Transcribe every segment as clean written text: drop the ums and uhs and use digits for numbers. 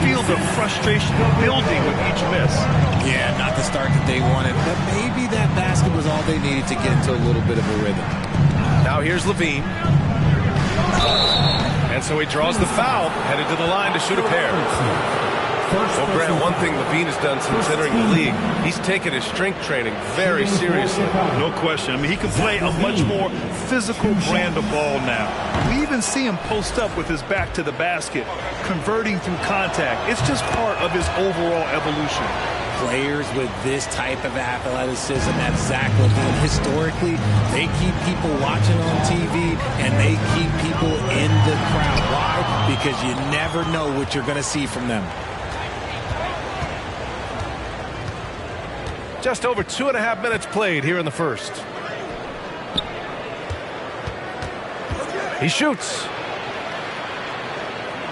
feel the frustration building with each miss. Yeah, not the start that they wanted, but maybe that basket was all they needed to get into a little bit of a rhythm. Now here's Levine. And so he draws the foul, headed to the line to shoot a pair. Well, Grant, one thing Levine has done since entering the league, he's taken his strength training very seriously. No question. I mean, he can play a much more physical brand of ball now. We even see him post up with his back to the basket, converting through contact. It's just part of his overall evolution. Players with this type of athleticism that Zach Levine, historically, they keep people watching on TV and they keep people in the crowd. Why? Because you never know what you're going to see from them. Just over 2.5 minutes played here in the first. He shoots.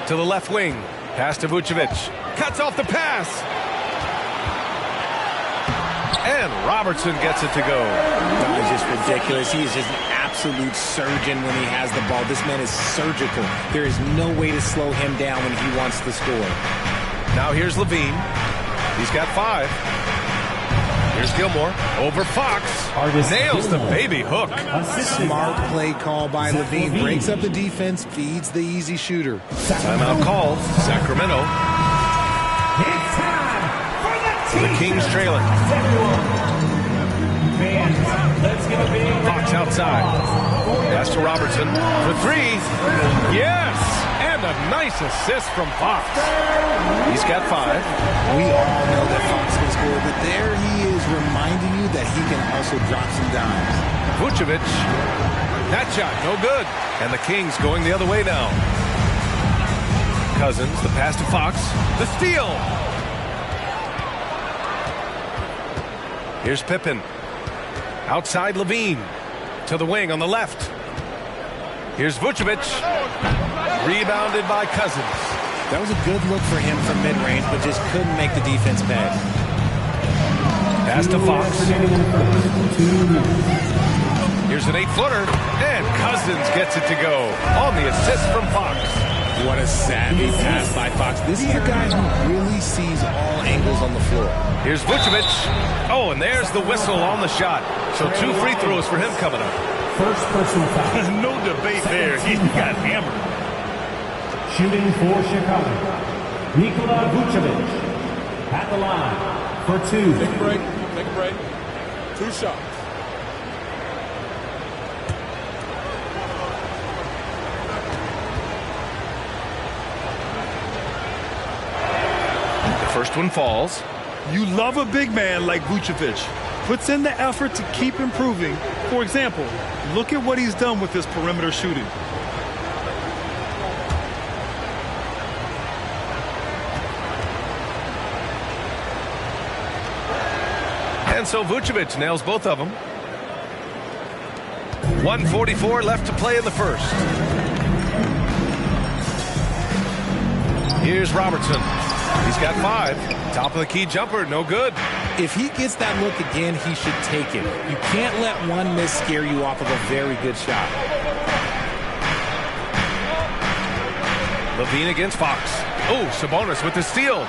To the left wing. Pass to Vucevic. Cuts off the pass. And Robertson gets it to go. That is just ridiculous. He is just an absolute surgeon when he has the ball. This man is surgical. There is no way to slow him down when he wants to score. Now here's Levine. He's got 5. Here's Gilmore over Fox. Nails the baby hook. Smart play call by Levine. Breaks up the defense, feeds the easy shooter. Timeout called. Sacramento. The Kings trailing. Fox outside. Pass to Robertson for 3. Yes! And a nice assist from Fox. He's got 5. We all know that Fox can score, but there he is reminding you that he can also drop some dimes. Vucevic. That shot, no good. And the Kings going the other way now. Cousins, the pass to Fox. The steal. Here's Pippen. Outside Levine. To the wing on the left. Here's Vucevic. Rebounded by Cousins. That was a good look for him from mid-range, but just couldn't make the defense pay. Pass to Fox. Here's an 8-footer. And Cousins gets it to go on the assist from Fox. What a savvy pass by Fox. This is a guy who really sees all angles on the floor. Here's Vucevic. Oh, and there's the whistle on the shot. So 2 free throws for him coming up. First personal foul. No debate there. He got hammered. Shooting for Chicago, Nikola Vucevic at the line for 2. Take a break. Take a break. 2 shots. The first one falls. You love a big man like Vucevic. Puts in the effort to keep improving. For example, look at what he's done with his perimeter shooting. And so Vucevic nails both of them. 1:44 left to play in the first. Here's Robertson. He's got 5. Top of the key jumper, no good. If he gets that look again, he should take it. You can't let one miss scare you off of a very good shot. Levine against Fox. Oh, Sabonis with the steal.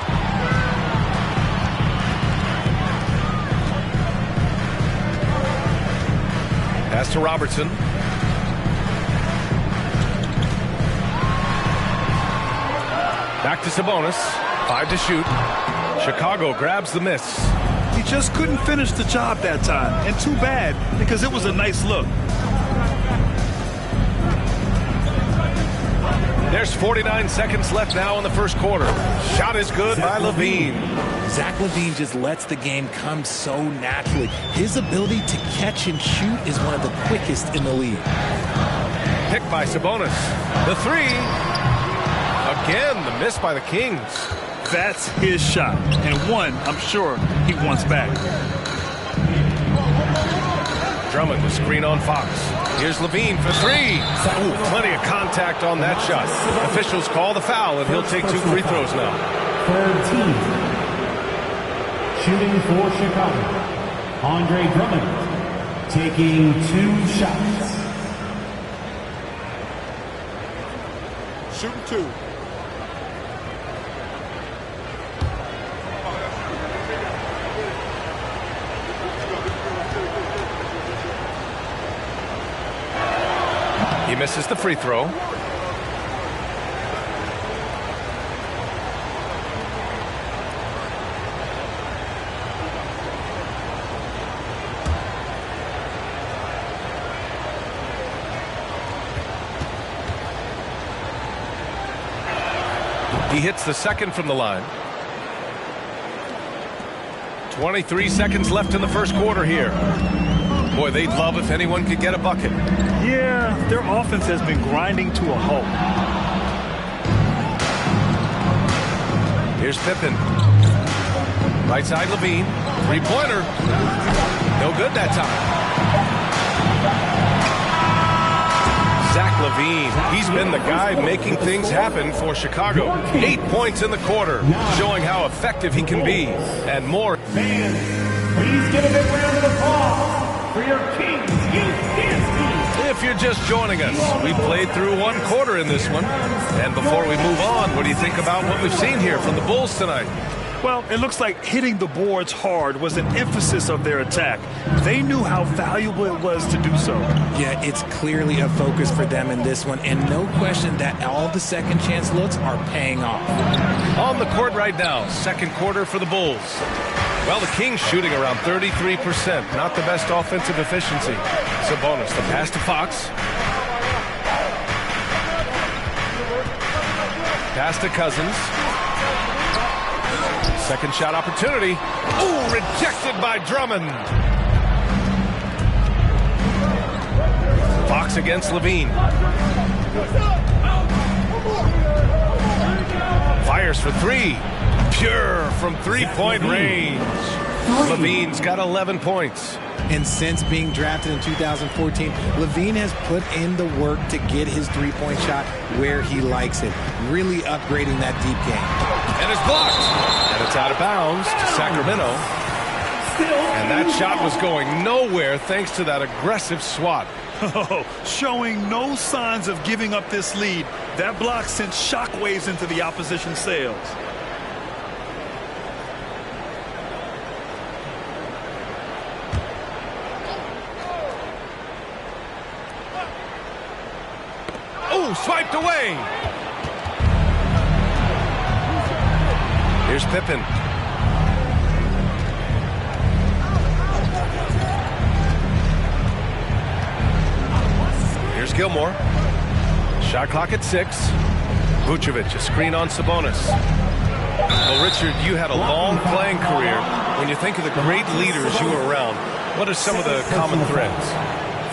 Pass to Robertson. Back to Sabonis. 5 to shoot. Chicago grabs the miss. He just couldn't finish the job that time. And too bad, because it was a nice look. There's 49 seconds left now in the first quarter. Shot is good by Levine. Zach Levine just lets the game come so naturally. His ability to catch and shoot is one of the quickest in the league. Picked by Sabonis. The 3. Again, the miss by the Kings. That's his shot. And one, I'm sure, he wants back. Drummond, the screen on Fox. Here's Levine for 3. Ooh, plenty of contact on that shot. Officials call the foul, and he'll take 2 free throws now. Third team. Shooting for Chicago, Andre Drummond taking 2 shots. Shooting 2. He misses the free throw. He hits the second from the line. 23 seconds left in the first quarter here. Boy, they'd love if anyone could get a bucket. Yeah, their offense has been grinding to a halt. Here's Pippen. Right side, Levine. Three-pointer. No good that time. Zach Levine, he's been the guy making things happen for Chicago. 8 points in the quarter, showing how effective he can be. And more. Fans, please give a big round of applause for your Kings Youth Dance Team. If you're just joining us, we played through one quarter in this one. And before we move on, what do you think about what we've seen here from the Bulls tonight? Well, it looks like hitting the boards hard was an emphasis of their attack. They knew how valuable it was to do so. Yeah, it's clearly a focus for them in this one, and no question that all the second chance looks are paying off. On the court right now, second quarter for the Bulls. Well, the Kings shooting around 33%. Not the best offensive efficiency. Sabonis, the pass to Fox. Pass to Cousins. Second shot opportunity. Ooh, rejected by Drummond. Fox against Levine. Fires for three. Pure from three-point range. Levine's got 11 points. And since being drafted in 2014, Levine has put in the work to get his three-point shot where he likes it, really upgrading that deep game. And it's blocked. And it's out of bounds to Sacramento. And that shot was going nowhere thanks to that aggressive swat. Oh, showing no signs of giving up this lead. That block sent shockwaves into the opposition sails. Swiped away. Here's Pippen. Here's Gilmore. Shot clock at 6. Vucevic, a screen on Sabonis. Well, Richard, you had a long playing career. When you think of the great leaders you were around, what are some of the common threads?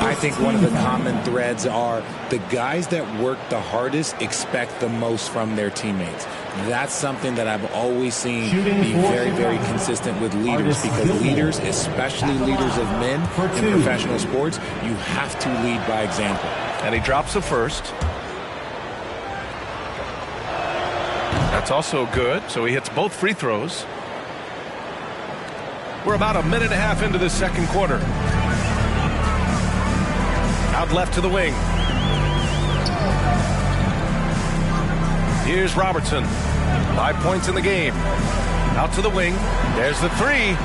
I think one of the common threads are the guys that work the hardest expect the most from their teammates. That's something that I've always seen be very, very consistent with leaders, because leaders, especially leaders of men in professional sports, you have to lead by example. And he drops the first. That's also good, so he hits both free throws. We're about a minute and a half into the second quarter. Out left to the wing. Here's Robertson. 5 points in the game. Out to the wing. There's the three.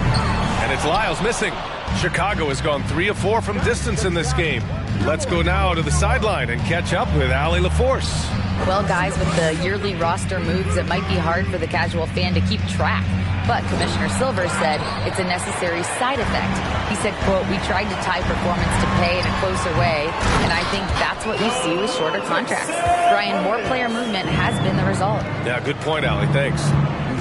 And it's Lyles missing. Chicago has gone 3 of 4 from distance in this game. Let's go now to the sideline and catch up with Allie LaForce. Well, guys, with the yearly roster moves, it might be hard for the casual fan to keep track. But Commissioner Silver said it's a necessary side effect. He said, quote, "We tried to tie performance to pay in a closer way, and I think that's what you see with shorter contracts." Brian, more player movement has been the result. Yeah, good point, Allie. Thanks.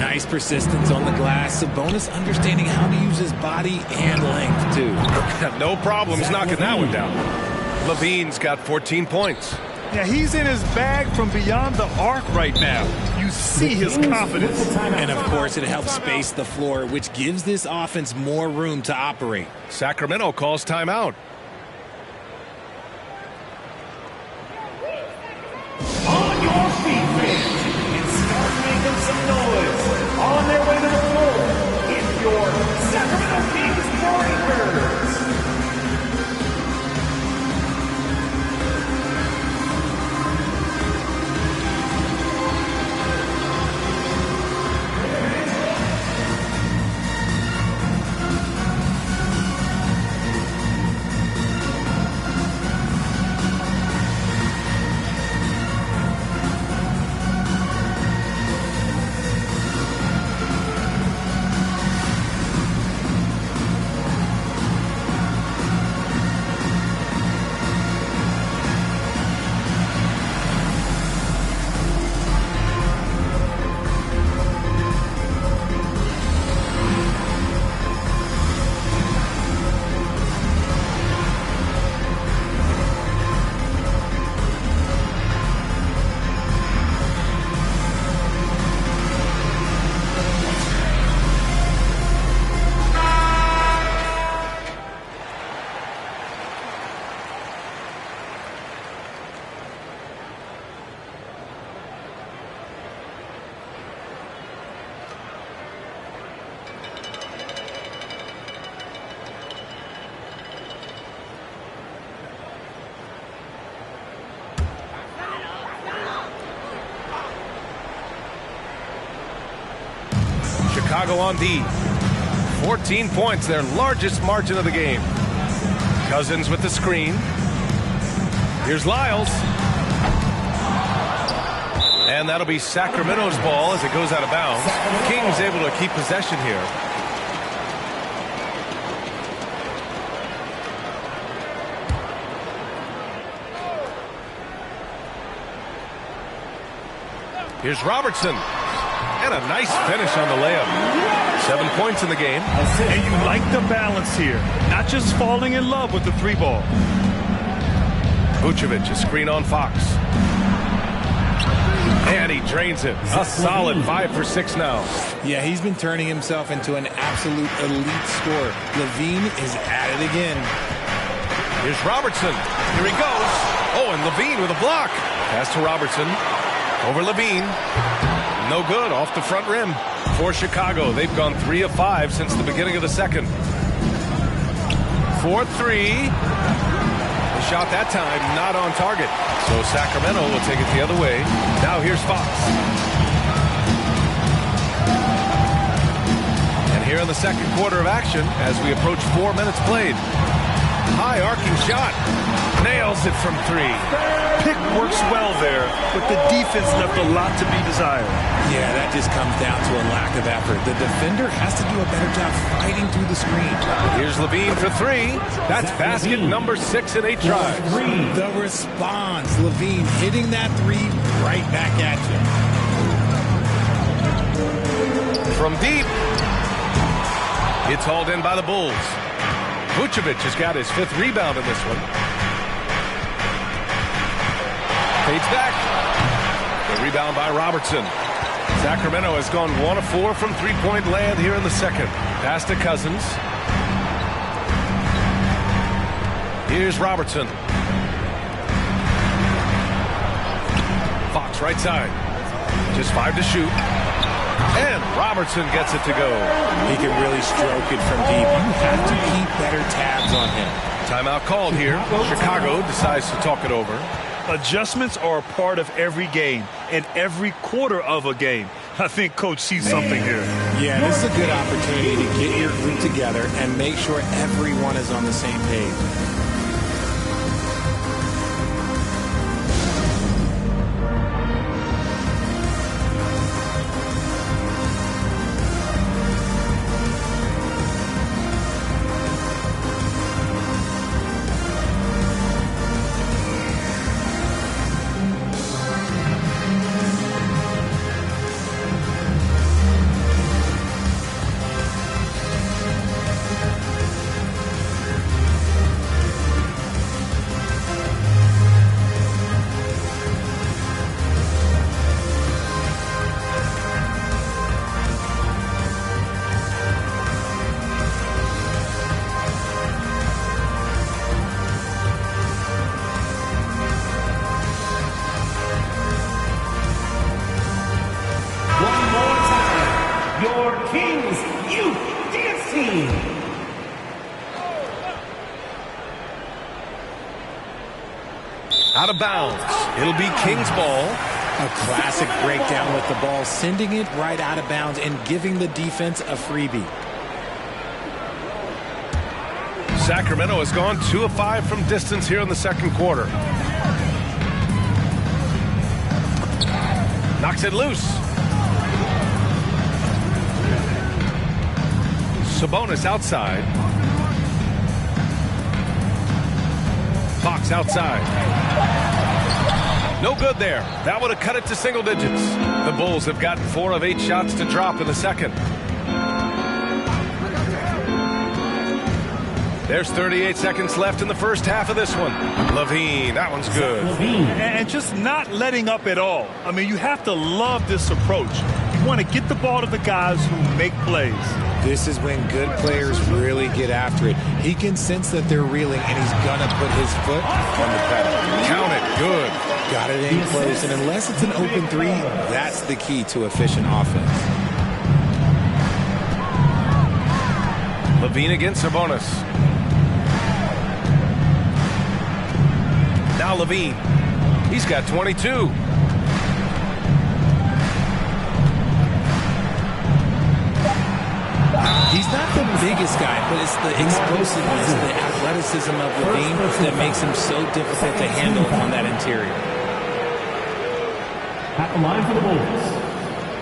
Nice persistence on the glass. Sabonis understanding how to use his body and length, too. No problems knocking that one down. Levine's got 14 points. Yeah, he's in his bag from beyond the arc right now. You see his confidence. And, of course, it helps space the floor, which gives this offense more room to operate. Sacramento calls timeout. On your feet, fans, and start making some noise. On their way to the floor, it's your Sacramento Kings Warriors. Chicago on D. 14 points, their largest margin of the game. Cousins with the screen. Here's Lyles. And that'll be Sacramento's ball as it goes out of bounds. Kings able to keep possession here. Here's Robertson. And a nice finish on the layup. 7 points in the game. And you like the balance here. Not just falling in love with the three ball. Vucevic, a screen on Fox. And he drains it. A solid 5 for 6 now. Yeah, he's been turning himself into an absolute elite scorer. Levine is at it again. Here's Robertson. Here he goes. Oh, and Levine with a block. Pass to Robertson. Over Levine. No good. Off the front rim. For Chicago, they've gone 3 of 5 since the beginning of the second. 4-3. The shot that time not on target. So Sacramento will take it the other way. Now here's Fox. And here in the second quarter of action as we approach 4 minutes played. High arcing shot. Nails it from 3. Pick works well there, but the defense left a lot to be desired. Yeah, that just comes down to a lack of effort. The defender has to do a better job fighting through the screen. Here's Levine for 3. That's basket number 6 in 8 tries. The response. Levine hitting that 3 right back at you. From deep. It's hauled in by the Bulls. Vucevic has got his 5th rebound in this one. Fades back. The rebound by Robertson. Sacramento has gone 1 of 4 from three-point land here in the second. Pass to Cousins. Here's Robertson. Fox right side. Just 5 to shoot. And Robertson gets it to go. He can really stroke it from deep. You have to keep better tabs on him. Timeout called here. Chicago decides to talk it over. Adjustments are a part of every game and every quarter of a game. I think Coach sees something here. Yeah, this is a good opportunity to get your group together and make sure everyone is on the same page. Out of bounds. It'll be Kings ball. A classic breakdown with the ball, sending it right out of bounds and giving the defense a freebie. Sacramento has gone 2 of 5 from distance here in the second quarter. Knocks it loose. Sabonis outside. Fox outside. No good there. That would have cut it to single digits. The Bulls have gotten 4 of 8 shots to drop in the second. There's 38 seconds left in the first half of this one. Levine, that one's good. And just not letting up at all. I mean, you have to love this approach. You want to get the ball to the guys who make plays. This is when good players really get after it. He can sense that they're reeling, and he's going to put his foot on the pedal. Count it. Good. Got it in close, and unless it's an open 3, that's the key to efficient offense. Levine against Sabonis. Now Levine. He's got 22. He's not the biggest guy, but it's the explosiveness, the athleticism of Levine that makes him so difficult to handle on that interior. At the line for the Bulls,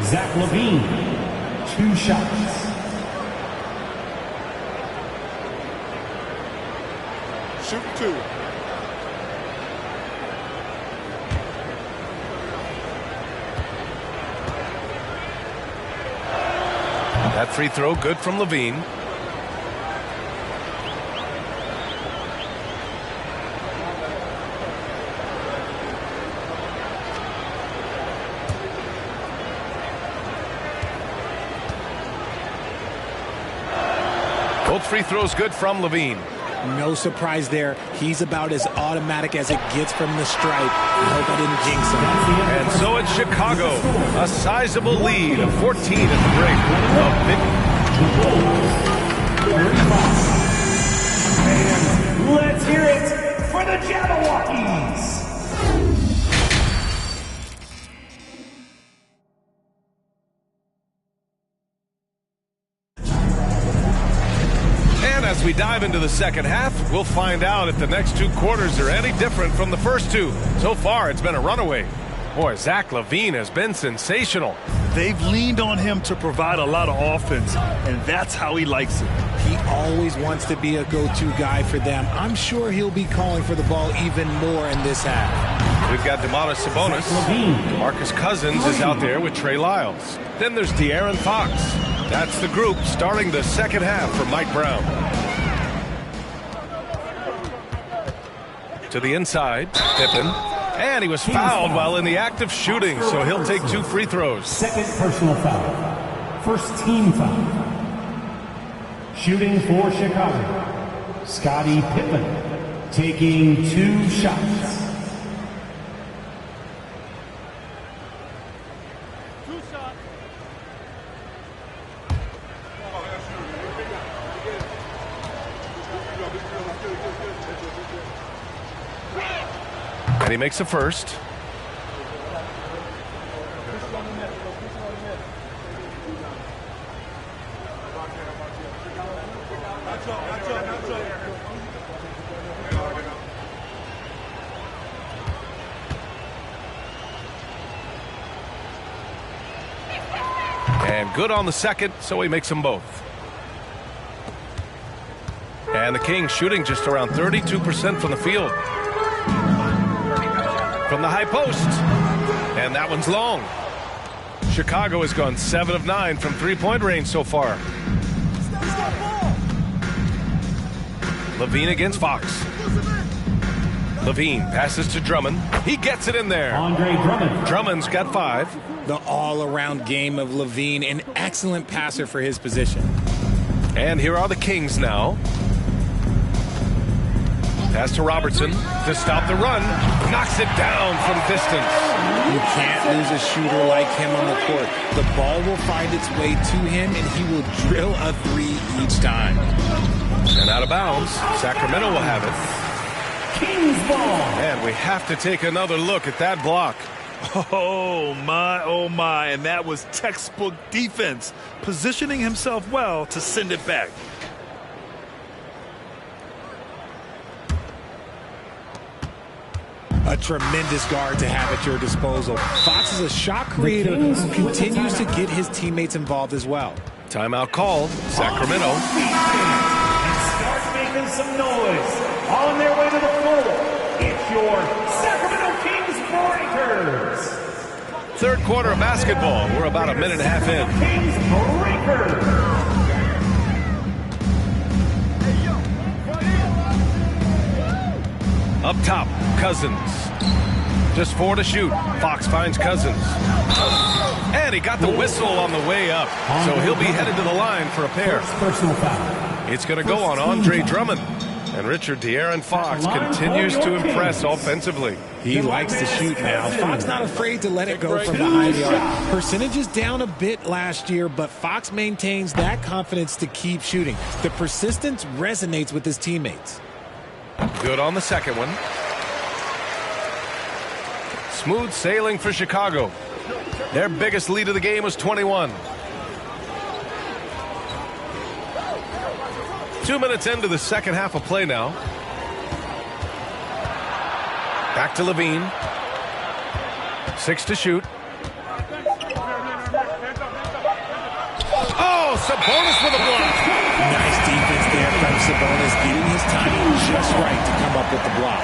Zach Levine, 2 shots. Shoot 2. That free throw good from Levine. Both free throws good from Levine. No surprise there. He's about as automatic as it gets from the stripe. I hope I didn't jinx him. And so it's Chicago. A sizable lead of 14 at the break. And let's hear it for the Jabberwockies. And as we dive into the second half, we'll find out if the next 2 quarters are any different from the first 2. So far, it's been a runaway. Boy, Zach Levine has been sensational. They've leaned on him to provide a lot of offense, and that's how he likes it. He always wants to be a go-to guy for them. I'm sure he'll be calling for the ball even more in this half. We've got Domantas Sabonis. Marcus Cousins is out there with Trey Lyles. Then there's De'Aaron Fox. That's the group starting the second half for Mike Brown. To the inside, Pippen. And he was fouled while in the act of shooting, so he'll take 2 free throws. Second personal foul. First team foul. Shooting for Chicago, Scottie Pippen, taking 2 shots. And he makes the first. And good on the second, so he makes them both. And the Kings shooting just around 32% from the field. From the high post. And that one's long. Chicago has gone 7 of 9 from three-point range so far. Levine against Fox. Levine passes to Drummond. He gets it in there. Andre Drummond. Drummond's got 5. The all-around game of Levine, an excellent passer for his position. And here are the Kings now. Pass to Robertson to stop the run. Knocks it down from distance. You can't lose a shooter like him on the court. The ball will find its way to him, and he will drill a 3 each time. And out of bounds, Sacramento will have it. Kings ball. And we have to take another look at that block. Oh my, and that was textbook defense, positioning himself well to send it back. A tremendous guard to have at your disposal. Fox is a shot creator who continues to get his teammates involved as well. Timeout called. Sacramento. And start making some noise. On their way to the floor. It's your Sacramento Kings Breakers. Third quarter of basketball. We're about a minute and a half in. Kings Breakers. Up top, Cousins. Just 4 to shoot. Fox finds Cousins. And he got the whistle on the way up. So he'll be headed to the line for a pair. Personal foul. It's going to go on Andre Drummond. And Richard De'Aaron Fox continues to impress offensively. He likes to shoot now. Fox not afraid to let it go from behind the arc. Percentage is down a bit last year, but Fox maintains that confidence to keep shooting. The persistence resonates with his teammates. Good on the second one. Smooth sailing for Chicago. Their biggest lead of the game was 21. 2 minutes into the second half of play now. Back to Levine. 6 to shoot. Oh, Sabonis with a block. Nice defense there from Sabonis, getting his timing just right to come up with the block.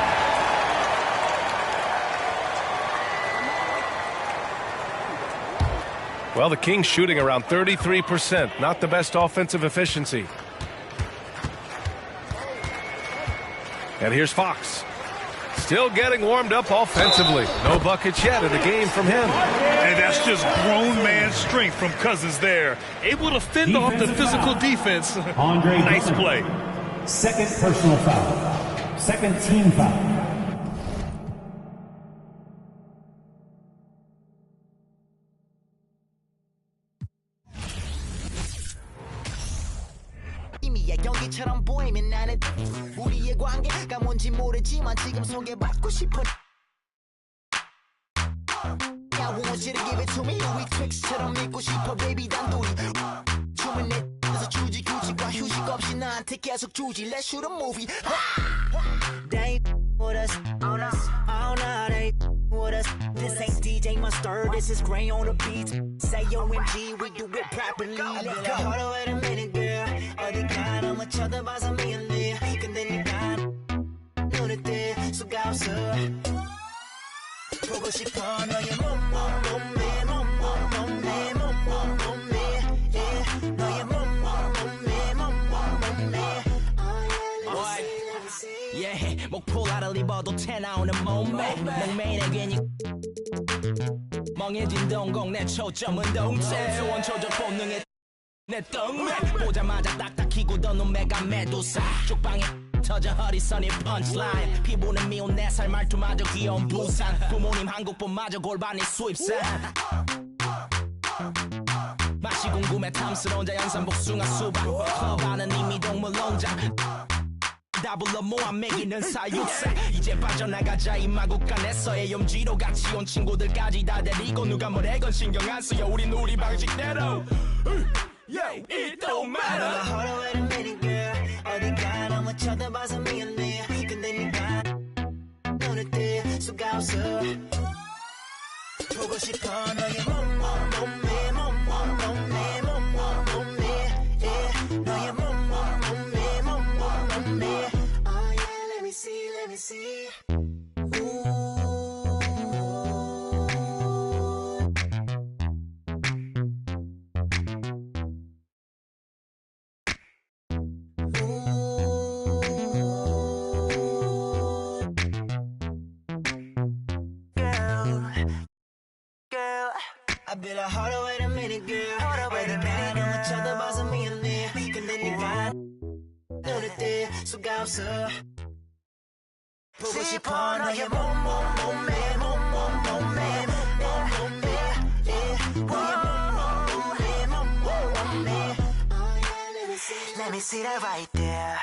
Well, the Kings shooting around 33%. Not the best offensive efficiency. And here's Fox. Still getting warmed up offensively. No buckets yet in the game from him. And that's just grown man strength from Cousins there. Able to fend off the physical defense. Nice play. Second personal foul. Second team foul. 연기처럼 보이면 나는 우리의 관계가 뭔지 모르지만 지금 소개받고 싶어. I want you to give it to me. 우리 트릭스처럼 믿고 싶어 baby 단둘이 춤을 내서 주지 규칙과 휴식 없이 나한테 계속 주지. Let's shoot a movie. They with us all night with us. This ain't DJ Mustard, this is Gray on the beat. Say OMG, we do it properly. Let's go. Hold on, wait a minute, girl. 어디 가나 뭐 쳐다봐서 미안해. 근데 네가 눈에 뜰 수가 없어. 보고 싶어 너의 몸매 너의 몸매. Yeah, 목폴라를 입어도 태 나오는 몸매. 목매인에 괜히 멍해진 동공 내 초점은 동체. 원초적 본능에 내 똥매 보자마자 딱딱히 굳어놓은 메가 메두사. 쪽방에 터져 허리선이 펀치라인. 피부는 미운 4살 말투마저 귀여운 부산. 부모님 한국분마저 골반이 수입산. 맛이 궁금해 탐스러운 자연산 복숭아 수박. 클럽 안은 이미 동물 농장. 다 불러 모아 먹이는 사육사. 이제 빠져나가자 이 마구간에서의 염지로 같이 온 친구들까지 다 데리고 누가 뭐래건 신경 안 쓰여. 우린 우리 방식대로. Yeah, it don't matter. Hold on, wait a minute, girl. 어디 가나 뭐 쳐다봐서 미안해. 근데 네가 눈에 뜰 수가 없어. 보고 싶어 너의 몸매. 너의 몸매. Oh yeah, let me see. I better hold on, wait a minute, girl. Wait a minute, 너무 쳐다봐서 미안해. 근데 네가 눈에 뜰 수가 없어. 보고 싶어 너의 몸매. Let me see that right there.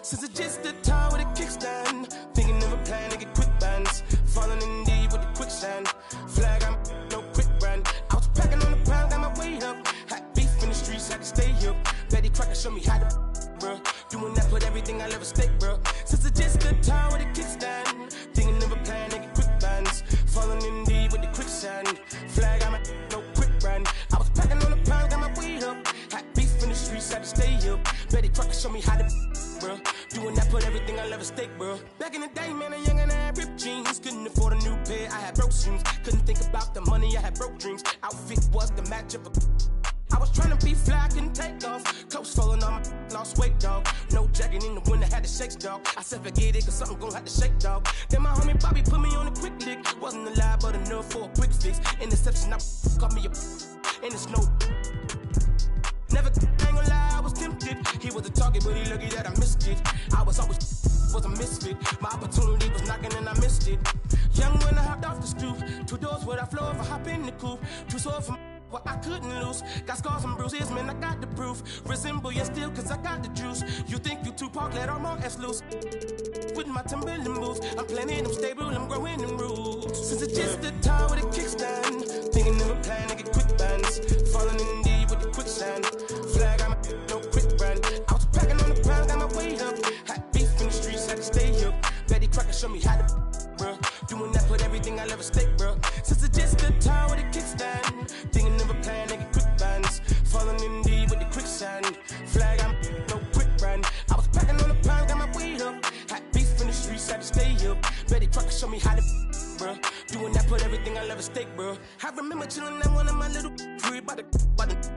Since it's just the time with a kickstand, thinking of a plan to get quick bands, falling in deep with the quicksand. Flag, I'm no quick brand. I was packing on the pound, got my weight up. Hot beef in the streets, I can stay here. Betty Crocker show me how to, bruh. Doing that, put everything I ever stake, bruh. Since it's just the time with a kickstand, thinking of a plan to get quick bands, falling in deep with the quicksand. Flag, I'm no quick brand. I was packing on the pound, got my weight up. Hot beef in the streets, I can stay here. Betty Crocker show me how to, bruh. Doing that, put everything I ever stake, bro. Back in the day, man, a young and I had ripped jeans. Couldn't afford a new pair, I had broke shoes. Couldn't think about the money, I had broke dreams. Outfit was the match of a... I was trying to be fly, couldn't take off. Clothes falling on my lost weight, dog. No jacket in the winter, had to shake, dog. I said forget it, cause something gon' have to shake, dog. Then my homie Bobby put me on a quick lick. Wasn't alive, but enough for a quick fix. Interception, I got me a... And it's no... Never, ain't gonna lie, I was tempted. He was a target, but he lucky that I missed it. I was always was a misfit. My opportunity was knocking and I missed it. Young when I hopped off the stoop. 2 doors where I floor if I hop in the coupe. Too sore from what I couldn't lose. Got scars and bruises, man, I got the proof. Resemble you still, cause I got the juice. You think you Tupac, let all my ass loose. With my Timberland boots, I'm planning, I'm stable, I'm growing in roots. Since it's just the time with a kickstand, thinking of a plan to get quick bands, falling in deep with the quicksand. Flag, I'm no quick brand. I was packing on the pound, got my weight up. Hot beef in the streets, had to stay here. Betty Crocker show me how to, bruh. Doing that, put everything I ever stake, bruh. Since it's just the time with a kickstand, thinking of a plan to get quick bands, falling in deep with the quicksand. Flag, I'm no quick brand. I was packing on the pound, got my weight up. Hot beef in the streets, had to stay here. Betty Crocker show me how to, bruh. Doing that, put everything I ever stake, bruh. I remember chilling at one of my little crib by the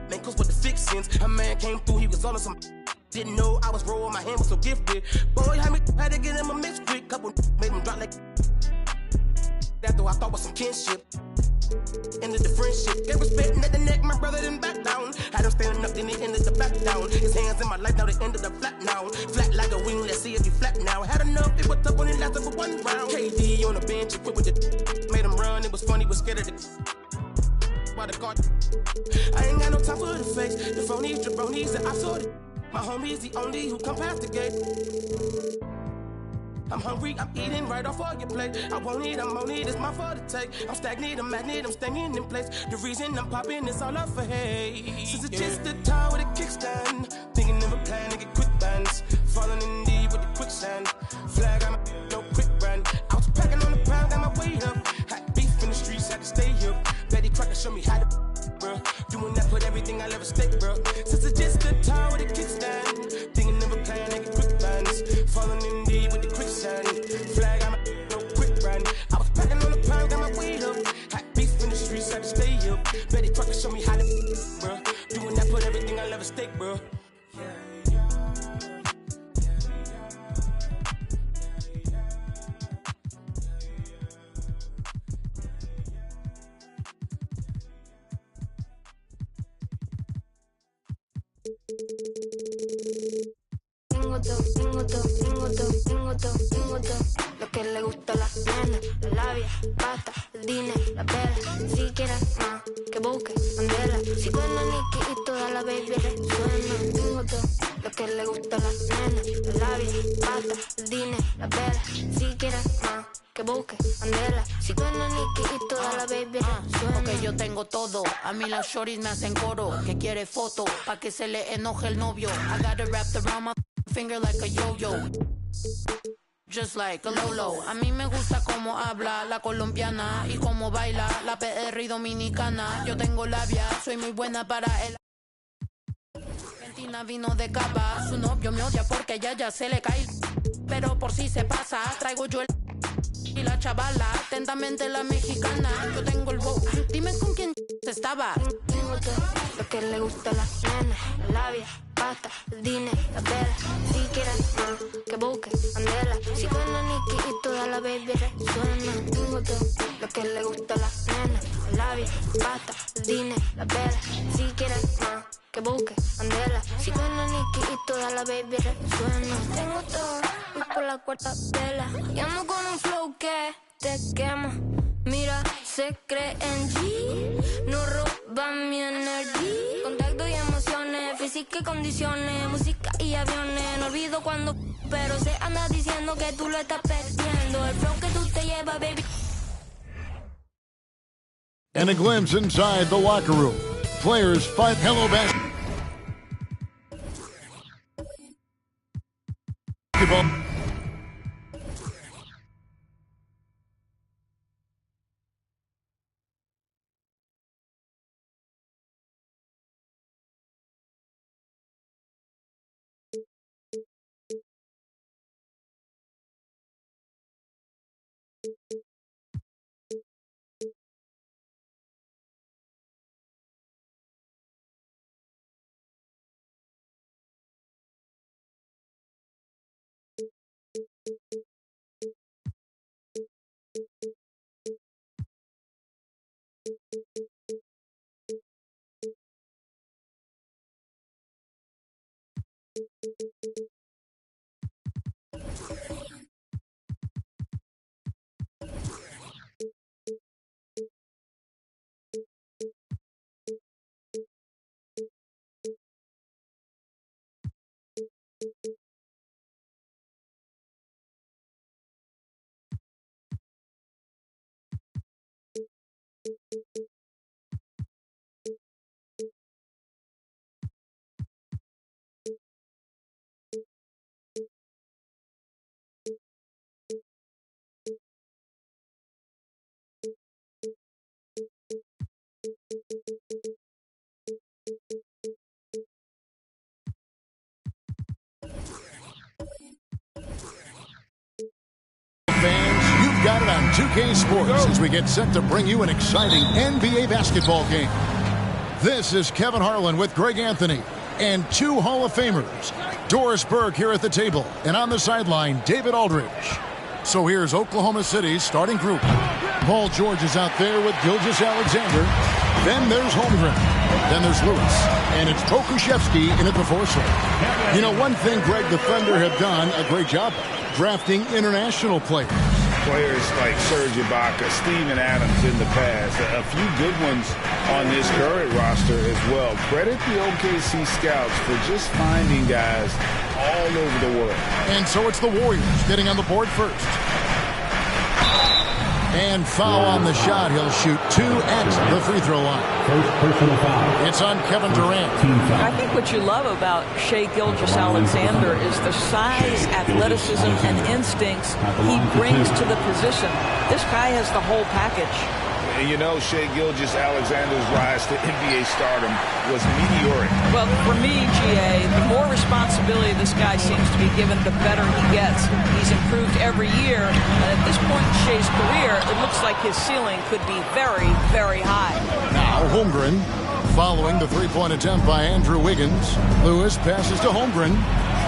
man, cause with the fixins. A man came through, he was on some. Didn't know I was rolling, my hand was so gifted. Boy, had to get him a mix quick. Couple made him drop like that, though I thought was some kinship. Ended the friendship, get respect at the neck, my brother didn't back down. Had him standing up, then he ended the back down. His hands in my life, now they ended the flat now. Flat like a wing, let's see if he flat now. Had enough, it was tough when it lasted for 1 round. KD on the bench, equipped with the made him run, it was funny, was scared of the by the guard. I ain't got no time for the fakes, the phonies, jabronis, and I saw it. My homie's the only who come past the gate. I'm hungry, I'm eating right off all your plate. I won't eat, I'm on it, it's my fault to take. I'm stagnant, I'm magnet, I'm staying in place. The reason I'm popping is all up for hate. Since it's just the time with a kickstand, thinking of a plan to get quick bands, falling in deep with the quicksand. Flag, I'm no quick brand. I was packing on the pound, got my weight up. Hot beef in the streets, had to stay here. Betty Crocker show me how to, bruh. Doing that, put everything I ever stake, bruh. Since it's just the time with a kickstand, thinking of a plan to get quick bands, falling in deep with the quicksand. Flag, I'm no quick brand. I was packing on the pound, got my weight up. Hot beef in the streets, had to stay here. Betty Crocker show me how to, bruh. Doing that, put everything I ever stake, bruh. Tengo todo, lo que le gusta a la nena, la labia, pasta, el dinero, la vela. Si quieres más, que busque Mandela. Si suena Nicky y toda la baby resuena. Tengo todo, lo que le gusta a la nena, la labia, pasta, el dinero, la vela. Si quieres más, que busque Mandela. Si suena Nicky y toda la baby resuena. Ok, yo tengo todo, a mí las shorties me hacen coro. Que quiere foto, pa' que se le enoje el novio. I got it wrapped around my finger like a yo-yo, just like a Lolo. A mí me gusta cómo habla la colombiana y cómo baila la PR y dominicana. Yo tengo labia, soy muy buena para el... Argentina vino de capa, su novio me odia porque ya se le cae. Pero por si se pasa, traigo yo el... Y la chavala, atentamente la mexicana. Yo tengo el bow, dime con quién estaba. Tengo todo, lo que le gusta a la nena, la labia, pasta, el dinero, la vela. Si quieres más, que busque Mandela. Si suena Nicky y toda la baby resuena. Tengo todo, lo que le gusta a la nena, la labia, pasta, el dinero, la vela. Si quieres más, que busque Mandela. Si suena Nicky y toda la baby resuena. Tengo todo. cuarta vela. Y ando con un flow que te quema. Mira, se cree en G, no roba mi energía. Contacto y emociones, física y condiciones, música y aviones. No olvido cuando, pero se anda diciendo que tú lo estás perdiendo. El flow que tú te llevas, baby. And a glimpse inside the locker room. Players fight. Hello, basketball. Fans, you've got it on 2K Sports as we get set to bring you an exciting NBA basketball game. This is Kevin Harlan with Greg Anthony and two Hall of Famers. Doris Burke here at the table, and on the sideline, David Aldridge. So here's Oklahoma City's starting group. Paul George is out there with Gilgeous-Alexander. Then there's Holmgren. Then there's Lewis. And it's Pokusevski in at the 4 slot. You know, one thing Greg the Thunder have done a great job of, drafting international players. Players like Serge Ibaka, Steven Adams in the past, a few good ones on this current roster as well. Credit the OKC scouts for just finding guys all over the world. And so it's the Warriors getting on the board first. And foul on the shot. He'll shoot 2 at the free throw line. First personal foul. It's on Kevin Durant. I think what you love about Shai Gilgeous-Alexander is the size, athleticism, and instincts he brings to the position. This guy has the whole package. And you know, Shai Gilgeous-Alexander's rise to NBA stardom was meteoric. Well, for me, GA, the more responsibility this guy seems to be given, the better he gets. He's improved every year. And at this point in Shai's career, it looks like his ceiling could be very, very high. Now Holmgren following the three-point attempt by Andrew Wiggins. Lewis passes to Holmgren,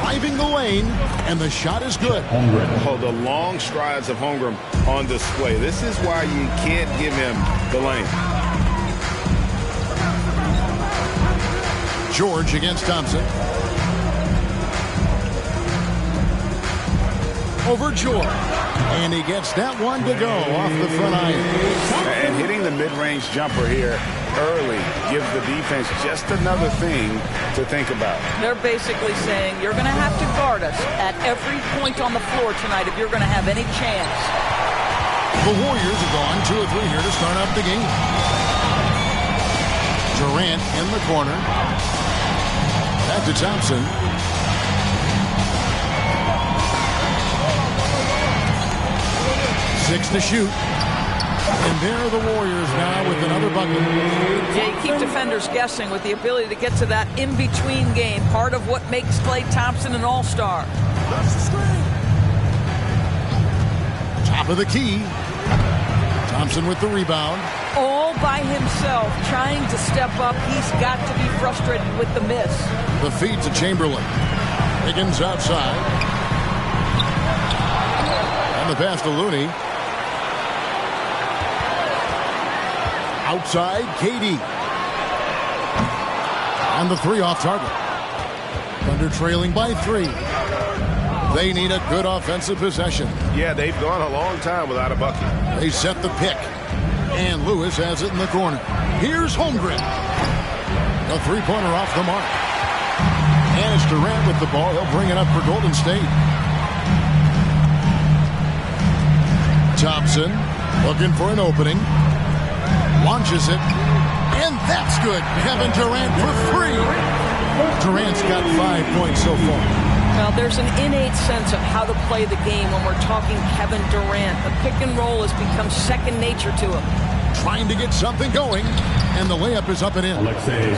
driving the lane, and the shot is good. Oh, the long strides of Holmgren on display. This is why you can't give him the lane. George against Thompson. Over George. And he gets that one to go off the front iron. And hitting the mid-range jumper here early gives the defense just another thing to think about. They're basically saying you're going to have to guard us at every point on the floor tonight if you're going to have any chance. The Warriors have gone 2 of 3 here to start up the game. Durant in the corner. Back to Thompson. Six to shoot. And there are the Warriors now with another bucket. Yeah, you keep defenders guessing with the ability to get to that in-between game. Part of what makes Klay Thompson an all-star. Top of the key. Thompson with the rebound. All by himself, trying to step up. He's got to be frustrated with the miss. The feed to Chamberlain. Higgins outside. And the pass to Looney. Outside, KD. And the 3 off target. Thunder trailing by 3. They need a good offensive possession. Yeah, they've gone a long time without a bucket. They set the pick. And Lewis has it in the corner. Here's Holmgren. A three-pointer off the mark. And it's Durant with the ball. He'll bring it up for Golden State. Thompson looking for an opening. Launches it. And that's good. Kevin Durant for three. Durant's got 5 points so far. Well, there's an innate sense of how to play the game when we're talking Kevin Durant. The pick and roll has become second nature to him. Trying to get something going, and the layup is up and in.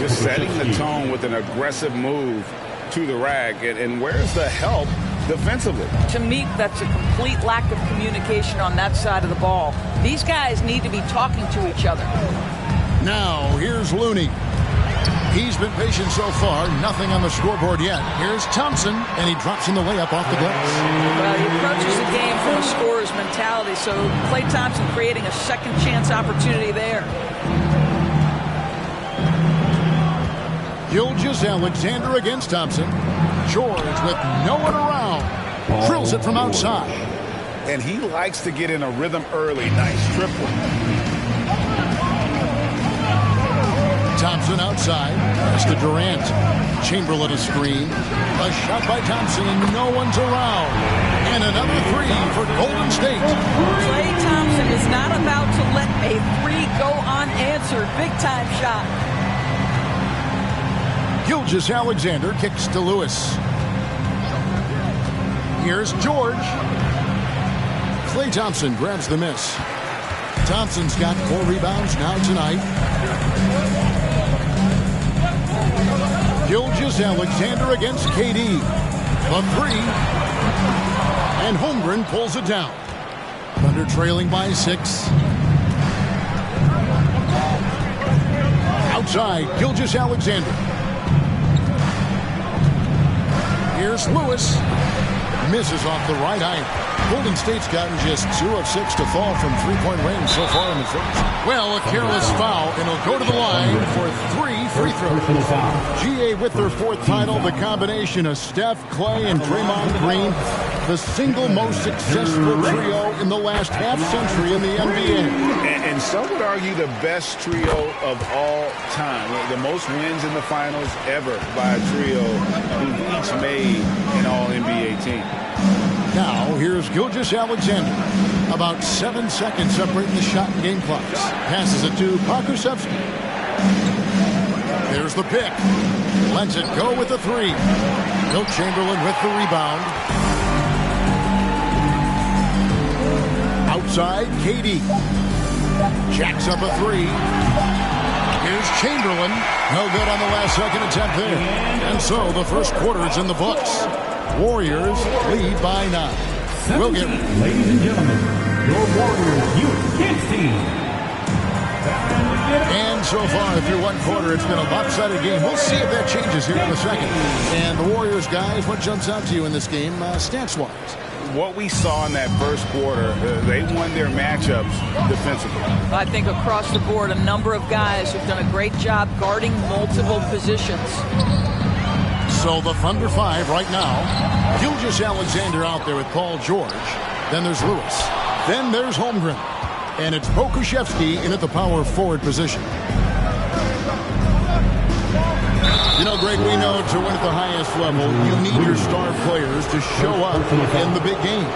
Just setting the tone with an aggressive move to the rack. And where's the help defensively? To me, that's a complete lack of communication on that side of the ball. These guys need to be talking to each other. Now, here's Looney. He's been patient so far. Nothing on the scoreboard yet. Here's Thompson, and he drops in the layup off the glass. Well, he approaches the game from a scorer's mentality, so Klay Thompson creating a second chance opportunity there. Gilgeous-Alexander against Thompson. George with no one around. Drills it from outside. And he likes to get in a rhythm early. Nice triple. Thompson outside. Pass to Durant. Chamberlain a screen. A shot by Thompson. No one's around. And another three for Golden State. Klay Thompson is not about to let a three go unanswered. Big time shot. Gilgeous-Alexander kicks to Lewis. Here's George. Klay Thompson grabs the miss. Thompson's got 4 rebounds now tonight. Gilgeous-Alexander against KD. The three. And Holmgren pulls it down. Thunder trailing by 6. Outside, Gilgeous-Alexander. Here's Lewis. Misses off the right eye. Golden State's gotten just 2 of 6 to fall from three-point range so far in the first. Well, a careless foul, and he'll go to the line for 3 free throws. GA with their 4th title, the combination of Steph, Klay, and Draymond Green, the single most successful trio in the last half-century in the NBA. And some would argue the best trio of all time. The most wins in the finals ever by a trio who've each made an All-NBA team. Now, here's Gilgeous-Alexander. About 7 seconds separating the shot and game clocks. Passes it to Pokusevski. There's the pick. Lets it go with the three. Wilt Chamberlain with the rebound. Outside, KD. Jacks up a three. Here's Chamberlain. No good on the last second attempt there. And so the first quarter is in the books. Warriors lead by 9. We'll get... Ladies and gentlemen, your Warriors Youth Kids team. And so far, through one quarter, it's been a lopsided game. We'll see if that changes here in a second. And the Warriors, guys, what jumps out to you in this game, stats-wise? What we saw in that first quarter, they won their matchups defensively. I think across the board, a number of guys have done a great job guarding multiple positions. So the Thunder 5 right now. Gilgeous-Alexander out there with Paul George. Then there's Lewis. Then there's Holmgren. And it's Pokusevski in at the power forward position. You know, Greg, we know to win at the highest level, you need your star players to show up in the big game.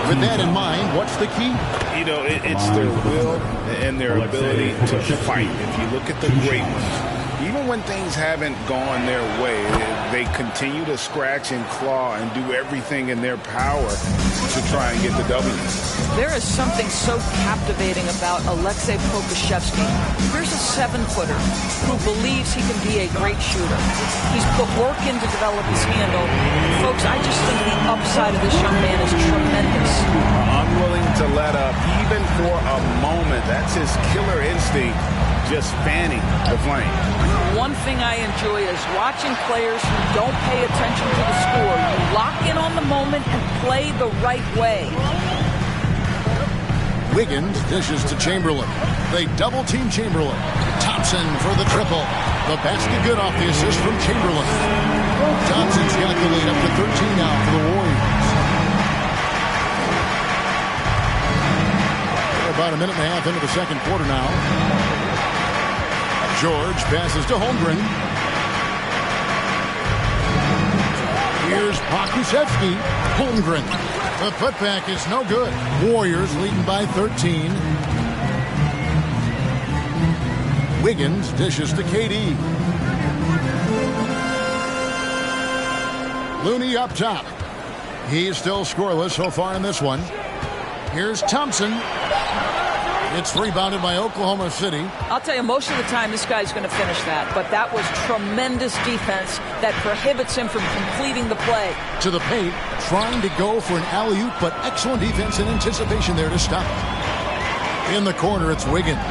With that in mind, what's the key? You know, it's their will and their ability to fight. If you look at the great ones, even when things haven't gone their way, they continue to scratch and claw and do everything in their power to try and get the W. There is something so captivating about Aleksej Pokusevski. Here's a 7-footer who believes he can be a great shooter. He's put work in to develop his handle. Folks, I just think the upside of this young man is tremendous. Unwilling to let up even for a moment. That's his killer instinct, just fanning the flame. One thing I enjoy is watching players who don't pay attention to the score. You lock in on the moment and play the right way. Wiggins dishes to Chamberlain. They double-team Chamberlain. Thompson for the triple. The basket good off the assist from Chamberlain. Thompson's got the lead up to 13 now for the Warriors. about a minute and a half into the second quarter now. George passes to Holmgren. Here's Pokusevski. Holmgren. The putback is no good. Warriors leading by 13. Wiggins dishes to KD. Looney up top. He's still scoreless so far in this one. Here's Thompson. It's rebounded by Oklahoma City. I'll tell you, most of the time this guy's going to finish that, but that was tremendous defense that prohibits him from completing the play. To the paint, trying to go for an alley-oop, but excellent defense and anticipation there to stop it. In the corner, it's Wiggins.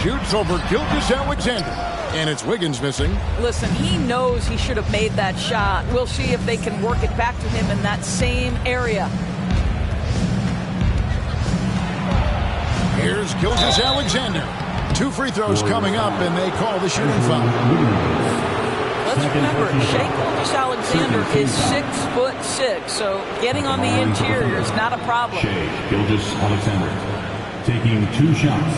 Shoots over Gilgeous-Alexander, and it's Wiggins missing. Listen, he knows he should have made that shot. We'll see if they can work it back to him in that same area. Here's Gilgeous-Alexander. 2 free throws coming up, and they call the shooting foul. Let's remember, Shai Gilgeous-Alexander is 6'6", so getting on the interior is not a problem. Shai Gilgeous-Alexander taking 2 shots.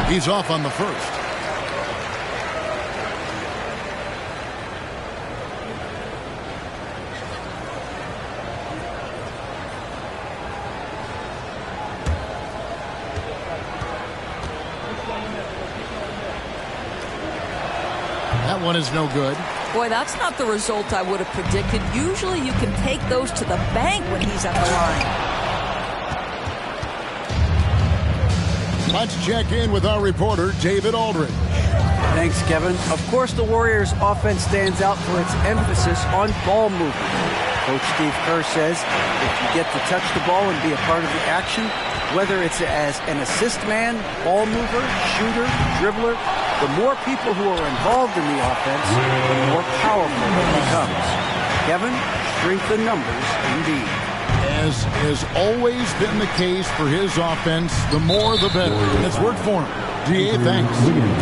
He's off on the first. That one is no good. Boy, that's not the result I would have predicted. Usually you can take those to the bank when he's at the line. Let's check in with our reporter, David Aldridge. Thanks, Kevin. Of course, the Warriors' offense stands out for its emphasis on ball movement. Coach Steve Kerr says if you get to touch the ball and be a part of the action, whether it's as an assist man, ball mover, shooter, dribbler, the more people who are involved in the offense, the more powerful it becomes. Kevin, strength in numbers indeed. As has always been the case for his offense, the more the better. And it's worked for him. DA, thanks.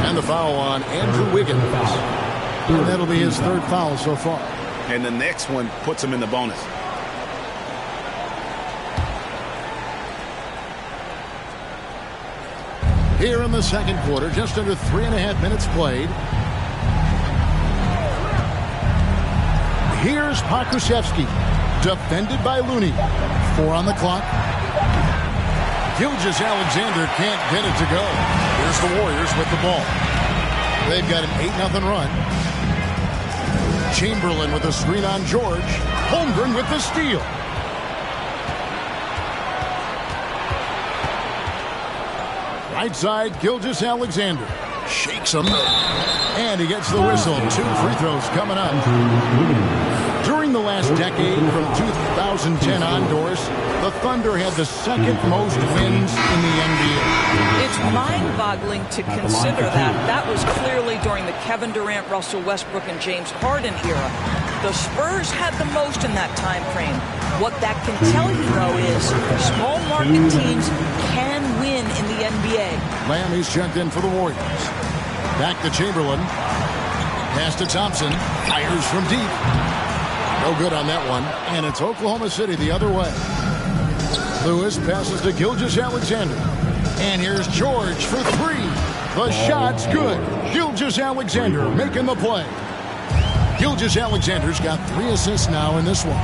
And the foul on Andrew Wiggins. And that'll be his 3rd foul so far. And the next one puts him in the bonus. Here in the second quarter, just under 3.5 minutes played. Here's Pokusevski. Defended by Looney. 4 on the clock. Gilgeous-Alexander can't get it to go. Here's the Warriors with the ball. They've got an 8-0 run. Chamberlain with a screen on George. Holmgren with the steal. Right side, Gilgeous-Alexander. Shakes him. And he gets the whistle. 2 free throws coming up. During the last decade, from 2010 onwards, the Thunder had the 2nd most wins in the NBA. It's mind-boggling to consider that. That was clearly during the Kevin Durant, Russell Westbrook, and James Harden era. The Spurs had the most in that time frame. What that can tell you, though, is small market teams can win in the NBA. Lammy's checked in for the Warriors. Back to Chamberlain. Pass to Thompson. Fires from deep. No good on that one. And it's Oklahoma City the other way. Lewis passes to Gilgeous-Alexander. And here's George for 3. The shot's good. Gilgeous-Alexander making the play. Gilgeous-Alexander's got 3 assists now in this one.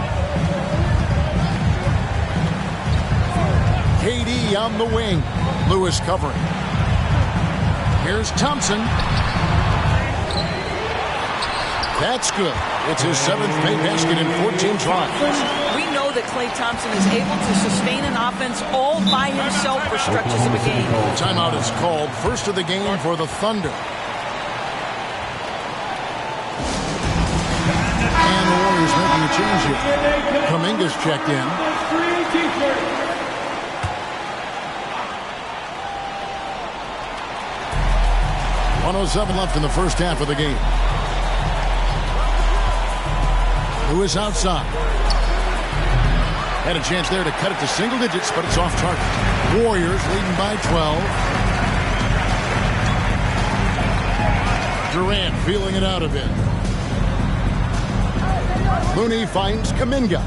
KD on the wing. Lewis covering. Here's Thompson. That's good. It's his 7th paint basket in 14 tries. We know that Klay Thompson is able to sustain an offense all by himself for stretches of a game. Timeout is called. First of the game for the Thunder. And the Warriors making a change here. Kuminga's checked in. 1:07 left in the first half of the game. Lewis outside. Had a chance there to cut it to single digits, but it's off target. Warriors leading by 12. Durant feeling it out a bit. Looney finds Kuminga.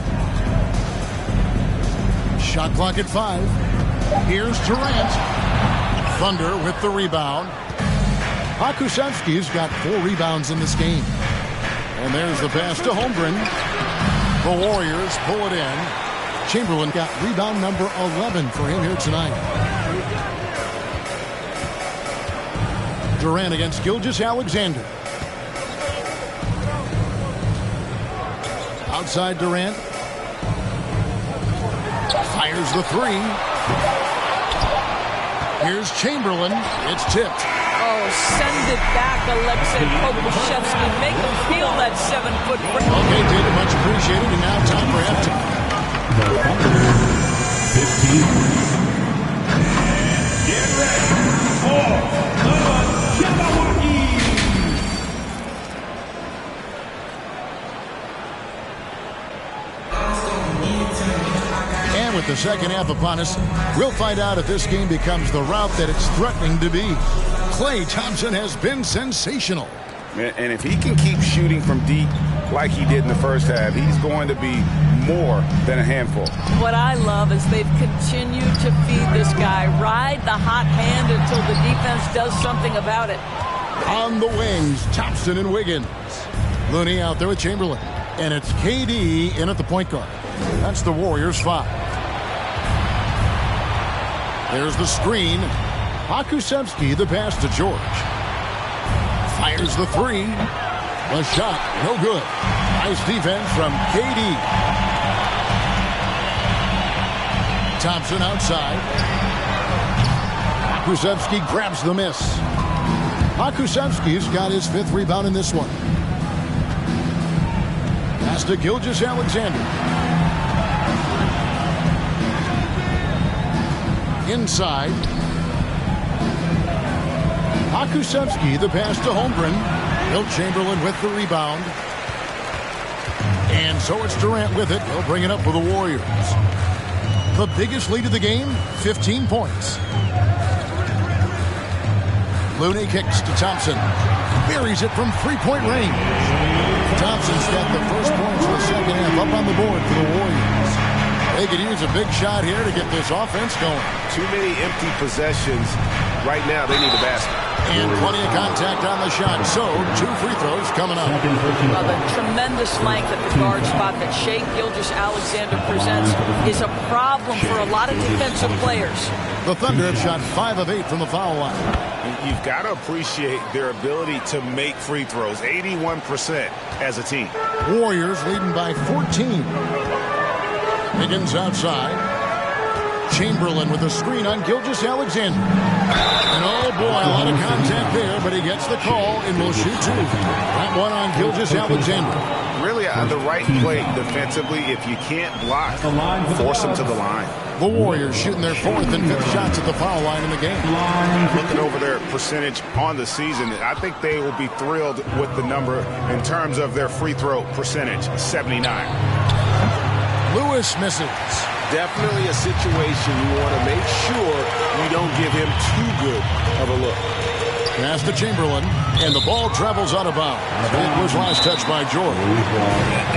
Shot clock at 5. Here's Durant. Thunder with the rebound. Hakusevsky's got 4 rebounds in this game. And there's the pass to Holmgren. The Warriors pull it in. Chamberlain got rebound number 11 for him here tonight. Durant against Gilgeous-Alexander. Outside Durant. Fires the 3. Here's Chamberlain. It's tipped. Oh, send it back, Alexei Pokusevski. Make him feel that 7-foot break. Okay, David, much appreciated. And now time for halftime. 15. Get ready for the Jabberwocky. And with the second half upon us, we'll find out if this game becomes the route that it's threatening to be. Klay Thompson has been sensational. And if he can keep shooting from deep like he did in the first half, he's going to be more than a handful. What I love is they've continued to feed this guy. Ride the hot hand until the defense does something about it. On the wings, Thompson and Wiggins. Looney out there with Chamberlain. And it's KD in at the point guard. That's the Warriors' 5. There's the screen. Hakusevsky, the pass to George. Fires the 3. The shot, no good. Nice defense from KD. Thompson outside. Hakusevsky grabs the miss. Hakusevsky's got his 5th rebound in this one. Pass to Gilgeous-Alexander. Inside. Hakusevsky, the pass to Holmgren. Wilt Chamberlain with the rebound. And so it's Durant with it. He'll bring it up for the Warriors. The biggest lead of the game, 15 points. Looney kicks to Thompson. Buries it from 3-point range. Thompson's got the first points of the second half up on the board for the Warriors. They could use a big shot here to get this offense going. Too many empty possessions. Right now, they need a basket. And plenty of contact on the shot. So, 2 free throws coming up. Well, the tremendous length at the guard spot that Shai Gilgeous-Alexander presents is a problem for a lot of defensive players. The Thunder have shot 5 of 8 from the foul line. You've got to appreciate their ability to make free throws. 81% as a team. Warriors leading by 14. Higgins outside. Chamberlain with a screen on Gilgeous-Alexander. And oh boy, a lot of contact there, but he gets the call and will shoot 2. That one on Gilgeous-Alexander. Really the right play defensively. If you can't block, force them to the line. The Warriors shooting their 4th and 5th shots at the foul line in the game. Looking over their percentage on the season, I think they will be thrilled with the number in terms of their free throw percentage, 79. Lewis misses. Definitely a situation you want to make sure you don't give him too good of a look. Pass to Chamberlain, and the ball travels out of bounds. It was last touched by George.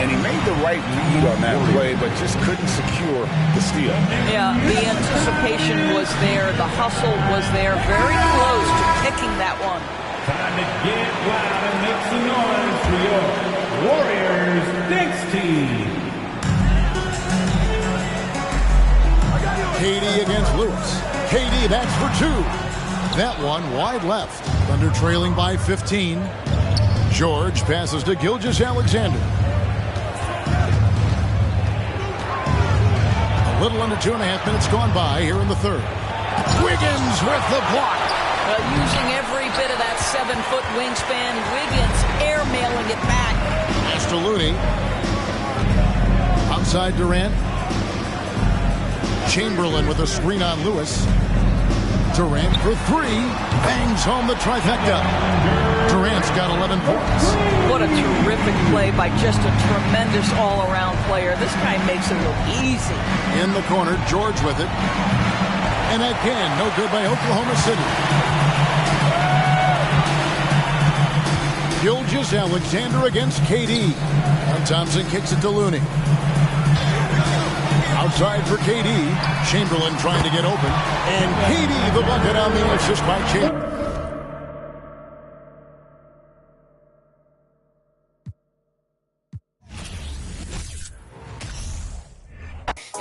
And he made the right read on that play, but just couldn't secure the steal. Yeah, the anticipation was there. The hustle was there. Very close to picking that one. Time to get loud and make some noise for your Warriors next team. KD against Lewis. KD, that's for 2. That one wide left. Thunder trailing by 15. George passes to Gilgeous-Alexander. A little under 2.5 minutes gone by here in the 3rd. Wiggins with the block. Using every bit of that 7-foot wingspan. Wiggins airmailing it back. Pass to Looney. Outside Durant. Chamberlain with a screen on Lewis. Durant for 3. Bangs home the trifecta. Durant's got 11 points. What a terrific play by just a tremendous all-around player. This guy makes it look easy. In the corner, George with it. And again, no good by Oklahoma City. Gilgeous Alexander against KD. And Thompson kicks it to Looney. Outside for KD. Chamberlain trying to get open. And KD the bucket on the assist by Chamberlain.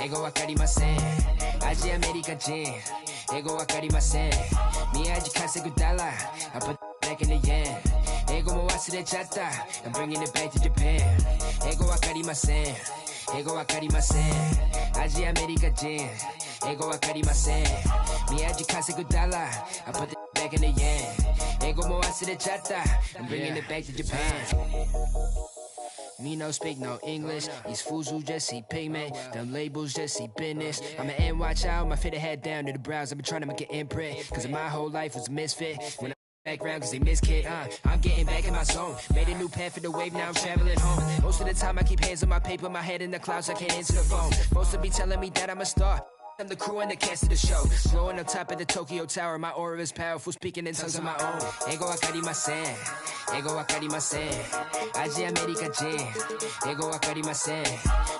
Ego wakarimasen. Aji America Jin. Ego wakarimasen. Miyaji kasegu dollar. I put back in the yen. Ego mo wasurechatta. I'm bringing it back to Japan. Ego wakarimasen. Ego wakarimasen. Aji America Jin. Ego wakarimasen. Miyaji kasegu dollar. I put back in the yen. Ego mo wasurechatta. I'm bringing it back to Japan. Me no speak no English. These fools who just see pigment. Them labels just see business. I'm an NY child, my fit head down to the brows. I've been trying to make an imprint. Cause my whole life was a misfit. When I background cause they miss kid, I'm getting back in my zone. Made a new path for the wave, now I'm traveling home. Most of the time I keep hands on my paper, my head in the clouds, I can't answer the phone. Most of be telling me that I'm a star. I'm the crew and the cast of the show. Glowing on top of the Tokyo Tower. My aura is powerful, speaking in tongues of my own. Ego wakarimasen. Ego wakarimasen. Aji America Jin. Ego wakarimasen.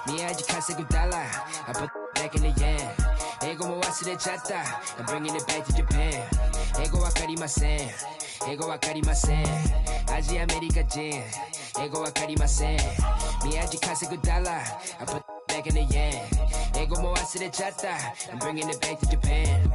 Miyaji kasegu dollar. I put back in the yen. Ego mo wasurechatta. I'm bringing it back to Japan. Ego wakarimasen. Ego wakarimasen. Aji America Jin. Ego wakarimasen. Miyaji kasegu dollar. I put back in the yen. Ego mo wasurechatta. I'm bringing it back to Japan.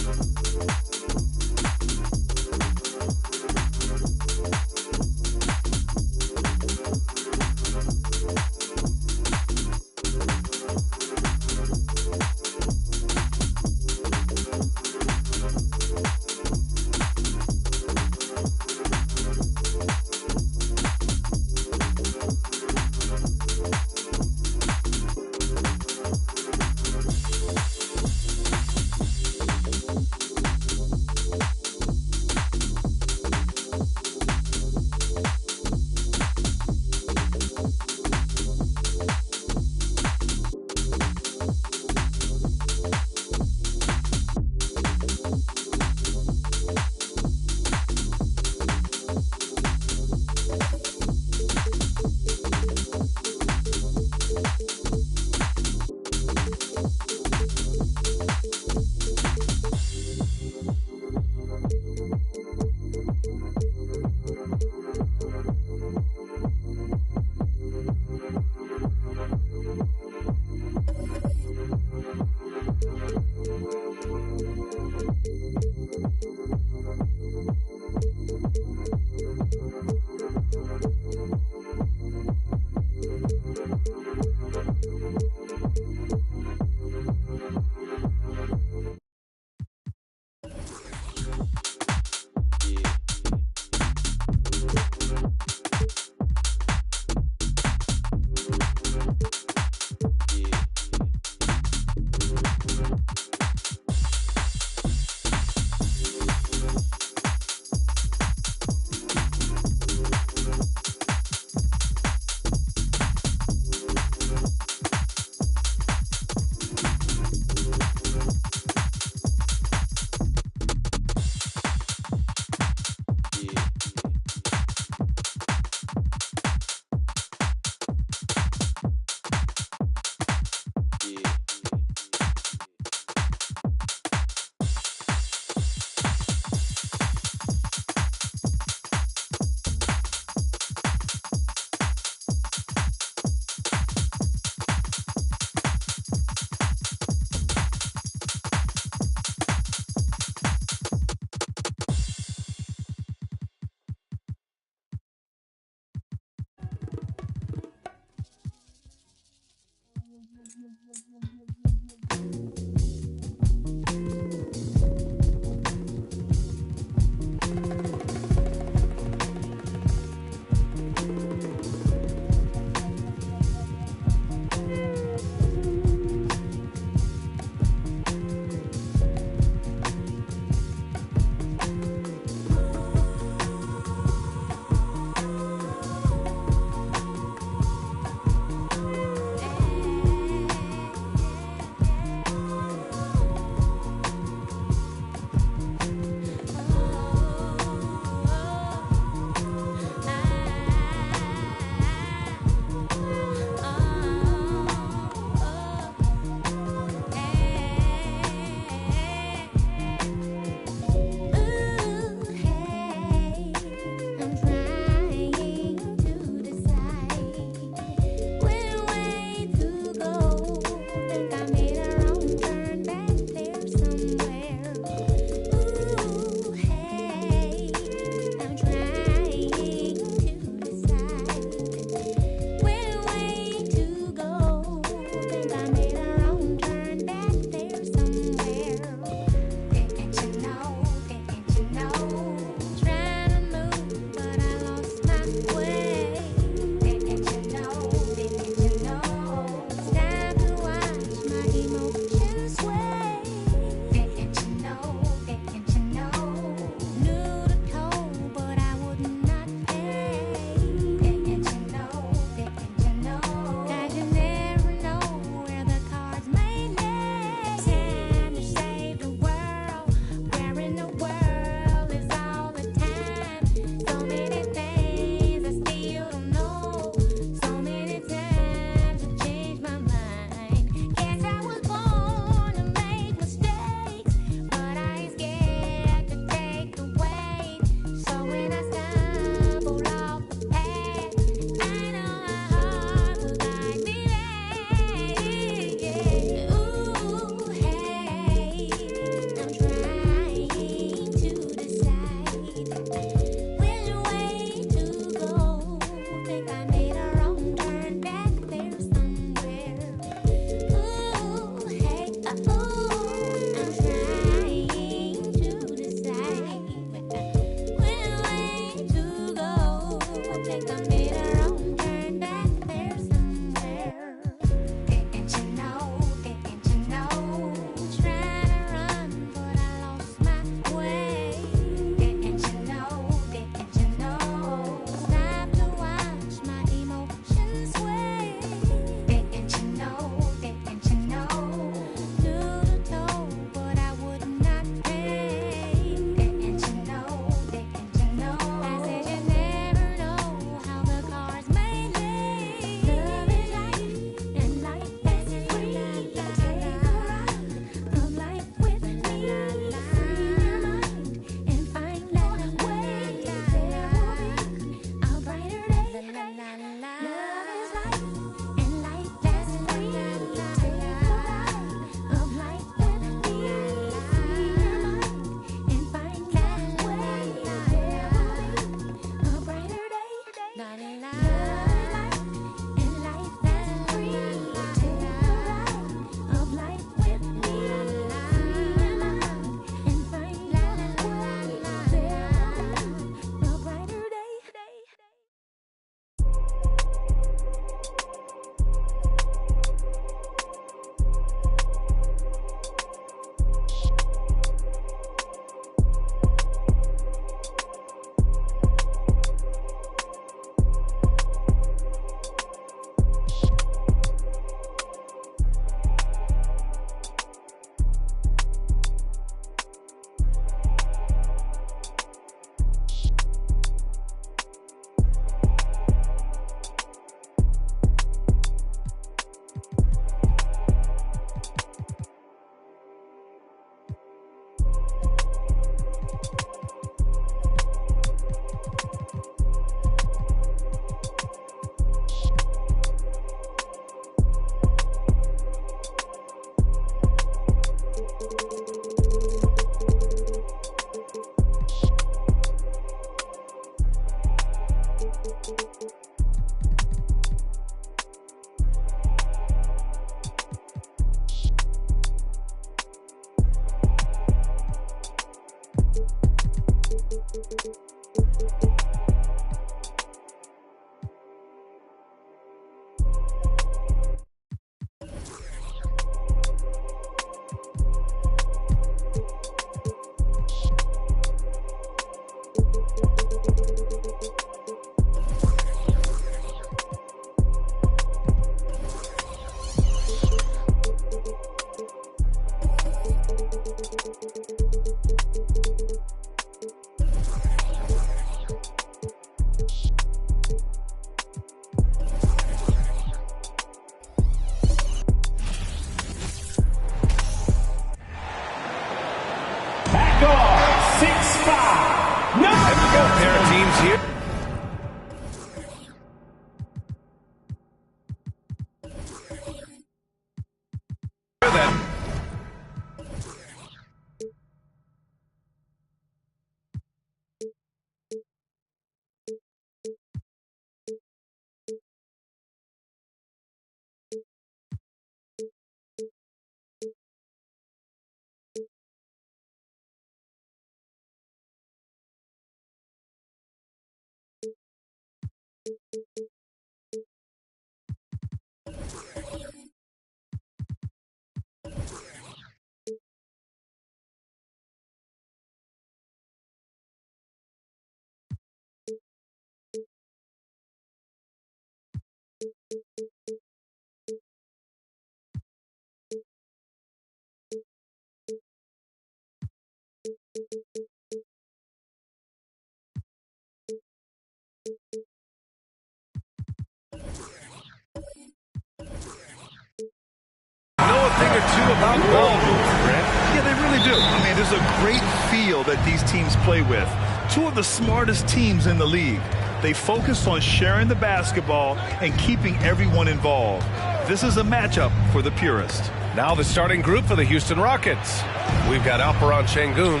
Know a thing or two about ball movement, Grant. Yeah, they really do. I mean, there's a great feel that these teams play with. Two of the smartest teams in the league. They focus on sharing the basketball and keeping everyone involved. This is a matchup for the purist. Now the starting group for the Houston Rockets. We've got Alperon Şengün,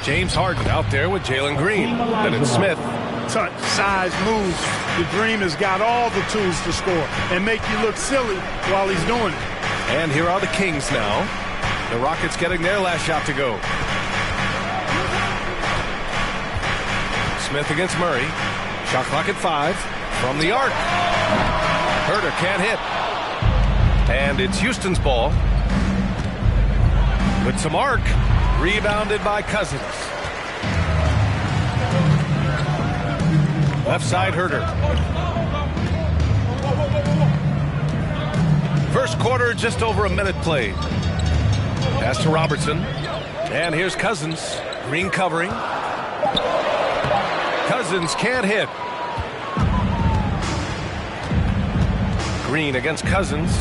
James Harden out there with Jalen Green. Then it's Smith. Touch, size, moves. The Dream has got all the tools to score and make you look silly while he's doing it. And here are the Kings now. The Rockets getting their last shot to go. Smith against Murray. Shot clock at 5. From the arc. Herter can't hit. And it's Houston's ball. With some arc. Rebounded by Cousins. Left side, Herter. First quarter, just over a minute played. Pass to Robertson. And here's Cousins. Green covering. Cousins can't hit. Green against Cousins.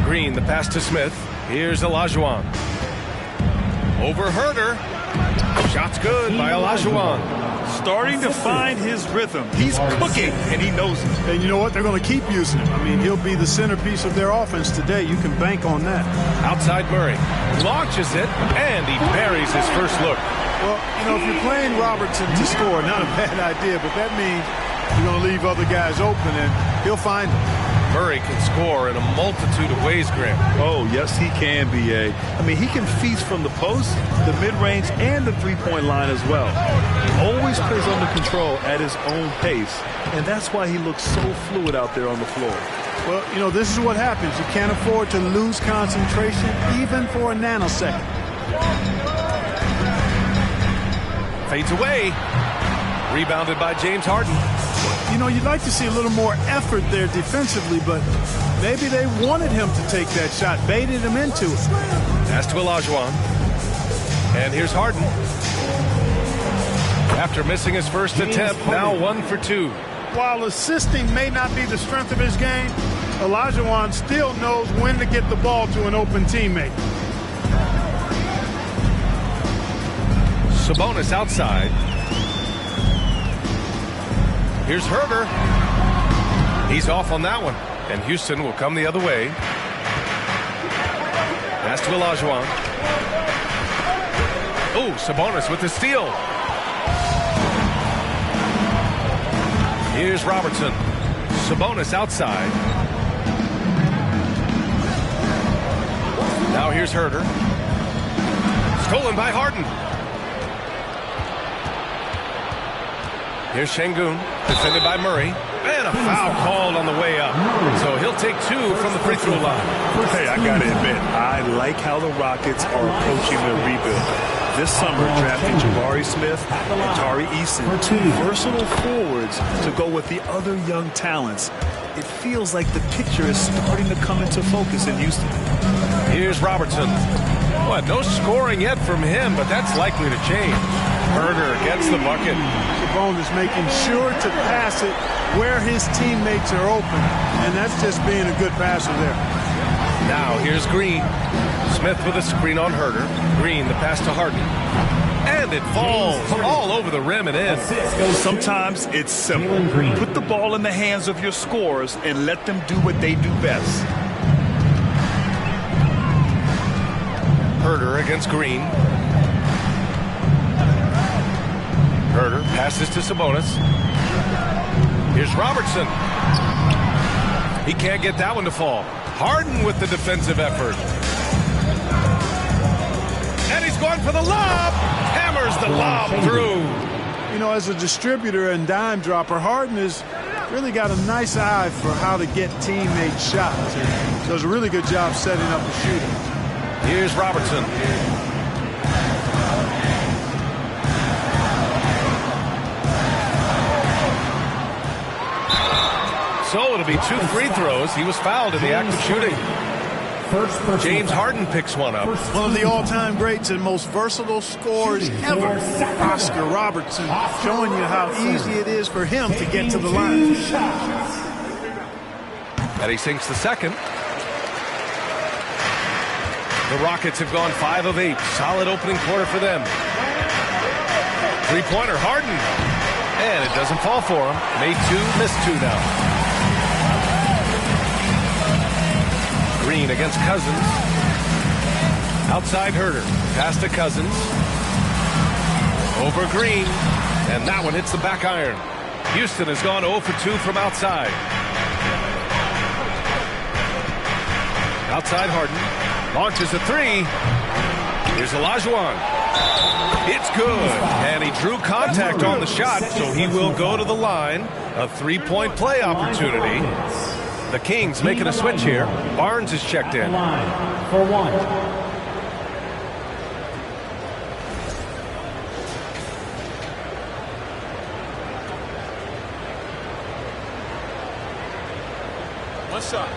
Green, the pass to Smith. Here's Olajuwon. Over Herter. Shot's good by Olajuwon. Starting to find his rhythm. He's cooking, and he knows it. And you know what? They're going to keep using him. I mean, he'll be the centerpiece of their offense today. You can bank on that. Outside Murray. Launches it, and he buries his first look. Well, you know, if you're playing Robertson to score, not a bad idea, but that means you're going to leave other guys open, and he'll find them. Murray can score in a multitude of ways, Grant. Oh, yes, he can, B.A. I mean, he can feast from the post, the mid-range, and the three-point line as well. He always plays under control at his own pace, and that's why he looks so fluid out there on the floor. Well, you know, this is what happens. You can't afford to lose concentration even for a nanosecond. Fades away. Rebounded by James Harden. You know, you'd like to see a little more effort there defensively, but maybe they wanted him to take that shot, baited him into it. Pass to Olajuwon. And here's Harden. After missing his first attempt, now 1 for 2. While assisting may not be the strength of his game, Olajuwon still knows when to get the ball to an open teammate. Sabonis outside. Here's Herter. He's off on that one. And Houston will come the other way. Pass to Olajuwon. Oh, Sabonis with the steal. Here's Robertson. Sabonis outside. Now here's Herter. Stolen by Harden. Here's Şengün, defended by Murray. And a foul called on the way up. So he'll take 2 from the free throw line. Hey, I got to admit, I like how the Rockets are approaching their rebuild. This summer, drafting Jabari Smith and Tari Eason, 2 versatile forwards to go with the other young talents. It feels like the picture is starting to come into focus in Houston. Here's Robertson. Well, no scoring yet from him, but that's likely to change. Herter gets the bucket. Sabonis making sure to pass it where his teammates are open, and that's just being a good passer there. Now here's Green. Smith with a screen on Herter. Green, the pass to Harden. And it falls all over the rim and in. Sometimes it's simple. Put the ball in the hands of your scorers and let them do what they do best. Herter against Green. Herter passes to Sabonis. Here's Robertson. He can't get that one to fall. Harden with the defensive effort. And he's going for the lob. Hammers the lob through. You know, as a distributor and dime dropper, Harden has really got a nice eye for how to get teammate shots. And does a really good job setting up the shooting. Here's Robertson. So it'll be 2 free throws. He was fouled in the act of shooting. James Harden picks one up. One of the all-time greats and most versatile scorers ever, Oscar Robertson, showing you how easy it is for him to get to the line. And he sinks the second. The Rockets have gone 5 of 8. Solid opening quarter for them. Three-pointer, Harden. And it doesn't fall for him. Made 2, missed 2 now. Green against Cousins. Outside Herter. Pass to Cousins. Over Green. And that one hits the back iron. Houston has gone 0 for 2 from outside. Outside Harden. Launches a 3. Here's Olajuwon. It's good. And he drew contact on the shot, so he will go to the line. A 3-point play opportunity. The Kings making a switch here. Barnes is checked in. For 1. What's up?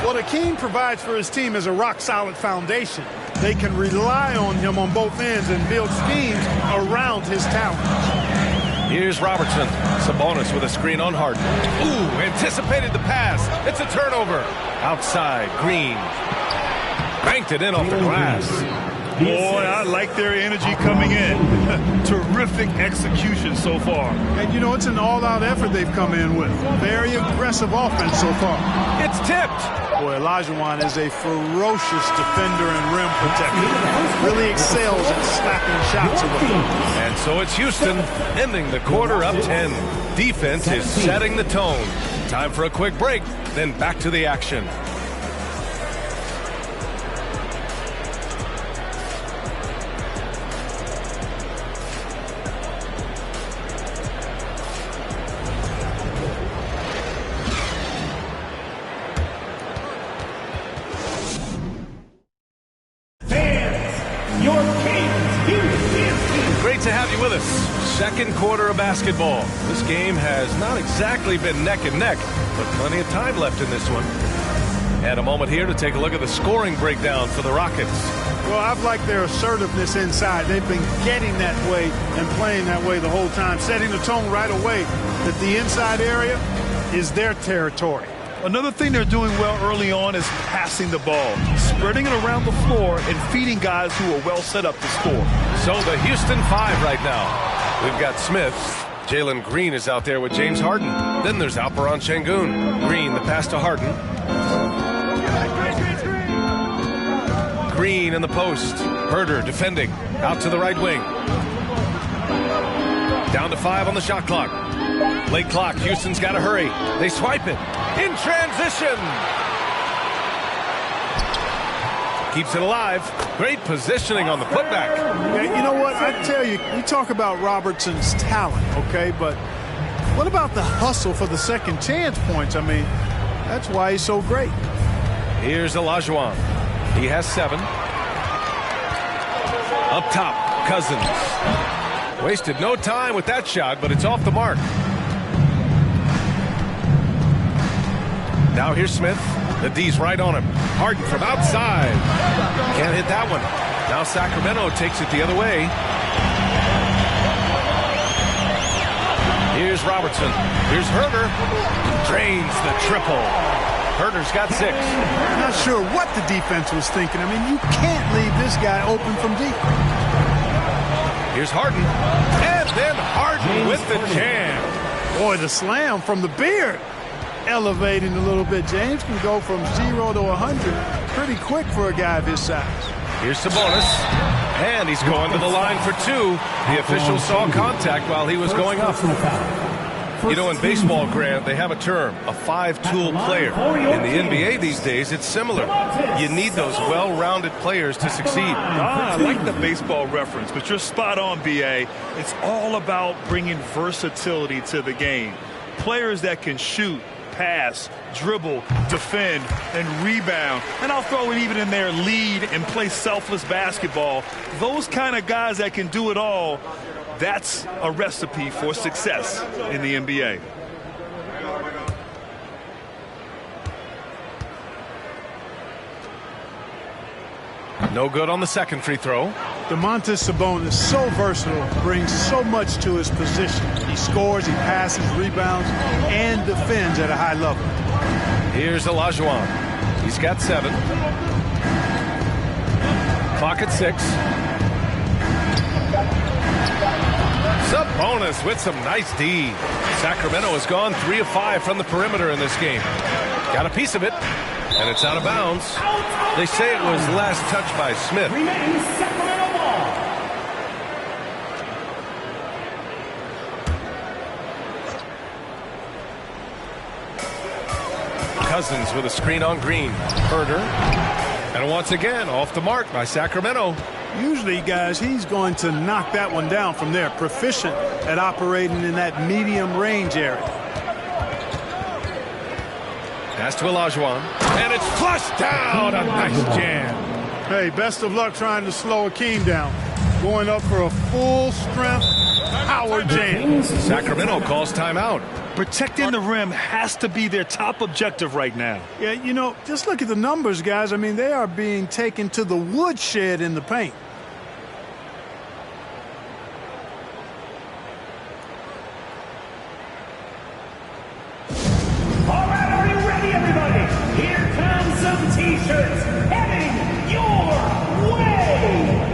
What Akeem provides for his team is a rock-solid foundation. They can rely on him on both ends and build schemes around his talent. Here's Robertson. Sabonis with a screen on Harden. Ooh, anticipated the pass. It's a turnover. Outside, Green. Banked it in off the glass. Boy, I like their energy coming in. Terrific execution so far. And, you know, it's an all-out effort they've come in with. Very aggressive offense so far. It's tipped. Boy, Olajuwon is a ferocious defender and rim protector. Really excels at slapping shots away. And so it's Houston ending the quarter up 10. Defense is setting the tone. Time for a quick break, then back to the action. Great to have you with us. Second quarter of basketball. This game has not exactly been neck and neck, but plenty of time left in this one. And a moment here to take a look at the scoring breakdown for the Rockets. Well, I've liked their assertiveness inside. They've been getting that way and playing that way the whole time, setting the tone right away that the inside area is their territory. Another thing they're doing well early on is passing the ball, spreading it around the floor and feeding guys who are well set up to score. So the Houston 5 right now. We've got Smith. Jalen Green is out there with James Harden. Then there's Alperon Şengün. Green, the pass to Harden. Green in the post. Herter defending. Out to the right wing. Down to 5 on the shot clock. Late clock. Houston's got to hurry. They swipe it. In transition. Keeps it alive. Great positioning on the putback. Yeah, you know what? I tell you, we talk about Robertson's talent, okay? But what about the hustle for the second chance points? I mean, that's why he's so great. Here's Olajuwon. He has 7. Up top, Cousins. Wasted no time with that shot, but it's off the mark. Now here's Smith. The D's right on him. Harden from outside. Can't hit that one. Now Sacramento takes it the other way. Here's Robertson. Here's Herter. Drains the triple. Herter's got 6. Not sure what the defense was thinking. I mean, you can't leave this guy open from deep. Here's Harden. And then Harden with the jam. Boy, the slam from the beard. Elevating a little bit. James can go from 0 to 100 pretty quick for a guy of his size. Here's Sabonis. And he's going to the line for 2. The official saw contact while he was going up. You know, in baseball, Grant, they have a term, a 5-tool player. In the NBA these days, it's similar. You need those well-rounded players to succeed. I like the baseball reference, but you're spot on, B.A. It's all about bringing versatility to the game. Players that can shoot, pass, dribble, defend, and rebound. And I'll throw it even in there, lead and play selfless basketball. Those kind of guys that can do it all, that's a recipe for success in the NBA. No good on the second free throw. Domantas Sabonis, so versatile, brings so much to his position. He scores, he passes, rebounds, and defends at a high level. Here's Olajuwon. He's got 7. Clock at 6. Sabonis with some nice D. Sacramento has gone 3 of 5 from the perimeter in this game. Got a piece of it, and it's out of bounds. They say it was last touched by Smith. Remains Sacramento ball. Cousins with a screen on Green. Herder. And once again, off the mark by Sacramento. Usually, guys, he's going to knock that one down from there. Proficient at operating in that medium range area. Pass to Olajuwon. And it's flushed down. A nice jam. Hey, best of luck trying to slow Akeem down. Going up for a full-strength power jam. Sacramento calls timeout. Protecting the rim has to be their top objective right now. Yeah, you know, just look at the numbers, guys. I mean, they are being taken to the woodshed in the paint. All right, are you ready, everybody? Here comes some T-shirts heading your way.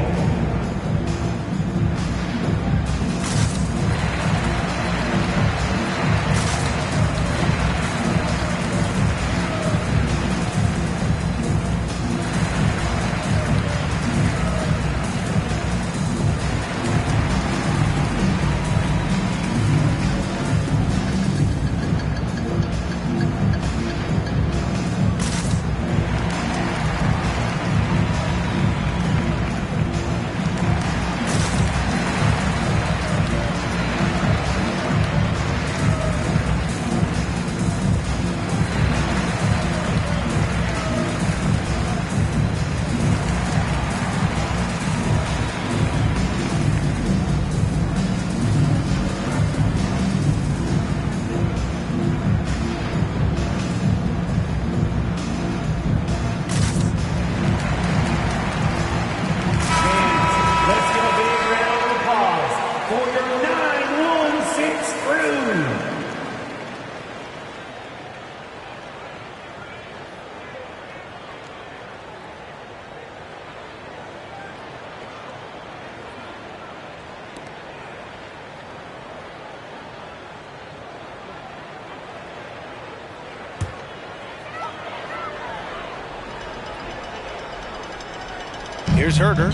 Here's Herder.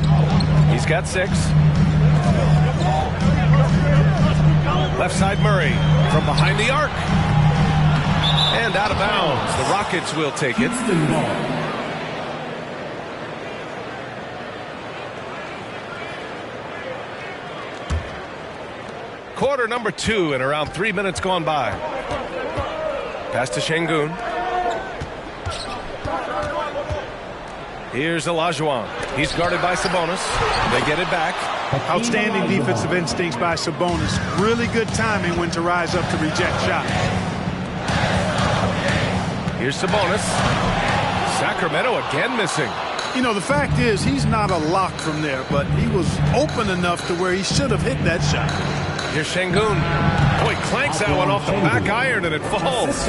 He's got 6. Left side Murray from behind the arc. And out of bounds. The Rockets will take it. Quarter number 2 and around 3 minutes gone by. Pass to Şengün. Here's Olajuwon. He's guarded by Sabonis. They get it back. Outstanding defensive instincts by Sabonis. Really good timing when to rise up to reject shots. Here's Sabonis. Sacramento again missing. You know, the fact is he's not a lock from there, but he was open enough to where he should have hit that shot. Here's Şengün. Oh, he clanks that one off the back iron and it falls.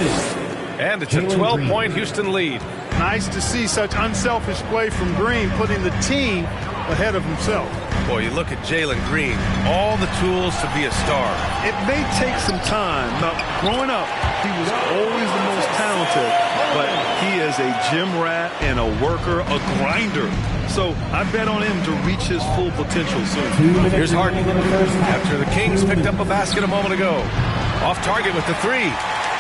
And it's a 12-point Houston lead. Nice to see such unselfish play from Green, putting the team ahead of himself. Boy, you look at Jalen Green, all the tools to be a star. It may take some time. Now, growing up, he was always the most talented, but he is a gym rat and a worker, a grinder. So I bet on him to reach his full potential soon. Here's Harden. After the Kings picked up a basket a moment ago. Off target with the 3.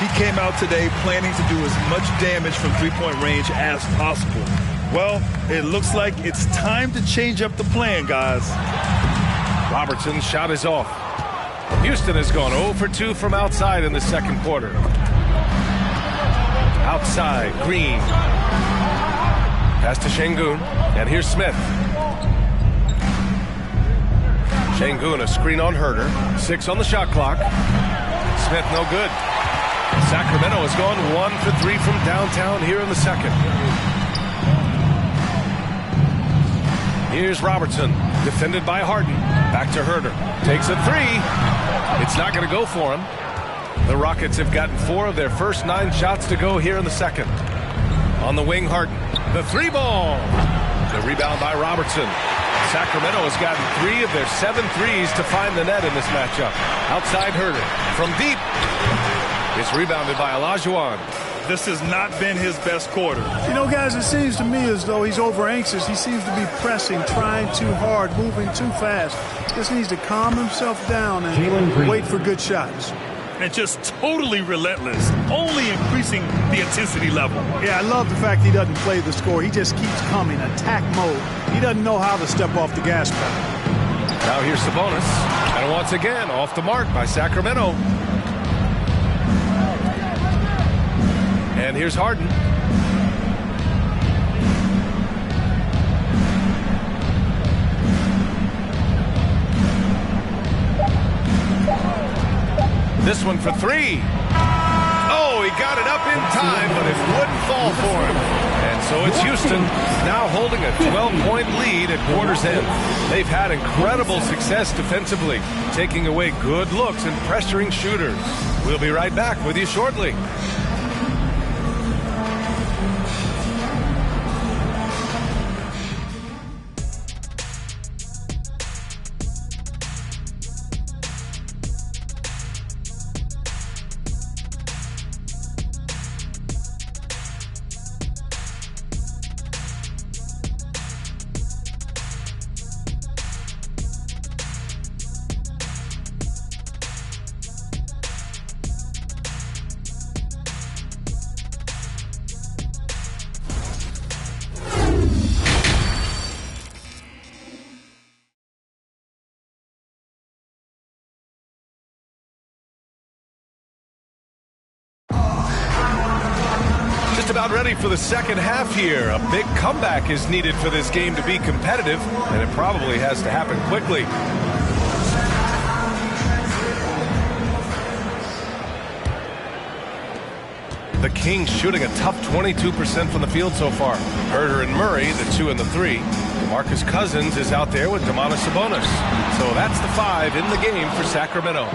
He came out today planning to do as much damage from three-point range as possible. Well, it looks like it's time to change up the plan, guys. Robertson's shot is off. Houston has gone 0 for 2 from outside in the second quarter. Outside, Green. Pass to Şengün. And here's Smith. Şengün, a screen on Herder. 6 on the shot clock. Smith, no good. Sacramento has gone 1 for 3 from downtown here in the second. Here's Robertson, defended by Harden. Back to Herder. Takes a 3. It's not going to go for him. The Rockets have gotten 4 of their first 9 shots to go here in the second. On the wing, Harden. The 3 ball. The rebound by Robertson. Sacramento has gotten 3 of their 7 threes to find the net in this matchup. Outside Herder. From deep. It's rebounded by Olajuwon. This has not been his best quarter. You know, guys, it seems to me as though he's over anxious. He seems to be pressing, trying too hard, moving too fast. Just needs to calm himself down and wait for good shots. And just totally relentless, only increasing the intensity level. Yeah, I love the fact he doesn't play the score. He just keeps coming, attack mode. He doesn't know how to step off the gas pedal. Now here's Sabonis. And once again, off the mark by Sacramento. And here's Harden. This one for 3. Oh, he got it up in time, but it wouldn't fall for him. And so it's Houston now holding a 12-point lead at quarter's end. They've had incredible success defensively, taking away good looks and pressuring shooters. We'll be right back with you shortly. About ready for the second half here. A big comeback is needed for this game to be competitive, and it probably has to happen quickly. The Kings shooting a tough 22% from the field so far. Herder and Murray, the 2 and the 3. DeMarcus Cousins is out there with Domantas Sabonis. So that's the 5 in the game for Sacramento.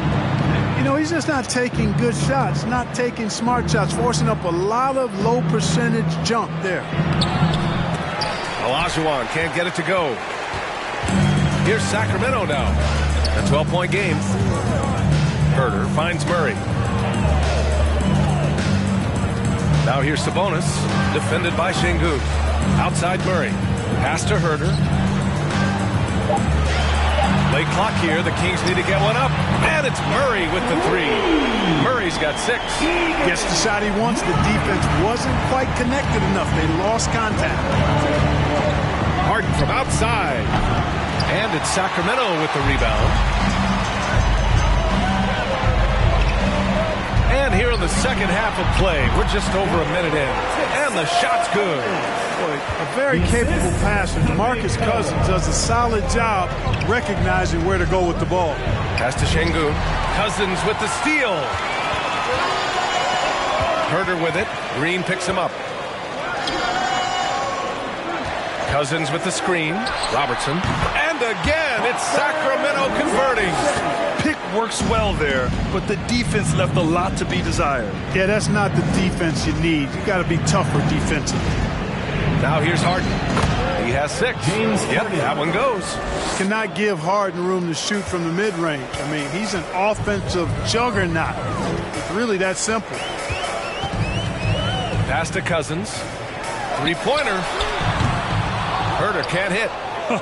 You know, he's just not taking good shots, not taking smart shots, forcing up a lot of low percentage jump there. Olajuwon can't get it to go. Here's Sacramento now. A 12-point game. Herder finds Murray. Now here's Sabonis, defended by Şengün. Outside Murray. Pass to Herder. Late clock here. The Kings need to get one up. And it's Murray with the 3. Murray's got 6. Gets the shot he wants. The defense wasn't quite connected enough. They lost contact. Harden from outside. And it's Sacramento with the rebound. And here in the second half of play, we're just over a minute in. And the shot's good. Boy, a very capable passer. DeMarcus Cousins does a solid job recognizing where to go with the ball. Pass to Şengün. Cousins with the steal. Herder with it. Green picks him up. Cousins with the screen. Robertson. And again, it's Sacramento converting. Pick works well there, but the defense left a lot to be desired. Yeah, that's not the defense you need. You got to be tougher defensively. Now here's Harden. He has 6. Yep, that one goes. Cannot give Harden room to shoot from the mid-range. I mean, he's an offensive juggernaut. It's really that simple. Pass to Cousins. 3-pointer. Herder can't hit.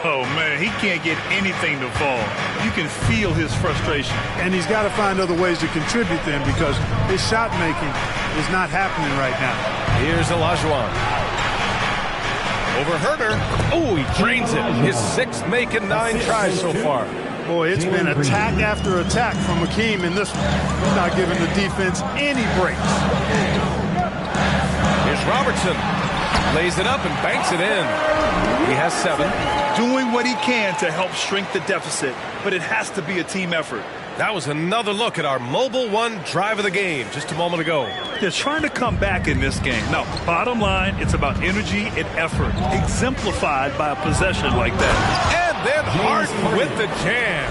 Oh, man, he can't get anything to fall. You can feel his frustration. And he's got to find other ways to contribute then, because his shot making is not happening right now. Here's Olajuwon. Over Herder. Oh, he drains it. His 6th make in 9 tries so far. Boy, it's been attack after attack from Hakeem in this one. He's not giving the defense any breaks. Robertson lays it up and banks it in. He has 7. Doing what he can to help shrink the deficit, but it has to be a team effort. That was another look at our Mobile One drive of the game just a moment ago. They're trying to come back in this game. Now, bottom line, it's about energy and effort, exemplified by a possession like that. And then Harden with the jam.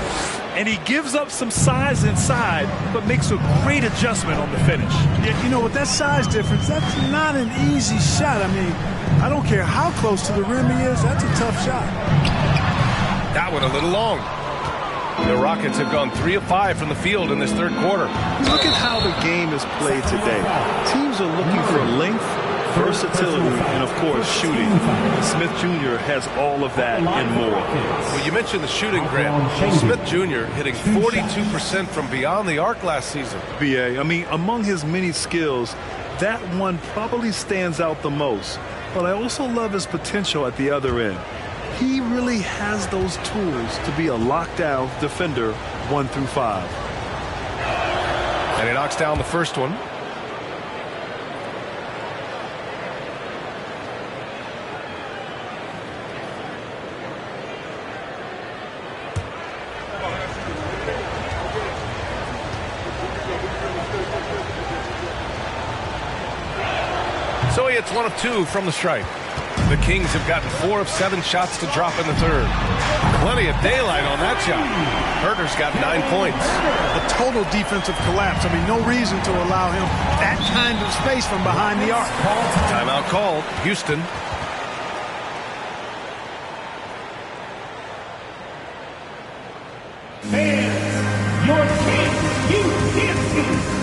And he gives up some size inside, but makes a great adjustment on the finish. Yeah, you know, with that size difference, that's not an easy shot. I mean, I don't care how close to the rim he is, that's a tough shot. That one a little long. The Rockets have gone 3 of 5 from the field in this third quarter. Look at how the game is played today. Teams are looking for length, versatility, and, of course, shooting. Smith Jr. has all of that and more. Well, you mentioned the shooting, Grant. Smith Jr. hitting 42% from beyond the arc last season. BA, I mean, among his many skills, that one probably stands out the most. But I also love his potential at the other end. He really has those tools to be a lockdown defender 1 through 5. And he knocks down the first one. So he hits 1 of 2 from the stripe. The Kings have gotten 4 of 7 shots to drop in the third. Plenty of daylight on that shot. Herder's got 9 points. A total defensive collapse. I mean, no reason to allow him that kind of space from behind the arc. Timeout called. Houston. Fans, your Kings, you can't see.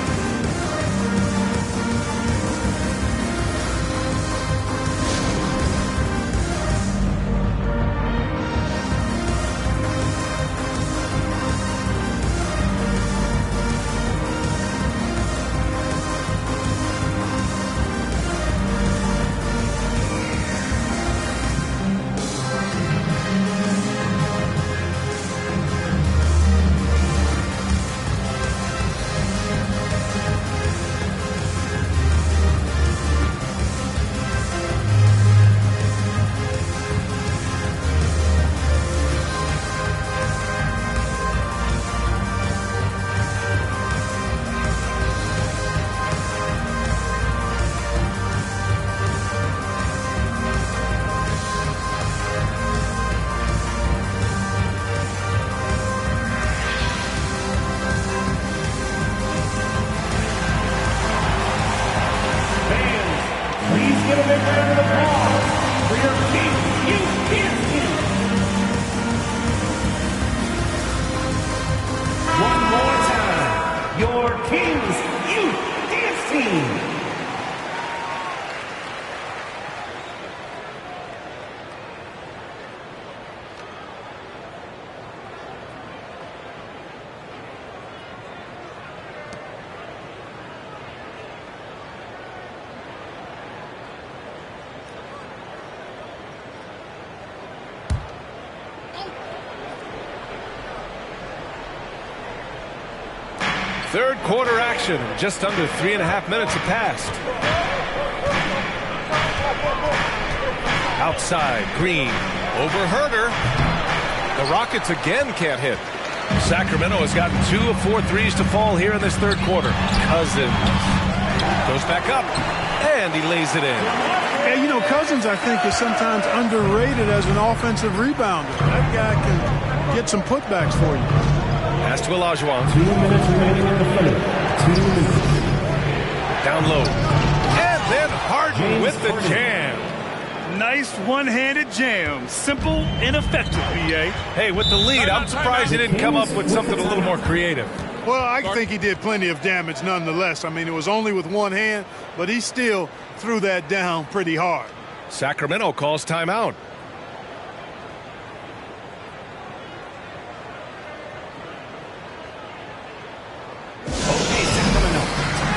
Third quarter action. Just under 3.5 minutes have passed. Outside, Green. Over Herder. The Rockets again can't hit. Sacramento has gotten 2 of 4 threes to fall here in this third quarter. Cousins goes back up, and he lays it in. And, you know, Cousins, I think, is sometimes underrated as an offensive rebounder. That guy can get some putbacks for you. Pass to Olajuwon. 2 minutes remaining in the third. 2 minutes. Down low. And then Harden with the jam. Nice one-handed jam. Simple and effective, B.A. Hey, with the lead, I'm surprised he didn't come up with something a little more creative. Well, I think he did plenty of damage nonetheless. I mean, it was only with one hand, but he still threw that down pretty hard. Sacramento calls timeout.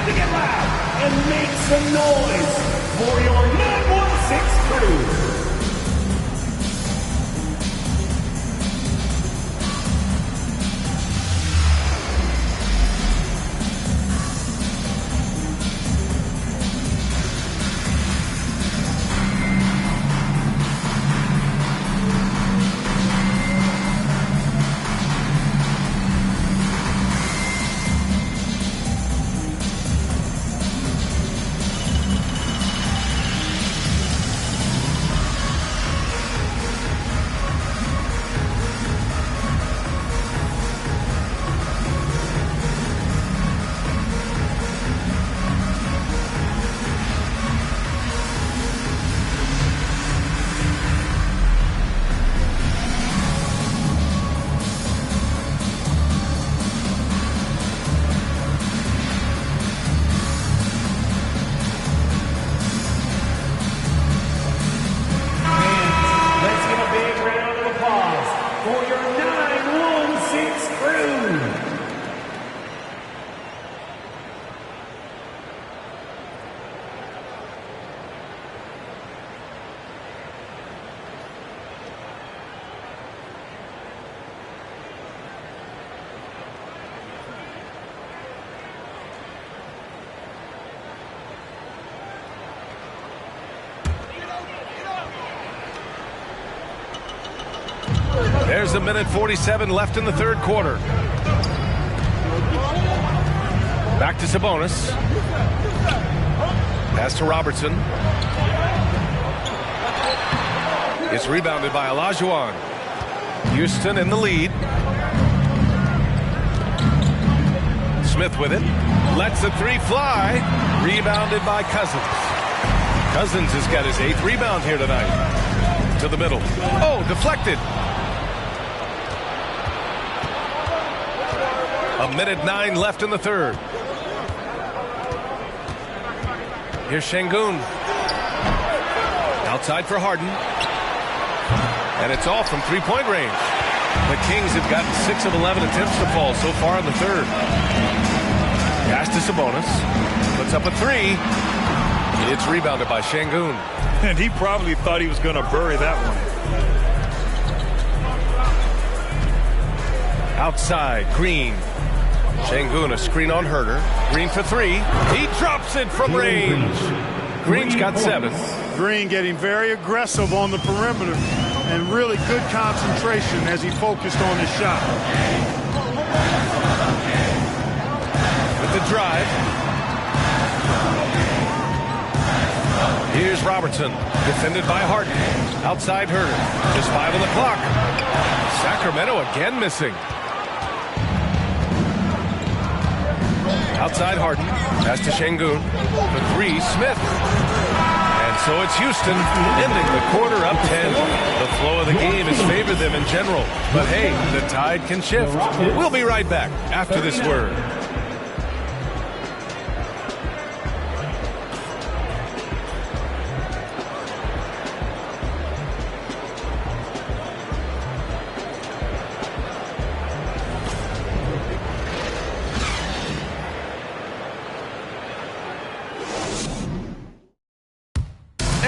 Get loud and make some noise for your 916 crew. There's a minute 47 left in the third quarter. Back to Sabonis. Pass to Robertson. It's rebounded by Olajuwon. Houston in the lead. Smith with it. Lets the three fly. Rebounded by Cousins. Cousins has got his 8th rebound here tonight. To the middle. Oh, deflected. A minute 9 left in the third. Here's Şengün. Outside for Harden. And it's all from three-point range. The Kings have gotten 6 of 11 attempts to fall so far in the third. Pass to Sabonis. Puts up a 3. It's rebounded by Şengün. And he probably thought he was going to bury that one. Outside, Green. Şengün, a screen on Herter. Green for 3. He drops it from range. Green's got 7. Green getting very aggressive on the perimeter and really good concentration as he focused on his shot. With the drive. Here's Robertson, defended by Harden. Outside Herter. Just 5 on the clock. Sacramento again missing. Outside Harden. Pass to Şengün. For 3, Smith. And so it's Houston ending the quarter up 10. The flow of the game has favored them in general. But hey, the tide can shift. We'll be right back after this word.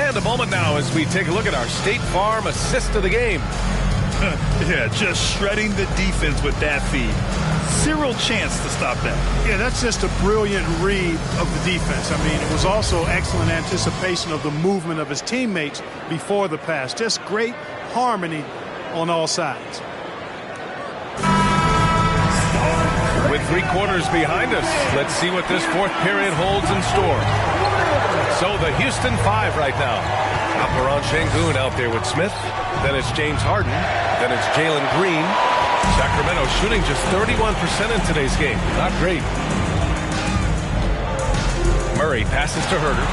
A moment now as we take a look at our State Farm assist of the game. Yeah, just shredding the defense with that feed. Zero chance to stop that. Yeah, that's just a brilliant read of the defense. I mean, it was also excellent anticipation of the movement of his teammates before the pass. Just great harmony on all sides. With 3 quarters behind us, let's see what this fourth period holds in store. So the Houston 5 right now. Alperen Şengün out there with Smith. Then it's James Harden. Then it's Jalen Green. Sacramento shooting just 31% in today's game. Not great. Murray passes to Herter.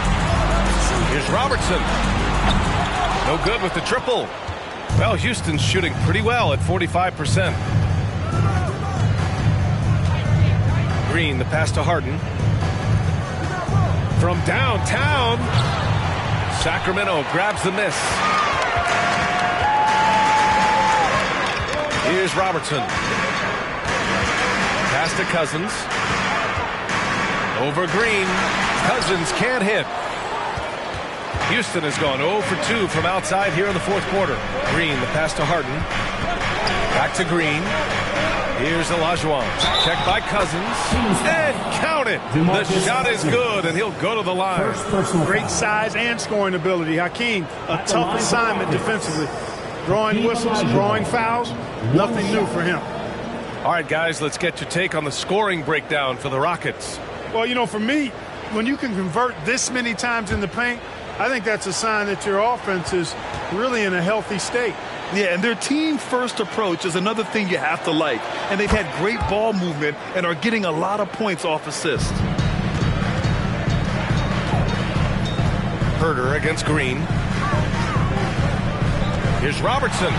Here's Robertson. No good with the triple. Well, Houston's shooting pretty well at 45%. Green, the pass to Harden. From downtown, Sacramento grabs the miss. Here's Robertson. Pass to Cousins. Over Green. Cousins can't hit. Houston has gone 0 for 2 from outside here in the fourth quarter. Green, the pass to Harden. Back to Green. Here's Olajuwon. Checked by Cousins. And count it. The shot is good, and he'll go to the line. Great size and scoring ability. Hakeem, a tough assignment defensively. Drawing whistles, drawing fouls, nothing new for him. All right, guys, let's get your take on the scoring breakdown for the Rockets. Well, you know, for me, when you can convert this many times in the paint, I think that's a sign that your offense is really in a healthy state. Yeah, and their team-first approach is another thing you have to like. And they've had great ball movement and are getting a lot of points off assists. Herter against Green. Here's Robertson.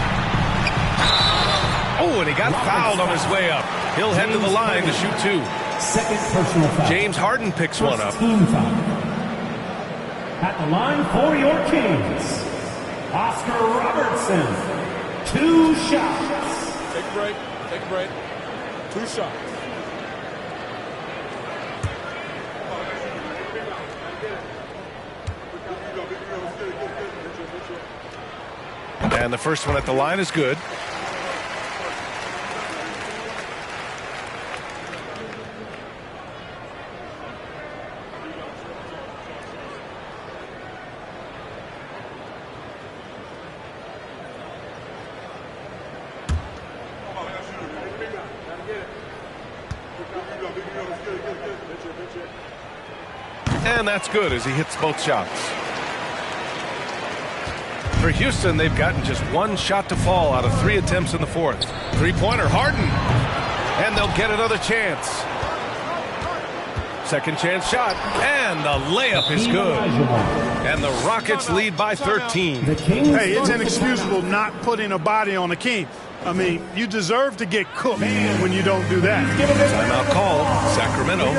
Oh, and he got fouled on his way up. He'll head to the line to shoot 2. Second personal foul. James Harden picks one up. Team foul. At the line for your Kings, Oscar Robertson. 2 shots. Take a break. Take a break. 2 shots. And the first one at the line is good. And that's good as he hits both shots. For Houston, they've gotten just one shot to fall out of 3 attempts in the fourth. Three-pointer, Harden. And they'll get another chance. Second chance shot. And the layup is good. And the Rockets lead by 13. Hey, it's inexcusable not putting a body on the King. I mean, you deserve to get cooked when you don't do that. Timeout call, Sacramento.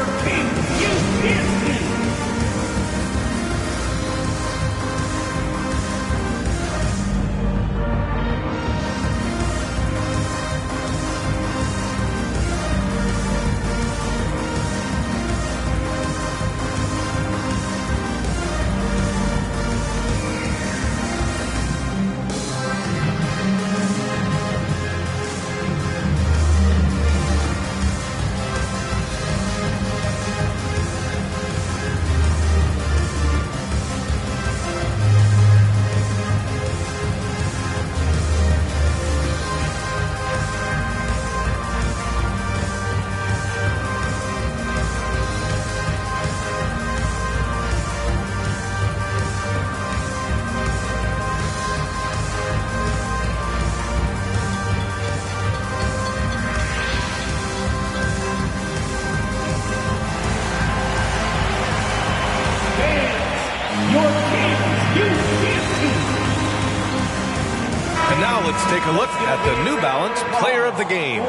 And now let's take a look at the New Balance Player of the Game.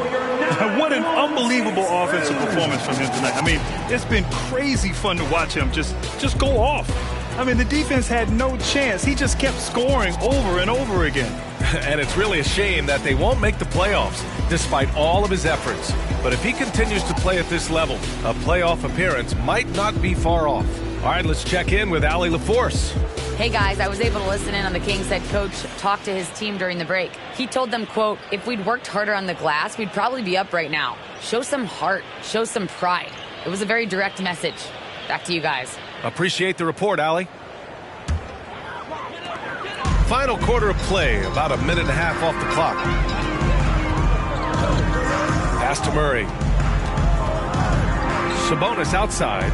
What an unbelievable offensive performance from him tonight. I mean, it's been crazy fun to watch him just go off. I mean, the defense had no chance. He just kept scoring over and over again. And it's really a shame that they won't make the playoffs despite all of his efforts. But if he continues to play at this level, a playoff appearance might not be far off. All right, let's check in with Allie LaForce. Hey guys, I was able to listen in on the Kings head coach talk to his team during the break. He told them, quote, if we'd worked harder on the glass, we'd probably be up right now. Show some heart, show some pride. It was a very direct message. Back to you guys. Appreciate the report, Allie. Final quarter of play, about a minute and a half off the clock. Pass to Murray. Sabonis outside.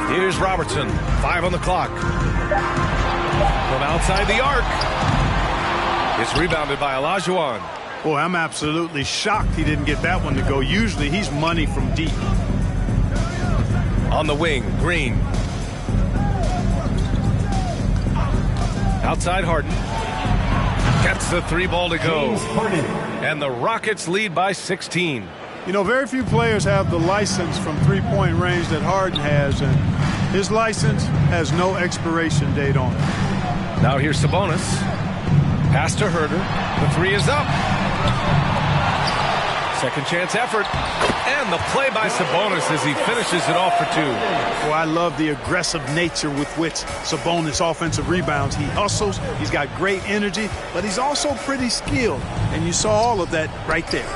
Here's Robertson, 5 on the clock. From outside the arc. It's rebounded by Olajuwon. Boy, I'm absolutely shocked he didn't get that one to go. Usually he's money from deep. On the wing, Green. Outside Harden. Gets the 3 ball to go. And the Rockets lead by 16. You know, very few players have the license from three-point range that Harden has, and his license has no expiration date on it. Now here's Sabonis. Pass to Herder. The 3 is up. Second chance effort. And the play by Sabonis as he finishes it off for 2. Well, I love the aggressive nature with which Sabonis offensive rebounds. He hustles. He's got great energy, but he's also pretty skilled. And you saw all of that right there.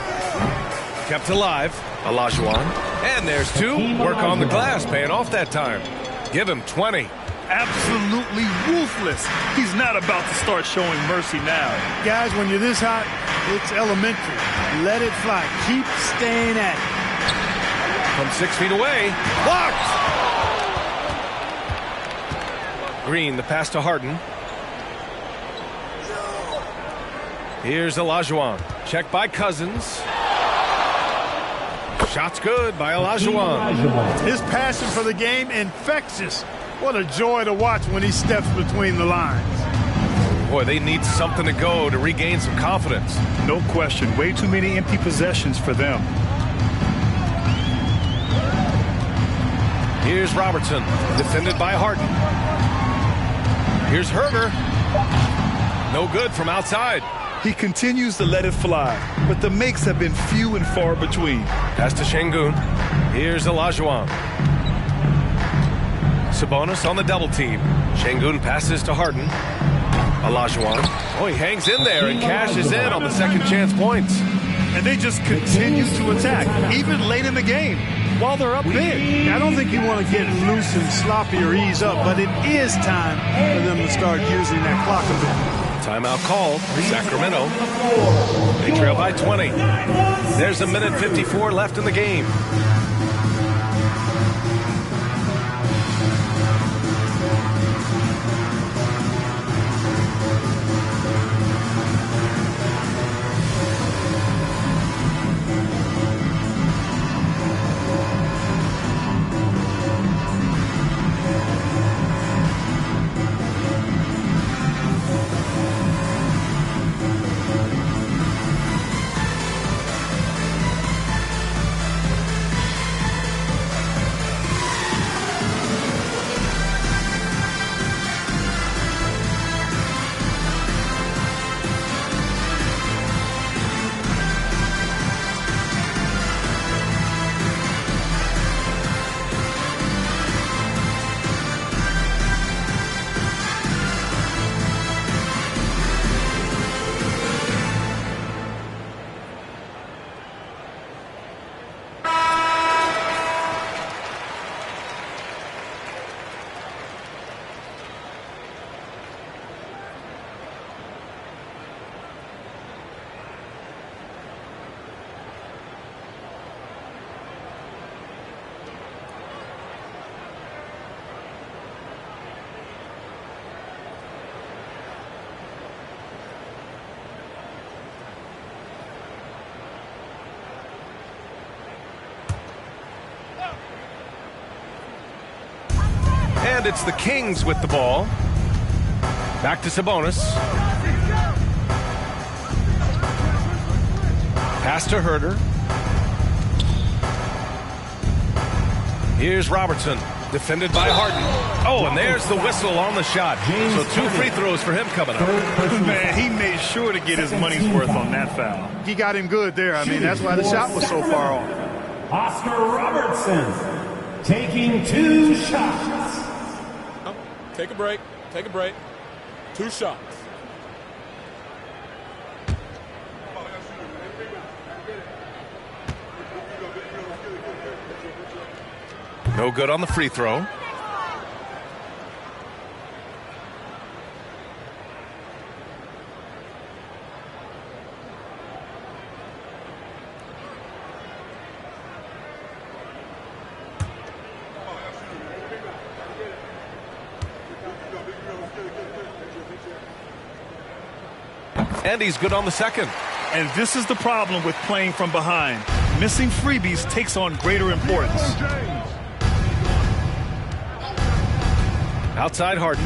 Kept alive, Olajuwon. And there's 2. Work on the glass, paying off that time. Give him 20. Absolutely ruthless. He's not about to start showing mercy now. Guys, when you're this hot, it's elementary. Let it fly. Keep staying at it. From 6 feet away. Blocked! Green, the pass to Harden. Here's Olajuwon. Check by Cousins. Shot's good by Olajuwon. His passion for the game, infectious. What a joy to watch when he steps between the lines. Boy, they need something to go to regain some confidence. No question. Way too many empty possessions for them. Here's Robertson, defended by Harden. Here's Herder. No good from outside. He continues to let it fly, but the makes have been few and far between. Pass to Şengün. Here's Olajuwon. Sabonis on the double team. Şengün passes to Harden. Olajuwon. Oh, he hangs in there and cashes in on the second chance points. And they just continue to attack, even late in the game, while they're up big. I don't think you want to get loose and sloppy or ease up, but it is time for them to start using that clock a bit. Timeout called. Sacramento. They trail by 20. There's a minute 54 left in the game. And it's the Kings with the ball. Back to Sabonis. Pass to Herter. Here's Robertson, defended by Harden. Oh, and there's the whistle on the shot. So 2 free throws for him coming up. Man, he made sure to get his money's worth on that foul. He got him good there. I mean, that's why the shot was so far off. Oscar Robertson taking 2 shots. Take a break. Take a break. 2 shots. No good on the free throw. And he's good on the second. And this is the problem with playing from behind. Missing freebies takes on greater importance. Outside Harden.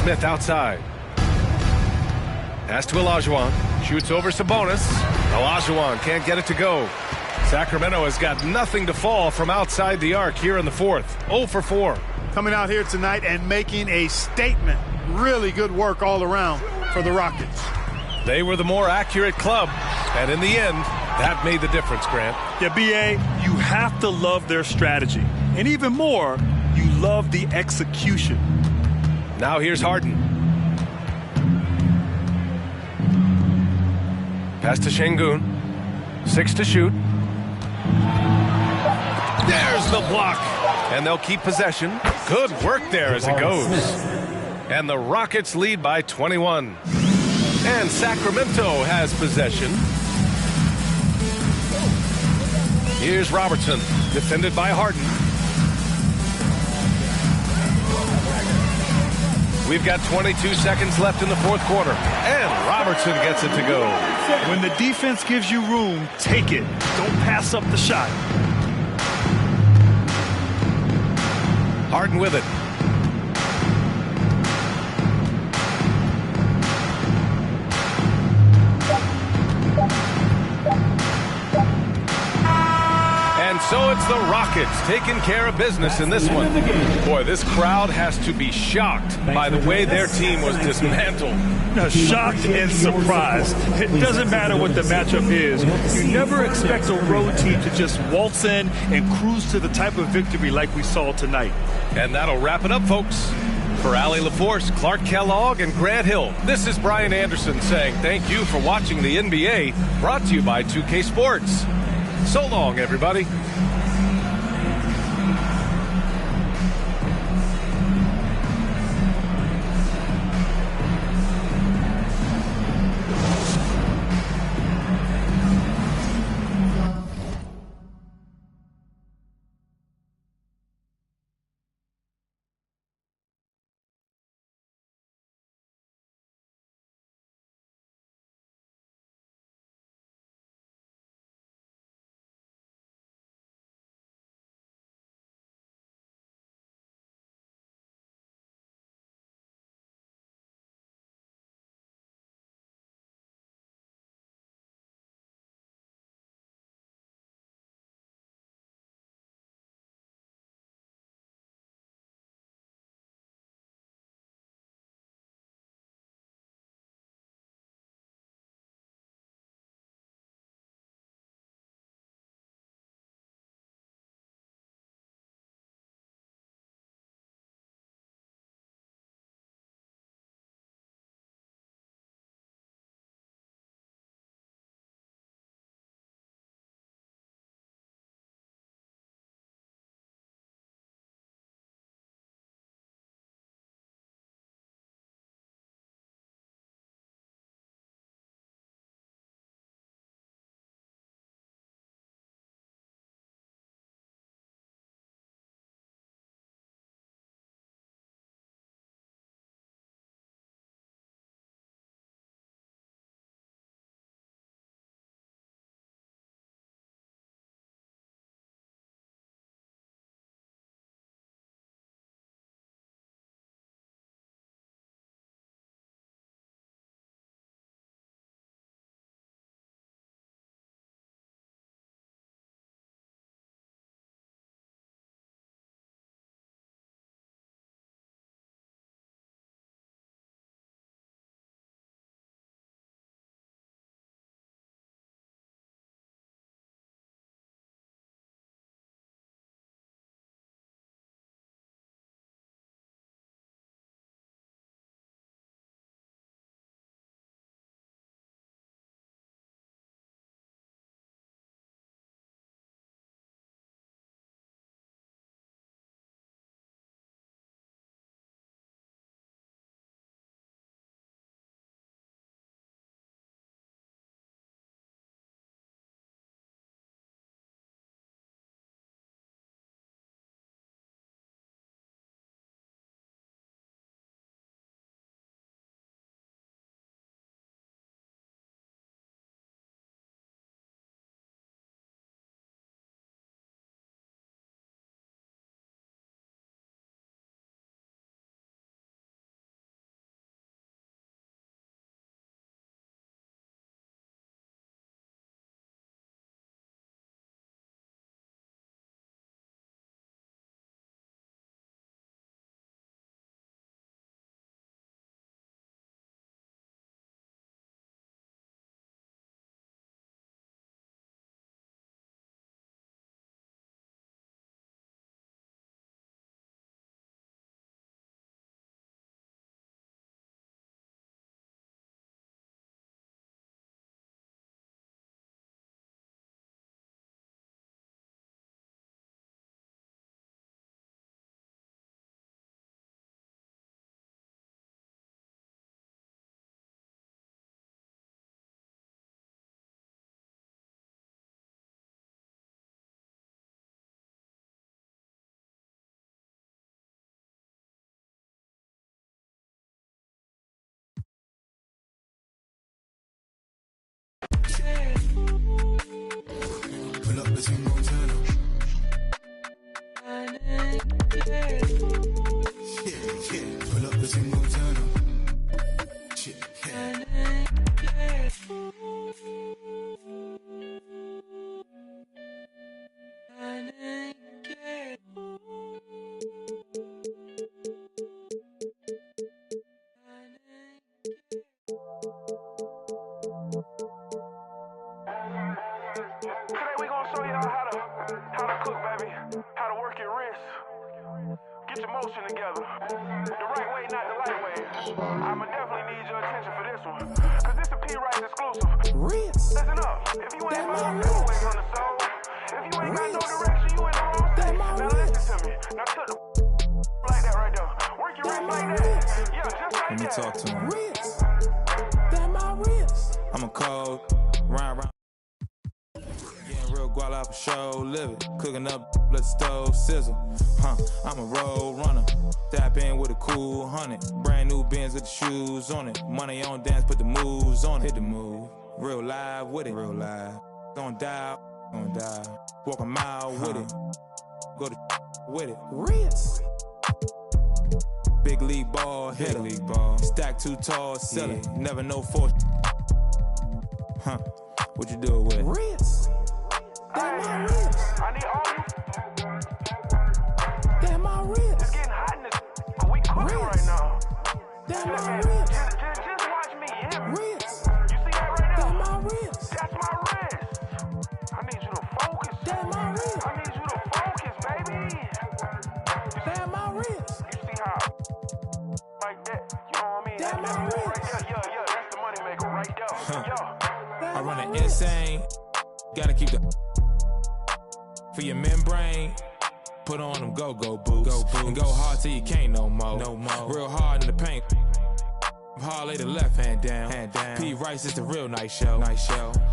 Smith outside. Pass to Olajuwon. Shoots over Sabonis. Olajuwon can't get it to go. Sacramento has got nothing to fall from outside the arc here in the fourth. 0 for 4. Coming out here tonight and making a statement. Really good work all around for the Rockets. They were the more accurate club, and in the end, that made the difference, Grant. Yeah, B.A., you have to love their strategy. And even more, you love the execution. Now here's Harden. Pass to Şengün. 6 to shoot. There's the block. And they'll keep possession. Good work there as it goes. And the Rockets lead by 21. And Sacramento has possession. Here's Robertson, defended by Harden. We've got 22 seconds left in the fourth quarter. And Robertson gets it to go. When the defense gives you room, take it. Don't pass up the shot. Harden with it. And so it's the Rockets taking care of business in this one. Boy, this crowd has to be shocked by the way their team was dismantled. Shocked and surprised. It doesn't matter what the matchup is. You never expect a road team to just waltz in and cruise to the type of victory like we saw tonight. And that'll wrap it up, folks. For Allie LaForce, Clark Kellogg, and Grant Hill, this is Brian Anderson saying thank you for watching the NBA, brought to you by 2K Sports. So long, everybody. Pull up the single turn up. Shit, Today we gonna show y'all how to cook, baby. How to work your wrist. Get your motion together. The right way, not the light way. I'ma definitely need your attention for this one. Cause this a P-Rice exclusive. wrist. Listen up. If you ain't got no way on the soul, if you ain't got no direction, you in the wrong state. Now listen to me. Now took the like that right there. Work your wrist like that. Yeah, just like Let me that. talk to him. Wrist. That my wrist. I'm a cold, round. Getting real guala for show, living. Cooking up, let the stove sizzle. I'm a road runner. Tap in with a cool 100. Brand new Benz with the shoes on it. Money on dance, put the moves on it. Hit the move. Real live with it. Real live. Don't die. Walk a mile with it. Go to with it. Wrist. Big league ball, hitter. Big league ball. Stack too tall, sell it. Never know for. What you do with it? Wrist. That my wrist. I need all you. That my wrist. It's getting hot in this. We cooking right now. That my wrist. Just watch me, yeah. Wrist. You see that right there? That my wrist. That's my wrist. I need you to focus. That my wrist. I need you to focus, baby. That my wrist. You see how? Like that. You know what I mean? That my wrist. Right there. Yeah. That's the money maker right there. Yeah. I run it insane. Gotta keep the for your membrane. Put on them go-go boots. And go hard till you can't no more. Real hard in the paint. Hard lay the left hand down. P. Rice is the real nice show.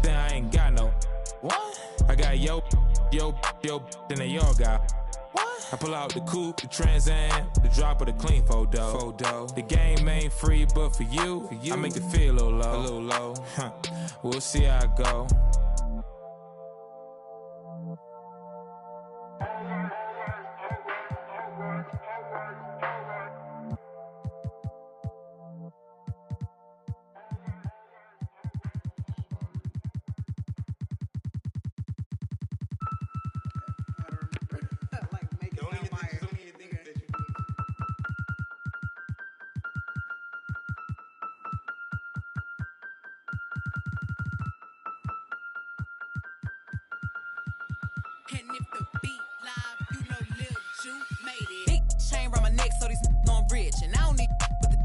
Then I ain't got no. What? I got yo, then they all got. What? I pull out the coupe, the Trans Am, the drop of the clean photo. The game ain't free, but for you, I make it feel a little low. We'll see how it go. And if the beat live, you know Lil Ju made it. Big chain around my neck, so these on rich. And I don't need with the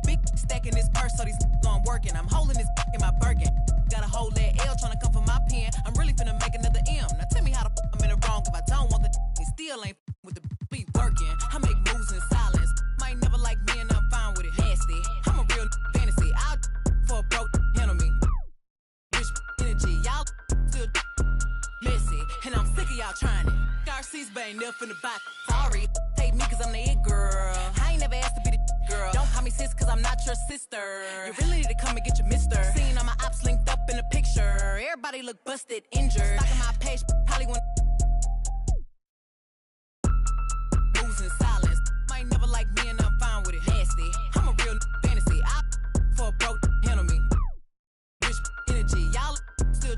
big stack in this purse, so these on working. I'm holding this in my Birkin. Got a whole that L trying to come for my pen. I'm really finna make another M. Now tell me how the I'm in the wrong if I don't want the and still ain't with the beat working. I make moves in silence. Might never like me and I'm fine with it. Nasty. I'm a real fantasy. I'll for a broke handle me. Rich energy. Y'all still messy. And I'm sick of y'all trying it. Garcia's bang up in the box. Sorry, take me cause I'm the it girl. I ain't never asked to be the girl. Don't call me sis cause I'm not your sister. You really need to come and get your mister. Seen all my ops linked up in the picture. Everybody look busted, injured. Stalking my page, probably want moves in silence. Might never like me and I'm fine with it. Nasty. I'm a real fantasy. I for a broke handle me. Rich energy. Y'all still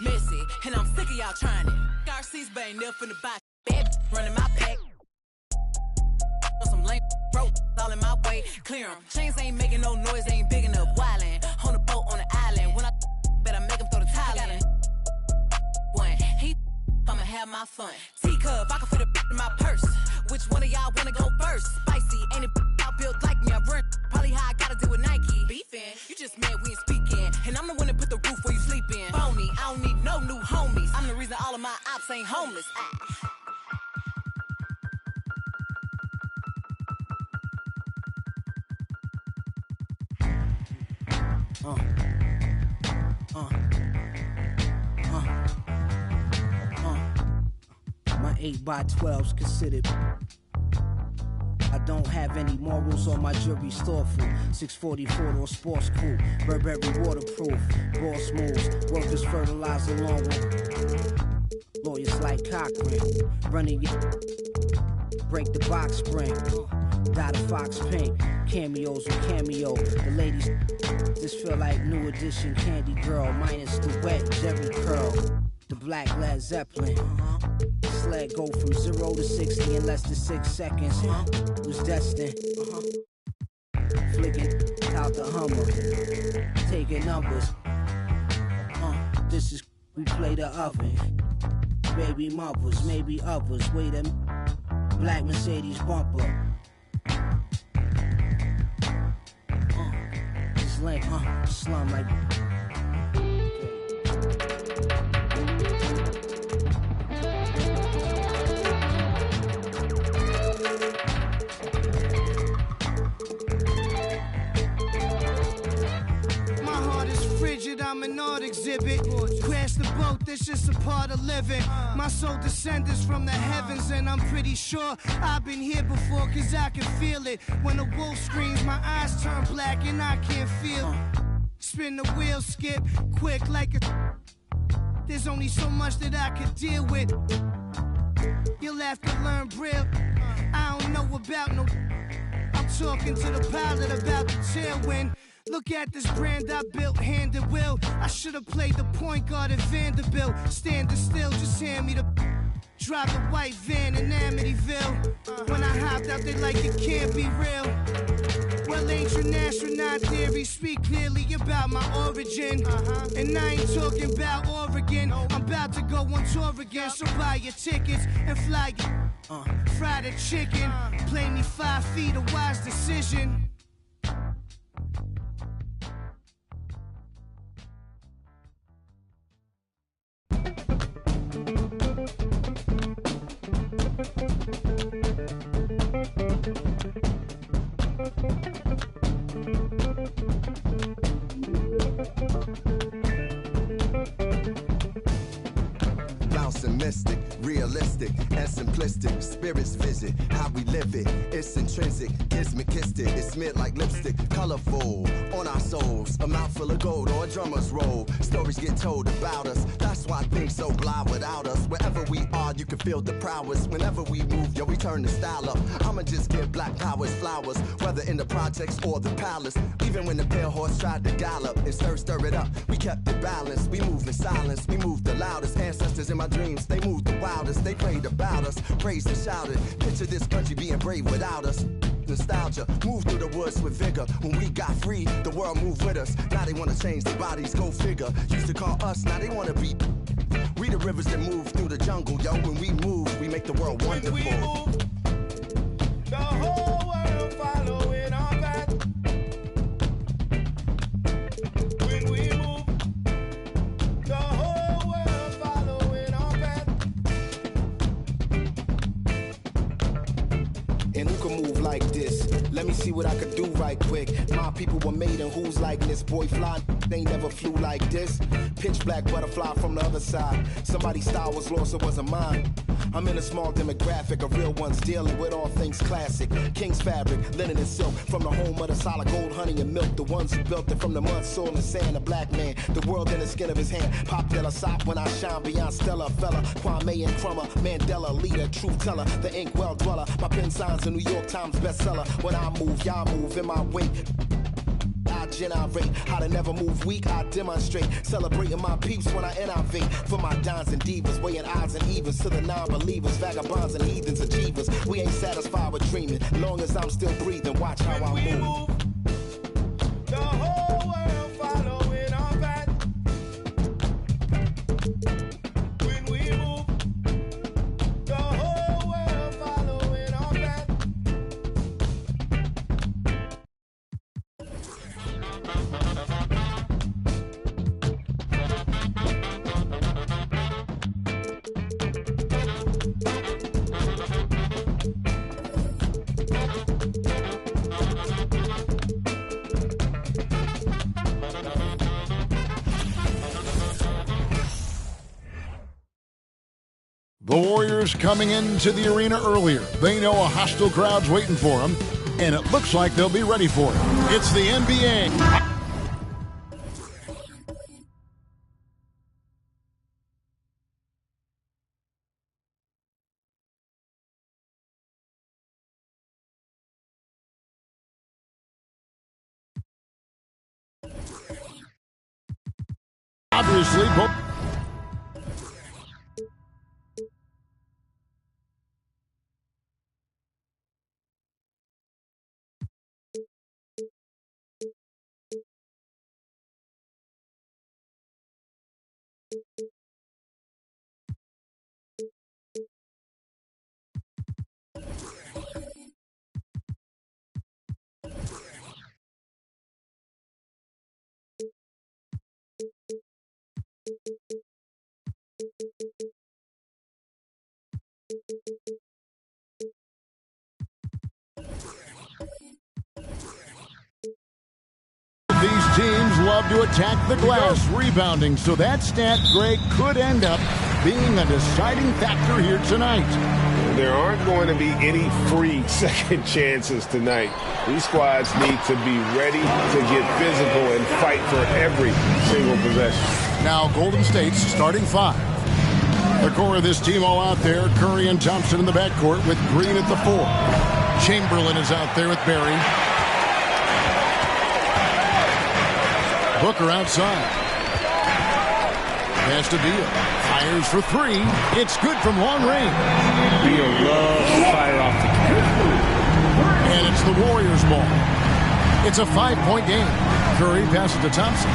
messy, and I'm sick of y'all trying it. Garcia's bang up in the box. Bad running my pack. On some lame broke all in my way. Clear 'em. Chains ain't making no noise, ain't big enough. Wildin' on the boat on the island. When I better make him throw the tile in. One, I'ma have my fun. Teacup, I can fit a in my purse. Which one of y'all wanna go first? Spicy, ain't it out built like me? I run probably how I gotta deal with Nike. Beefin', you just mad we ain't speaking. And I'm the one that put the roof where you sleep in. Phony, I don't need no new homies. I'm the reason all of my ops ain't homeless. My 8x12's considered. I don't have any morals on my jury's thoughtful. 644 or sports cool. Burberry waterproof. Boss moves. Workers fertilize along with lawyers like Cochran. Running your break the box spring. Dot a fox pink, cameos with cameo. The ladies just feel like new edition Candy Girl, minus the wet Jerry curl. The black Led Zeppelin. Sled go from 0 to 60 in less than 6 seconds. Was destined. Flicking out the Hummer, taking numbers. This is we play the oven. Baby mothers, maybe others. Wait a black Mercedes bumper. This link, slum like. I'm an art exhibit. Crash the boat, that's just a part of living. My soul descends from the heavens, and I'm pretty sure I've been here before, cause I can feel it. When the wolf screams, my eyes turn black and I can't feel. Spin the wheel, skip, quick like a. There's only so much that I could deal with. You'll have to learn Braille. I don't know about no. I'm talking to the pilot about the tailwind. Look at this brand I built, hand to will. I should have played the point guard at Vanderbilt. Standing still, just hand me the. Drive the white van in Amityville. When I hopped out, they like it can't be real. Well, ancient astronaut theory speak clearly about my origin. And I ain't talking about Oregon. I'm about to go on tour again, so buy your tickets and fly your. Fry the chicken. Play me 5 feet, a wise decision. Bouncing mystic, realistic, and simplistic. Spirits visit how we live it. It's intrinsic, kismet-kistic. It's smeared like lipstick, colorful on our souls. A mouthful of gold or a drummer's roll. Stories get told about us. That's why things so blah without us. Wherever we are, you can feel the prowess. Whenever we move, yo, we turn the style up. I'ma just give black powers flowers, whether in the projects or the palace. Even when the pale horse tried to gallop and stir it up, we kept it balanced. We moved in silence, we moved the loudest. Ancestors in my dreams, they moved the wildest. They prayed about us, praised and shouted. Picture this country being brave without us. Nostalgia, move through the woods with vigor. When we got free, the world moved with us. Now they wanna change their bodies, go figure. Used to call us, now they wanna be. We the rivers that move through the jungle, yo. When we move, we make the world wonderful. When we move, the whole world following our path. When we move, the whole world following our path. And who can move like this? Let me see what I could do right quick. My people were made in who's like this. Boy fly, they never flew like this. Pitch black butterfly from the other side. Somebody's style was lost, it wasn't mine. I'm in a small demographic of real ones dealing with all things classic. King's fabric, linen and silk. From the home of the solid gold, honey and milk. The ones who built it from the mud, soil and sand. A black man, the world in the skin of his hand. Pop Della Sop when I shine beyond Stella. Fella, Kwame and Crummer. Mandela, leader, truth teller. The ink well dweller. My pen signs a New York Times bestseller. When I move, y'all move in my wake. I generate how to never move weak. I demonstrate celebrating my peeps when I innovate. For my dons and divas, weighing odds and evens to the non-believers, vagabonds and heathens, achievers. We ain't satisfied with dreaming. Long as I'm still breathing, watch how I move. The whole world following our path. When we move, the whole world following our path. The Warriors coming into the arena earlier. They know a hostile crowd's waiting for them, and it looks like they'll be ready for it. It's the NBA. Obviously, both. These teams love to attack the glass, rebounding, so that stat, Greg, could end up being a deciding factor here tonight. There aren't going to be any free second chances tonight. These squads need to be ready to get physical and fight for every single possession. Now Golden State's starting five. The core of this team all out there. Curry and Thompson in the backcourt with Green at the 4. Chamberlain is out there with Barry. Booker outside. Pass to Beal. Fires for 3. It's good from long range. Beal loves to fire off the catch. And it's the Warriors' ball. It's a 5-point game. Curry passes to Thompson.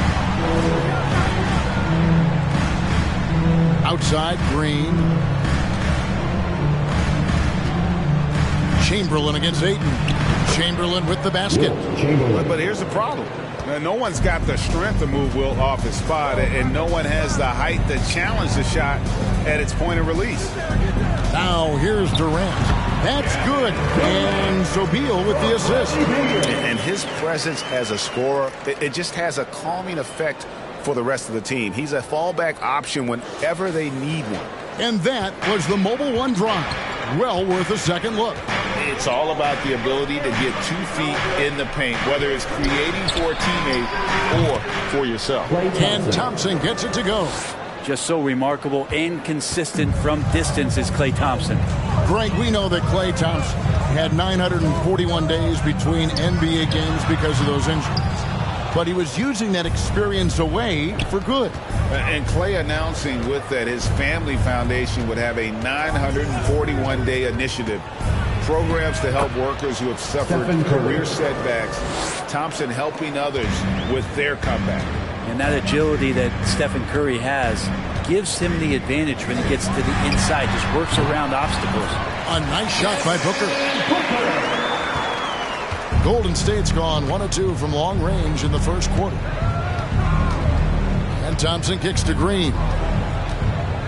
Outside, Green. Chamberlain against Ayton. Chamberlain with the basket. But here's the problem. No one's got the strength to move Will off his spot, and no one has the height to challenge the shot at its point of release. Now here's Durant. That's good. And so Beal with the assist. And his presence as a scorer, it just has a calming effect for the rest of the team. He's a fallback option whenever they need one. And that was the Mobile One drive. Well worth a second look. It's all about the ability to get 2 feet in the paint, whether it's creating for a teammate or for yourself. And Thompson gets it to go. Just so remarkable and consistent from distance is Klay Thompson. Greg, we know that Klay Thompson had 941 days between NBA games because of those injuries. But he was using that experience away for good. And Klay announcing with that his family foundation would have a 941-day initiative. Programs to help workers who have suffered career setbacks. Thompson helping others with their comeback. And that agility that Stephen Curry has gives him the advantage when he gets to the inside, just works around obstacles. A nice shot by Booker. Golden State's gone 1 of 2 from long range in the first quarter. And Thompson kicks to Green.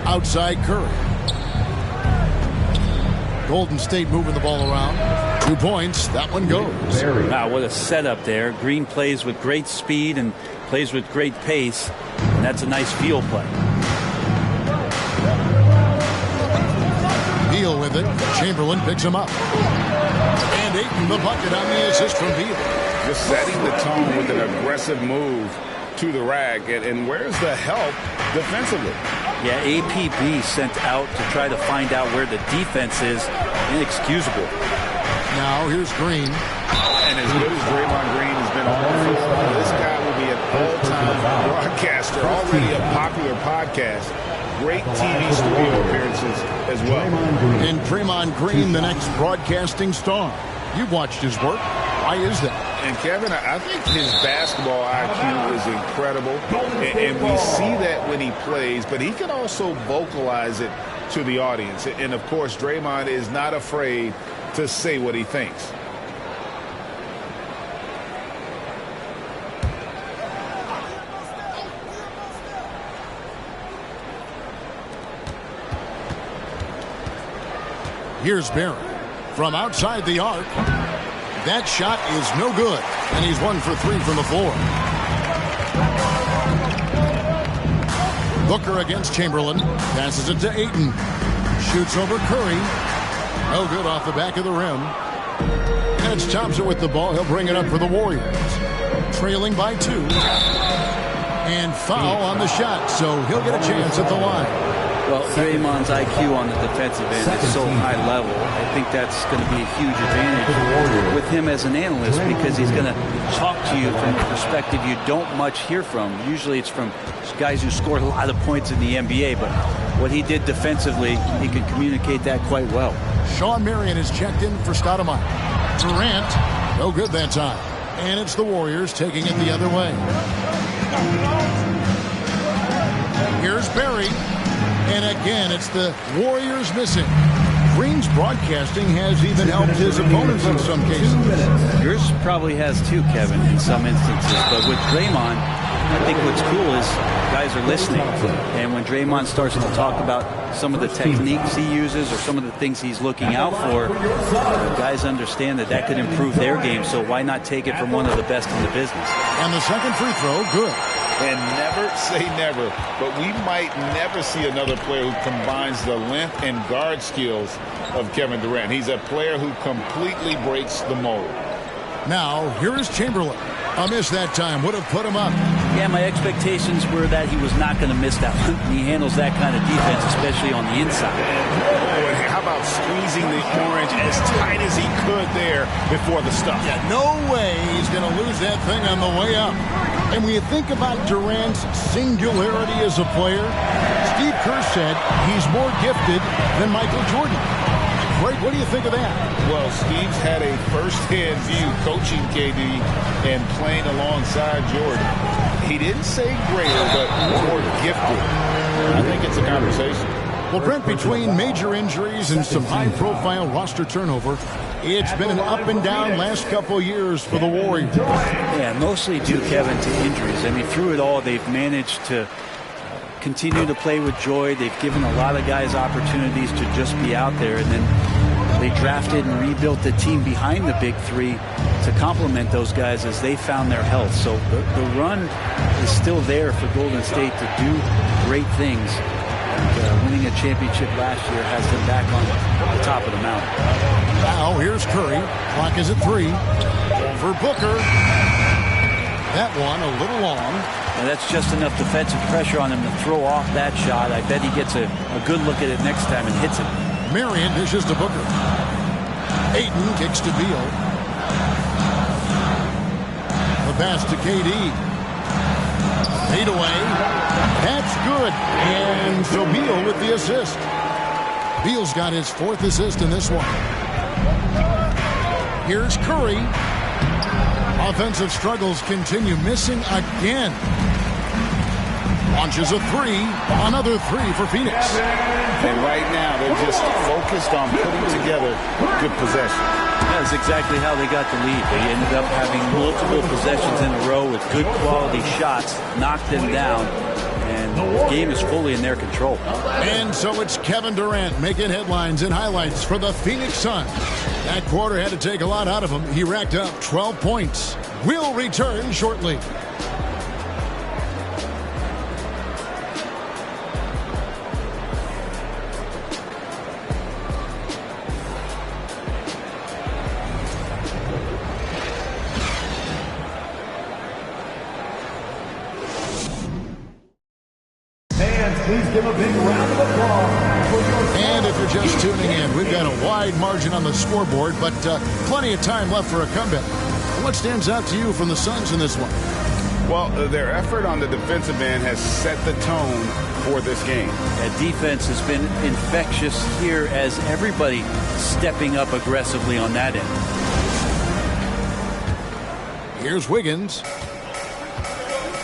Outside Curry. Golden State moving the ball around. 2 points. That one goes. Wow, what a setup there. Green plays with great speed and plays with great pace. And that's a nice field play. Beal with it. Chamberlain picks him up. And Ayton the bucket on the assist from Beal. Just setting the tone with an aggressive move to the rack. And where's the help defensively? Yeah, APB sent out to try to find out where the defense is. Inexcusable. Now here's Green. And as good as Draymond Green has been on the floor, this guy will be an all-time broadcaster, already a popular podcast. Great TV studio appearances as well. And Draymond Green, the next broadcasting star. You've watched his work. Why is that? And Kevin, I think his basketball IQ is incredible. And we see that when he plays, but he can also vocalize it to the audience. And of course, Draymond is not afraid to say what he thinks. Here's Barry from outside the arc. That shot is no good, and he's 1 for 3 from the floor. Booker against Chamberlain. Passes it to Ayton. Shoots over Curry. No good off the back of the rim. And it's Thompson with the ball. He'll bring it up for the Warriors. Trailing by 2. And foul on the shot, so he'll get a chance at the line. Well, Draymond's IQ on the defensive end is so high level. I think that's going to be a huge advantage with him as an analyst, because he's going to talk to you from a perspective you don't much hear from. Usually it's from guys who scored a lot of points in the NBA, but what he did defensively, he could communicate that quite well. Sean Marion is checked in for Stoudemire. Durant, no good that time. And it's the Warriors taking it the other way. Here's Barry. And again, it's the Warriors missing. Green's broadcasting has even helped his opponents in some cases. Yours probably has too, Kevin, in some instances. But with Draymond, I think what's cool is guys are listening. And when Draymond starts to talk about some of the techniques he uses or some of the things he's looking out for, guys understand that that could improve their game. So why not take it from one of the best in the business? And the second free throw, good. And never say never, but we might never see another player who combines the length and guard skills of Kevin Durant. He's a player who completely breaks the mold. Now, here is Chamberlain. A miss that time would have put him up. Yeah, my expectations were that he was not going to miss that one. He handles that kind of defense, especially on the inside. Oh, and how about squeezing the orange as tight as he could there before the stuff? Yeah, no way he's going to lose that thing on the way up. And when you think about Durant's singularity as a player, Steve Kerr said he's more gifted than Michael Jordan. Greg, what do you think of that? Well, Steve's had a first-hand view coaching KD and playing alongside Jordan. He didn't say greater, but more gifted. I think it's a conversation. Well, Brent, between major injuries and some high-profile roster turnover, it's been an up and down last couple years for the Warriors. Yeah, mostly due, Kevin, to injuries. I mean, through it all, they've managed to continue to play with joy. They've given a lot of guys opportunities to just be out there, and then they drafted and rebuilt the team behind the big three to complement those guys as they found their health. So the run is still there for Golden State to do great things. And winning a championship last year has them back on the top of the mountain. Now here's Curry. Clock is at 3. For Booker. That one a little long. And that's just enough defensive pressure on him to throw off that shot. I bet he gets a good look at it next time and hits it. Marion dishes to Booker. Ayton kicks to Beal. The pass to KD. Fade away. That's good. And so Beal with the assist. Beal's got his 4th assist in this one. Here's Curry. Offensive struggles continue. Missing again. Launches a 3. Another 3 for Phoenix. And right now, they're just focused on putting together good possession. That's exactly how they got the lead. They ended up having multiple possessions in a row with good quality shots, knocked them down, and the game is fully in their control. And so it's Kevin Durant making headlines and highlights for the Phoenix Suns. That quarter had to take a lot out of him. He racked up 12 points. We'll return shortly. Please give a big round of applause for your... And if you're just tuning in, we've got a wide margin on the scoreboard, but plenty of time left for a comeback. What stands out to you from the Suns in this one? Well, their effort on the defensive end has set the tone for this game. That defense has been infectious here as everybody stepping up aggressively on that end. Here's Wiggins.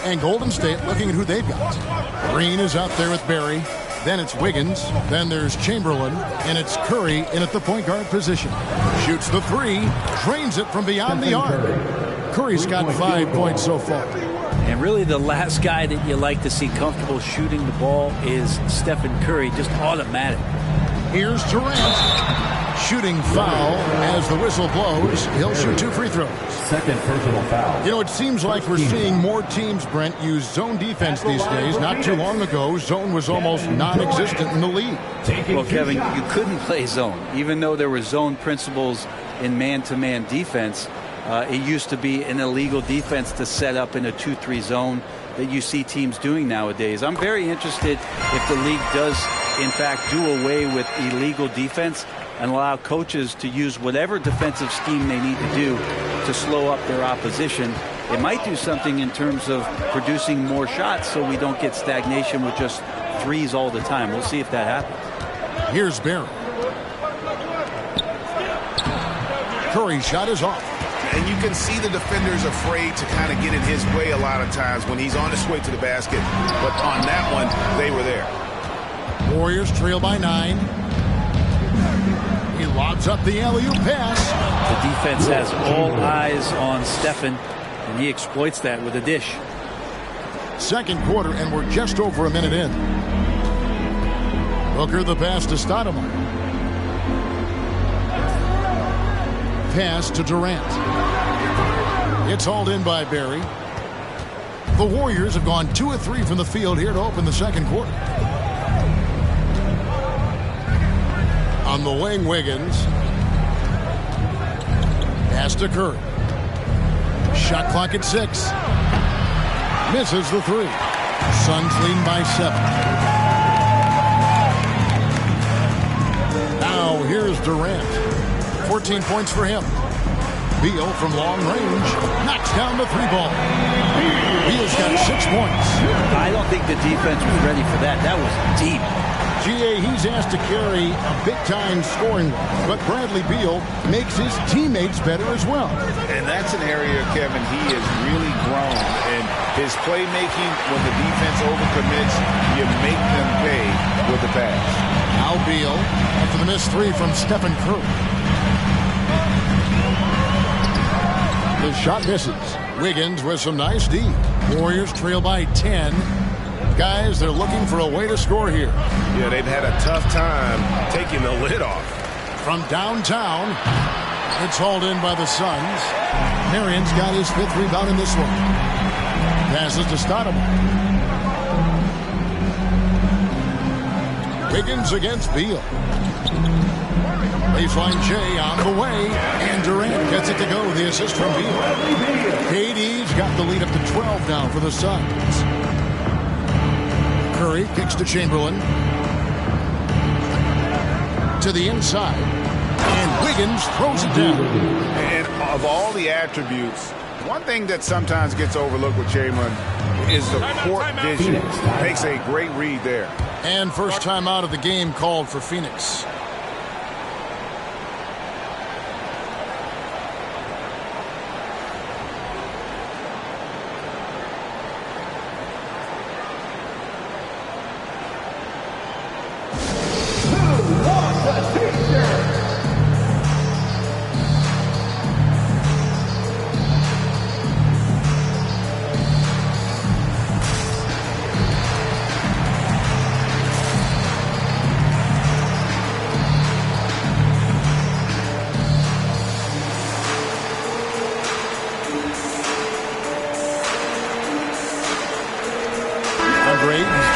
And Golden State looking at who they've got. Green is out there with Barry. Then it's Wiggins. Then there's Chamberlain. And it's Curry in at the point guard position. Shoots the 3. Drains it from beyond the arc. Curry's got 5 points so far. And really the last guy that you like to see comfortable shooting the ball is Stephen Curry. Just automatic. Here's Durant. Shooting foul as the whistle blows. He'll shoot 2 free throws. Second personal foul. You know, it seems like we're seeing more teams, Brent, use zone defense these days. Not too long ago, zone was almost non-existent in the league. Well, Kevin, you couldn't play zone. Even though there were zone principles in man-to-man defense, it used to be an illegal defense to set up in a 2-3 zone that you see teams doing nowadays. I'm very interested if the league does in fact, do away with illegal defense and allow coaches to use whatever defensive scheme they need to do to slow up their opposition. It might do something in terms of producing more shots so we don't get stagnation with just threes all the time. We'll see if that happens. Here's Barry. Curry's shot is off. And you can see the defenders afraid to kind of get in his way a lot of times when he's on his way to the basket. But on that one, they were there. Warriors trail by 9. He lobs up the alley-oop pass. The defense has all eyes on Stephen, and he exploits that with a dish. Second quarter, and we're just over a minute in. Booker the pass to Stoudemire. Pass to Durant. It's hauled in by Barry. The Warriors have gone 2 of 3 from the field here to open the second quarter. On the wing, Wiggins. Pass to Curry. Shot clock at 6. Misses the 3. Suns leading by 7. Now here's Durant. 14 points for him. Beal from long range knocks down the 3-ball. Beal's got 6 points. I don't think the defense was ready for that. That was deep. G.A. he's asked to carry a big-time scoring role, but Bradley Beal makes his teammates better as well. And that's an area, Kevin, he has really grown. And his playmaking, when the defense overcommits, you make them pay with the pass. Now Beal after the missed 3 from Stephen Curry. The shot misses. Wiggins with some nice D. Warriors trail by 10. Guys, they're looking for a way to score here. Yeah, they've had a tough time taking the lid off. From downtown, it's hauled in by the Suns. Marion's got his 5th rebound in this one. Passes to Stoudemire. Wiggins against Beal. Baseline J on the way, and Durant gets it to go. The assist from Beal. KD's got the lead up to 12 now for the Suns. Curry kicks to Chamberlain. To the inside. And Wiggins throws it down. And of all the attributes, one thing that sometimes gets overlooked with Chamberlain is the court vision. Makes a great read there. And first time out of the game called for Phoenix.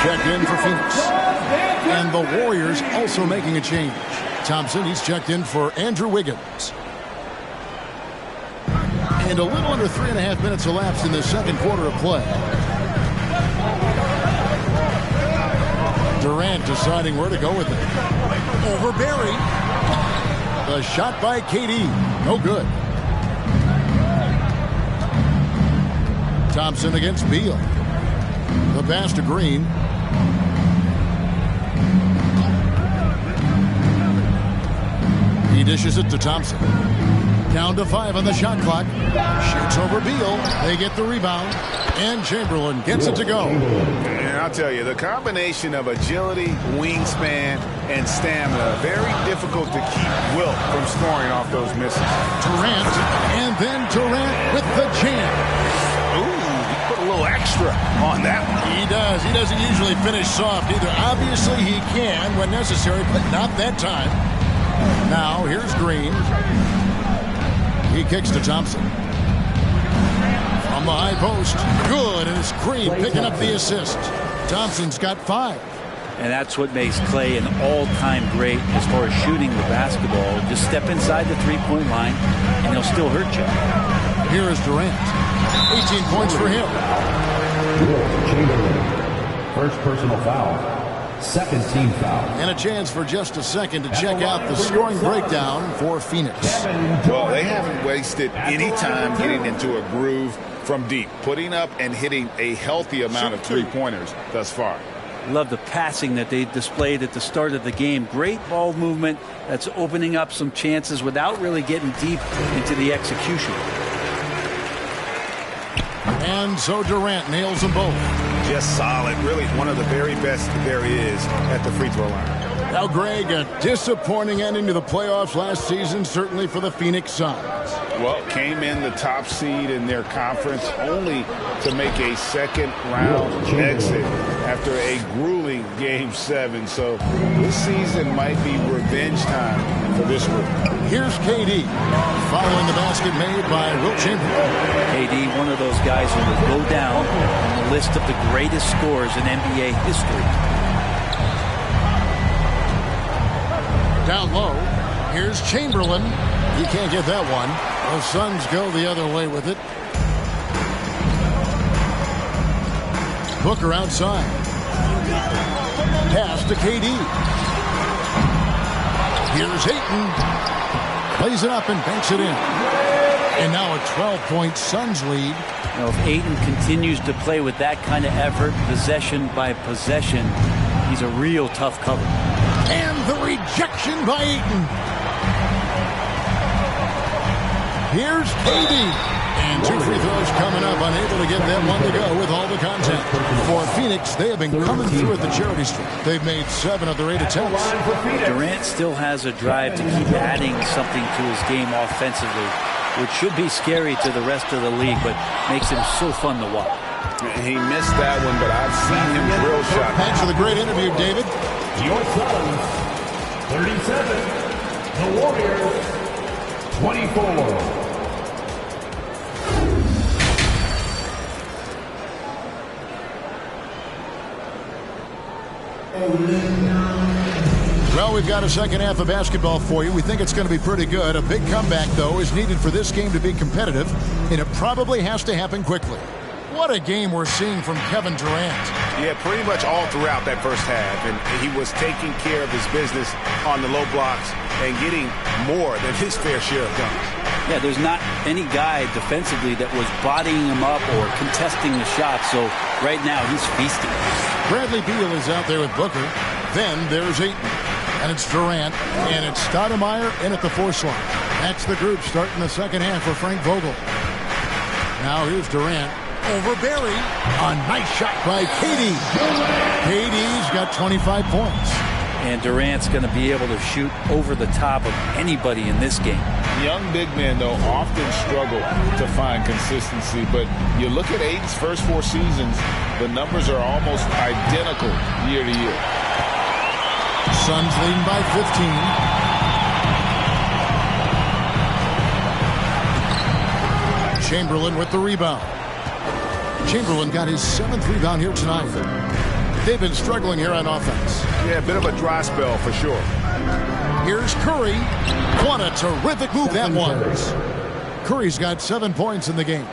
Checked in for Phoenix. And the Warriors also making a change. Thompson, he's checked in for Andrew Wiggins. And a little under 3.5 minutes elapsed in the second quarter of play. Durant deciding where to go with it. Over Barry. The shot by KD. No good. Thompson against Beal. The pass to Green. He dishes it to Thompson. Down to 5 on the shot clock. Shoots over Beal. They get the rebound. And Chamberlain gets it to go. And I'll tell you, the combination of agility, wingspan, and stamina, very difficult to keep Wilt from scoring off those misses. Durant, and then Durant with the jam. Ooh, he put a little extra on that one. He does. He doesn't usually finish soft either. Obviously, he can when necessary, but not that time. Now, here's Green. He kicks to Thompson. From the high post. Good, and it's Green picking up the assist. Thompson's got 5. And that's what makes Clay an all-time great as far as shooting the basketball. Just step inside the three-point line, and he'll still hurt you. Here is Durant. 18 points for him. Chamberlain. First personal foul. Second team foul. And a chance for just a second to check out the scoring breakdown for Phoenix. Well, they haven't wasted any time getting into a groove from deep, putting up and hitting a healthy amount of three-pointers thus far. Love the passing that they displayed at the start of the game. Great ball movement that's opening up some chances without really getting deep into the execution. And so Durant nails them both. Just solid. Really one of the very best there is at the free throw line. Now, Greg, a disappointing ending to the playoffs last season, certainly for the Phoenix Suns. Well, came in the top seed in their conference only to make a second-round exit after a grueling Game 7. So this season might be revenge time for this group. Here's KD following the basket made by Wilt Chamberlain. KD, one of those guys who will go down on the list of the greatest scorers in NBA history. Down low, here's Chamberlain. He can't get that one. The Suns go the other way with it. Booker outside. Pass to KD. Here's Ayton. Plays it up and banks it in. And now a 12-point Suns lead. Now, if Ayton continues to play with that kind of effort, possession by possession, he's a real tough cover. And the rejection by Ayton. Here's KD. And two free throws coming up, unable to get that one to go with all the contact. For Phoenix, they have been coming through at the charity stripe. They've made 7 of their 8 attempts. Durant still has a drive to keep adding something to his game offensively, which should be scary to the rest of the league, but makes him so fun to watch. He missed that one, but I've seen him drill shots. Thanks for the great interview, David. Your Suns, 37. The Warriors, 24. Well, we've got a second half of basketball for you. We think it's going to be pretty good. A big comeback, though, is needed for this game to be competitive, and it probably has to happen quickly. What a game we're seeing from Kevin Durant. Yeah, pretty much all throughout that first half, and he was taking care of his business on the low blocks and getting more than his fair share of dunks. Yeah, there's not any guy defensively that was bodying him up or contesting the shot, so right now he's feasting. Bradley Beal is out there with Booker. Then there's Ayton. And it's Durant. And it's Stoudemire in at the 4 slot. That's the group starting the second half for Frank Vogel. Now here's Durant over Barry. A nice shot by KD. KD's got 25 points. And Durant's going to be able to shoot over the top of anybody in this game. Young big men, though, often struggle to find consistency. But you look at Ayton's first 4 seasons, the numbers are almost identical year to year. Suns leading by 15. Chamberlain with the rebound. Chamberlain got his 7th rebound here tonight. They've been struggling here on offense. Yeah, a bit of a dry spell for sure. Here's Curry. What a terrific move that was. Curry's got 7 points in the game.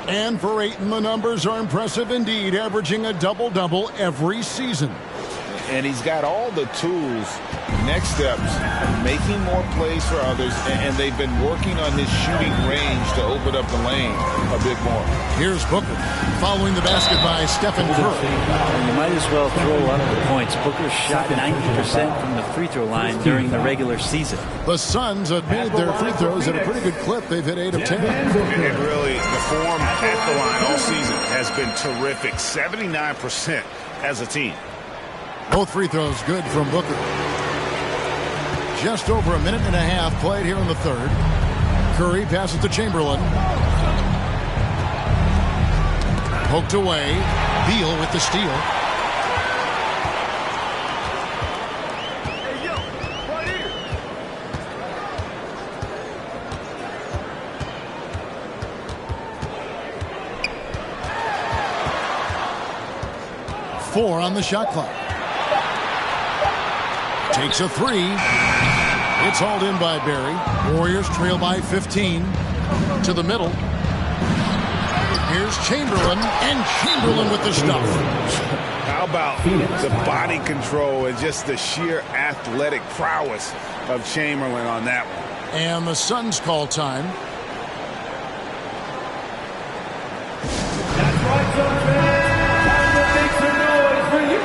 And for Ayton, the numbers are impressive indeed, averaging a double-double every season. And he's got all the tools, next steps, making more plays for others, and they've been working on his shooting range to open up the lane a bit more. Here's Booker following the basket by Stephen Curry. You might as well throw up the points. Booker shot 90% from the free throw line during the regular season. The Suns have made their free throws at a pretty good clip. They've hit 8 of 10. And really, the form at the line all season has been terrific. 79% as a team. Both free throws good from Booker. Just over a minute and a half played here in the third. Curry passes to Chamberlain. Poked away. Beal with the steal. Hey, yo, right here. 4 on the shot clock. Takes a 3. It's hauled in by Barry. Warriors trail by 15. To the middle. Here's Chamberlain, and Chamberlain with the stuff. How How about the body control and just the sheer athletic prowess of Chamberlain on that one? And the Suns call time. That's right, Suns fans. Time to make some noise for you,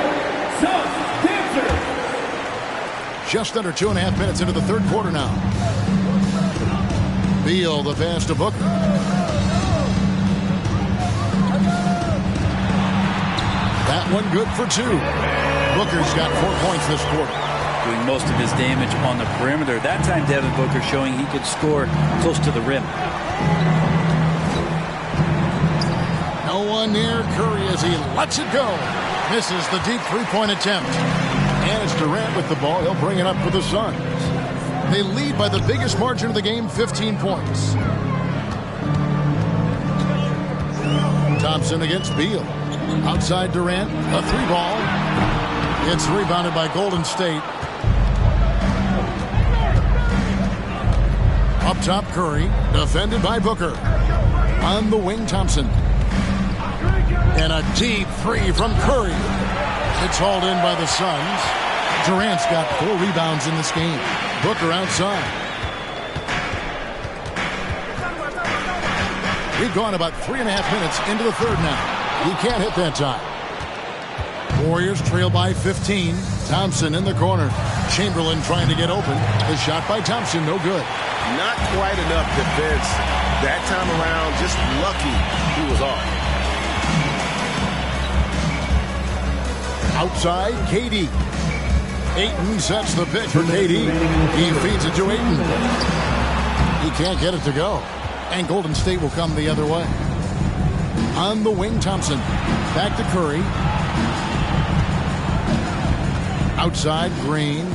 Suns dancers. Just under 2.5 minutes into the third quarter now. Beal, the pass to Booker. That one good for 2. Booker's got 4 points this quarter. Doing most of his damage on the perimeter. That time, Devin Booker showing he could score close to the rim. No one near Curry as he lets it go. Misses the deep three-point attempt. And it's Durant with the ball. He'll bring it up for the Suns. They lead by the biggest margin of the game, 15 points. Thompson against Beal. Outside Durant, a 3-ball. It's rebounded by Golden State. Up top, Curry, defended by Booker. On the wing, Thompson. And a deep 3 from Curry. It's hauled in by the Suns. Durant's got 4 rebounds in this game. Booker outside. We've gone about 3.5 minutes into the third now. He can't hit that time. Warriors trail by 15. Thompson in the corner. Chamberlain trying to get open. The shot by Thompson, no good. Not quite enough defense that time around. Just lucky he was off. Outside, KD. Ayton sets the pitch for KD. He feeds it to Ayton. He can't get it to go. And Golden State will come the other way. On the wing, Thompson. Back to Curry. Outside, Green.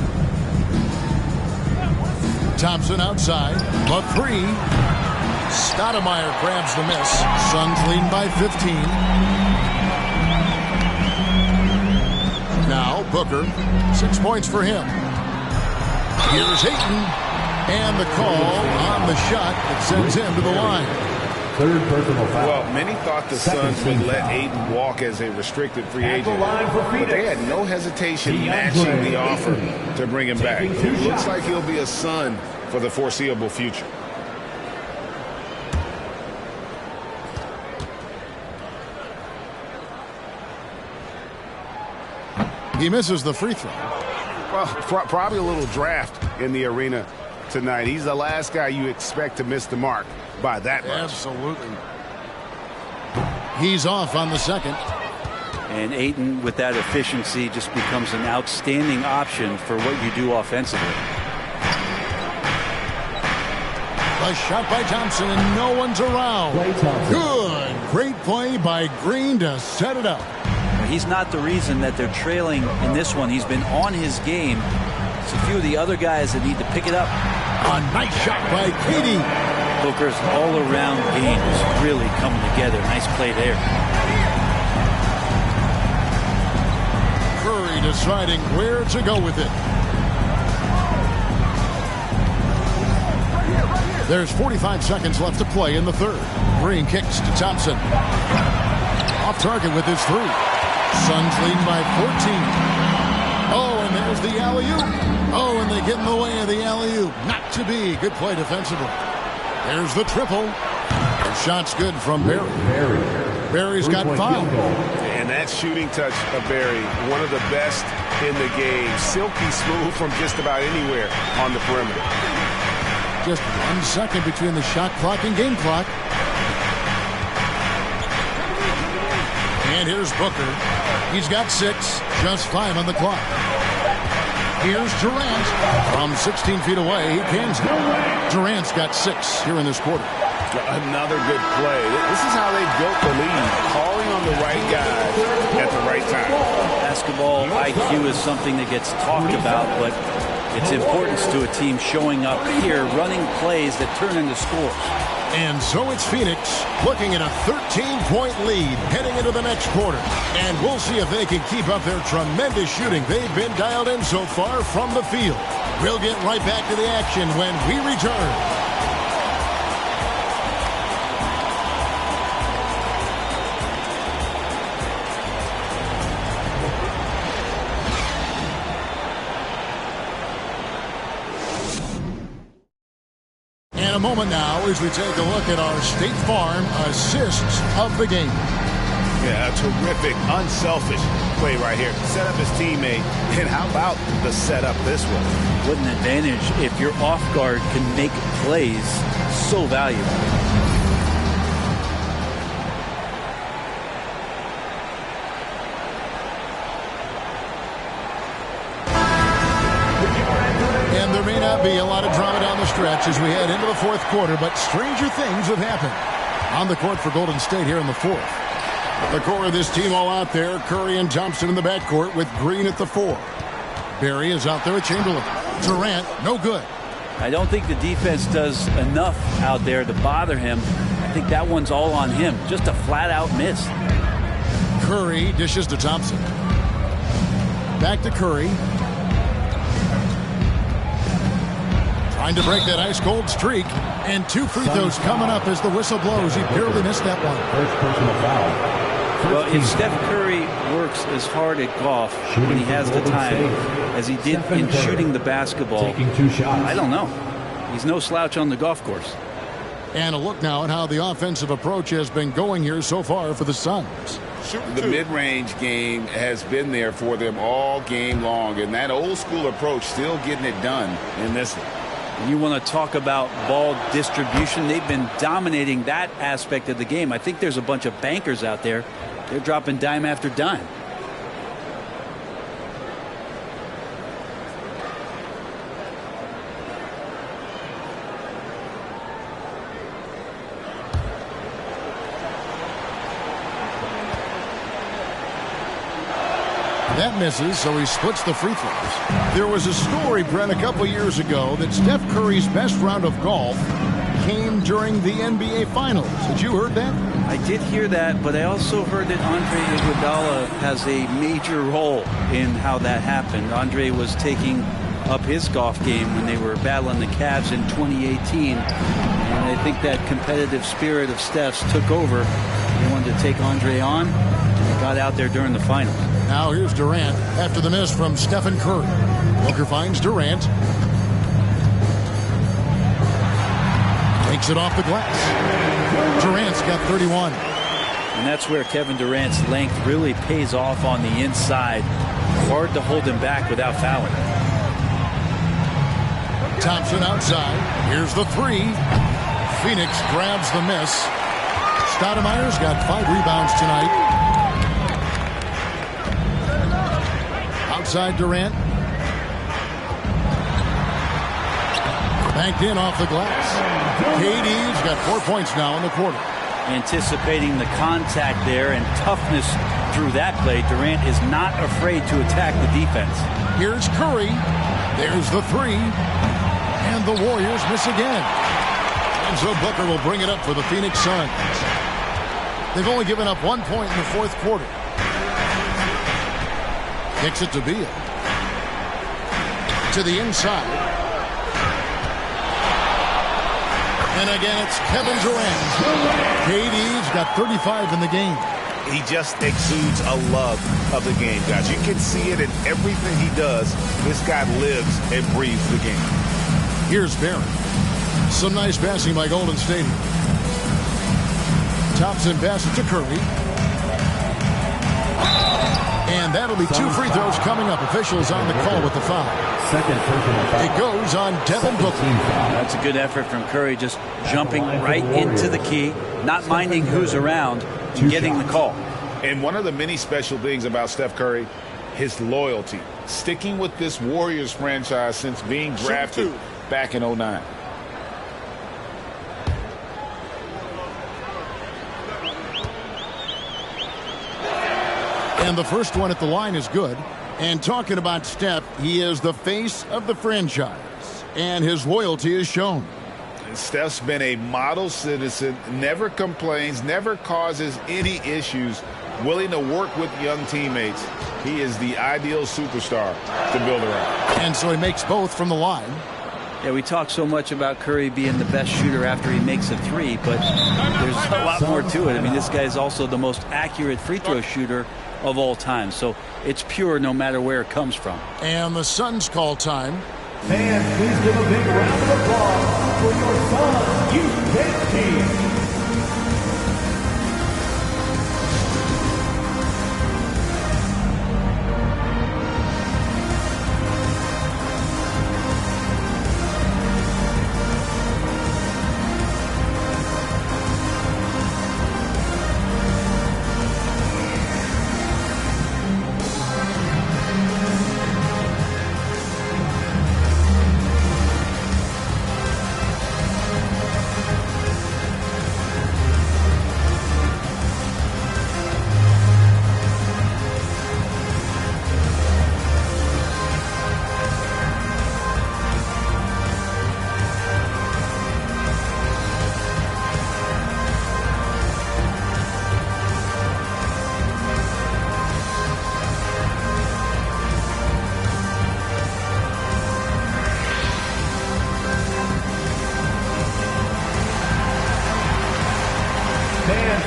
Thompson outside. The 3. Stoudemire grabs the miss. Suns leading by 15. Now Booker. 6 points for him. Here's Ayton. And the call on the shot that sends him to the line. Third personal foul. Well, many thought the Suns would let Ayton walk as a restricted free agent, but they had no hesitation matching the offer to bring him back. It looks like he'll be a Sun for the foreseeable future. He misses the free throw. Well, probably a little draft in the arena tonight. He's the last guy you expect to miss the mark by that much. Absolutely. He's off on the second. And Ayton, with that efficiency, just becomes an outstanding option for what you do offensively. A shot by Thompson, and no one's around. Good. Great play by Green to set it up. He's not the reason that they're trailing in this one. He's been on his game. It's a few of the other guys that need to pick it up. A nice shot by KD. Booker's all-around game is really coming together. Nice play there. Curry deciding where to go with it. There's 45 seconds left to play in the third. Green kicks to Thompson. Off target with his 3. Suns leading by 14. Oh, and there's the alley-oop. Oh, and they get in the way of the alley-oop. Not to be. Good play defensively. There's the triple. The shot's good from Barry. Barry's got 5. And that shooting touch of Barry, one of the best in the game. Silky smooth from just about anywhere on the perimeter. Just 1 second between the shot clock and game clock. And here's Booker. He's got 6, just 5 on the clock. Here's Durant. From 16 feet away, he cans it. Durant's got 6 here in this quarter. Another good play. This is how they built the lead. Calling on the right guy at the right time. Basketball IQ is something that gets talked about, but its importance to a team showing up here, running plays that turn into scores. And so it's Phoenix looking at a 13-point lead heading into the next quarter. And we'll see if they can keep up their tremendous shooting. They've been dialed in so far from the field. We'll get right back to the action when we return. And a moment now as we take a look at our State Farm assists of the game. Yeah, a terrific, unselfish play right here. Set up his teammate. And how about the setup this way? What an advantage if your off guard can make plays so valuable. And there may not be a lot of drama down the stretch as we head into the fourth quarter, but stranger things have happened. On the court for Golden State here in the fourth. The core of this team all out there. Curry and Thompson in the backcourt with Green at the 4. Barry is out there with Chamberlain. Durant, no good. I don't think the defense does enough out there to bother him. I think that one's all on him. Just a flat-out miss. Curry dishes to Thompson. Back to Curry. Trying to break that ice-cold streak. And 2 free throws coming up as the whistle blows. He barely missed that one. First personal foul. Well, if Steph Curry works as hard at golf when he has the time as he did in shooting the basketball, taking 2 shots. I don't know. He's no slouch on the golf course. And a look now at how the offensive approach has been going here so far for the Suns. The mid-range game has been there for them all game long, and that old-school approach still getting it done in this one. And you want to talk about ball distribution. They've been dominating that aspect of the game. I think there's a bunch of bankers out there. They're dropping dime after dime. That misses, so he splits the free throws. There was a story, Brent, a couple years ago that Steph Curry's best round of golf came during the NBA Finals. Had you heard that? I did hear that, but I also heard that Andre Iguodala has a major role in how that happened. Andre was taking up his golf game when they were battling the Cavs in 2018. And I think that competitive spirit of Steph's took over. He wanted to take Andre on, and he got out there during the finals. Now here's Durant after the miss from Stephen Curry. Booker finds Durant. Takes it off the glass. Durant's got 31. And that's where Kevin Durant's length really pays off on the inside. Hard to hold him back without fouling. Thompson outside. Here's the 3. Phoenix grabs the miss. Stoudemire's got 5 rebounds tonight. Outside Durant. Banked in off the glass. KD's got 4 points now in the quarter. Anticipating the contact there and toughness through that play, Durant is not afraid to attack the defense. Here's Curry. There's the 3. And the Warriors miss again. And so Booker will bring it up for the Phoenix Suns. They've only given up 1 point in the fourth quarter. Kicks it to Beal. To the inside. And again, it's Kevin Durant. KD's got 35 in the game. He just exudes a love of the game, guys. You can see it in everything he does. This guy lives and breathes the game. Here's Barron. Some nice passing by Golden State. Thompson passes to Curry. And that'll be 2 free throws coming up. Officials on the call with the foul. Second personal foul. It goes on Devin Booker. That's a good effort from Curry, just jumping right into the key, not minding who's around, and getting the call. And one of the many special things about Steph Curry, his loyalty. Sticking with this Warriors franchise since being drafted back in 2009. And the first one at the line is good. And talking about Steph, he is the face of the franchise. And his loyalty is shown. Steph's been a model citizen, never complains, never causes any issues, willing to work with young teammates. He is the ideal superstar to build around. And so he makes both from the line. Yeah, we talk so much about Curry being the best shooter after he makes a 3, but there's a lot more to it. I mean, this guy is also the most accurate free throw shooter of all time. So it's pure no matter where it comes from. And the Suns call time. Fans, please give a big round of applause for your Suns Youth Team.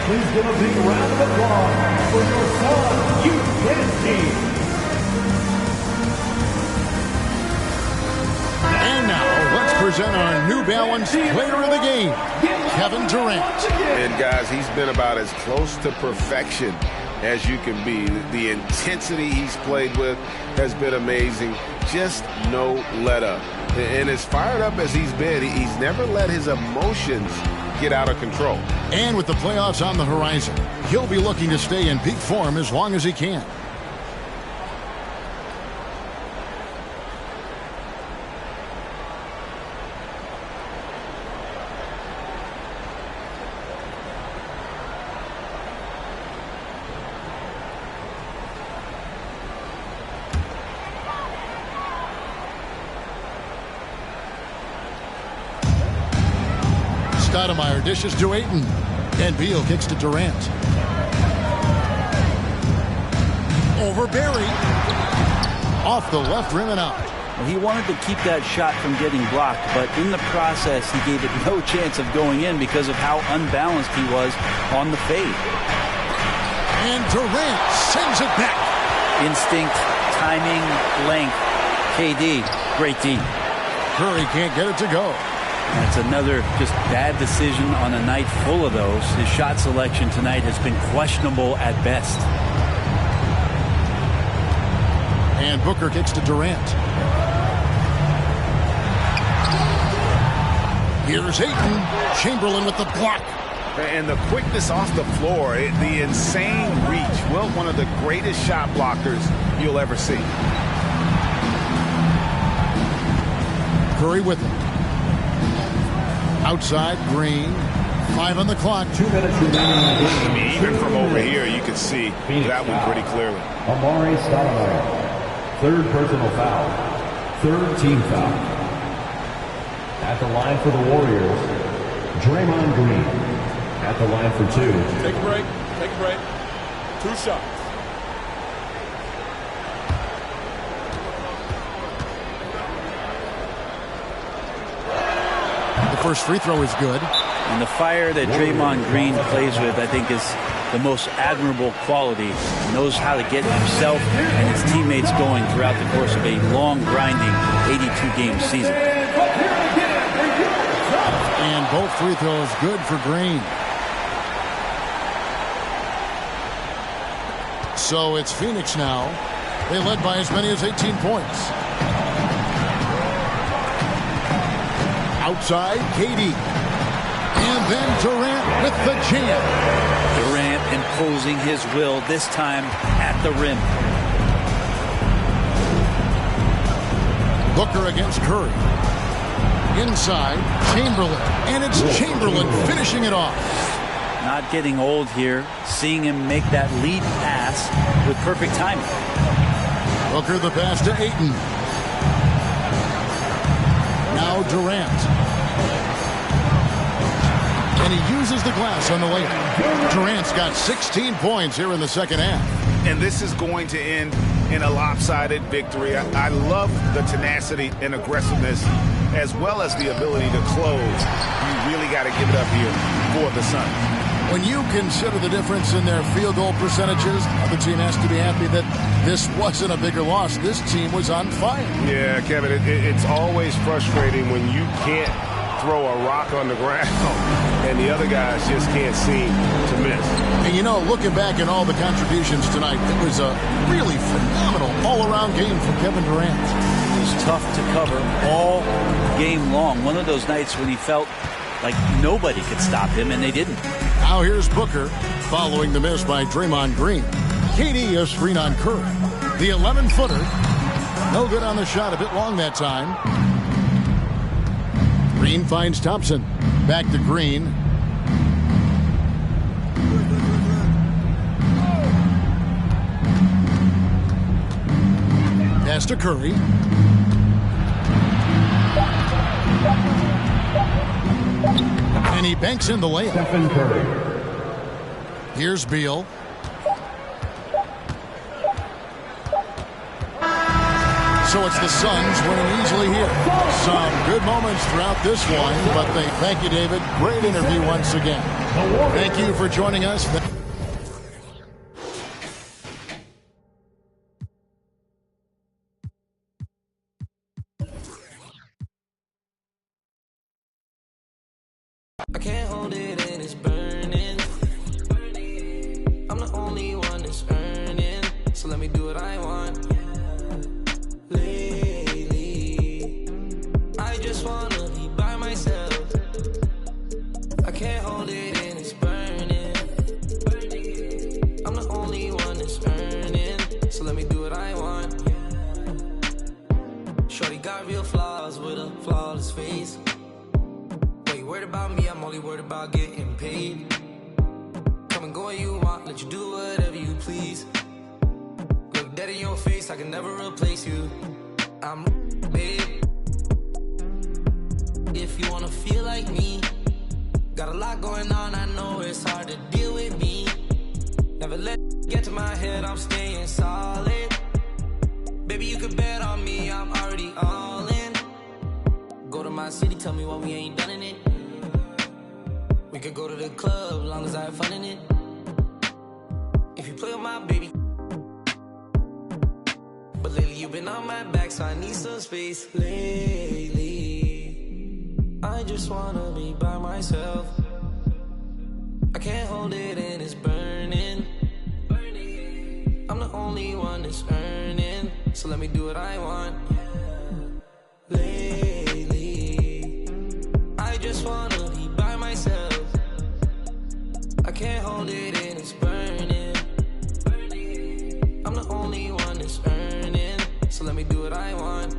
Please give a big round of applause for your Suns Youth Team. And now, let's present our New Balance player of the game, Kevin Durant. And guys, he's been about as close to perfection as you can be. The intensity he's played with has been amazing. Just no let up. And as fired up as he's been, he's never let his emotions get out of control. And with the playoffs on the horizon, he'll be looking to stay in peak form as long as he can. Stoudemire dishes to Ayton. And Beal kicks to Durant. Over Barry. Off the left rim and out. Well, he wanted to keep that shot from getting blocked, but in the process, he gave it no chance of going in because of how unbalanced he was on the fade. And Durant sends it back. Instinct, timing, length. KD, great D. Curry can't get it to go. That's another just bad decision on a night full of those. His shot selection tonight has been questionable at best. And Booker kicks to Durant. Here's Ayton. Chamberlain with the block. And the quickness off the floor, the insane reach. Well, one of the greatest shot blockers you'll ever see. Curry with it. Outside, Green. 5 on the clock. 2 minutes remaining. I mean, even from over here, you can see that one pretty clearly. Amari Stoudemire. Third personal foul. Third team foul. At the line for the Warriors, Draymond Green. At the line for 2. Take a break. Take a break. 2 shots. First free throw is good. And the fire that Draymond Green plays with, I think, is the most admirable quality. He knows how to get himself and his teammates going throughout the course of a long, grinding 82-game season. And both free throws good for Green. So it's Phoenix now. They led by as many as 18 points. Outside, KD. And then Durant with the jam. Durant imposing his will, this time at the rim. Booker against Curry. Inside, Chamberlain. And it's Chamberlain finishing it off. Not getting old here. Seeing him make that lead pass with perfect timing. Booker the pass to Ayton. Now Durant. And he uses the glass on the layup. Durant's got 16 points here in the second half. And this is going to end in a lopsided victory. I love the tenacity and aggressiveness as well as the ability to close. You really got to give it up here for the Suns. When you consider the difference in their field goal percentages, the team has to be happy that this wasn't a bigger loss. This team was on fire. Yeah, Kevin, it's always frustrating when you can't throw a rock on the ground, and the other guys just can't seem to miss. And you know, looking back at all the contributions tonight, it was a really phenomenal all-around game from Kevin Durant. It was tough to cover all game long. One of those nights when he felt like nobody could stop him, and they didn't. Now here's Booker following the miss by Draymond Green. KD a screen on Curry. The 11-footer. No good on the shot. A bit long that time. Green finds Thompson. Back to Green. Pass to Curry. And he banks in the layup. Stephen Curry. Here's Beal. So it's the Suns winning easily here. Some good moments throughout this one, but thank you, David. Great interview once again. Thank you for joining us. I can't hold it and it's burning. I'm the only one that's earning, so let me do what I want. Lately, I just wanna be by myself. I can't hold it and it's burning. I'm the only one that's earning, so let me do what I want. Shorty got real flaws with a flawless face. Worried about me, I'm only worried about getting paid. Come and go where you want, let you do whatever you please. Look dead in your face, I can never replace you. I'm babe. If you wanna feel like me, got a lot going on, I know it's hard to deal with me. Never let it get to my head, I'm staying solid. Baby, you can bet on me, I'm already all in. Go to my city, tell me why we ain't done in it. We could go to the club, long as I have fun in it. If you play with my baby. But lately you've been on my back, so I need some space. Lately, I just wanna be by myself. I can't hold it and it's burning. I'm the only one that's earning, so let me do what I want. Lately, I just wanna be by myself. I can't hold it and it's burning. I'm the only one that's earning, so let me do what I want.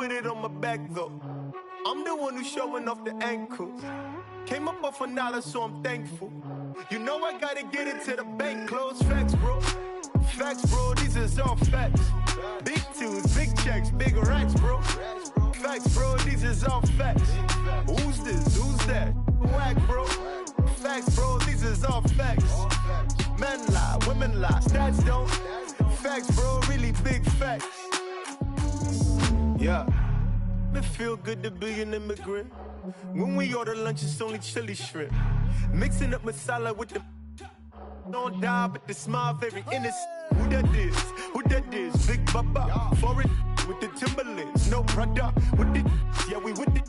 put it on my back though. I'm the one who's showing off the ankles. Came up off $1, so I'm thankful. You know I gotta get it to the bank. Close facts, bro. Facts, bro, these is all facts. Big twos, big checks, big racks, bro. Facts, bro, these is all facts. Who's this? Who's that? Whack, bro. Facts, bro, these is all facts. Men lie, women lie, stats don't. Facts, bro, really big facts. Yeah. It feel good to be an immigrant. When we order lunch, it's only chili shrimp. Mixing up masala with the don't die, but the smile very innocent. Who that is? Who that is? Big Baba. Foreign with the Timberlands. No brother with the yeah, we with the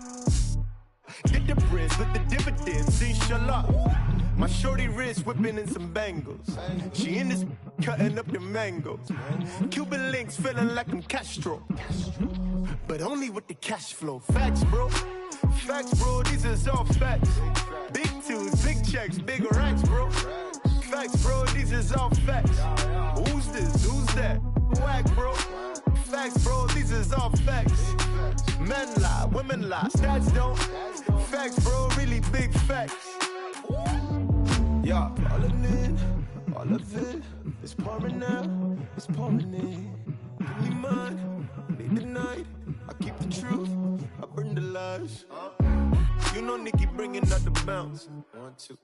get the breads with the dividends. Inshallah. My shorty wrist whipping in some bangles. She in this cutting up the mangoes. Cuban links feeling like I'm Castro. But only with the cash flow. Facts, bro. Facts, bro. These is all facts. Big twos, big checks, big racks, bro. Facts, bro. These is all facts. Who's this? Who's that? Whack, bro. Facts, bro. These is all facts. Men lie, women lie, stats don't. Facts, bro. Really big facts. Yeah, all of it is pouring out, it's pouring in. Give me mine, leave the night. I keep the truth, I burn the lies. You know Nikki bringing out the bounce. 1, 2,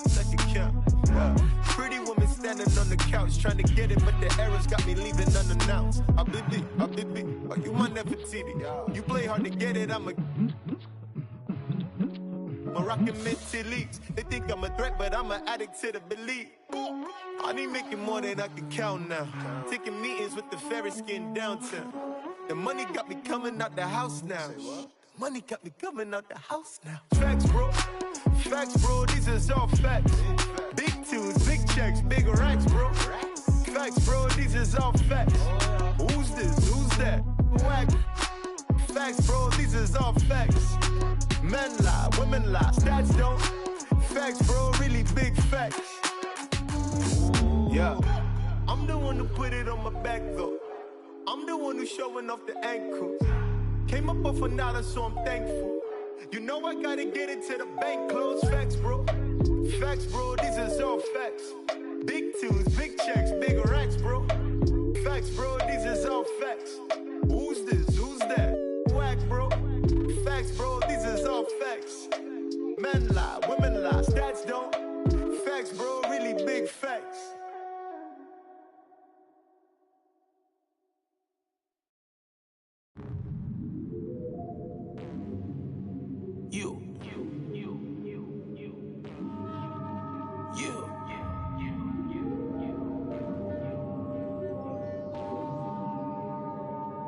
second count. Yeah. Pretty woman standing on the couch trying to get it, but the errors got me leaving unannounced. Habibi, oh, you my Nefertiti. You play hard to get it, I'm a Moroccan mentally. They think I'm a threat, but I'm an addict to the belief. I need making more than I can count now. Taking meetings with the Ferris skin downtown. The money got me coming out the house now. Money got me coming out the house now. Facts, bro. Facts, bro. These is all facts. Big twos, big checks, big racks, bro. Facts, bro. These is all facts. Who's this? Who's that? Whack. Facts, bro. These is all facts. Men lie, women lie, stats don't. Facts, bro, really big facts. Yeah. I'm the one who put it on my back, though. I'm the one who's showing off the ankles. Came up off $1, so I'm thankful. You know I gotta get it to the bank. Close facts, bro. Facts, bro, these is all facts. Big twos, big checks, big racks, bro. Facts, bro, these is all facts. Who's this? Who's that? Whack, bro. Facts, bro, these is all facts. Men lie, women lie, stats don't. Facts, bro, really big facts.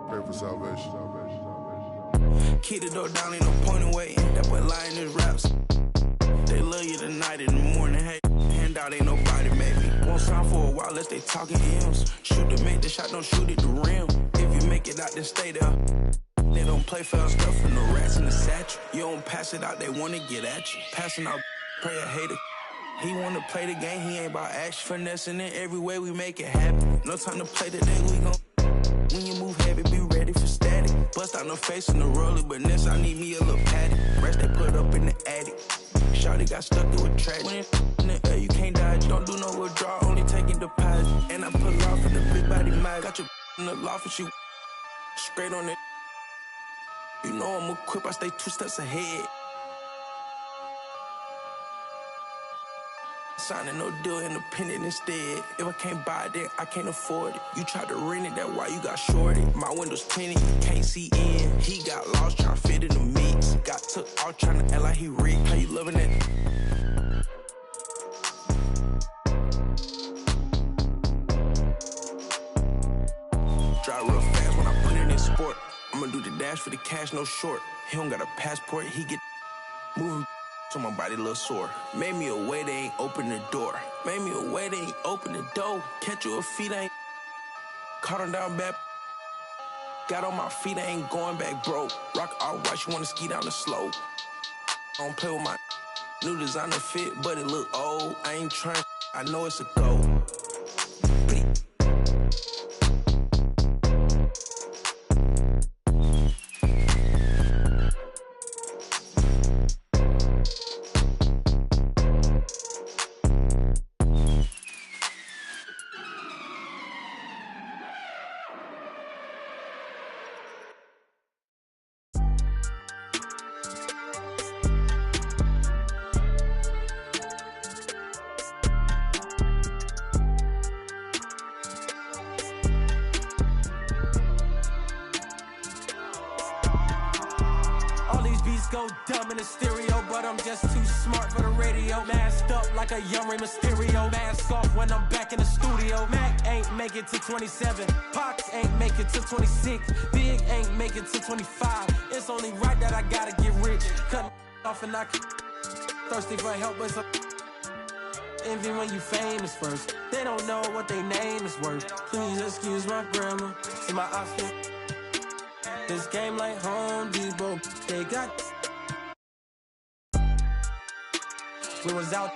Pray for salvation. Keep the door down, ain't no point in waiting. That boy lying his raps. They love you tonight in the morning. Hey, handout ain't nobody maybe. Won't sign for a while unless they talking M's. Shoot to make the shot, don't shoot at the rim. If you make it out, then stay there. They don't play fair stuff from the rats in the satchel. You don't pass it out, they wanna get at you. Passing out, pray a hater. He wanna play the game, he ain't about action. Finessing it every way we make it happen. No time to play today, we gon' when you move heavy, be ready for static. Bust out no face in the roller, but next I need me a little patty. Rest they put up in the attic. Shawty got stuck to a track. When it's in the air, you can't dodge. Don't do no withdrawal, only taking deposit. And I pull off in the big body mag. Got your in the loft and she straight on it. You know I'm equipped, I stay 2 steps ahead. Signing no deal, independent instead. If I can't buy it, then I can't afford it. You tried to rent it, that's why you got shorted. My windows tinted, you can't see in. He got lost trying to fit in the mix. Got took out trying to act like he rigged. How you loving it? Drive real fast when I put it in sport. I'ma do the dash for the cash, no short. He don't got a passport, he get moving. So my body a little sore. Made me a way, they ain't open the door. Made me a way, they ain't open the door. Catch you a feet, I ain't caught him down bad. Got on my feet, I ain't going back broke. Rock all right, you wanna ski down the slope. I don't play with my new designer fit, but it look old. I ain't trying, I know it's a go. beats go dumb in the stereo, but I'm just too smart for the radio. Masked up like a young Rey Mysterio. Mask off when I'm back in the studio. Mac ain't make it to 27. Pox ain't make it to 26. Big ain't make it to 25. It's only right that I gotta get rich. Cutting off and I thirsty for help, but some envy when you famous first. They don't know what their name is worth. Please excuse my grammar. See my outfit. This game like Home Depot. They got. We was out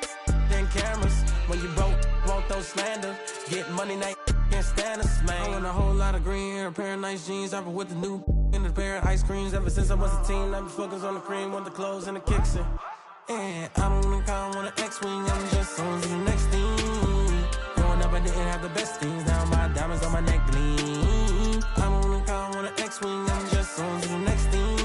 in cameras. When you broke, won't throw slander. Get money, night can't stand us, man. I want a whole lot of green hair, a pair of nice jeans. I've been with the new and a pair of ice creams. Ever since I was a teen, I've been focused on the cream, want the clothes and the kicks in. And I don't think I want an X-Wing, I'm just on to the next thing. Growing up, I didn't have the best things. Now my diamonds on my neck gleam. I don't think I want an X-Wing, I'm just on to the next thing.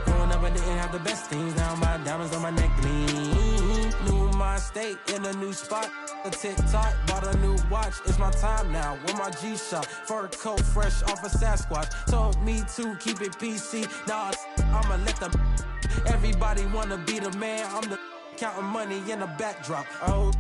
Growing up, I didn't have the best things. Now my diamonds on my neck gleam. New my state in a new spot. A TikTok, bought a new watch. It's my time now. With my G-Shock, fur coat fresh off a Sasquatch. Told me to keep it PC. Nah, I'ma let them. Everybody wanna be the man. I'm the counting money in the backdrop. Oh,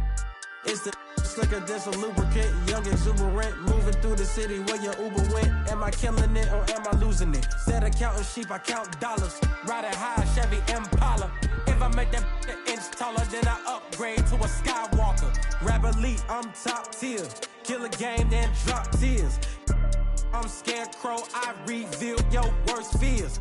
it's the slicker than some lubricant. Young exuberant, moving through the city where your Uber went. Am I killing it or am I losing it? Instead of counting sheep, I count dollars. Riding high, Chevy Impala. If I make that an inch taller, then I upgrade to a Skywalker. Rap elite, I'm top tier. Kill a game, then drop tears. I'm Scarecrow, I reveal your worst fears.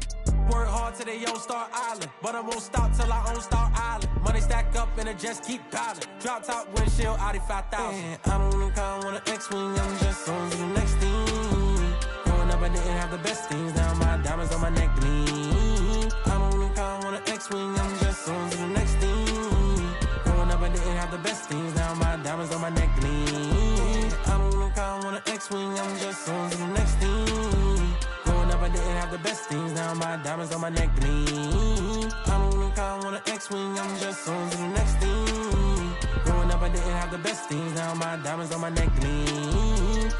Work hard till they own Star Island, but I won't stop till I own Star Island. Money stack up and it just keep piling. Drop top windshield, Audi 5000. And I don't think I want an X-Wing, I'm just on to the next thing. Growing up, I didn't have the best things. Now my diamonds on my neck gleam. I don't think I want an X-Wing, I'm just on to the next thing. Growing up, I didn't have the best things. Now my diamonds on my neck gleam. I don't think I want an X-Wing, I'm just on to the next thing. Growing up, I didn't have the best things. Now my diamonds on my neck gleam. I don't think I want an X-Wing, I'm just on to the next thing. Growing up, I didn't have the best things. Now my diamonds on my neck gleam.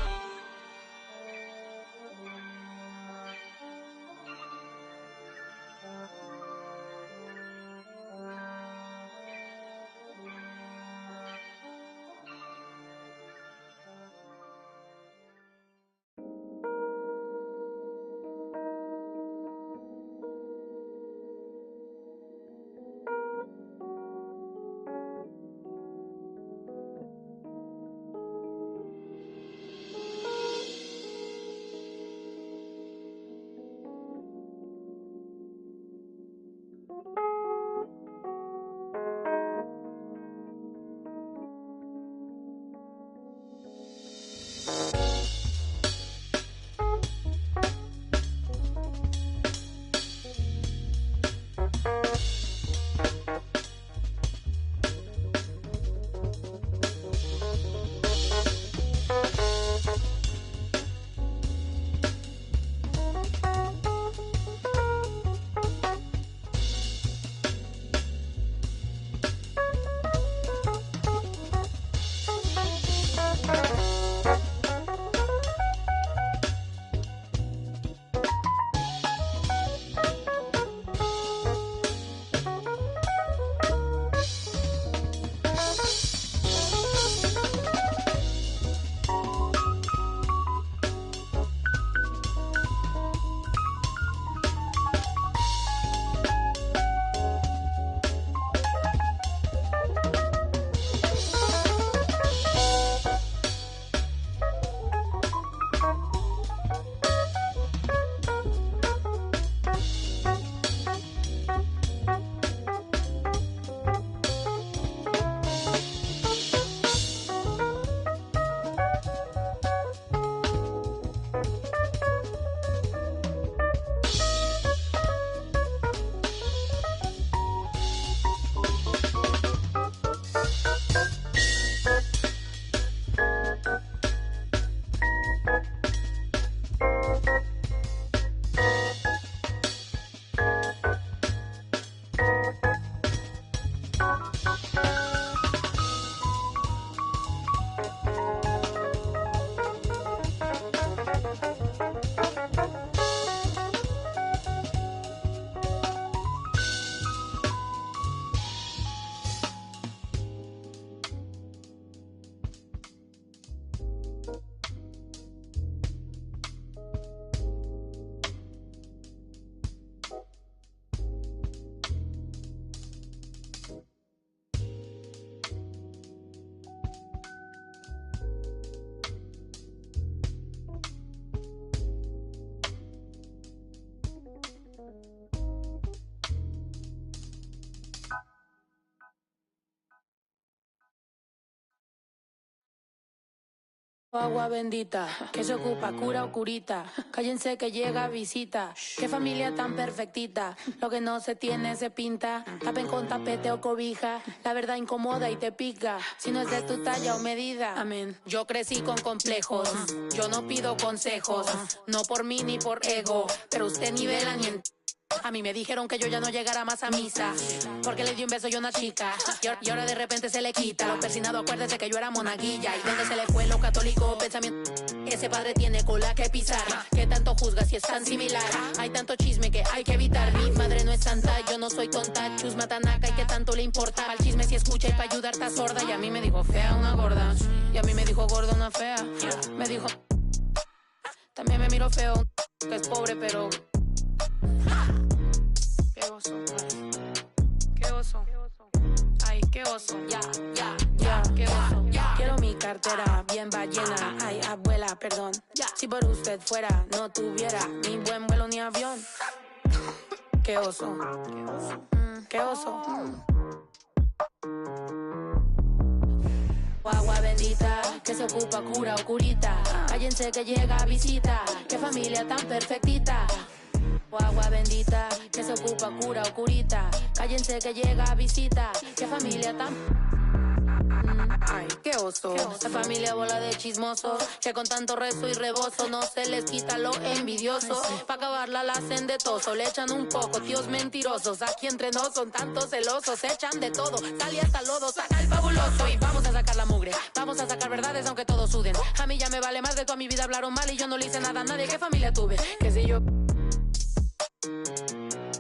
Agua bendita, que se ocupa, cura o curita. Cállense que llega visita. Qué familia tan perfectita. Lo que no se tiene se pinta. Tapen con tapete o cobija. La verdad incomoda y te pica. Si no es de tu talla o medida. Amén. Yo crecí con complejos. Yo no pido consejos. No por mí ni por ego. Pero usted nivela ni en... A mí me dijeron que yo ya no llegara más a misa porque le di un beso yo a una chica y ahora de repente se le quita. Lo persinado, acuérdese que yo era monaguilla. ¿Y dónde se le fue lo católico pensamiento? Ese padre tiene cola que pisar. ¿Qué tanto juzga si es tan similar? Hay tanto chisme que hay que evitar. Mi madre no es santa, yo no soy tonta. Chusma tanaca y qué tanto le importa. Al chisme si escucha y para ayudar está sorda. Y a mí me dijo fea una gorda. Y a mí me dijo gorda una fea. Me dijo... También me miro feo, que es pobre pero... Qué oso, qué oso, ay, qué oso, ya, qué oso. Quiero mi cartera bien ballena, ay, abuela, perdón. Si por usted fuera, no tuviera ni buen vuelo ni avión. Qué oso, qué oso. Agua bendita, que se ocupa, cura o curita. Cállense que llega visita, qué familia tan perfectita. Agua bendita, que se ocupa, cura o curita. Cállense que llega visita, qué familia tan... Ay, qué oso. La familia bola de chismosos que con tanto rezo y rebozo no se les quita lo envidioso. Pa' acabarla la hacen de toso, le echan un poco, tíos mentirosos. Aquí entre nos son tantos celosos, echan de todo, sal y hasta lodo, saca el fabuloso. Y vamos a sacar la mugre, vamos a sacar verdades aunque todos suden. A mí ya me vale más de toda mi vida hablaron mal y yo no le hice nada a nadie. ¿Qué familia tuve? Que si yo...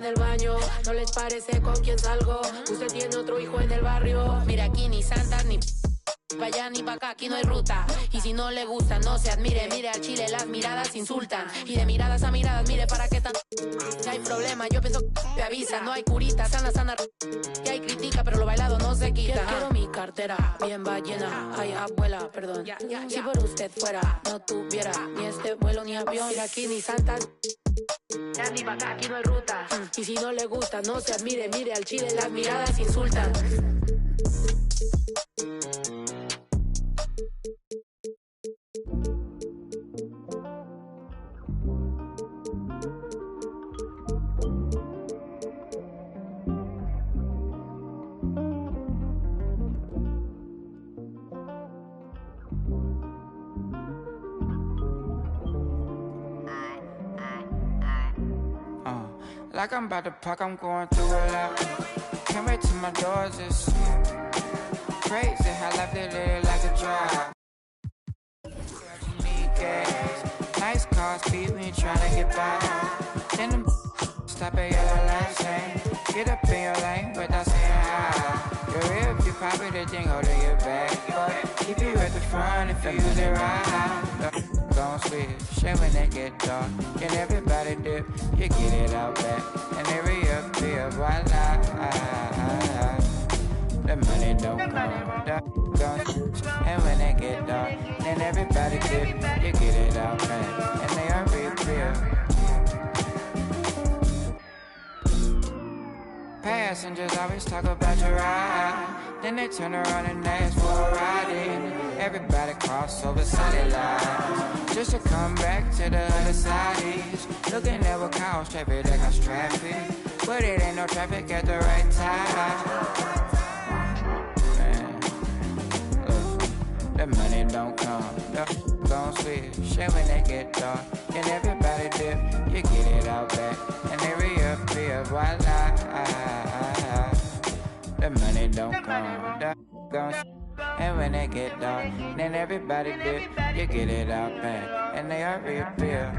del baño, ¿no les parece con quién salgo? Usted tiene otro hijo en el barrio. Mira, aquí ni santas ni pa' allá ni pa' acá, aquí no hay ruta. Y si no le gusta, no se admire. Mire al chile, las miradas insultan. Y de miradas a miradas, mire para qué tan... Si hay problema, yo pienso que te avisa. No hay curita, sana. Y hay critica, pero lo bailado no se quita. Quiero mi cartera bien ballena. Ay, abuela, perdón. Si por usted fuera, no tuviera ni este vuelo ni avión. Mira, aquí ni santas... Ya ni pa' acá, aquí no hay ruta. Y si no le gusta, no se admire. Mire al chile, las miradas insultan. Like I'm about to pack, I'm going through a lot. Can't wait till my doors is crazy how life they live like a drive. Need gas, nice cars, people ain't trying to get by. Then them stop at yellow light saying, get up in your lane without saying hi. Your real if you pop it, the thing hold to your back. But keep it at the front if you use it right. Gon' switch, shit when they get dark. Can everybody dip? You get it out back. And every up, voila. The money don't come, gon' switch. And when they get dark, then everybody dip. You get it out back. And they are real. Passengers always talk about your ride. Then they turn around and ask for a ride in. Everybody cross over solid lines just to come back to the other side. Looking at what cause traffic, that cause traffic, but it ain't no traffic at the right time. Man, look, the money don't come, gon' switch, shit when they get dark. And everybody dip, you get it out back. And they reappear, voila. The money don't come, gon' switch. And when they get dark, then everybody dip, you get it out back. And they are reappear.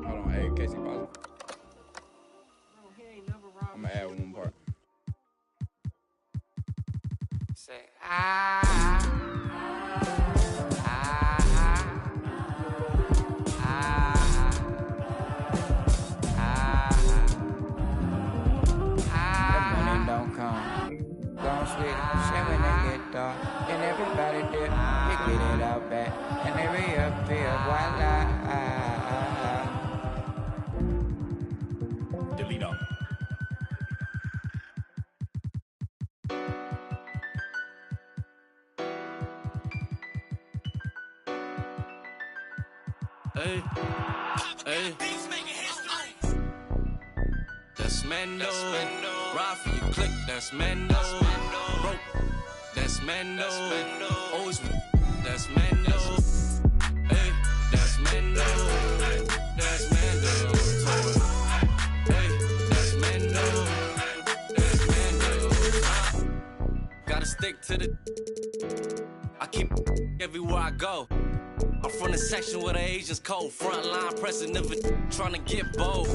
Hold on, hey, Casey, pause. I'm gonna add one part. Say, The money don't come, gon' switch, shit when they get dark. Hey, hey. That's Mando. Ride for your click, that's Mando. Rope, that's Mando. Always, that's Mando. Hey, that's Mando. That's Mando. Hey, that's Mando. That's Mando. Gotta stick to the. I keep everywhere I go. I'm from the section where the Asians cold. Front line pressing, never trying to get bold.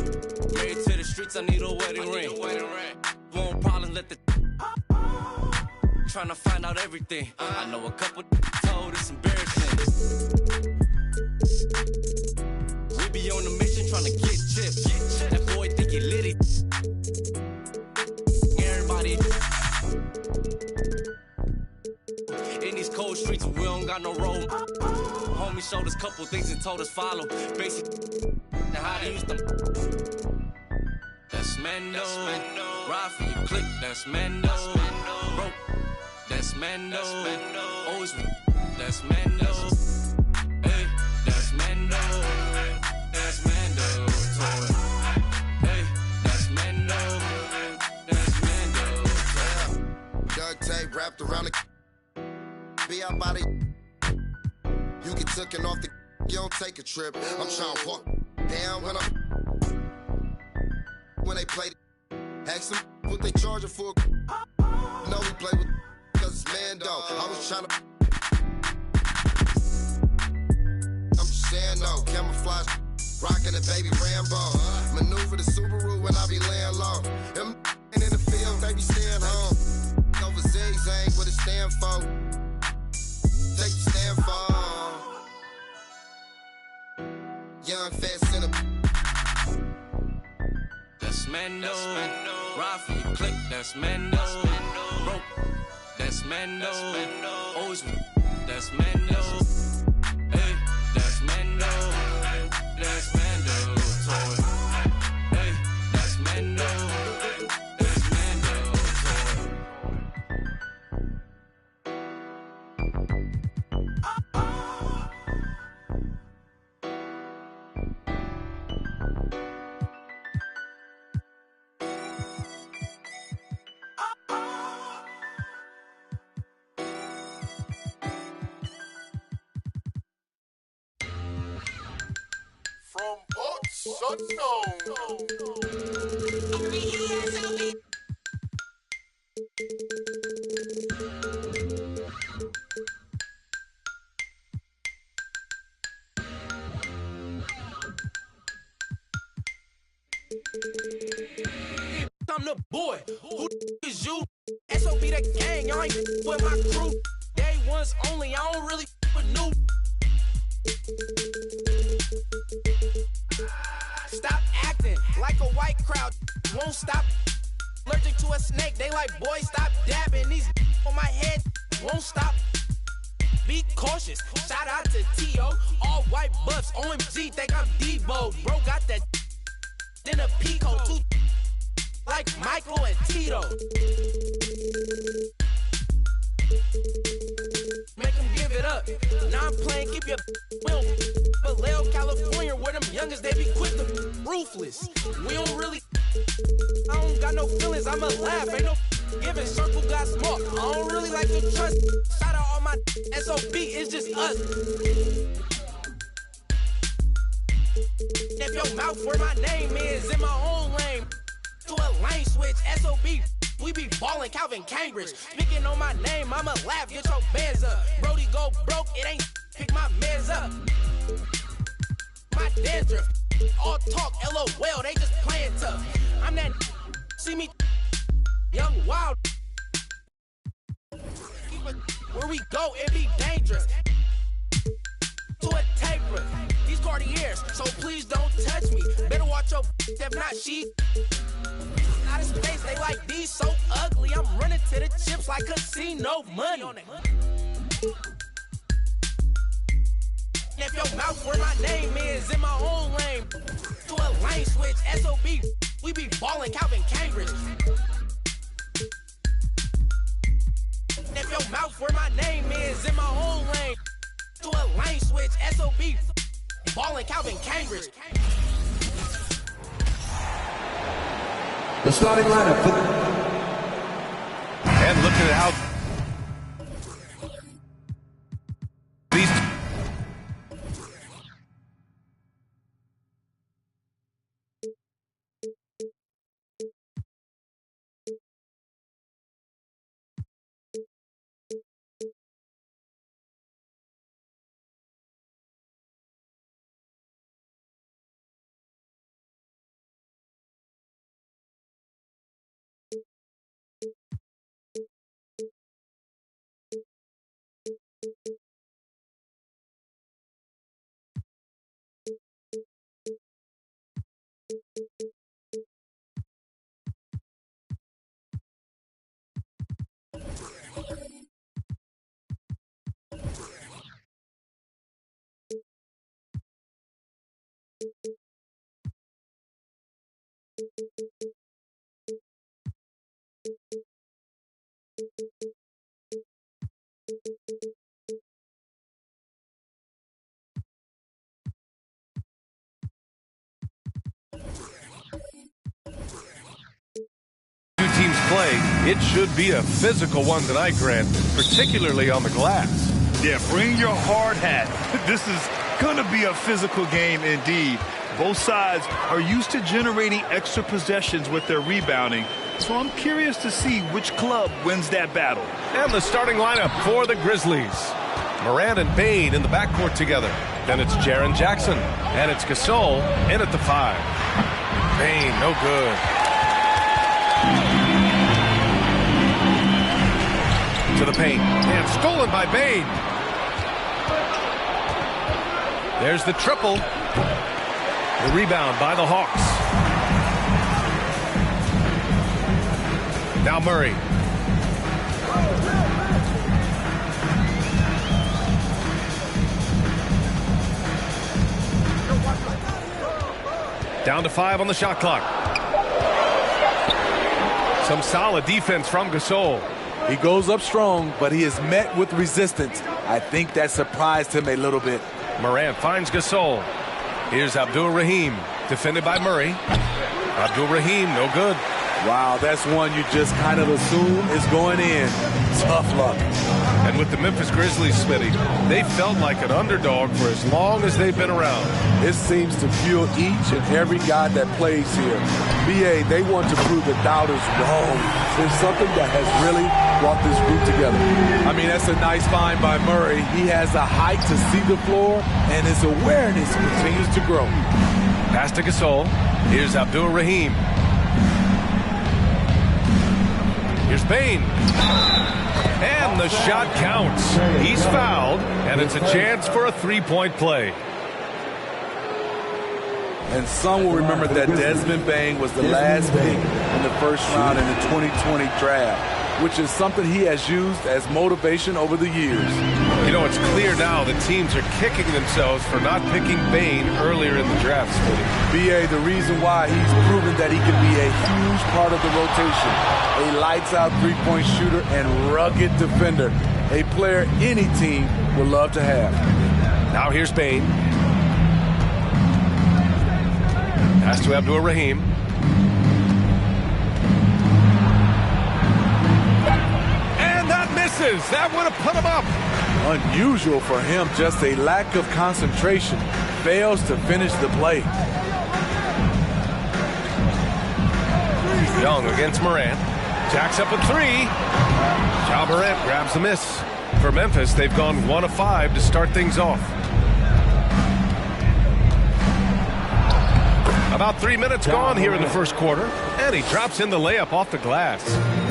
Married to the streets, I need a wedding ring. Won't problems, let the trying to find out everything. I know a couple told it's embarrassing. We be on the mission trying to get chips. That boy think he litty. Everybody in these cold streets, we don't got no road. Homie showed us couple things and told us follow. Basic how to use them. That's Mando. Ride for your click, that's Mando. Rope, that's Mando. Always, that's Mando. Hey, that's Mando. That's Mando. Hey, that's Mando. That's Mando. Duct tape wrapped around the be our body. You get taken off the you don't take a trip. I'm trying to walk down when they play ask them what they charging for. No, we play with cause it's Mando. I was trying to I'm just saying no, camouflage rocking the baby Rambo. Maneuver the Subaru when I be laying low. Them in the field, they be staying home. Over zigzag, what it stand for. Take the stand for. Young, fast, in a that's Mando. Ride for your click, that's Mando. Rope, that's Mando. Always, that's Mando. Hey, that's Mando. That's Mando. Hey, that's Mando. That's Mando. From parts unknown. I'm the boy. Who is you? SOB the gang. Y'all ain't with my crew. Day ones only. I don't really with new. Stop acting like a white crowd. Won't stop. Allergic to a snake. They like, boy, stop dabbing. These on my head won't stop. Be cautious. Shout out to T.O. All white buffs. OMG, think I'm Debo. Bro got that in a Pico. Two like Michael and Tito. Make them give it up. Now I'm playing, keep your will. Vallejo, California, where them youngest, they be quick to ruthless. We don't really, I don't got no feelings, I'ma laugh. Ain't no giving, circle got small. I don't really like to trust. Shout out all my SOB, it's just us. If your mouth where my name is, in my own lane. To a lane switch, SOB, we be ballin' Calvin Cambridge. Speaking on my name, I'ma laugh, get your bands up. Brody go broke, it ain't pick my mans up. My dandruff, all talk, LOL, they just playin' tough. I'm that see me, young wild. Where we go, it be dangerous. To a taper, these Cartiers, so please don't touch me. Better watch your if not she. Out of space, they like these so ugly. I'm running to the chips like casino money. If your mouth where my name is, in my own lane. To a lane switch, SOB, we be ballin' Calvin Cambridge. If your mouth where my name is, in my own lane. To a lane switch, SOB, ballin' Calvin Cambridge. The starting lineup. And look at how these two teams play, it should be a physical one tonight, Grant, particularly on the glass. Yeah, bring your hard hat. This is going to be a physical game indeed. Both sides are used to generating extra possessions with their rebounding, so I'm curious to see which club wins that battle. And the starting lineup for the Grizzlies. Morant and Bain in the backcourt together. Then it's Jaren Jackson, and it's Gasol in at the 5. Bain, no good. To the paint, and stolen by Bain. There's the triple. The rebound by the Hawks. Now Murray. Down to 5 on the shot clock. Some solid defense from Gasol. He goes up strong, but he is met with resistance. I think that surprised him a little bit. Morant finds Gasol. Here's Abdul-Rahim, defended by Murray. Abdul-Rahim, no good. Wow, that's one you just kind of assume is going in. Tough luck. And with the Memphis Grizzlies, Smitty, they felt like an underdog for as long as they've been around. It seems to fuel each and every guy that plays here. BA, they want to prove the doubters wrong. There's something that has really brought this group together. I mean, that's a nice find by Murray. He has the height to see the floor, and his awareness continues to grow. Pass to Gasol. Here's Abdul-Rahim. Here's Bain. And the shot counts. He's fouled, and it's a chance for a three-point play. And some will remember that Desmond Bain was the last pick in the first round in the 2020 draft, which is something he has used as motivation over the years. You know, it's clear now that teams are kicking themselves for not picking Bain earlier in the draft. BA, the reason why he's proven that he can be a huge part of the rotation, a lights-out three-point shooter and rugged defender, a player any team would love to have. Now here's Bain. Pass to Abdul-Rahim. And that misses. That would have put him up. Unusual for him, just a lack of concentration. Fails to finish the play. Young against Morant. Jacks up a 3. Ja Morant grabs the miss. For Memphis, they've gone 1 of 5 to start things off. About 3 minutes gone here in the first quarter, and he drops in the layup off the glass.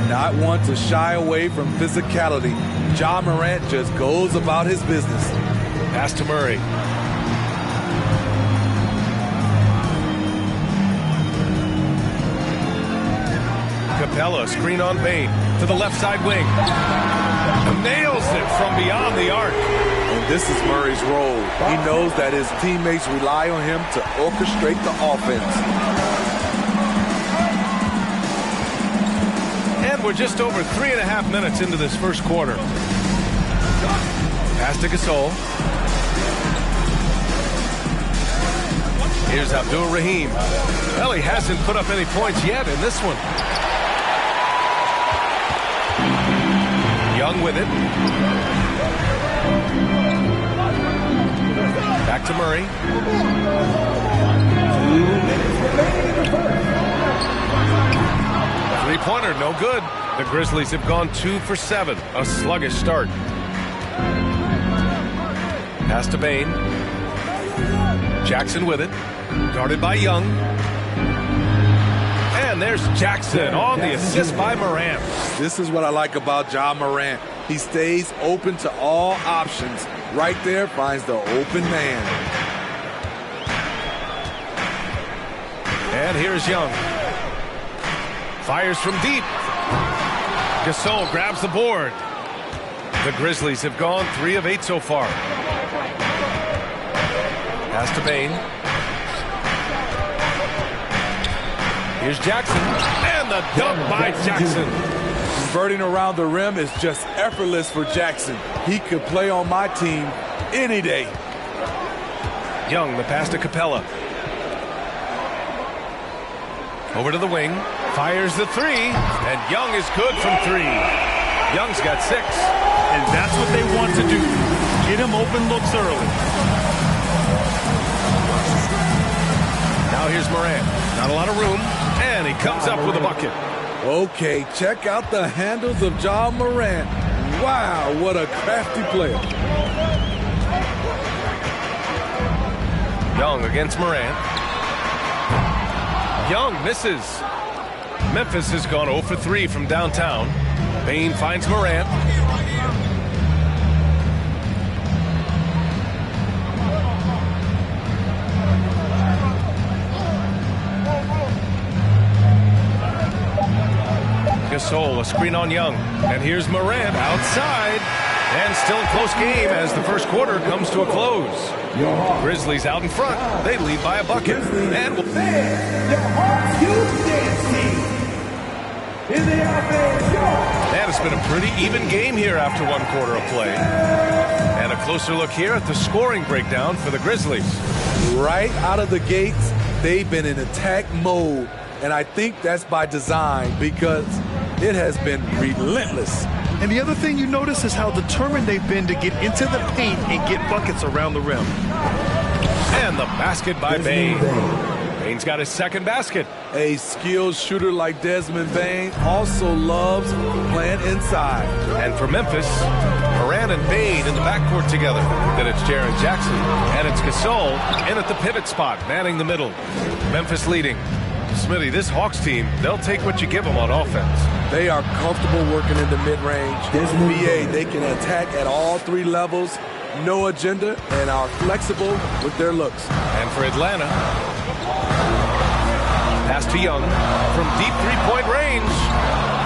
Not one to shy away from physicality. Ja Morant just goes about his business. Pass to Murray. Capella, screen on Bain to the left side wing. Nails it from beyond the arc. And this is Murray's role. He knows that his teammates rely on him to orchestrate the offense. And we're just over 3.5 minutes into this first quarter. Pass to Gasol. Here's Abdul-Rahim. Well, he hasn't put up any points yet in this one. Young with it. Back to Murray. 3-pointer, no good. The Grizzlies have gone 2 for 7. A sluggish start. Pass to Bain. Jackson with it. Guarded by Young. And there's Jackson on the assist by Morant. This is what I like about Ja Morant. He stays open to all options. Right there, finds the open man. And here's Young. Fires from deep. Gasol grabs the board. The Grizzlies have gone 3 of 8 so far. Pass to Bain. Here's Jackson. And the dunk by Jackson. Converting around the rim is just effortless for Jackson. He could play on my team any day. Young, the pass to Capella. Over to the wing. Fires the 3. And Young is good from 3. Young's got 6. And that's what they want to do. Get him open looks early. Now here's Morant. Not a lot of room. And he comes up with a bucket. Okay, check out the handles of Ja Morant. Wow, what a crafty player. Young against Morant. Young misses. Memphis has gone 0 for 3 from downtown. Bain finds Morant. Gasol, a screen on Young. And here's Morant outside. And still a close game as the first quarter comes to a close. Grizzlies out in front. They lead by a bucket. And it's been a pretty even game here after 1 quarter of play. And a closer look here at the scoring breakdown for the Grizzlies. Right out of the gates, they've been in attack mode. And I think that's by design because it has been relentless. And the other thing you notice is how determined they've been to get into the paint and get buckets around the rim. And the basket by Bain. Bain's got his second basket. A skilled shooter like Desmond Bain also loves playing inside. And for Memphis, Morant and Bain in the backcourt together. Then it's Jaren Jackson. And it's Gasol in at the pivot spot, manning the middle. Memphis leading. Smitty, this Hawks team, they'll take what you give them on offense. They are comfortable working in the mid-range. BA, they can attack at all 3 levels, no agenda, and are flexible with their looks. And for Atlanta, pass to Young from deep 3-point range.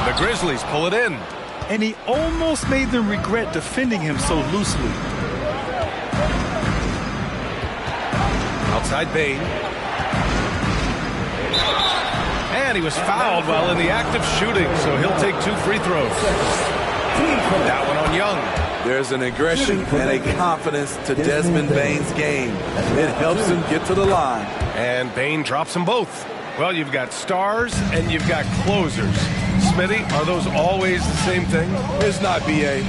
The Grizzlies pull it in. And he almost made them regret defending him so loosely. Outside Bain. And he was fouled while in the act of shooting, so he'll take 2 free throws. That one on Young. There's an aggression and a confidence to Desmond Bain's game. It helps him get to the line. And Bain drops them both. Well, you've got stars and you've got closers. Smitty, are those always the same thing? It's not, BA.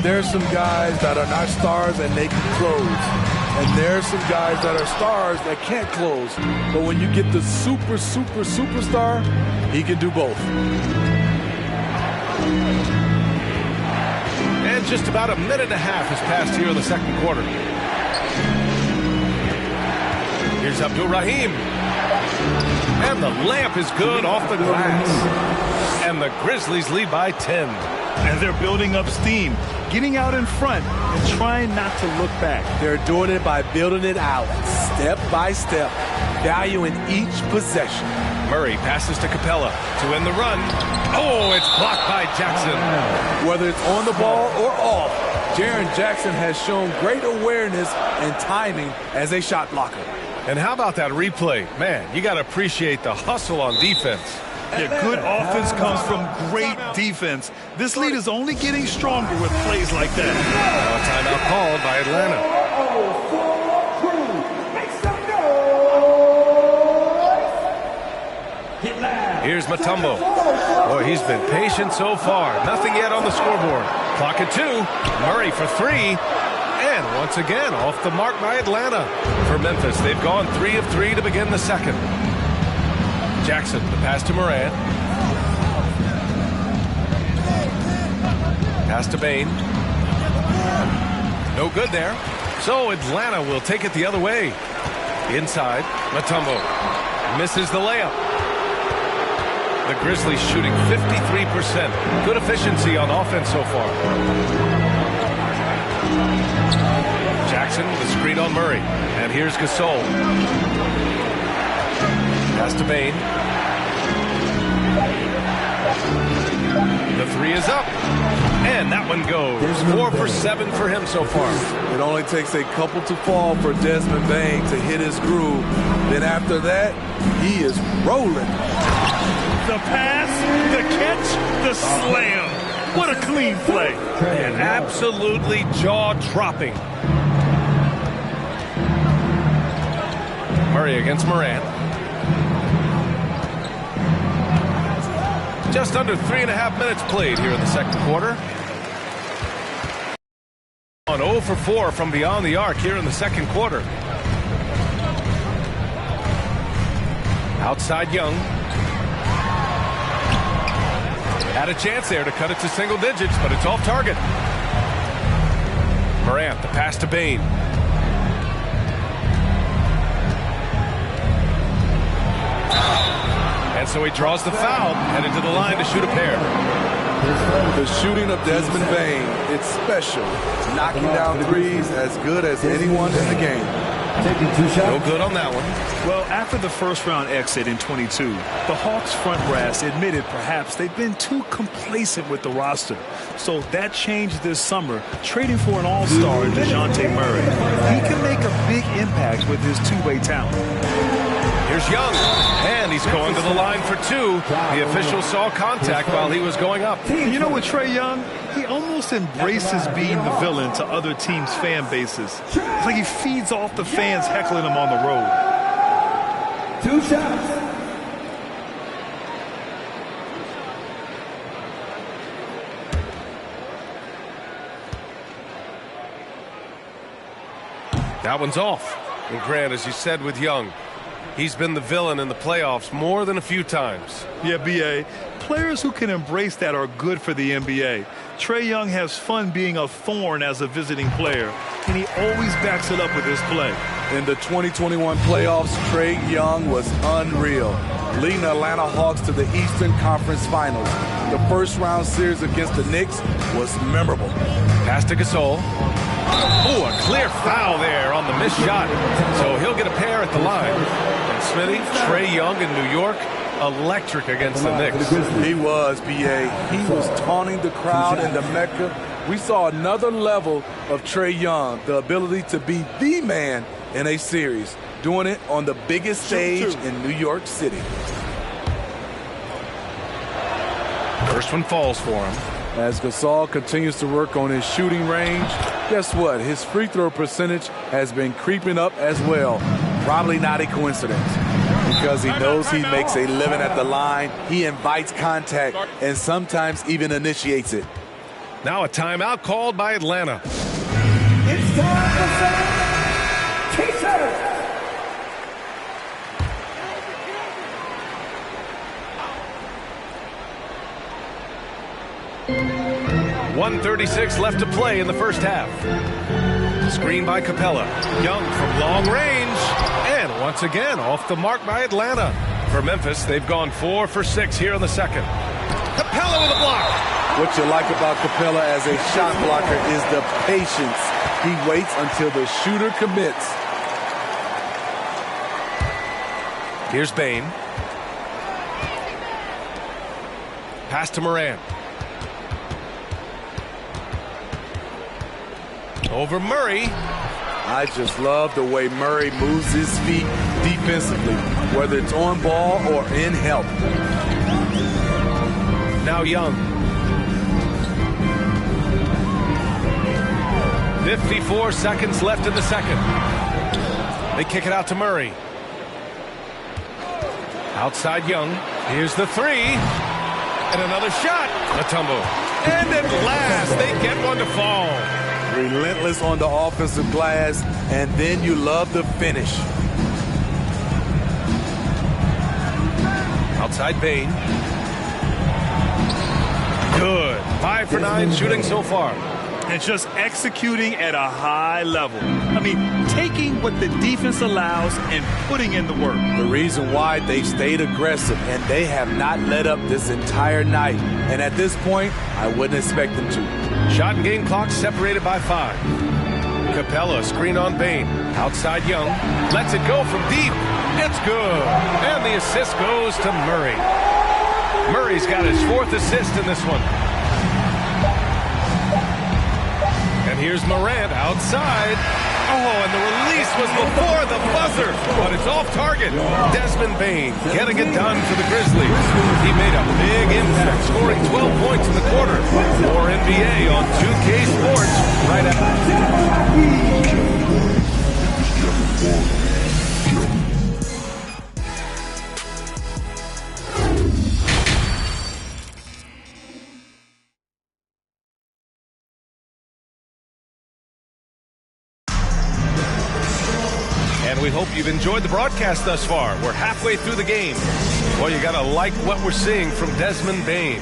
There's some guys that are not stars and they can close. And there's some guys that are stars that can't close. But when you get the superstar, he can do both. And just about a minute and a half has passed here in the second quarter. Here's Abdul-Rahim. And the layup is good off the glass. And the Grizzlies lead by 10. And they're building up steam, getting out in front and trying not to look back. They're doing it by building it out, step by step, valuing each possession. Murray passes to Capella to end the run. Oh, it's blocked by Jackson. Whether it's on the ball or off, Jaren Jackson has shown great awareness and timing as a shot blocker. And how about that replay? Man, you got to appreciate the hustle on defense. Yeah, good offense comes from great defense. This lead is only getting stronger with plays like that. Timeout called by Atlanta. Here's Mutombo. Boy, he's been patient so far. Nothing yet on the scoreboard. Clock at 2. Murray for 3. And once again, off the mark by Atlanta. For Memphis, they've gone 3 of 3 to begin the second. Jackson, the pass to Morant. Pass to Bain. No good there. So Atlanta will take it the other way. Inside, Mutombo misses the layup. The Grizzlies shooting 53%. Good efficiency on offense so far. Jackson, the screen on Murray. And here's Gasol. Pass to Bain. The 3 is up. And that one goes. 4 for 7 for him so far. It only takes a couple to fall for Desmond Bain to hit his groove. Then after that, he is rolling. The pass, the catch, the slam. What a clean play. And absolutely jaw-dropping. Murray against Morant. Just under 3.5 minutes played here in the second quarter. On 0 for 4 from beyond the arc here in the second quarter. Outside Young. Had a chance there to cut it to single digits, but it's off target. Morant, the pass to Bain. And so he draws the foul, headed to the line to shoot a pair. The shooting of Desmond Bain, it's special. Knocking down threes as good as anyone in the game. Taking 2 shots. No good on that one. Well, after the first round exit in 22, the Hawks front brass admitted perhaps they've been too complacent with the roster. So that changed this summer, trading for an all-star in DeJounte Murray. He can make a big impact with his two-way talent. Here's Young, and he's going to the line for 2. The official saw contact while he was going up. You know, with Trae Young, he almost embraces being the villain to other teams' fan bases. It's like he feeds off the fans heckling him on the road. 2 shots. That one's off. And Grant, as you said with Young, he's been the villain in the playoffs more than a few times. Yeah, B.A., players who can embrace that are good for the NBA. Trae Young has fun being a thorn as a visiting player, and he always backs it up with his play. In the 2021 playoffs, Trae Young was unreal, leading the Atlanta Hawks to the Eastern Conference Finals. The first-round series against the Knicks was memorable. Pass to Gasol. Oh, a clear foul there on the missed shot. So he'll get a pair at the line. And Smitty, Trae Young in New York, electric against the Knicks. He was, B.A. He was taunting the crowd in the Mecca. We saw another level of Trae Young, the ability to be the man in a series, doing it on the biggest stage in New York City. First one falls for him. As Gasol continues to work on his shooting range, guess what? His free throw percentage has been creeping up as well. Probably not a coincidence, because he knows he makes a living at the line. He invites contact and sometimes even initiates it. Now a timeout called by Atlanta. It's time for some T-shirts. 1:36 left to play in the first half. Screen by Capella. Young from long range. And once again, off the mark by Atlanta. For Memphis, they've gone 4 for 6 here in the second. Capella with a block. What you like about Capella as a shot blocker is the patience. He waits until the shooter commits. Here's Bain. Pass to Morant. Over Murray. I just love the way Murray moves his feet defensively, whether it's on ball or in help. Now Young. 54 seconds left in the second. They kick it out to Murray. Outside Young. Here's the three. And another shot. Matumbo. And at last, they get one to fall. Relentless on the offensive glass, and then you love the finish. Outside Bain. Good. 5 for 9 shooting so far. And just executing at a high level. I mean, taking what the defense allows and putting in the work. The reason why they've stayed aggressive, and they have not let up this entire night. And at this point, I wouldn't expect them to. Shot and game clock separated by 5. Capella, screen on Bain. Outside Young. Lets it go from deep. It's good. And the assist goes to Murray. Murray's got his 4th assist in this one. And here's Morant outside. Oh, and the release was before the buzzer, but it's off target. Desmond Bain getting it done for the Grizzlies. He made a big impact, scoring 12 points in the quarter. More NBA on 2K Sports right after. And we hope you've enjoyed the broadcast thus far. We're halfway through the game. Well, you got to like what we're seeing from Desmond Bain.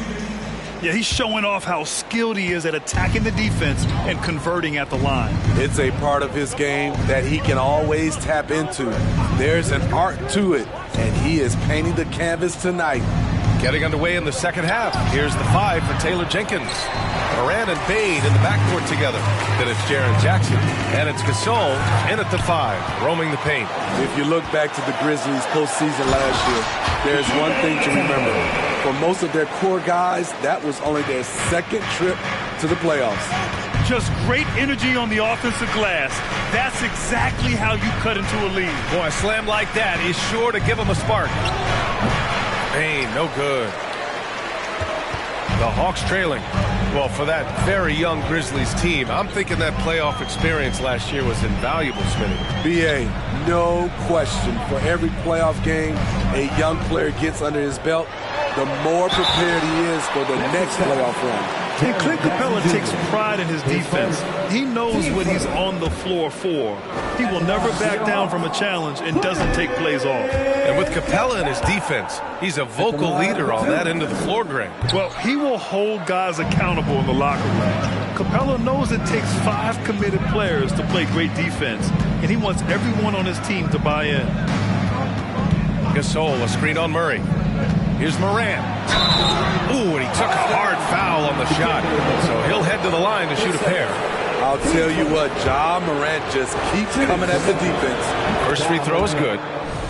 Yeah, he's showing off how skilled he is at attacking the defense and converting at the line. It's a part of his game that he can always tap into. There's an art to it, and he is painting the canvas tonight. Getting underway in the second half. Here's the 5 for Taylor Jenkins. Moran and Bain in the backcourt together. Then it's Jaren Jackson. And it's Gasol in at the 5, roaming the paint. If you look back to the Grizzlies postseason last year, there's one thing to remember. For most of their core guys, that was only their 2nd trip to the playoffs. Just great energy on the offensive glass. That's exactly how you cut into a lead. Boy, a slam like that is sure to give them a spark. Bain, no good. The Hawks trailing. Well, for that very young Grizzlies team, I'm thinking that playoff experience last year was invaluable, Smitty. B.A., no question. For every playoff game a young player gets under his belt, the more prepared he is for the next playoff run. And Clint Capella takes pride in his defense. He knows what he's on the floor for. He will never back down from a challenge and doesn't take plays off. And with Capella in his defense, he's a vocal leader on that end of the floor, Greg. Well, he will hold guys accountable in the locker room. Capella knows it takes 5 committed players to play great defense, and he wants everyone on his team to buy in. Gasol, a screen on Murray. Here's Morant. Ooh, and he took a hard foul on the shot. So he'll head to the line to shoot a pair. I'll tell you what, Ja Morant just keeps coming at the defense. First free throw is good.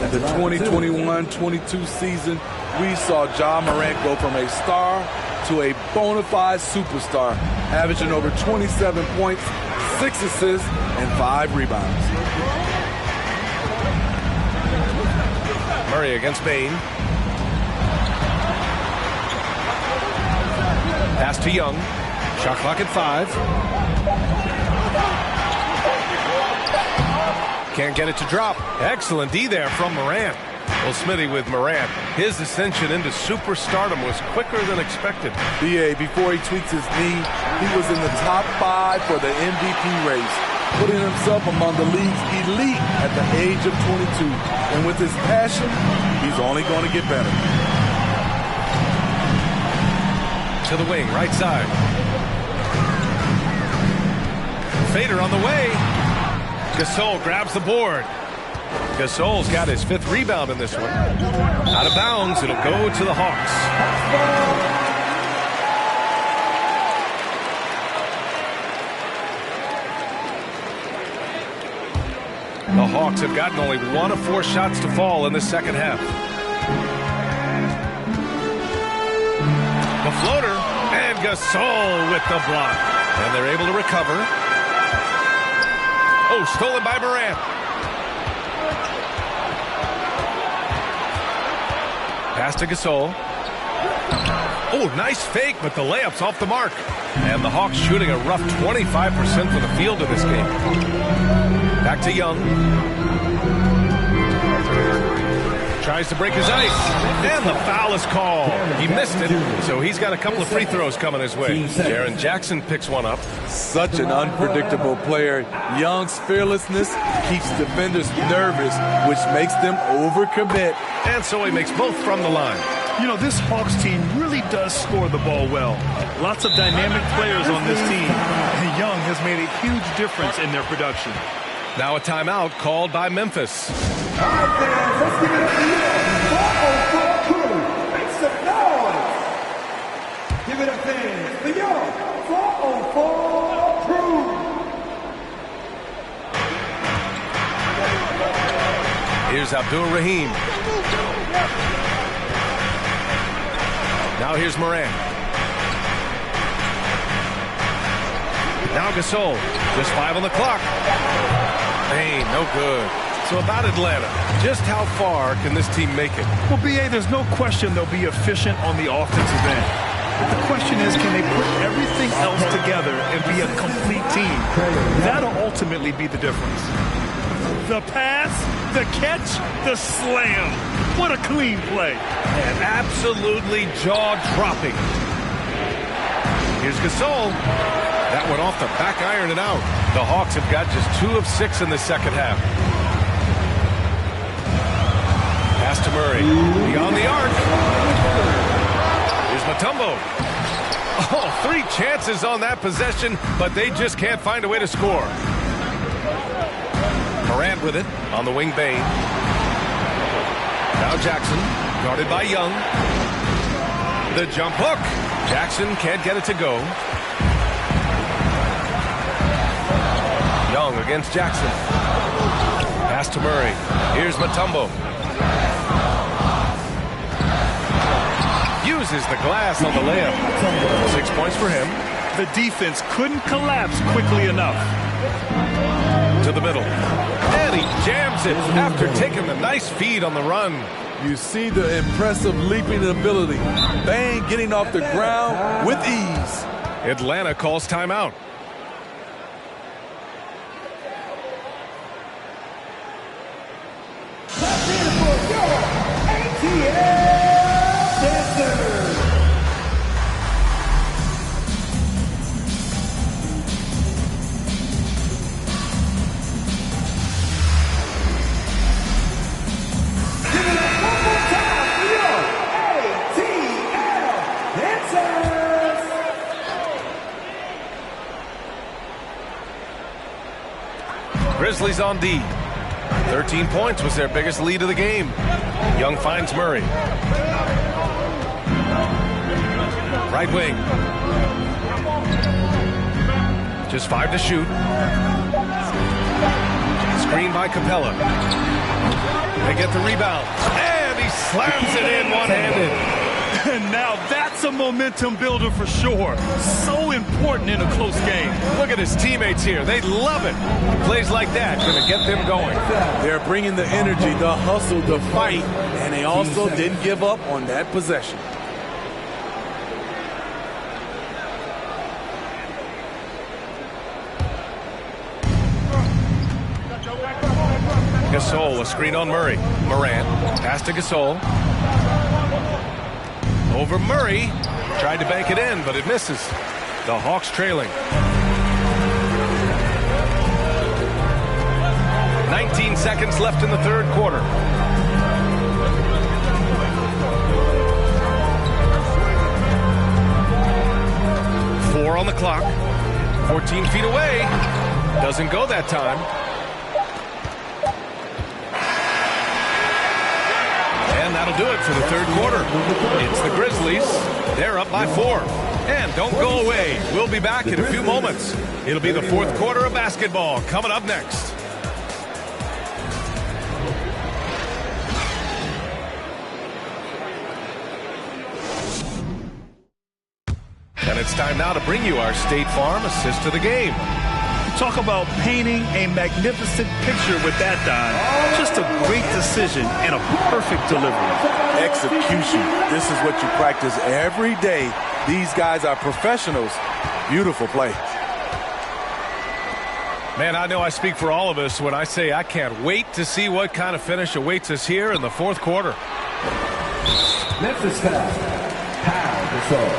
In the 2021-22 season, we saw Ja Morant go from a star to a bona fide superstar, averaging over 27 points, 6 assists, and 5 rebounds. Murray against Bain. Pass to Young. Shot clock at 5. Can't get it to drop. Excellent D there from Morant. Well, Smitty, with Morant, his ascension into superstardom was quicker than expected. B.A., before he tweaks his knee, he was in the top 5 for the MVP race, putting himself among the league's elite at the age of 22. And with his passion, he's only going to get better. To the wing, right side. Fader on the way. Gasol grabs the board. Gasol's got his 5th rebound in this one. Out of bounds, it'll go to the Hawks. The Hawks have gotten only 1 of 4 shots to fall in the second half. The floater, and Gasol with the block. And they're able to recover. Oh, stolen by Morant. Pass to Gasol. Oh, nice fake, but the layup's off the mark. And the Hawks shooting a rough 25% from the field in this game. Back to Young. Tries to break his ice. And the foul is called. He missed it, so he's got a couple of free throws coming his way. Jaren Jackson picks one up. Such an unpredictable player. Young's fearlessness keeps defenders nervous, which makes them overcommit. And so he makes both from the line. You know, this Hawks team really does score the ball well. Lots of dynamic players on this team, and Young has made a huge difference in their production. Now a timeout called by Memphis. All right, fans, let's give it up to Young. 404 crew. Make some noise. Give it up, fans, for Young. 404 crew. Here's Abdul Rahim. Now here's Morant. Now Gasol. Just 5 on the clock. Hey, no good. So about Atlanta, just how far can this team make it? Well, B.A., there's no question they'll be efficient on the offensive end. But the question is, can they put everything else together and be a complete team? That'll ultimately be the difference. The pass, the catch, the slam. What a clean play. And absolutely jaw-dropping. Here's Gasol. That went off the back iron and out. The Hawks have got just 2 of 6 in the second half. Pass to Murray. Beyond the arc. Here's Mutombo. Oh, 3 chances on that possession, but they just can't find a way to score. Morant with it on the wing Bane. Now Jackson, guarded by Young. The jump hook. Jackson can't get it to go. Young against Jackson. Pass to Murray. Here's Mutombo. Uses the glass on the layup. 6 points for him. The defense couldn't collapse quickly enough. To the middle. And he jams it after taking the nice feed on the run. You see the impressive leaping ability. Bang getting off the ground with ease. Atlanta calls timeout. Grizzlies on D. 13 points was their biggest lead of the game. Young finds Murray. Right wing. Just 5 to shoot. Screen by Capella. They get the rebound. And he slams it in one-handed. And now that's a momentum builder for sure. So important in a close game. Look at his teammates here. They love it. Plays like that going to get them going. They're bringing the energy, the hustle, the fight, and they also didn't give up on that possession. Gasol, a screen on Murray. Morant, pass to Gasol. Over Murray. Tried to bank it in, but it misses. The Hawks trailing. 19 seconds left in the third quarter. Four on the clock. 14 feet away. Doesn't go that time. And that'll do it for the third quarter. It's the Grizzlies. They're up by 4. And don't go away. We'll be back in a few moments. It'll be the fourth quarter of basketball coming up next. And it's time now to bring you our State Farm assist to the game. Talk about painting a magnificent picture with that dime. Just a great decision and a perfect delivery. Execution. This is what you practice every day. These guys are professionals. Beautiful play. Man, I know I speak for all of us when I say I can't wait to see what kind of finish awaits us here in the fourth quarter. Memphis foul. Pau Gasol.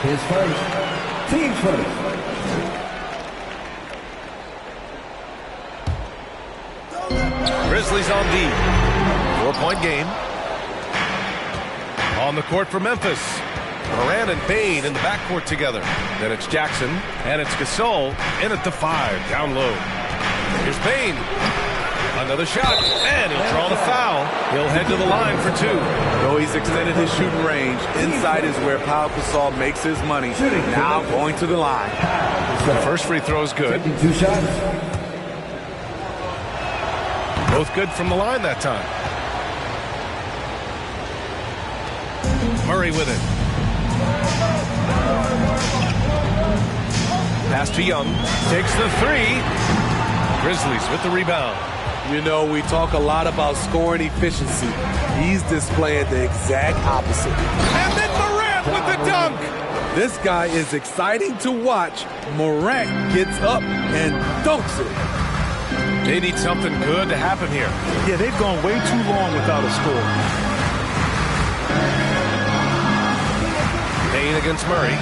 His first. Team first. Grizzlies on D. 4-point game. On the court for Memphis. Moran and Bane in the backcourt together. Then it's Jackson, and it's Gasol in at the 5, down low. Here's Bane. Another shot, and he'll draw the foul. He'll head to the line for 2. Though he's extended his shooting range, inside is where Pau Gasol makes his money. Now going to the line. The first free throw is good. 2 shots. Both good from the line that time. Murray with it. Pass to Young. Takes the 3. Grizzlies with the rebound. You know, we talk a lot about scoring efficiency. He's displaying the exact opposite. And then Morant with the dunk. This guy is exciting to watch. Morant gets up and dunks it. They need something good to happen here. Yeah, they've gone way too long without a score. Bane against Murray.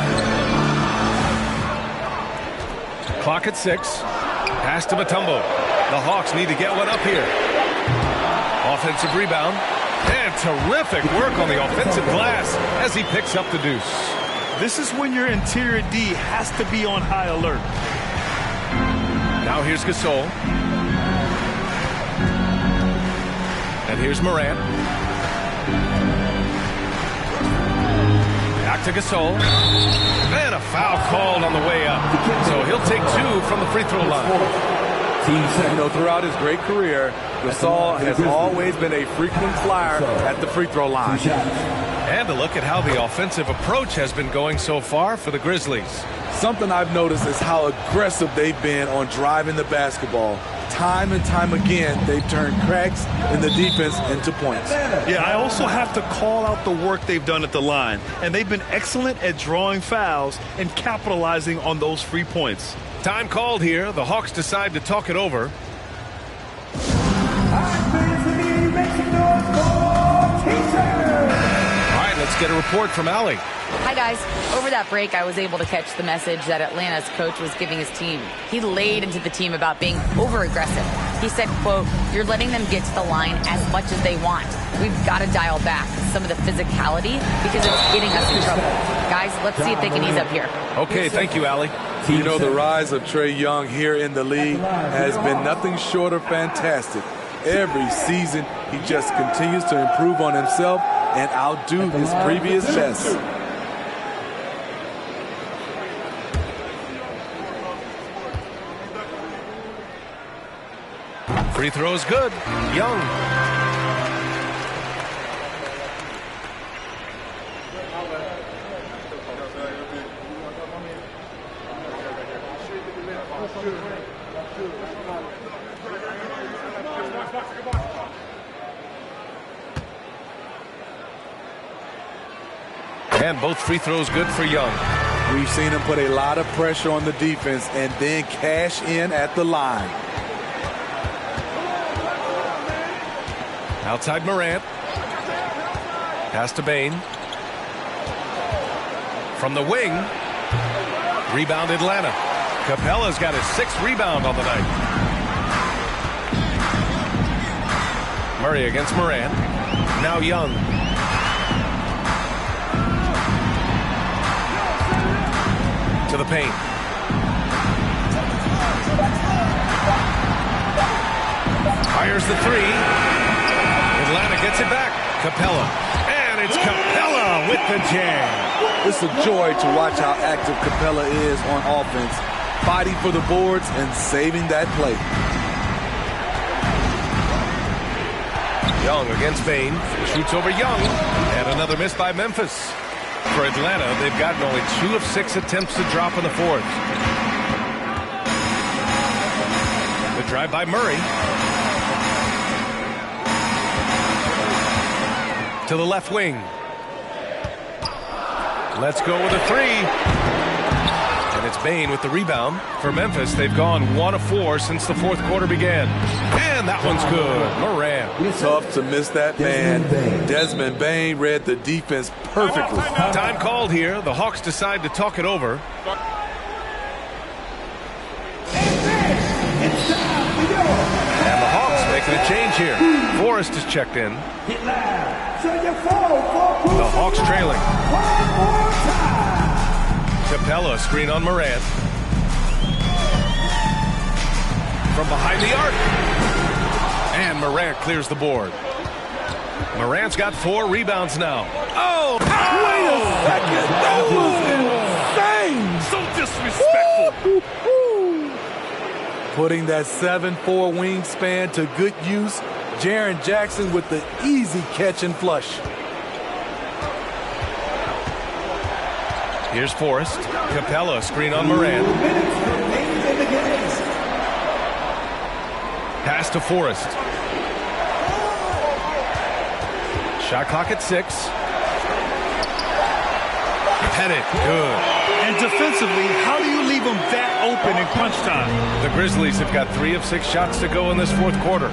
Clock at 6. Pass to Mutombo. The Hawks need to get one up here. Offensive rebound. And terrific work on the offensive glass as he picks up the deuce. This is when your interior D has to be on high alert. Now here's Gasol. And here's Morant. Back to Gasol. And a foul called on the way up. So he'll take 2 from the free throw line. You know, throughout his great career, Gasol has always been a frequent flyer at the free throw line. And a look at how the offensive approach has been going so far for the Grizzlies. Something I've noticed is how aggressive they've been on driving the basketball. Time and time again, they've turned cracks in the defense into points. Yeah, I also have to call out the work they've done at the line. And they've been excellent at drawing fouls and capitalizing on those free points. Time called here. The Hawks decide to talk it over. All right, let's get a report from Allie. Hi, guys. Over that break, I was able to catch the message that Atlanta's coach was giving his team. He laid into the team about being over-aggressive. He said, quote, "You're letting them get to the line as much as they want. We've got to dial back some of the physicality because it's getting us in trouble. Guys, let's see if they can ease up here." Okay, thank you, Allie. You know, the rise of Trae Young here in the league has been nothing short of fantastic. Every season, he just continues to improve on himself and outdo his previous best. Free throw's good. Young. And both free throws good for Young. We've seen him put a lot of pressure on the defense and then cash in at the line. Outside Morant. Pass to Bane. From the wing. Rebound Atlanta. Capella's got his 6th rebound on the night. Murray against Morant. Now Young. To the paint. Fires the 3. Atlanta gets it back. Capella. And it's Capella with the jam. It's a joy to watch how active Capella is on offense, fighting for the boards and saving that play. Young against Bane. Shoots over Young. And another miss by Memphis. For Atlanta, they've gotten only 2 of 6 attempts to drop in the 4th. The drive by Murray. To the left wing. Let's go with a 3. And it's Bain with the rebound. For Memphis, they've gone 1 of 4 since the fourth quarter began. And that one's good. Morant. Tough to miss that man. Desmond Bain read the defense perfectly. Time called here. The Hawks decide to talk it over. And the Hawks making a change here. Forrest is checked in. The Hawks trailing. Capella screen on Morant. From behind the arc. And Morant clears the board. Morant's got 4 rebounds now. Oh! Wait a second! That was insane! So disrespectful! Putting that 7'4" wingspan to good use. Jaren Jackson with the easy catch and flush. Here's Forrest. Capella screen on Morant. Pass to Forrest. Shot clock at 6. Pettit, good. And defensively, how do you leave them that open in crunch time? The Grizzlies have got 3 of 6 shots to go in this fourth quarter.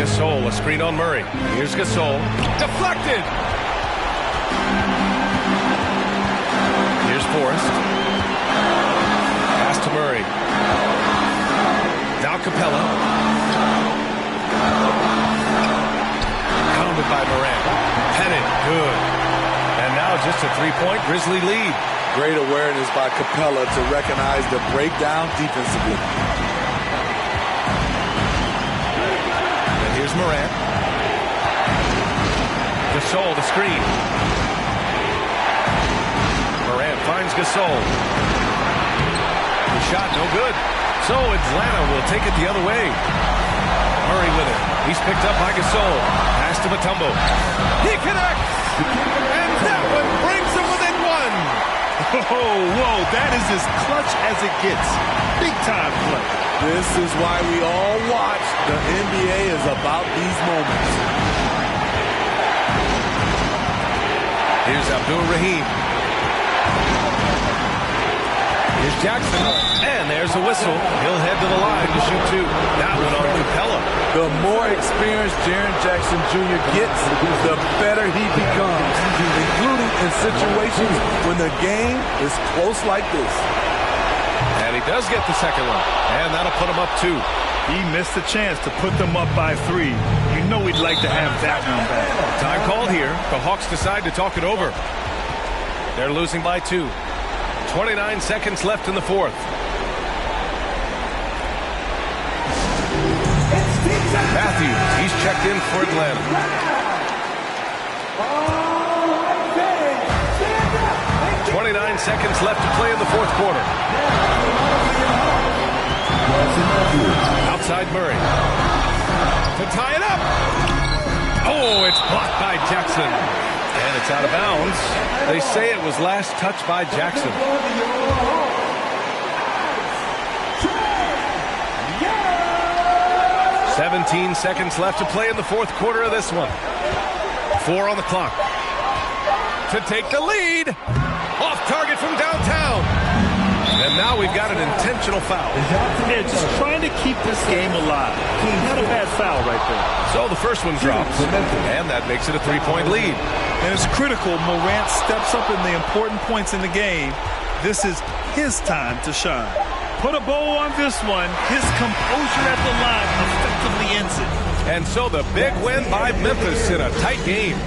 Gasol, a screen on Murray. Here's Gasol. Deflected! Here's Forrest. Pass to Murray. Now Capella. Pounded by Morant. Pettit, good. And now just a 3-point Grizzly lead. Great awareness by Capella to recognize the breakdown defensively. And here's Morant. Gasol, the screen. Morant finds Gasol. The shot, no good. So Atlanta will take it the other way. Murray with it. He's picked up by Gasol. Pass to Mutombo. He connects! And that one brings him within 1. Whoa, that is as clutch as it gets. Big time play. This is why we all watch. The NBA is about these moments. Here's Abdul-Rahim. Here's Jackson. And there's a whistle. He'll head to the line to shoot 2. That one on Capella. The more experienced Jaren Jackson Jr. gets, the better he becomes, including in situations when the game is close like this. And he does get the second one. And that'll put him up 2. He missed a chance to put them up by 3. You know he'd like to have that one back. Time called here. The Hawks decide to talk it over. They're losing by 2. 29 seconds left in the fourth. Matthews, he's checked in for Atlanta. All right, 29 seconds left to play in the fourth quarter. Outside Murray. To tie it up. Oh, it's blocked by Jackson. And it's out of bounds. They say it was last touched by Jackson. 17 seconds left to play in the fourth quarter of this one. 4 on the clock. To take the lead. Off target from downtown. And now we've got an intentional foul. Yeah, just trying to keep this game alive. Not a bad foul right there. So the first one drops. And that makes it a 3-point lead. And it's critical. Morant steps up in the important points in the game. This is his time to shine. Put a bow on this one. His composure at the line effectively ends it. And so the big win by Memphis in a tight game.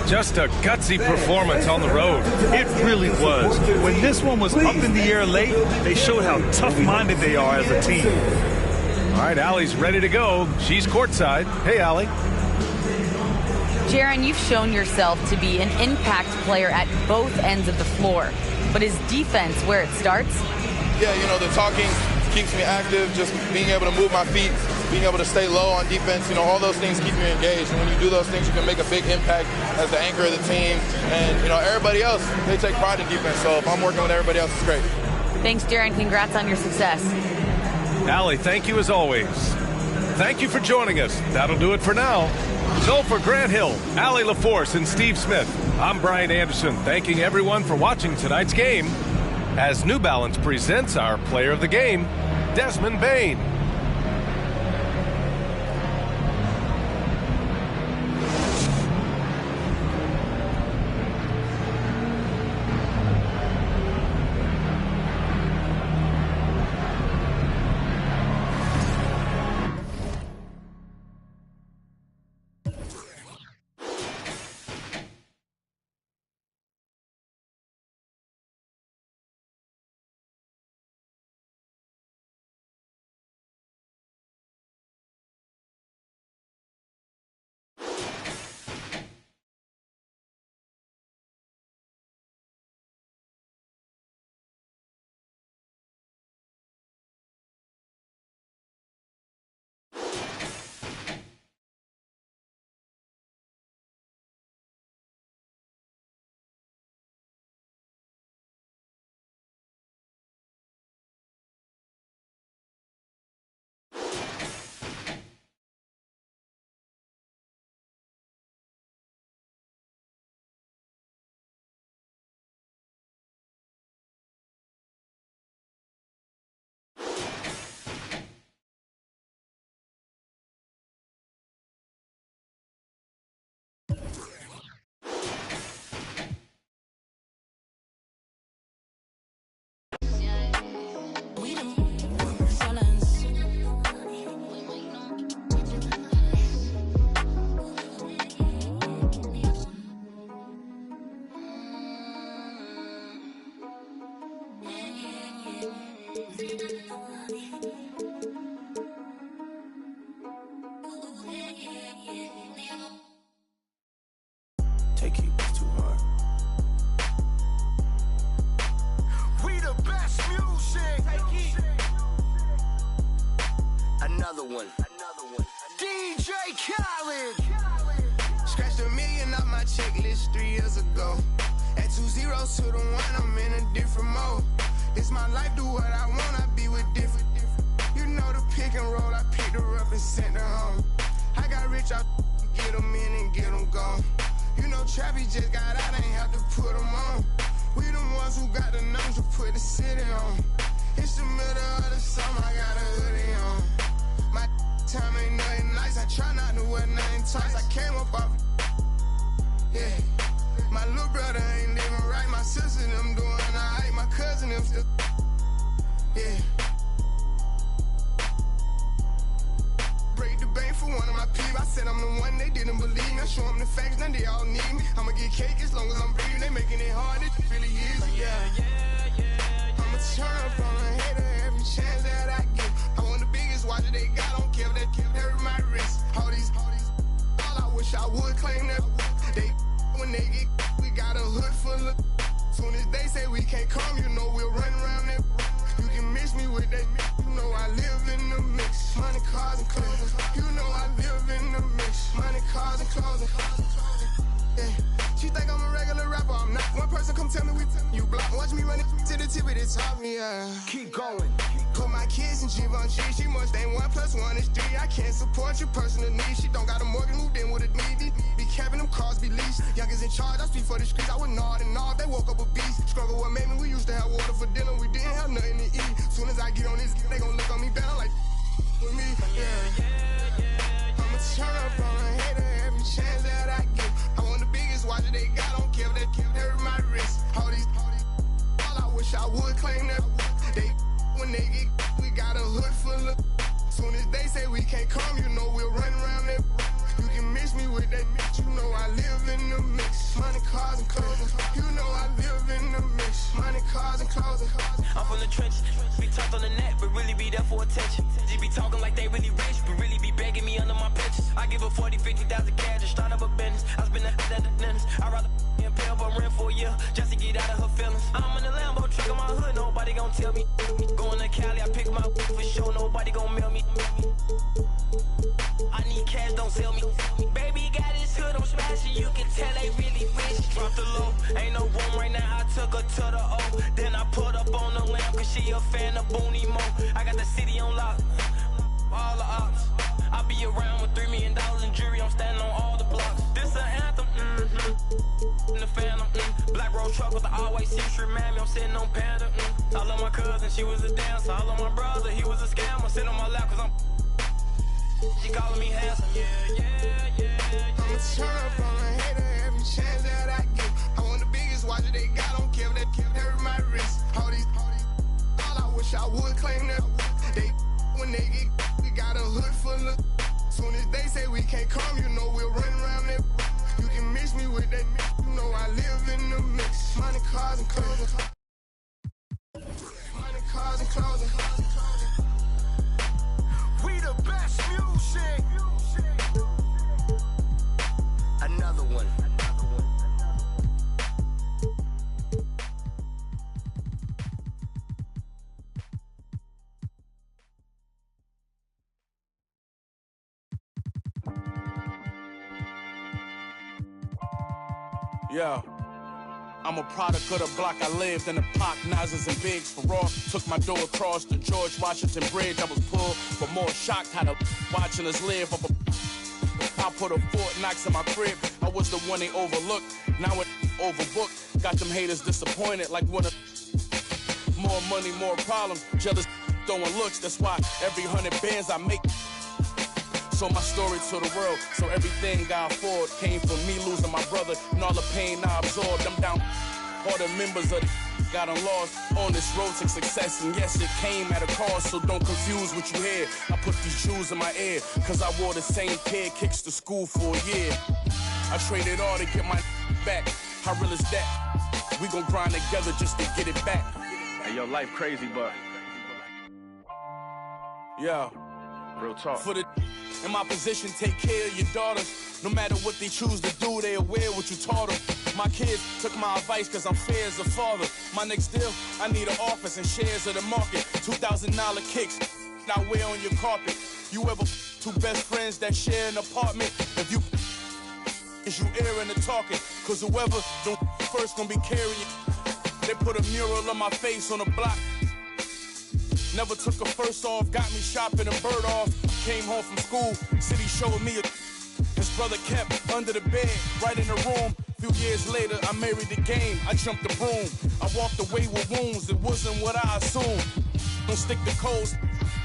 Just a gutsy performance on the road. It really was. When this one was up in the air late, they showed how tough-minded they are as a team. All right, Allie's ready to go. She's courtside. Hey, Allie. Jaren, you've shown yourself to be an impact player at both ends of the floor. But is defense where it starts? Yeah, you know, the talking keeps me active, just being able to move my feet, being able to stay low on defense, you know, all those things keep you engaged. And when you do those things, you can make a big impact as the anchor of the team. And, you know, everybody else, they take pride in defense. So if I'm working with everybody else, it's great. Thanks, Jaren. Congrats on your success. Allie, thank you as always. Thank you for joining us. That'll do it for now. So for Grant Hill, Allie LaForce, and Steve Smith, I'm Brian Anderson, thanking everyone for watching tonight's game as New Balance presents our player of the game, Desmond Bain. Take it too hard. We the best music. Another one. DJ Khaled. Scratched $1 million off my checklist 3 years ago. At 2 zeros to the 1, I'm in a different mode. This my life, do what I want, I be with different. You know the pick and roll, I picked her up and sent her home. I got rich, I get them in and get them gone. You know Trappy just got out, ain't have to put them on. We the ones who got the numbers to put the city on. It's the middle of the summer, I got a hoodie on. My time ain't nothing nice, I try not to wear nothing tight. I came up off, yeah. My little brother ain't living right, my sister them doing alright, my cousin them still, yeah. Break the bank for one of my peeps. I said I'm the one, they didn't believe me. I show them the facts, now they all need me. I'ma get cake as long as I'm breathing. They making it hard, it really is, yeah. I'ma turn up on a hater every chance that I get. I want the biggest watch that they got, don't care if they carry my wrist. All I wish I would claim that. They, when they get, we got a hood full of. Soon as they say we can't come, you know we'll run around that. You can miss me with that, you know I live in the mix. Money, cars, and clothes. You know I live in the mix. Money, cars, and clothes. Yeah. She think I'm a regular rapper, I'm not. One person come tell me you block. Watch me run it to the tip of the top, yeah. Keep going. Put my kids in Givenchy. She must ain't 1 + 1 is 3. I can't support your personal needs. She don't got a mortgage, moved in with a needy. Be capping them cars, be leased. Youngest in charge, I speak for the streets. I would nod and nod, they woke up a beast. Struggle what made me, we used to have water for dinner. We didn't have nothing to eat. Soon as I get on this, they gon' look on me better like with me, yeah. I'ma turn up on a hater every chance that I get. I want the biggest watch that they got, don't care if they carry my wrist. All I wish I would claim that. They, when they get, we got a hood full of. Soon as they say we can't come, you know we'll run around that. You can miss me with that, you know I live in the mix. Money, cars, and clothes. You know I live in the mix. Money, cars, and clothes. I'm from the trenches. Be talked on the net, but really be there for attention. They be talking like they really rich, but really be begging me under my pictures. I give her 40, 50,000 cash to start up a business. I spend that at the dentist. I rather pay up a rent for a year just to get out of her feelings. I'm in the Lambo truck in my hood, nobody gon' tell me. Going to Cali, I pick my for sure, nobody gon' mail me. I need cash, don't sell me. Baby got his hood, I'm smashing, you can tell they really rich. Drop the low, ain't no room right now, I took her to the O. Then I put up on the lamp, cause she a fan of Booney Mo. I got the city on lock, all the ops. be around with $3 million in jury. I'm standing on all the blocks. This an anthem, in the phantom, Black road truck with the all-white century, mammy. I'm sitting on Panda, I love my cousin, she was a dancer. I love my brother, he was a scammer. Sit on my lap cause I'm she calling me handsome, yeah. I'ma turn up on a hater every chance that I get. I want the biggest watch that they got, don't care if they hurt my wrist. All I wish I would claim that. They when they get, we got a hood full of. Soon as they say we can't come, you know we'll run around that. You can mix me with that, you know I live in the mix. Money, cars, and clothes. Money, cars, and clothes. We the best music. Another one. Yeah. I'm a product of the block. I lived in the Pac, Nazas, and Biggs for raw. Took my door across the George Washington Bridge. I was pulled, but more shocked how the watching us live up a. I put a Fort Knox in my crib. I was the one they overlooked. Now it overbooked. Got them haters disappointed like one of. More money, more problems. Jealous throwing looks. That's why every 100 bands I make. So my story to the world, so everything I afford came from me losing my brother and all the pain I absorbed. I'm down, all the members of the got lost on this road to success, and yes, it came at a cost, so don't confuse what you hear. I put these shoes in my ear, cause I wore the same pair kicks to school for a year. I traded all to get my back, how real is that? We gon' grind together just to get it back. Hey, yo, life crazy, but yeah, real talk. For the in my position, take care of your daughters. No matter what they choose to do, they aware what you taught them. My kids took my advice cause I'm fair as a father. My next deal, I need an office and shares of the market. $2,000 kicks, now wear on your carpet. You ever two best friends that share an apartment? If you is you airing the talking, cause whoever don't first gonna be carrying. They put a mural on my face on the block. Never took a first off, got me shopping and bird off. Came home from school, city showed me his brother kept under the bed, right in the room. Few years later, I married the game, I jumped the broom. I walked away with wounds, it wasn't what I assumed. Don't stick to codes,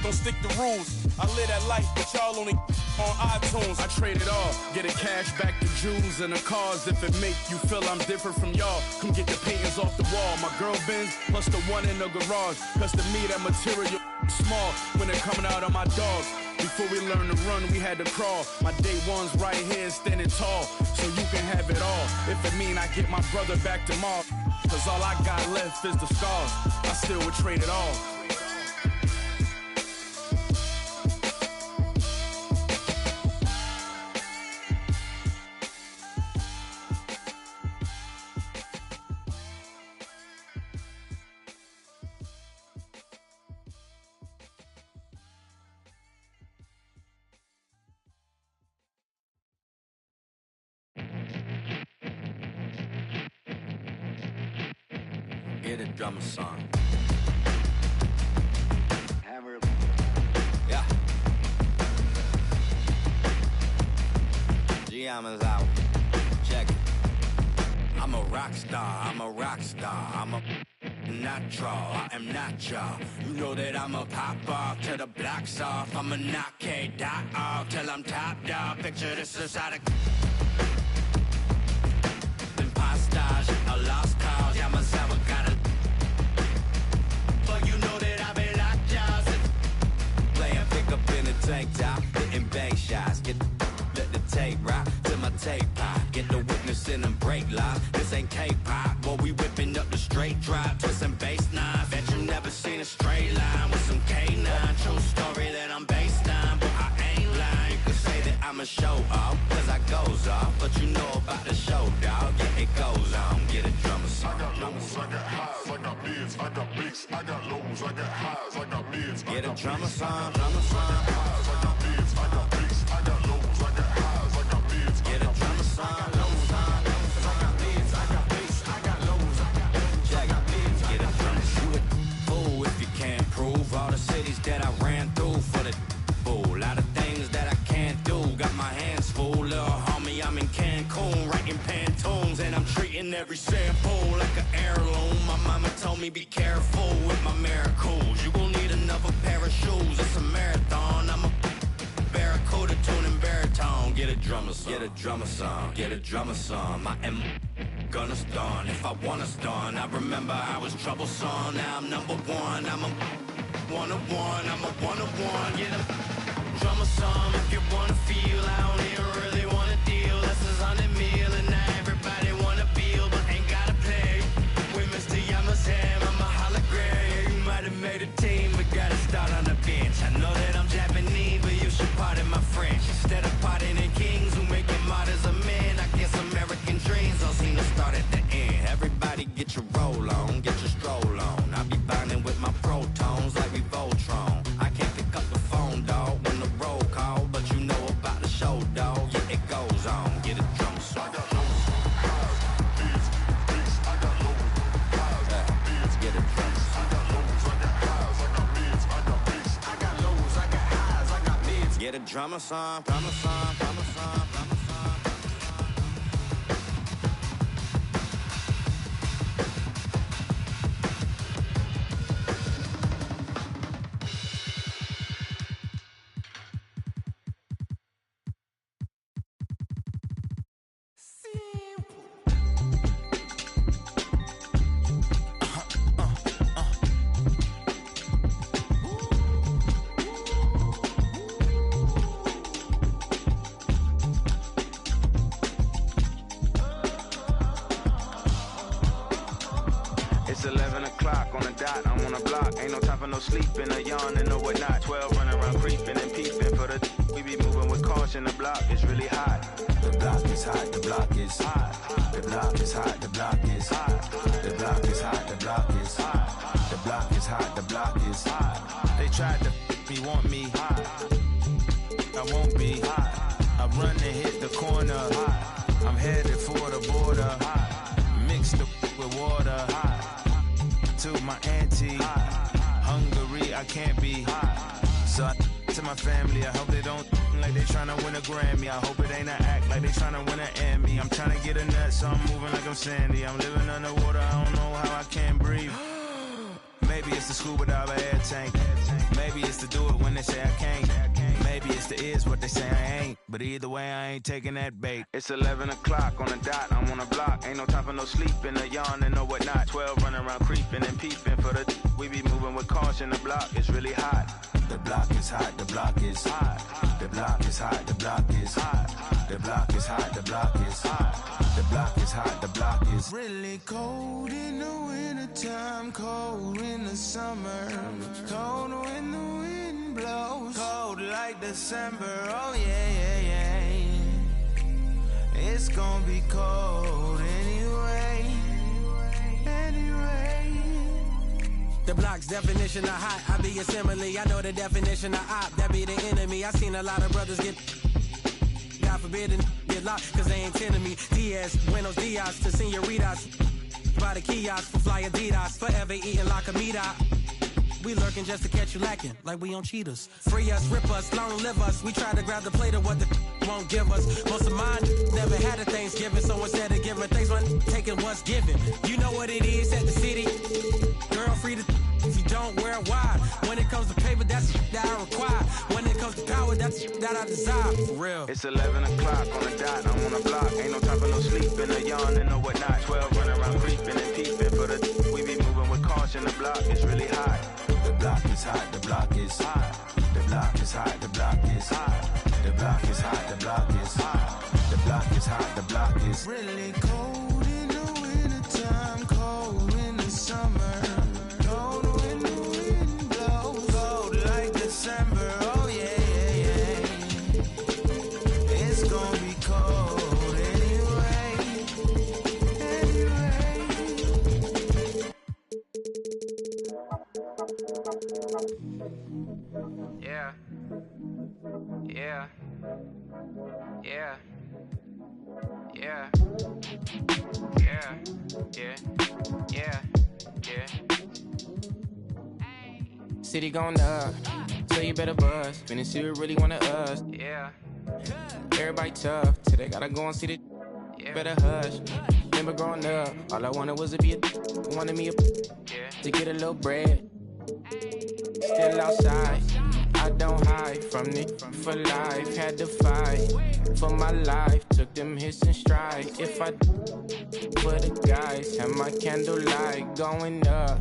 don't stick to rules. I live that life, but y'all only on iTunes. I trade it all, get it cash back to Jews and the cars. If it make you feel I'm different from y'all, come get the paintings off the wall. My girl Benz plus the one in the garage. Cause to me that material small when they're coming out on my dogs. Before we learned to run, we had to crawl. My day one's right here standing tall, so you can have it all. If it mean I get my brother back tomorrow, cause all I got left is the scars. I still would trade it all. Get a drummer song. Hammer. Yeah. Giamma's out. Check it. I'm a rock star. I'm a rock star. I'm a natural. I am not y'all. You know that I'm a pop off till the block's off. I'm a knock K-dot off till I'm top dog. Picture this inside a impostage, a lost cause. Yeah, myself got a. But you know that I been locked out. Playing pickup in a tank top, hitting bank shots. Let the tape rock to my tape pop. Get the witness in them break lines. This ain't K-pop, boy, we whipping up the straight drop. Twisting bass nine. Bet you never seen a straight line with some K9. True story that I'm based on, but I ain't lying. You could say that I'm a show off, cause I goes off. But you know about the show, dog. Yeah, it goes on. Get a drummer song. I got lows, I got highs, I got mids, I got bass, I got lows, I got highs, I got mids. Get a drummer song, drummer song. I got mids, I got bass, I got lows, I got highs, I got mids. Get a drummer song, low song. I got mids, I got bass, I got lows, I got lows, I got mids. Get a drummer. You a fool if you can't prove all the cities that I ran through for the fool. A lot of things that I can't in Cancun, writing Pantones, and I'm treating every sample like an heirloom. My mama told me be careful with my miracles. You gon' need another pair of shoes. It's a marathon. I'm a barracuda tuning baritone. Get a drummer song. Get a drummer song. Get a drummer song. My M gonna stun. If I wanna stun, I remember I was troublesome. Now I'm number one. I'm a one-of-one. I'm a one-of-one. Get a drummer song. If you wanna feel, I don't even really wanna deal. This is 100 mil and now everybody wanna feel, but ain't gotta play with Mr. Yamazam. I'm a hologram. Yeah, you might have made a team, but gotta start on the bench. I know that I'm Japanese, but you should pardon my French. Instead of pardoning kings who make it martyrs of men, I guess American dreams don't seem to start at the end. Everybody get your roll on, get your stroll on. I be binding with my protons like we Voltron. I can't pick up the phone, dog, when the roll call, but you know about the show, dog. Yeah, it goes on. Get a drum song. Get a drum song. Get a drummer song, drummer song, drummer song, drummer song. It's 11 o'clock on the dot, I'm on the block. Ain't no time for no sleeping, no yawning, no whatnot. 12 running around creeping and peeping for the we be moving with caution. The block is really hot. The block is hot, the block is hot. The block is hot, the block is hot. The block is hot, the block is hot. The block is hot, the block is hot. They tried to me, want me hot. I won't be hot. I run and hit the corner hot. I'm headed for the border hot. Mix the with water hot. To my auntie, Hungary, I can't be hot. So I to my family, I hope they don't like they tryna win a Grammy. I hope it ain't an act like they tryna win an Emmy. I'm tryna get a nut, so I'm moving like I'm Sandy. I'm living underwater, I don't know how I can't breathe. Maybe it's the scuba dive air tank. Maybe it's to do it when they say I can't. Maybe it's the is what they say I ain't. But either way, I ain't taking that bait. It's 11 o'clock on the dot, I'm on the block. Ain't no time for no sleeping, no yawning, no whatnot. 12 running around creeping and peeping for the we be moving with caution. The block is really hot. The block is hot, the block is hot. The block is hot, the block is hot. The block is hot, the block is hot. The block is hot, the block is really cold in the wintertime, cold in the summer, cold when the wind blows, cold like December. Oh yeah, yeah, yeah. It's gonna be cold anyway. The block's definition of hot, I be a simile. I know the definition of op, that be the enemy. I seen a lot of brothers get, God forbid, and get locked, cause they ain't tending me. Diaz, buenos dias to senoritas. By the kiosk for fly Adidas, forever eating la comida. We lurking just to catch you lacking, like we on cheaters. Free us, rip us, long live us. We try to grab the plate of what the won't give us. Most of mine never had a Thanksgiving, so instead of giving thanks, man, taking what's given. You know what it is at the city. Girl, free to if you don't wear it wide. When it comes to paper, that's that I require. When it comes to power, that's that I desire. For real. It's 11 o'clock on the dot, I'm on the block. Ain't no time for no sleeping, no yawning, no whatnot. 12 running around creeping and peeping for the we be moving with caution. The block is really hot. The block is hot, the block is hot. The block is hot, the block is hot. The block is hot, the block is hot. The block is hot, the block is really cold in the wintertime, cold in the summer, cold when the wind blows, cold like December. Oh yeah, yeah, yeah. It's gonna be cold anyway, Yeah. Yeah. Yeah. Yeah. Yeah. Yeah. Yeah. Yeah. City going up, so you better buzz. Finna see who really wanna us. Yeah. Everybody tough, till they gotta go and see the better hush. Remember growing up, all I wanted was to be wanted me to get a little bread. Still outside, I don't hide from it for life. Had to fight for my life, took them hits in stride. If I for the guys, have my candlelight going up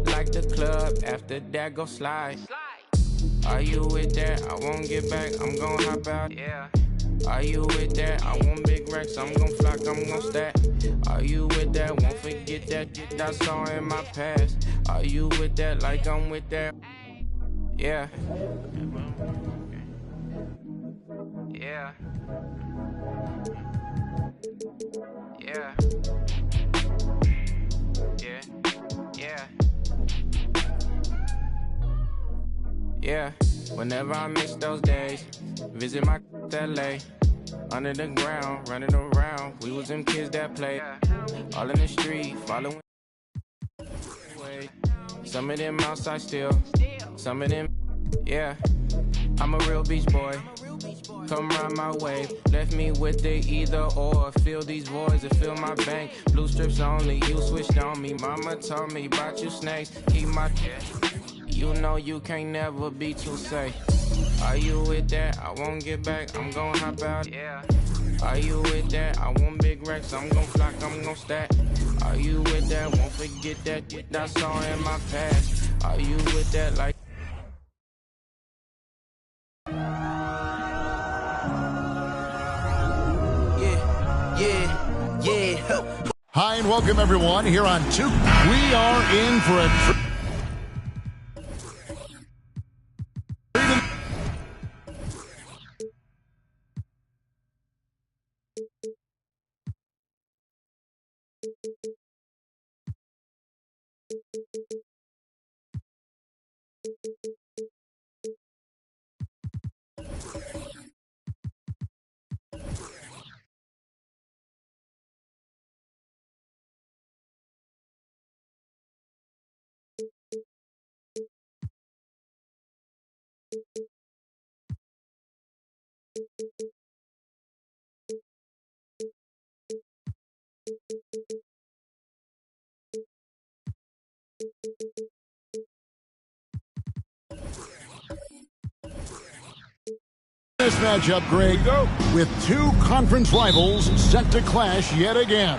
like the club. After that, go slide. Are you with that? I won't get back, I'm gon' hop out. Yeah. Are you with that? I want big racks, I'm gon' flock, I'm gon' stack. Are you with that? Won't forget that I saw in my past. Are you with that? Like I'm with that. Yeah. Yeah. Yeah. Yeah. Yeah. Yeah. Whenever I miss those days, visit my LA. Under the ground, running around. We was them kids that played. All in the street, following. Some of them outside still. Some of them, yeah. I'm a real beach boy. Come round my way. Left me with the either or. Fill these voids and fill my bank. Blue strips only, you switched on me. Mama told me about you snakes. Keep my. You know you can't never be too safe. Are you with that? I won't get back, I'm gon' hop out. Yeah. Are you with that? I want big racks, I'm gon' flock, I'm gon' stack. Are you with that? Won't forget that I saw in my past. Are you with that? Like. Yeah. Hi and welcome everyone here on 2. We are in for a this matchup, Greg, with 2 conference rivals set to clash yet again.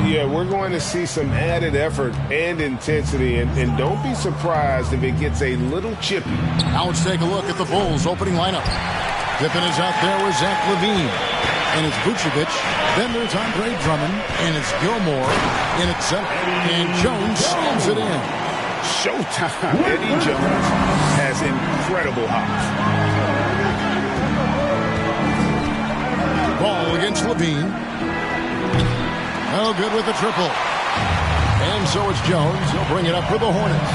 Yeah, we're going to see some added effort and intensity, and don't be surprised if it gets a little chippy. Now let's take a look at the Bulls' opening lineup. Pippen is out there with Zach LaVine, and it's Vucevic. Then there's Andre Drummond, and it's Gilmore, and it's center. And Jones slams it in. Showtime. Eddie Jones has incredible hops. Ball against LaVine. No good with the triple. And so it's Jones. He'll bring it up for the Hornets.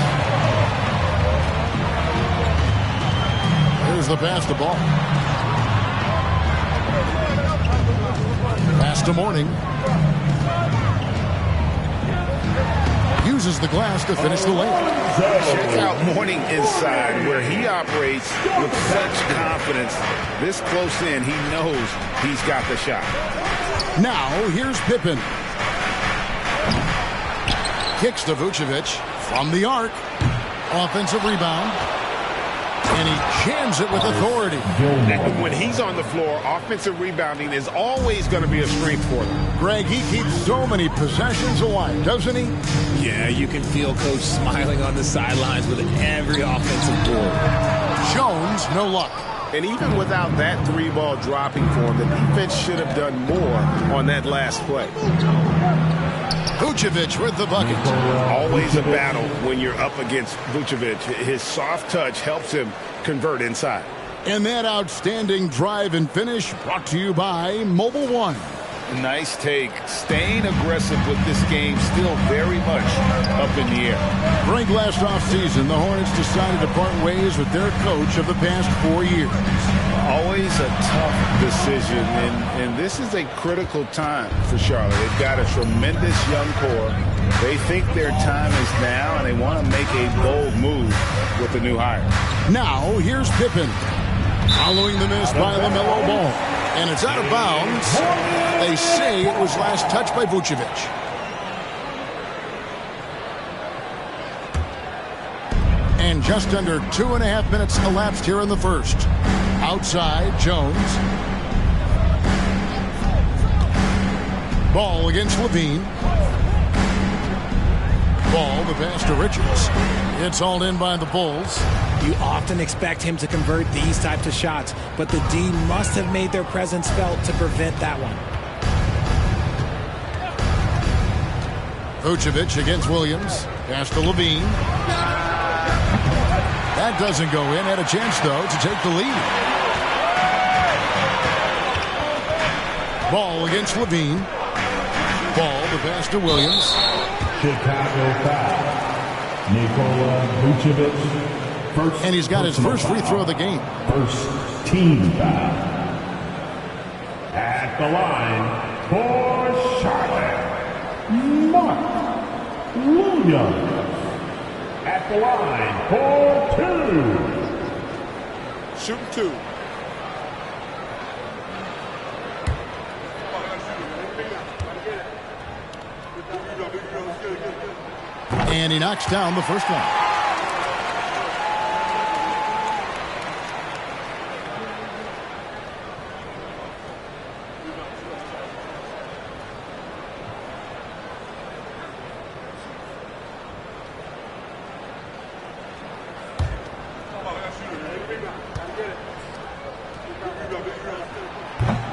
Here's the pass to Ball. Pass to Mourning. Uses the glass to finish the layup. Check out Mourning inside, where he operates with such confidence. This close in, he knows he's got the shot. Now, here's Pippen. Kicks to Vucevic from the arc. Offensive rebound. And he jams it with authority. When he's on the floor, offensive rebounding is always going to be a strength for them. Greg, he keeps so many possessions alive, doesn't he? Yeah, you can feel Coach smiling on the sidelines with every offensive board. Jones, no luck. And even without that 3-ball dropping for him, the defense should have done more on that last play. Vucevic with the bucket. Always a battle when you're up against Vucevic. His soft touch helps him convert inside. And that outstanding drive and finish brought to you by Mobile One. Nice take. Staying aggressive with this game, still very much up in the air. Greg, last offseason, the Hornets decided to part ways with their coach of the past 4 years. Always a tough decision, and this is a critical time for Charlotte. They've got a tremendous young core. They think their time is now, and they want to make a bold move with the new hire. Now, here's Pippen. Following the miss by LaMelo Ball. And it's out of bounds. They say it was last touched by Vucevic. And just under 2.5 minutes elapsed here in the first. Outside, Jones. Ball against Levine. Ball, the pass to Richards. It's hauled in by the Bulls. You often expect him to convert these types of shots, but the D must have made their presence felt to prevent that one. Vucevic against Williams. Pass to Levine. That doesn't go in. Had a chance, though, to take the lead. Ball against Levine. Ball, the pass to Williams. Chicago foul. Nikola Vucevic. And he's got his first free throw of the game. First team foul. At the line for Charlotte, Mark Williams. At the line for 2. Shooting 2. And he knocks down the first one.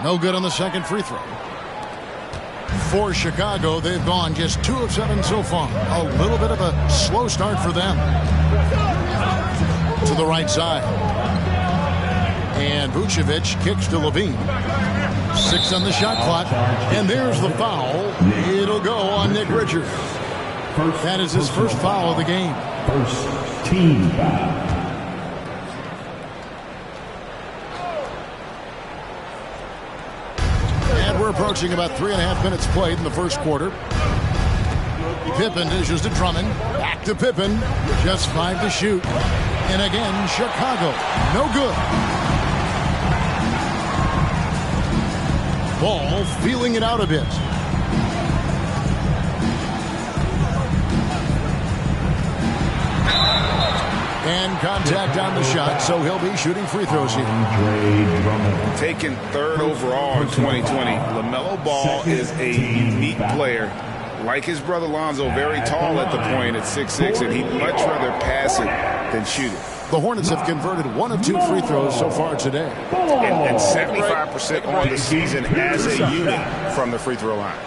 No good on the second free throw. For Chicago, they've gone just 2 of 7 so far. A little bit of a slow start for them. To the right side. And Vucevic kicks to Levine. 6 on the shot clock. And there's the foul. It'll go on Nick Richards. That is his first foul of the game. First team foul. We're approaching about 3.5 minutes played in the first quarter. Pippen dishes to Drummond. Back to Pippen. Just 5 to shoot. And again, Chicago. No good. Ball feeling it out a bit. And contact on the shot, so he'll be shooting free throws here. Taken 3rd overall in 2020, LaMelo Ball is a unique player. Like his brother Lonzo, very tall at the point at 6'6", and he'd much rather pass it than shoot it. The Hornets have converted 1 of 2 free throws so far today. And 75% on the season as a unit from the free throw line.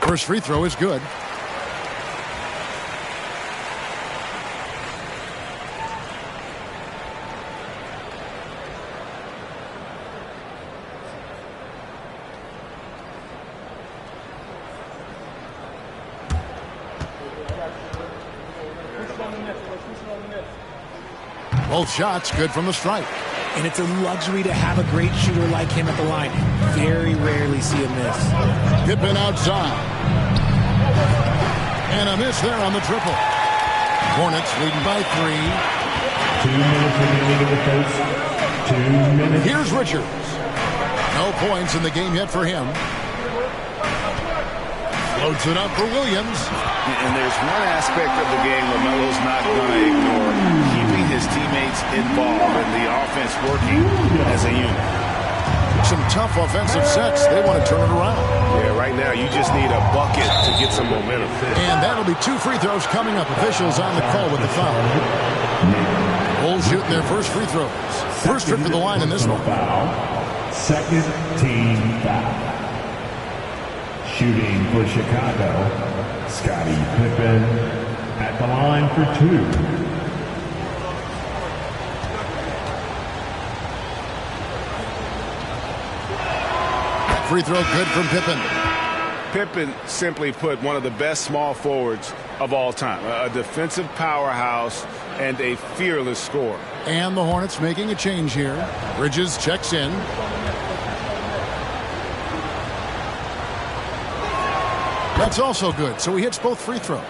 First free throw is good. Both shots good from the stripe. And it's a luxury to have a great shooter like him at the line. Very rarely see a miss. Pippen outside. And a miss there on the triple. Hornets leading by 3. 2 minutes remaining in the first. 2 minutes. Here's Richards. No points in the game yet for him. Floats it up for Williams. And there's one aspect of the game LaMelo's not going to ignore. Keeping his teammates involved and the offense working as a unit. Some tough offensive sets. They want to turn it around. Yeah, right now you just need a bucket to get some momentum. And that'll be 2 free throws coming up. Officials on the call with the foul. Bulls shooting their first free throws. First trip to the line in this one. Second team foul. Shooting for Chicago, Scottie Pippen at the line for 2. Free throw good from Pippen. Pippen, simply put, one of the best small forwards of all time. A defensive powerhouse and a fearless scorer. And the Hornets making a change here. Bridges checks in. That's also good, so he hits both free throws.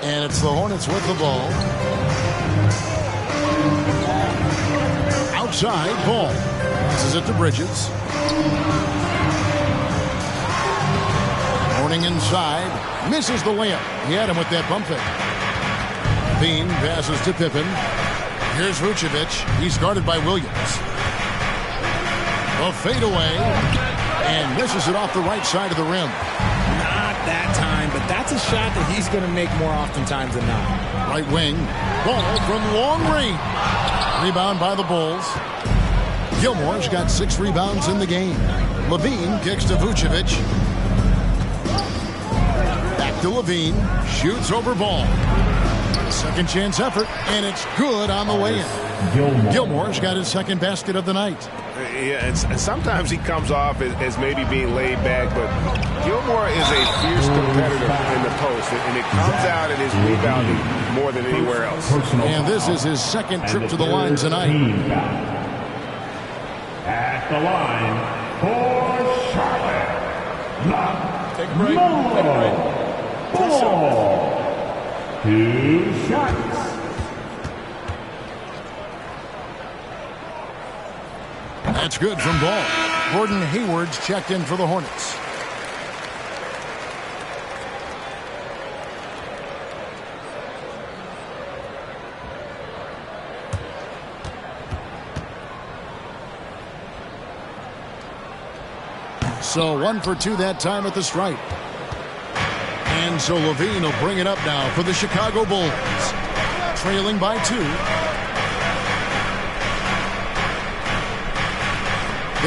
And it's the Hornets with the ball. Outside, Ball. Passes it to Bridges. Horning inside. Misses the layup. He had him with that bump fake. Bean passes to Pippen. Here's Vucevic. He's guarded by Williams. A fadeaway. And misses it off the right side of the rim. Not that time, but that's a shot that he's going to make more oftentimes than not. Right wing. Ball from long range. Rebound by the Bulls. Gilmore's got 6 rebounds in the game. Levine kicks to Vucevic. Back to Levine. Shoots over Ball. Second chance effort, and it's good on the way in. Gilmore's got his second basket of the night. Yeah, and sometimes he comes off as maybe being laid back, but Gilmore is a fierce competitor in the post, and it comes out in his rebounding more than anywhere else. And this is his second trip to the line tonight. At the line for Charlotte, Take a break. Take a break. Ball. 2 shots. That's good from Ball. Gordon Hayward's checked in for the Hornets. So 1 for 2 that time at the stripe. And so Levine will bring it up now for the Chicago Bulls. Trailing by 2.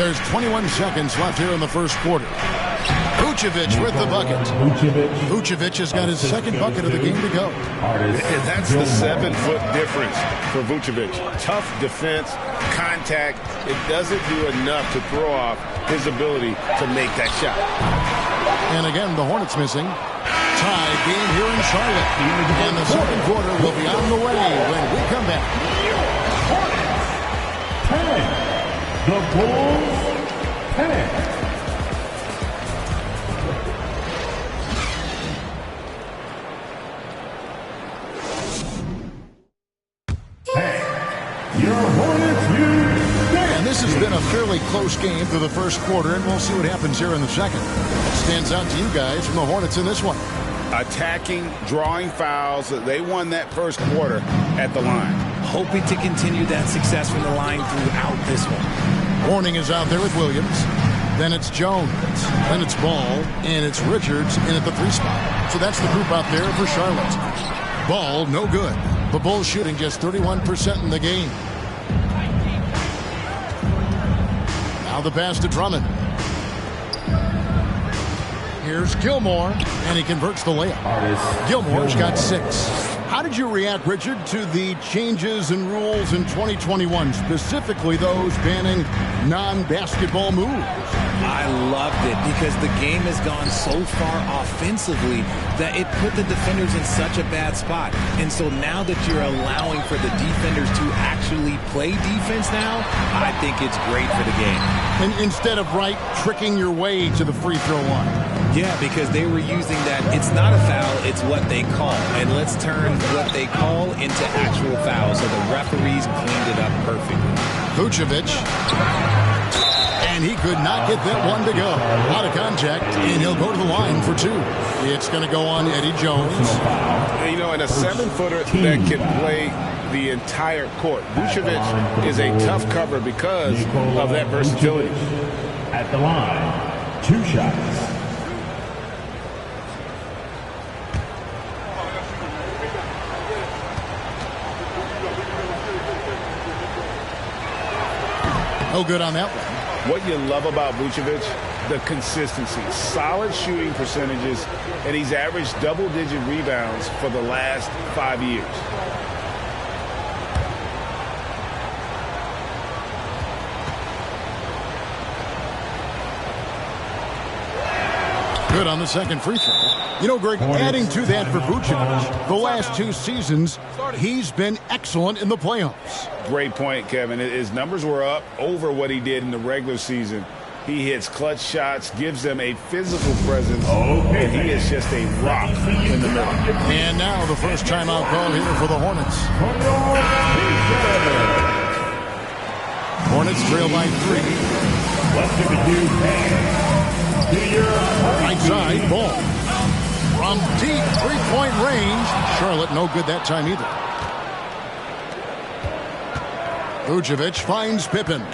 There's 21 seconds left here in the first quarter. Vucevic with the bucket. Vucevic has got his second bucket of the game to go. And that's the 7-foot difference for Vucevic. Tough defense, contact. It doesn't do enough to throw off his ability to make that shot. And again, the Hornets missing. Tie game here in Charlotte. And the second quarter will be on the way when we come back. Hornets 10. The Bulls 10. Your Hornets use. And this has been a fairly close game through the first quarter, and we'll see what happens here in the second. What stands out to you guys from the Hornets in this one? Attacking, drawing fouls. They won that first quarter at the line. Hoping to continue that success from the line throughout this one. Horning is out there with Williams. Then it's Jones. Then it's Ball. And it's Richards in at the 3 spot. So that's the group out there for Charlotte. Ball, no good. The Bulls shooting just 31% in the game. Now the pass to Drummond. Here's Gilmore, and he converts the layup. Gilmore's got 6. How did you react, Richard, to the changes and rules in 2021, specifically those banning non-basketball moves? I loved it because the game has gone so far offensively that it put the defenders in such a bad spot. And so now that you're allowing for the defenders to actually play defense now, I think it's great for the game. And instead of tricking your way to the free throw line. Yeah, because they were using that it's not a foul, it's what they call. And let's turn what they call into actual fouls. So the referees cleaned it up perfectly. Vucevic. And he could not get that one to go. Out of contact, and he'll go to the line for 2. It's going to go on Eddie Jones. You know, and a 7-footer that can play the entire court. Vucevic is a tough cover because of that versatility. At the line, 2 shots. No good on that one. What you love about Vucevic, the consistency. Solid shooting percentages, and he's averaged double-digit rebounds for the last 5 years. Good on the second free throw. You know, Greg, adding to that for Vucevic, the last 2 seasons, he's been excellent in the playoffs. Great point, Kevin. His numbers were up over what he did in the regular season. He hits clutch shots, gives them a physical presence, and he is just a rock in the middle. And now the first timeout call here for the Hornets. Hornets trail by 3. Right side, ball. From deep three-point range. Charlotte no good that time either. Vucevic finds Pippen.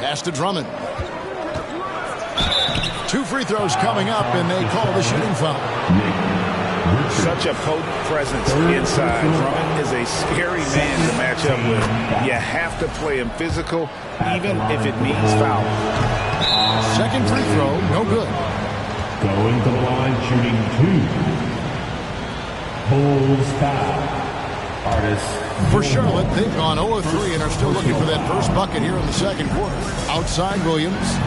Pass to Drummond. 2 free throws coming up, and they call the shooting foul. Such a potent presence inside. Drummond is a scary man to match up with. You have to play him physical, even if it means foul. Second free throw, no good. Going to the line, shooting 2. Bulls foul. Artists. For Charlotte, they've gone 0-3 and are still looking for that first bucket here in the second quarter. Outside Williams.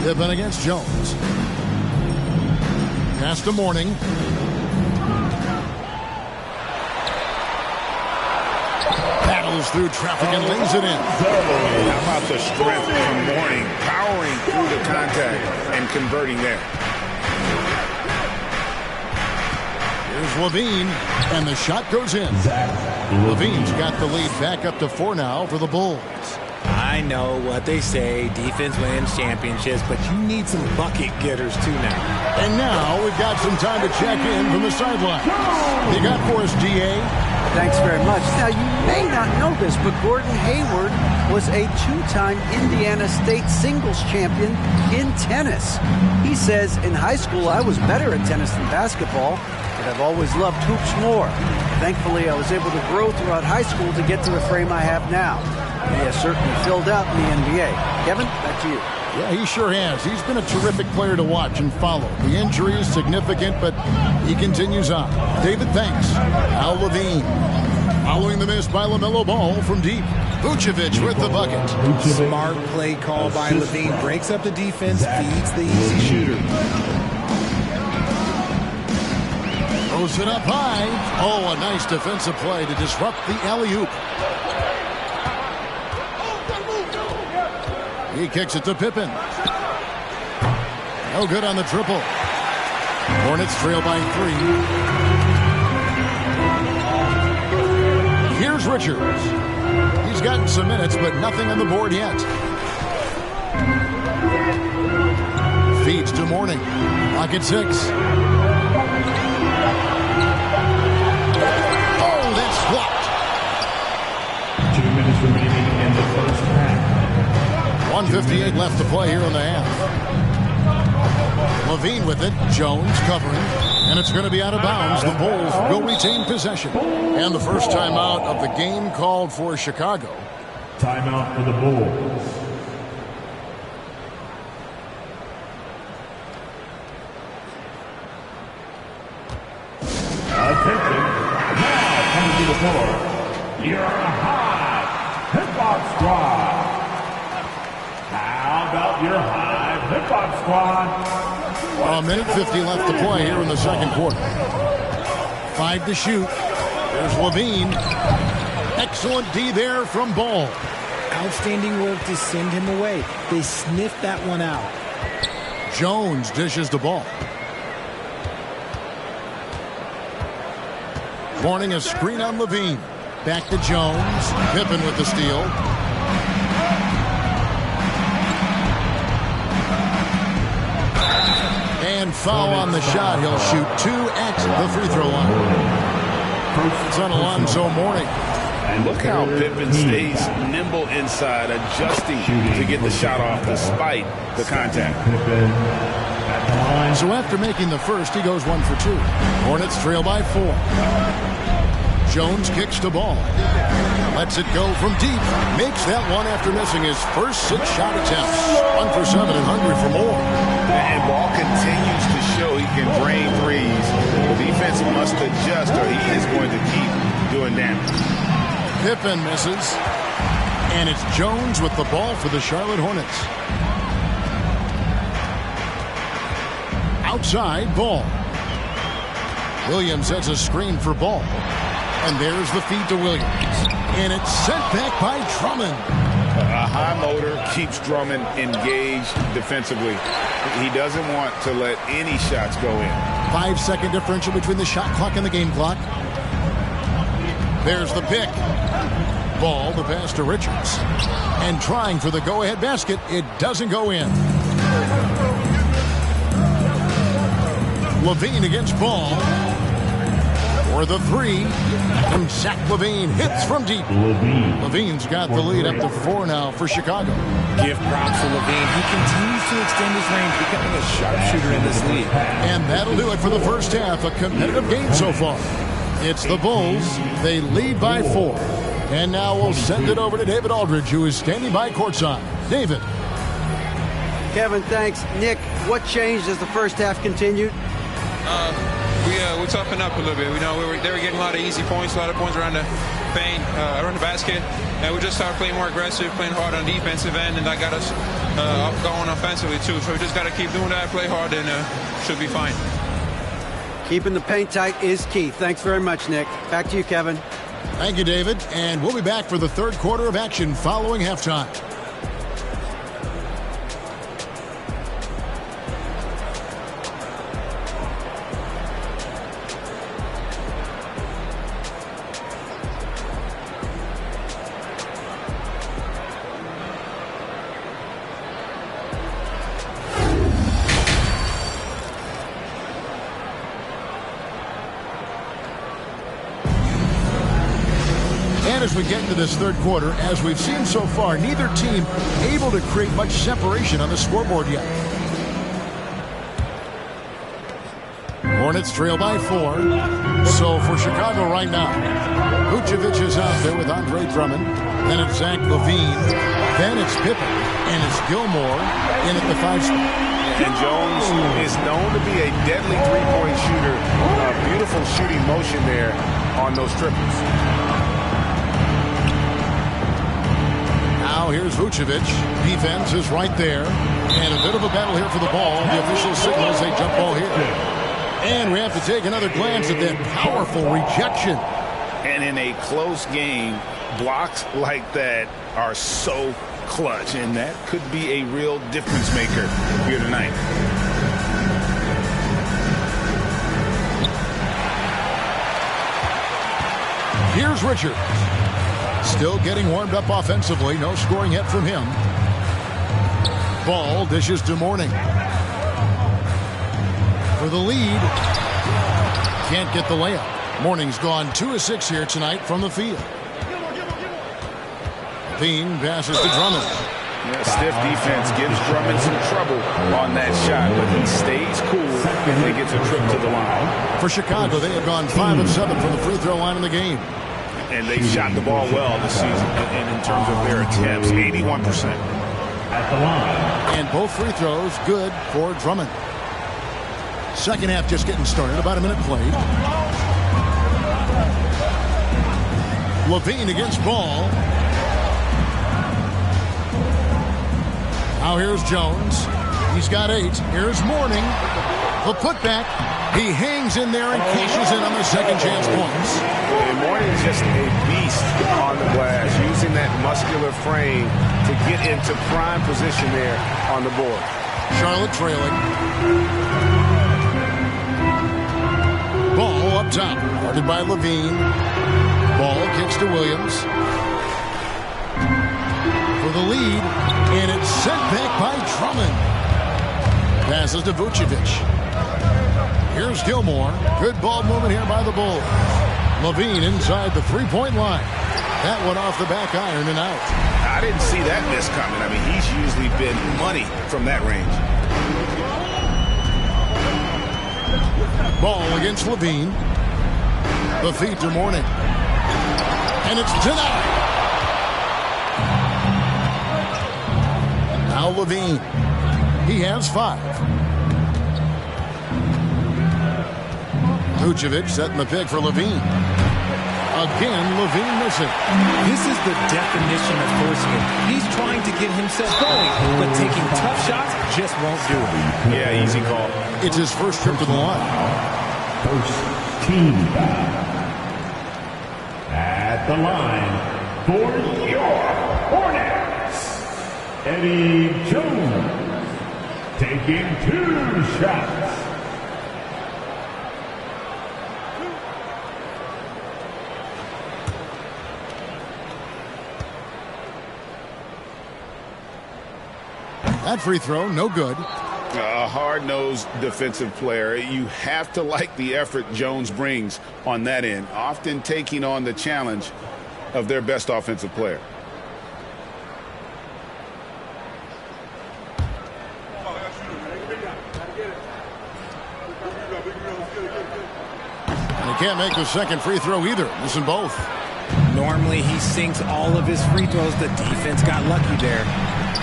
Pippen against Jones. Pass to Mourning. Battles through traffic and lays it in. How about the strength from Mourning, powering through the contact and converting there. Here's Levine, and the shot goes in. Levine's got the lead back up to 4 now for the Bulls. I know what they say, defense wins championships, but you need some bucket getters too now. And now we've got some time to check in from the sideline. What you got for us, DA? Thanks very much. Now, you may not know this, but Gordon Hayward was a 2-time Indiana State singles champion in tennis. He says, in high school, I was better at tennis than basketball, but I've always loved hoops more. Thankfully, I was able to grow throughout high school to get to the frame I have now. He has certainly filled out in the NBA. Kevin, back to you. Yeah, he sure has. He's been a terrific player to watch and follow. The injury is significant, but he continues on. David thanks. Al Levine. Following the miss by LaMelo Ball from deep. Vucevic with the bucket. Smart play call by Levine. Breaks up the defense, feeds the easy shooter. Throws it up high. Oh, a nice defensive play to disrupt the alley-oop. He kicks it to Pippen. No good on the triple. Hornets trail by 3. Here's Richards. He's gotten some minutes, but nothing on the board yet. Feeds to Mourning. Clock at 6. Oh, that's blocked. 2 minutes remaining in the first half. 1:58 left to play here in the half. Levine with it. Jones covering. And it's going to be out of bounds. The Bulls will retain possession. And the first timeout of the game called for Chicago. Timeout for the Bulls. Attention. Now coming to the floor. Your high hip-hop squad. How about your high hip-hop squad? 1:50 left to play here in the second quarter. 5 to shoot. There's Levine. Excellent D there from Ball. Outstanding work to send him away. They sniffed that one out. Jones dishes the ball. Mourning a screen on Levine. Back to Jones. Pippen with the steal. And foul on the shot. He'll shoot 2 at the free throw line. It's on Alonzo Mourning. Look how Pippen stays nimble inside, adjusting to get the shot off despite the contact. So after making the first, he goes 1 for 2. Hornets trail by 4. Jones kicks the ball. Lets it go from deep. Makes that one after missing his first 6 shot attempts. 1 for 7 and hungry for more. And Ball continues to show he can drain threes. The defense must adjust or he is going to keep doing damage. Pippen misses. And it's Jones with the ball for the Charlotte Hornets. Outside, Ball. Williams sets a screen for Ball. And there's the feed to Williams. And it's sent back by Drummond. A high motor keeps Drummond engaged defensively. He doesn't want to let any shots go in. 5-second differential between the shot clock and the game clock. There's the pick. Ball, the pass to Richards. And trying for the go-ahead basket. It doesn't go in. Levine against Ball. For the three. And Zach Levine hits from deep. Levine's got the lead up to 4 now for Chicago. Give props to Levine. He continues to extend his range, becoming a sharpshooter in this league. And that'll do it for the first half. A competitive game so far. It's the Bulls. They lead by 4. And now we'll send it over to David Aldridge, who is standing by courtside. David. Kevin, thanks. Nick, what changed as the first half continued? We toughened up a little bit. We know they were getting a lot of easy points, a lot of points around the paint, around the basket, and we just started playing more aggressive, playing hard on defensive end, and that got us going offensively too. So we just got to keep doing that, play hard, and should be fine. Keeping the paint tight is key. Thanks very much, Nick. Back to you, Kevin. Thank you, David. And we'll be back for the third quarter of action following halftime. As we get into this third quarter, as we've seen so far, neither team able to create much separation on the scoreboard yet. Hornets trail by 4. So for Chicago right now, Vucevic is out there with Andre Drummond. Then it's Zach Levine. Then it's Pippen. And it's Gilmore in at the 5 spot. And Jones is known to be a deadly three-point shooter. A beautiful shooting motion there on those triples. Now here's Vucevic. Defense is right there. And a bit of a battle here for the ball. The official signals a jump ball here. And we have to take another glance at that powerful rejection. And in a close game, blocks like that are so clutch. And that could be a real difference maker here tonight. Here's Richards. Still getting warmed up offensively. No scoring yet from him. Ball dishes to Mourning. For the lead. Can't get the layup. Mourning's gone 2 of 6 here tonight from the field. Levine passes to Drummond. Yeah, stiff defense gives Drummond some trouble on that shot, but he stays cool and he gets a trip to the line. For Chicago, they have gone 5 of 7 from the free throw line in the game. And they've shot the ball well this season in terms of their attempts, 81%. At the line. And both free throws good for Drummond. Second half just getting started, about a minute played. Levine against Ball. Now here's Jones. He's got 8. Here's Mourning. The putback. He hangs in there and cashes in on the second chance points. And Mourning's just a beast on the glass, using that muscular frame to get into prime position there on the board. Charlotte trailing. Ball up top. Guarded by Levine. Ball kicks to Williams. For the lead. And it's sent back by Drummond. Passes to Vucevic. Here's Gilmore. Good ball movement here by the Bulls. Levine inside the three-point line. That one off the back iron and out. I didn't see that miss coming. I mean, he's usually been money from that range. Ball against Levine. The feed to Mourning. And it's denied. Now Levine. He has 5. Vucevic setting the pick for Levine. Again, Levine missing. This is the definition of forcing it. He's trying to get himself going, but taking tough shots just won't do it. Yeah, easy call. It's his first trip to the line. First team foul. At the line for your Hornets, Eddie Jones, taking 2 shots. That free throw, no good. A hard-nosed defensive player. You have to like the effort Jones brings on that end, often taking on the challenge of their best offensive player. And he can't make the second free throw either. Missing both. Normally he sinks all of his free throws. The defense got lucky there.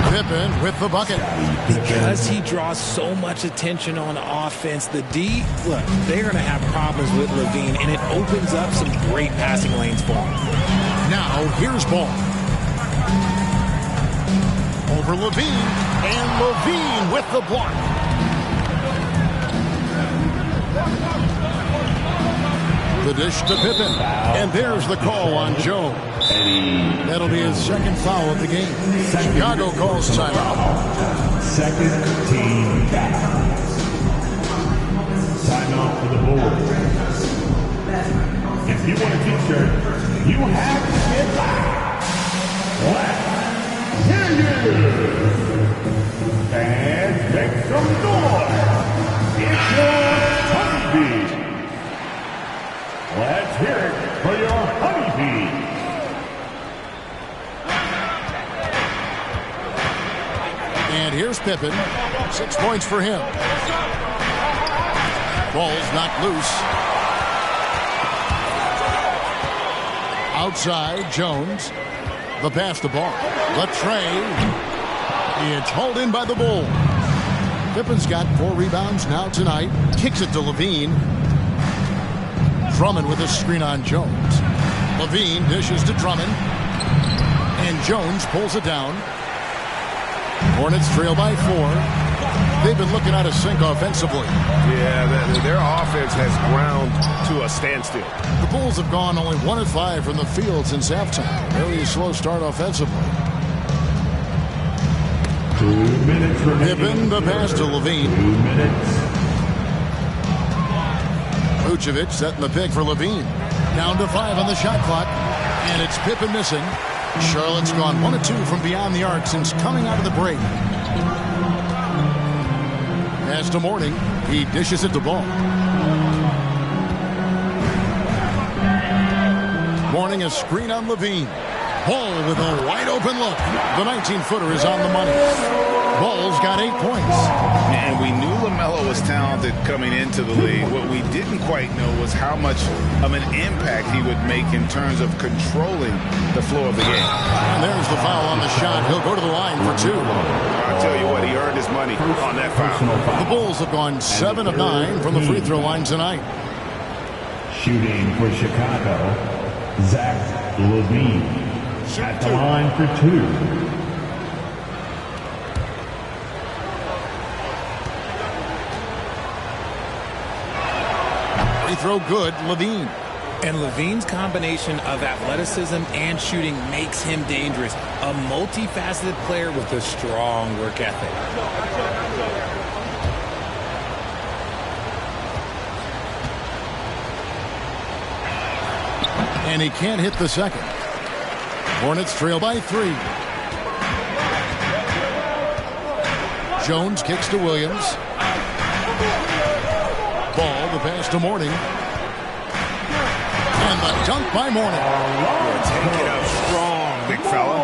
Pippen with the bucket. Because he draws so much attention on offense, the D, look, they're going to have problems with Levine, and it opens up some great passing lanes for him. Now, here's Ball. Over Levine, and Levine with the block. The dish to Pippen, and there's the call on Jones. That'll be his second foul of the game. Chicago calls timeout. Second team foul. Timeout for the Bulls. If you want a t-shirt, you have to get loud. Let's hear you. And make some noise. It's your Honeybee. Let's hear it for your Honeybee. And here's Pippen. 6 points for him. Ball's knocked loose. Outside, Jones. The pass to Ball. The tray. It's hauled in by the Bulls. Pippen's got 4 rebounds now tonight. Kicks it to Levine. Drummond with a screen on Jones. Levine dishes to Drummond. And Jones pulls it down. Hornets trail by 4. They've been looking out of sync offensively. Yeah, their offense has ground to a standstill. The Bulls have gone only 1 of 5 from the field since halftime. Very slow start offensively. 2 minutes remaining. Pippen, the pass to Levine. 2 minutes. Vucevic setting the pick for Levine. Down to 5 on the shot clock. And it's Pippen missing. Charlotte's gone 1 of 2 from beyond the arc since coming out of the break. Pass to Mourning. He dishes it to Ball. Mourning a screen on Levine. Ball with a wide open look. The 19-footer is on the money. Ball's got 8 points. And we knew LaMelo was talented coming into the league. What we didn't quite know was how much of an impact he would make in terms of controlling the flow of the game. And there's the foul on the shot. He'll go to the line for 2. I'll tell you what, he earned his money on that foul. The Bulls have gone 7 of 9 from the free throw line tonight. Shooting for Chicago, Zach Levine. At the line for 2. Free throw good, Levine. And Levine's combination of athleticism and shooting makes him dangerous. A multifaceted player with a strong work ethic. And he can't hit the second. Hornets trail by 3. Jones kicks to Williams. Ball, the pass to Mourning. And the dunk by Mourning. Take it up strong, big fella.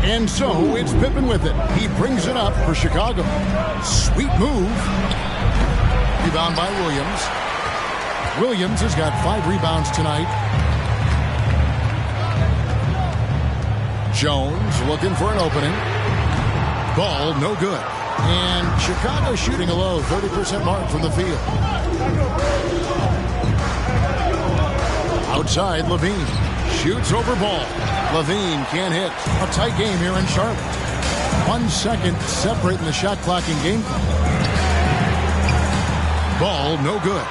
And so it's Pippen with it. He brings it up for Chicago. Sweet move. Rebound by Williams. Williams has got 5 rebounds tonight. Jones looking for an opening. Ball no good. And Chicago shooting a low 30% mark from the field. Outside, Levine shoots over Ball. Levine can't hit. A tight game here in Charlotte. 1 second separating the shot clock and game clock. Ball no good.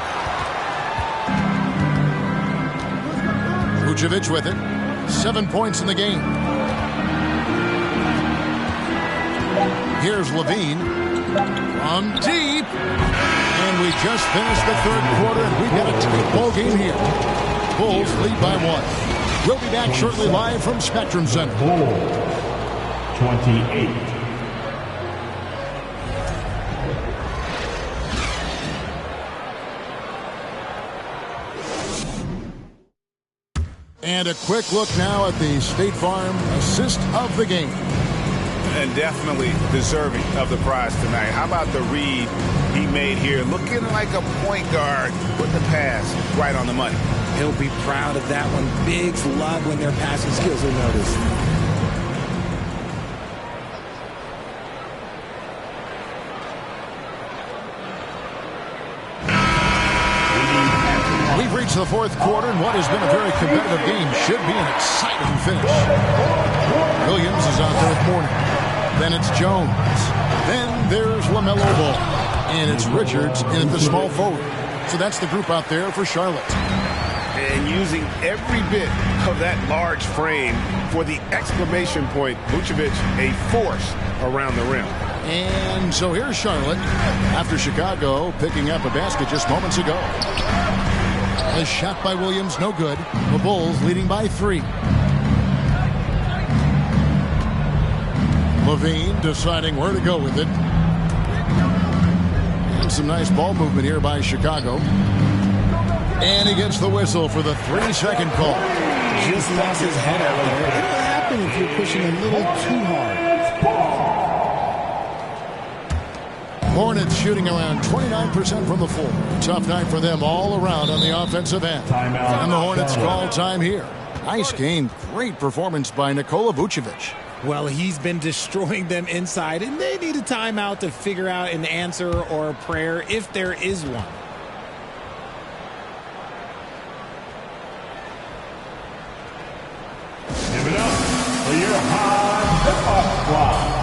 Vucevic with it. 7 points in the game. Here's Levine from deep. And we just finished the third quarter, and we've got a tight ball game here. Bulls lead by 1. We'll be back shortly live from Spectrum Center. 28. And a quick look now at the State Farm assist of the game. And definitely deserving of the prize tonight. How about the read he made here? Looking like a point guard with the pass right on the money. He'll be proud of that one. Bigs love when their passing skills are noticed. We've reached the fourth quarter, and what has been a very competitive game should be an exciting finish. Williams is out there with Mourning. Then it's Jones. Then there's LaMelo Ball. And it's Richards in at the small forward. So that's the group out there for Charlotte. And using every bit of that large frame for the exclamation point, Vucevic a force around the rim. And so here's Charlotte after Chicago picking up a basket just moments ago. A shot by Williams, no good. The Bulls leading by 3. Levine deciding where to go with it. And some nice ball movement here by Chicago. And he gets the whistle for the 3-second call. Just lost his head out there. It'll happen if you're pushing a little too hard. Hornets shooting around 29% from the floor. Tough night for them all around on the offensive end. And the Hornets call time here. Nice game. Great performance by Nikola Vucevic. Well, he's been destroying them inside, and they need a timeout to figure out an answer or a prayer if there is one. Give it up for your high hip-hop squad.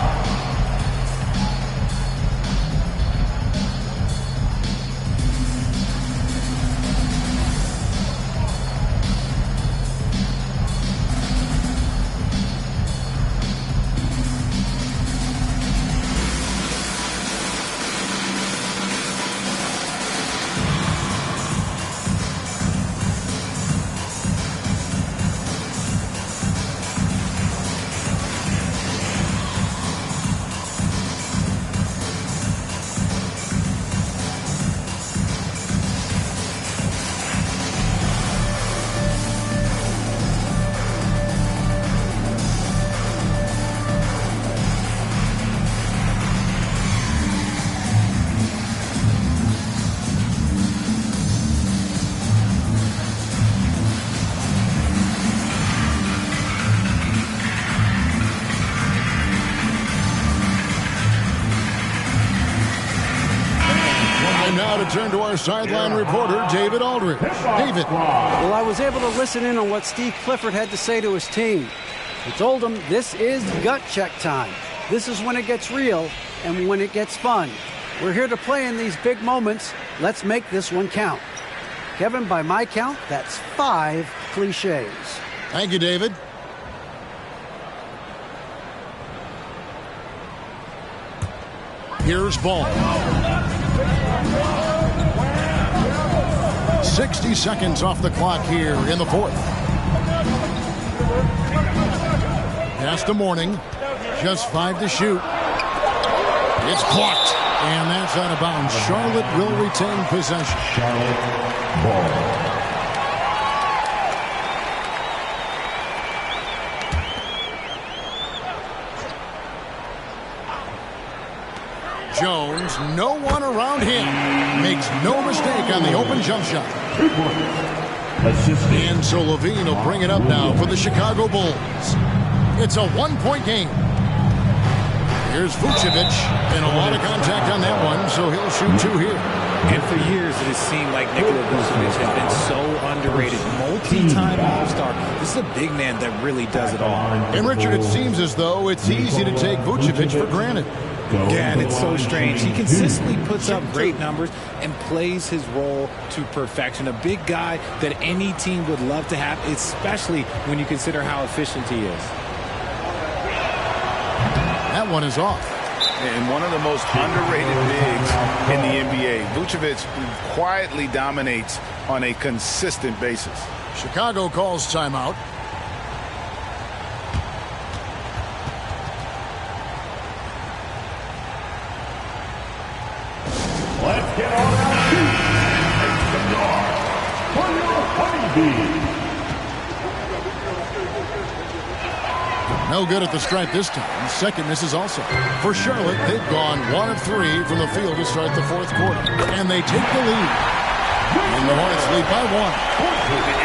Turn to our sideline reporter, David Aldridge. David. Well, I was able to listen in on what Steve Clifford had to say to his team. He told them this is gut check time. This is when it gets real and when it gets fun. We're here to play in these big moments. Let's make this one count. Kevin, by my count, that's 5 cliches. Thank you, David. Here's Ball. 60 seconds off the clock here in the fourth. Pass to Mourning. Just 5 to shoot. It's blocked. And that's out of bounds. Charlotte will retain possession. Charlotte ball. Jones, no one around him. Makes no mistake on the open jump shot. And so Levine will bring it up now for the Chicago Bulls. It's a 1-point game. Here's Vucevic, and a lot of contact on that one, so he'll shoot 2 here. And for years, it has seemed like Nikola Vucevic has been so underrated. Multi-time All-Star. This is a big man that really does it all. And Richard, it seems as though it's easy to take Vucevic for granted. Yeah, and it's so strange. He consistently puts up great numbers and plays his role to perfection. A big guy that any team would love to have, especially when you consider how efficient he is. That one is off. And one of the most underrated bigs in the NBA. Vucevic quietly dominates on a consistent basis. Chicago calls timeout. Let's get on our feet and make some noise for your honeybees. No good at the stripe this time. Second misses also. For Charlotte, they've gone 1 of 3 from the field to start the fourth quarter. And they take the lead. And the Hornets lead by 1.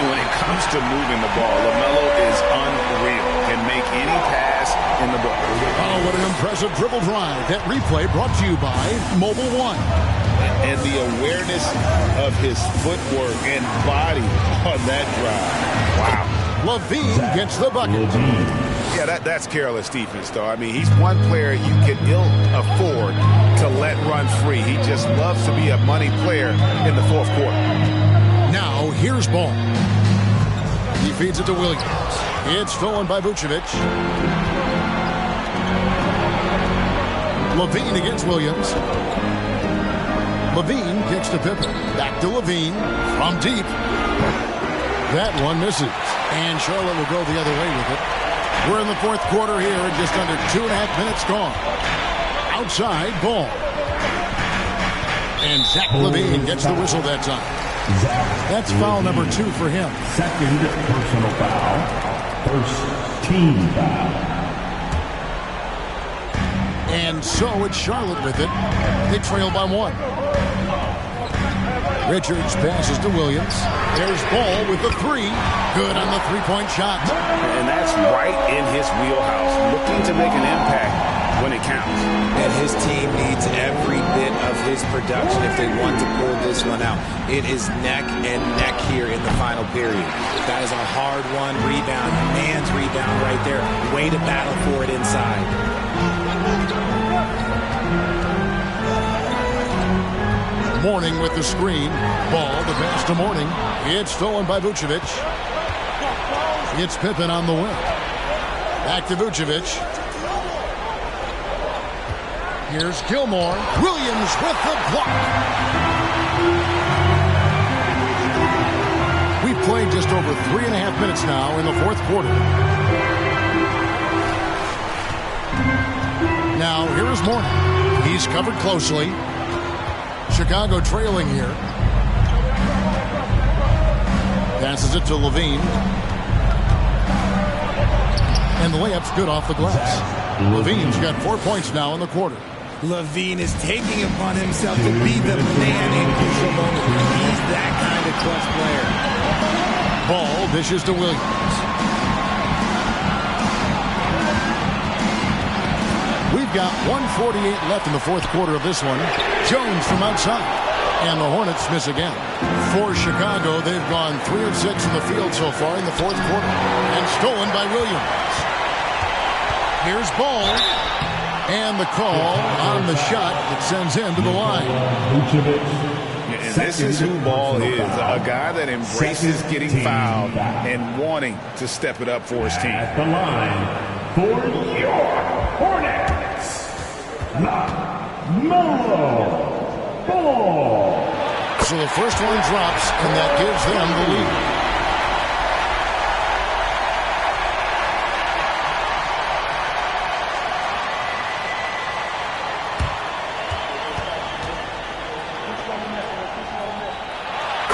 When it comes to moving the ball, LaMelo is unreal. Can make any pass in the book. Oh, what an impressive dribble drive. That replay brought to you by Mobile One. And the awareness of his footwork and body on that drive. Wow. Levine gets the bucket. Yeah, that's careless defense, though. I mean, he's one player you can ill afford to let run free. He just loves to be a money player in the fourth quarter. Now, here's Ball. He feeds it to Williams. It's stolen by Vucevic. Levine against Williams. Levine kicks to Pippen. Back to Levine from deep. That one misses. And Charlotte will go the other way with it. We're in the fourth quarter here and just under 2.5 minutes gone. Outside, Ball. And Zach Levine gets the whistle that time. That's foul number 2 for him. Second personal foul. First team foul. And so it's Charlotte with it. They trail by 1. Richards passes to Williams. There's Ball with the 3. Good on the three-point shot. And that's right in his wheelhouse. Looking to make an impact when it counts. And his team needs every bit of his production if they want to pull this one out. It is neck and neck here in the final period. That is a hard one. Rebound. Man's rebound right there. Way to battle for it inside. Morning with the screen. Ball to pass to Morning. It's stolen by Vucevic. It's Pippen on the wing. Back to Vucevic. Here's Gilmore. Williams with the block. We've played just over 3.5 minutes now in the fourth quarter. Now, here is Morning. He's covered closely. Chicago trailing here. Passes it to Levine. And the layup's good off the glass. Levine's got 4 points now in the quarter. Levine is taking upon himself to be the man in crucial moments. He's that kind of clutch player. Ball dishes to Williams. We've got 1:48 left in the fourth quarter of this one. Jones from outside. And the Hornets miss again. For Chicago, they've gone 3 of 6 from the field so far in the fourth quarter. And stolen by Williams. Here's Ball. And the call on the shot that sends him to the line. And this is who Ball is. A guy that embraces getting fouled and wanting to step it up for his team. At the line for your Hornets, LaMelo Ball. So the first one drops, and that gives them the lead.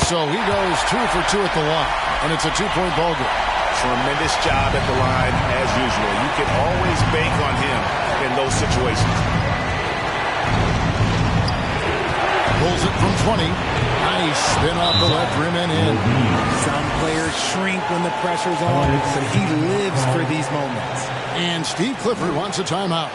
So he goes 2 for 2 at the line, and it's a 2-point ball game. Tremendous job at the line, as usual. You can always bank on him in those situations. Pulls it from 20. Nice spin off the left rim and in. Some players shrink when the pressure's on, but he lives for these moments. And Steve Clifford wants a timeout.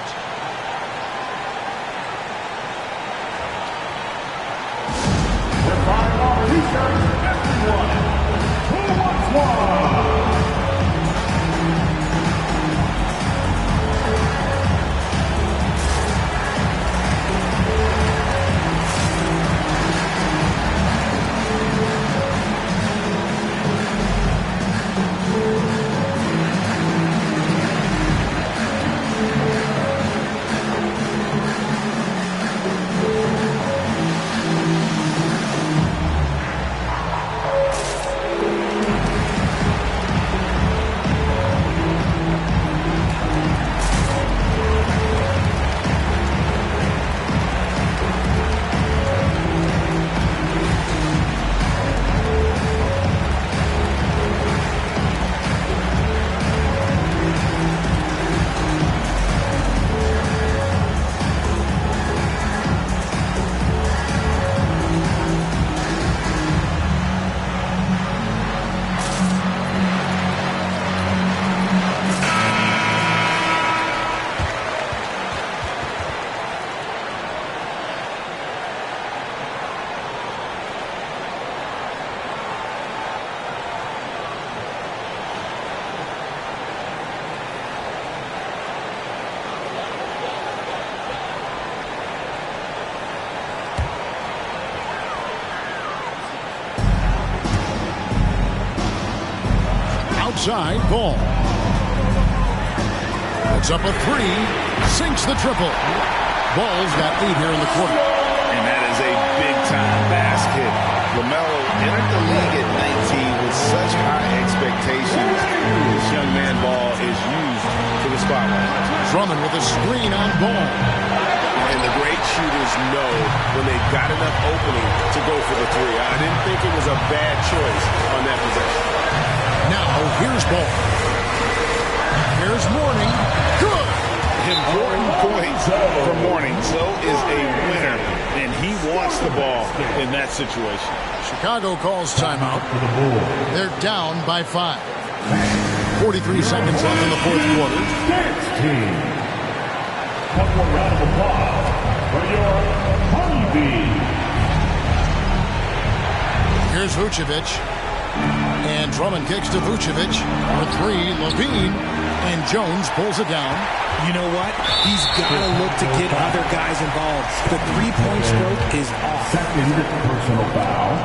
side, Ball. Puts up a three, sinks the triple. Ball's got 8 here in the quarter. And that is a big-time basket. LaMelo entered the league at 19 with such high expectations. This young man Ball is used to the spotlight. Drummond with a screen on Ball. And the great shooters know when they've got enough opening to go for the three. I didn't think it was a bad choice on that possession. Now, here's Ball. Here's Mourning. Good! Important points for Mourning. So is a winner, and he wants the ball in that situation. Chicago calls timeout. They're down by 5. 43 seconds left in the fourth quarter. Dance team. One more round of applause for your Honeybee. Here's Vucevic. And Drummond kicks to Vucevic. For 3, Levine. And Jones pulls it down. You know what? He's got to look to get other guys involved. The three-point stroke is off. Second personal foul.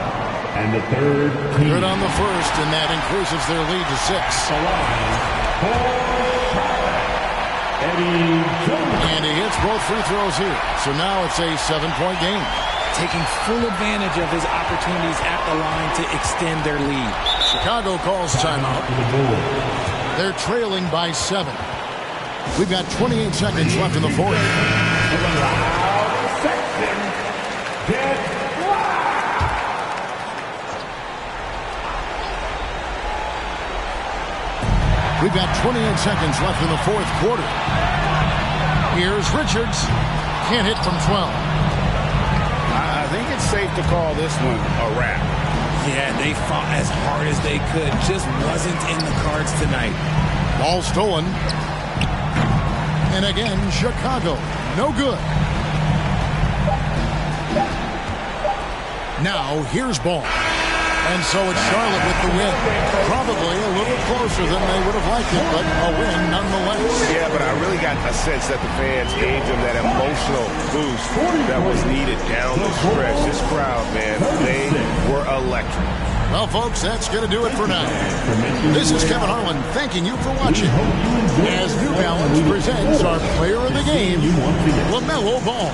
And the third team. Good on the first, and that increases their lead to 6. And he hits both free throws here. So now it's a 7-point game. Taking full advantage of his opportunities at the line to extend their lead. Chicago calls timeout. They're trailing by 7. We've got 28 seconds left in the fourth. We've got 28 seconds left in the fourth quarter. Here's Richards. Can't hit from 12. I think it's safe to call this one a wrap. Yeah, they fought as hard as they could. Just wasn't in the cards tonight. Ball stolen. And again, Chicago. No good. Now, here's Ball. And so it's Charlotte with the win. Probably a little closer than they would have liked it, but a win nonetheless. Yeah, but I really got a sense that the fans gave them that emotional boost that was needed down the stretch. This crowd, man, they were electric. Well, folks, that's going to do it for now. This is Kevin Harlan thanking you for watching as New Balance presents our player of the game, LaMelo Ball.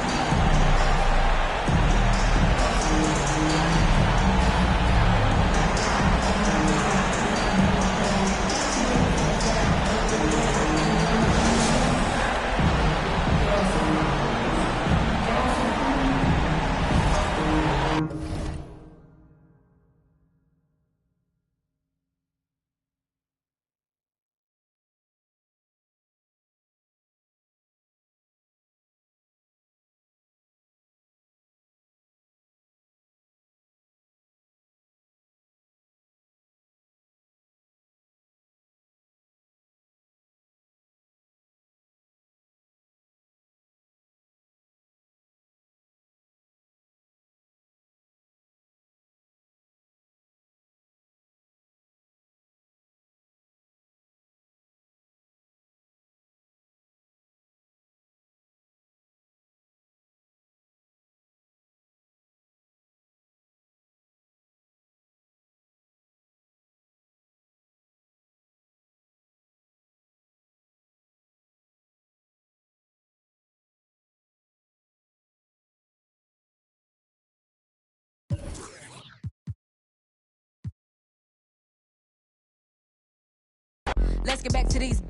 Let's get back to these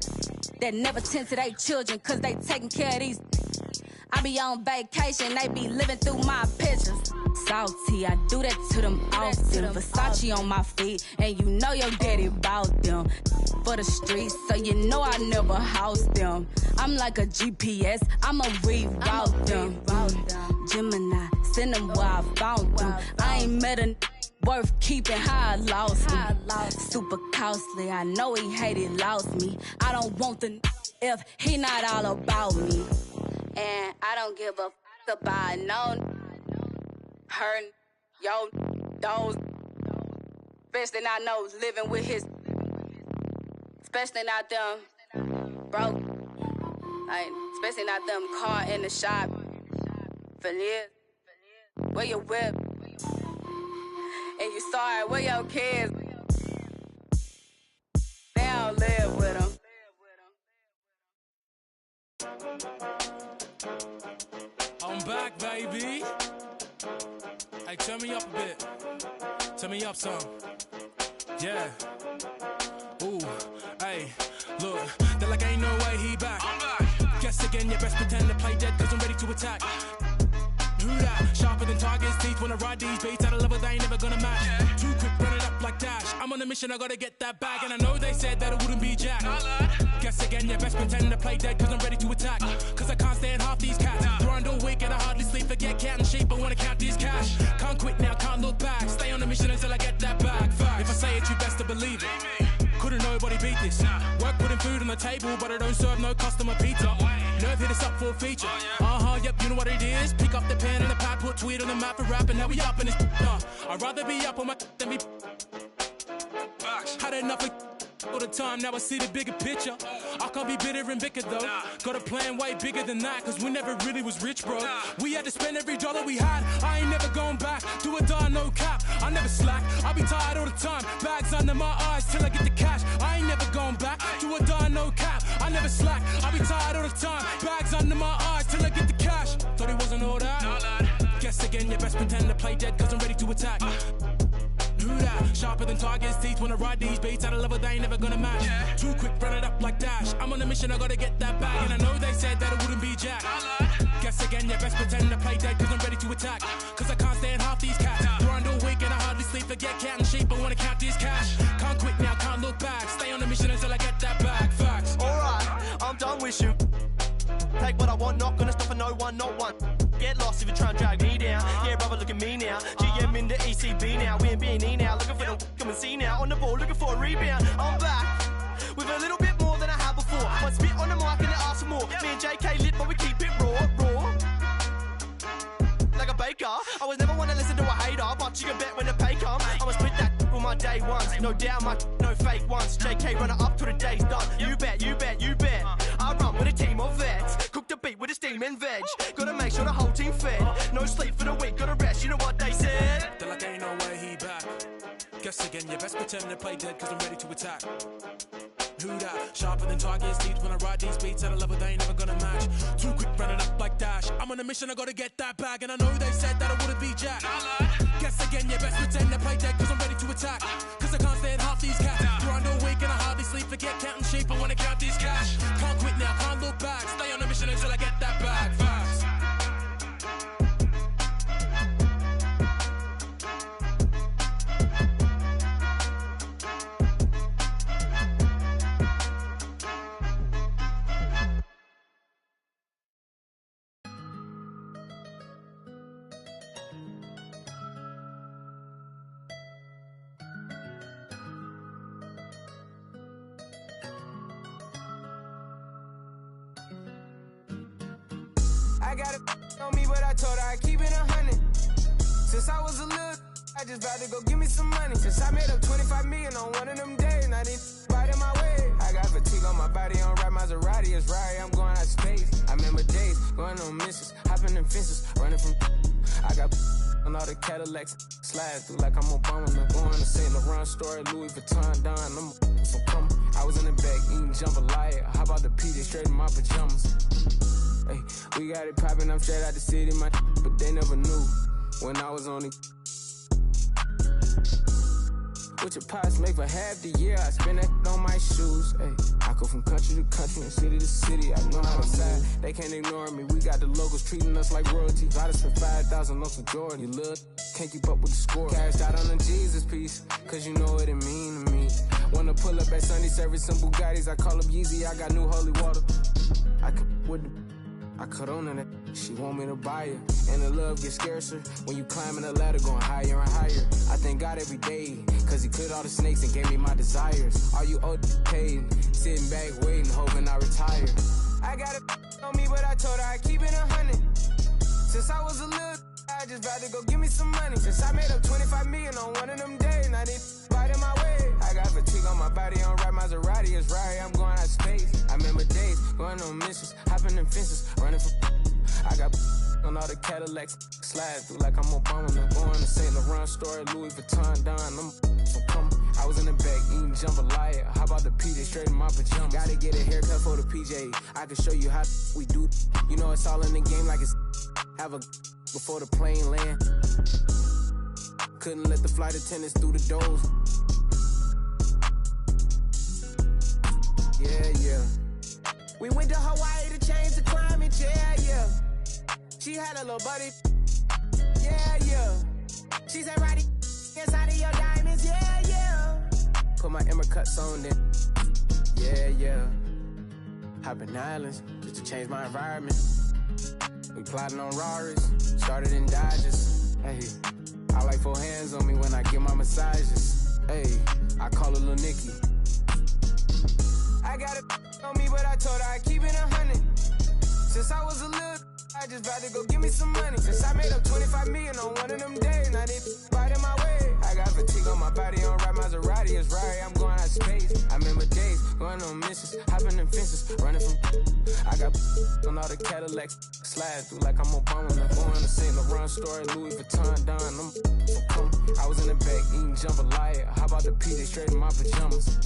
that never tend to their children, cause they taking care of these. I be on vacation, they be living through my pictures. Salty, I do that to them often. Versace on my feet, and you know your daddy bout them. For the streets, so you know I never house them. I'm like a GPS, I'ma reroute them. Gemini, send them where I found them. I ain't met a worth keeping, how I lost him. Super costly, I know he hated, lost me. I don't want the if he not all about me. And I don't give a fuck about no her, yo, those. Especially not those living with his, especially not them broke. Like, especially not them caught in the shop for years. Where your whip? And you saw it, where your kids? They baby. Hey, turn me up a bit. Turn me up some. Yeah. Ooh, hey, look, they're like ain't no way he back. I'm back. Guess again, you best pretend to play dead, cause I'm ready to attack. Who that? Sharper than Tiger's teeth when I ride these beats at a level they ain't never gonna match. Too quick, run it up like Dash. I'm on a mission, I gotta get that bag. And I know they said that it wouldn't be Jack. Guess again, you best pretend to play dead, cause I'm ready to attack. Cause I can't stand half these cats. Grind all week and I hardly sleep, forget counting sheep, I wanna count this cash. Can't quit now, can't look back. Stay on a mission until I get that bag. If I say it, you best to believe it. Couldn't nobody beat this. Work putting food on the table, but I don't serve no customer pizza. Nerve hit us up for a feature. Yep, you know what it is. Pick up the pen and the pad, put tweet on the map for rapping. Now we up in this. I'd rather be up on my than be. Had enough of all the time, now I see the bigger picture. I can't be bitter and bicker though. Got a plan way bigger than that, cause we never really was rich, bro. We had to spend every dollar we had. I ain't never going back. Do or die, no cap. I never slack. I be tired all the time. Bags under my eyes till I get the cash. I ain't never going back. Do or die, no cap. I never slack. I be tired all the time. Bags under my eyes till I get the cash. Thought it wasn't all that. Guess again, you best pretend to play dead, cause I'm ready to attack. Who that? Sharper than Tiger's teeth when I ride these beats at a level they ain't never gonna match. Too quick, run it up like Dash. I'm on a mission, I gotta get that bag. And I know they said that it wouldn't be Jack. Guess again, you best pretend to play dead, cause I'm ready to attack. Cause I can't stand half these cats. Grind all week and I hardly sleep, forget counting sheep, I wanna count this cash. Can't quit now, can't look back. Stay on a mission until I get that bag. Facts. Alright, I'm done with you. Take what I want, not gonna stop for no one, not one. Get lost if you try and drag me down. Yeah, brother, look at me now. GM in the ECB now. We in B&E now. Looking for the come and see now. On the ball, looking for a rebound. I'm back with a little bit more than I had before. One spit on the mic and they ask for more. Me and JK lit, but we keep it raw. Like a baker. I was never one to listen to a hater, but you can bet when the pay come, I'ma split that with my day ones. No doubt, no fake ones. JK runner up till the day's done. You bet. I run with a team of vets. Cook the beat with a steam and veg. Gotta make sure the whole team fed. No sleep for the week, gotta rest. You know what they said? They're like ain't no way he back. Guess again, you best pretend to play dead, cause I'm ready to attack. Who that? Sharper than Tiger's teeth when I ride these beats at a level they ain't never gonna match. Too quick, running up like Dash. I'm on a mission, I gotta get that bag. And I know they said that I wouldn't be Jack. Guess again, you best pretend to play dead, cause I'm ready to attack. Cause I can't stand half these cats. Grind all week and I hardly sleep, forget counting sheep, I wanna count this cash. Can't quit now, can't look back. Stay on a mission until I get that bag. Facts. I got it on me, but I told her I keep it 100. Since I was a little, I just about to go give me some money. Since I made up 25 million on one of them days, now these right in my way. I got fatigue on my body, on ride Maserati, it's right, I'm going out of space. I remember days, going on missions, hopping in fences, running from I got on all the Cadillacs, slide through like I'm Obama. Going to St. Laurent store, Louis Vuitton, Don, I'm so come. I was in the back eating jambalaya. How about the PJ straight in my pajamas? Hey, we got it poppin', I'm straight out the city, my but they never knew when I was on it. What your pots make for half the year, I spend that on my shoes. Hey, I go from country to country and city to city, I know how to side. They can't ignore me, we got the locals treating us like royalty. I just spent 5,000 on some Jordan, you look, can't keep up with the score. Cashed out on the Jesus piece, cause you know what it mean to me. Wanna pull up at Sunday service, some Bugattis, I call up Yeezy, I got new holy water. I could with the I cut on that, she want me to buy her. And the love gets scarcer when you climbing the ladder, going higher and higher. I thank God every day, cause he cleared all the snakes and gave me my desires. All you old paid, sitting back waiting, hoping I retire. I got it on me, but I told her I keep it 100. Since I was a little, I just about to go give me some money. Since I made up 25 million on one of them days, now they right in my way. I got fatigue on my body, on ride Maserati, it's right, I'm going out of space. I remember days, going on missions, hopping in fences, running from I got on all the Cadillacs, slide through like I'm Obama. Going to St. Laurent store, Louis Vuitton, Don, I'm so come. I was in the back eating jambalaya. How about the PJ straight in my pajamas? Gotta get a haircut for the PJ. I can show you how we do. You know it's all in the game like it's have a before the plane land. Couldn't let the flight attendants through the doors. Yeah. We went to Hawaii to change the climate, yeah. She had a little buddy, yeah. She said, Roddy, inside of your diamonds, yeah. Put my Emma cuts on then, yeah. Hopping islands just to change my environment. We plotting on Raris, started in Dodges. Hey, I like 4 hands on me when I get my massages. Hey, I call her Lil Nicky. I got it on me, but I told her I'd keep it 100. Since I was a little, I just about to go give me some money. Since I made up 25 million on one of them days, now they right in my way. I got fatigue on my body, on right Maserati, it's right, I'm going out of space. I remember days, going on missions, hopping in fences, running from. I got on all the Cadillacs, slide through like I'm Obama. I'm going to St. Laurent story, Louis Vuitton, done. I was in the back eating jambalaya. How about the PJ straight in my pajamas?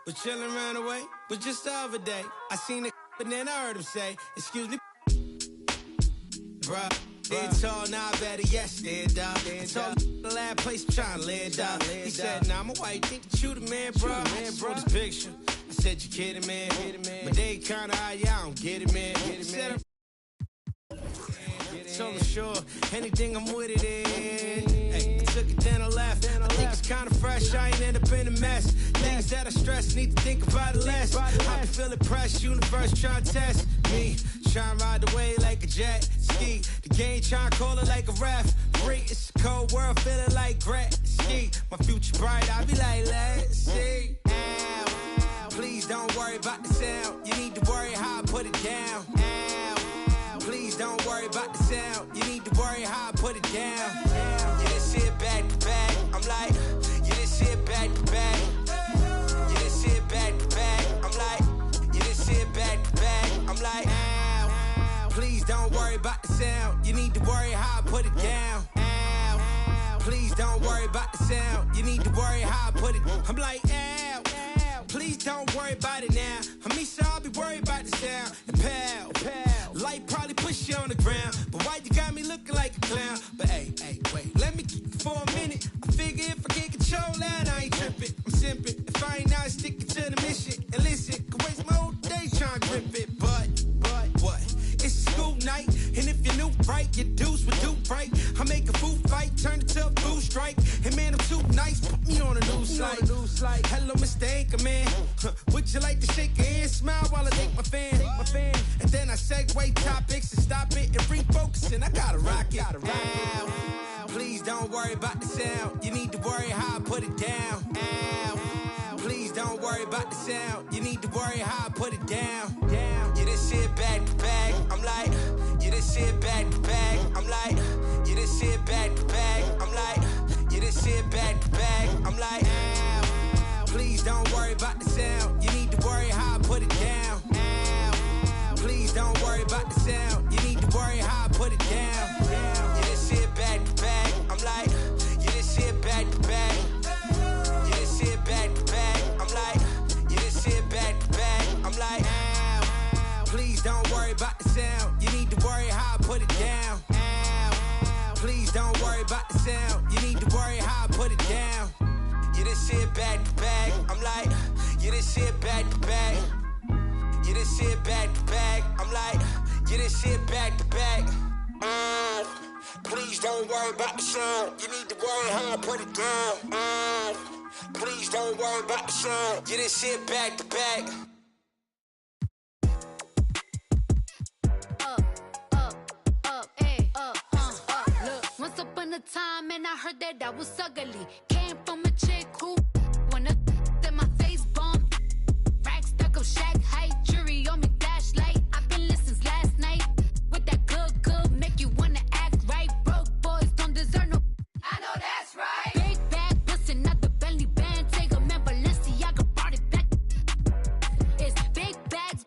Was chillin' around the way, was just the other day. I seen a but then I heard him say, excuse me, bruh. Stand tall, now I better yes, stand up. Told the last place I'm trying to land up. He said, nah, I'm a white, think that you the man, bruh. I saw this picture, I said, you kidding, man? But they kinda high, yeah, I don't get it, man. Said so I'm sure anything I'm with it in. Hey, took it then I left. I think it's kinda fresh, I ain't end up in a mess. Things that I stress, need to think about it less. I be feeling pressed, universe trying to test me. Trying to ride the wave like a jet ski. The game trying to call it like a ref. It's a cold world, feeling like ski. My future bright, I be like, let's see. Ow, please don't worry about the sound. You need to worry how I put it down. Please don't worry about the sound. You need to worry how I put it down. Yeah, this shit back to back. I'm like, yeah, this shit back to back. Yeah, this shit back to back. I'm like, yeah, this shit back to back. I'm like, ow. Please don't worry about the sound. You need to worry how I put it down. Ow. Please don't worry about the sound. You need to worry how I put it. I'm like, ow. Please don't worry about it now. I'll be worried about the sound. And pal. Light probably push you on the ground. But why you got me looking like a clown? But hey, wait, let me keep it for a minute. I figure if I can't control that, I ain't tripping. I'm simping. If I ain't not sticking to the mission. And listen, could waste my whole day trying to grip it. But what? It's a school night. And if you're new, right, your dudes would do right. I make a food fight, turn it to a food strike. And man, I'm too nice, put me on a news slide. Hello, Mr. Anchorman. Would you like to shake your hand, smile while I take my fan? And then I segue topics and stop it and refocus. And I gotta rock it. Ow. Please don't worry about the sound. You need to worry how I put it down. Ow. Please don't worry about the sound. You need to worry how I put it down. Yeah, this shit back to back. I'm like, yeah, this shit back to back. I'm like, yeah, this shit back to back. I'm like, yeah, this shit back to back. I'm like, ow. Please don't worry about the sound. You need to worry how I put it down. Ow. Please don't worry about the sound. You need to worry how I put it down. Yeah, this shit back to back. I'm like, yeah, this shit back to back. Yeah, this shit back to back. I'm like, yeah, this shit back to back. I'm like, ow. Please don't worry about the sound. You need to worry how I put it down. Ow. Please don't worry about the sound. You need to worry how I put it down. Yeah, this shit back to back. I'm like, yeah, this shit back to back. Yeah, this shit back to back. I'm like, yeah, this shit back to back. Please don't worry about the sound. You need to worry how I put it down. Please don't worry about the sound. Yeah, this shit back to back. Look, once upon a time, and I heard that I was ugly. Came from a chick who wanna in my face bomb. Rack stuck up shack height, jury on me flashlight. I've been listening last night with that good, make you wanna act right. Broke boys don't deserve no. I know that's right. Big bag, bustin' out the Bentley band. Take a man, Balenciaga brought it back. It's big bags,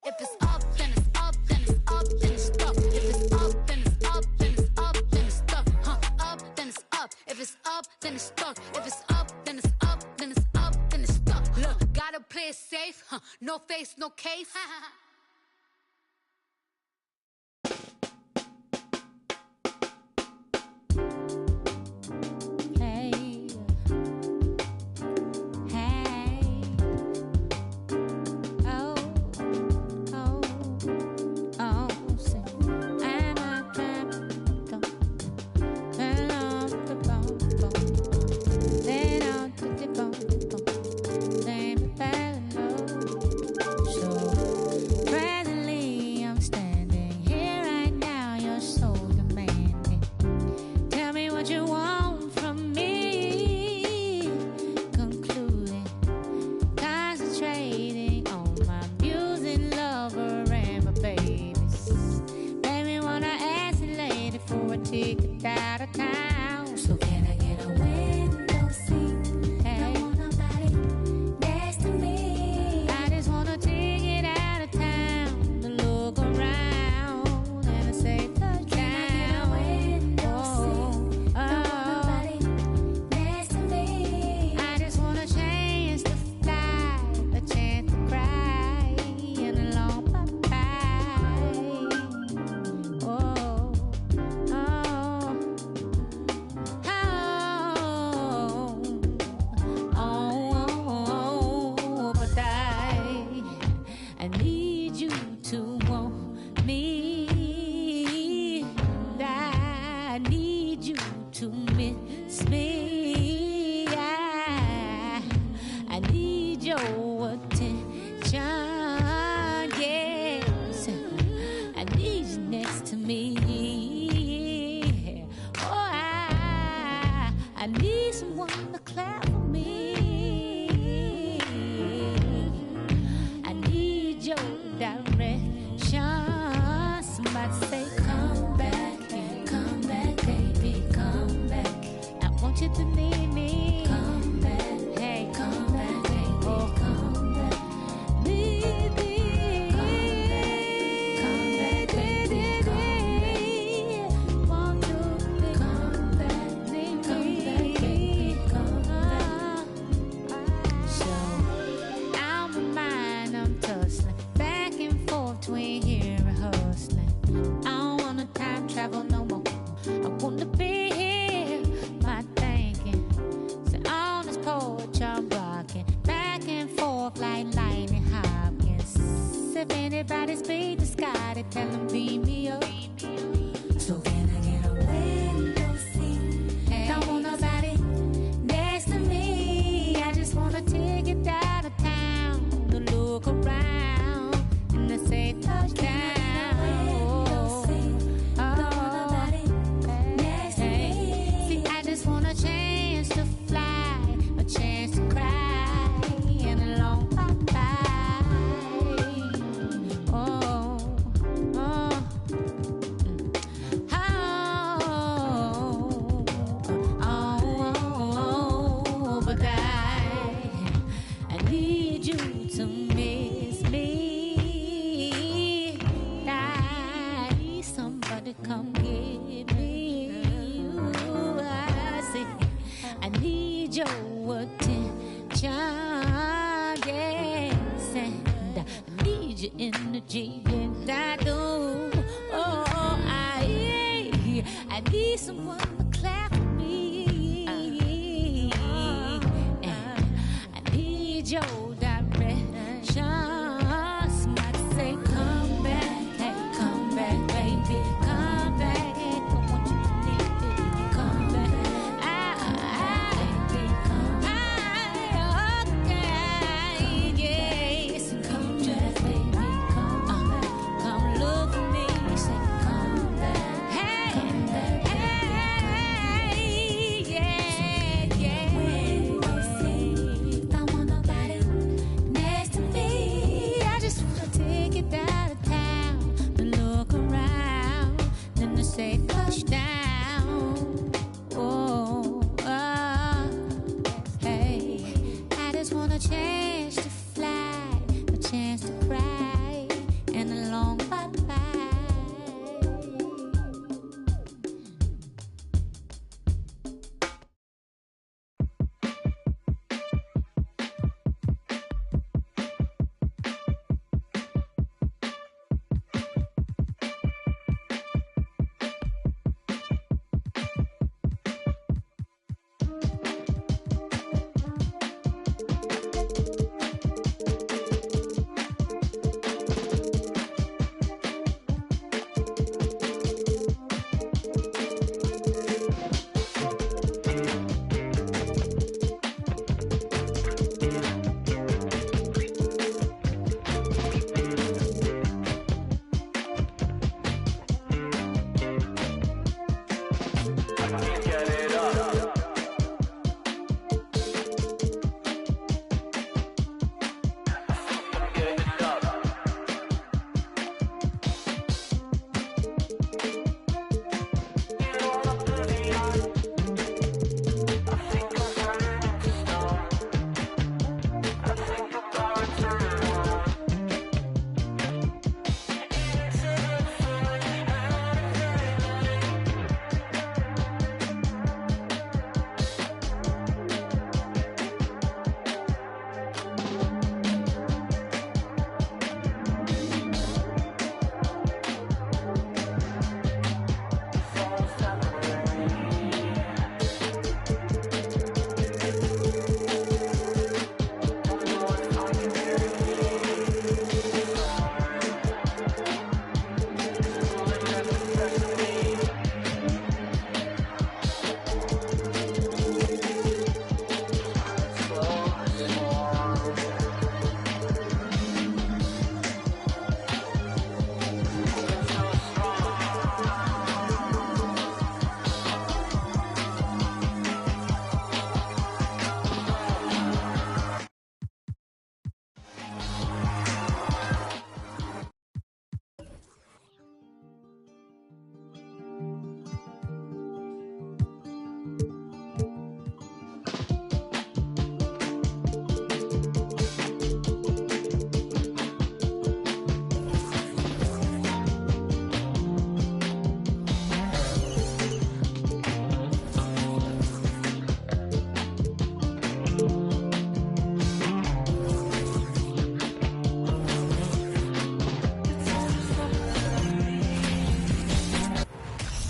If it's up, then it's up, then it's up, then it's stuck. If it's up, then it's up, then it's up, then it's stuck. Up, then it's up. If it's up, then it's stuck. If it's up, then it's up, then it's up, then it's stuck. Look, gotta play it safe. No face, no case.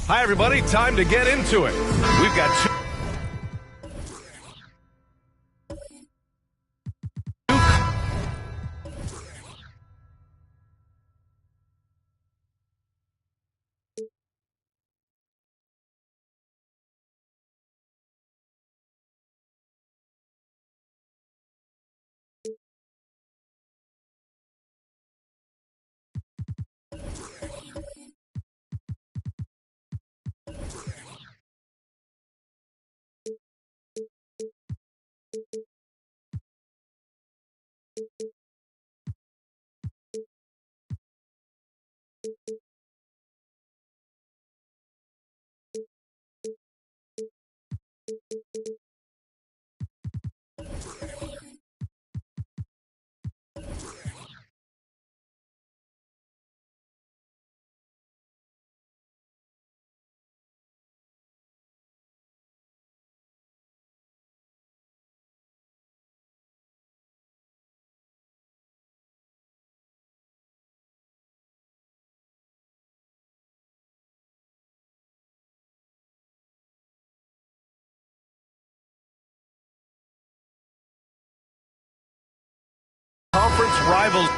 Hi, everybody. Time to get into it. We've got two. Conference rivals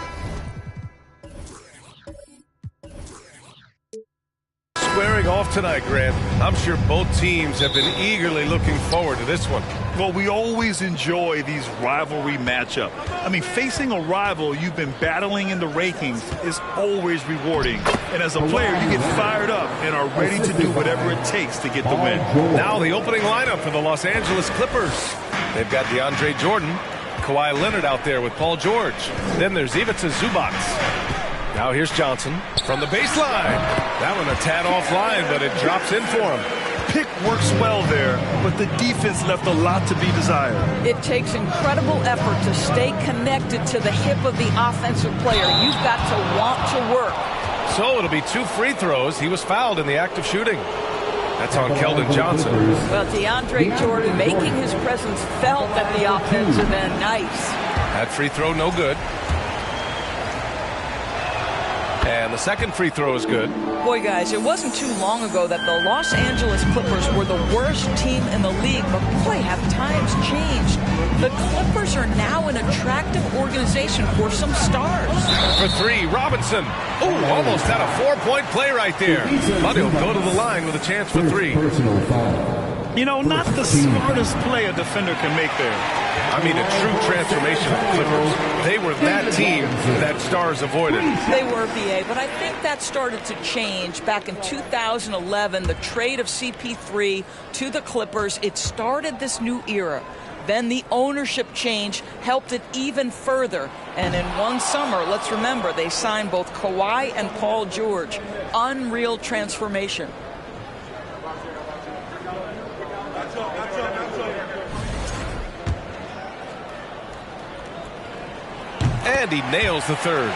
squaring off tonight, Grant. I'm sure both teams have been eagerly looking forward to this one. Well, we always enjoy these rivalry matchups. I mean, facing a rival you've been battling in the rankings is always rewarding. And as a player, you get fired up and are ready to do whatever it takes to get the win. Now the opening lineup for the Los Angeles Clippers. They've got DeAndre Jordan, Kawhi Leonard out there with Paul George. Then there's Ivica Zubac. Now here's Johnson from the baseline. That one a tad offline, but it drops in for him. Pick works well there, but the defense left a lot to be desired. It takes incredible effort to stay connected to the hip of the offensive player. You've got to want to work. So it'll be 2 free throws. He was fouled in the act of shooting. That's on Keldon Johnson. Well, DeAndre Jordan making his presence felt at the offensive end. Nice. That free throw no good. And the second free throw is good. Boy, guys, it wasn't too long ago that the Los Angeles Clippers were the worst team in the league, but boy, have times changed. The Clippers are now an attractive organization for some stars. For 3, Robinson. Ooh, almost had a 4-point play right there. But he'll go to the line with a chance for 3. You know, not the smartest play a defender can make there. I mean, a true transformation of the Clippers. They were that team that stars avoided. They were, BA, but I think that started to change back in 2011, the trade of CP3 to the Clippers. It started this new era. Then the ownership change helped it even further. And in one summer, let's remember, they signed both Kawhi and Paul George. Unreal transformation. And he nails the third.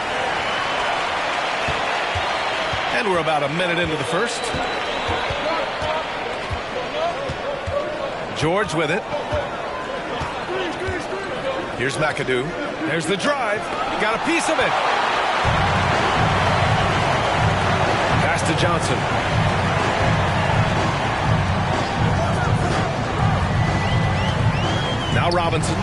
And we're about a minute into the first. George with it. Here's McAdoo. There's the drive. Got a piece of it. Pass to Johnson. Now Robinson.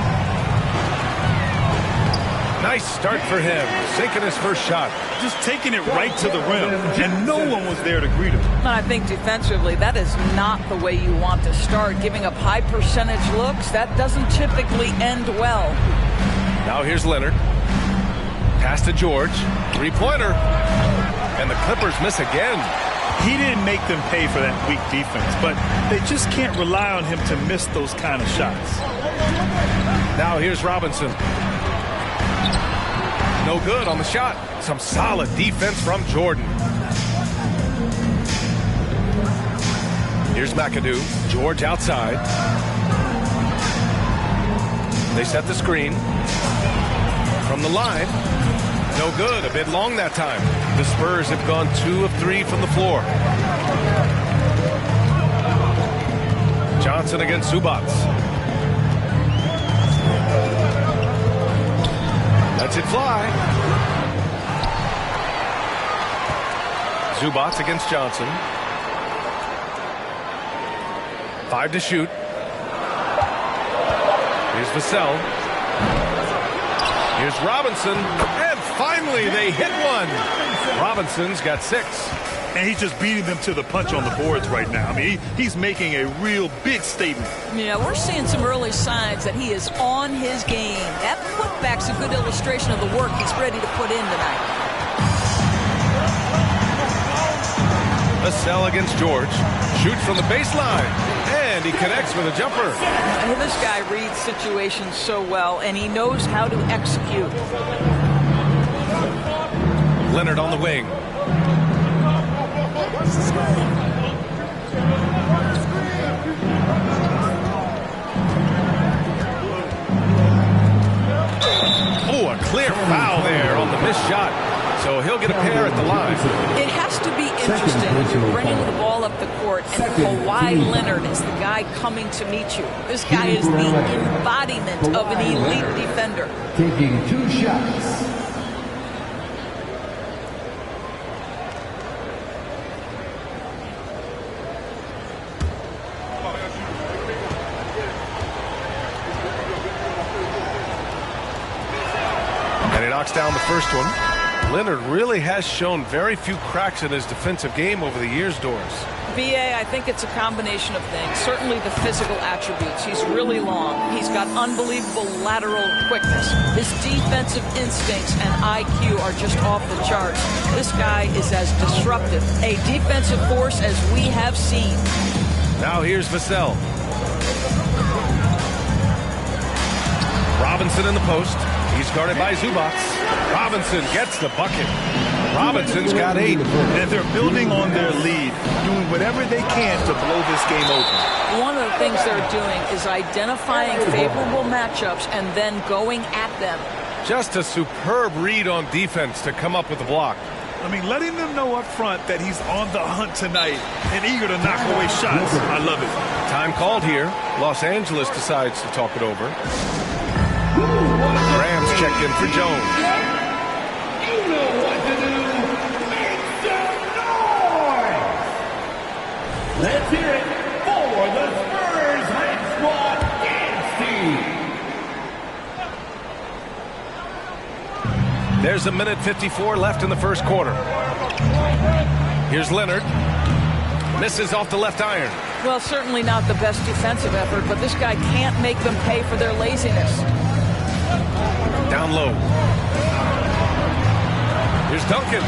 Nice start for him. Sinking his first shot. Just taking it right to the rim, and no one was there to greet him. I think defensively, that is not the way you want to start. Giving up high percentage looks, that doesn't typically end well. Now here's Leonard. Pass to George. 3-pointer. And the Clippers miss again. He didn't make them pay for that weak defense, but they just can't rely on him to miss those kind of shots. Now here's Robinson. No good on the shot. Some solid defense from Jordan. Here's McAdoo. George outside. They set the screen. From the line. No good. A bit long that time. The Spurs have gone 2 of 3 from the floor. Johnson against Zubac. Lets it fly. Zubac against Johnson. 5 to shoot. Here's Vassell. Here's Robinson. And finally, they hit one. Robinson's got 6. And he's just beating them to the punch on the boards right now. I mean, he's making a real big statement. Yeah, we're seeing some early signs that he is on his game. That putback's a good illustration of the work he's ready to put in tonight. Vassell against George. Shoots from the baseline. And he connects with a jumper. And this guy reads situations so well, and he knows how to execute. Leonard on the wing. Oh, a clear foul there on the missed shot. So he'll get a pair at the line. It has to be interesting when you're bringing the ball up the court and Kawhi Leonard is the guy coming to meet you. This guy is the embodiment of an elite defender. Taking 2 shots. And he knocks down the first one. Leonard really has shown very few cracks in his defensive game over the years, Doris. VA, I think it's a combination of things. Certainly the physical attributes. He's really long. He's got unbelievable lateral quickness. His defensive instincts and IQ are just off the charts. This guy is as disruptive a defensive force as we have seen. Now here's Vassell. Robinson in the post. He's guarded by Zubac. Robinson gets the bucket. Robinson's got 8. And they're building on their lead, doing whatever they can to blow this game open. One of the things they're doing is identifying favorable matchups and then going at them. Just a superb read on defense to come up with the block. I mean, letting them know up front that he's on the hunt tonight and eager to knock away shots. I love it. Time called here. Los Angeles decides to talk it over. Rams checked in for Jones. You know what to do. Make some noise. Let's hear it for the Spurs Red Squad dance team. There's a minute 54 left in the first quarter. Here's Leonard. Misses off the left iron. Well, certainly not the best defensive effort, but this guy can't make them pay for their laziness. Down low. Here's Duncan.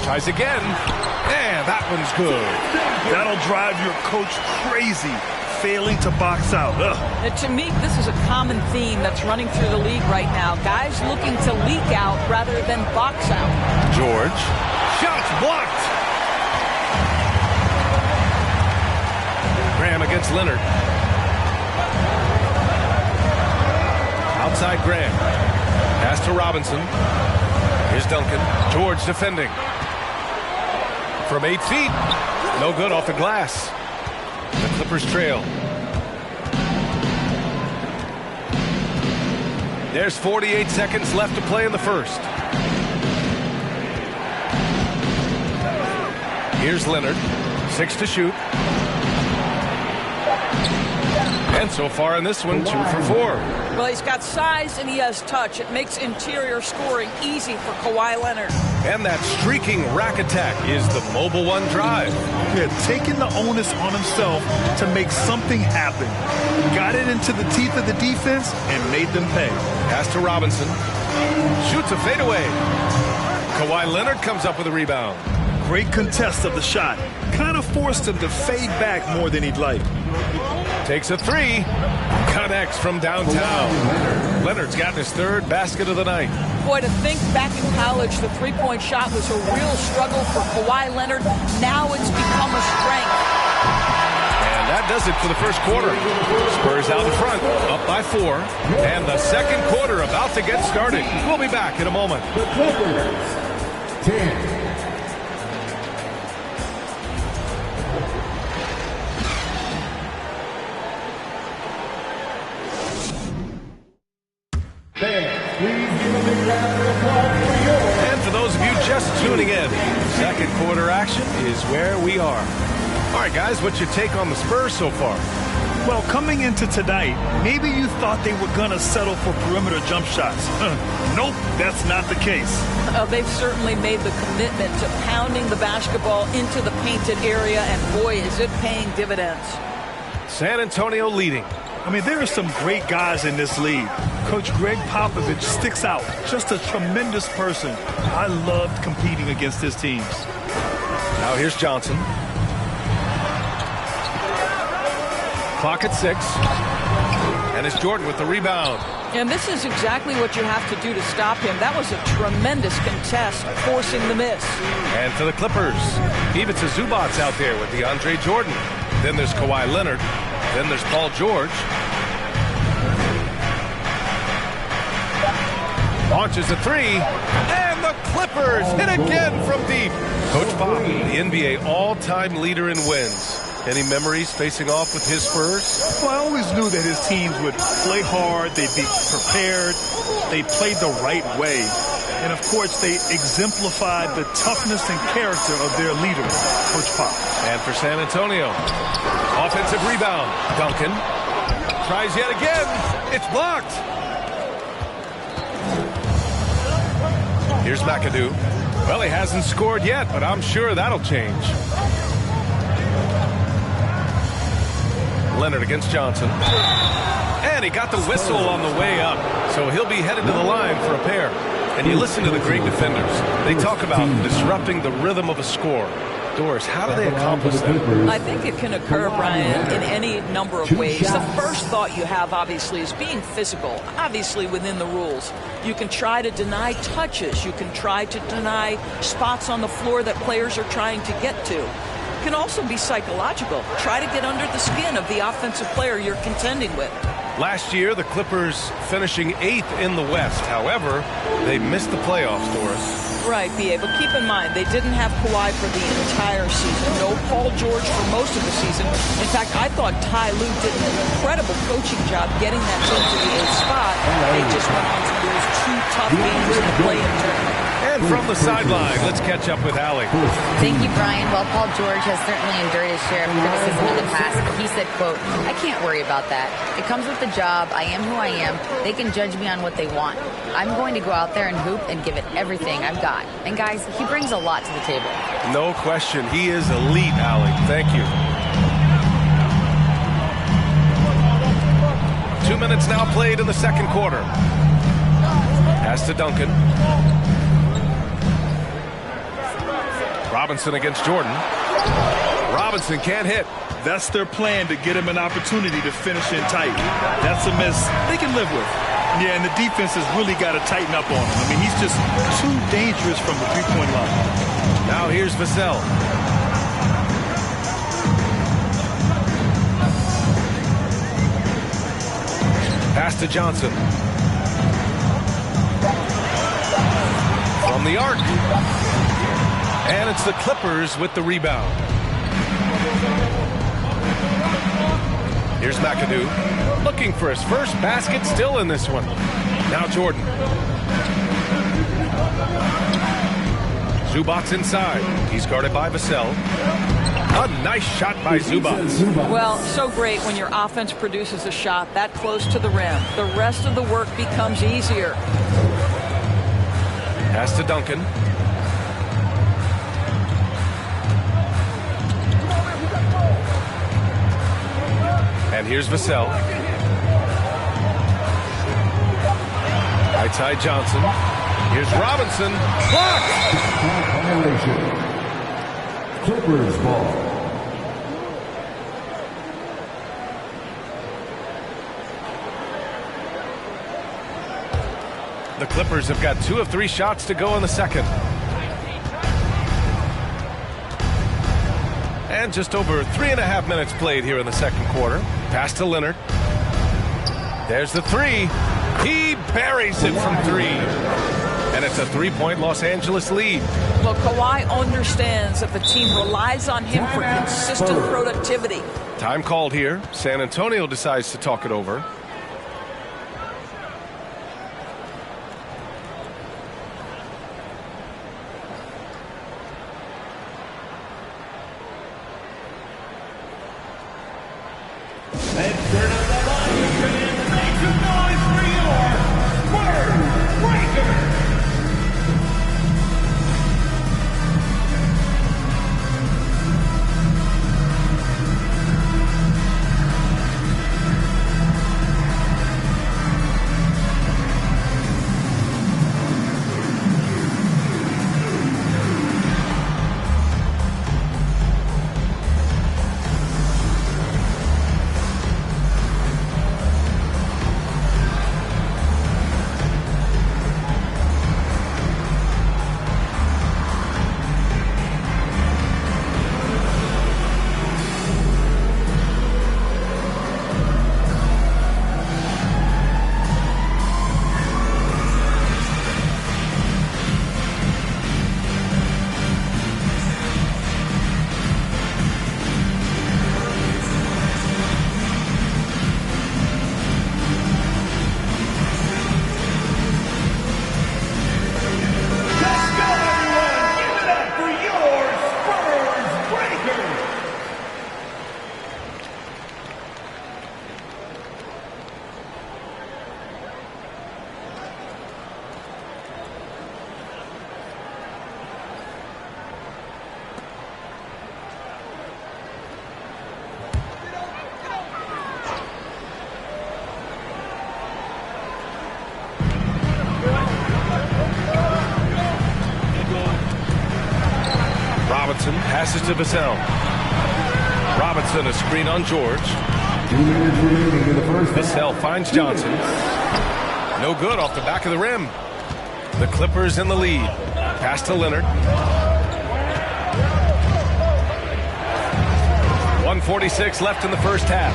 Tries again. And that one's good. That'll drive your coach crazy, failing to box out. To me, this is a common theme that's running through the league right now. Guys looking to leak out rather than box out. George. Shots blocked. Graham against Leonard. Outside Graham. Pass to Robinson. Here's Duncan. George defending. From 8 feet. No good off the glass. The Clippers trail. There's 48 seconds left to play in the first. Here's Leonard. 6 to shoot. And so far in this one, 2 for 4. Well, he's got size and he has touch. It makes interior scoring easy for Kawhi Leonard. And that streaking rack attack is the Mobile One drive. Yeah, taking the onus on himself to make something happen. Got it into the teeth of the defense and made them pay. Pass to Robinson. Shoots a fadeaway. Kawhi Leonard comes up with a rebound. Great contest of the shot. Kind of forced him to fade back more than he'd like. Takes a 3. Connects from downtown. Leonard's gotten his 3rd basket of the night. Boy, to think back in college, the three-point shot was a real struggle for Kawhi Leonard. Now it's become a strength. And that does it for the first quarter. Spurs out in front, up by 4. And the second quarter about to get started. We'll be back in a moment. The Clippers, 10. And for those of you just tuning in, second quarter action is where we are. All right, guys, what's your take on the Spurs so far? Well, coming into tonight, maybe you thought they were going to settle for perimeter jump shots. Nope, that's not the case. They've certainly made the commitment to pounding the basketball into the painted area, and boy, is it paying dividends. San Antonio leading. I mean, there are some great guys in this league. Coach Greg Popovich sticks out. Just a tremendous person. I loved competing against his teams. Now here's Johnson. Clock at 6. And it's Jordan with the rebound. And this is exactly what you have to do to stop him. That was a tremendous contest, forcing the miss. And for the Clippers, Ivica Zubac's out there with DeAndre Jordan. Then there's Kawhi Leonard. Then there's Paul George. Launches a 3. And the Clippers hit again from deep. Coach Pop, the NBA all-time leader in wins. Any memories facing off with his Spurs? Well, I always knew that his teams would play hard, they'd be prepared, they played the right way. And, of course, they exemplified the toughness and character of their leader, Coach Pop. And for San Antonio, offensive rebound. Duncan tries yet again. It's blocked. Here's McAdoo. Well, he hasn't scored yet, but I'm sure that'll change. Leonard against Johnson. And he got the whistle on the way up. So he'll be headed to the line for a pair. And you listen to the great defenders. They talk about disrupting the rhythm of a score. Doris, how do they accomplish that? I think it can occur, Brian, in any number of ways. The first thought you have, obviously, is being physical, obviously within the rules. You can try to deny touches. You can try to deny spots on the floor that players are trying to get to. It can also be psychological. Try to get under the skin of the offensive player you're contending with. Last year, the Clippers finishing 8th in the West. However, they missed the playoffs, Doris. Right, B.A., but keep in mind, they didn't have Kawhi for the entire season. No Paul George for most of the season. In fact, I thought Ty Lue did an incredible coaching job getting that team to the 8th spot. They just went on to lose 2 tough games in the play-in tournament. And from the sideline, let's catch up with Allie. Thank you, Brian. Well, Paul George has certainly endured his share of criticism in the past. He said, quote, "I can't worry about that. It comes with the job. I am who I am. They can judge me on what they want. I'm going to go out there and hoop and give it everything I've got." And guys, he brings a lot to the table. No question. He is elite, Allie. Thank you. 2 minutes now played in the second quarter. Pass to Duncan. Robinson against Jordan. Robinson can't hit. That's their plan, to get him an opportunity to finish in tight. That's a miss they can live with. Yeah, and the defense has really got to tighten up on him. I mean, he's just too dangerous from the three-point line. Now here's Vassell. Pass to Johnson. From the arc. And it's the Clippers with the rebound. Here's McAdoo. Looking for his first basket, still in this one. Now Jordan. Zubac's inside. He's guarded by Vassell. A nice shot by Zubac. Well, so great when your offense produces a shot that close to the rim. The rest of the work becomes easier. Pass to Duncan. And here's Vassell. Ty Johnson. Here's Robinson. Blocked! Clippers ball. The Clippers have got 2 of 3 shots to go in the second. And just over 3.5 minutes played here in the second quarter. Pass to Leonard. There's the 3. He buries it from 3. And it's a 3-point Los Angeles lead. Well, Kawhi understands that the team relies on him for consistent productivity. Time called here. San Antonio decides to talk it over. Robinson passes to Vassell. Robinson, a screen on George. 2 minutes remaining in the first half. Vassell finds Johnson. No good off the back of the rim. The Clippers in the lead. Pass to Leonard. 1:46 left in the first half.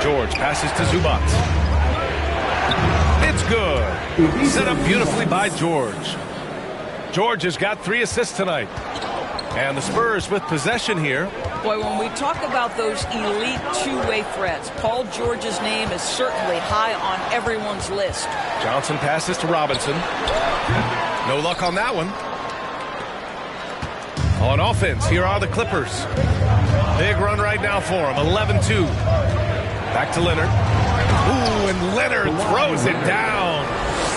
George passes to Zubac. It's good. Set up beautifully by George. George has got 3 assists tonight. And the Spurs with possession here. Boy, when we talk about those elite two-way threats, Paul George's name is certainly high on everyone's list. Johnson passes to Robinson. No luck on that one. On offense, here are the Clippers. Big run right now for them, 11-2. Back to Leonard. Ooh, and Leonard throws it down.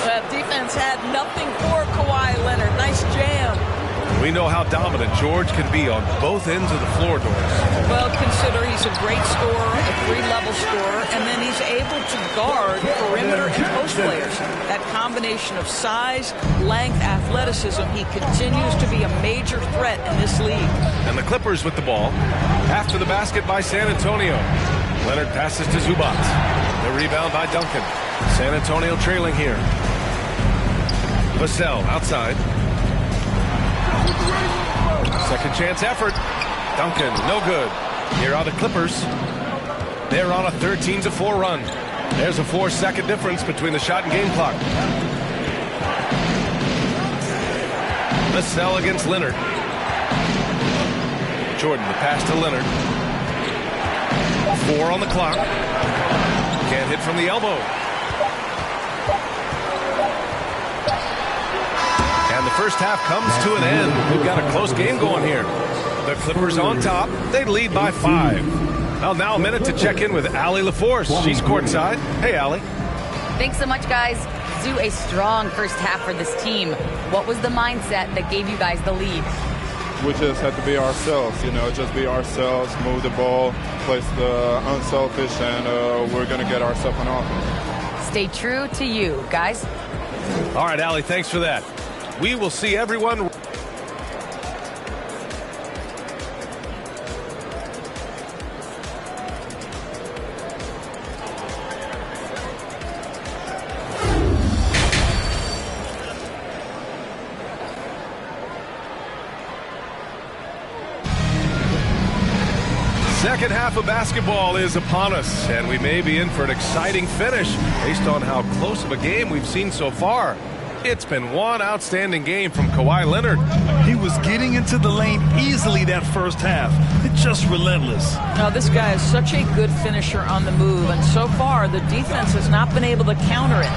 That defense had nothing for Kawhi Leonard. Nice jam. We know how dominant George can be on both ends of the floor, Doris. Well, consider he's a great scorer, a 3-level scorer, and then he's able to guard perimeter and post players. That combination of size, length, athleticism, he continues to be a major threat in this league. And the Clippers with the ball. After the basket by San Antonio. Leonard passes to Zubac. The rebound by Duncan. San Antonio trailing here. Vassell outside. Second chance effort. Duncan, no good. Here are the Clippers. They're on a 13-4 run. There's a 4-second difference between the shot and game clock. Vassell against Leonard. Jordan, the pass to Leonard. 4 on the clock. Can't hit from the elbow. And the first half comes to an end. We've got a close game going here. The Clippers on top. They lead by 5. Well, now a minute to check in with Allie LaForce. She's courtside. Hey, Allie. Thanks so much, guys. Do a strong first half for this team. What was the mindset that gave you guys the lead? We just have to be ourselves, just be ourselves, move the ball, play the unselfish, and we're going to get ourselves an offense. Stay true to you, guys. All right, Allie, thanks for that. We will see everyone. Second half of basketball is upon us, and we may be in for an exciting finish based on how close of a game we've seen so far. It's been one outstanding game from Kawhi Leonard. He was getting into the lane easily that first half. It's just relentless. Now, this guy is such a good finisher on the move, and so far the defense has not been able to counter it.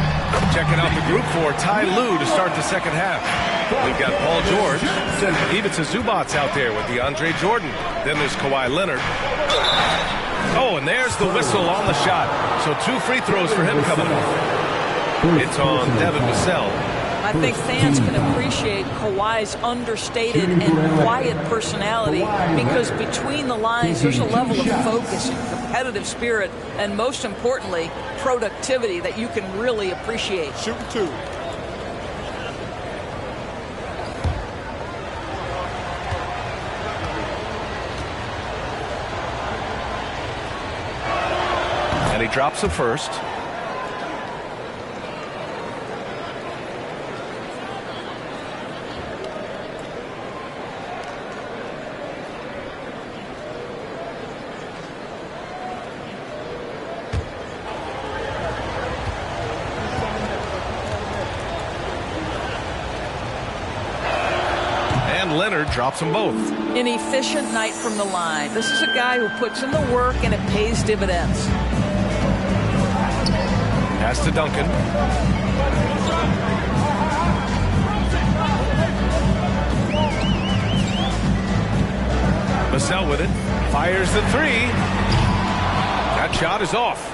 Checking out the group for Ty Lue to start the second half. We've got Paul George. Ivica Zubac out there with DeAndre Jordan. Then there's Kawhi Leonard. Oh, and there's the whistle on the shot. So 2 free throws for him coming up. It's on Devin Vassell. I think fans can appreciate Kawhi's understated and quiet personality because between the lines there's a level of focus and competitive spirit and, most importantly, productivity that you can really appreciate. Shoot 2. And he drops the first. Leonard drops them both. An efficient night from the line. This is a guy who puts in the work and it pays dividends. Pass to Duncan. Vassell with it. Fires the 3. That shot is off.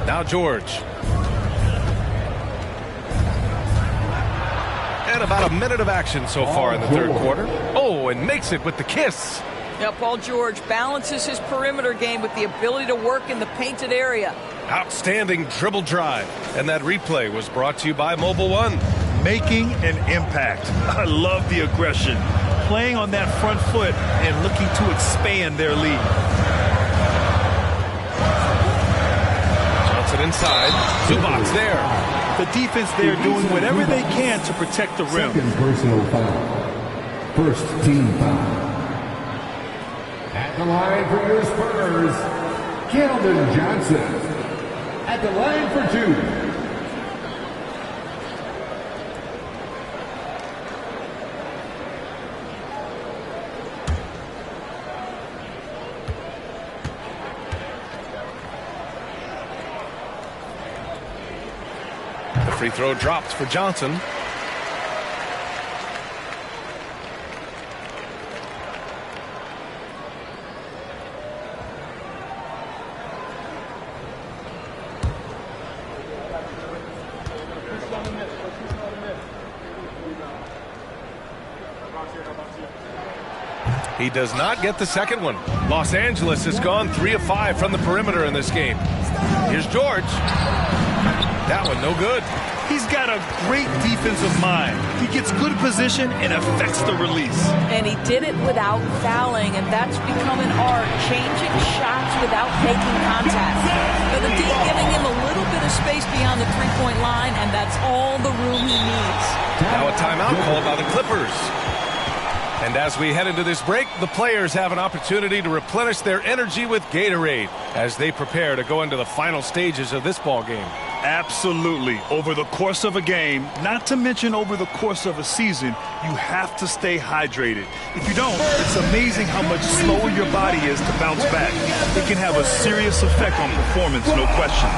Now George. And about a minute of action so far in the third quarter. Oh, and makes it with the kiss. Yeah, Paul George balances his perimeter game with the ability to work in the painted area. Outstanding dribble drive. And that replay was brought to you by Mobile One. making an impact. I love the aggression. Playing on that front foot and looking to expand their lead. Johnson inside. Zubac's there. The defense there doing whatever they can to protect the rim. Second personal foul. First team foul. At the line for your Spurs, Keldon Johnson. At the line for 2. The free throw drops for Johnson. He does not get the second one. Los Angeles has gone 3 of 5 from the perimeter in this game. Here's George. That one no good. He's got a great defensive mind. He gets good position and affects the release. And he did it without fouling, and that's become an art, changing shots without making contact. But the D giving him a little bit of space beyond the three-point line, and that's all the room he needs. Now a timeout called by the Clippers. And as we head into this break, the players have an opportunity to replenish their energy with Gatorade as they prepare to go into the final stages of this ball game. Absolutely. Over the course of a game, not to mention over the course of a season, you have to stay hydrated. If you don't, it's amazing how much slower your body is to bounce back. It can have a serious effect on performance, no question.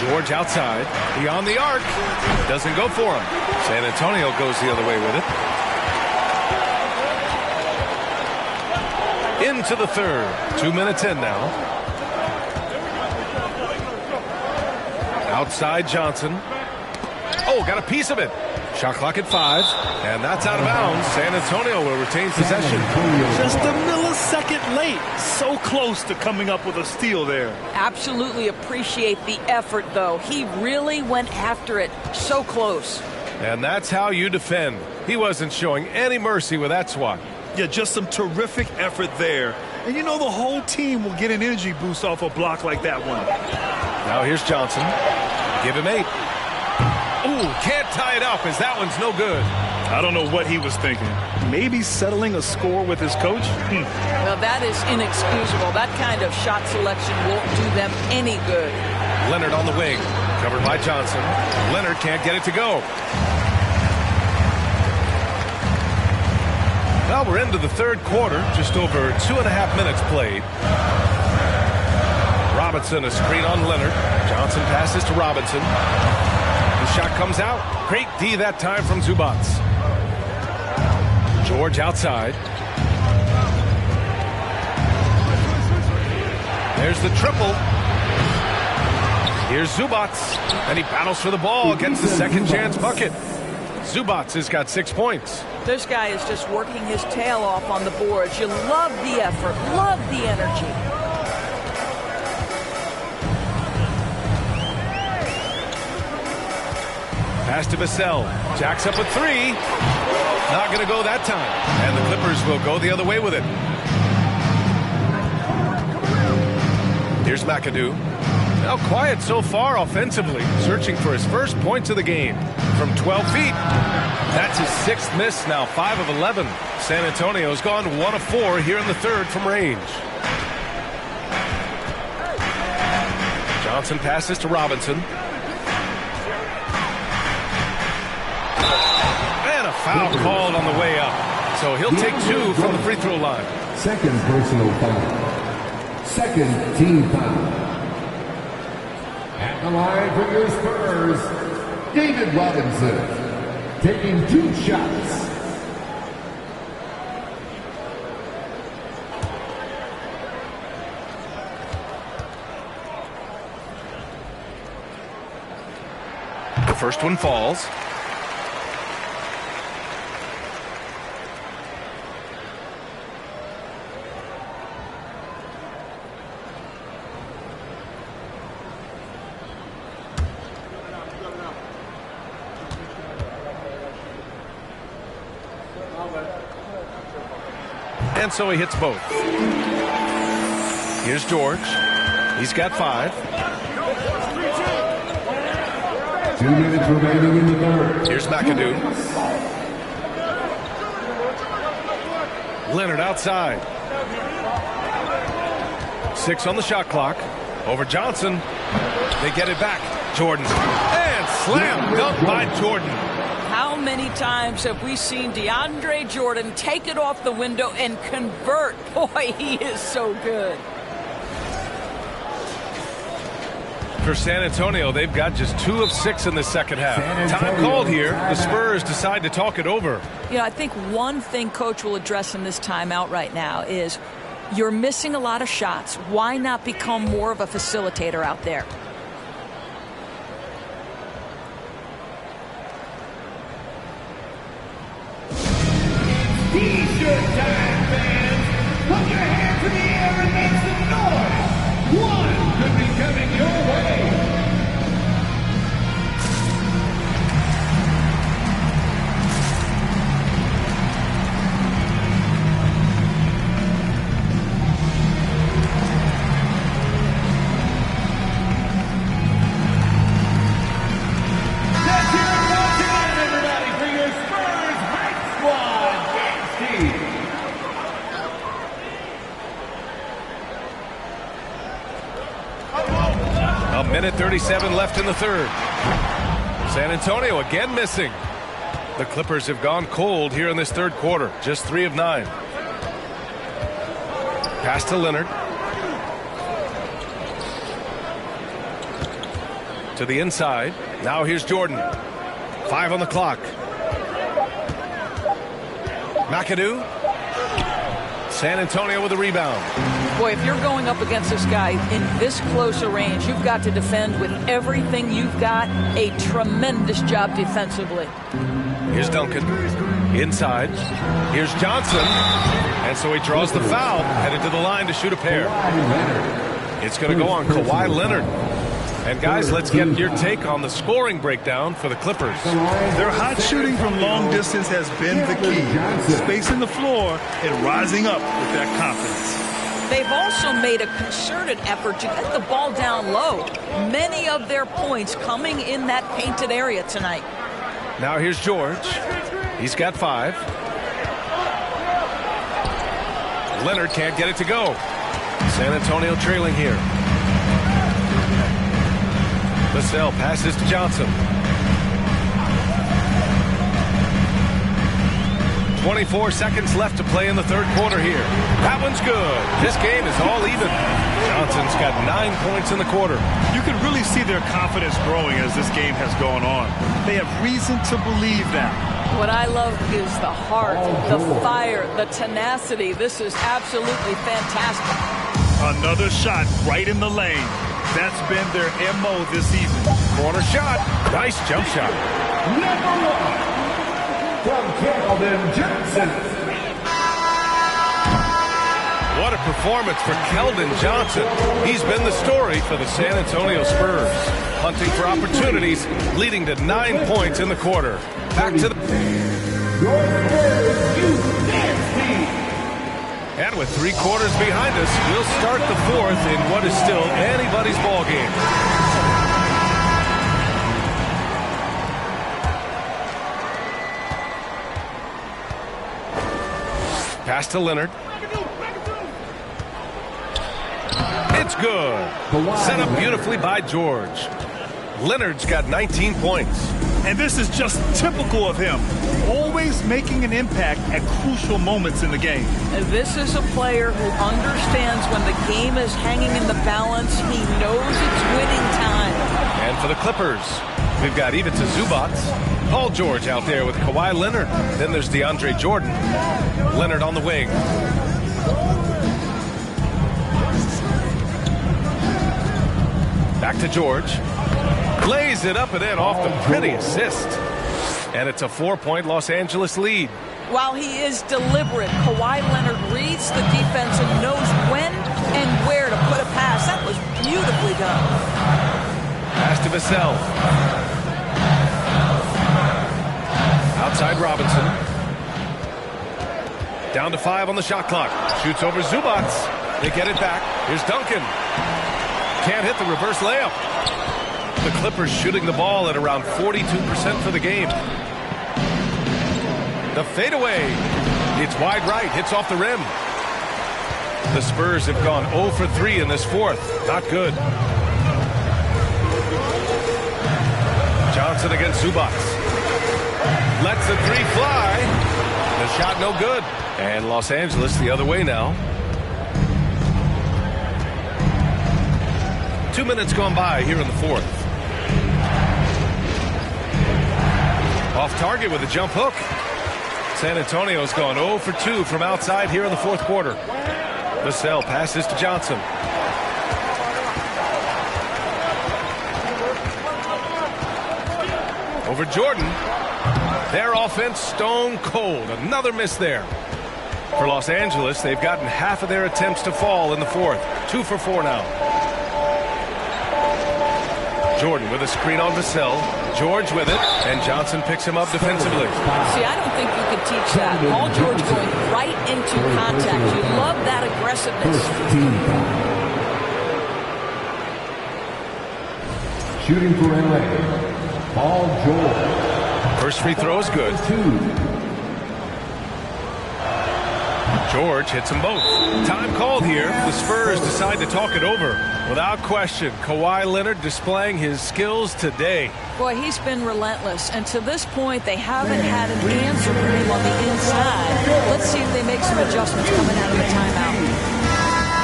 George outside. Beyond the arc. Doesn't go for him. San Antonio goes the other way with it. Into the third. 2 minutes in now. Outside Johnson. Oh, got a piece of it. Shot clock at 5. And that's out of bounds. San Antonio will retain possession. Just a millisecond late. So close to coming up with a steal there. Absolutely appreciate the effort, though. He really went after it. So close. And that's how you defend. He wasn't showing any mercy with that swat. Yeah, just some terrific effort there. And you know the whole team will get an energy boost off a block like that one. Now here's Johnson. Give him 8. Ooh, can't tie it up as that one's no good. I don't know what he was thinking. Maybe settling a score with his coach? Well, that is inexcusable. That kind of shot selection won't do them any good. Leonard on the wing. Covered by Johnson. Leonard can't get it to go. Well, we're into the third quarter. Just over 2.5 minutes played. Robinson, a screen on Leonard. Johnson passes to Robinson. The shot comes out. Great D that time from Zubac. George outside. There's the triple. Here's Zubats, and he battles for the ball, gets the second chance bucket. Zubats has got 6 points. This guy is just working his tail off on the boards. You love the effort, love the energy. Pass to Vassell. Jacks up a 3. Not going to go that time. And the Clippers will go the other way with it. Here's McAdoo. Now quiet so far offensively, searching for his first points of the game from 12 feet. That's his 6th miss, now 5 of 11. San Antonio's gone 1 of 4 here in the third from range. Johnson passes to Robinson. And a foul called on the way up. So he'll take 2 from the free throw line. Second personal foul. Second team foul. At the line for your Spurs, David Robinson, taking 2 shots. The first one falls. And so he hits both. Here's George. He's got 5. 2 minutes remaining in the third. Here's McAdoo. Leonard outside. 6 on the shot clock. Over Johnson. They get it back. Jordan. And slam dunk by Jordan. How many times have we seen DeAndre Jordan take it off the window and convert? Boy, he is so good. For San Antonio, they've got just 2 of 6 in the second half. Time called here. The Spurs decide to talk it over. You know, I think one thing Coach will address in this timeout right now is you're missing a lot of shots. Why not become more of a facilitator out there? T-shirt time, fans! Put your hands in the air and make some noise! One could be coming your way! Let's hear it once again, everybody, for your Spurs Hype Squad dance team! A minute 37 left in the third. San Antonio again missing. The Clippers have gone cold here in this third quarter. Just 3 of 9. Pass to Leonard. To the inside. Now here's Jordan. 5 on the clock. McAdoo. San Antonio with a rebound. Boy, if you're going up against this guy in this close a range, you've got to defend with everything you've got. A tremendous job defensively. Here's Duncan. Inside. Here's Johnson. And so he draws the foul. Headed to the line to shoot a pair. It's going to go on Kawhi Leonard. And guys, let's get your take on the scoring breakdown for the Clippers. Their hot shooting from long distance has been the key. Spacing the floor and rising up with that confidence. They've also made a concerted effort to get the ball down low. Many of their points coming in that painted area tonight. Now here's George. He's got 5. Leonard can't get it to go. San Antonio trailing here. Vassell passes to Johnson. 24 seconds left to play in the third quarter here. That one's good. This game is all even. Johnson's got 9 points in the quarter. You can really see their confidence growing as this game has gone on. They have reason to believe that. What I love is the heart, the fire, the tenacity. This is absolutely fantastic. Another shot right in the lane. That's been their MO this evening. Corner shot. Nice jump shot. Number 1 from Keldon Johnson. What a performance for Keldon Johnson. He's been the story for the San Antonio Spurs. Hunting for opportunities, leading to 9 points in the quarter. Back to the... And with 3 quarters behind us, we'll start the 4th in what is still anybody's ball game. Pass to Leonard. It's good. Set up beautifully by George. Leonard's got 19 points. And this is just typical of him. Always making an impact at crucial moments in the game. And this is a player who understands when the game is hanging in the balance. He knows it's winning time. And for the Clippers, we've got Ivica Zubac. Paul George out there with Kawhi Leonard. Then there's DeAndre Jordan. Leonard on the wing. Back to George. Lays it up and in off the pretty assist. And it's a 4-point Los Angeles lead. While he is deliberate, Kawhi Leonard reads the defense and knows when and where to put a pass. That was beautifully done. Pass to Vassell. Outside Robinson. Down to 5 on the shot clock. Shoots over Zubac. They get it back. Here's Duncan. Can't hit the reverse layup. The Clippers shooting the ball at around 42% for the game. The fadeaway. It's wide right. Hits off the rim. The Spurs have gone 0 for 3 in this 4th. Not good. Johnson against Zubac. Lets the 3 fly. The shot no good. And Los Angeles the other way now. 2 minutes gone by here in the 4th. Off target with a jump hook. San Antonio's gone 0 for 2 from outside here in the 4th quarter. Vassell passes to Johnson. Over Jordan. Their offense stone cold. Another miss there. For Los Angeles, they've gotten half of their attempts to fall in the 4th. 2 for 4 now. Jordan with a screen on Vassell. George with it, and Johnson picks him up defensively. See, I don't think you can teach that. Paul George going right into contact. You love that aggressiveness. Shooting for LA, Paul George. First free throw is good. George hits them both. Time called here. The Spurs decide to talk it over. Without question, Kawhi Leonard displaying his skills today. Boy, he's been relentless. And to this point, they haven't had an answer for him on the inside. Let's see if they make some adjustments coming out of the timeout.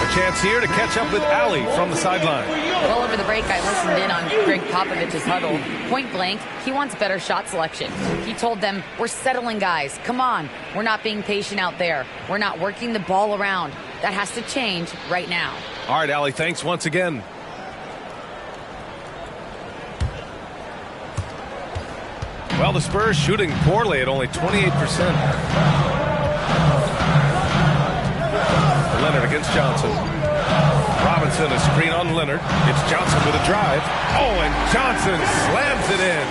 A chance here to catch up with Allie from the sideline. Well, over the break, I listened in on Greg Popovich's huddle. Point blank, he wants better shot selection. He told them, we're settling guys. Come on. We're not being patient out there. We're not working the ball around. That has to change right now. All right, Allie, thanks once again. Well, the Spurs shooting poorly at only 28%. Leonard against Johnson. Robinson, a screen on Leonard. It's Johnson with a drive. Oh, and Johnson slams it in.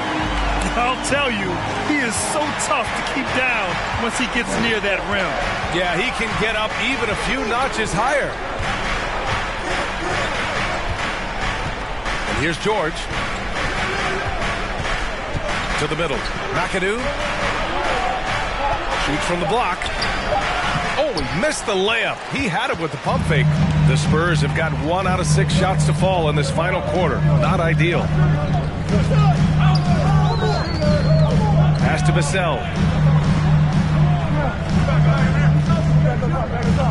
I'll tell you, he is so tough to keep down once he gets near that rim. Yeah, he can get up even a few notches higher. And here's George. To the middle. McAdoo. Shoots from the block. Oh, he missed the layup. He had it with the pump fake. The Spurs have got 1 out of 6 shots to fall in this final quarter. Not ideal. Pass to Vassell.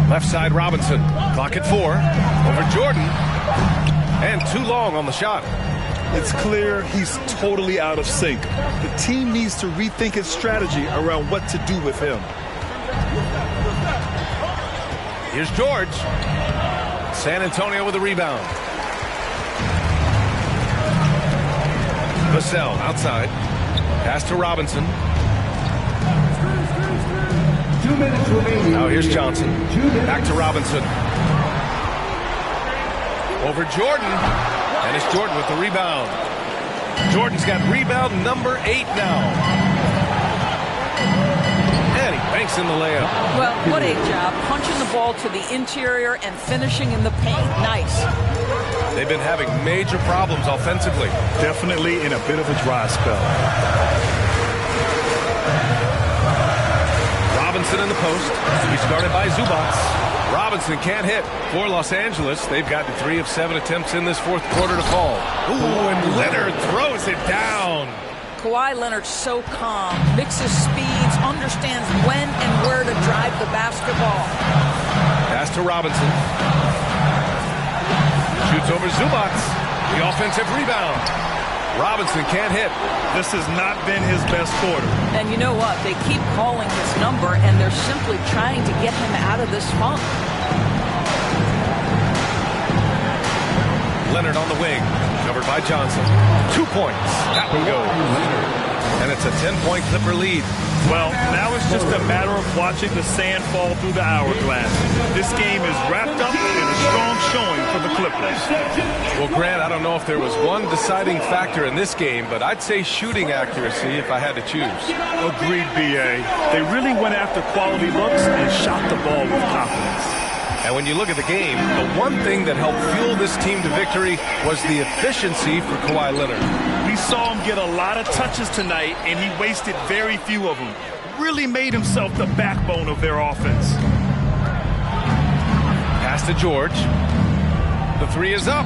Left side Robinson. Clock at 4. Over Jordan. And too long on the shot. It's clear he's totally out of sync. The team needs to rethink its strategy around what to do with him. Here's George. San Antonio with a rebound. Vassell outside. Pass to Robinson. 2 minutes remaining. Now here's Johnson. 2 minutes. Back to Robinson. Over Jordan. And it's Jordan with the rebound. Jordan's got rebound number 8 now. And he banks in the layup. Well, what a job. Punching the ball to the interior and finishing in the paint. Nice. They've been having major problems offensively. Definitely in a bit of a dry spell. Robinson in the post. He's guarded by Zubac. Robinson can't hit. For Los Angeles, they've gotten 3 of 7 attempts in this fourth quarter to fall. Ooh, and Leonard throws it down. Kawhi Leonard so calm, mixes speeds, understands when and where to drive the basketball. Pass to Robinson. Shoots over Zubac. The offensive rebound. Robinson can't hit. This has not been his best quarter. And you know what? They keep calling his number, and they're simply trying to get him out of this funk. Leonard on the wing. Covered by Johnson. 2 points. That one goes. And it's a 10-point Clipper lead. Well, now it's just a matter of watching the sand fall through the hourglass. This game is wrapped up in a strong showing for the Clippers. Well, Grant, I don't know if there was one deciding factor in this game, but I'd say shooting accuracy if I had to choose. Agreed, B.A. They really went after quality looks and shot the ball with confidence. And when you look at the game, the one thing that helped fuel this team to victory was the efficiency for Kawhi Leonard. We saw him get a lot of touches tonight, and he wasted very few of them. Really made himself the backbone of their offense. Pass to George. The 3 is up.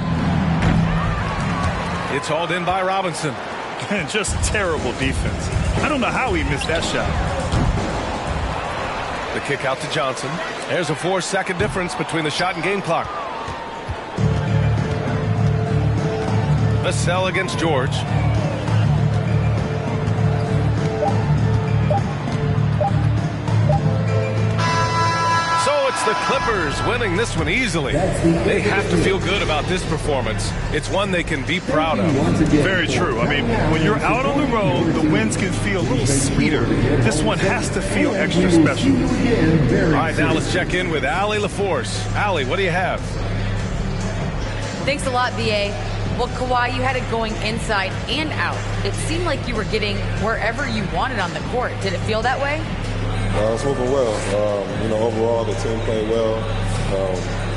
It's hauled in by Robinson. Just terrible defense. I don't know how he missed that shot. The kick out to Johnson. There's a 4-second difference between the shot and game clock. Vassell against George. So it's the Clippers winning this one easily. They have to feel good about this performance. It's one they can be proud of. Very true. I mean, when you're out on the road, the wins can feel a little sweeter. This one has to feel extra special. All right, now let's check in with Allie LaForce. Allie, what do you have? Thanks a lot, B.A. Well, Kawhi, you had it going inside and out. It seemed like you were getting wherever you wanted on the court. Did it feel that way? It's moving well. Overall, the team played well.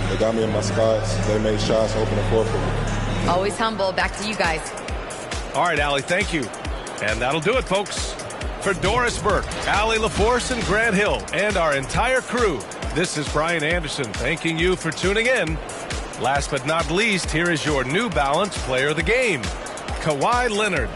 They got me in my spots. They made shots, open the floor for me. Always humble. Back to you guys. All right, Allie, thank you. And that'll do it, folks. For Doris Burke, Allie LaForce, and Grant Hill, and our entire crew, this is Brian Anderson thanking you for tuning in. Last but not least, here is your New Balance player of the game, Kawhi Leonard.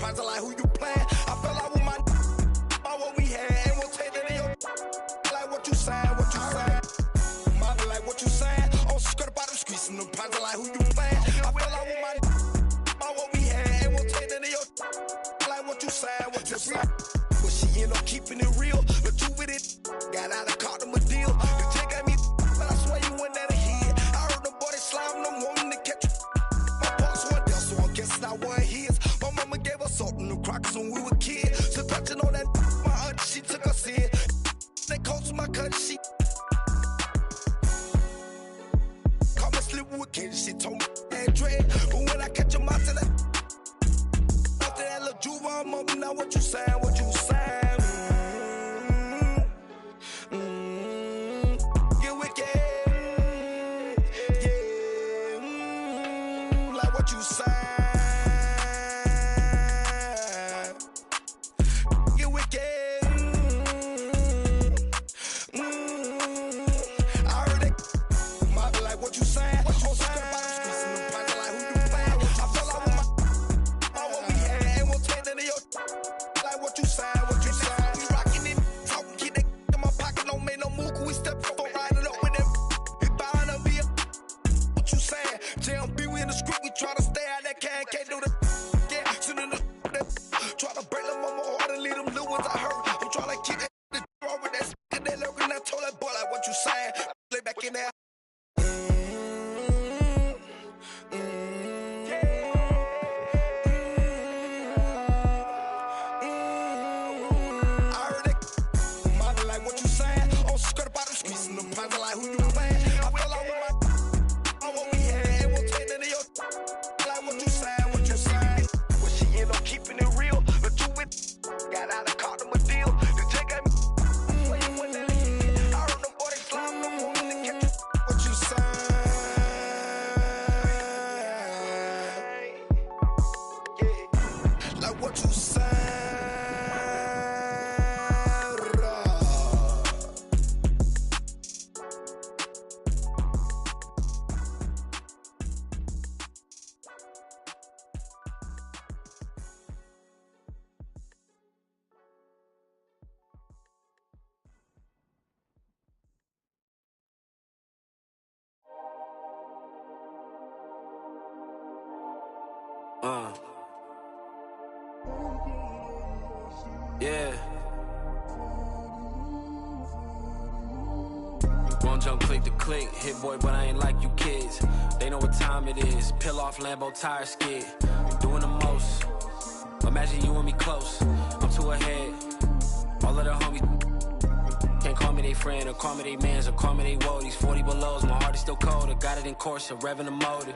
prize like who you playing. I fell out with my about what we had. Ain't won't take that in your like what you saying, what you saying. Mommy like what you saying. Oh, skirt about them squeezing them prize like who you playing. I fell out with my about what we had. Ain't won't take that in your like what you saying, what you saying. But she end up keeping it real. But you with it. Got out of caught them a deal. The chick got me, but I swear you went down the head. I heard the boy they slime them wanting to catch you. My boss went there, so I guess I wasn't his. My mama gave us salt in the crackers when we were kids. So touching on that, my aunt, she took us in. They coached my cut, she caught me sleeping with kids. She told me that dread. But when I catch him out to that, after that little Juva, mama, now what you saying, what you saying? Get wicked, yeah, like what you saying? Get wicked, I heard it, mama, like what you saying? What you saying? About them squeezing them price like who you playing? I fell out with my what we had, ain't won't take none of your like what you saying? What you saying? We rockin' it, talkin', keep that in my pocket, don't make no move, we step up, riding up with them. We buying a beer. What you saying? JMB, we in the script, we try to stay out that can't do the yeah, sitting the try to break them on my heart and leave them little ones I hurt. I'm trying to keep that wrong with that and that lyric, and I told that boy like what you saying? Lay back in there. I heard it, mama like what you saying? Oh, skirt about them squeezing them prize like who you playing? I fell out with my what we had, ain't won't take none of your like what you saying, what you saying? Well, she end up keeping it real, but you with got out of caught them a deal. The chick got me where you went down the head. I heard them boy they slime them wanting to catch you. What you saying? Yeah, like what you saying? Yeah. Won't jump click to click, hit boy, but I ain't like you kids. They know what time it is. Peel off Lambo tire skid. Doing the most. Imagine you and me close. I'm too ahead. All of the homies can't call me they friend or call me they mans or call me they woadies. 40 belows, my heart is still cold. I got it in course, revving the motor.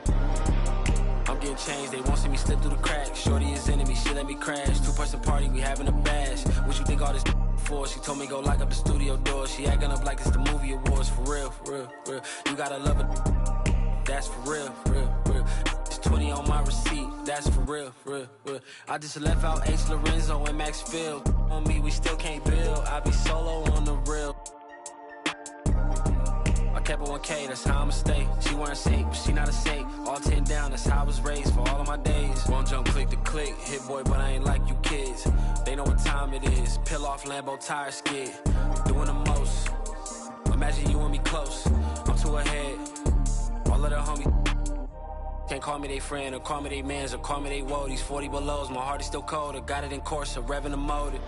I'm getting changed, they won't see me slip through the cracks. Shorty is enemy, she let me crash. 2-person party, we having a bash. What you think all this for? She told me go lock up the studio door. She acting up like it's the movie awards. For real, for real, for real. You gotta love it. That's for real, for real, for real. It's 20 on my receipt. That's for real, for real, for real. I just left out H. Lorenzo and Max Field. On me, we still can't build. I be solo on the real. I kept it 1K, that's how I'ma stay. She wearing safe, but she not a saint. All 10 down, that's how I was raised for all of my days. Won't jump click to click, hit boy, but I ain't like you kids. They know what time it is. Peel off Lambo tire skid. Doing the most. Imagine you and me close. I'm too ahead. All of the homies can't call me they friend or call me they mans or call me they woadies. 40 belows, my heart is still cold. I got it in course, revving the motor.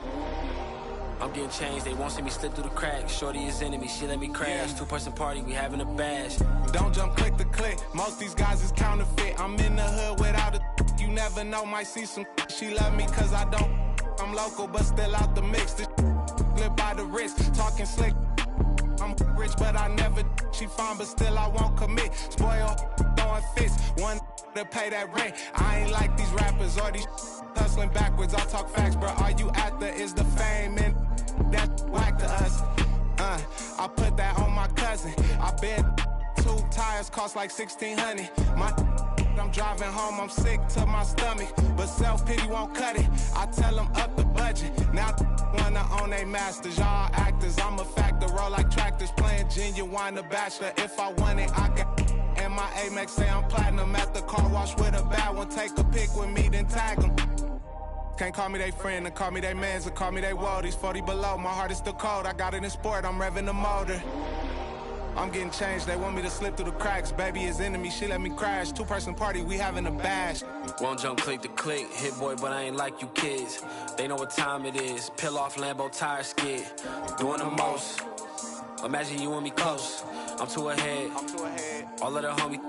I'm getting changed, they won't see me slip through the cracks. Shorty is enemy, she let me crash. 2-person party, we having a bash. Don't jump click to click, most these guys is counterfeit. I'm in the hood without a you never know, might see some she love me cause I don't. I'm local but still out the mix. This live by the wrist, talking slick. I'm rich but I never. She fine but still I won't commit. Spoil, throwing fists, one to pay that rent. I ain't like these rappers or these hustling backwards. I talk facts, bro. All you after is the fame and that's whack to us. I put that on my cousin. I bet 2 tires cost like $1,600. I'm driving home, I'm sick to my stomach, but self-pity won't cut it. I tell them up the budget. Now wanna own they masters. Y'all actors, I'm a factor. Roll like tractors, playing Genuine the Bachelor. If I want it, I got. And my Amex say I'm platinum at the car wash with a bad one. Take a pic with me, then tag them. Can't call me they friend, or call me they mans, or call me they woe. These 40 below, my heart is still cold. I got it in sport, I'm revving the motor. I'm getting changed, they want me to slip through the cracks. Baby is enemy, she let me crash. 2-person party, we having a bash. Won't jump click to click, hit boy, but I ain't like you kids. They know what time it is, peel off Lambo tire skid. Doing the most, imagine you and me close. I'm too ahead, all of the homie.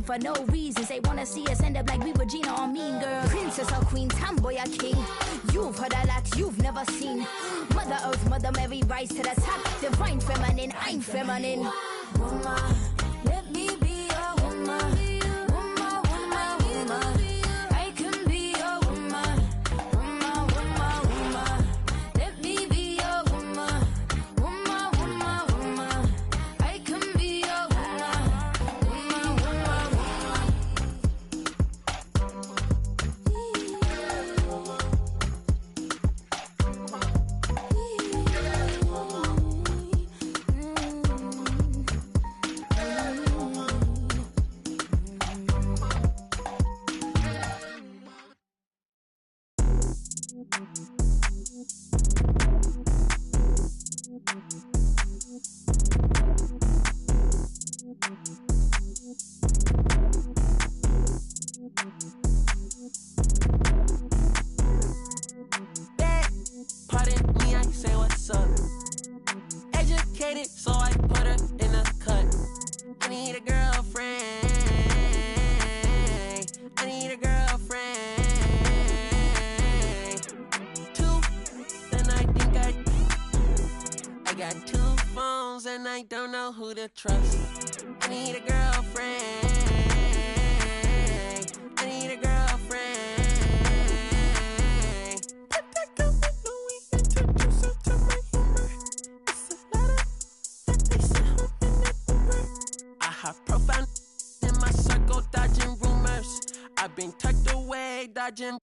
For no reasons, they wanna see us end up like we were Gina or Mean Girl. Princess or queen, tomboy or king. You've heard a lot you've never seen. Mother Earth, Mother Mary, rise to the top. Divine feminine, I'm feminine. Woman, let me be a woman. Woman, woman, woman. I can be a woman. Woman, woman, woman. Let me be a woman. Woman, woman, woman. I can be a woman. Woman, woman, woman. Pardon me, I say what's up. Educated, so I put her in a cut. I need a girlfriend. I need a girlfriend. Two, then I think I got 2 phones and I don't know who to trust. I need a girlfriend. I need a girlfriend. Profile in my circle, dodging rumors. I've been tucked away, dodging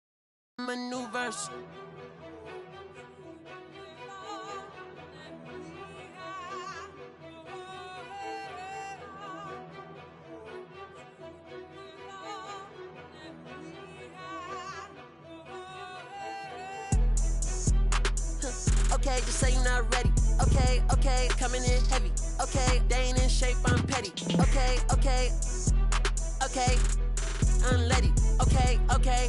maneuvers. Okay, just say you're not ready. Okay, okay, coming in heavy. Okay, they ain't in shape, I'm petty. Okay, unleady. Okay,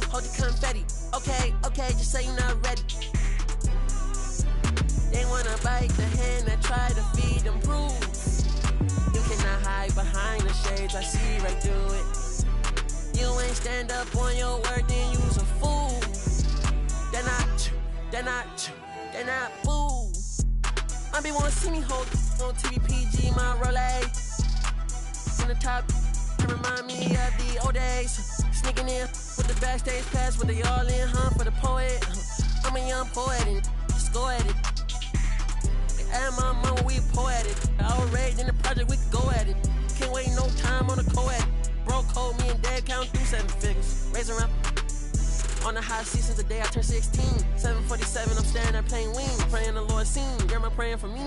hold the confetti. Okay, just say you're not ready. They wanna bite the hand that try to feed them bruise. You cannot hide behind the shades, I see right through it. You ain't stand up on your word, then you's a fool. They're not fool. I be wanna see me hold on TVPG, my Rolex. On the top, it remind me of the old days. Sneaking in with the backstage pass, with they all in, for the poet. I'm a young poet and just go at it. And my mama, we poetic. Outraged in the project, we could go at it. Can't wait no time on the co-ed. Bro code, me and dad count through 7 figures. Raising around on the high season today, I turned 16. 747, I'm standing there playing wings. Praying the Lord seen. Girl, my praying for me.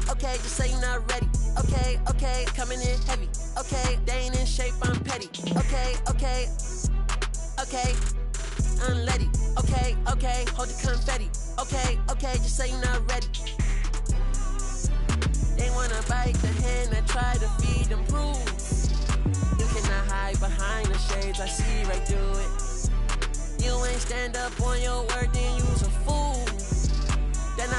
Okay, just say you're not ready. Okay, coming in heavy. Okay, they ain't in shape, I'm petty. Okay, unleady. Okay, hold the confetti. Okay, just say you're not ready. They wanna bite the hand that try to feed them bruise. You cannot hide behind the shades, I see right through it. You ain't stand up on your word, then you's a fool. They're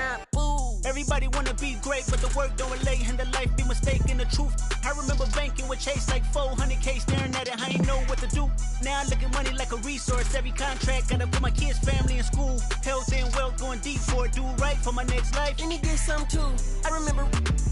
not fool. Everybody wanna be great, but the work don't relate, and the life be mistaken the truth. I remember banking with Chase like 400K, staring at it, I ain't know what to do. Now I look at money like a resource. Every contract gotta put my kids' family in school. Health and wealth going deep for it, do right for my next life. And he get some too. I remember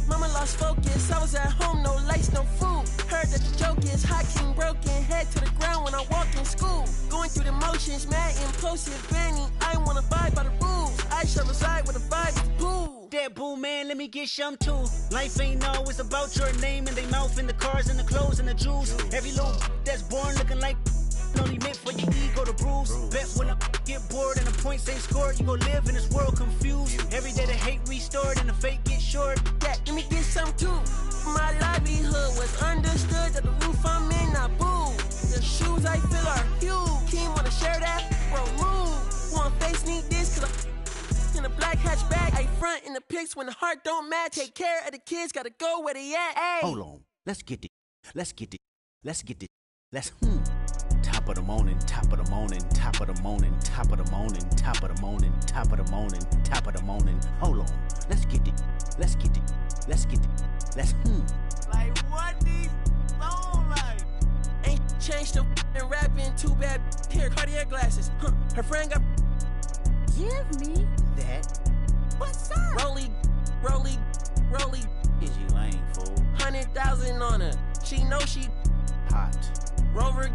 mama lost focus. I was at home, no lights, no food. Heard that the joke is hot king broken, head to the ground when I walk in school. Going through the motions, mad impulsive, Benny. I wanna abide by the rules. I shall reside with a vibe is the pool. That boo man, let me get some too. Life ain't always about your name and they mouth and the cars and the clothes and the jewels. Every little that's born looking like only meant for your ego to bruise. Bet when I get bored and the points ain't scored, you gon' live in this world confused. Every day the hate restored and the fake get short. Yeah, let me get some too. My livelihood was understood that the roof I'm in, not boo. The shoes I feel are huge. Team wanna share that? Bro, move. Want face need this cause in a black hatchback. I front in the pics when the heart don't match. Take care of the kids, gotta go where they at. Ay. Hold on, let's get it. Top of the morning, top of the morning, top of the morning, top of the morning, top of the morning, top of the morning, top of the morning. Hold on, let's get it. Like what these sound like? Ain't changed the and rapping too bad. Here, Cartier glasses. Her friend got. Give me that. What's up? Rolly. Is you lame, fool? 100,000 on her. She know she hot. Rover.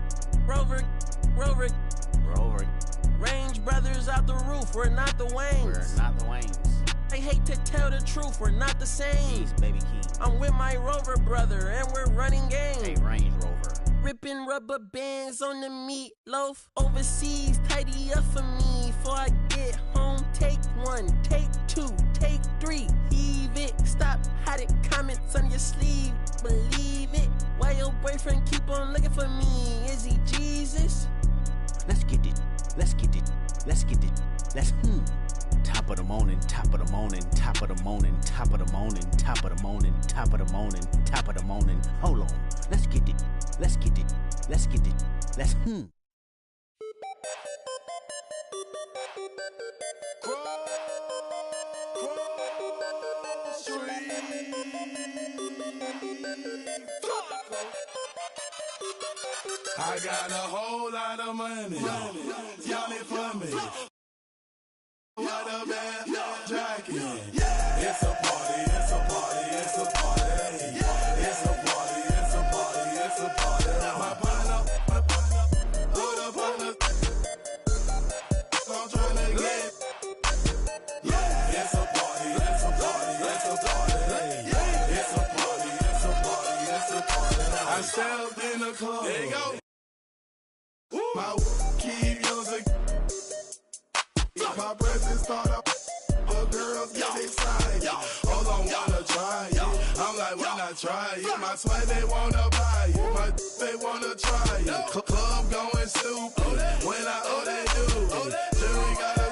Range brothers out the roof. We're not the Waynes. I hate to tell the truth, we're not the same. Jeez, baby king. I'm with my Rover brother and we're running game. Hey, Range Rover. Ripping rubber bands on the meatloaf. Overseas, tidy up for me before I get home. Take 1, take 2, take 3. Heave it, stop, hide it, comments on your sleeve. Believe it. Why your boyfriend keep on looking for me? Is he Jesus? Let's get it. Top of the morning, top of the morning, top of the morning, top of the morning, top of the morning, top of the morning, top of the morning. Hold on, let's get it. I got a whole lot of money. Y'all it for me. What a bad jacket. It's a party, it's a party, it's a party. It's a party, it's a party, it's a party. My partner, put up on the. I'm trying to get. It's a party, it's a party, it's a party. It's a party, it's a party, it's a party. I stepped in the club. There you go. My keep using. My presence start up. The girls get excited. Hold on, wanna try it. I'm like, when I try it. My sweat, they wanna buy it. My they wanna try it. Club going stupid. When I they do it. Jury got a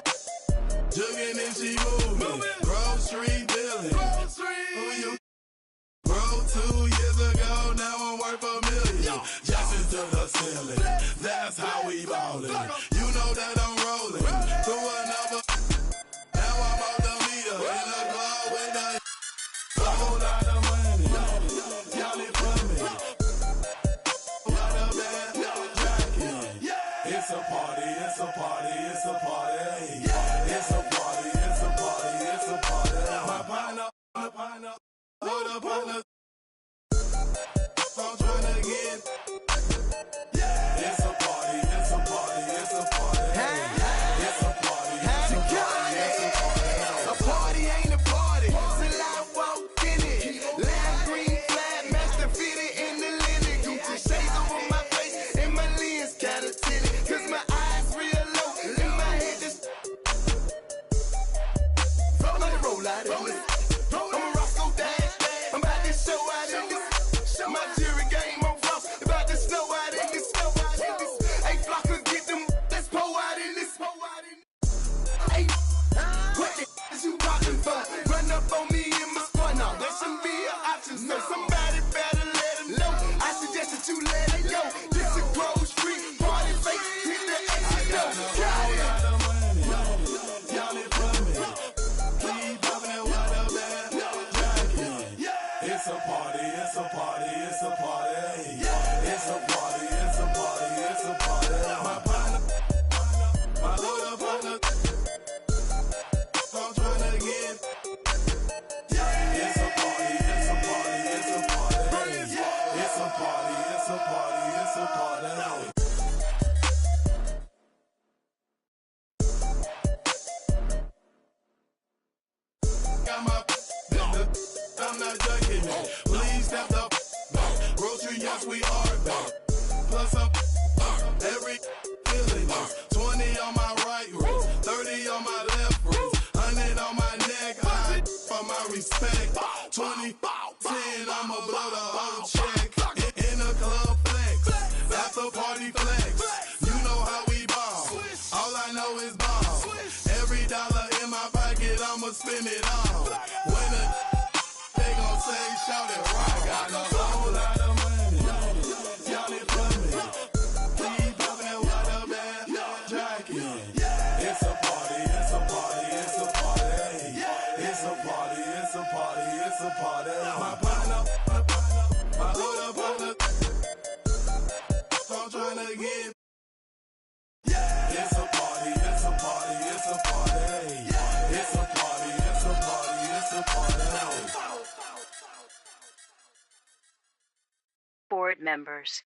out in this. I'm a Roscoe Dash. I'm about to show out in this. My jury game on floss. About to snow out in this. Hey, Flocker, get them. Let's pour out in this. Hey, what the is you talking for? Run up on me in my squad. Now, that shouldn't be an option. So somebody better let them know. I suggest that you let it go. This a Grove Street party face. Hit the exit door. Got it. It's a party, it's a party, it's a party. It's a party, it's a party, it's a party. My partner, my little partner, I'm trying to get. It's a party, it's a party, it's a party. It's a party, it's a party, it's a party. Got my I'm not ducking it. Please step the grocery, yes, we are back. Plus up every feeling is 20 on my right wrist, 30 on my left wrist, 100 on my neck, high for my respect. 20, 10, I'ma blow the whole check. In the club flex, after party flex. You know how we ball. All I know is ball. Every dollar in my pocket, I'ma spend it all. When they gon' say, shout it, rock. I got a whole lot of money. Y'all it for me. Keep poppin' with a bad jacket. It's a party, it's a party, it's a party. It's a party, it's a party, it's a party. My partner, my little partner, I'm tryna get. It's a party, it's a party, it's a party. It's a party, it's a party, it's a party. Board members.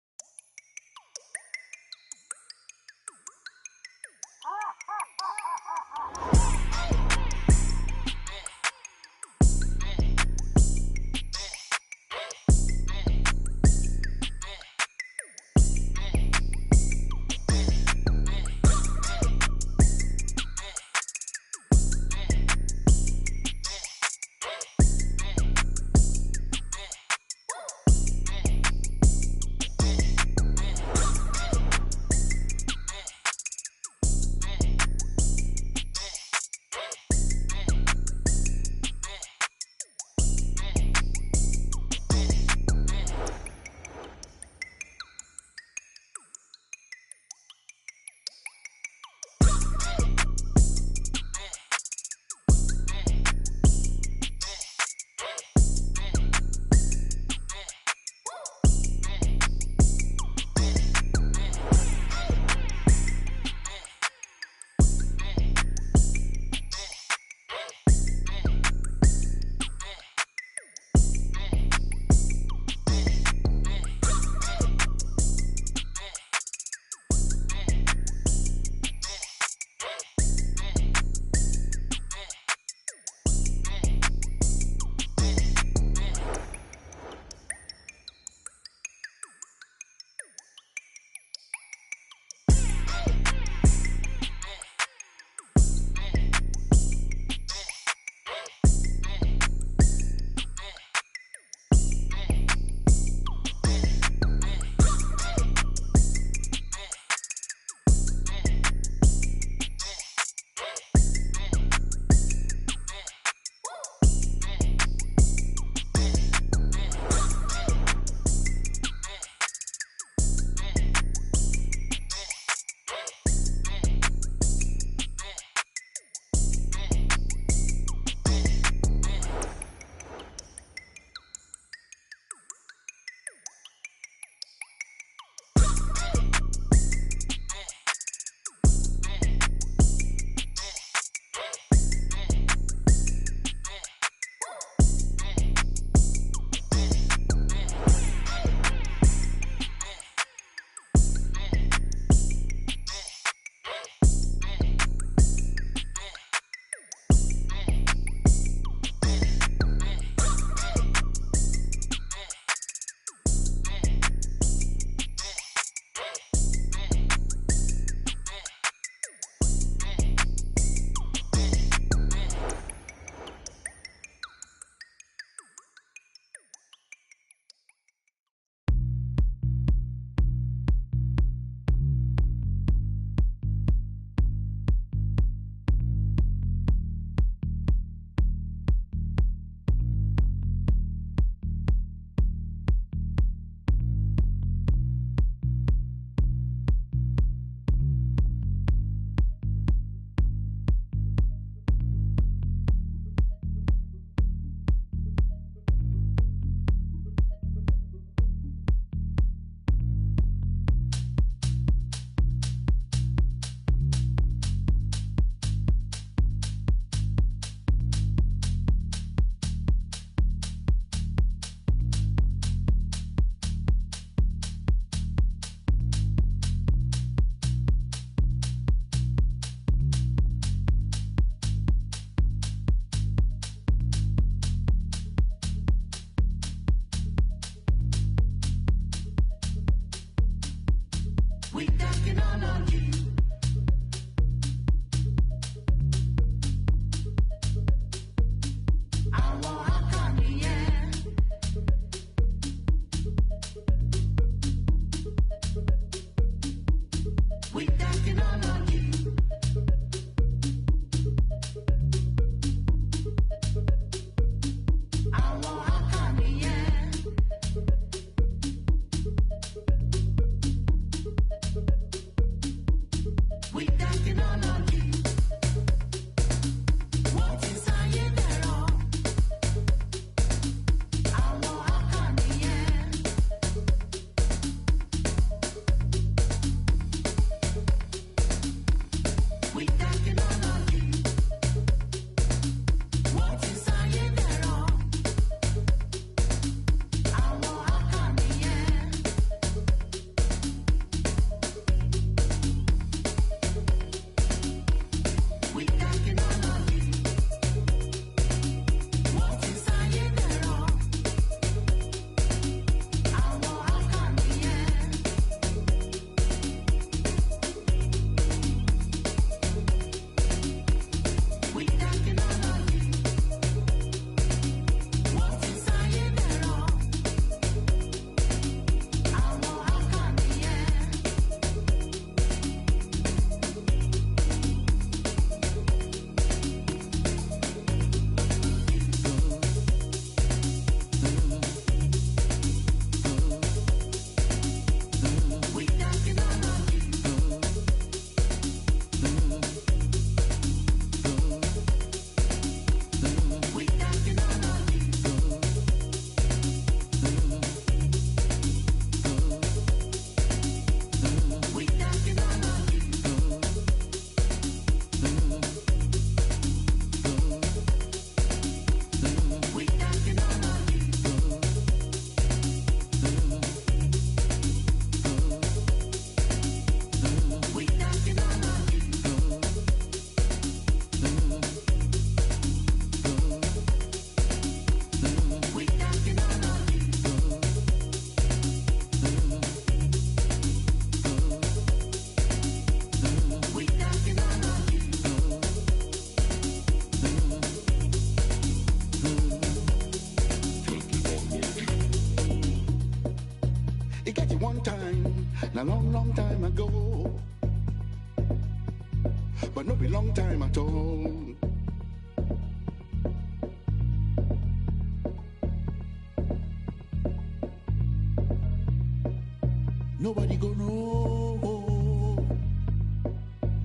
Nobody go know.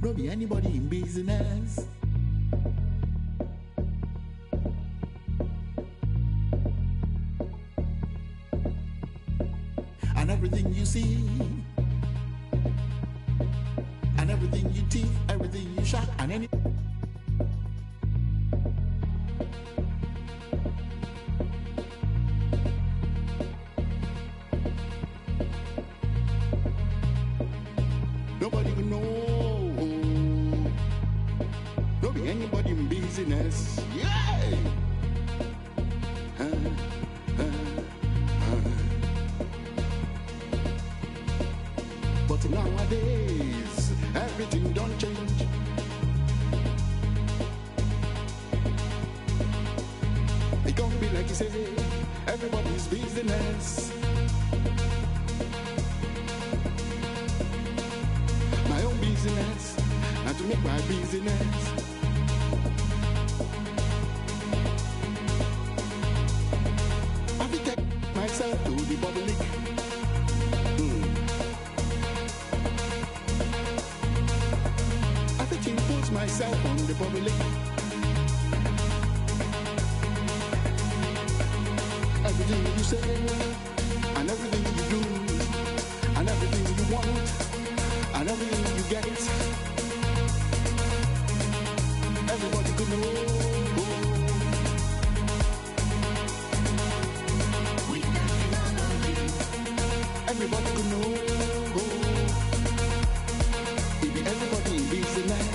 No be anybody in business. And everything you see, and everything you teeth, everything you shot, and any. Nobody will know. Don't be anybody in business. Yeah. But nowadays, everything don't change. It can't be like you say, everybody's business. My own business, and to make my business. I will take myself to the public. I will impose myself on the public. Everything you say, and everything you do, and everything you want, and everything you get, everybody could know. Everybody could know. It be everybody in business.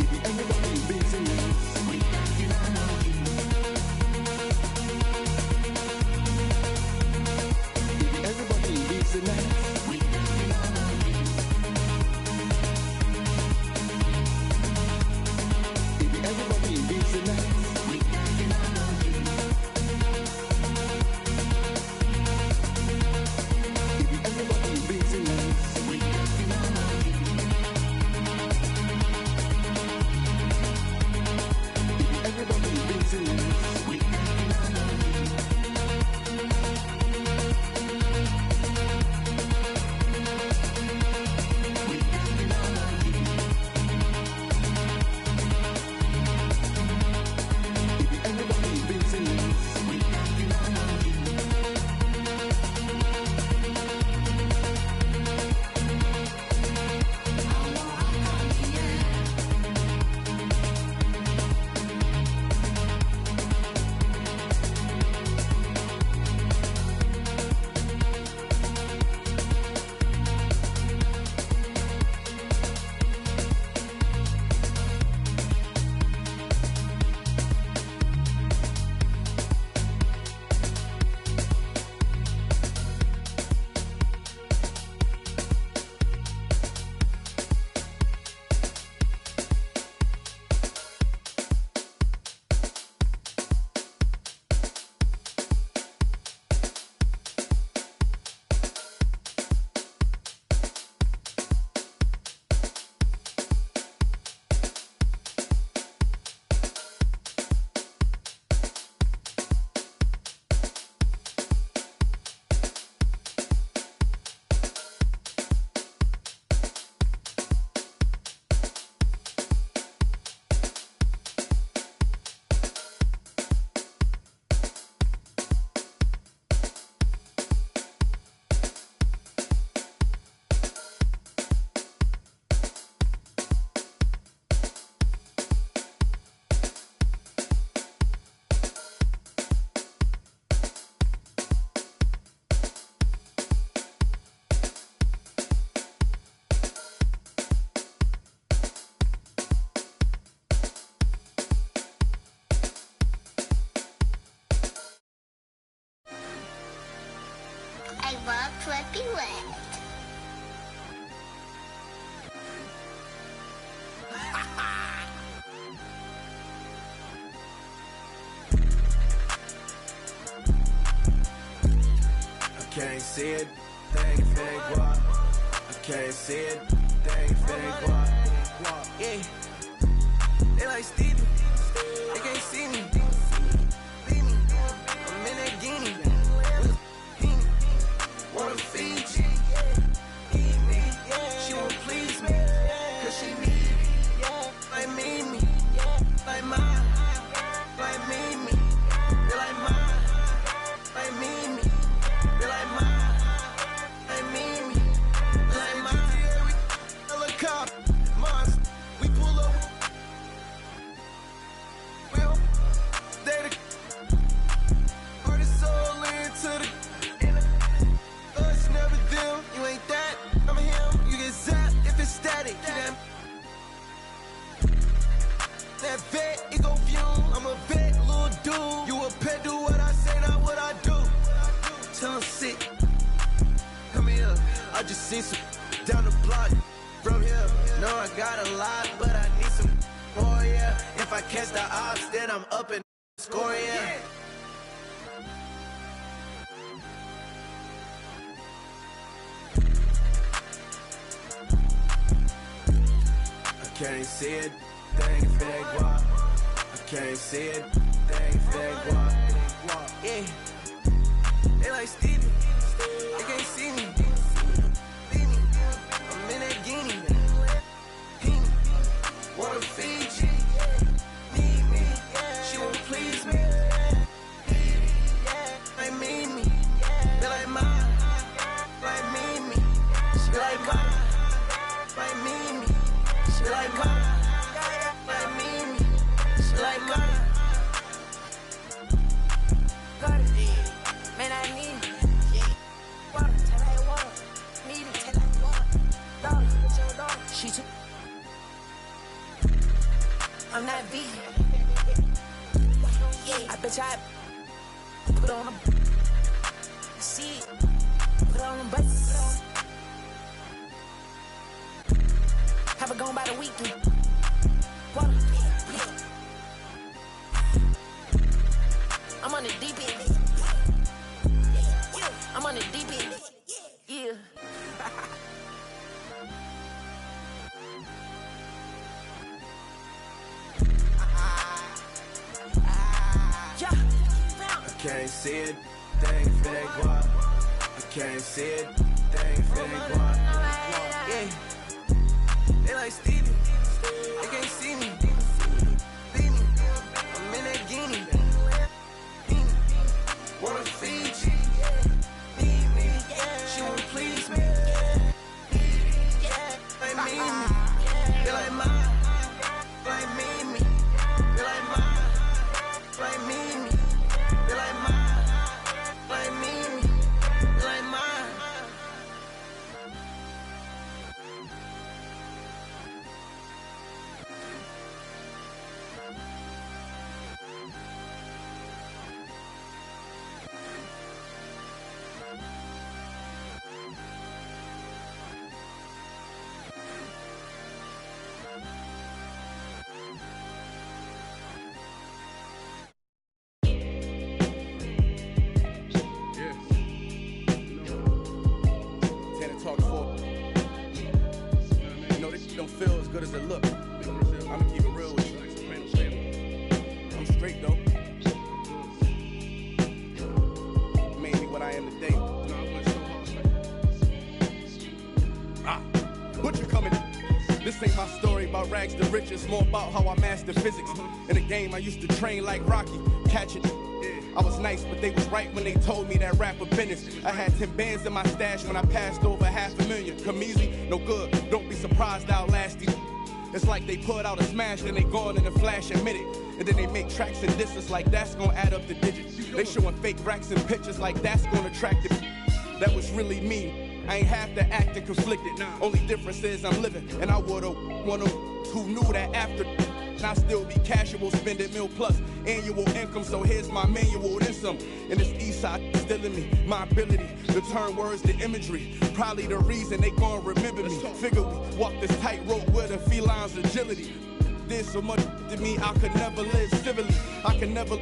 It be everybody in business. Everybody in business. It be everybody in business. It be everybody in business. It be everybody in business. I love Flippy Wet. I can't see it, thing if it ain't guap. I can't see it, thing if it ain't guap. Yeah, they like Stevie, they can't see me. guinea. Wanna feed you. She won't please me, cause she need me. Like me, like mine. Like me, they like mine. Like me, they like mine. Like me, they like mine. Helicopter, monster, we pull up. Will, they the put his soul into the. It's never them, you ain't that. I'm him, you get zapped if it's static. That vet, it gon' fume. I'm a vet, little dude. You a pet, do what I say, not what I do. Tell him sit. Come here, I just seen some down the block from here. No, I got a lot, but I need some more, yeah. If I catch the ops, then I'm up and score, yeah. I can't see it, thing fake guap. I can't see it, thing fake guap. Yeah, they like Stevie, they can't see me. I'm in that guinea. Wanna feed you. Need me, she won't please me. Like me, they like mine. Like me, she like mine. Like me. She like mine, like me, she like mine. Got it, man, I need it. Water, tell like water. Need it, tell like water. Daughter, it's your daughter. She took. I'm not vegan. Yeah, I bet I put on a seed, put on them buttons. Have it gone by the weekend. Water. I'm on the deep end. I'm on the deep end. Yeah. I can't see it, thing fake guap. I can't see it, thing fake guap. Yeah. They like Stevie, they can't see me. I'm in that guinea. Wanna feed you. She won't please me. Like me, they like mine. Like me, they like mine. Like me, they like mine. Like me, they like mine. Talk for. You know, this shit don't feel as good as it look. I'ma keep it real with you. I'm straight though. Made me what I am today. What you coming? This ain't my story about rags to riches, more about how I mastered physics. In a game I used to train like Rocky, catch it. I was nice, but they was right when they told me that rapper business. I had 10 bands in my stash when I passed over $500,000. Come easy, no good, don't be surprised I'll last you. It's like they put out a smash, then they gone in a flash, admit it. And then they make tracks and disses like that's gonna add up the digits. They showing fake racks and pictures like that's gonna attract it. That was really me. I ain't have to act and conflicted. Only difference is I'm living, and I would've one of who knew that after. I still be casual, spending $1 million plus annual income. So here's my manual, then some. And this east side still in me, my ability to turn words to imagery. Probably the reason they gon' remember me. Figure we walk this tightrope with a feline's agility. There's so much to me I could never live civilly. I can never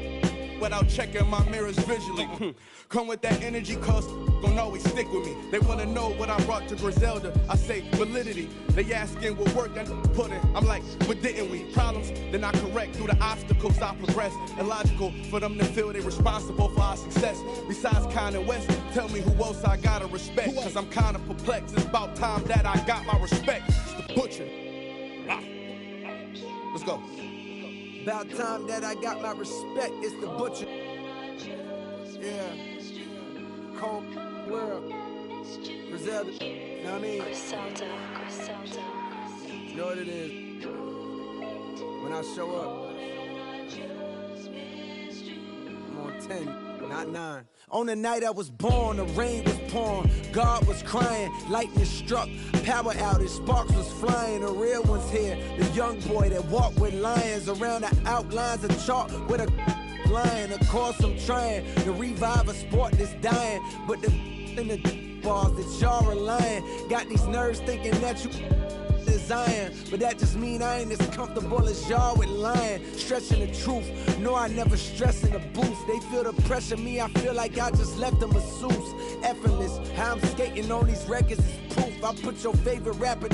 without checking my mirrors visually. Come with that energy, cause gon' always stick with me. They wanna know what I brought to Griselda. I say validity. They asking what work I put in. I'm like, but didn't we? Problems, then I correct through the obstacles I progress. Illogical for them to feel they responsible for our success. Besides Kanye West, tell me who else I gotta respect. Cause I'm kinda perplexed. It's about time that I got my respect. It's the Butcher. Let's go. About time that I got my respect. It's the Butcher. Yeah. Cold world. Griselda. You know what I mean? Griselda. You know what it is? When I show up, I'm on 10, not 9. On the night I was born, the rain was pouring, God was crying, lightning struck, power outage, sparks was flying, the real one's here, the young boy that walked with lions around the outlines of chalk with a lion. Of course I'm trying to revive a sport that's dying, but the in the bars that y'all relying got these nerves thinking that you Zion, but that just mean I ain't as comfortable as y'all with lying, stretching the truth. No, I never stress in the booth. They feel the pressure, me, I feel like I just left a masseuse. Effortless, how I'm skating on these records is proof. I put your favorite rapper,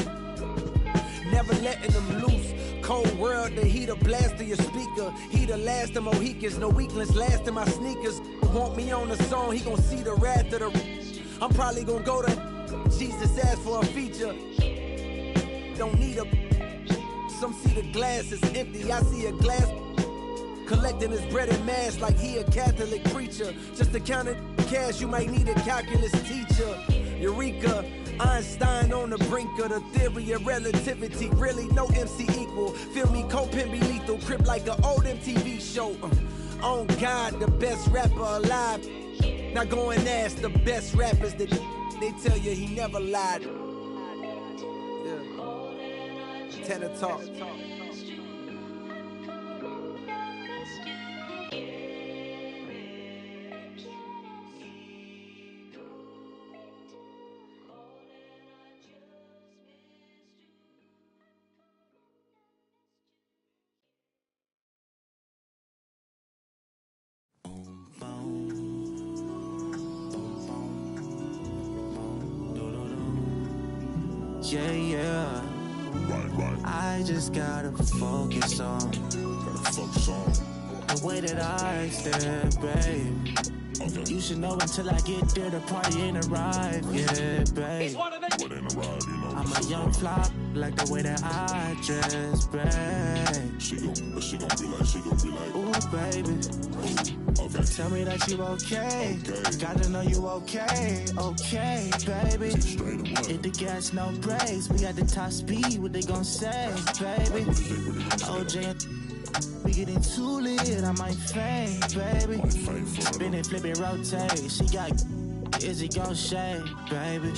never letting them loose. Cold world, the heater blast to your speaker. He the last of Mohicans, no weaklings last in my sneakers. Want me on the song, he gon' see the wrath of the. I'm probably gon' go to Jesus ask for a feature. Don't need a. Some see the glass is empty. I see a glass collecting his bread and mass like he a Catholic preacher. Just to count it cash, you might need a calculus teacher. Eureka, Einstein on the brink of the theory of relativity. Really, no MC equal. Feel me, co-pin be lethal. Crip like an old MTV show. On God, the best rapper alive. Now go and ask the best rappers that they tell you he never lied. Tenor talk. Yeah, yeah. Right. I just gotta focus on the way that I stand, babe. Okay. You should know until I get there, the party ain't arrived, yeah, babe. I'm a young fly, like the way that I dress, babe. She gon' be like, ooh, baby. Okay. Tell me that you okay. Gotta know you okay, baby. Hit the gas, no brakes. We at the top speed, what they gon' say, baby? OJ, we getting too lit, I might faint, baby. Spin it, flip it, rotate. She got, is it gon' shake, baby?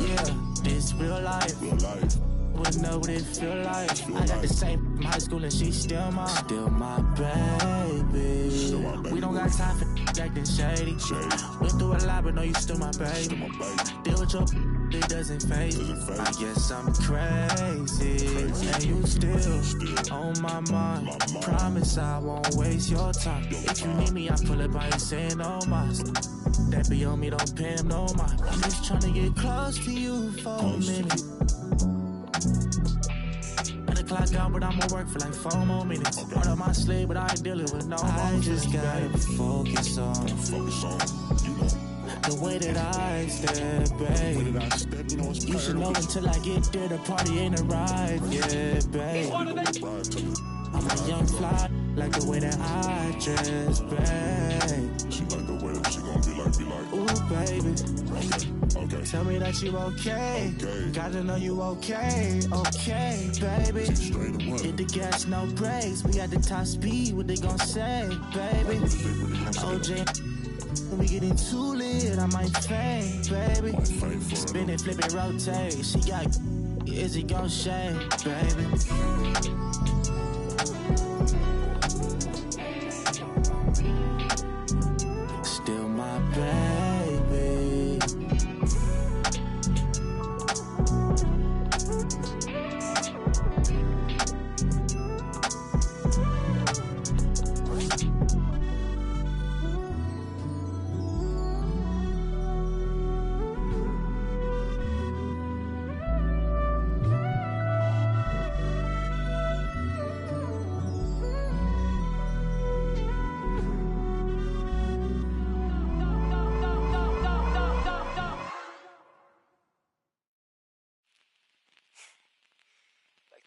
Yeah, this real life. Wouldn't know what it feel like. I got the same from high school and she's still my baby. We don't got time for acting shady. Went through a lot, but no, you still my baby. Deal with your it doesn't faze me. I guess I'm crazy. And you still on my mind. Promise I won't waste your time. If you need me, I pull up, I ain't saying no mas. That be on me, don't pay him no mind. I'm just trying to get close to you for a minute. Clock out, but I'ma work for like 4 more minutes. Part of my sleep, but I ain't dealing with no more. I just gotta focus on the way that I step, babe. You should know until I get there, the party ain't arrived, yeah, babe. I'm a young fly, like the way that I dress, babe. She like the way that she gon' be like, ooh, baby. Okay. Tell me that you okay. Gotta know you okay, baby. Hit the gas, no brakes. We at the top speed, what they gon' say, baby? OJ, we getting too lit, I might faint, baby. Spin it, flip it, rotate. She got, is it gon' shake, baby? Still my baby.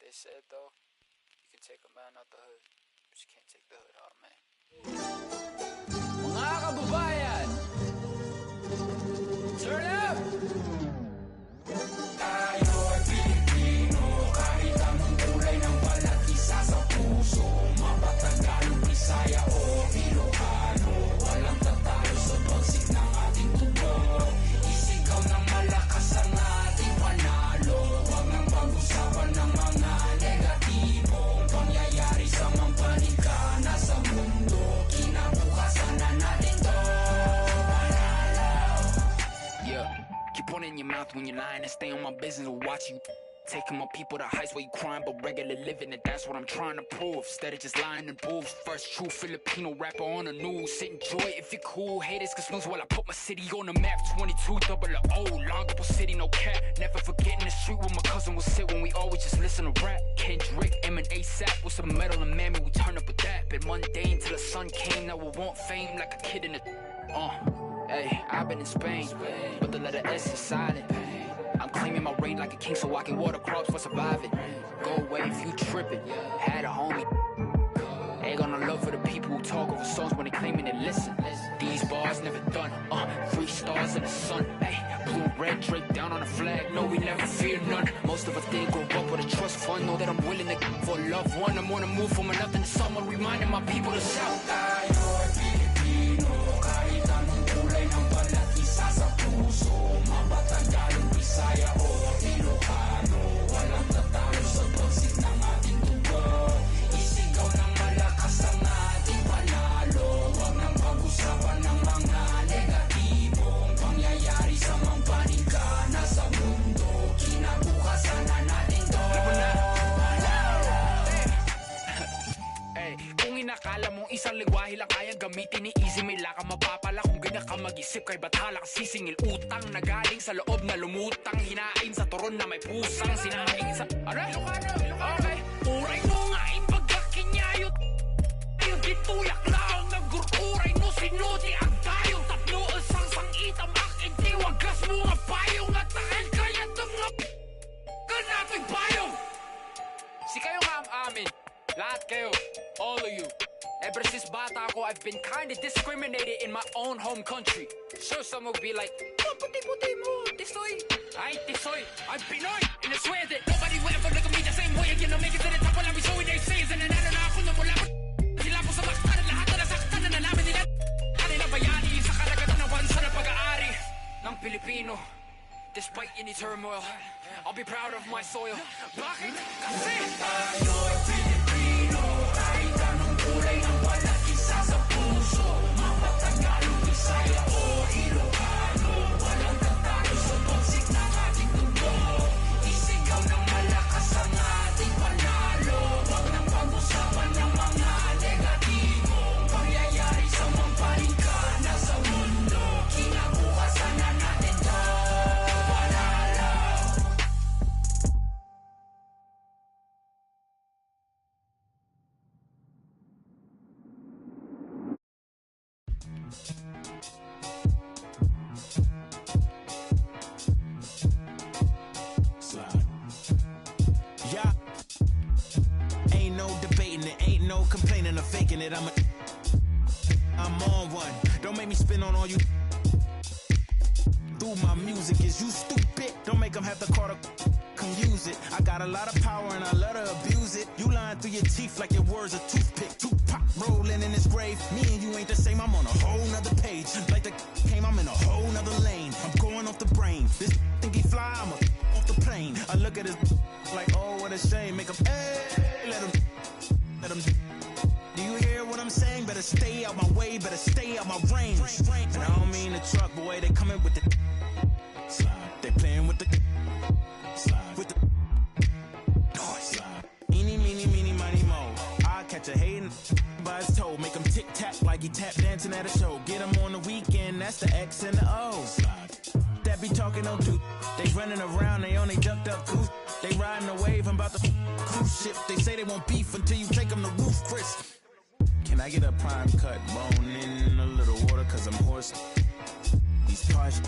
They said, though, you can take a man out the hood, but you can't take the hood out of man. Mga kababayan, turn up! Tayo'y Pilipino, kahit anong kulay ng balat, isa sa puso. Mapatagalog, Bisaya o Ilocano, walang tatalo sa bagsik ng ating tubo. Isigaw ng malakas ang ating panalo, huwag nang pag-usapan ng mga negatibong pangyayari sa mampanig ka na sa mundo. Kinabukasan na natin to panalo. Yeah, keep one in your mouth when you're lying and stay on my business. Will watch you taking my people to heights where you crying, but regular living, and that's what I'm trying to prove. Instead of just lying in booths. First true Filipino rapper on the news. Enjoy it if you're cool. Haters can snooze while I put my city on the map. 2200, Longopo City, no cap. Never forgetting the street where my cousin would sit when we always just listen to rap. Kendrick, M and ASAP with some metal and mammy, we turn up with that. Been mundane till the sun came, now we want fame like a kid in the hey, I've been in Spain, but the letter S is silent. I'm claiming my reign like a king so I can water crops for surviving. Go away if you trippin'. Had a homie. Ain't got no love for the people who talk over songs when they claiming they listen. These bars never done. 3 stars in the sun. Hey, blue, red, draped down on the flag. No, we never fear none. Most of us didn't grow up with a trust fund. Know that I'm willing to give for a loved one. I'm on the move from nothing to someone, reminding my people to shout. Tayo'y Pilipino, kahit anong kulay ng balat, isa sa puso. Mapatagalog, Bisaya o Ilocano, walang tatalo sa bagsik ng ating tubo. Isigaw ng malakas ang ating panalo, huwag nang pag-usapan ng mga negatibong pangyayari sa mampanig ka na sa mundo. Kinabukasan na natin to panalo. Hey, kung inakala mong isang lingwahe lang kayang gamitin ni Easy, may laka mapapala kung ganyan ka mag-isip. Kay bathala ka sisingil utang na galing sa loob na lumutang, hinain sa turon na may pusang sinaing sa Ilocano. Okay, uray mo nga ipagkakinyayot ayo dituyak lang nagururay no sinuti ang tayo tatlo sang sangitam aking tiwagas mo nga payong at takil kaya nga kanato'y payong si kayo nga ang amin lahat kayo, all of you. Ever since bata ako, I've been kinda discriminated in my own home country. Sure, some will be like, oh, puti-puti mo, tisoy. I ain't tisoy, I'm Pinoy. And I swear that nobody will ever look at me the same way again. I'll make it to the top while I'm showing their says. And nanalo na ako na mula pa. Sila po sa baktan at lahat na nasaktan na nalaman nila. Kanila bayani sa karagatan ng bansa na pag-aari ng Pilipino. Despite any turmoil, I'll be proud of my soil. Bakit? Kasi tayo'y Pilipino, kahit anong kulay ng balat, isa sa puso. Mapatagalog, Bisaya o Ilocano, walang tatalo sa bagsik ng ating tubo. Isigaw ng malakas ang ating panalo, huwag nang pag-usapan ng mga negatibong pangyayari sa mampanig ka na sa mundo. Kinabukasan na natin to panalo. Yeah, ain't no debating it, ain't no complaining or faking it. I'm on one. Don't make me spin on all you. Through my music, is you stupid? Don't make them have the car to come use it. I got a lot of power and I love to abuse it. You lying through your teeth like your words a toothpick. Tupac rolling in his grave. Me and you ain't the same. I'm on a whole nother page. Like the came, I'm in a whole nother lane. I'm going off the brain. This think he fly, I'm off the plane. I look at his like, oh, what a shame. Make him, hey, let him. Do you hear what I'm saying? Better stay out my way, better stay out my range. And I don't mean the truck, boy, they coming with the slide. They playing with the slide. With the noise. Eeny, meeny, meeny, miny, mo. I'll catch a hatin' by his toe. Make him tic-tac like he tap dancing at a show. Get him on the weekend, that's the X and the O. Slide. That be talking no dude. They running around, they only ducked up goose. They riding the wave, I'm about to cruise ship. They say they won't beef until you take them to roof, Chris. Can I get a prime cut, bone in a little water, cause I'm hoarse. These parts.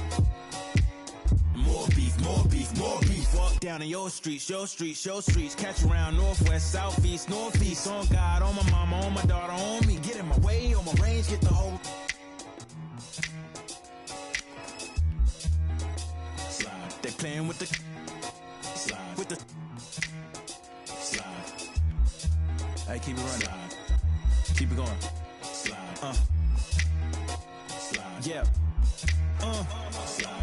More beef, more beef, more beef. Walk down. down in your streets, your streets, your streets. Catch around northwest, southeast, northeast. On God, on my mama, on my daughter, on me. Get in my way, on my range, get the whole. Slide. They playing with the. Slide. With the. Slide. Hey, keep it running. Slide. Keep it going. Slide. Slide. Yeah. Slide.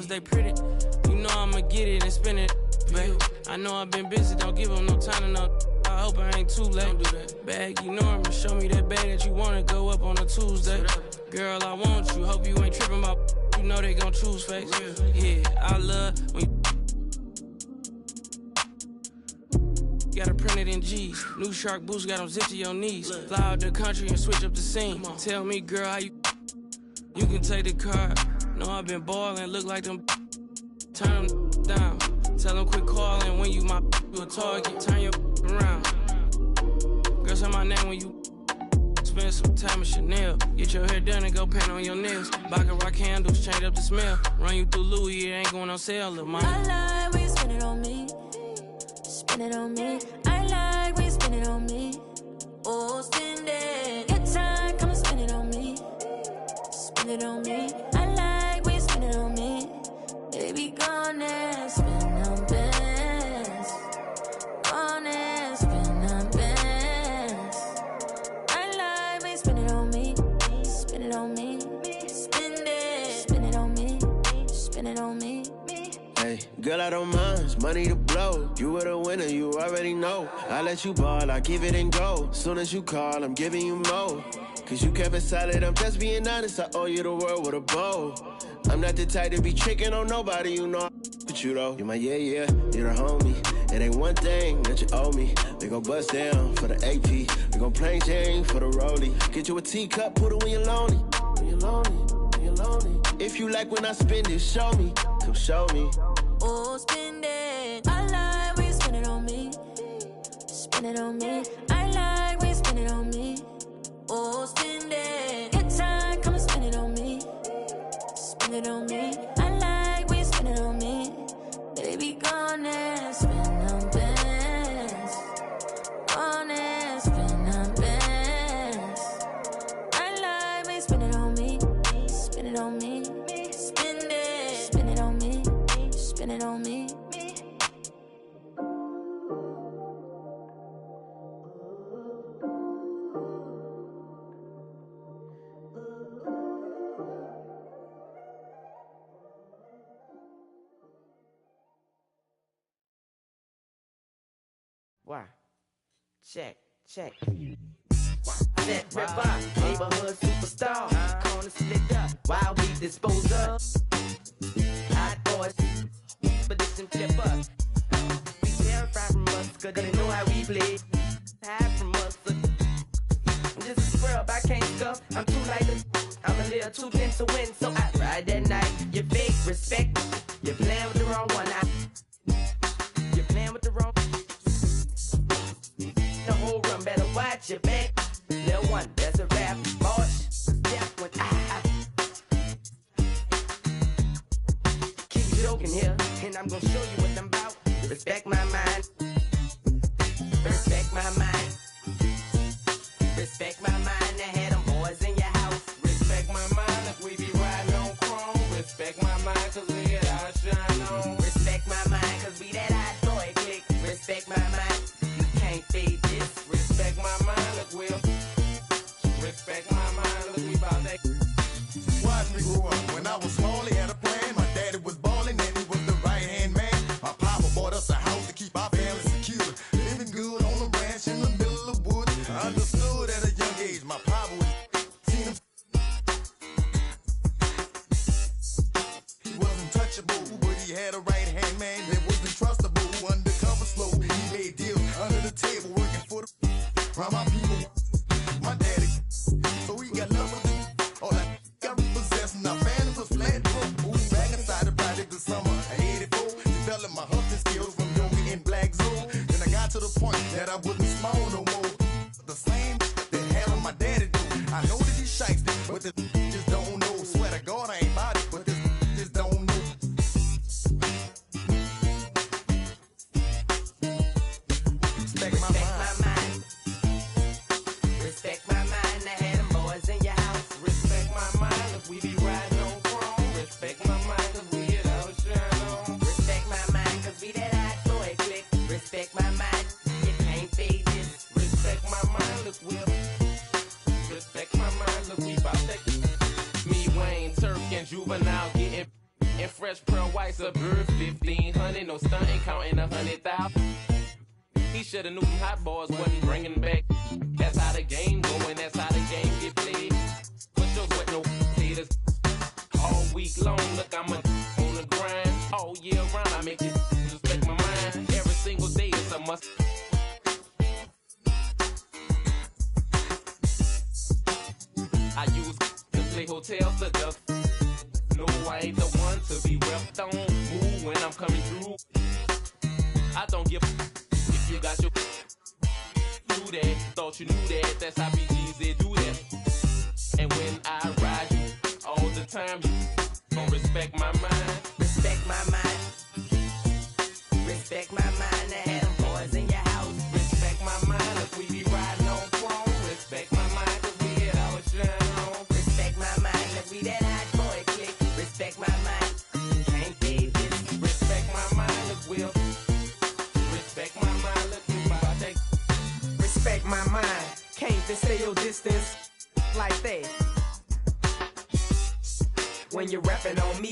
They pretty, you know I'ma get it and spend it, babe. I know I've been busy, don't give them no time to know. I hope I ain't too late. Don't do that. Bag, you know I'ma show me that bag that you wanna go up on a Tuesday. Girl, I want you, hope you ain't tripping about. You know they gon' choose face. Yeah, I love when you gotta print it in G's. New Shark boots got them zipped to your knees. Fly out the country and switch up the scene. Tell me, girl, how you can take the car. Know I've been ballin', look like them. Turn them down. Tell them quit calling when you a target. Turn your around. Girl, say my name when you spend some time at Chanel. Get your hair done and go paint on your nails. Baccarat candles, change up the smell. Run you through Louis, it ain't going on sale, little mama. I like when you spend it on me. Spend it on me. I like when you spend it on me. Oh, spend it. Good time, come and spend it on me. Spend it on me. I like when you spend it on me. Baby, gone and spend on bands. Gone and spend on bands. I like when you spend it on me. Spend it on me. Spend it. Spend it on me. Spend it on me. Hey, girl, I don't mind, money to blow. You were the winner, you already know. I let you ball, I give it and go. Soon as you call, I'm giving you more. Cause you kept it solid, I'm just being honest. I owe you the world with a bow. I'm not the type to be tricking on nobody, you know. But you though, you're my yeah, you're the homie. It ain't one thing that you owe me. We gon' bust down for the AP. We gon' plain Jane for the rollie. Get you a teacup, put it when you're lonely. When you're lonely, when you're lonely. If you like when I spend it, show me. Come show me. Oh, spend it. I like when you spend it on me. Spend it on me. I like when you spend it on me. Oh, spend it. Good time, come and spend it on me. Spend it on me. I like when you spend it on me. Baby, gone and spend on bands. Gone and spend on bands. I like when you spend it on me. Spend it on me. Spend it. Spend it on me. Spend it on me. Why? Check. Set ripper, neighborhood superstar. Corner split up, while we dispose of. Hot boys, expedition flipper. Be terrified from us, cause they know how we play. Hide from us, I'm just a scrub, I can't scuff. I'm too light, I'm a little too thin to win. So I ride that night, you fake respect. You're playing with the wrong one. You're playing with the wrong. The whole run better watch your back. Little one, that's as a rap. March, step when I keep joking here, and I'm gonna show you what I'm about. Respect my mind. Respect my mind. Respect my mind. I had them boys in your house. Respect my mind if we be riding on chrome. Respect my mind cause we get our shine on. Respect my mind cause we that hot boy click. Respect my mind. You can't fade this. Respect my mind look we'll. Respect my mind look we bout that. Watch me grow up. When I was small, he had a plan. My daddy was ballin' and he was the right-hand man. My papa bought us a house to keep our family secure. Living good on a ranch in the middle of woods. I understood at a young age my papa was seen him. He wasn't touchable, but he had a right-hand man that wasn't trustable. Undercover slow, he made deals under the table, working for the around my people. My daddy, so he got love with it. All that got repossessed, our family was Fletchboy. Moved back inside the project this summer of '84. Developed my hustle skills from yoga in black zone. Then I got to the point that I wasn't small no more. The same that had on my daddy do. I know that he's shiesty, but this just don't know. Swear to God I ain't about it, but this just don't know. Respect my mind. Respect my mind. I had them boys in your house. Respect my mind if we be riding on chrome. Respect my mind cause we get our shine on. Respect my mind cause we that hot boy click. Respect my mind. You can't fade this. Respect my mind look we'll. Respect my mind look we bout that. Me, Wayne, Turk, and Juvenile getting and fresh pearl whites a bird 1,500. No stunting, counting 100,000. He shoulda knew them hot boys wasn't bringing back. That's how the game going, that's how the game get played. Push those with no haters. All week long, look, I'm on the grind. All year round, I make it respect my mind. Every single day it's a must. I use to play hotels to duck. No, I ain't the one to be repped on. Move when I'm coming through. I don't give if you got your do that. Thought you knew that. That's how BGs they do that. And when I ride you all the time, you gon' respect my mind. Respect my mind. Respect my mind. I had them boys in your house. Respect my mind if we be riding on chrome. Respect my mind cause we get our shine on. Respect my mind if we that hot boy click. Respect my mind. You can't fade this. Respect my mind if we'll. Respect my mind, look me about that. Respect my mind. Can't just stay your distance like that. When you're rapping on me,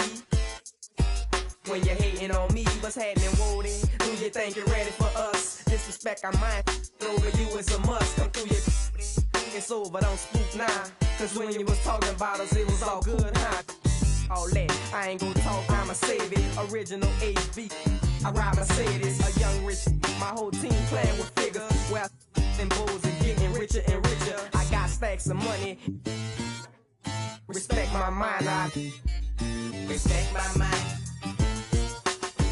when you're hating on me, what's happening, Woody? Do you think you're ready for us? Disrespect our mind, over you is a must. Come through your it's over, don't spook now. Cause when you was talking about us, it was all good, huh? All that, I ain't gonna talk, I'ma save it. Original HB, I ride Mercedes. A young rich, my whole team playing with figures. Where and bulls and getting richer and richer. I got stacks of money. Respect my mind, I respect my mind.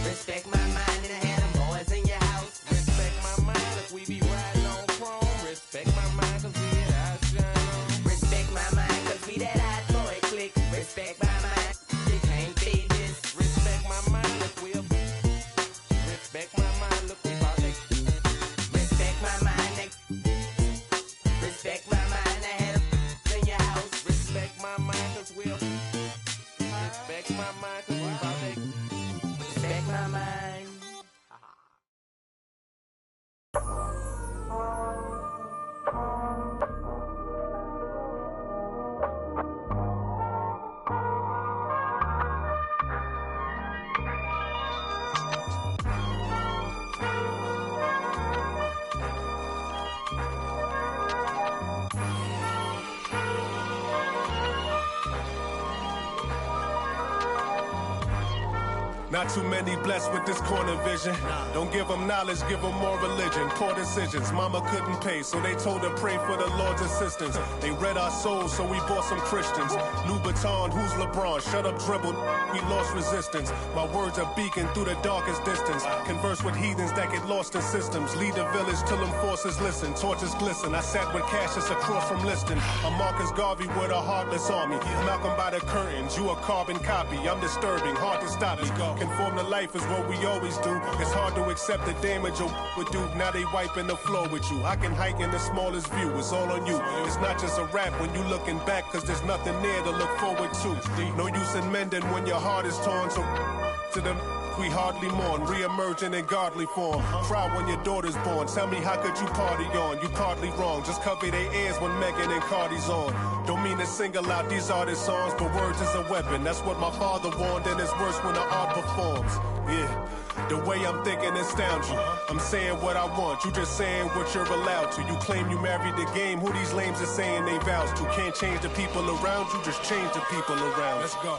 Respect my mind, and I had them boys in your house. Respect my mind if we be riding on chrome. Respect my mind cause we get our shine on. Respect my mind cause we that hot boy click. Respect my mind, you can't fade this. Respect my mind if we'll. Respect my mind, look we bout that. Respect my mind, respect my mind, I had them in your house. Respect my mind cause we'll. Respect my mind cause we bout that. Respect my mind. Not too many blessed with this corner vision. Don't give them knowledge, give them more religion. Poor decisions, mama couldn't pay, so they told her pray for the Lord's assistance. They read our souls, so we bought some Christians. Louboutin, who's LeBron? Shut up, dribble, we lost resistance. My words are beacon through the darkest distance. Converse with heathens that get lost in systems. Lead the village till them forces listen. Torches glisten, I sat with Cassius across from Liston. I'm Marcus Garvey with a heartless army. Malcolm by the curtains, you a carbon copy. I'm disturbing, hard to stop me. Conform to life is what we always do. It's hard to accept the damage a would do. Now they wiping the floor with you. I can hike in the smallest view, it's all on you. It's not just a rap when you looking back, cause there's nothing there to look forward to. No use in mending when your heart is torn, so to them we hardly mourn, re-emerging in godly form. Cry when your daughter's born. Tell me how could you party on? You partly wrong. Just cover their ears when Megan and Cardi's on. Don't mean to single out these artists' songs, but words is a weapon. That's what my father warned, and it's worse when the art performs. Yeah, the way I'm thinking astounds you. I'm saying what I want, you just saying what you're allowed to. You claim you married the game, who these lames are saying they vows to. Can't change the people around you, just change the people around. Let's go.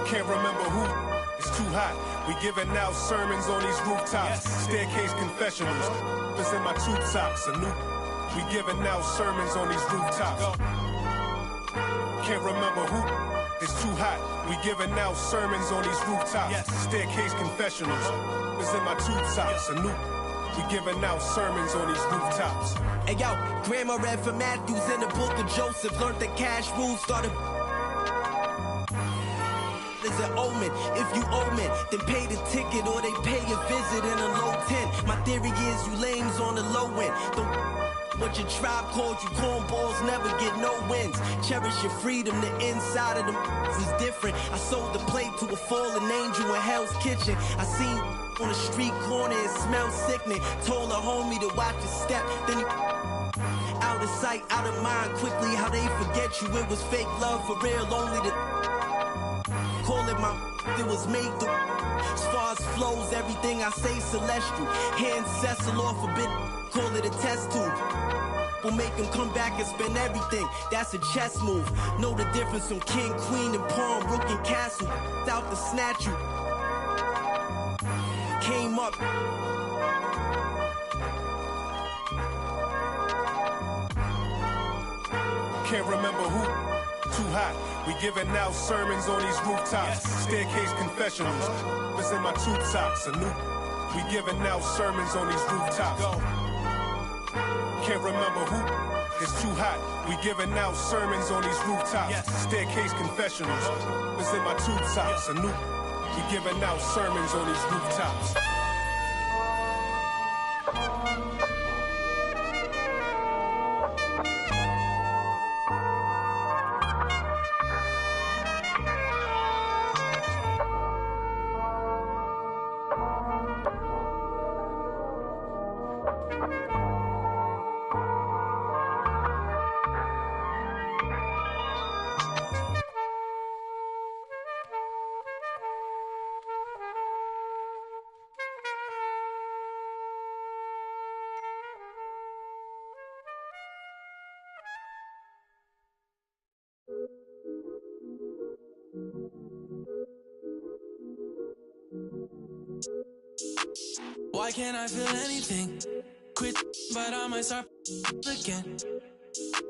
Can't remember who. It's too hot. We giving out sermons on these rooftops. Staircase confessionals. It's in my tube socks. We giving out sermons on these rooftops. Can't remember who. It's too hot. We giving out sermons on these rooftops. Staircase confessionals. It's in my tube socks. We giving out sermons on these rooftops. Hey yo, Grandma read from Matthews in the book of Joseph. Learned the cash rules, started is an omen. If you owe me, then pay the ticket or they pay a visit in a low tent. My theory is you lames on the low end. What your tribe called you cornballs never get no wins. Cherish your freedom, the inside of them is different. I sold the plate to a fallen angel in Hell's Kitchen. I seen on the street corner, it smelled sickening. Told a homie to watch his step, then he out of sight, out of mind. Quickly how they forget you, it was fake love for real, only the call it my it was made to. As far as flows, everything I say celestial. Hand Cecil off a bit, call it a test tube. We'll make him come back and spend everything. That's a chess move. Know the difference from king, queen, and pawn, rook and castle. Out to snatch you. Came up. Can't remember who. Too hot. We giving out sermons on these rooftops. Staircase confessionals. It's in my tube socks. We giving out sermons on these rooftops. Can't remember who. It's too hot. We giving out sermons on these rooftops. Staircase confessionals. It's in my tube socks. We giving out sermons on these rooftops. Why can't I feel anything? Quit, but I might start again.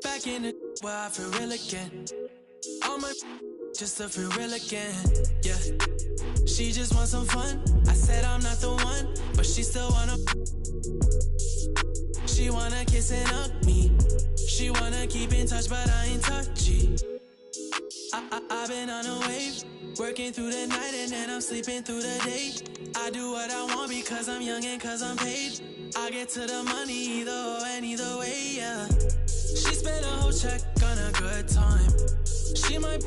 Back in the where I feel real again. All my just to feel real again. Yeah, she just wants some fun. I said I'm not the one, but she still wanna. She wanna kiss and hug me. She wanna keep in touch, but I ain't touchy. I've been on a wave, working through the night and then I'm sleeping through the day. I do what I want because I'm young and cause I'm paid. I get to the money either or and either way, yeah. She spent a whole check on a good time. She might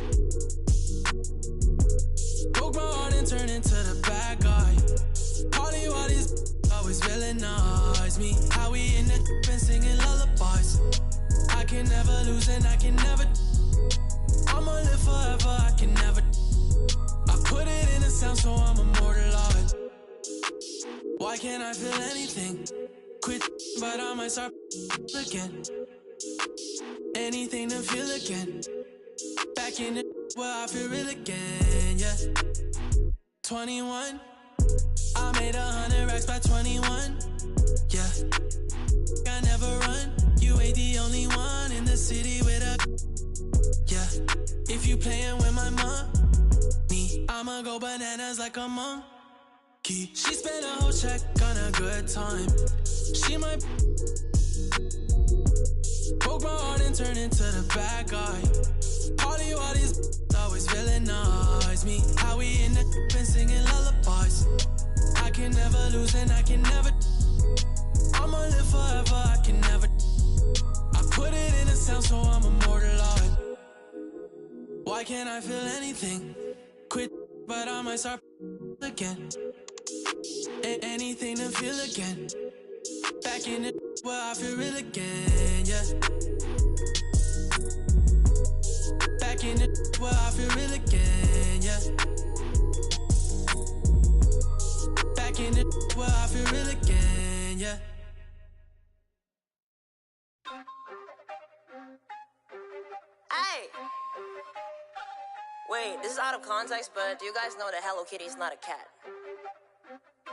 broke my heart and turn into the bad guy. Party while these always villainize me. How we in the and singing lullabies. I can never lose and I can never. I'ma live forever, I can never. I put it in a sound so I'm immortalized. Why can't I feel anything? Quit, but I might start again. Anything to feel again. Back in the where I feel real again, yeah. 21. I made 100 racks by 21. Yeah, I never run. You ain't the only one in the city with a. Yeah, if you playin' with my money, I'ma go bananas like a monkey. She spent a whole check on a good time. She might broke my heart and turned into the bad guy. Party while these always villainize me. How we in the been singing lullabies. I can never lose and I can never. I'ma live forever, I can never. I put it in a sound so I'm immortalized. Why can't I feel anything? Quit, but I might start again. Anything to feel again. Back in it where I feel real again, yeah. Back in it where I feel real again, yeah. Back in it where I feel real again, yeah. Hey! Wait, this is out of context, but do you guys know that Hello Kitty is not a cat?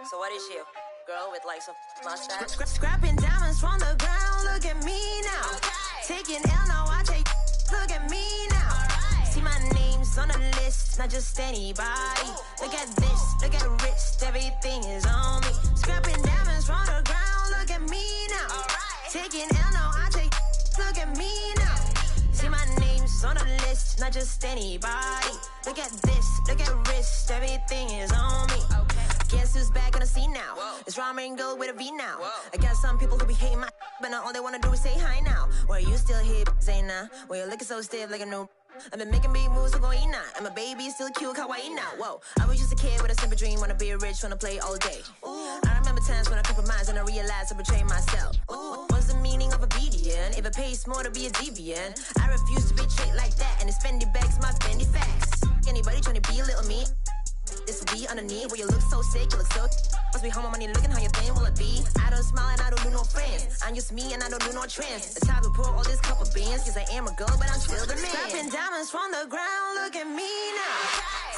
So what is she? A girl with like some mustache? Scrapping diamonds from the ground, look at me now. Taking L, now I take, look at me now. See my name's on the list, not just anybody. Look at this, look at wrist, everything is on me. Scrapping diamonds from the ground, look at me now. Taking L, now I take, look at me now. See my name's on the list, not just anybody. Look at this, look at wrist, everything is on me. Guess who's back on the scene now? It's ramen girl with a V now. I got some people who be hating my but now all they wanna do is say hi now. Where you still here, Zayna? Where you looking so stiff like a new. I've been making big moves, so go eat now. And my baby still cute, kawaii now. Whoa, I was just a kid with a simple dream, wanna be rich, wanna play all day. I remember times when I compromised and I realized I betrayed myself. What's the meaning of obedience? If it pays more to be a deviant, I refuse to be treated like that. And it's Fendi bags, my Fendi facts. Anybody trying to be a little me? This will be underneath where you look so sick, you look so. Must be home on money looking how you think will it be? I don't smile and I don't do no friends. I'm just me and I don't do no trends. It's time to pour all this cup of beans. Cause I am a girl, but I'm still the man. Scrapping diamonds from the ground, look at me now.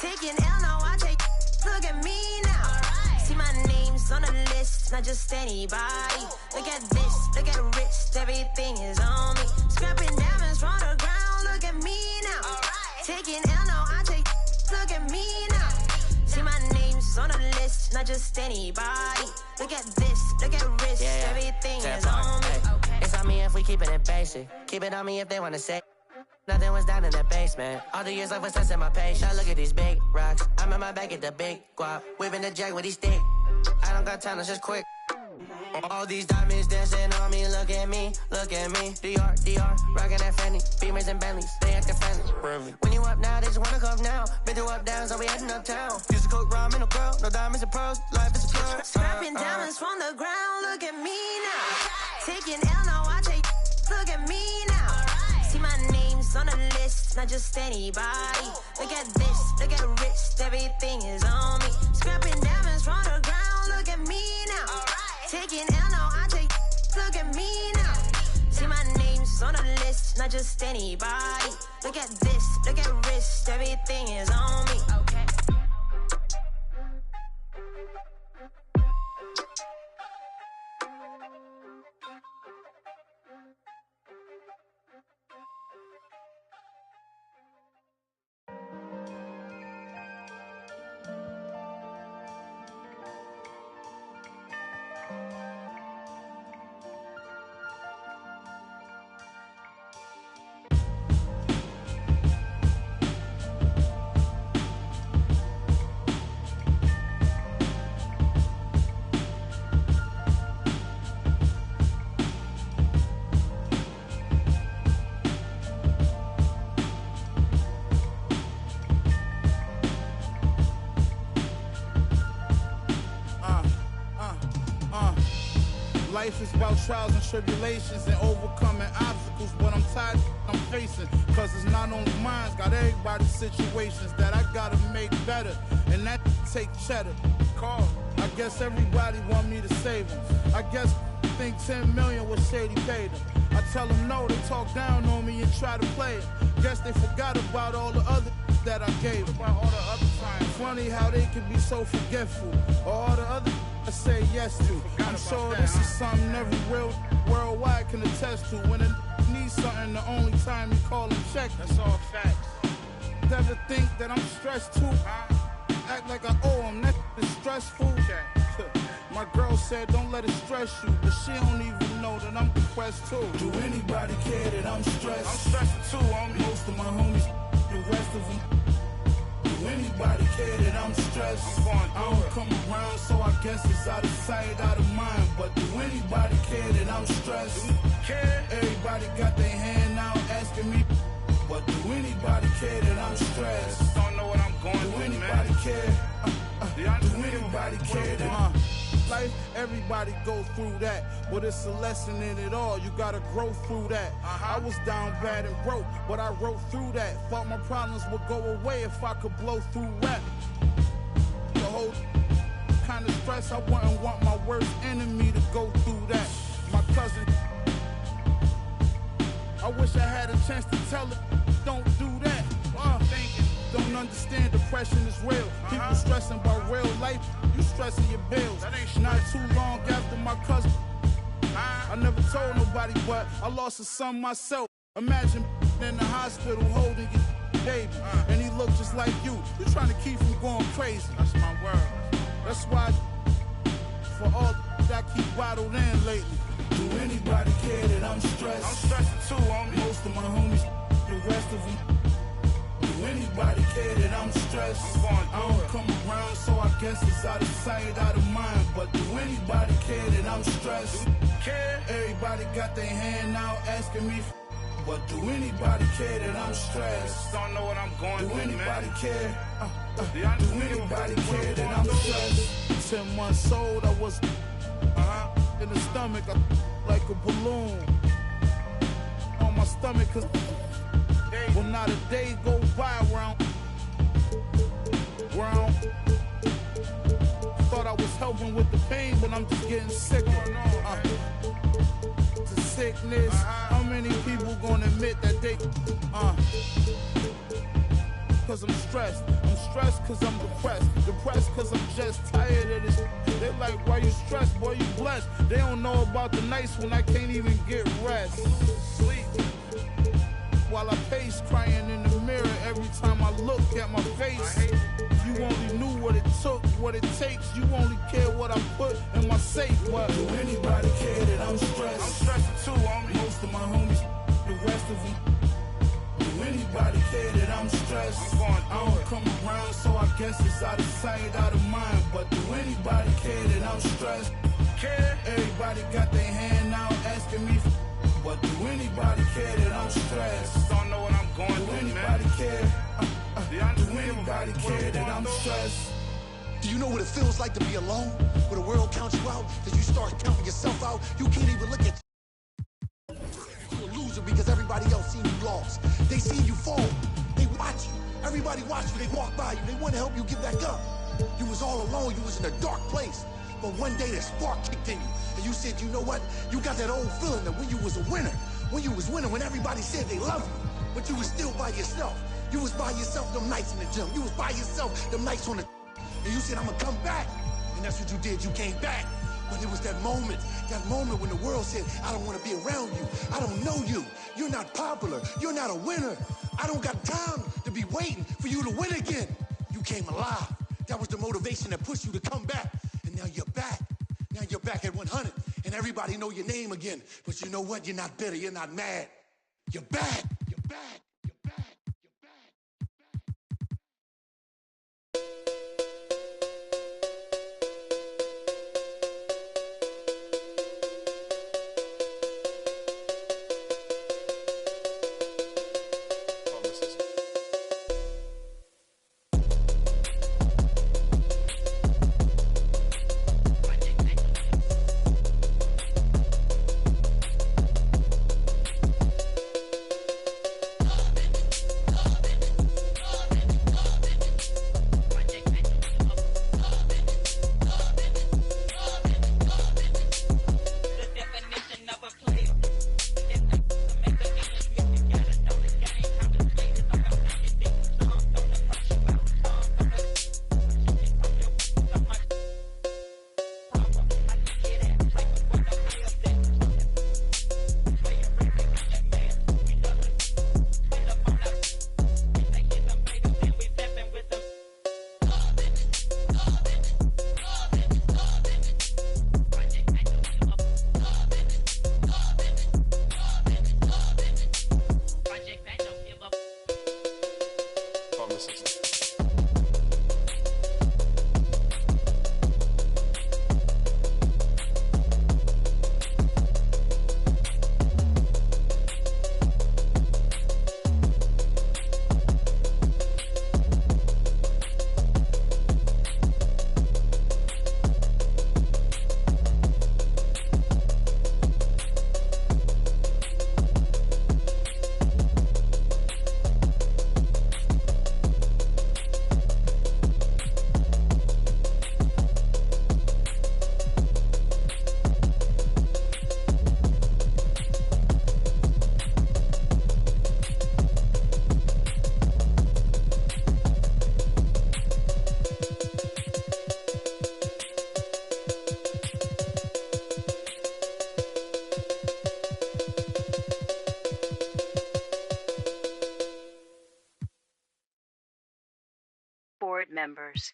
Taking L, now I take, look at me now. See my name's on the list, not just anybody. Look at this, look at wrist, everything is on me. Scrapping diamonds from the ground, look at me now. Taking L, now I take, look at me now. See my name's on the list, not just anybody. Look at this, look at wrist, everything is on me. It's on me if we keep it in basic. Keep it on me if they wanna say. Nothing was down in the basement. All the years I was testing my patience. Look at these big rocks. I'm in my bag at the big guap. Whipping the jack with these sticks. I don't got time, it's just quick. All these diamonds dancing on me, look at me, look at me. DR, rockin' that Fendi, Beamers and Bentleys, they actin' friendly. When you up now, they just wanna come now. Been through up downs, so we heading uptown. Used to cook ramen, no girl, no diamonds and pearls, life is a girl. Scrapping diamonds from the ground, look at me now. Taking L, now I take, look at me now. See my name's on the list, not just anybody. Look at this, look at wrist, everything is on me. Scrapping diamonds from the ground, look at me now. Taking L, now I take, look at me now. See my name's on the list, not just anybody. Look at this, look at wrist, everything is on me. Life is about trials and tribulations and overcoming obstacles, but I'm tired I'm facing, cause it's not only mine, got everybody's situations that I gotta make better, and that take cheddar. Call, I guess everybody want me to save them. I guess think 10 million was Shady paid them. I tell them no, they talk down on me and try to play it. Guess they forgot about all the other that I gave. What about all the other times? Funny how they can be so forgetful. All the other I say yes to. I'm sure this is something every real worldwide can attest to. When a needs something, the only time you call and check. That's all facts. Never think that I'm stressed too. Act like I owe him, that is stressful. My girl said don't let it stress you, but she don't even know that I'm depressed too. Do anybody care that I'm stressed? I'm stressed too, homie. Most of my homies, the rest of them. Do anybody care that I'm stressed? I don't come around, so I guess it's out of sight, out of mind. But do anybody care that I'm stressed? Everybody got their hand out asking me. But do anybody care that I'm stressed? Don't know what I'm going through. Do anybody care? Do anybody care that life, everybody go through that, but it's a lesson in it all. You gotta grow through that. I was down bad and broke, but I wrote through that. Thought my problems would go away if I could blow through rap. The whole kind of stress, I wouldn't want my worst enemy to go through that. My cousin, I wish I had a chance to tell it, don't do that. Thinking, don't understand depression is real. People stressing about real life, you stressing your bills. Not too long after my cousin, I never told nobody, but I lost a son myself. Imagine in the hospital holding your baby, and he looked just like you. You trying to keep him going crazy. That's my word. That's why for all that I keep bottled in lately. Do anybody care that I'm stressed? I'm stressed too, homie. Most of my homies, the rest of them. Do anybody care that I'm stressed? I don't come around, so I guess it's out of sight, out of mind. But do anybody care that I'm stressed? Everybody got their hand out asking me. But do anybody care that I'm stressed? Don't know what I'm going through. Do anybody care? Do anybody care that I'm stressed? 10 months old, I was in the stomach, like a balloon on my stomach, cause well, not a day go by round. Thought I was helping with the pain, but I'm just getting sicker. It's a sickness. How many people gonna admit that they cause I'm stressed. I'm stressed cause I'm depressed. Depressed cause I'm just tired of this. They like, why you stressed, boy, you blessed. They don't know about the nights when I can't even get rest. Sleep. While I pace, crying in the mirror every time I look at my face. If you only knew what it took, what it takes, you only care what I put in my safe. But do anybody care that I'm stressed? I'm stressed too, homie. Most of my homies, the rest of them. Do anybody care that I'm stressed? I don't come around, so I guess it's out of sight, out of mind. But do anybody care that I'm stressed? Everybody got their hand out asking me. But do anybody care that I'm stressed? Don't know what I'm going through. Do anybody care? Do anybody care that I'm stressed? Do you know what it feels like to be alone? Where the world counts you out, that you start counting yourself out, you can't even look at you're a loser because everybody else seen you lost. They seen you fall. They watch you. Everybody watch you. They walk by you. They want to help you get back up. You was all alone. You was in a dark place. But one day that spark kicked in you, and you said, you know what? You got that old feeling that when you was a winner, when everybody said they love you, but you was still by yourself. You was by yourself them nights in the gym. You was by yourself them nights on the and you said, I'm gonna come back. And that's what you did. You came back. But it was that moment when the world said, I don't want to be around you. I don't know you. You're not popular. You're not a winner. I don't got time to be waiting for you to win again. You came alive. That was the motivation that pushed you to come back. And now you're back. Now you're back at 100. And everybody know your name again. But you know what? You're not bitter. You're not mad. You're back. You're back. board members.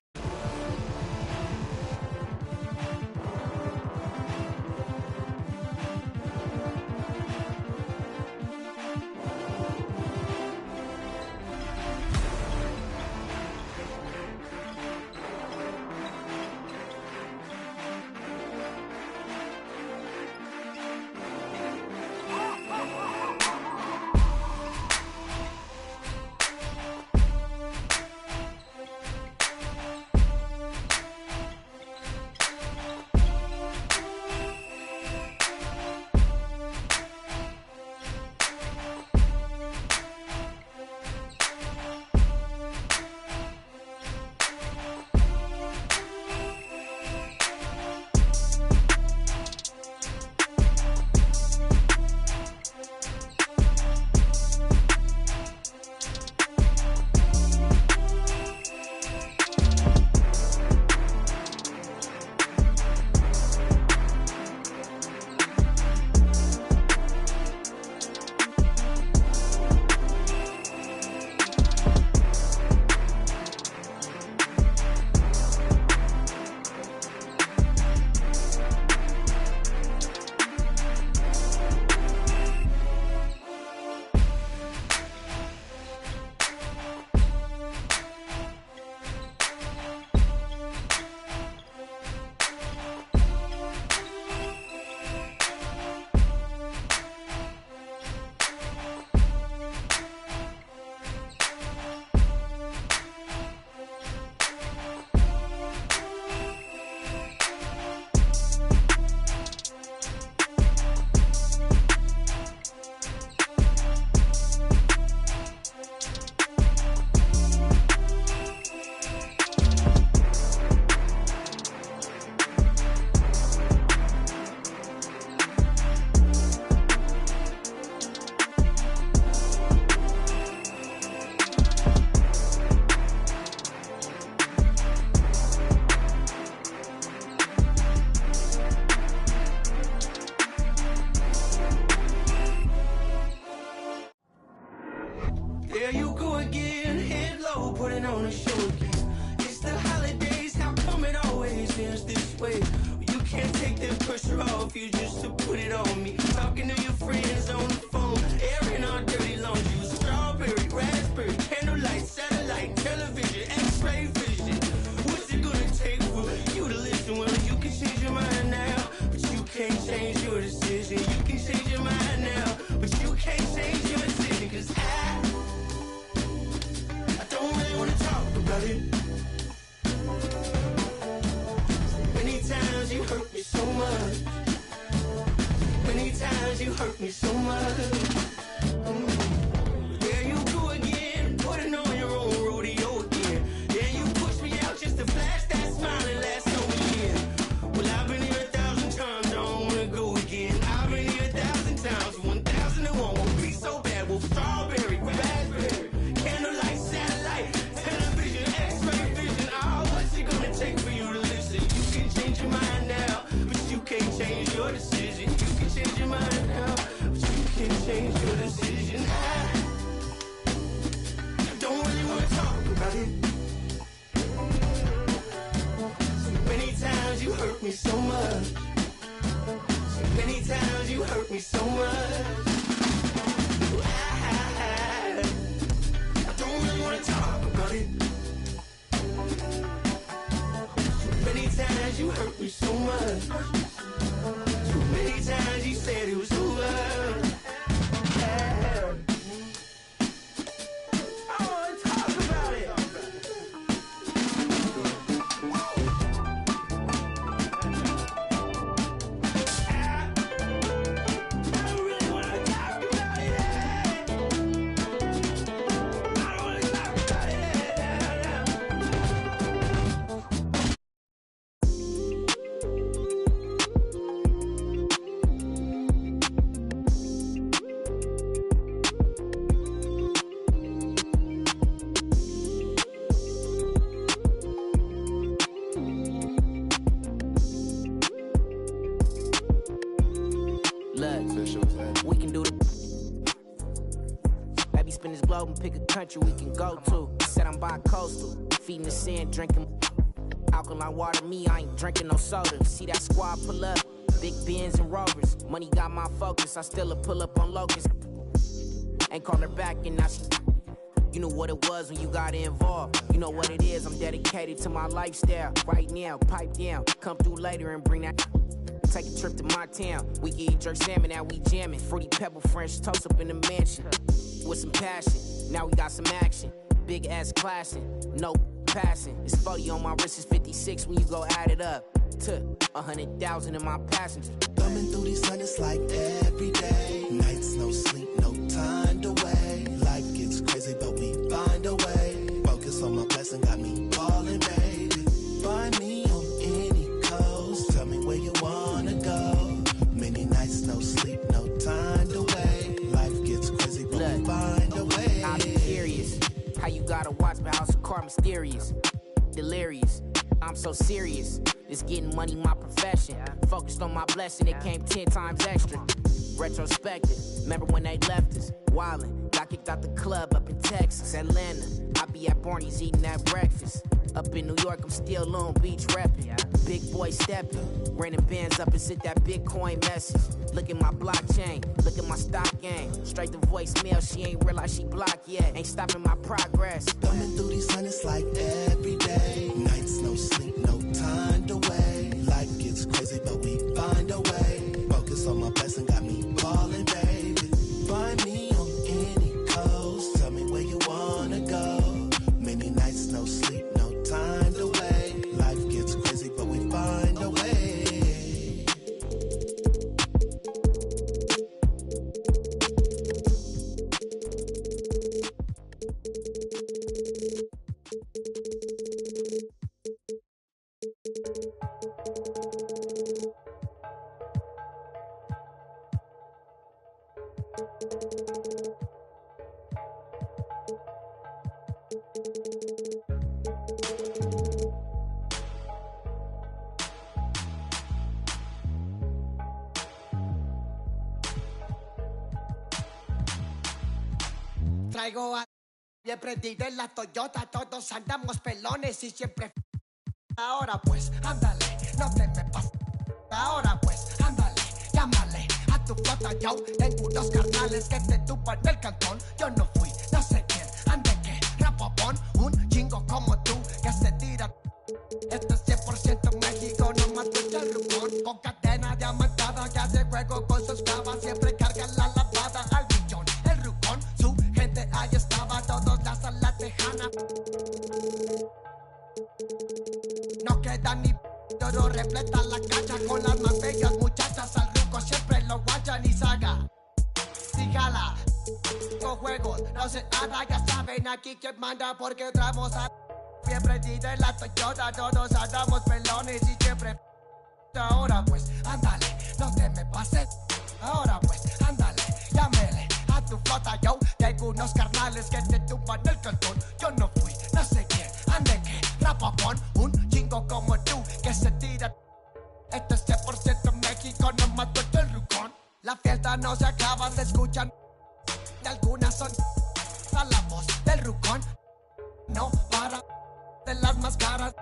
There you go again, head low, putting on a show again. It's the holidays, how come it always ends this way? You can't take the pressure off you just to put it on me. Talking to your friends on the phone, airing our dirty laundry with strawberry, raspberry, candlelight, satellite, television, x-ray vision. What's it gonna take for you to listen? Well, you can change your mind now, but you can't change your decision. You can change your mind now, but you can't change your decision. Cause I don't really wanna talk about it. Many times you hurt me so much. Many times you hurt me so much. There you go again, putting on your own rodeo again. Yeah, you pushed me out just to flash that smile and last over again. Well, I've been here 1,000 times, I don't wanna go again. I've been here 1,000 times, 1,001 won't be so bad. Well, strawberry, raspberry, candlelight, satellite, television, x-ray vision. Oh, what's it gonna take for you to listen? You can change your mind now, but you can't change your decision. You can change your mind now, but you can't change your decision. I don't really wanna talk about it. So many times you hurt me so much. So many times you hurt me so much. I don't really wanna talk about it. So many times you hurt me so much. So many times you said it was over. I wanna talk about it. I don't really wanna He spin his globe and pick a country we can go to. Said I'm bi-coastal, feeding the sand, drinking alkaline water. Me, I ain't drinking no soda. See that squad pull up, big Benz and Rovers. Money got my focus, I still a pull up on Locust. Ain't call her back and now she... You know what it was when you got involved. You know what it is, I'm dedicated to my lifestyle. Right now, pipe down, come through later and bring that. Take a trip to my town. We can eat jerk salmon, now we jamming. Fruity pebble French toast up in the mansion. With some passion, now we got some action. Big ass clashing, no passing. It's 40 on my wrist, it's 56 when you go add it up. To 100,000 in my passengers. Thumbing through these hundreds like every day. Nights, no sleep, no time to wait. Life gets crazy, but we find a way. Focus on my blessing, got me falling, baby. Find me on any coast. Tell me where you wanna go. Many nights, no sleep, no time to wait. Life gets crazy, but we find a way. I'll be curious. How you gotta watch my house of car mysterious. Delirious. I'm so serious. This getting money my profession. Focused on my blessing, it came 10 times extra. Retrospective, remember when they left us? Wildin', got kicked out the club up in Texas, Atlanta. I be at Barney's eating that breakfast. Up in New York, I'm still Long Beach reppin'. Big boy steppin', renting bands up and sent that Bitcoin message. Look at my blockchain, look at my stock game. Straight to voicemail, she ain't realize she blocked yet. Ain't stopping my progress. Thumbing through these hundreds like every day. Nights, no sleep, no time to wait. Life gets crazy, but we find a way. Focus on my blessing, got me falling, baby. Find me on any coast. Tell me where you wanna go. Many nights, no sleep, no time to wait. Life gets crazy, but we find a way. Traigo a... Y he prendido en la Toyota, todos andamos pelones y siempre... Ahora pues, ándale, no te me pases. Ahora pues, ándale, llámale a tu flota, yo tengo unos carnales que te tupan el cantón. Yo no fui, no sé quién, ande que rapapón, un chingo como tú que se tira. Esto es 100% México, no mato el rumón. Con cadena diamantada que hace juego con sus clavas, siempre carga la lavada al millón. El rucón, su gente ahí estaba, todos las a la tejana. No queda ni todo repleta la cancha con las más bellas muchachas. Al ruco siempre lo guachan y saga. Sígala, con juegos, no se haga, ya saben aquí quién manda porque traemos a... Bien prendida en la Toyota, todos andamos pelones y siempre... Ahora pues, ándale, no te me pases. Ahora pues, ándale, llámele a tu flota, yo tengo unos carnales que te tumban el cantón. Yo no fui, no sé quién, ande que rapapón, un chingo como tú que se tira. Esto es 100% México, no mato el rucón. La fiesta no se acaba, se escuchan. De algunas son a la voz del rucón. No para de las más caras.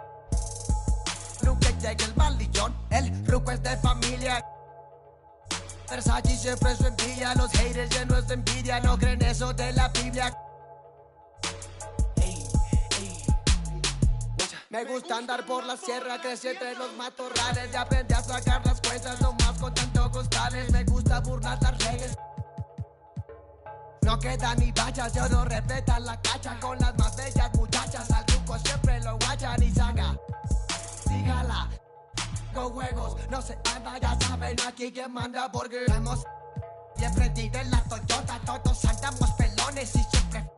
Nunca llega el malillón, el ruco es de familia. Versace siempre su envidia, los haters llenos de envidia, no creen eso de la Biblia. Me gusta andar por la sierra, crecí entre los matorrales y aprendí a sacar las cuentas, no más con tanto costales. Me gusta burlar las reglas. No queda ni bachas, yo no respetan la cacha con las más bellas muchachas. Al truco siempre lo guachan y saga. Sígala, con juegos, no se anda, ya saben aquí quién manda porque hemos bien prendido en la Toyota, todos andamos pelones y siempre.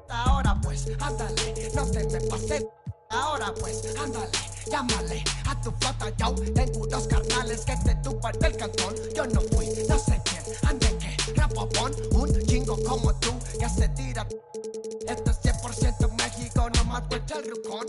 Ahora pues, ándale, no te me pases. Ahora pues, ándale, llámale a tu flota, yo tengo unos carnales que te tupan el cantón. Yo no fui, no sé quién, ande que rapapón, un chingo como tú que se tira. Esto es 100% México, no mato el rucón.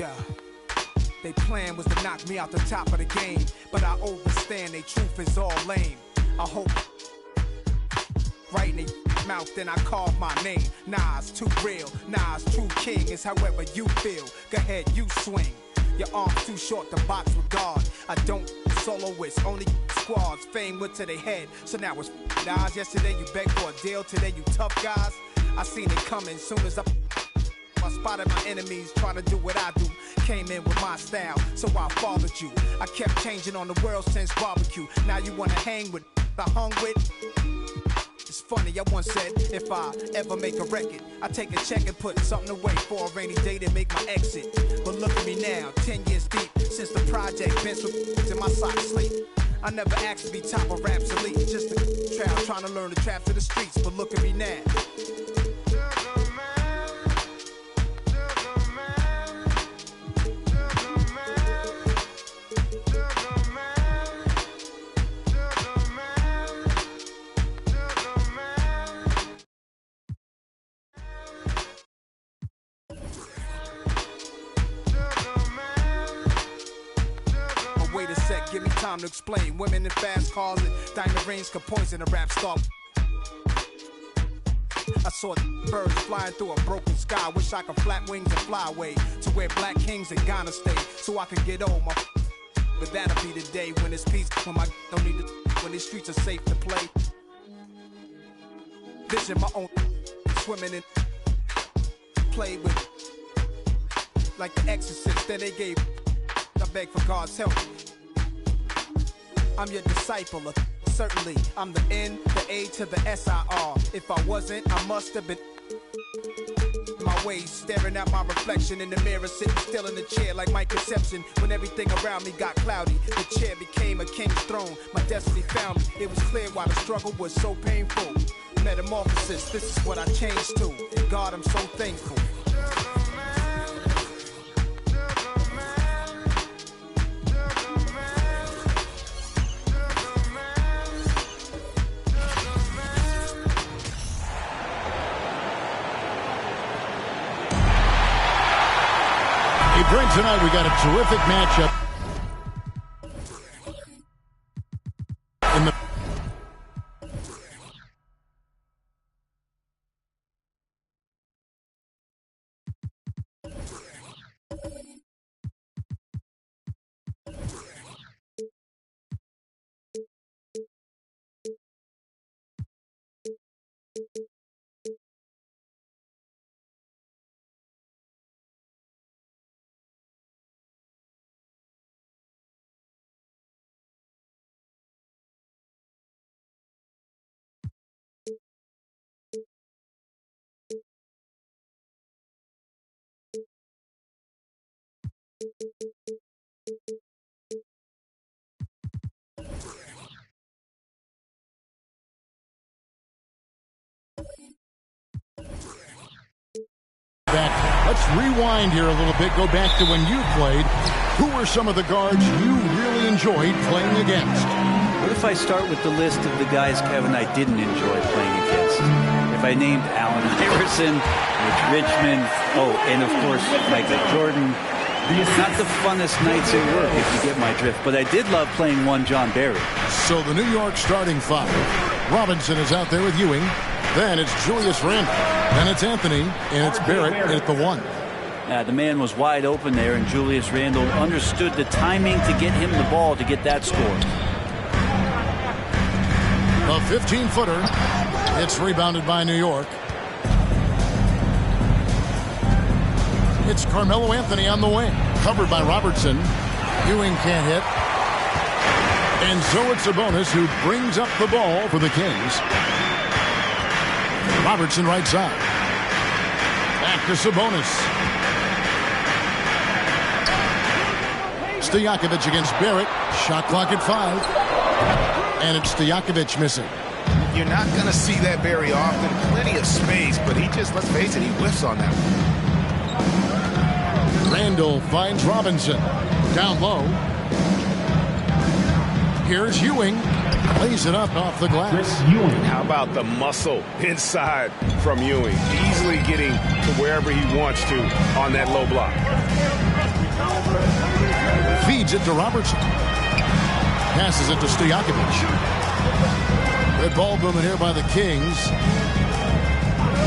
Yeah. They plan was to knock me out the top of the game, but I overstand they truth is all lame. I hope right in their mouth, then I carve my name. Nah, it's too real. Nah, it's true king. It's however you feel. Go ahead, you swing. Your arm's too short to box with God. I don't soloists, only squads. Fame went to their head, so now it's guys. Yesterday you begged for a deal, today you tough guys. I seen it coming soon as I spotted my enemies trying to do what I do. Came in with my style, so I followed you. I kept changing on the world since barbecue. Now you wanna hang with I hung with? It's funny, I once said, if I ever make a record, I take a check and put something away for a rainy day to make my exit. But look at me now, 10 years deep, since the project, Vince with in my socks sleep. I never asked to be top of Rap's elite, just a trial trying to learn the traps of the streets, but look at me now. Wait a sec, give me time to explain. Women in fast cars and diamond rings could poison a rap star. I saw birds flying through a broken sky. Wish I could flap wings and fly away to where black kings in Ghana stay, so I can get old. But that'll be the day when it's peace, when my don't need to, when these streets are safe to play. Vision my own, swimming in, play with, like the Exorcist that they gave. I beg for God's help. I'm your disciple, certainly. I'm the N, the A to the S-I-R. If I wasn't, I must have been my ways, staring at my reflection in the mirror, sitting still in the chair like my conception. When everything around me got cloudy, the chair became a king's throne. My destiny found me. It was clear why the struggle was so painful. Metamorphosis, this is what I changed to. And God, I'm so thankful. Brent, tonight we got a terrific matchup in the Let's rewind here a little bit, go back to when you played. Who were some of the guards you really enjoyed playing against? What if I start with the list of the guys, Kevin, I didn't enjoy playing against? If I named Allen Iverson, Rich Richmond, and of course, Michael Jordan. Not the funnest nights at work, if you get my drift, but I did love playing one John Barry. So the New York starting five. Robinson is out there with Ewing. Then it's Julius Randle. Then it's Anthony, and it's Barrett at the one. The man was wide open there, and Julius Randle understood the timing to get him the ball to get that score. A 15-footer. It's rebounded by New York. It's Carmelo Anthony on the wing. Covered by Robertson. Ewing can't hit. And so it's Sabonis who brings up the ball for the Kings. Robertson right side. Back to Sabonis. Stojakovic against Barrett. Shot clock at 5. And it's Stojakovic missing. You're not going to see that very often. Plenty of space, but he just, let's face it, he whiffs on that one. Randle finds Robinson. Down low. Here's Ewing. Lays it up off the glass. How about the muscle inside from Ewing? Easily getting to wherever he wants to on that low block. Feeds it to Robertson. Passes it to Stojakovic. Red ball movement here by the Kings.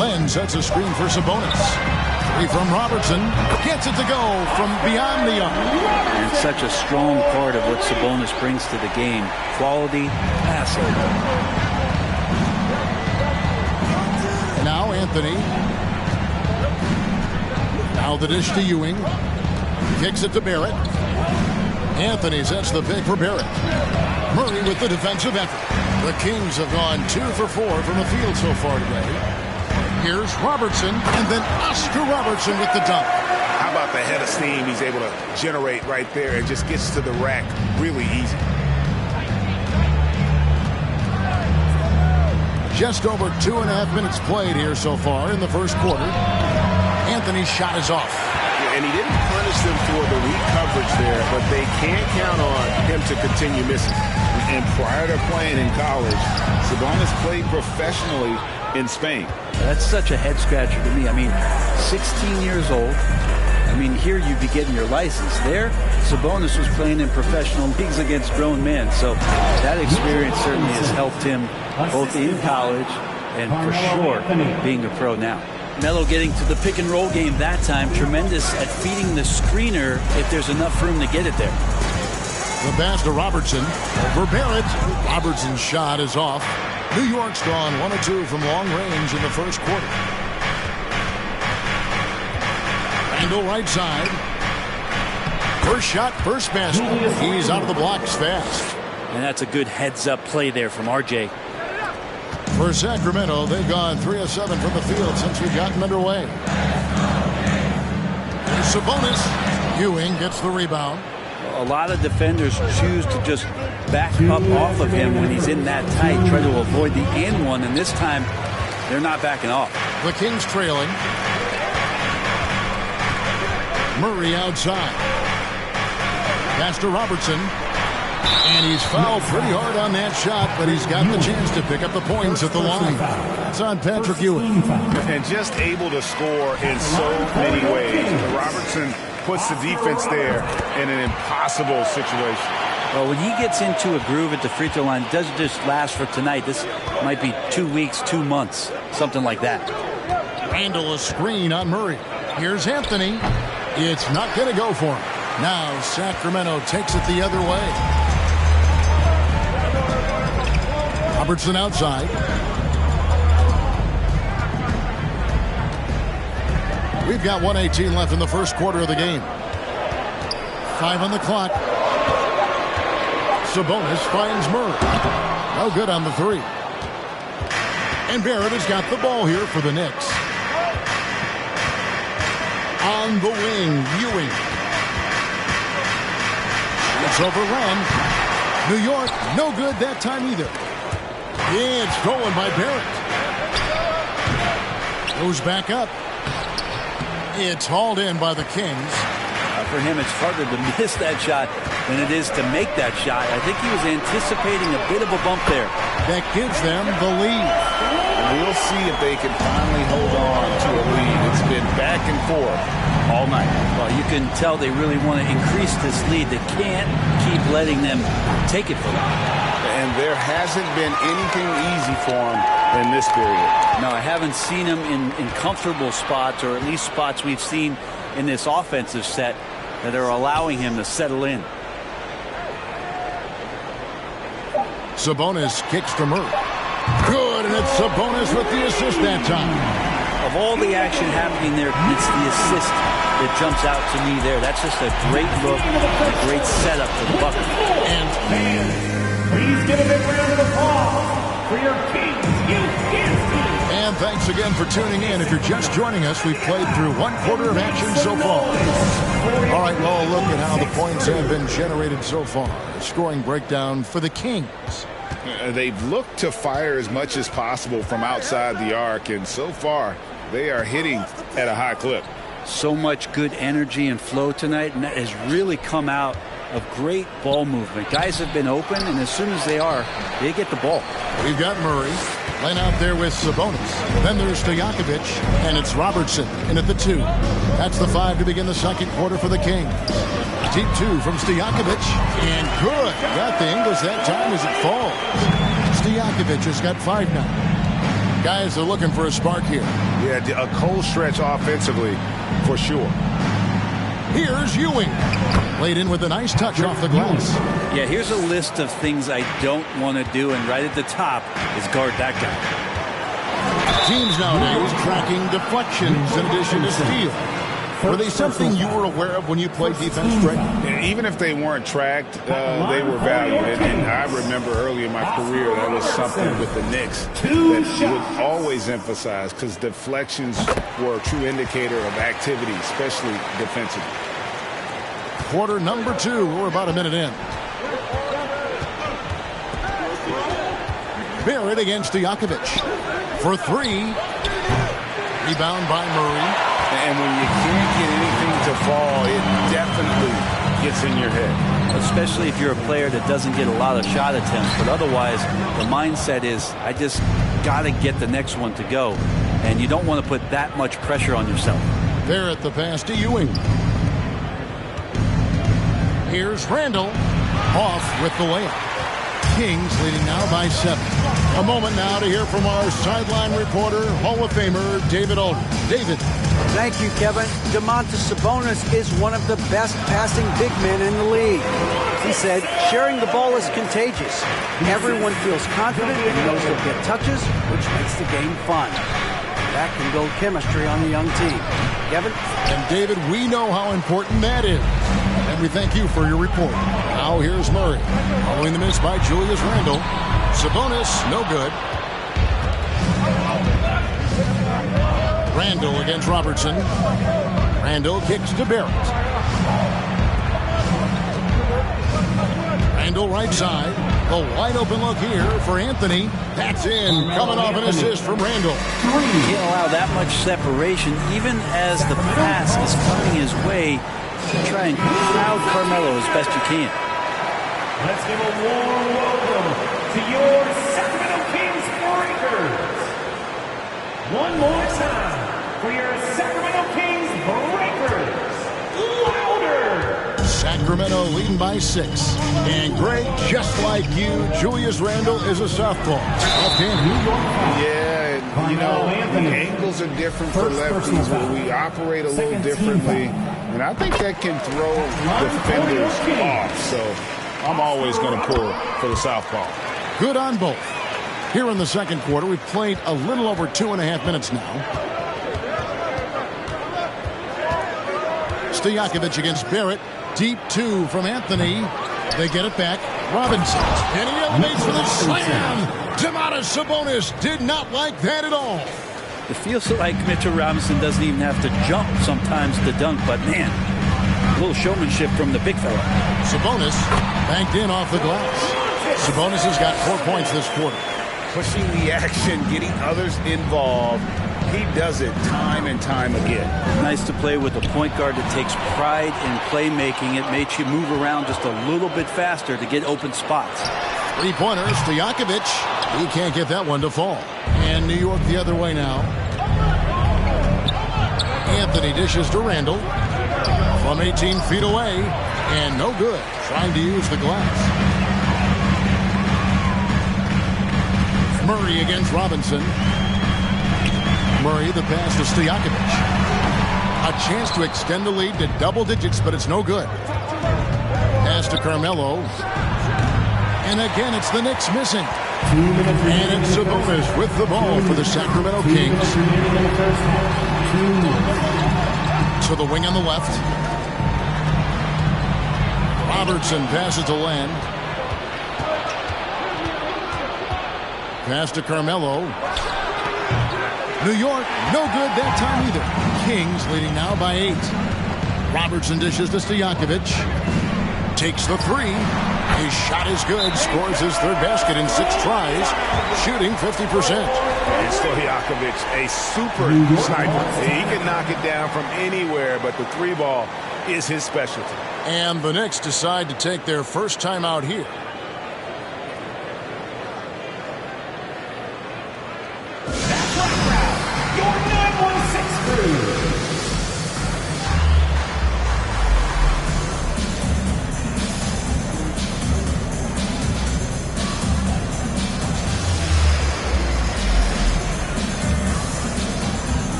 Len sets a screen for Sabonis. Three from Robertson. Gets it to go from beyond the arc. And such a strong part of what Sabonis brings to the game. Quality passing. Now Anthony. Now the dish to Ewing. Kicks it to Barrett. Anthony sets the pick for Barrett. Murray with the defensive effort. The Kings have gone 2 for 4 from the field so far today. Here's Robertson, and then Oscar Robertson with the dunk. How about the head of steam he's able to generate right there? It just gets to the rack really easy. Just over 2.5 minutes played here so far in the first quarter. Anthony's shot is off. And he didn't punish them for the weak coverage there, but they can't count on him to continue missing. And prior to playing in college, Sabonis played professionally in Spain. That's such a head scratcher to me. I mean, 16 years old. I mean, here you'd be getting your license. There, Sabonis was playing in professional leagues against grown men. So that experience certainly has helped him both in college and for sure being a pro now. Melo getting to the pick and roll game that time. Tremendous at feeding the screener if there's enough room to get it there. The pass to Robertson. For Barrett. Robertson's shot is off. New York's gone 1 of 2 from long range in the first quarter. Randall right side. First shot, first basket. He's out of the blocks fast. And that's a good heads-up play there from RJ. For Sacramento, they've gone 3 of 7 from the field since we've gotten underway. Here's Sabonis. Ewing gets the rebound. A lot of defenders choose to just back up off of him when he's in that tight, try to avoid the and one, and this time they're not backing off. The Kings trailing. Murray outside. Pass to Robertson. And he's fouled pretty hard on that shot, but he's got the chance to pick up the points at the line. That's on Patrick Ewing. And just able to score in so many ways. Robertson puts the defense there in an impossible situation. Well, when he gets into a groove at the free throw line, it doesn't just last for tonight. This might be 2 weeks, 2 months, something like that. Randall a screen on Murray. Here's Anthony. It's not going to go for him. Now Sacramento takes it the other way. Robertson outside. We've got 1:18 left in the first quarter of the game. 5 on the clock. Sabonis finds Murray. No good on the 3. And Barrett has got the ball here for the Knicks. On the wing, Ewing. It's over Len. New York, no good that time either. It's stolen by Barrett. Goes back up. It's hauled in by the Kings. For him, it's harder to miss that shot than it is to make that shot. I think he was anticipating a bit of a bump there. That gives them the lead. And we'll see if they can finally hold on to a lead. It's been back and forth all night. Well, you can tell they really want to increase this lead. They can't keep letting them take it from them. And there hasn't been anything easy for them in this period. No, I haven't seen him in comfortable spots, or at least spots we've seen in this offensive set that are allowing him to settle in. Sabonis kicks to Murray. Good, and it's Sabonis with the assist that time. Of all the action happening there, it's the assist that jumps out to me there. That's just a great look, a great setup for the bucket. And please give a big round of applause for your Kings Youth Dance Team. And thanks again for tuning in. If you're just joining us, we've played through 1 quarter of action so far. All right, well, look at how the points have been generated so far. Scoring breakdown for the Kings. They've looked to fire as much as possible from outside the arc, and so far they are hitting at a high clip. So much good energy and flow tonight, and that has really come out of great ball movement. Guys have been open, and as soon as they are, they get the ball. We've got Murray laying out there with Sabonis. Then there's Stojakovic, and it's Robertson in at the 2. That's the 5 to begin the second quarter for the Kings. Deep 2 from Stojakovic, and good. Got the Ingles that time as it falls. Stojakovic has got 5 now. Guys are looking for a spark here. Yeah, a cold stretch offensively for sure. Here's Ewing. Laid in with a nice touch off the glass. Yeah, here's a list of things I don't want to do, and right at the top is guard that guy. Teams nowadays tracking deflections in addition to steals. Were they something you were aware of when you played defense, Greg? Even if they weren't tracked, they were valued. And I remember early in my career, that was something with the Knicks that would always emphasize, because deflections were a true indicator of activity, especially defensively. Quarter number 2. We're about a minute in. Barrett against Stojakovic for 3. Rebound by Murray. And when you can't get anything to fall, it definitely gets in your head. Especially if you're a player that doesn't get a lot of shot attempts. But otherwise, the mindset is, I just got to get the next one to go. And you don't want to put that much pressure on yourself. Barrett the pass to Ewing. Here's Randall. Off with the layup. Kings leading now by 7. A moment now to hear from our sideline reporter, Hall of Famer David Aldridge. David. Thank you, Kevin. Domantas Sabonis is one of the best passing big men in the league. He said, sharing the ball is contagious. Everyone feels confident and knows they'll get touches, which makes the game fun. That can build chemistry on the young team. Kevin? And David, we know how important that is. And we thank you for your report. Now here's Murray. Following the miss by Julius Randle. Sabonis, no good. Randle against Robertson. Randle kicks to Barrett. Randle right side. A wide open look here for Anthony. That's in. Coming off an assist from Randle. You can't allow that much separation, even as the pass is coming his way. Try and crowd Carmelo as best you can. Let's give a warm welcome to your Sacramento Kings Breakers. One more time for your Sacramento Kings Breakers. Louder! Sacramento leading by 6. And Greg, just like you, Julius Randle is a southpaw. Yeah, you know, the angles are different for lefties, but we operate a little differently. And I think that can throw defenders off. So I'm always going to pull for the southpaw. Good on both. Here in the second quarter, we've played a little over 2.5 minutes now. Stojakovic against Barrett. Deep 2 from Anthony. They get it back. Robinson. And he elevates for the slam. Domantas Sabonis did not like that at all. It feels like Mitchell Robinson doesn't even have to jump sometimes to dunk, but man, a little showmanship from the big fella. Sabonis banked in off the glass. Sabonis has got 4 points this quarter. Pushing the action, getting others involved. He does it time and time again. Nice to play with a point guard that takes pride in playmaking. It makes you move around just a little bit faster to get open spots. 3-pointers, Stojakovic. He can't get that one to fall. And New York the other way now. Anthony dishes to Randle. From 18 feet away. And no good. Trying to use the glass. Murray against Robinson. Murray, the pass to Stojakovic. A chance to extend the lead to double digits, but it's no good. Pass to Carmelo. And again, it's the Knicks missing. And it's Sabonis with the ball for the Sacramento Kings. To the wing on the left. Robertson passes to Len. Pass to Carmelo. New York, no good that time either. Kings leading now by 8. Robertson dishes to Stojakovic. Takes the 3. His shot is good. Scores his 3rd basket in 6 tries. Shooting 50%. And Stojakovic, a super sniper. He can knock it down from anywhere, but the 3 ball is his specialty. And the Knicks decide to take their first time out here. That's right, crowd. Your 916 crew.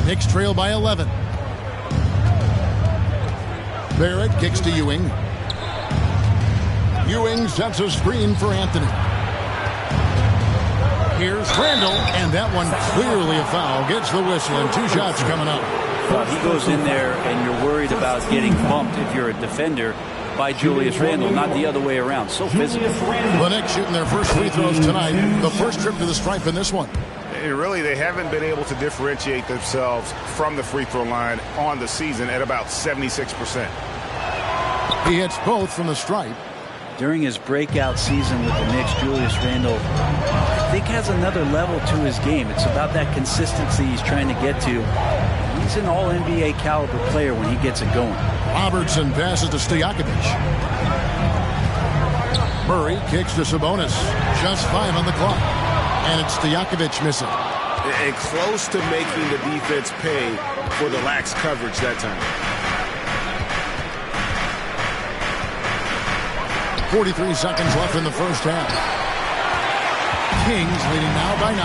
Knicks trail by 11. Barrett kicks to Ewing. Ewing sets a screen for Anthony. Here's Randall, and that one clearly a foul. Gets the whistle, and 2 shots coming up. Well, he goes in there, and you're worried about getting bumped if you're a defender by Julius Randle, not the other way around. So physical. The Knicks shooting their first free throws tonight. The first trip to the stripe in this one. And really, they haven't been able to differentiate themselves from the free throw line on the season at about 76%. He hits both from the stripe. During his breakout season with the Knicks, Julius Randle, I think, has another level to his game. It's about that consistency he's trying to get to. He's an all-NBA caliber player when he gets it going. Robertson passes to Stojakovic. Murray kicks to Sabonis. Just 5 on the clock. And it's Stojakovic missing. And close to making the defense pay for the lax coverage that time. 43 seconds left in the first half. Kings leading now by 9.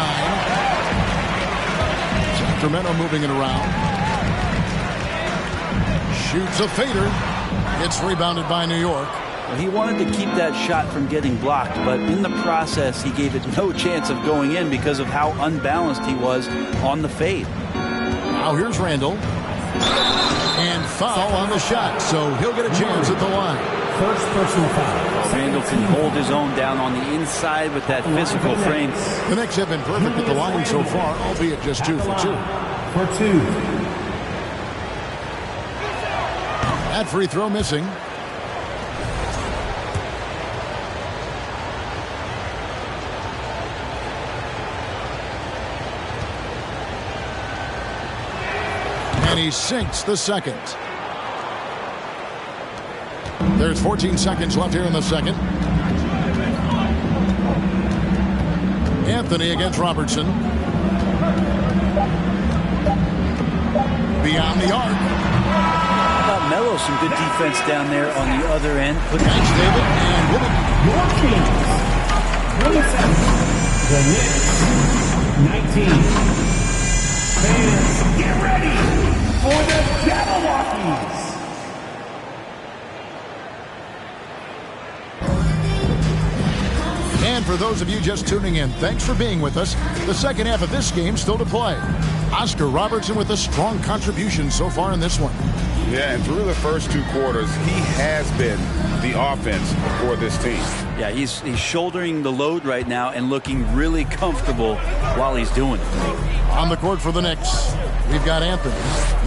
Sacramento moving it around. Shoots a fader. It's rebounded by New York. Well, he wanted to keep that shot from getting blocked, but in the process, he gave it no chance of going in because of how unbalanced he was on the fade. Now here's Randall. And foul on the shot, so he'll get a chance at the line. First personal foul. Well, Randall can hold his own down on the inside with that physical frame. The Knicks have been perfect at the line so far, albeit just 2 for 2. For 2. That free throw missing. And he sinks the second. There's 14 seconds left here in the second. Anthony against Robertson. Beyond the arc. How about Melo? Some good defense down there on the other end. Thanks, David. And your changes. 27. The Knicks. 19. Fans, get ready for the Jabberwockies. And for those of you just tuning in, thanks for being with us. The second half of this game still to play. Oscar Robertson with a strong contribution so far in this one. Yeah, and through the first 2 quarters, he has been the offense for this team. Yeah, he's shouldering the load right now and looking really comfortable while he's doing it. On the court for the Knicks, we've got Anthony.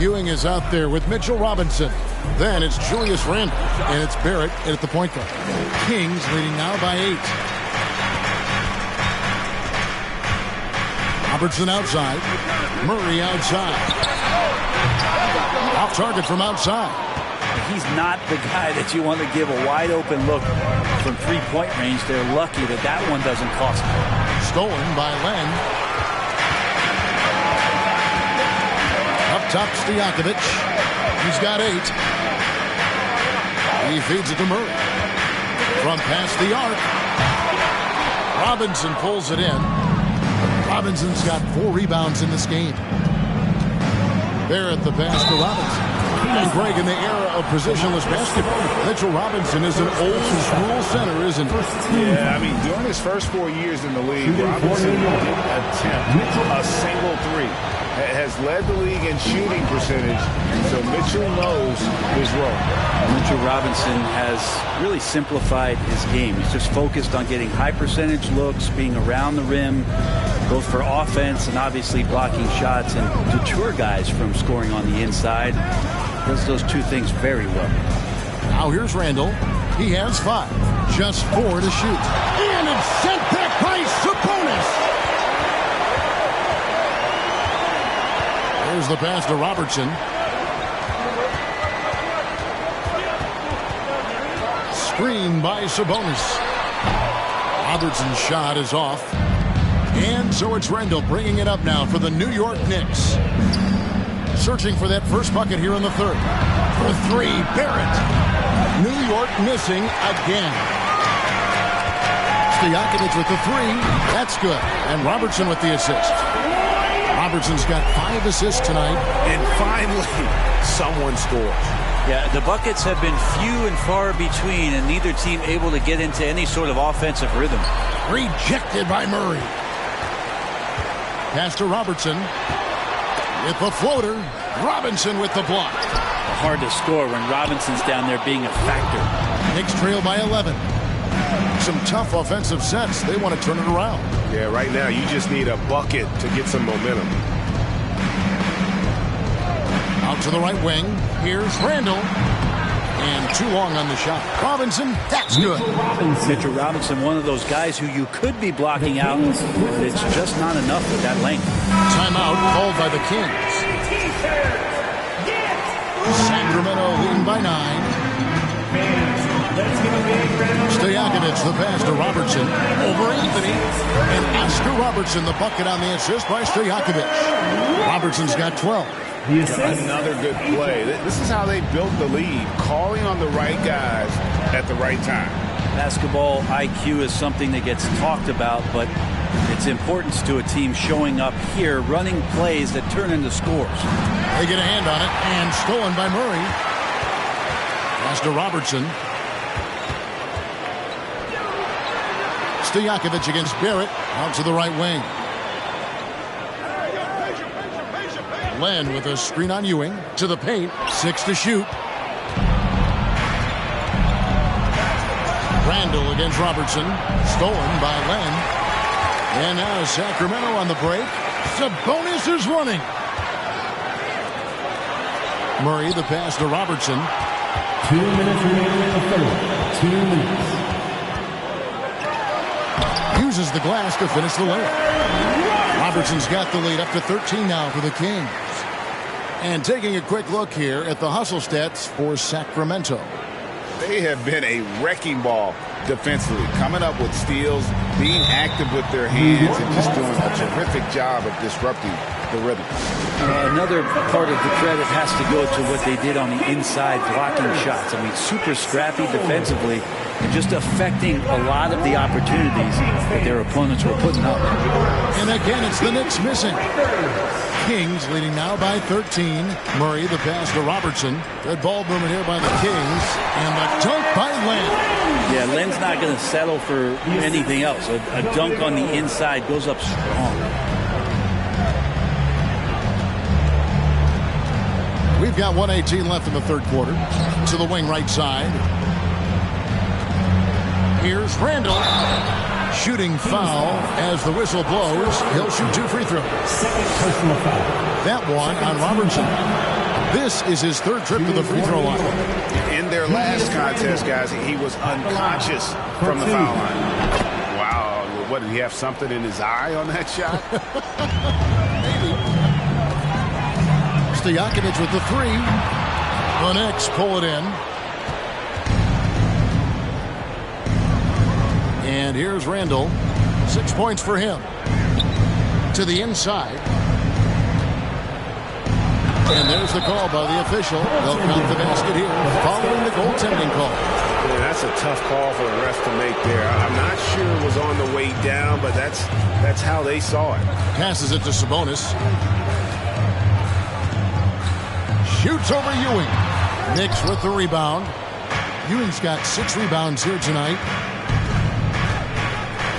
Ewing is out there with Mitchell Robinson. Then it's Julius Randle, and it's Barrett at the point guard. Kings leading now by 8. Robertson outside. Murray outside. Off target from outside. He's not the guy that you want to give a wide open look from three-point range. They're lucky that that one doesn't cost them. Stolen by Len. Up top, Stojakovic. He's got 8. He feeds it to Murray. From past the arc. Robinson pulls it in. Robinson's got 4 rebounds in this game. Barrett the pass to Robinson. And Greg, in the era of positionless basketball, Mitchell Robinson is an old-school center, isn't he? Yeah, I mean, during his first 4 years in the league, Robinson didn't attempt a single three. Has led the league in shooting percentage, so Mitchell knows his role. Mitchell Robinson has really simplified his game. He's just focused on getting high percentage looks, being around the rim, both for offense and obviously blocking shots, and deter guys from scoring on the inside. Does those two things very well. Now here's Randall. He has 5. Just 4 to shoot. And it's sent back by Sabonis. There's the pass to Robertson. Screen by Sabonis. Robertson's shot is off. And so it's Randall bringing it up now for the New York Knicks. Searching for that first bucket here in the third. For 3, Barrett. New York missing again. Stojakovic with the 3. That's good. And Robertson with the assist. Robertson's got 5 assists tonight. And finally, someone scores. Yeah, the buckets have been few and far between, and neither team able to get into any sort of offensive rhythm. Rejected by Murray. Pass to Robertson. With the floater. Robinson with the block. Hard to score when Robinson's down there being a factor. Knicks trail by 11. Some tough offensive sets. They want to turn it around. Yeah, right now you just need a bucket to get some momentum. Out to the right wing. Here's Randall. And too long on the shot. Robinson, that's good. Mitchell Robinson, one of those guys who you could be blocking out, but it's just not enough with that length. Timeout called by the Kings. Sacramento leading by 9. Stojakovic the pass to Robertson. Over Anthony. And Oscar Robertson the bucket on the assist by Stojakovic. Robertson's got 12. Another good play. This is how they built the lead, calling on the right guys at the right time. Basketball IQ is something that gets talked about, but its importance to a team showing up here, running plays that turn into scores. They get a hand on it, and stolen by Murray. Pass to Robertson. Stojakovic against Barrett, out to the right wing. Len with a screen on Ewing. To the paint. 6 to shoot. Randall against Robertson. Stolen by Len. And now Sacramento on the break. Sabonis is running. Murray the pass to Robertson. 2 minutes remaining in the third. 2 minutes. Uses the glass to finish the layup. Robertson's got the lead up to 13 now for the Kings. And taking a quick look here at the hustle stats for Sacramento. They have been a wrecking ball defensively, coming up with steals, being active with their hands, and just doing a terrific job of disrupting the rhythm. Another part of the credit has to go to what they did on the inside, blocking shots. I mean, super scrappy defensively and just affecting a lot of the opportunities that their opponents were putting up. And again, it's the Knicks missing. Kings leading now by 13. Murray the pass to Robertson. Good ball movement here by the Kings. And the dunk by Len. Yeah, Len's not going to settle for anything else. A dunk on the inside goes up strong. We've got 1:18 left in the third quarter. To the wing right side. Here's Randall. Shooting foul as the whistle blows. He'll shoot 2 free throws. Personal foul. That one on Robertson. This is his third trip to the free throw line. In their last contest, guys, he was unconscious from the foul line. Wow. What, did he have something in his eye on that shot? Maybe. Stojakovic with the three. The Knicks pull it in. And here's Randall. 6 points for him. To the inside. And there's the call by the official. They'll count the basket here following the goaltending call. Yeah, that's a tough call for the ref to make there. I'm not sure it was on the way down, but that's how they saw it. Passes it to Sabonis. Shoots over Ewing. Knicks with the rebound. Ewing's got 6 rebounds here tonight.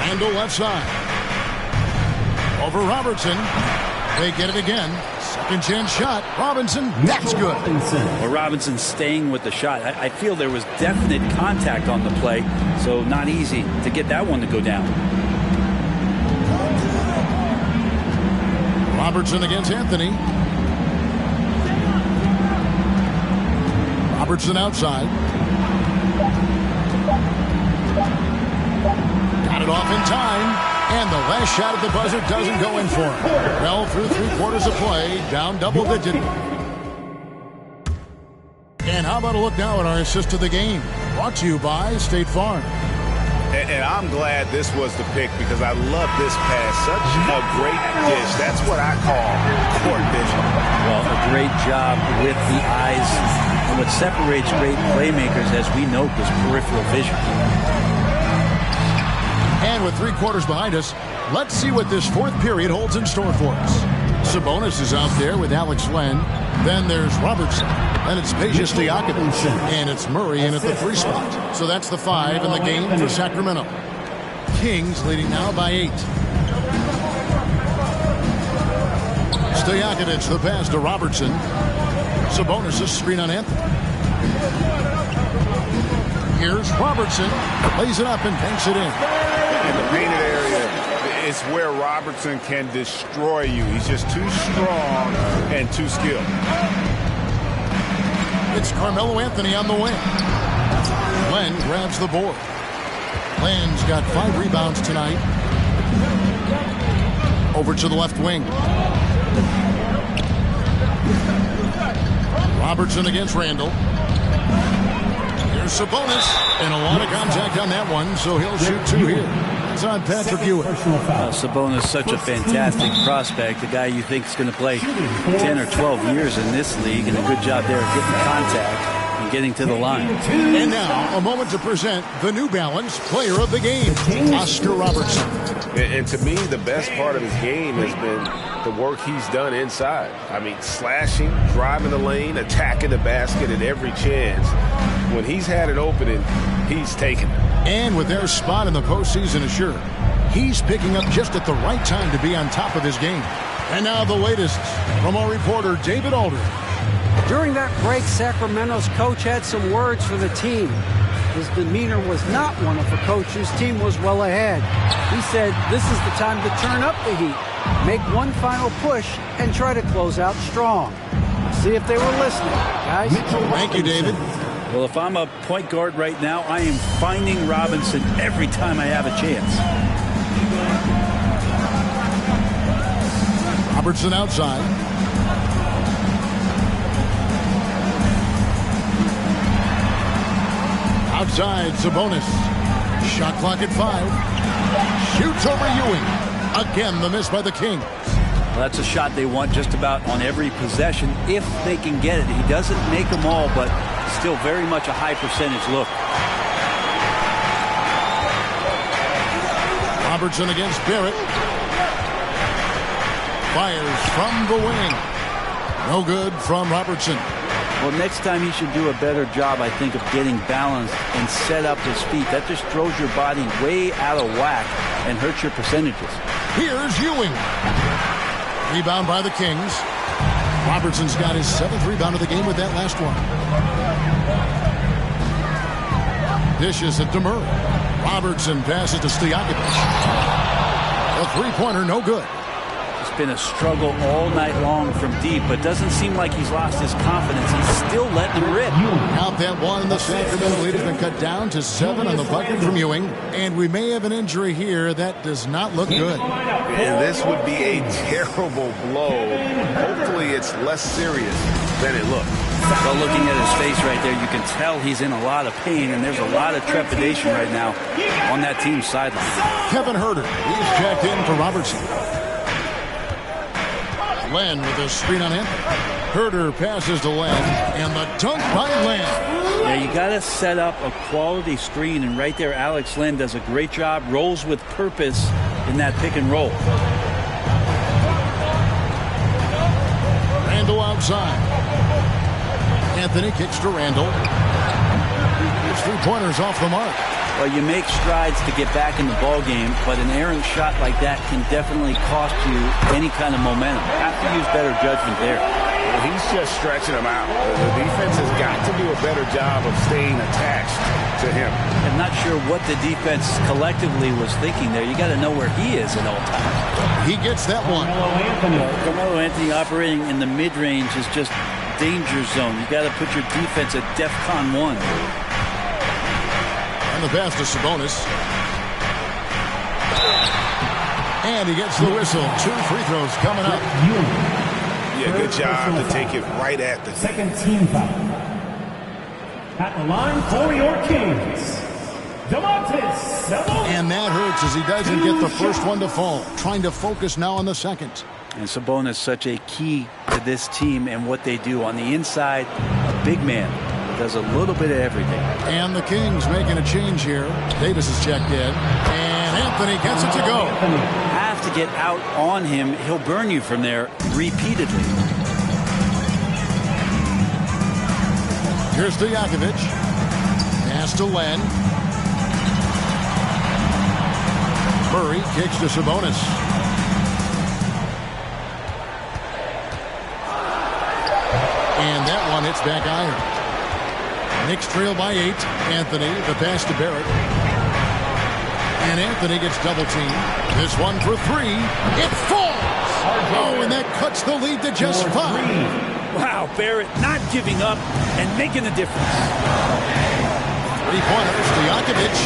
Randall left side. Over Robertson. They get it again. Second chance shot. Robinson. That's good. Well, Robinson staying with the shot. I feel there was definite contact on the play, so not easy to get that one to go down. Robertson against Anthony. Robertson outside. Got it off in time. And the last shot at the buzzer doesn't go in for him. Well, through 3 quarters of play, down double-digit. And how about a look now at our assist to the game? Brought to you by State Farm. And I'm glad this was the pick because I love this pass. Such a great dish. That's what I call court vision. Well, a great job with the eyes. And what separates great playmakers, as we note, is peripheral vision. And with 3 quarters behind us, let's see what this 4th period holds in store for us. Sabonis is out there with Alex Len. Then there's Robertson. Then it's Peja Stojakovic. And it's Murray in at the 3 spot. So that's the 5 in the game for Sacramento. Kings leading now by 8. Stojakovic the pass to Robertson. Sabonis a screen on Anthony. Here's Robertson. Lays it up and banks it in. In the painted area is where Robertson can destroy you. He's just too strong and too skilled. It's Carmelo Anthony on the wing. Len grabs the board. Len's got 5 rebounds tonight. Over to the left wing. Robertson against Randall. Here's Sabonis. And a lot of contact on that one, so he'll shoot 2 here. It's on Patrick Ewing. Sabonis, such a fantastic prospect. The guy you think is going to play 10 or 12 years in this league, and a good job there of getting contact and getting to the line. And now, a moment to present the New Balance Player of the Game, Oscar Robertson. And to me, the best part of his game has been the work he's done inside. I mean, slashing, driving the lane, attacking the basket at every chance. When he's had an opening, he's taken it. And with their spot in the postseason assured, he's picking up just at the right time to be on top of his game. And now the latest from our reporter, David Aldridge. During that break, Sacramento's coach had some words for the team. His demeanor was not one of a coach whose team was well ahead. He said, this is the time to turn up the heat, make one final push, and try to close out strong. See if they were listening, guys. Thank you, David. Well, if I'm a point guard right now, I am finding Robinson every time I have a chance. Robertson outside. Outside, Sabonis. Shot clock at 5. Shoots over Ewing. Again, the miss by the Kings. Well, that's a shot they want just about on every possession if they can get it. He doesn't make them all, but still very much a high percentage look. Robertson against Barrett. Fires from the wing. No good from Robertson. Well, next time he should do a better job, I think, of getting balanced and set up his feet. That just throws your body way out of whack and hurts your percentages. Here's Ewing. Rebound by the Kings. Robertson's got his 7th rebound of the game with that last one. Dishes it to Murray. Robertson passes to Stojakovic. A 3-pointer, no good. Just been a struggle all night long from deep, but doesn't seem like he's lost his confidence. He's still letting them rip. Out that one, and the Sacramento lead has been cut down to 7 on the bucket from Ewing. And we may have an injury here that does not look good. And this would be a terrible blow. Hopefully it's less serious than it looks. Well, looking at his face right there, you can tell he's in a lot of pain, and there's a lot of trepidation right now on that team's sideline. Kevin Herter, he's checked in for Robertson. Len with a screen on him. Herter passes to Len, and the dunk by Len. Yeah, you got to set up a quality screen, and right there, Alex Len does a great job, rolls with purpose in that pick and roll. Randall outside. Anthony kicks to Randall. His 3-pointers off the mark. Well, you make strides to get back in the ball game, but an errant shot like that can definitely cost you any kind of momentum. You have to use better judgment there. Well, he's just stretching him out. The defense has got to do a better job of staying attached to him. I'm not sure what the defense collectively was thinking there. You got to know where he is at all times. He gets that one. Carmelo Anthony operating in the mid-range is just danger zone. You got to put your defense at DEFCON 1. And the pass to Sabonis. And he gets the whistle. 2 free throws coming up. Yeah, good job to take it right at the second team foul. At the line for your Kings, Domantas Sabonis. And that hurts as he doesn't get the first one to fall. Trying to focus now on the second. And Sabonis such a key to this team and what they do. On the inside, a big man does a little bit of everything. And the Kings making a change here. Davis is checked in. And Anthony gets it to go. Have to get out on him. He'll burn you from there repeatedly. Here's Stojakovic. Pass to Len. Murray kicks to Sabonis. And that one hits back iron. Knicks trail by 8. Anthony, the pass to Barrett. And Anthony gets double teamed. This one for 3. It falls! Oh, and that cuts the lead to just 5. Wow, Barrett not giving up and making a difference. 3-pointers, Stojakovic,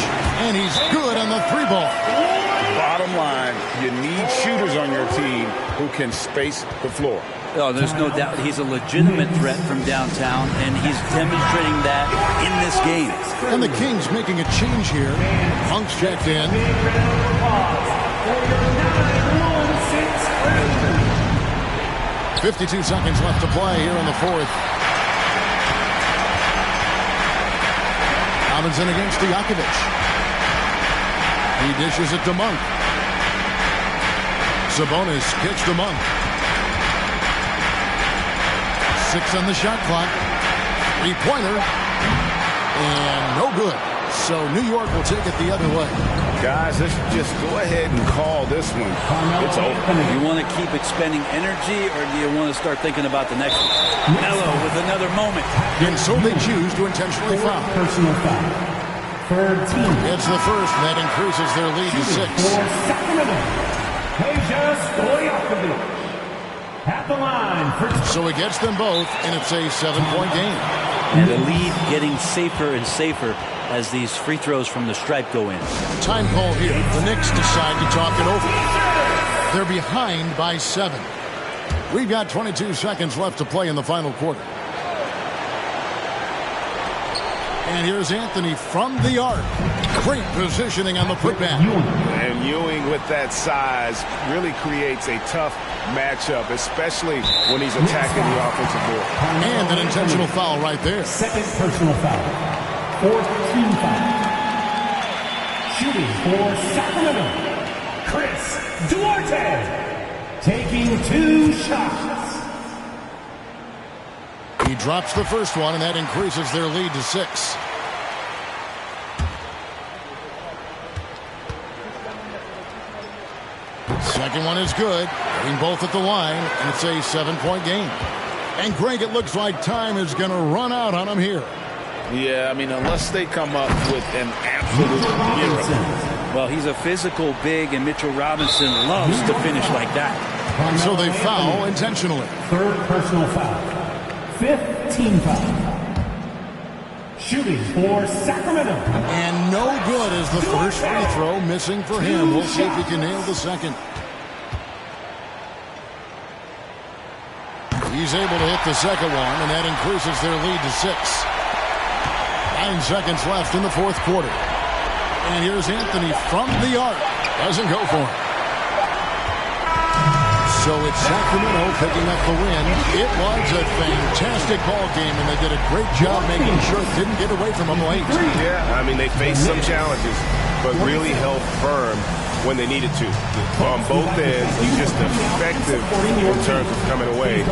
and he's good on the 3-ball. Bottom line, you need shooters on your team who can space the floor. Oh, there's no doubt he's a legitimate threat from downtown, and he's demonstrating that in this game. And the Kings making a change here. Monk's checked in. 52 seconds left to play here in the 4th. Robinson against Stojakovic. He dishes it to Monk. Sabonis kicks to Monk. 6 on the shot clock. 3-pointer. And no good. So New York will take it the other way. Guys, let's just go ahead and call this one. It's over. You want to keep expending energy, or do you want to start thinking about the next one? Melo with another moment. And so they choose to intentionally foul. Personal foul. Third team. It's the first, and that increases their lead to 6. For Sacramento, Peja Stojakovic. At the line for... So it gets them both, and it's a 7-point game. And the lead getting safer and safer as these free throws from the stripe go in. Time call here. The Knicks decide to talk it over. They're behind by 7. We've got 22 seconds left to play in the final quarter. And here's Anthony from the arc. Great positioning on the putback. And Ewing with that size really creates a tough matchup, especially when he's attacking the offensive board. And an intentional foul right there. Second personal foul. 4th team foul. Shooting for Sacramento, Chris Duarte. Taking 2 shots. He drops the first one, and that increases their lead to 6. Second one is good. Hitting both at the line, and it's a 7-point game. And Greg, it looks like time is going to run out on him here. Yeah, I mean, unless they come up with an absolute miracle. Well, he's a physical big, and Mitchell Robinson loves to finish like that. So they foul intentionally. Third personal foul. Fifth team foul. Shooting for Sacramento. And no good as the first free throw missing for him. We'll see if he can nail the second. He's able to hit the second one, and that increases their lead to 6. 9 seconds left in the fourth quarter. And here's Anthony from the arc. Doesn't go for it. So it's Sacramento picking up the win. It was a fantastic ball game, and they did a great job making sure it didn't get away from them late. Yeah, I mean, they faced some challenges, but really held firm when they needed to. On both ends, just effective in terms of coming away.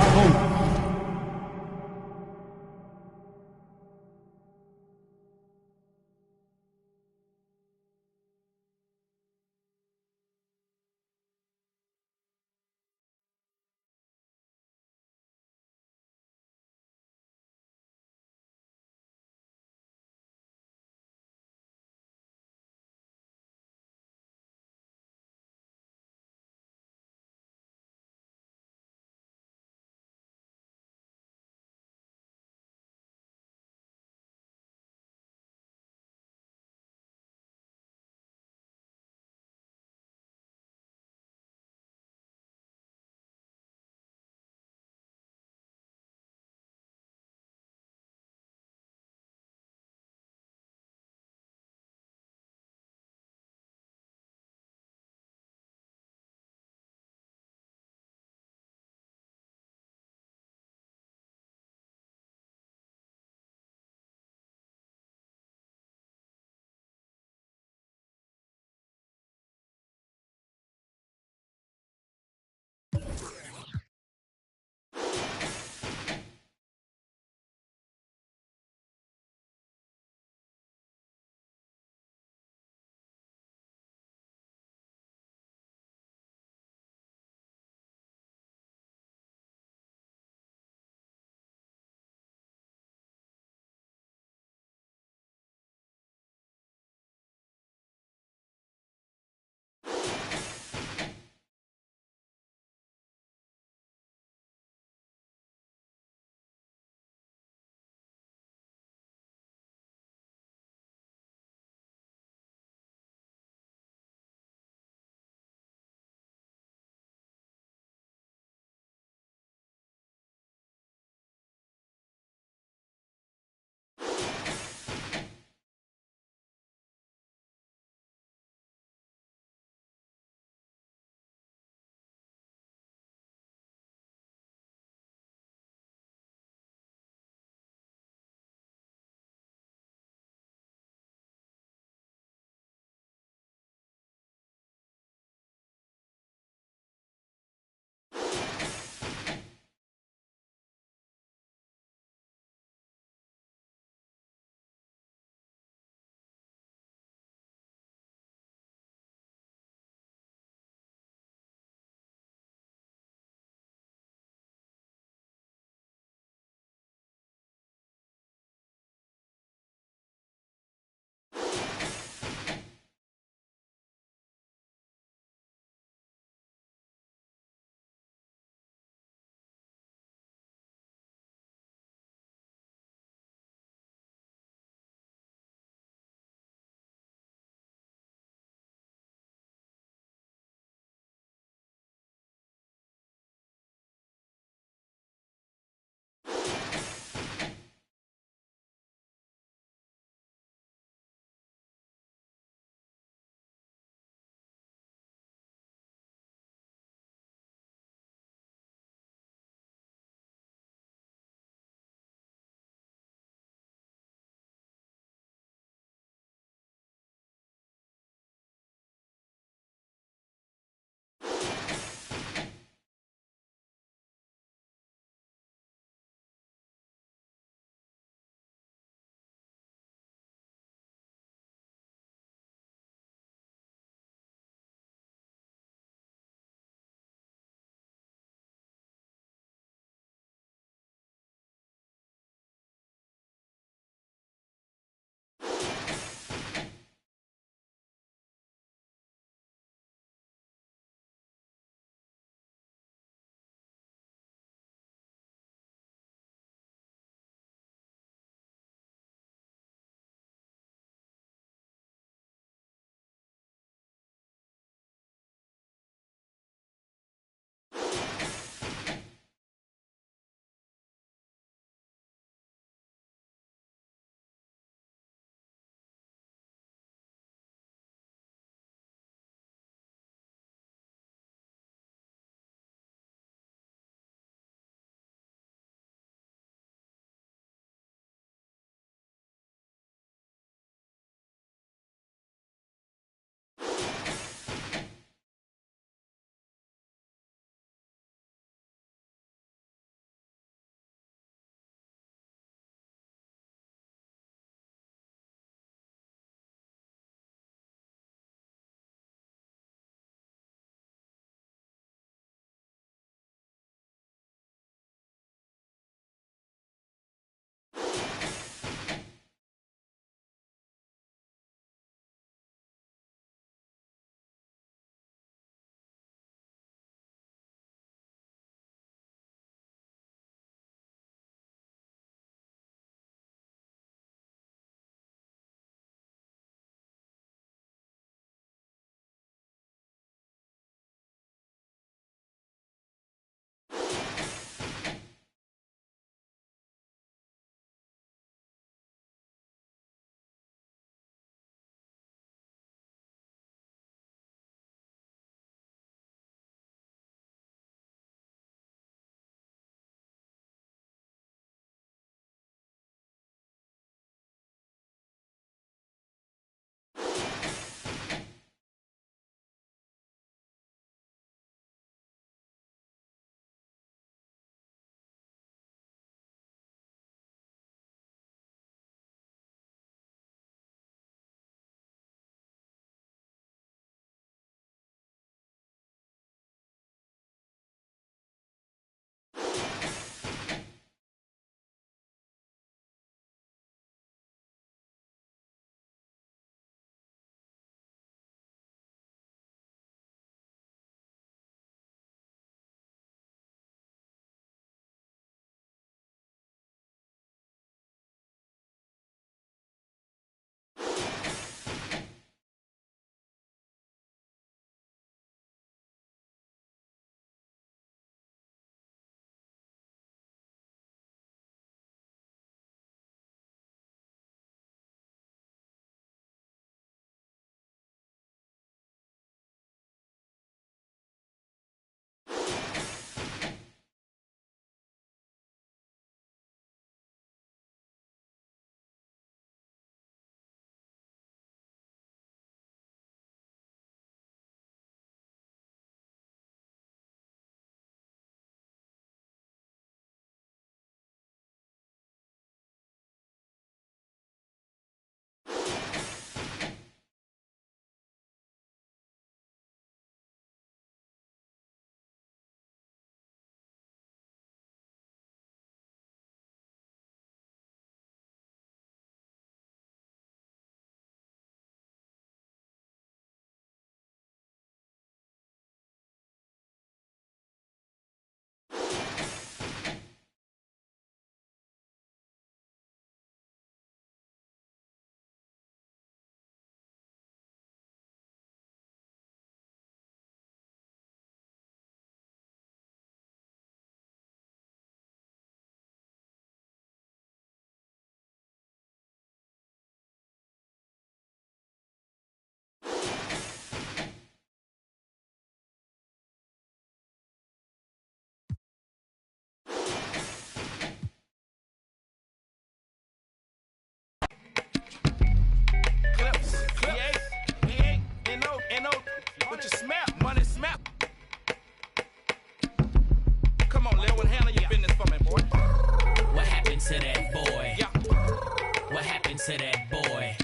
to that boy?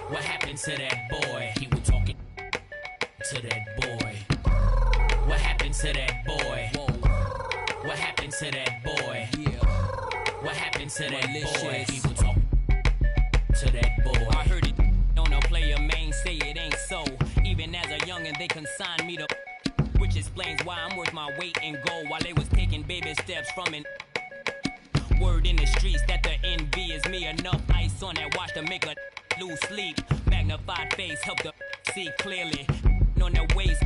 What happened to that boy? He was talking to that boy. What happened to that boy? What happened to that boy? What happened to that boy? He was talking to that boy. I heard it on a player main say it ain't so. Even as a youngin', they consigned me to, which explains why I'm worth my weight in gold while they was taking baby steps from an word in the streets that the envy is me. Enough ice on that watch to make a lose sleep. Magnified face help to see clearly. On their waist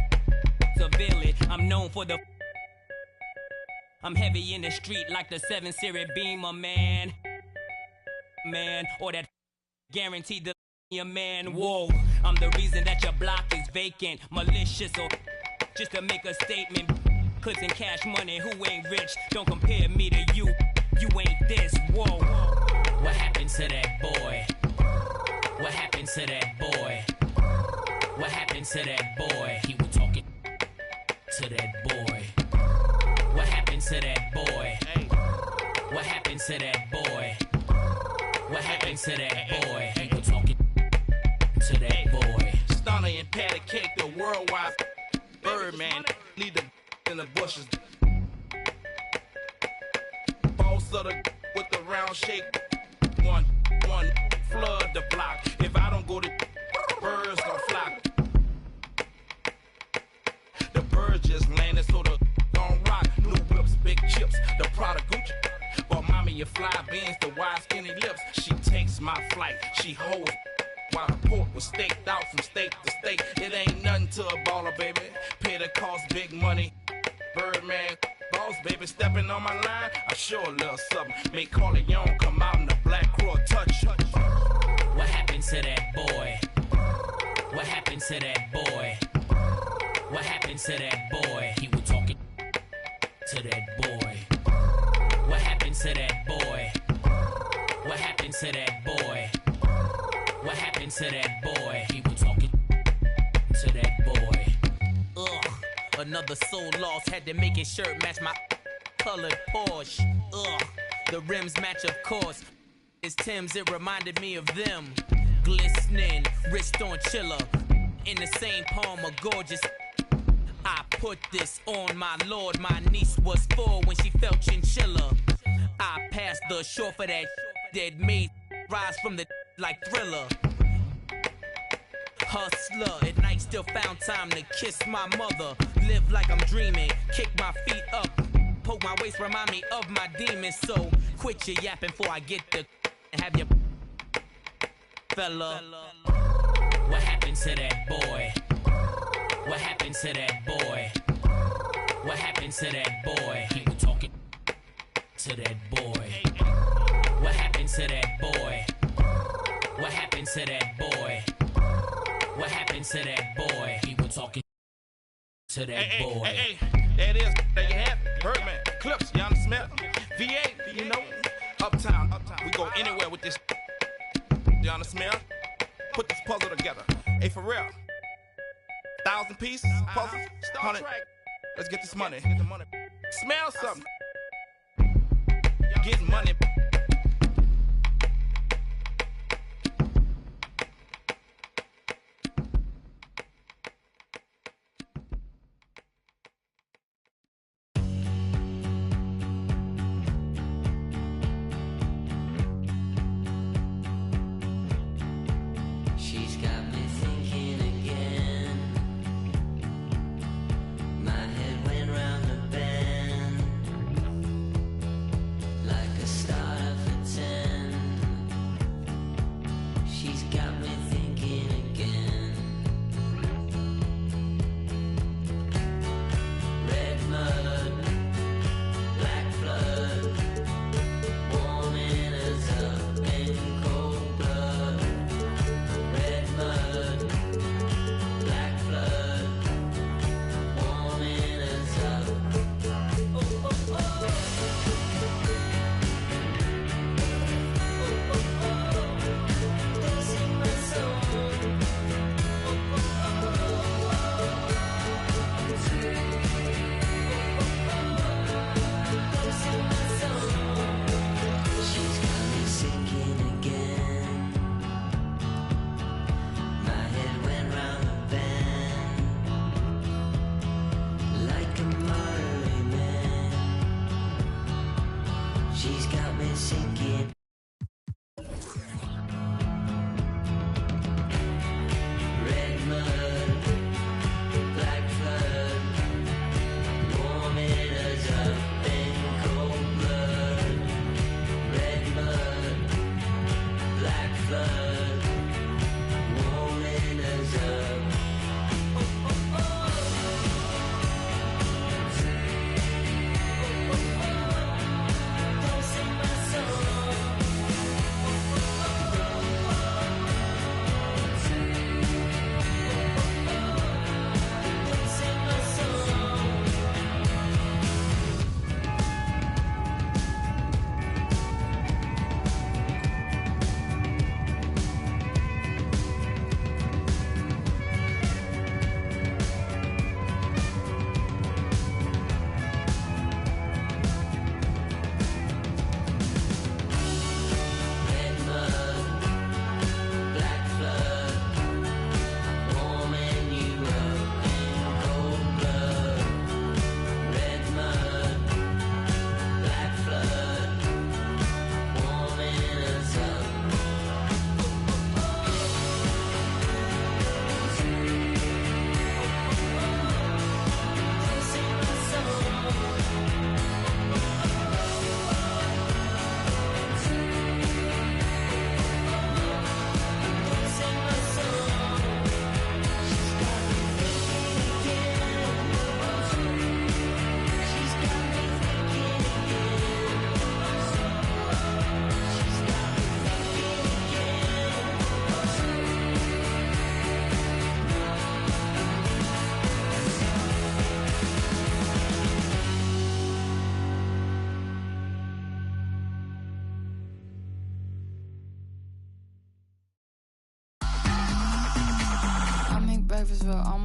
severely. I'm known for the, I'm heavy in the street like the 7 Series Beamer, man, or that guaranteed the your man. Whoa, I'm the reason that your block is vacant, malicious or just to make a statement. Clips and cash money, who ain't rich? Don't compare me to you. You ain't this. Whoa. What happened to that boy? What happened to that boy? What happened to that boy? He was talking to that boy. What happened to that boy? What happened to that boy? What happened to that boy? He was talking to that boy. Stunner and patty cake, the worldwide Birdman. Lead the in the bushes. Boss of the with the round shape. One flood the block. If I don't go to birds gon' flock. The birds just landed, so the gon' rock. New whips, big chips, the Prada Gucci. But mommy, you fly beans, the wide skinny lips. She takes my flight, she holds while the pork was staked out from state to state. It ain't nothing to a baller, baby. Pay the cost, big money. Birdman, boss, baby, stepping on my line. I sure love something. Make Corleone come out in the black crow touch. What happened to that boy? What happened to that boy? What happened to that boy? He was talking to that boy. What happened to that boy? What happened to that boy? What happened to that boy? He was talking to that boy. Ugh, another soul lost. Had to make his shirt match my colored Porsche. Ugh, the rims match of course. It's Tim's, it reminded me of them. Glistening, wrist on chiller. In the same palm of gorgeous. I put this on my lord. My niece was 4 when she felt chinchilla. I passed the shore for that that made rise from the like Thriller. Hustler, at night still found time to kiss my mother. Live like I'm dreaming, kick my feet up. Poke my waist, remind me of my demons. So quit your yapping before I get the and have your fella. What happened to that boy? What happened to that boy? What happened to that boy? He was talking to that boy. What happened to that boy? What happened to that boy? What happened to that boy? He was talking to that boy. Hey, there it is. There you have it. Birdman, Clips, y'all smell. VA, you know, Uptown. We go anywhere with this. Y'all smell? Put this puzzle together. Hey, for real. 1,000 pieces, puzzle, 100. Let's get this money. Smell something. Getting money. She's got me thinking again. My head went round the bend like a star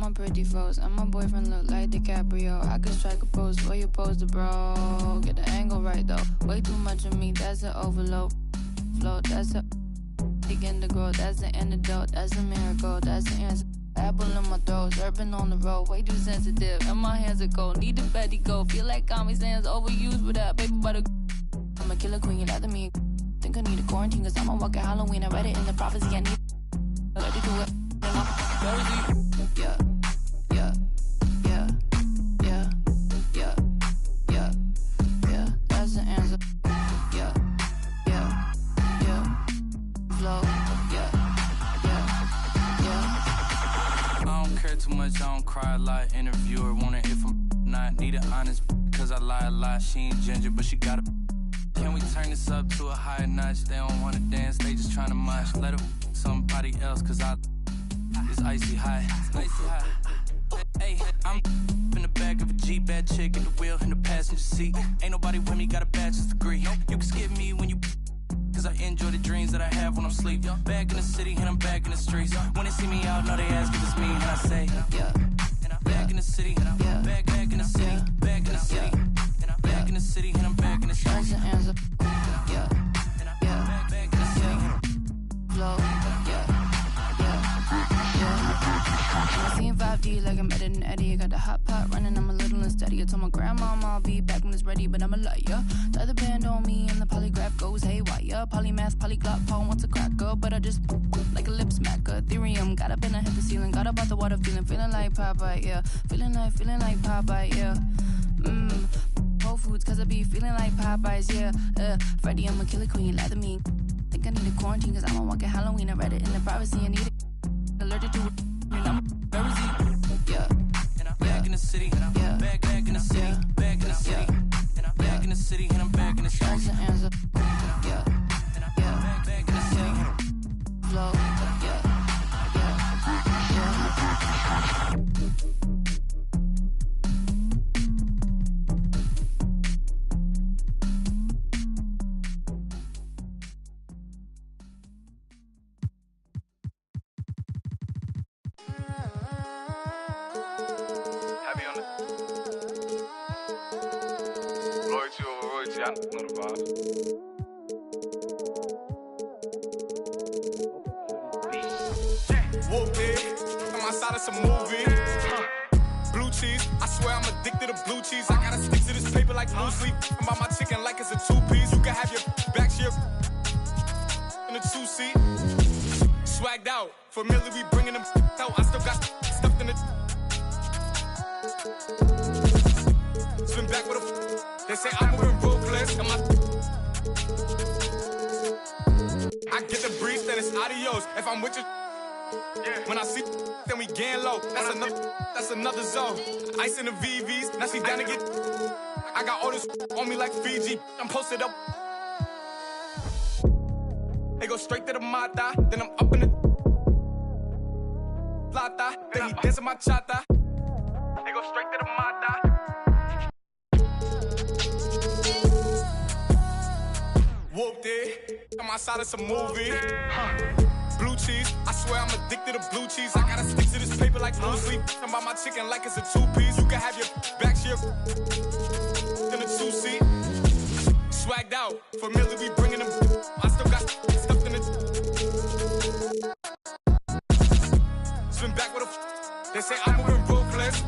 my pretty froze, and my boyfriend look like DiCaprio. I could strike a pose for you pose the bro. Get the angle right though. Way too much of me, that's an overload. Float, that's a begin to grow. That's the antidote, that's a miracle, that's the answer. Apple in my throat, surfing on the road, way too sensitive, and my hands are cold. Need the fatty go, feel like Comic Sans overused with that paper butter. I'm a killer queen, you lather me. Think I need a quarantine, cause I'm a walking Halloween. I read it in the prophecy, I need let me do it. Yeah, yeah, yeah, yeah, yeah, yeah, yeah, that's the answer. Yeah, yeah, yeah, flow, yeah, yeah, yeah. I don't care too much, I don't cry a lot. Interviewer wanna hear from not need it honest, cause I lie a lot. She ain't ginger, but she got a. Can we turn this up to a higher notch? They don't wanna dance, they just tryna mosh. Let her somebody else, cause it's icy high. Icy high. Hey, I'm in the back of a Jeep, bad chick in the wheel in the passenger seat. Ain't nobody with me, got a bachelor's degree. You can skip me when you, cause I enjoy the dreams that I have when I'm asleep. Back in the city and I'm back in the streets. When they see me out, know they ask if it's me, and I say, yeah. Back in the city, back in the city, back in the city, back in the city, and I'm back in the streets. That's the answer. Yeah, yeah, back in the city. Flow, yeah. I seen 5D like I'm better than Eddie. I got the hot pot running, I'm a little unsteady. I told my grandma I'll be back when it's ready, but I'm a liar. Tie the band on me and the polygraph goes haywire. Polymath, polyglot, Paul wants a cracker, but I just like a lip smacker. Ethereum, got up and I hit the ceiling. Got up out the water, feeling like Popeye, yeah. Feeling like Popeye, yeah. Whole Foods, cause I be feeling like Popeyes, yeah. Freddy, I'm a killer queen, lather me. Think I need a quarantine, cause I'm a walking Halloween. I read it in the privacy, I need it. Allergic to it, and I'm yeah. Back in the city, yeah. Back in the city, back in the city, back in the city, and I'm back in the streets. That's the answer. Yeah, yeah, back in the city. Flow, yeah, yeah, yeah. I know the vibes. Whooped it, I'm outside of some movie. Blue cheese, I swear I'm addicted to blue cheese. I gotta stick to this paper like blue sleep. I'm about my chicken like it's a two-piece. You can have your back here in a two-seat. Swagged out, familiar, we bringing them out. I still got stuffed in it. Spin back with a. They say I'm moving ruthless. I get the breeze, then it's adios. If I'm with you, when I see, then we gang low. That's another zone. Ice in the VVs, now she down to get. I got all this on me like Fiji. I'm posted up. They go straight to the mata, then I'm up in the plata. Then he dancing my chata. They go straight to the mata. Whooped it, I'm outside of some movie. Blue cheese, I swear I'm addicted to blue cheese. I gotta stick to this paper like blue sleep. I'm about my chicken like it's a two-piece. You can have your back here in a two-seat. Swagged out, familiar, we bringing them. I still got stuffed in it. Spin back with a. They say I'm moving ruthless.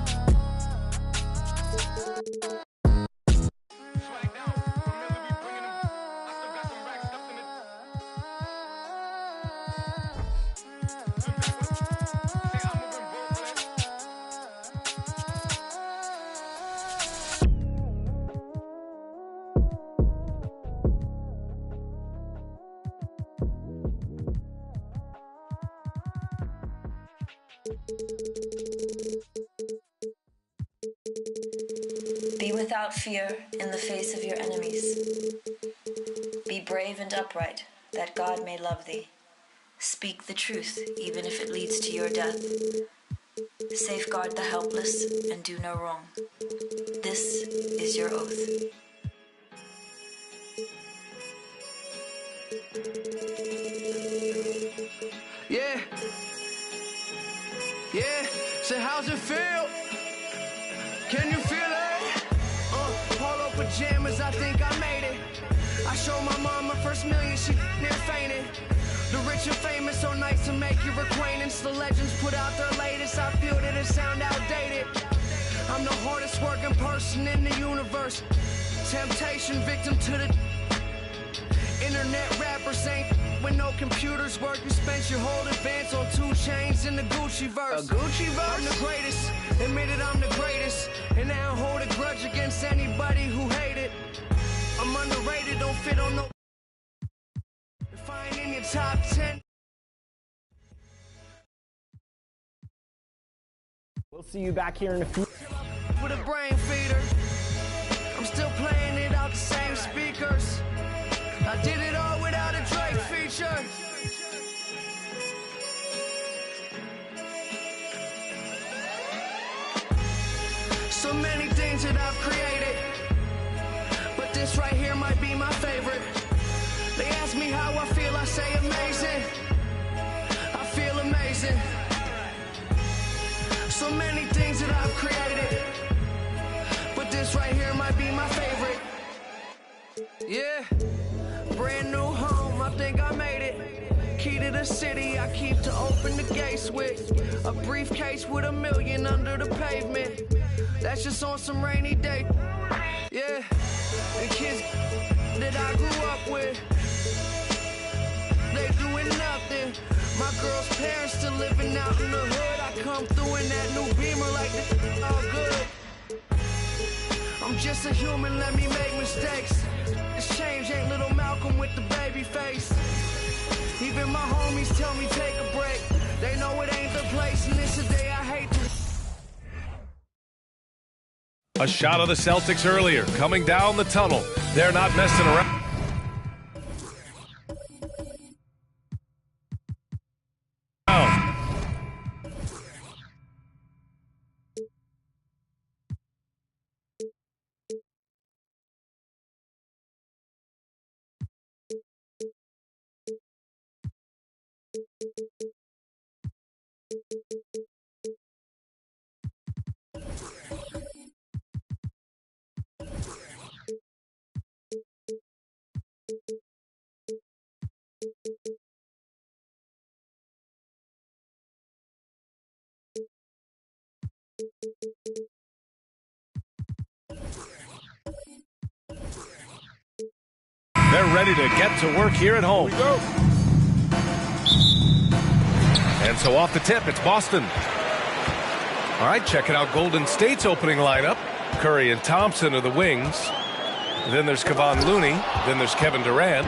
Be without fear in the face of your enemies. Be brave and upright, that God may love thee. Speak the truth, even if it leads to your death. Safeguard the helpless and do no wrong. This is your oath. Yeah. Yeah. So how's it feel? Can you feel it? Polo pajamas, I think I made it. I showed my mom my first million, she near fainted. The rich and famous, so nice to make your acquaintance. The legends put out their latest, I feel that it sound outdated. I'm the hardest working person in the universe. Temptation, victim to the internet rappers ain't when no computers work. You spent your whole advance on 2 chains in the Gucci verse. A Gucci verse? I'm the greatest, admitted I'm the greatest. And I don't hold a grudge against anybody who hate it. I'm underrated, don't fit on no. If I ain't in your top 10. We'll see you back here in a few. With a brain feeder, I'm still playing it out the same speakers. I did it all without a Drake feature. So many things that I've created, but this right here might be my favorite. They ask me how I feel, I say amazing. I feel amazing. So many things that I've created, but this right here might be my favorite. Yeah, brand new home, I think I made it. Key to the city, I keep to open the gates with. A briefcase with $1 million under the pavement. That's just on some rainy day. Yeah, and kids that I grew up with, they doing nothing. My girl's parents still living out in the hood. I come through in that new Beamer like this all good. I'm just a human, let me make mistakes. This change ain't little Malcolm with the baby face. Even my homies tell me take a break. They know it ain't the place, and it's a day I hate to. A shot of the Celtics earlier, coming down the tunnel. They're not messing around. They're ready to get to work here at home. And so off the tip, it's Boston. All right, checking out Golden State's opening lineup. Curry and Thompson are the wings. Then there's Kevon Looney. Then there's Kevin Durant.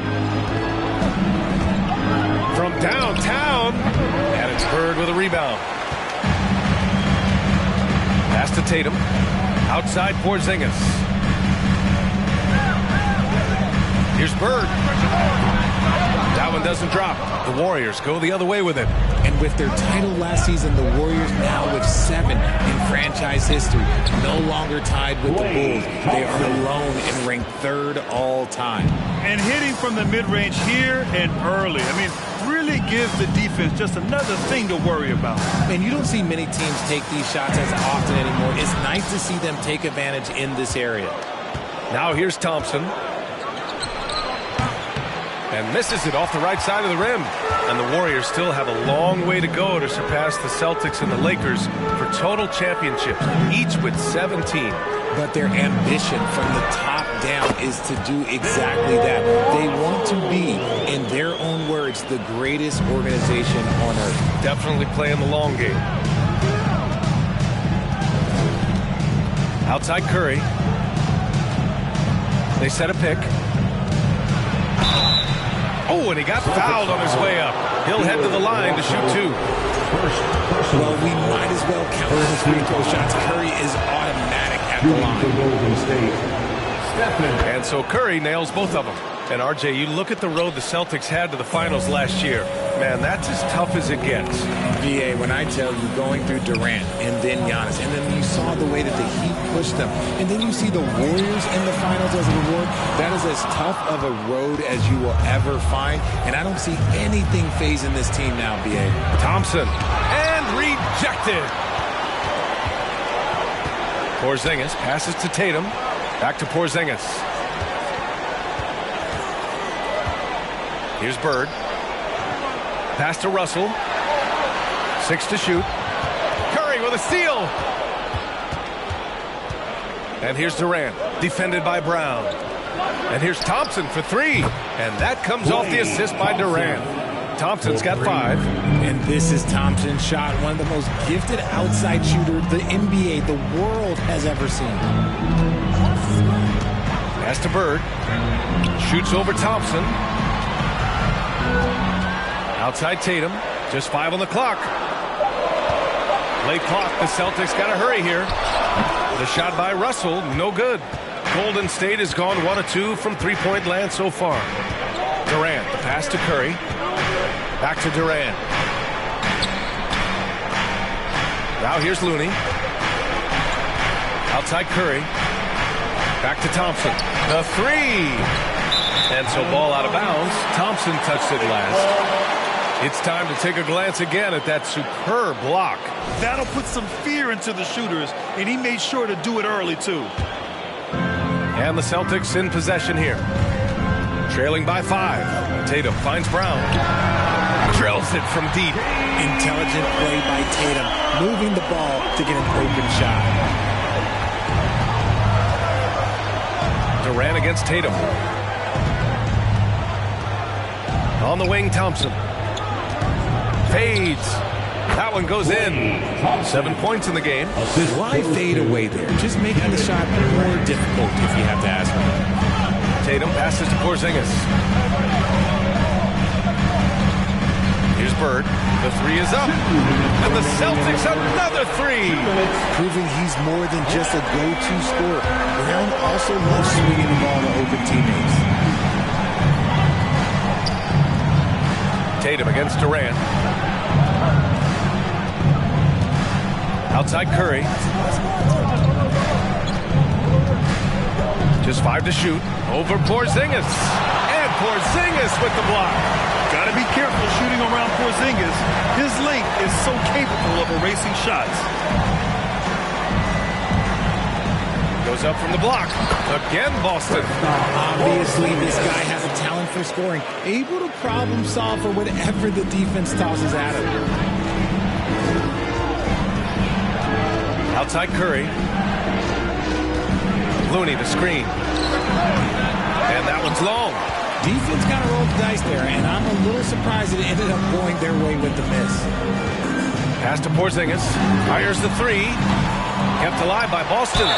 From downtown, and it's Bird with a rebound. Pass to Tatum. Outside Porzingis. Here's Bird. That one doesn't drop. The Warriors go the other way with it. And with their title last season, the Warriors now with 7 in franchise history. No longer tied with the Bulls. They are alone and ranked 3rd all time. And hitting from the mid-range here and early. I mean, really gives the defense just another thing to worry about. And you don't see many teams take these shots as often anymore. It's nice to see them take advantage in this area. Now here's Thompson. And misses it off the right side of the rim. And the Warriors still have a long way to go to surpass the Celtics and the Lakers for total championships, each with 17. But their ambition from the top down is to do exactly that. They want to be, in their own words, the greatest organization on earth. Definitely playing the long game. Outside Curry. They set a pick. Oh, and he got fouled on his way up. He'll head to the line to shoot 2. Well, we might as well count those free throw shots. Curry is automatic at the line. And so Curry nails both of them. And RJ, you look at the road the Celtics had to the finals last year. Man, that's as tough as it gets. VA, when I tell you, going through Durant and then Giannis, and then you saw the way that the Heat pushed them, and then you see the Warriors in the finals as a reward, that is as tough of a road as you will ever find, and I don't see anything phasing this team now, VA. Thompson, and rejected. Porzingis passes to Tatum. Back to Porzingis. Here's Bird. Pass to Russell. 6 to shoot. Curry with a steal. And here's Durant, defended by Brown. And here's Thompson for 3. And that comes off the assist by Durant. Thompson's got 5. And this is Thompson's shot, one of the most gifted outside shooters the NBA, the world has ever seen. Pass to Bird. Shoots over Thompson. Outside Tatum. Just 5 on the clock. Late clock. The Celtics got to hurry here. The shot by Russell, no good. Golden State has gone 1 of 2 from three-point land so far. Durant, the pass to Curry. Back to Durant. Now here's Looney. Outside Curry. Back to Thompson. The 3. And so ball out of bounds. Thompson touched it last. It's time to take a glance again at that superb block. That'll put some fear into the shooters, and he made sure to do it early, too. And the Celtics in possession here. Trailing by 5. Tatum finds Brown. Drills it from deep. Intelligent play by Tatum, moving the ball to get an open shot. Durant against Tatum. On the wing, Thompson. Fades. That one goes in. 7 points in the game. Why fade away there? Just making the shot more difficult, if you have to ask me. Tatum passes to Porzingis. Here's Bird. The 3 is up. And the Celtics another 3. Proving he's more than just a go-to scorer. Brown also loves swinging the ball to open teammates. Tatum against Durant. Outside Curry. Just 5 to shoot. Over Porzingis. And Porzingis with the block. Got to be careful shooting around Porzingis. His length is so capable of erasing shots. Goes up from the block. Again, Boston. Obviously, this guy has a talent for scoring. Able to problem solve for whatever the defense tosses at him. Outside Curry. Looney the screen. And that one's long. Defense got to roll the dice there, and I'm a little surprised it ended up going their way with the miss. Pass to Porzingis. Fires the 3. Kept alive by Boston.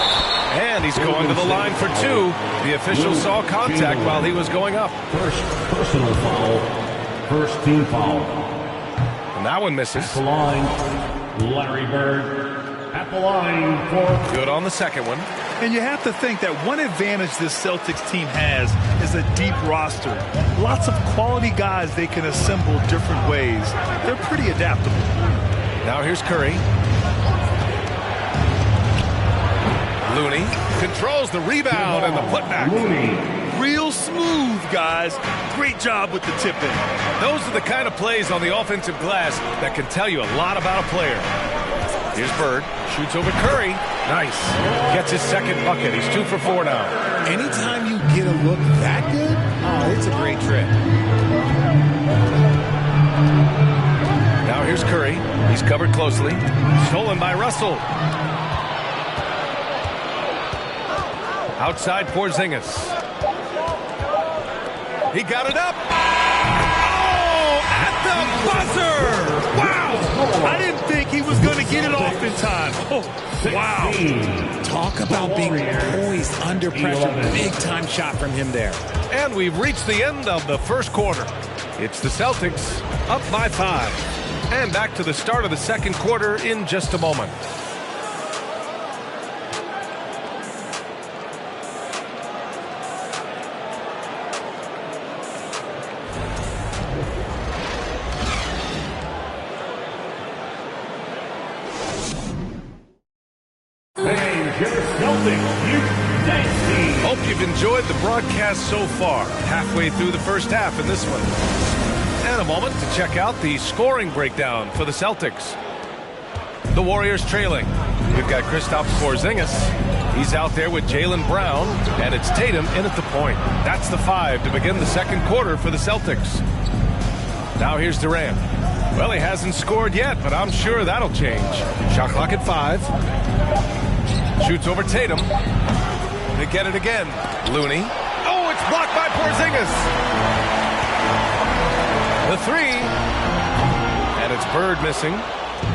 And he's going to the line for 2. The official saw contact while he was going up. First personal foul. First team foul. And that one misses. At the line, Larry Bird. At the line for... Good on the second one. And you have to think that one advantage this Celtics team has is a deep roster. Lots of quality guys they can assemble different ways. They're pretty adaptable. Now here's Curry. Looney controls the rebound and the putback. Real smooth, guys. Great job with the tip-in. Those are the kind of plays on the offensive glass that can tell you a lot about a player. Here's Bird. Shoots over Curry. Nice. Gets his second bucket. He's 2 for 4 now. Anytime you get a look that good, oh, it's a great trick. Now here's Curry. He's covered closely. Stolen by Russell. Outside Porzingis. He got it up. Oh, at the buzzer. Wow. I didn't think he was going to get it off in time. Oh, wow. Talk about being poised under pressure. Big time shot from him there. And we've reached the end of the first quarter. It's the Celtics up by 5. And back to the start of the second quarter in just a moment. Hope you've enjoyed the broadcast so far. Halfway through the first half in this one. And a moment to check out the scoring breakdown for the Celtics. The Warriors trailing We've got Kristaps Porzingis. He's out there with Jaylen Brown, and it's Tatum in at the point. That's the 5 to begin the second quarter for the Celtics. Now here's Durant. Well, he hasn't scored yet, but I'm sure that'll change. Shot clock at 5. Shoots over Tatum. They get it again. Looney. Oh, it's blocked by Porzingis. The 3. And it's Bird missing.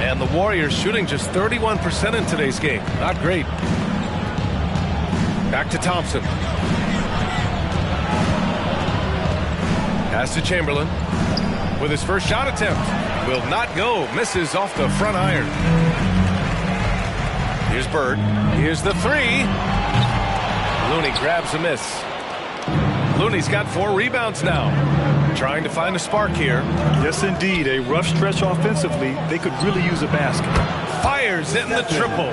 And the Warriors shooting just 31% in today's game. Not great. Back to Thompson. Pass to Chamberlain. With his first shot attempt. Will not go. Misses off the front iron. Here's Bird. Here's the 3. Looney grabs a miss. Looney's got 4 rebounds now. Trying to find a spark here. Yes, indeed. A rough stretch offensively. They could really use a basket. Fires in the triple.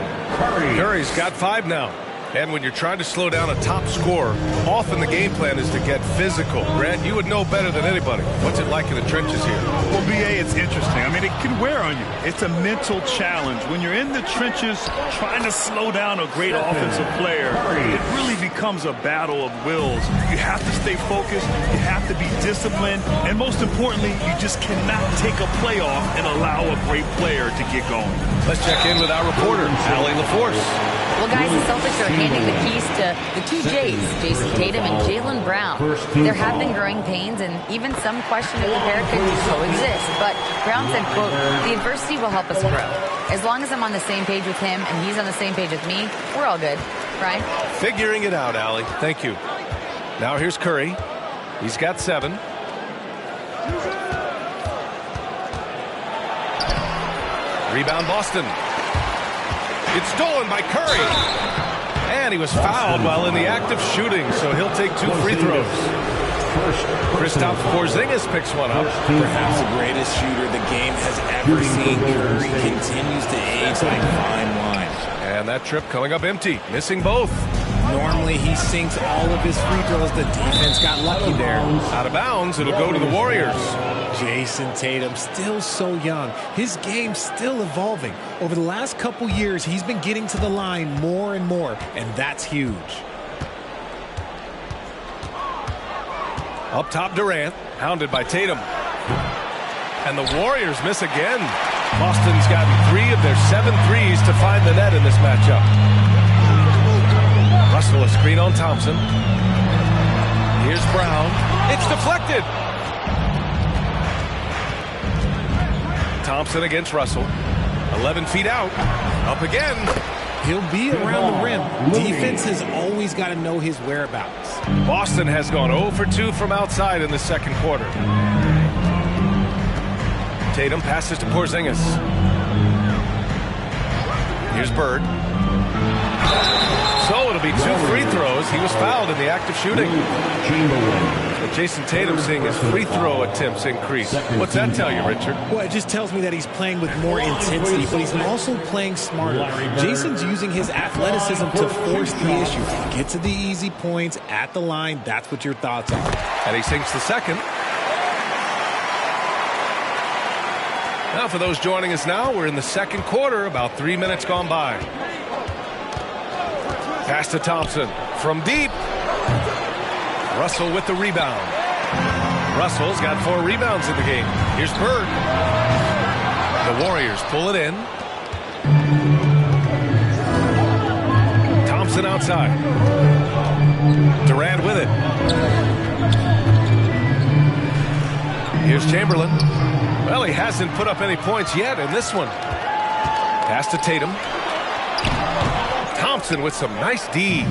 Curry's got 5 now. And when you're trying to slow down a top scorer, often the game plan is to get physical. Grant, you would know better than anybody. What's it like in the trenches here? Well, BA, it's interesting. I mean, it can wear on you. It's a mental challenge. When you're in the trenches trying to slow down a great offensive player, it really becomes a battle of wills. You have to stay focused. You have to be disciplined. And most importantly, you just cannot take a play off and allow a great player to get going. Let's check in with our reporter, Allie LaForce. Well, guys, the Celtics are handing the keys to the 2 J's, Jason Tatum and Jaylen Brown. There have been growing pains, and even some question if the pair could coexist. But Brown said, quote, "The adversity will help us grow. As long as I'm on the same page with him and he's on the same page with me, we're all good." Right? Figuring it out, Allie. Thank you. Now here's Curry. He's got 7. Rebound Boston. It's stolen by Curry. And he was fouled while in the act of shooting, so he'll take 2 free throws. Kristaps Porzingis picks one up. Perhaps the greatest shooter the game has ever seen. Curry continues to age like fine wine. And that trip coming up empty, missing both. Normally he sinks all of his free throws. The defense got lucky there. Out of bounds, it'll go to the Warriors. Jason Tatum, still so young. His game's still evolving. Over the last couple years, he's been getting to the line more and more, and that's huge. Up top, Durant, hounded by Tatum. And the Warriors miss again. Boston's gotten 3 of their 7 threes to find the net in this matchup. Russell a screen on Thompson. Here's Brown. It's deflected. Thompson against Russell. 11 feet out. Up again. He'll be around the rim. Defense has always got to know his whereabouts. Boston has gone 0 for 2 from outside in the second quarter. Tatum passes to Porzingis. Here's Bird. So it'll be 2 free throws. He was fouled in the act of shooting. But Jason Tatum seeing his free throw attempts increase. What's that tell you, Richard? Well, it just tells me that he's playing with more intensity, but he's also playing smarter. Jason's using his athleticism to force the issue. Get to the easy points at the line. That's what your thoughts are. And he sinks the second. Now, for those joining us now, we're in the second quarter, about 3 minutes gone by. Pass to Thompson from deep. Russell with the rebound. Russell's got 4 rebounds in the game. Here's Bird. The Warriors pull it in. Thompson outside. Durant with it. Here's Chamberlain. Well, he hasn't put up any points yet in this one. Pass to Tatum. Thompson with some nice D.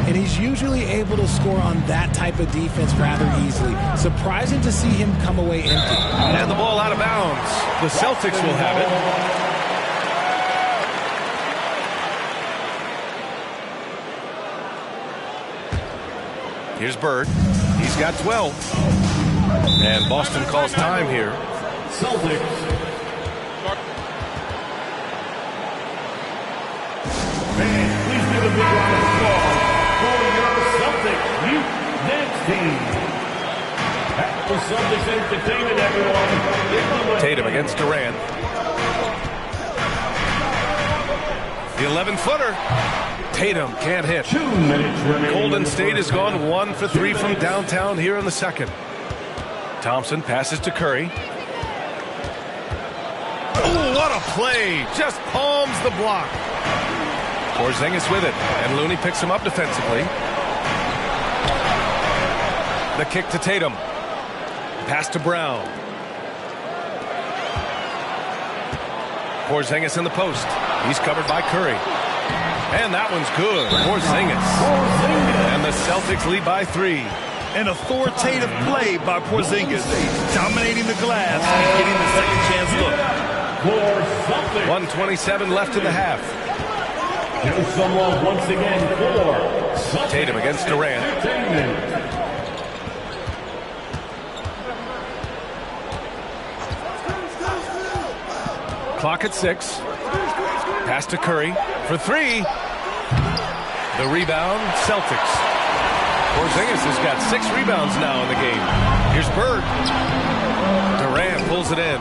And he's usually able to score on that type of defense rather easily. Surprising to see him come away empty. And the ball out of bounds. The Celtics will have it. Here's Bird. He's got 12. And Boston calls time here. Celtics. Please give a big round of applause for your Celtics Youth Dance Team. At the Celtics Entertainment, everyone. Tatum against Durant. The 11-footer. Tatum can't hit. 2 minutes remaining. Golden State has gone 1 for 3 from downtown here in the second. Thompson passes to Curry. Oh, what a play. Just palms the block. Porzingis with it, and Looney picks him up defensively. The kick to Tatum. Pass to Brown. Porzingis in the post. He's covered by Curry. And that one's good. Porzingis. And the Celtics lead by 3. An authoritative play by Porzingis, dominating the glass and getting the second chance look. 1:27 left in the half. Here's someone once again for Tatum against Durant. Clock at 6. Pass to Curry for 3. The rebound, Celtics. Porzingis has got 6 rebounds now in the game. Here's Bird. Durant pulls it in.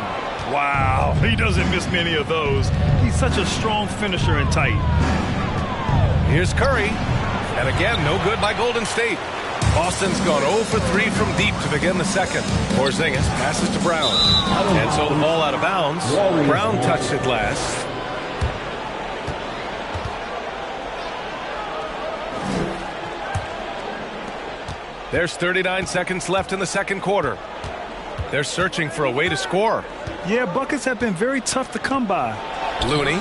Wow, he doesn't miss many of those. He's such a strong finisher and tight. Here's Curry. And again, no good by Golden State. Boston's gone 0 for 3 from deep to begin the second. Porzingis passes to Brown. And so the ball out of bounds. Brown touched it last. There's 39 seconds left in the second quarter. They're searching for a way to score. Yeah, buckets have been very tough to come by. Looney.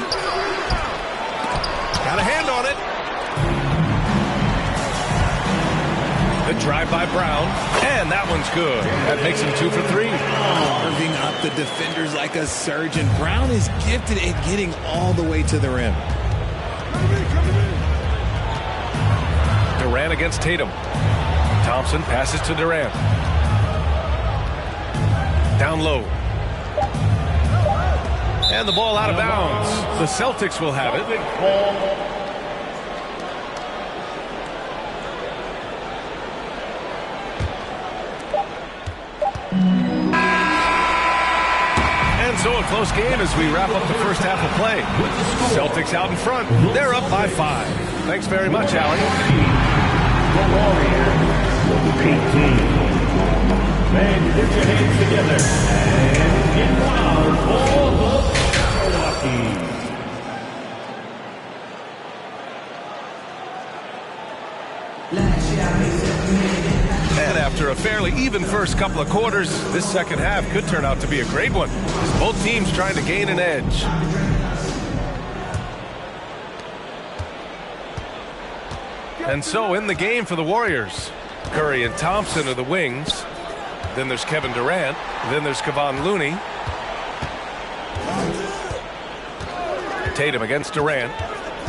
Got a hand on it. The drive by Brown. And that one's good. That makes him 2 for 3. Carving up the defenders like a surgeon. Brown is gifted at getting all the way to the rim. Durant against Tatum. Thompson passes to Durant. Down low. And the ball out of bounds. The Celtics will have it. And so a close game as we wrap up the first half of play. Celtics out in front. They're up by 5. Thanks very much, Allie. The Warriors. 18. Man, get your hands together and get wild for the Milwaukee. And after a fairly even first couple of quarters, this second half could turn out to be a great one, as both teams trying to gain an edge. And so in the game for the Warriors, Curry and Thompson are the wings. Then there's Kevin Durant. Then there's Kevon Looney. Tatum against Durant.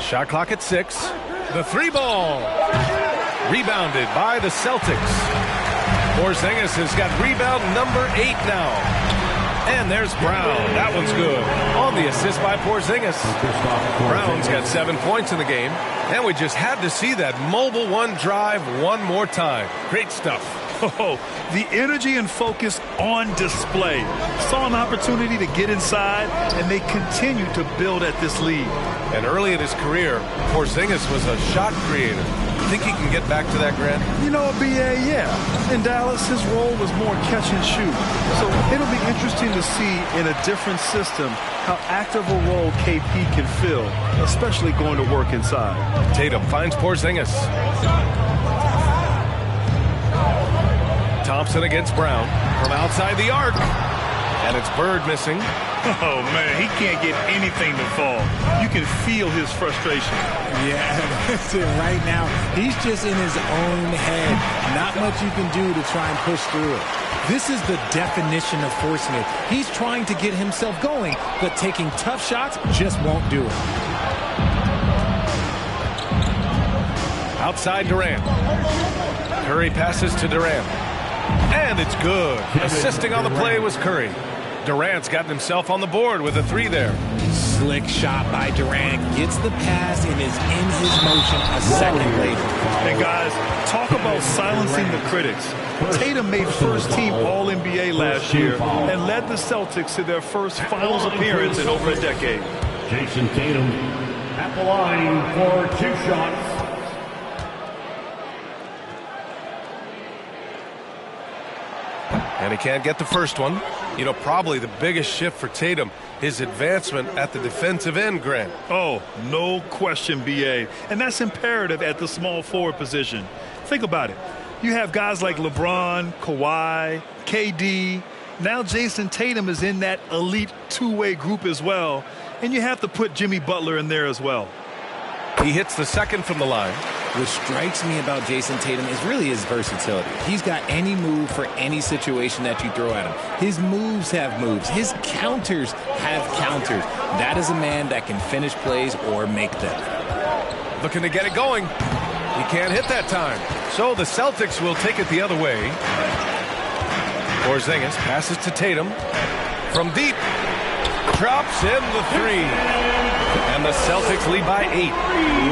Shot clock at 6. The 3-ball. Rebounded by the Celtics. Porzingis has got rebound number 8 now. And there's Brown. That one's good. On the assist by Porzingis. Brown's got 7 points in the game. And we just had to see that mobile one drive one more time. Great stuff. Oh, the energy and focus on display. Saw an opportunity to get inside, and they continue to build at this lead. And early in his career, Porzingis was a shot creator. Think he can get back to that, Grant? You know, B.A., yeah. In Dallas, his role was more catch and shoot. So it'll be interesting to see in a different system how active a role KP can fill, especially going to work inside. Tatum finds Porzingis. Thompson against Brown from outside the arc. And it's Bird missing. Oh, man, he can't get anything to fall. You can feel his frustration. Yeah, that's it right now. He's just in his own head. Not much you can do to try and push through it. This is the definition of forcing it. He's trying to get himself going, but taking tough shots just won't do it. Outside Durant. Curry passes to Durant. And it's good. Assisting on the play was Curry. Durant's gotten himself on the board with a 3 there. Slick shot by Durant. Gets the pass and is in his motion a second later. And guys, talk about silencing the critics. Tatum made first-team All-NBA last year and led the Celtics to their first finals appearance in over a decade. Jason Tatum. at the line for 2 shots. And he can't get the first one. You know, probably the biggest shift for Tatum, his advancement at the defensive end, Grant. Oh, no question, B.A. And that's imperative at the small forward position. Think about it. You have guys like LeBron, Kawhi, KD. Now Jason Tatum is in that elite two-way group as well. And you have to put Jimmy Butler in there as well. He hits the second from the line. What strikes me about Jason Tatum is really his versatility. He's got any move for any situation that you throw at him. His moves have moves. His counters have counters. That is a man that can finish plays or make them. Looking to get it going. He can't hit that time. So the Celtics will take it the other way. Porzingis passes to Tatum. From deep. Drops in the 3. And the Celtics lead by 8.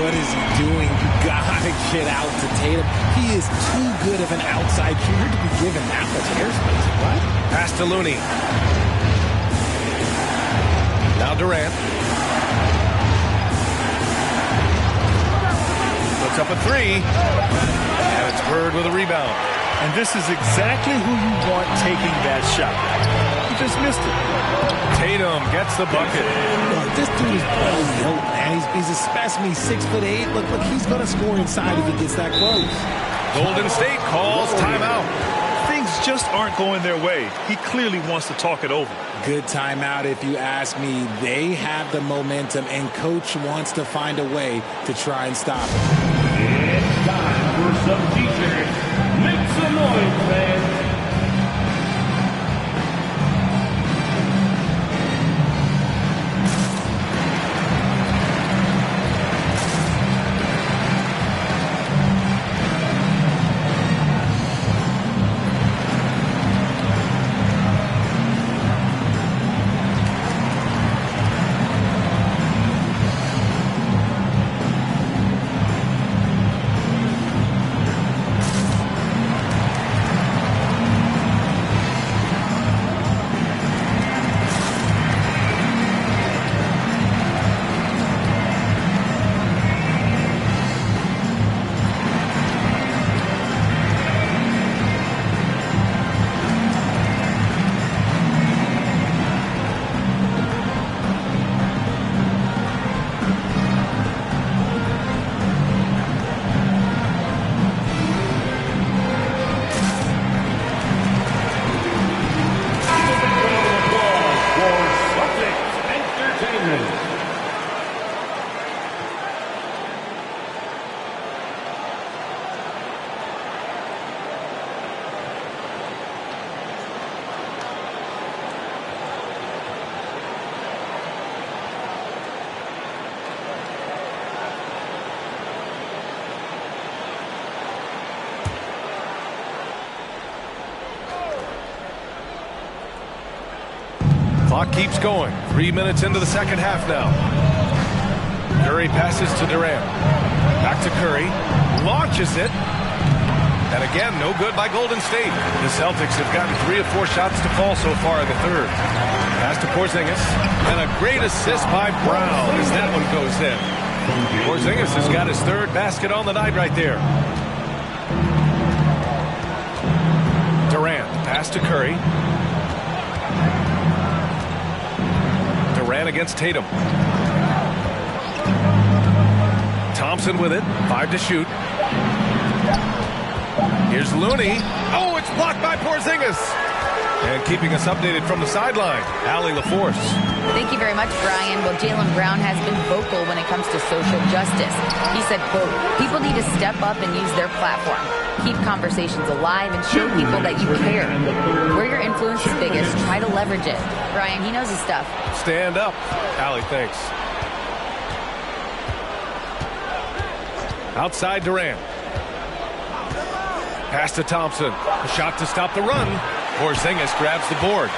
What is he doing? You gotta get out to Tatum. He is too good of an outside shooter to be given that much airspace. What? Pass to Looney. Now Durant. Puts up a 3. And it's Bird with a rebound. And this is exactly who you want taking that shot. He just missed it. Tatum gets the bucket. Look, this dude is balls built, man. He's a specimen. He's 6'8". Look, he's going to score inside if he gets that close. Golden State calls timeout. Things just aren't going their way. He clearly wants to talk it over. Good timeout if you ask me. They have the momentum, and Coach wants to find a way to try and stop it. It's time for some teachers. Make some noise, fans. Clock keeps going. 3 minutes into the second half now. Curry passes to Durant. Back to Curry. Launches it. And again, no good by Golden State. The Celtics have gotten 3 or 4 shots to fall so far in the third. Pass to Porzingis. And a great assist by Brown as that one goes in. Porzingis has got his third basket on the night right there. Durant. Pass to Curry. Durant against Tatum. Thompson with it. 5 to shoot. Here's Looney. Oh, it's blocked by Porzingis. And keeping us updated from the sideline, Allie LaForce. Thank you very much, Brian. Well, Jaylen Brown has been vocal when it comes to social justice. He said, quote, people need to step up and use their platform. Keep conversations alive and show people that you care. Where your influence is biggest, try to leverage it. Brian, he knows his stuff. Stand up. Allie, thanks. Outside Durant. Pass to Thompson. A shot to stop the run. Porzingis grabs the board.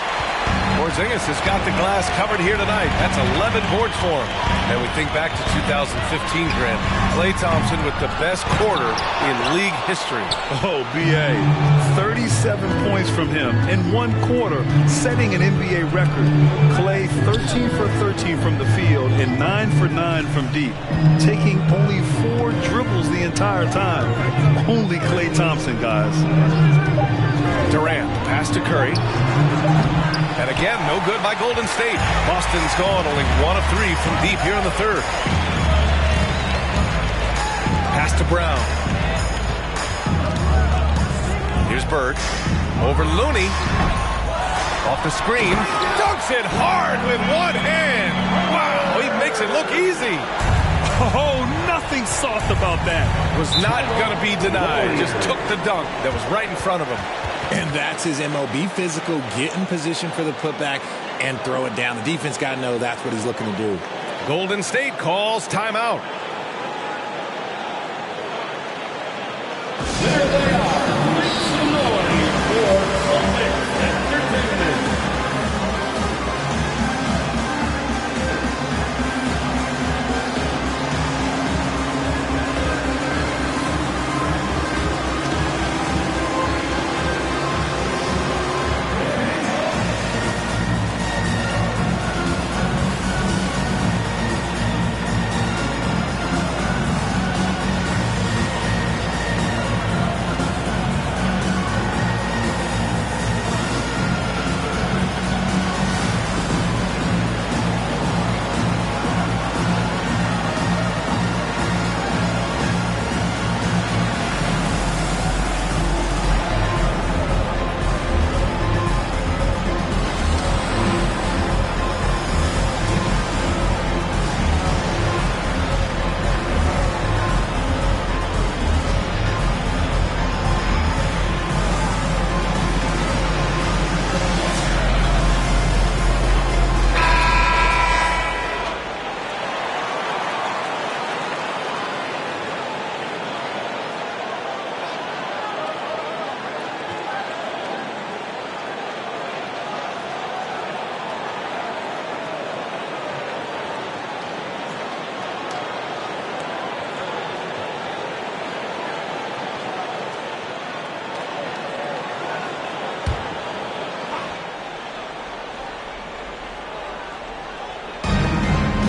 Porzingis has got the glass covered here tonight. That's 11 boards for him. And we think back to 2015, Grant. Klay Thompson with the best quarter in league history. Oh, B.A. 37 points from him in one quarter, setting an NBA record. Klay 13 for 13 from the field and 9 for 9 from deep, taking only 4 dribbles the entire time. Only Klay Thompson, guys. Durant, pass to Curry. And again, no good by Golden State. Boston's gone only 1 of 3 from deep here in the third. Pass to Brown. Here's Bird. Over Looney. Off the screen. Dunks it hard with one hand. Wow, he makes it look easy. Oh, nothing soft about that. Was not going to be denied. Just took the dunk that was right in front of him. And that's his MO. Be physical, get in position for the putback, and throw it down. The defense got to know that's what he's looking to do. Golden State calls timeout. There they are. Make some noise for Celtics Entertainment.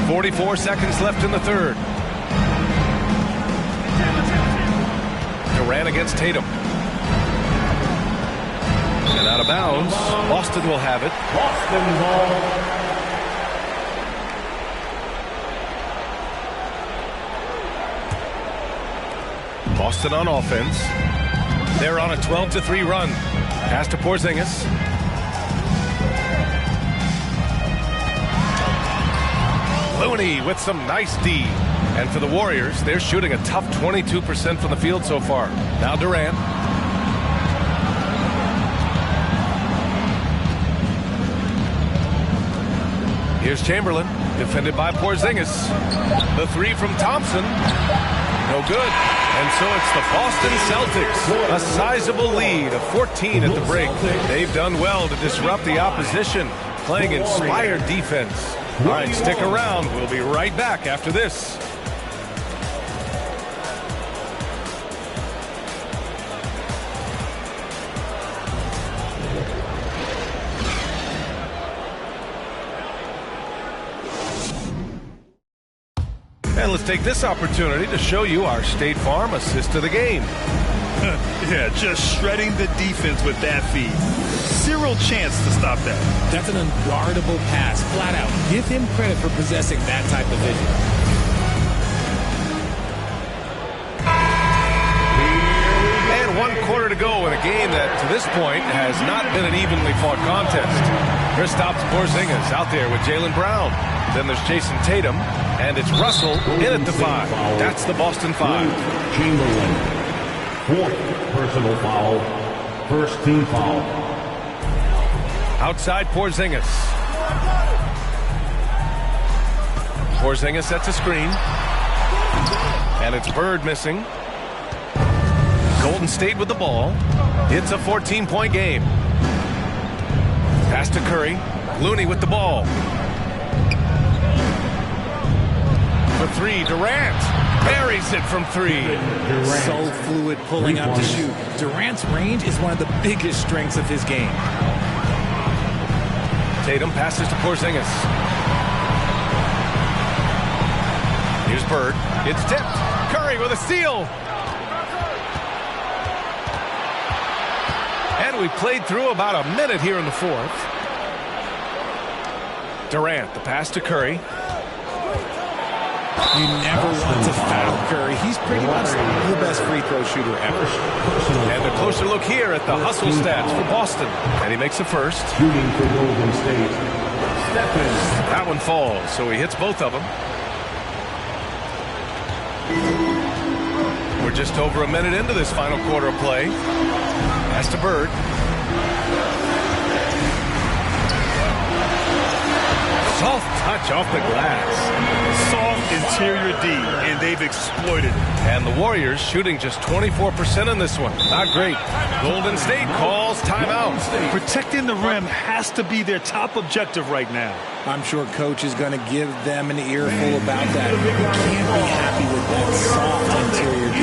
.44 seconds left in the third. Durant against Tatum. And out of bounds. Boston will have it. Boston ball. Boston on offense. They're on a 12-3 run. Pass to Porzingis. Looney with some nice D. And for the Warriors, they're shooting a tough 22% from the field so far. Now Durant. Here's Chamberlain, defended by Porzingis. The three from Thompson. No good. And so it's the Boston Celtics. A sizable lead of 14 at the break. They've done well to disrupt the opposition, playing inspired defense. All right, stick around. We'll be right back after this. And let's take this opportunity to show you our State Farm assist to the game. Yeah, just shredding the defense with that feed. Zero chance to stop that. That's an unguardable pass, flat out. Give him credit for possessing that type of vision. And 1 quarter to go in a game that, to this point, has not been an evenly fought contest. Kristaps Porzingis out there with Jaylen Brown. Then there's Jason Tatum, and it's Russell in at the 5. That's the Boston 5. Chamberlain, 4th personal foul, first team foul. Outside Porzingis. Porzingis sets a screen. And it's Bird missing. Golden State with the ball. It's a 14-point game. Pass to Curry. Looney with the ball. For three, Durant buries it from three. So fluid pulling up to shoot. Durant's range is one of the biggest strengths of his game. Tatum passes to Porzingis. Here's Bird. It's tipped. Curry with a steal. And we played through about a minute here in the fourth. Durant, the pass to Curry. You never want to foul Curry. He's pretty much the best free throw shooter ever. And a closer look here at the hustle stats for Boston. And he makes the first. Shooting for Golden State. That one falls, so he hits both of them. We're just over a minute into this final quarter of play. Pass to Bird. Soft touch off the glass. Soft interior D, and they've exploited it. And the Warriors shooting just 24% in this one. Not great. Golden State calls timeout. Protecting the rim has to be their top objective right now. I'm sure coach is going to give them an earful about that. You can't be happy with that soft interior D.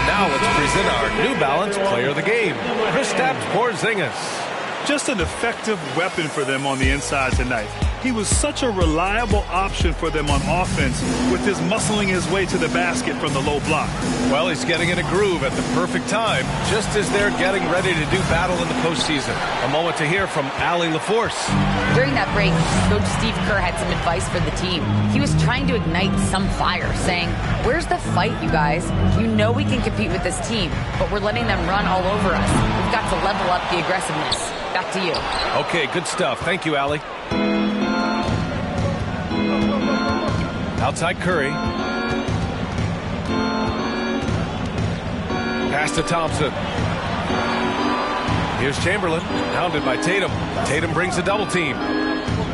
Now let's present our New Balance Player of the Game, Kristaps Porzingis. Just an effective weapon for them on the inside tonight. He was such a reliable option for them on offense with his muscling his way to the basket from the low block. Well, he's getting in a groove at the perfect time, just as they're getting ready to do battle in the postseason. A moment to hear from Allie LaForce. During that break, Coach Steve Kerr had some advice for the team. He was trying to ignite some fire, saying, "Where's the fight, you guys? You know we can compete with this team, but we're letting them run all over us. We've got to level up the aggressiveness." Back to you. Okay, good stuff. Thank you, Allie. Outside Curry. Pass to Thompson. Here's Chamberlain, hounded by Tatum. Tatum brings a double team.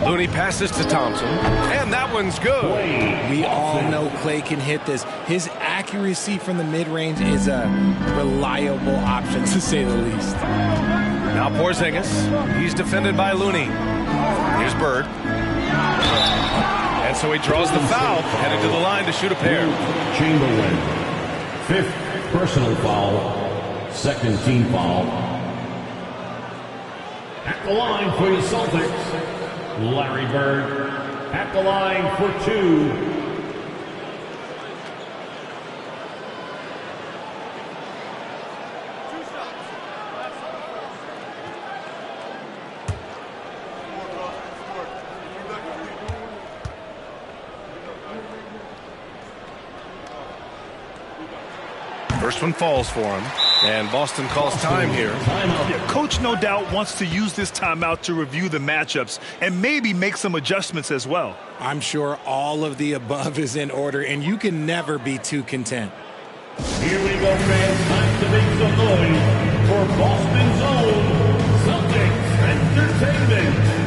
Looney passes to Thompson, and that one's good. We all know Clay can hit this. His accuracy from the mid-range is a reliable option, to say the least. Now Porzingis. He's defended by Looney. Here's Bird. And so he draws the foul, headed to the line to shoot a pair. Chamberlain. 5th personal foul. 2nd team foul. At the line for the Celtics, Larry Bird. At the line for 2. First one falls for him, and Boston calls time here. Yeah, Coach no doubt wants to use this timeout to review the matchups and maybe make some adjustments as well. I'm sure all of the above is in order, and you can never be too content. Here we go, fans. Time to make some noise for Boston's own Celtics Entertainment.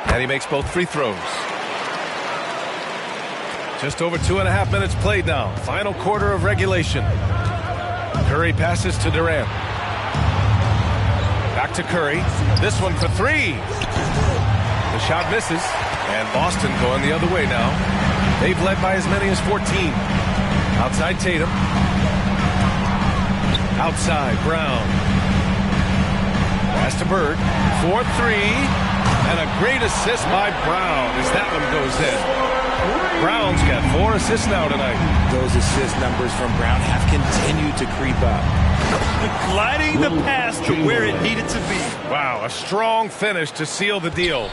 And he makes both free throws. Just over 2.5 minutes played now. Final quarter of regulation. Curry passes to Durant. Back to Curry. This one for three. The shot misses. And Boston going the other way now. They've led by as many as 14. Outside Tatum. Outside Brown. Pass to Bird. 4-3. And a great assist by Brown as that one goes in. Brown's got 4 assists now tonight. Those assist numbers from Brown have continued to creep up. Gliding the pass to where it needed to be. Wow, a strong finish to seal the deal.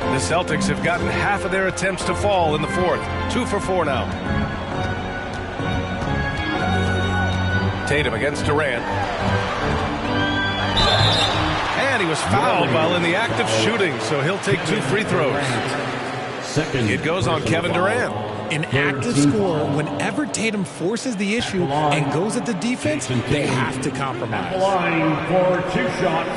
The Celtics have gotten half of their attempts to fall in the fourth. 2 for 4 now. Tatum against Durant. And he was fouled while in the act of shooting, so he'll take 2 free throws. It goes on Kevin Durant. An active scorer, whenever Tatum forces the issue and goes at the defense, they have to compromise. Line for 2 shots.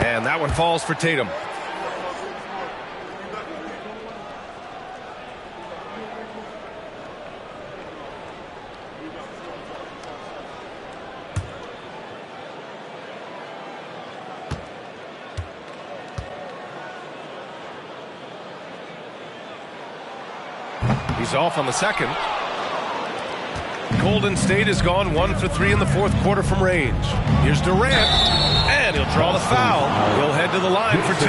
And that one falls for Tatum. He's off on the second. Golden State has gone 1 for 3 in the fourth quarter from range. Here's Durant, and he'll draw the foul. He'll head to the line for 2.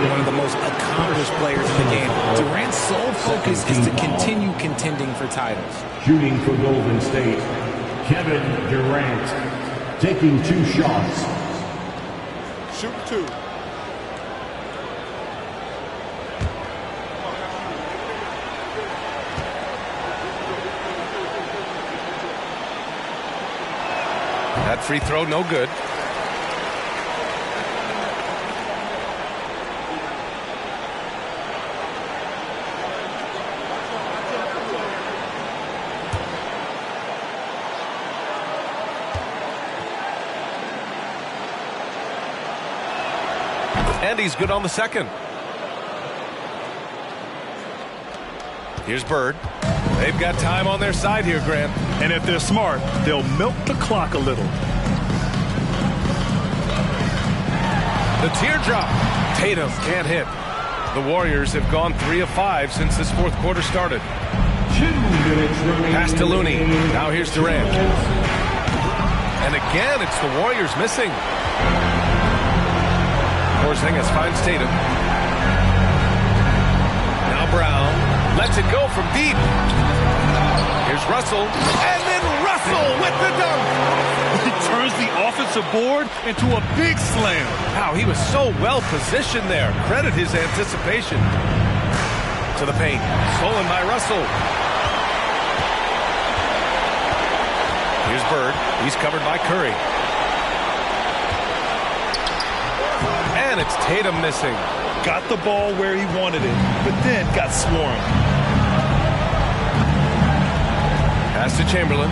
One of the most accomplished players in the game. Durant's sole focus is to continue contending for titles. Shooting for Golden State, Kevin Durant, taking 2 shots. Shoot 2. That free throw, no good. And he's good on the second. Here's Bird. They've got time on their side here, Grant. And if they're smart, they'll milk the clock a little. The teardrop. Tatum can't hit. The Warriors have gone 3 of 5 since this fourth quarter started. 2 minutes remaining. Pass to Looney. Now here's Durant. And again, it's the Warriors missing. Porzingis finds Tatum. Now Brown lets it go from deep. Here's Russell, and then Russell with the dunk. He turns the offensive board into a big slam. Wow, he was so well positioned there. Credit his anticipation. To the paint, stolen by Russell. Here's Bird. He's covered by Curry. And it's Tatum missing. Got the ball where he wanted it, but then got swarmed. Pass to Chamberlain.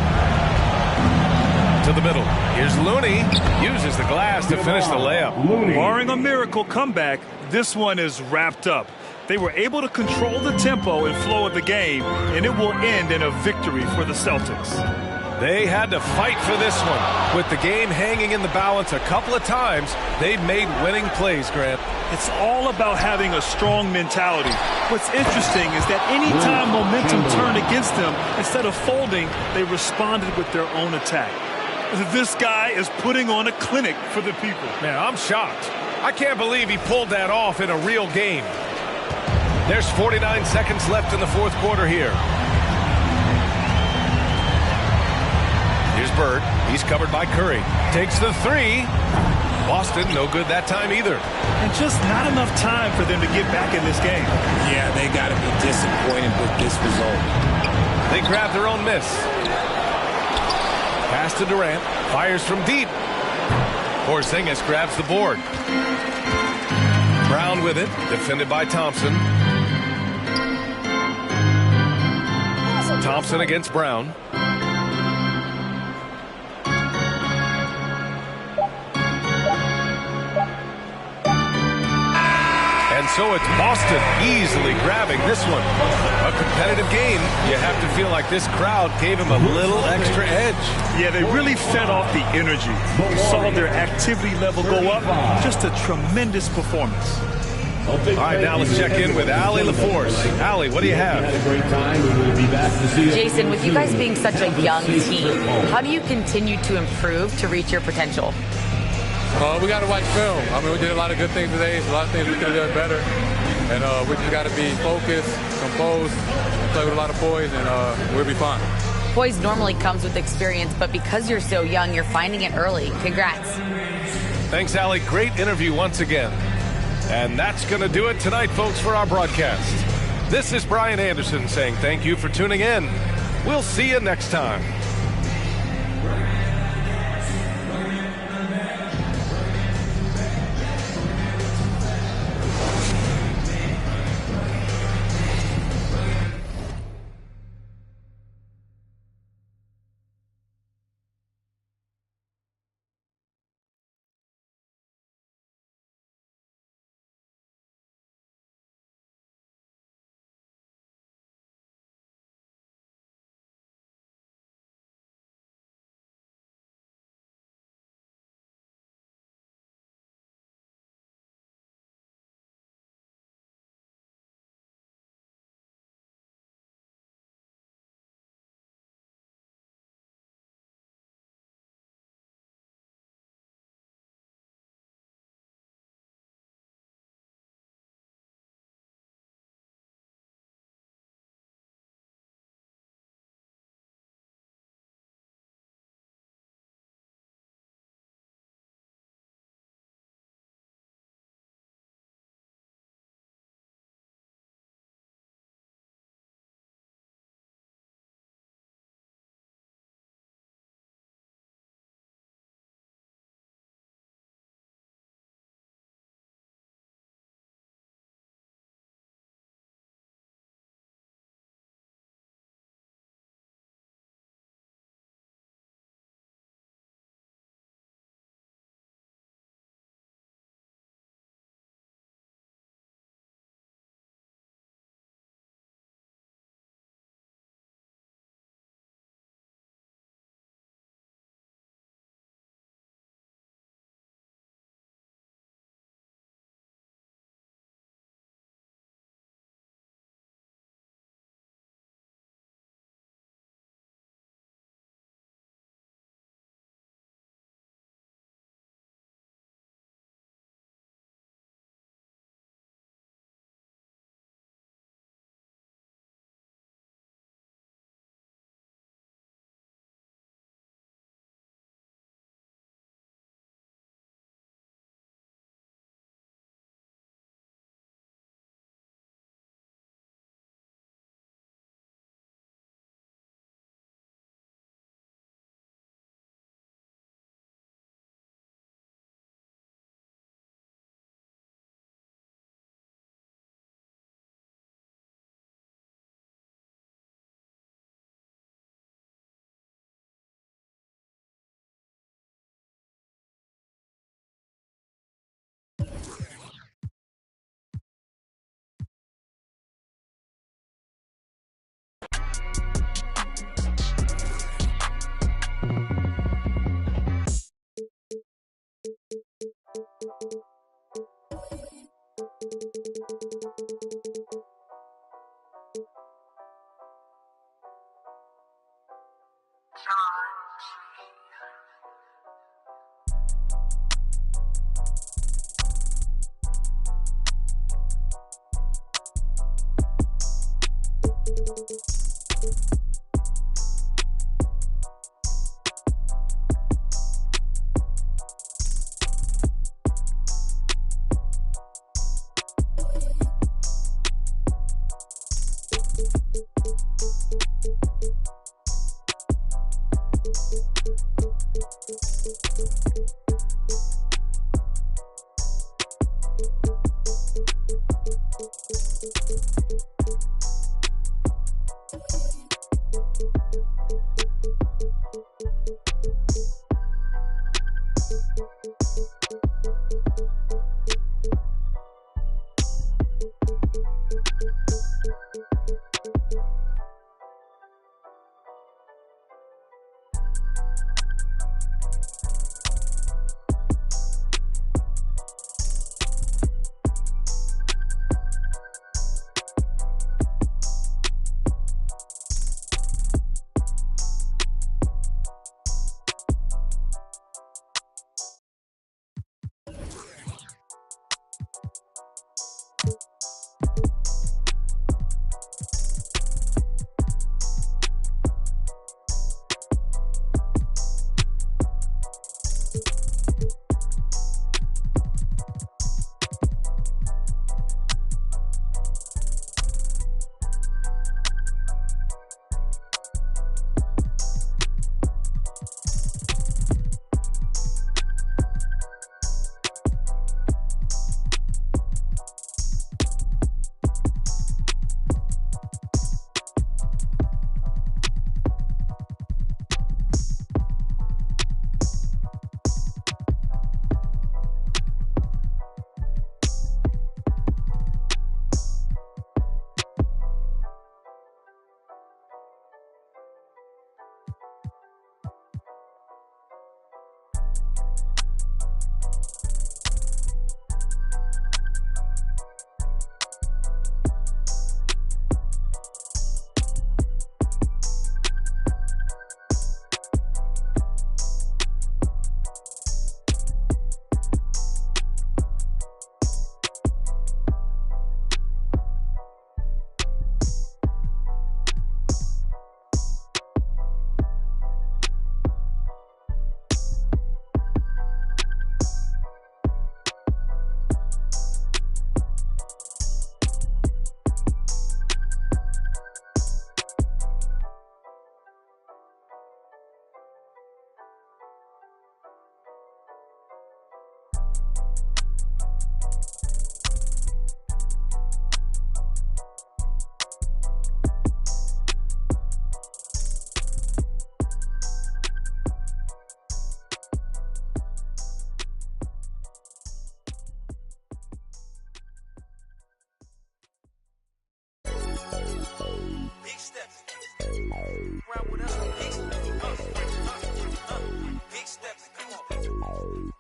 To the middle. Here's Looney. Uses the glass to finish the layup. Barring a miracle comeback, this one is wrapped up. They were able to control the tempo and flow of the game, and it will end in a victory for the Celtics. They had to fight for this one. With the game hanging in the balance a couple of times, they've made winning plays, Grant. It's all about having a strong mentality. What's interesting is that any time momentum turned against them, instead of folding, they responded with their own attack. This guy is putting on a clinic for the people. Man, I'm shocked. I can't believe he pulled that off in a real game. There's 49 seconds left in the fourth quarter here. Here's Bird. He's covered by Curry. Takes the 3. Boston, no good that time either. And just not enough time for them to get back in this game. Yeah, they got to be disappointed with this result. They grab their own miss. Pass to Durant. Fires from deep. Porzingis grabs the board. Brown with it. Defended by Thompson. Thompson against Brown. And so it's Boston easily grabbing this one. A competitive game. You have to feel like this crowd gave him a little extra edge. Yeah, they really fed off the energy. You saw their activity level go up. Just a tremendous performance. All right, now let's check in with Allie LaForce. Allie, what do you have? Jason, with you guys being such a young team, how do you continue to improve to reach your potential? We got to watch film. I mean, we did a lot of good things today. A lot of things we could have done better. And we just got to be focused, composed, play with a lot of poise, and we'll be fine. Poise normally comes with experience, but because you're so young, you're finding it early. Congrats. Thanks, Allie. Great interview once again. And that's going to do it tonight, folks, for our broadcast. This is Brian Anderson saying thank you for tuning in. We'll see you next time.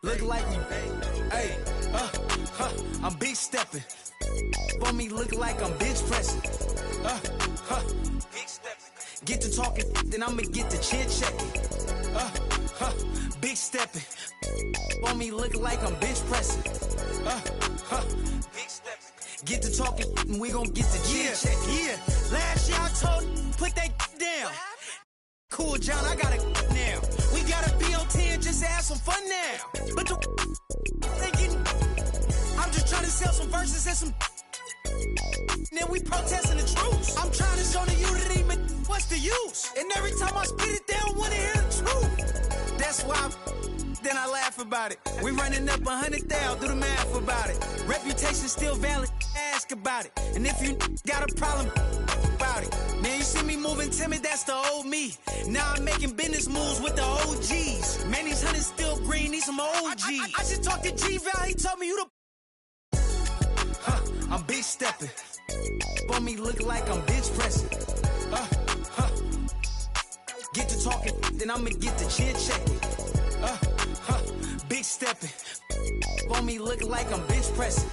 Look like me, hey, I'm big stepping. For me, look like I'm bench pressing. Big stepping. Get to talking, then I'ma get to chin checking. Big stepping. For me, look like I'm bench pressing. Big stepping. Get to talking, and we gon' get to chin checking. Yeah, last year I told him, put that down. Cool, John, I got it now. We gotta be on 10 just to have some fun now. But the thinking, I'm just trying to sell some verses and some. Then we protesting the truth. I'm trying to show the unity, but what's the use? And every time I spit it, they don't wanna hear the truth. That's why then I laugh about it. We running up 100,000, do the math about it. Reputation still valid, ask about it. And if you got a problem about it, man, you see me moving timid, that's the old me. Now I'm making business moves with the OGs. Man, these hunters still green, need some OGs. I just talked to G-Val, he told me you the. I'm big stepping. For me, look like I'm bench pressing. Get to talking, then I'ma get to chin checking. Big stepping. For me, look like I'm bench pressing.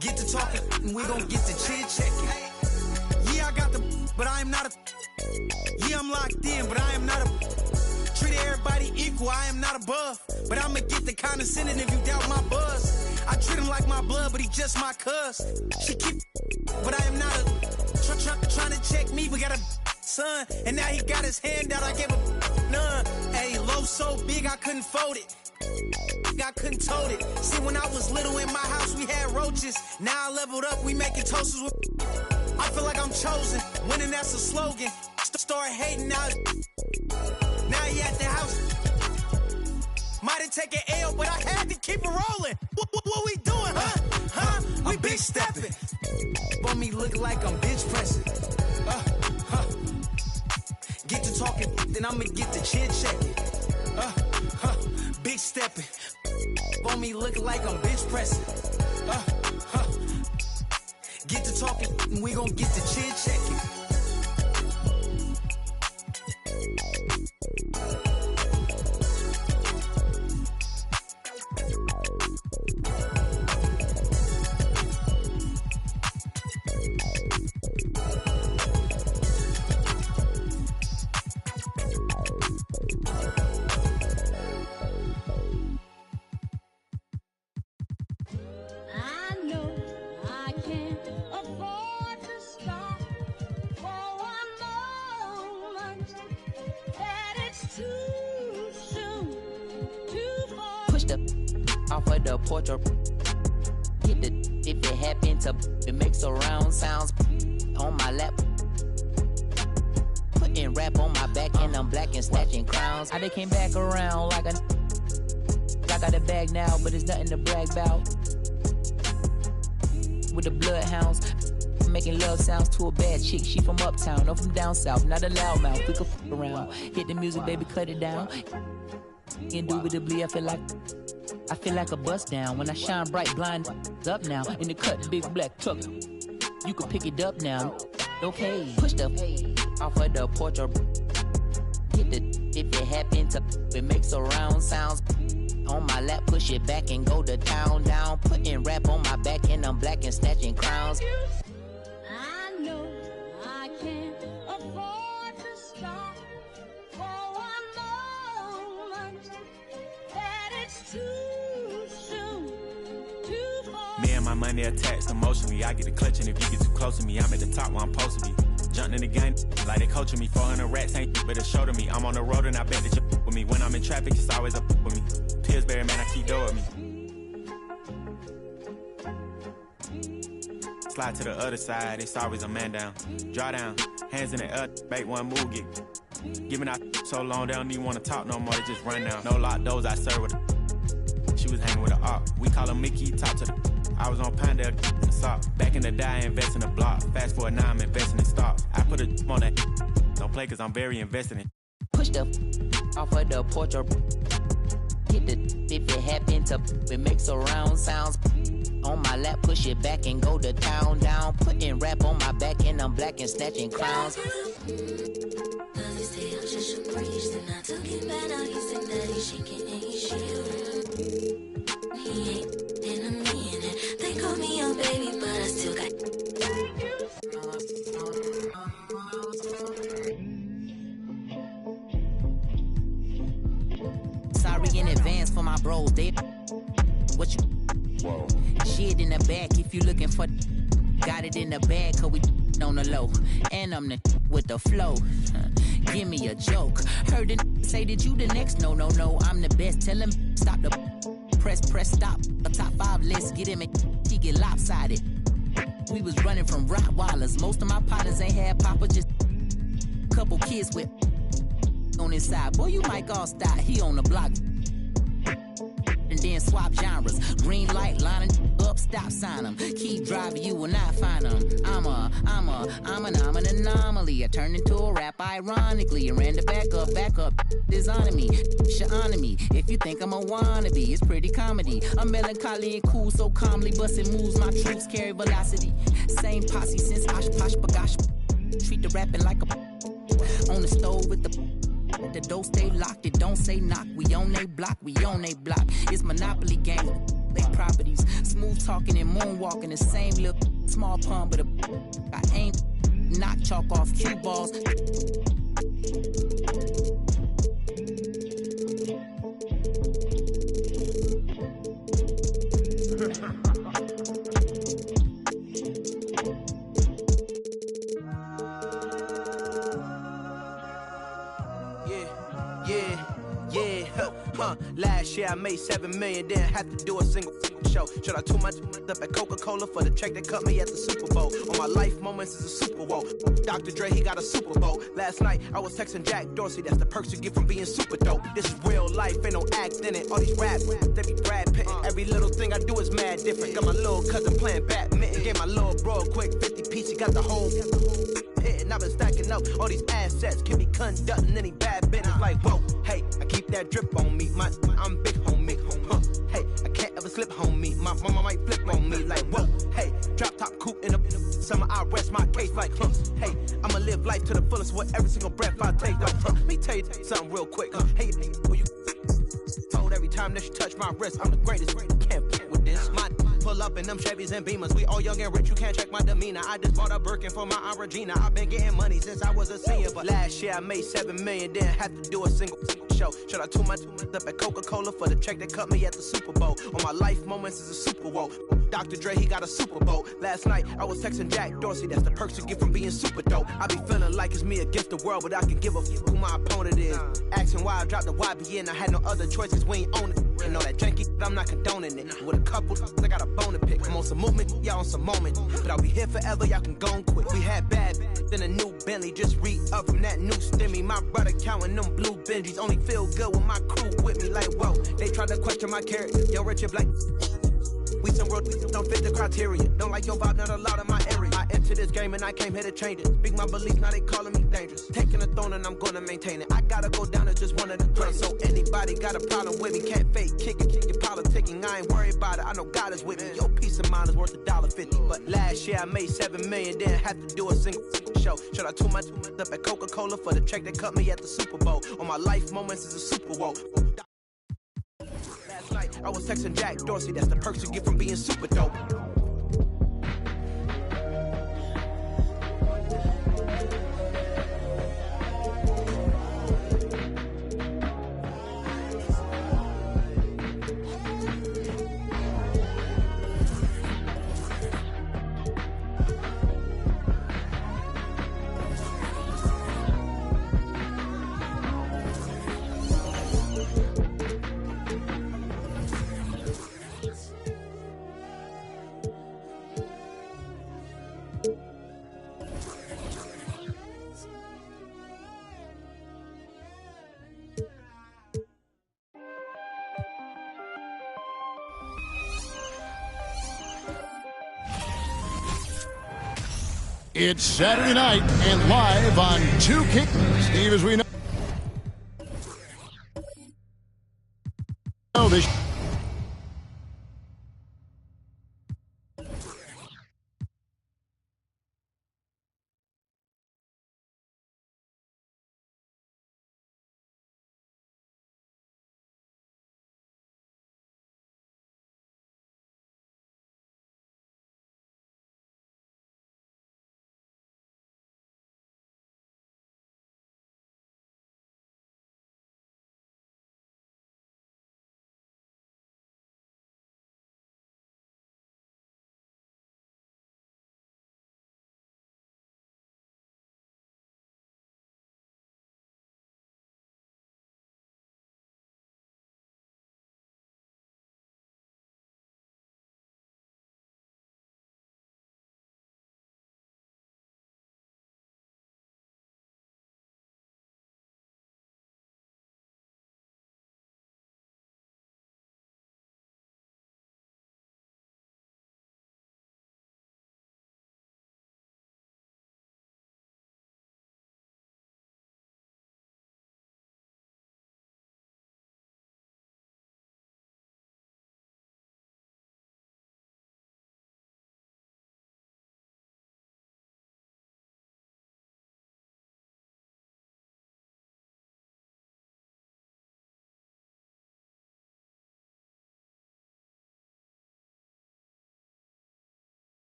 Get to talking, and we gon' get to chin checking. Yeah, I got the, but I am not a. Yeah, I'm locked in, but I am not a. Treat everybody equal, I am not above. But I'ma get the condescending if you doubt my buzz. I treat him like my blood, but he just my cuz. She keep, but I am not a. Trying to check me, we got a son. And now he got his hand out, I gave a none. Hey, low so big, I couldn't fold it. I couldn't tote it. See, when I was little in my house, we had roaches. Now I leveled up, we making toasters with. I feel like I'm chosen. Winning, that's a slogan. Start hating now. Now he at the house. Might have taken L, but I had to keep it rolling. What we doing, huh? We big stepping. For me, look like I'm bench pressing. Get to talking, then I'ma get to chin checking. Big stepping. For me, look like I'm bench pressing. Get to talking, and we gon' get to chin checking. off of the porch or hit the if it happen to it makes surround sounds on my lap. Putting rap on my back and I'm black and snatching crowns. I came back around like a I got a bag now, but it's nothing to brag about. With the bloodhounds, making love sounds to a bad chick. She from uptown, no from down south, not a loudmouth. We could f around. Hit the music, baby, cut it down. Indubitably, I feel like a bust down. When I shine bright, blind up now. In the cut, big black truck. You can pick it up now. Okay, push the off of the porch or hit the if it happen to it makes surround sounds. On my lap, push it back and go to town down. Putting rap on my back and I'm black and snatching crowns. I know I can't afford to stop for one moment. That it's too soon, too far. Me and my money attached emotionally. I get the clutch, and if you get too close to me, I'm at the top where I'm supposed to be. Jumping in the game like they coaching me. 400 rats ain't but a show to me. I'm on the road and I bet that you with me. When I'm in traffic, it's always up with me. Pillsbury, man, I keep dough with me. Slide to the other side, it's always a man down. Draw down, hands in the air, bait one move, get giving out so long they don't even want to talk no more, they just run down. No lock doors, I serve with her. She was hanging with her op. We call her Mickey, talk to the I was on Pinedale, sock. Back in the day, I invest in the block. Fast forward now, I'm investing in stock. I put a on that. Don't play cause I'm very invested in. Push the off of the porch or hit the if it happen to it makes surround sounds. On my lap, push it back and go to town down. Putting rap on my back and I'm black and snatching crowns. They call me your baby, but I still got. Sorry in advance for my bros. They what you? Whoa. Shit in the back if you looking for. Got it in the bag, cause we on the low. And I'm the with the flow. Give me a joke. Heard it say that you the next. No, I'm the best. Tell him stop the press, stop. A top 5 list, get him and he get lopsided. We was running from Rottweilers. Most of my partners ain't had papa, just couple kids with on his side. Boy, you might all stop. He on the block. And then swap genres. Green light, lining up, stop sign them. Keep driving, you will not find them. I'm an anomaly. I turned into a rap ironically. I ran the back up, designing me. Should honor me. If you think I'm a wannabe, it's pretty comedy. I'm melancholy and cool, so calmly busting moves. My troops carry velocity. Same posse since Osh Posh Bagash. Treat the rapping like a on the stove with the door stay locked, it don't say knock. We on they block, It's Monopoly game, they properties. Smooth talking and moonwalking, the same little small pun, but I ain't knock chalk off cue balls. Last year I made $7 million, didn't have to do a single show. Should I too much up at Coca-Cola for the check that cut me at the Super Bowl? On my life moments is a Super Bowl. Dr. Dre, he got a Super Bowl. Last night I was texting Jack Dorsey, that's the perks you get from being super dope. This is real life, ain't no act in it. All these rap, they be Brad Pitt. Every little thing I do is mad different. Got my little cousin playing badminton. Gave my little bro a quick 50 piece, he got the whole hit. And I've been stacking up all these assets. Can be conducting any bad business like, whoa, hey, I keep that drip on me. I'm big homie, hey, I can't ever slip homie. My mama might flip on me like, whoa, hey, drop top coupe in the summer, I rest my case like, hey, I'ma live life to the fullest with every single breath I take. Let me tell you something real quick, hey, who you told every time that you touch my wrist, I'm the greatest, can't fuck with this. My pull up in them Chevys and Beamers, we all young and rich, you can't check my demeanor. I just bought a Birkin for my Aunt Regina. I've been getting money since I was a senior, but last year I made $7 million, didn't have to do a single show. Should I too much up at Coca-Cola for the check that cut me at the Super Bowl? On my life moments is a Super Bowl. Dr. Dre, he got a Super Bowl. Last night I was texting Jack Dorsey, that's the perks you get from being super dope. I be feeling like it's me against the world, but I can give a fuck who my opponent is. Asking why I dropped the YBN, I had no other choice cause we ain't own it. And all that janky, I'm not condoning it. With a couple, I got a bone to pick. I'm on some movement, y'all on some moment. But I'll be here forever, y'all can go and quit. We had bad, then a new Bentley. Just re-up from that new stimmy. My brother counting them blue Benjis. Only feel good with my crew with me. Like, whoa, they try to question my character. Yo, Richard Blake. We some real don't fit the criteria. Don't like your vibe, not allowed in my area. I entered this game and I came here to change it. Speak my beliefs, now they calling me dangerous. Taking the throne and I'm gonna maintain it. I gotta go down to just one of the greats. So anybody got a problem with me, can't fake, kick it, kick your politicking. I ain't worried about it, I know God is with me. Your peace of mind is worth $1.50. But last year I made $7 million, didn't have to do a single show. Should I too much up at Coca-Cola for the check that cut me at the Super Bowl? All my life moments is a Super Bowl. Last night, I was texting Jack Dorsey. That's the perks you get from being super dope. It's Saturday night and live on 2K. Steve, as we know this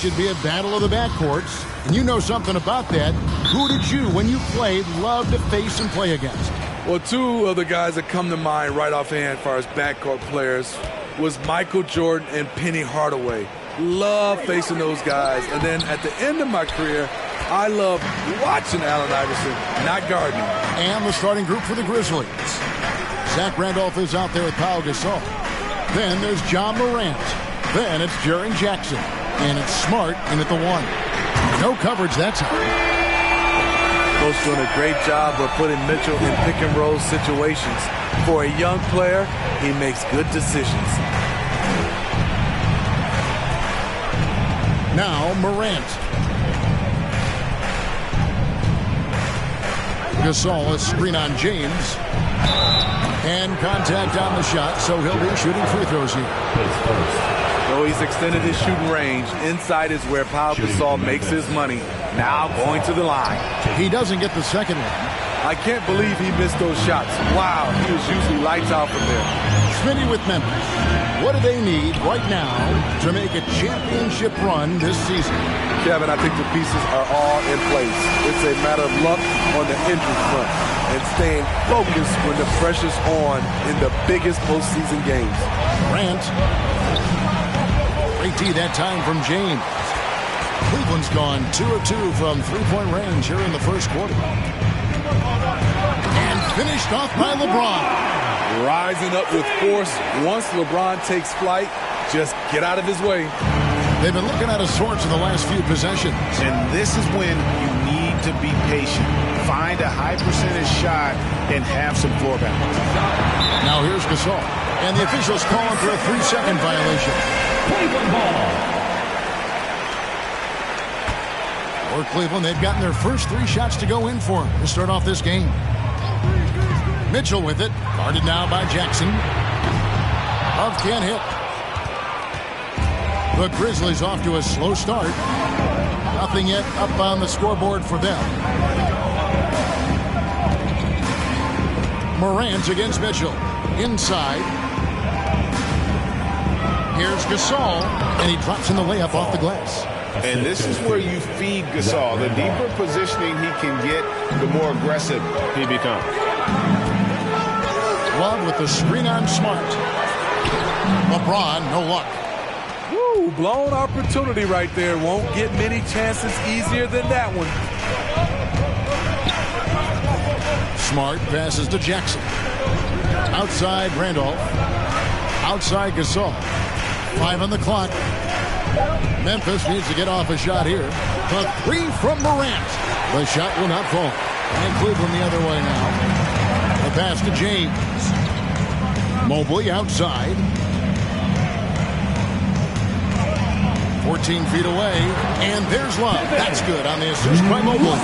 should be a battle of the backcourts. And you know something about that. Who did you, when you played, love to face and play against? Well, two of the guys that come to mind right offhand as far as backcourt players was Michael Jordan and Penny Hardaway. Love facing those guys. And then at the end of my career, I love watching Allen Iverson, not guarding him. And the starting group for the Grizzlies. Zach Randolph is out there with Pau Gasol. Then there's John Morant. Then it's Jaren Jackson. And it's Smart in at the one. No coverage that time. Coach doing a great job of putting Mitchell in pick and roll situations. For a young player, he makes good decisions. Now Morant. Gasol, a screen on James. And contact on the shot, so he'll be shooting free throws here. So he's extended his shooting range. Inside is where Pau Gasol makes his money. Now going to the line. He doesn't get the second one. I can't believe he missed those shots. Wow, he was usually lights out from there. Smitty with Memphis. What do they need right now to make a championship run this season? Kevin, I think the pieces are all in place. It's a matter of luck on the injury front and staying focused when the pressure's on in the biggest postseason games. Grant. Great D that time from James. Cleveland's gone 2 of 2 from three-point range here in the first quarter. And finished off by LeBron. Rising up with force. Once LeBron takes flight, just get out of his way. They've been looking at a source in the last few possessions. And this is when you need to be patient. Find a high percentage shot and have some floor balance. Now here's Gasol. And the officials calling for a 3-second violation. Cleveland ball. For Cleveland, they've gotten their first 3 shots to go in for them to start off this game. Mitchell with it. Guarded now by Jackson. Love can't hit. The Grizzlies off to a slow start. Nothing yet up on the scoreboard for them. Morant against Mitchell. Inside. Here's Gasol. And he drops in the layup off the glass. And this is where you feed Gasol. The deeper positioning he can get, the more aggressive he becomes. Love with the screen on Smart. LeBron, no luck. Woo, blown opportunity right there. Won't get many chances easier than that one. Smart passes to Jackson. Outside Randolph. Outside Gasol. 5 on the clock. Memphis needs to get off a shot here. The 3 from Morant. The shot will not fall. And Cleveland the other way now. The pass to James. Mobley outside. 14 feet away. And there's Love. That's good on the assist by Mobley.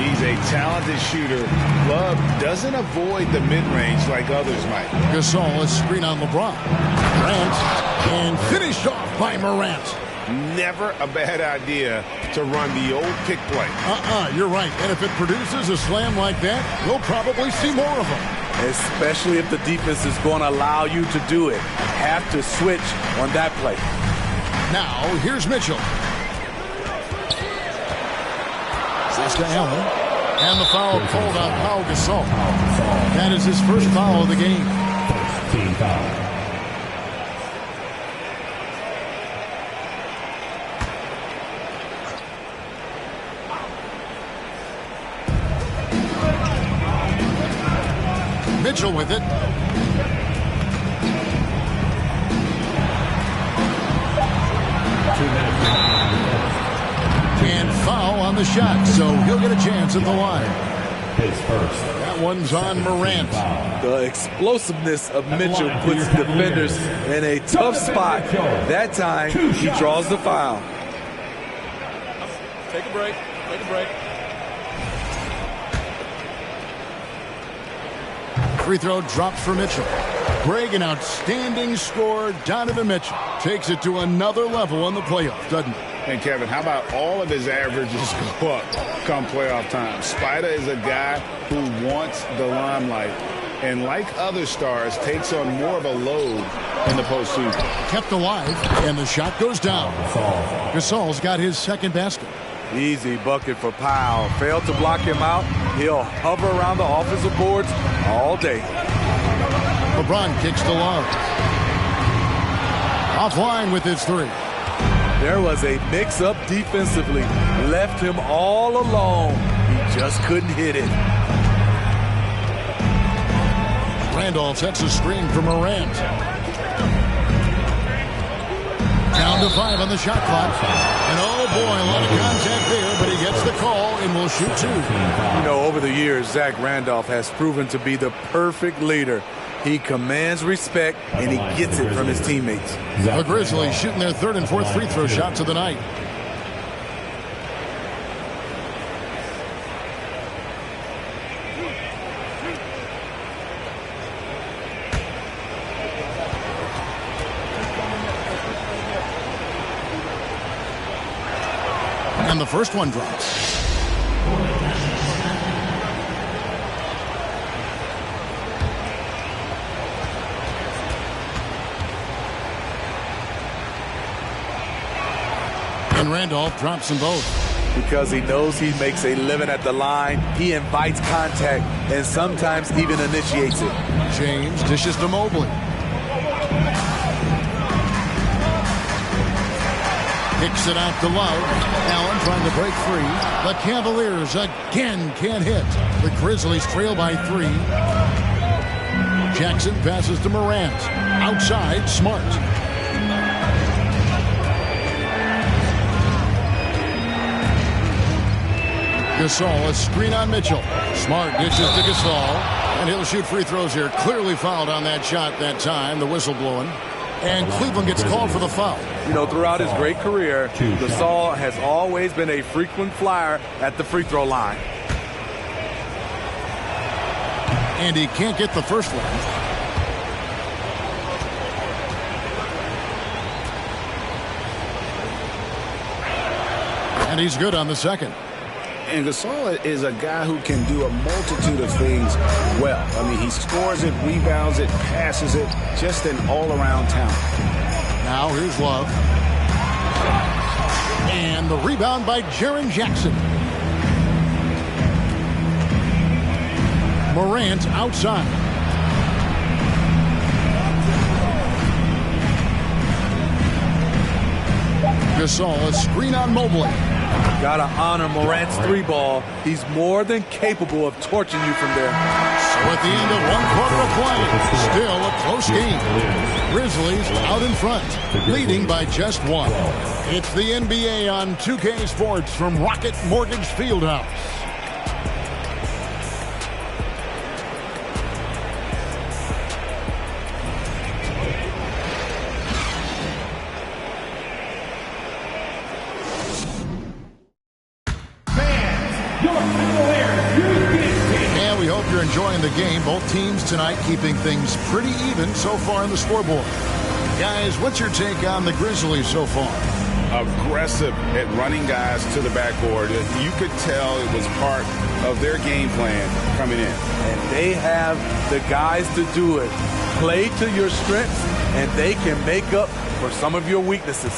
He's a talented shooter. Love doesn't avoid the mid-range like others might. Gasol, a screen on LeBron. Grant. And finished off by Morant. Never a bad idea to run the old pick play. You're right. And if it produces a slam like that, we'll probably see more of them. Especially if the defense is going to allow you to do it. Have to switch on that play. Now, here's Mitchell. Pass to Allen. And the foul called on Pau Gasol. That is his first foul of the game. Team foul. Mitchell with it. And foul on the shot, so he'll get a chance at the line. His first. That one's on Morant. The explosiveness of Mitchell puts defenders in a tough spot. That time, he draws the foul. Take a break. Take a break. Free throw drops for Mitchell. Greg, an outstanding scorer. Donovan Mitchell takes it to another level in the playoffs, doesn't he? And Kevin, how about all of his averages go up come playoff time? Spider is a guy who wants the limelight. and like other stars, takes on more of a load in the postseason. Kept alive, and the shot goes down. Gasol's got his second basket. Easy bucket for Powell. Failed to block him out. He'll hover around the offensive boards all day. LeBron kicks to Love. Offline with his three. There was a mix-up defensively. Left him all alone. He just couldn't hit it. Randolph sets a screen for Morant. Down to 5 on the shot clock. And oh boy, a lot of contact there, but he gets the call and will shoot 2. You know, over the years, Zach Randolph has proven to be the perfect leader. He commands respect, and he gets it from his teammates. The Grizzlies shooting their third and fourth free throw shots of the night. And the first one drops. And Randolph drops them both. Because he knows he makes a living at the line, he invites contact and sometimes even initiates it. James dishes to Mobley. Kicks it out to Love. Allen trying to break free. The Cavaliers again can't hit. The Grizzlies trail by 3. Jackson passes to Morant. Outside, Smart. Gasol, a screen on Mitchell. Smart dishes to Gasol. And he'll shoot free throws here. Clearly fouled on that shot that time. The whistle blowing. And Cleveland gets called for the foul. You know, throughout his great career, Gasol has always been a frequent flyer at the free throw line. And he can't get the first one. And he's good on the second. And Gasol is a guy who can do a multitude of things well. I mean, he scores it, rebounds it, passes it, just an all-around talent. Now here's Love. And the rebound by Jaren Jackson. Morant outside. Gasol, a screen on Mobley. Gotta honor Morant's 3 ball. He's more than capable of torching you from there. So at the end of 1 quarter of play, still a close game. Grizzlies out in front, leading by just 1. It's the NBA on 2K Sports from Rocket Mortgage Fieldhouse. And we hope you're enjoying the game. Both teams tonight keeping things pretty even so far on the scoreboard. Guys, what's your take on the Grizzlies so far? Aggressive at running guys to the backboard. You could tell it was part of their game plan coming in. And they have the guys to do it. Play to your strengths, and they can make up for some of your weaknesses.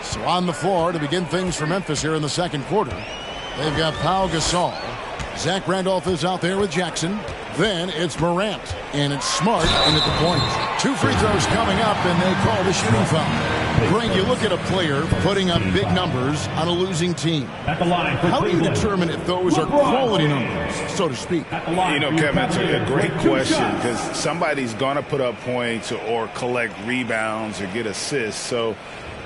So on the floor to begin things for Memphis here in the second quarter, they've got Pau Gasol. Zach Randolph is out there with Jackson. Then it's Morant, and it's Smart in at the point. 2 free throws coming up, and they call the shooting foul. Greg, you look at a player putting up big numbers on a losing team. How do you determine if those are quality numbers, so to speak? You know, Kevin, it's a great question because somebody's going to put up points or collect rebounds or get assists. So,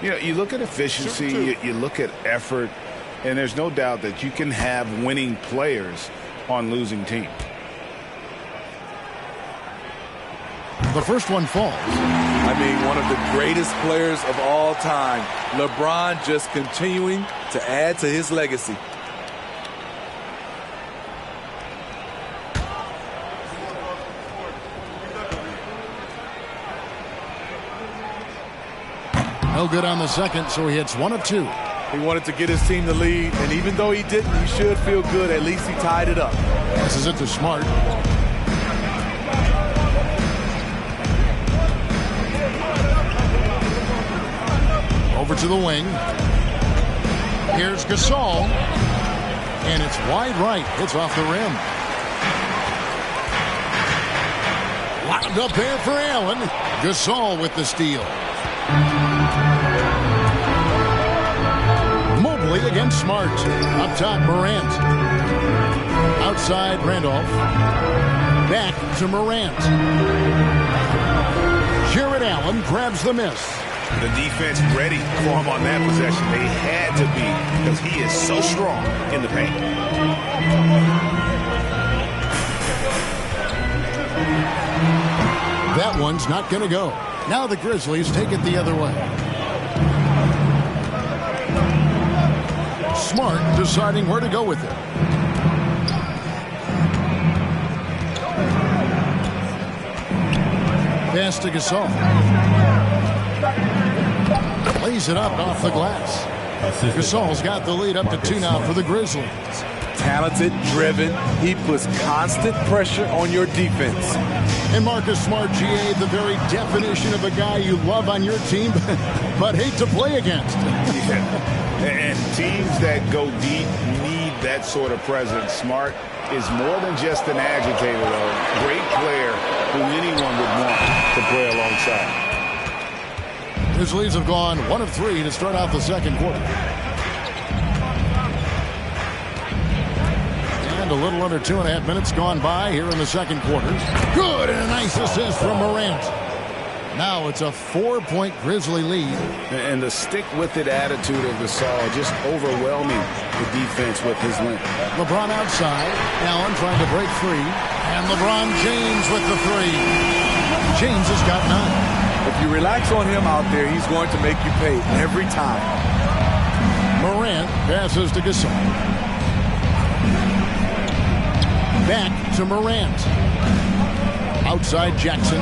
you know, you look at efficiency, you look at effort, and there's no doubt that you can have winning players on losing teams. The first one falls. I mean, one of the greatest players of all time. LeBron just continuing to add to his legacy. No good on the second, so he hits 1 of 2. He wanted to get his team the lead, and even though he didn't, he should feel good. At least he tied it up. Passes it to Smart. Over to the wing. Here's Gasol. And it's wide right. It's off the rim. Locked up there for Allen. Gasol with the steal. Mobley against Smart. Up top, Morant. Outside, Randolph. Back to Morant. Jared Allen grabs the miss. The defense ready for him on that possession. They had to be, because he is so strong in the paint. That one's not going to go. Now the Grizzlies take it the other way. Smart deciding where to go with it. Pass to Gasol. Lays it up off the glass. Gasol's got the lead up to 2 now for the Grizzlies. Talented, driven. He puts constant pressure on your defense. And Marcus Smart, GA, the very definition of a guy you love on your team, but hate to play against. Yeah. And teams that go deep need that sort of presence. Smart is more than just an agitator, though. Great player who anyone would want to play alongside. Grizzlies have gone 1 of 3 to start out the second quarter. And a little under 2.5 minutes gone by here in the second quarter. Good, and a nice assist from Morant. Now it's a 4-point Grizzly lead. And the stick-with-it attitude of Gasol, just overwhelming the defense with his length. LeBron outside. Allen trying to break free. And LeBron James with the 3. James has got 9. If you relax on him out there, he's going to make you pay every time. Morant passes to Gasol. Back to Morant. Outside Jackson.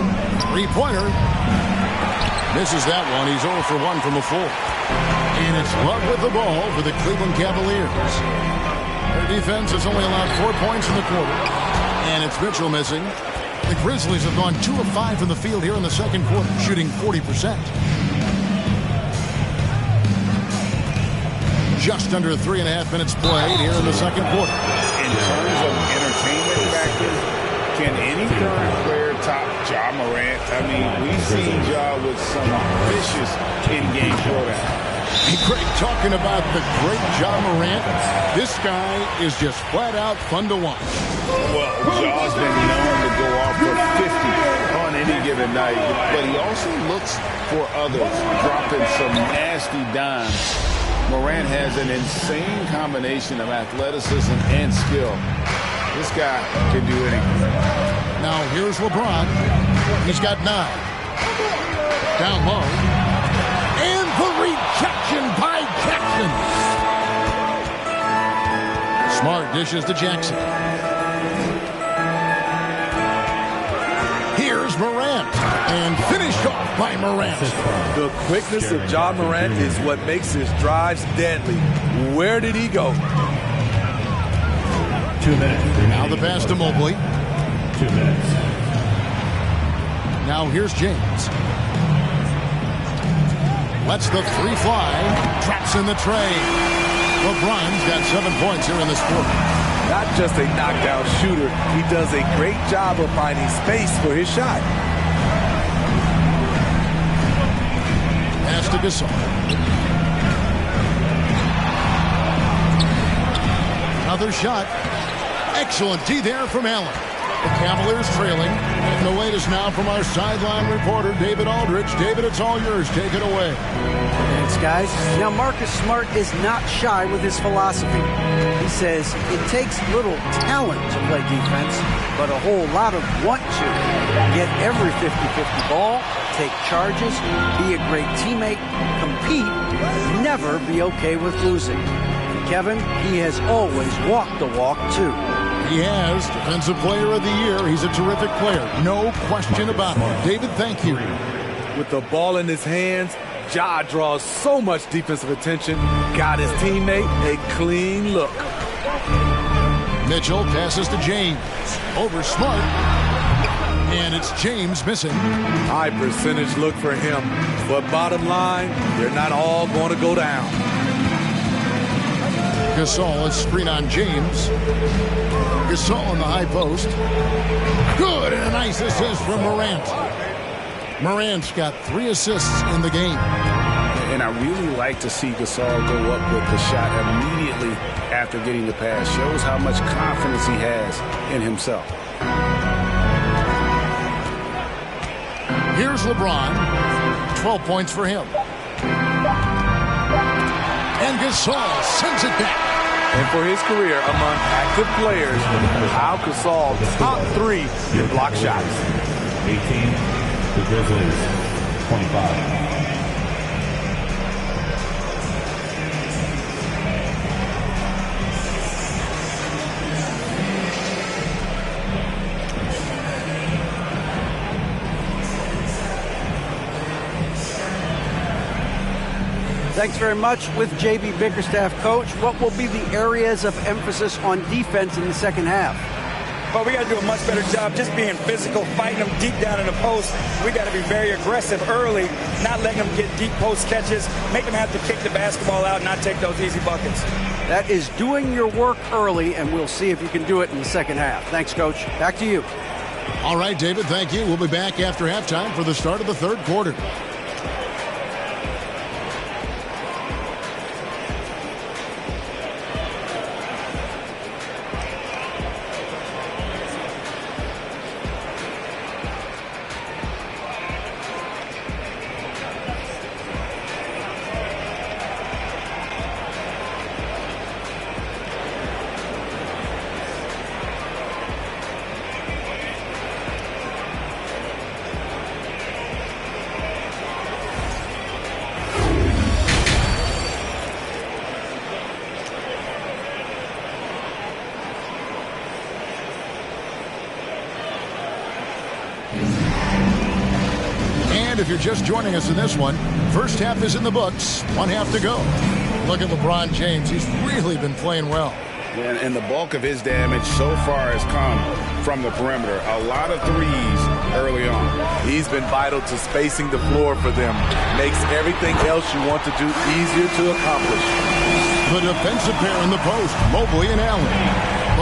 3-pointer. Misses that one. He's 0 for 1 from the floor. And it's Love with the ball for the Cleveland Cavaliers. Their defense has only allowed 4 points in the quarter. And it's Mitchell missing. The Grizzlies have gone 2 of 5 from the field here in the second quarter, shooting 40%. Just under 3.5 minutes played here in the second quarter. In terms of entertainment factor, can any current player top Ja Morant? I mean, we've seen Ja with some vicious in-game throwdown. Hey, Greg, talking about the great Ja Morant, this guy is just flat out fun to watch. Well, Ja's been known to go off for 50 on any given night, but he also looks for others, dropping some nasty dimes. Morant has an insane combination of athleticism and skill. This guy can do anything. Now here's LeBron. He's got 9. Down low. And the rejection by Jackson. Smart dishes to Jackson. Here's Morant. And finished off by Morant. The quickness of Ja Morant is what makes his drives deadly. Where did he go? 2 minutes. Now the pass to Mobley. 2 minutes. Now here's James. Lets the 3 fly. Traps in the tray. LeBron's got 7 points here in this quarter. Not just a knockdown shooter, he does a great job of finding space for his shot. Pass to Gasol. Another shot. Excellent D there from Allen. The Cavaliers trailing. And the latest now from our sideline reporter, David Aldridge. David, it's all yours. Take it away. Thanks, guys. Now, Marcus Smart is not shy with his philosophy. He says it takes little talent to play defense, but a whole lot of want to. Get every 50-50 ball, take charges, be a great teammate, compete, never be okay with losing. And Kevin, he has always walked the walk, too. He has. Defensive Player of the Year. He's a terrific player. No question about it. David, thank you. With the ball in his hands, Ja draws so much defensive attention. Got his teammate a clean look. Mitchell passes to James. Over Smart. And it's James missing. High percentage look for him. But bottom line, they're not all going to go down. Gasol is screen on James. Gasol on the high post. Good, and a nice assist from Morant. Morant's got 3 assists in the game. And I really like to see Gasol go up with the shot immediately after getting the pass. Shows how much confidence he has in himself. Here's LeBron. 12 points for him. And Gasol sends it back. And for his career among active players, Al Gasol top 3 in block shots. 18, the Grizzlies, 25. Thanks very much. With J.B. Bickerstaff, Coach, what will be the areas of emphasis on defense in the second half? Well, we got to do a much better job just being physical, fighting them deep down in the post. We got to be very aggressive early, not letting them get deep post catches, make them have to kick the basketball out, not take those easy buckets. That is doing your work early, and we'll see if you can do it in the second half. Thanks, Coach. Back to you. All right, David, thank you. We'll be back after halftime for the start of the third quarter. If you're just joining us in this one, first half is in the books, 1 half to go. Look at LeBron James. He's really been playing well. And the bulk of his damage so far has come from the perimeter. A lot of threes early on. He's been vital to spacing the floor for them. Makes everything else you want to do easier to accomplish. The defensive pair in the post, Mobley and Allen.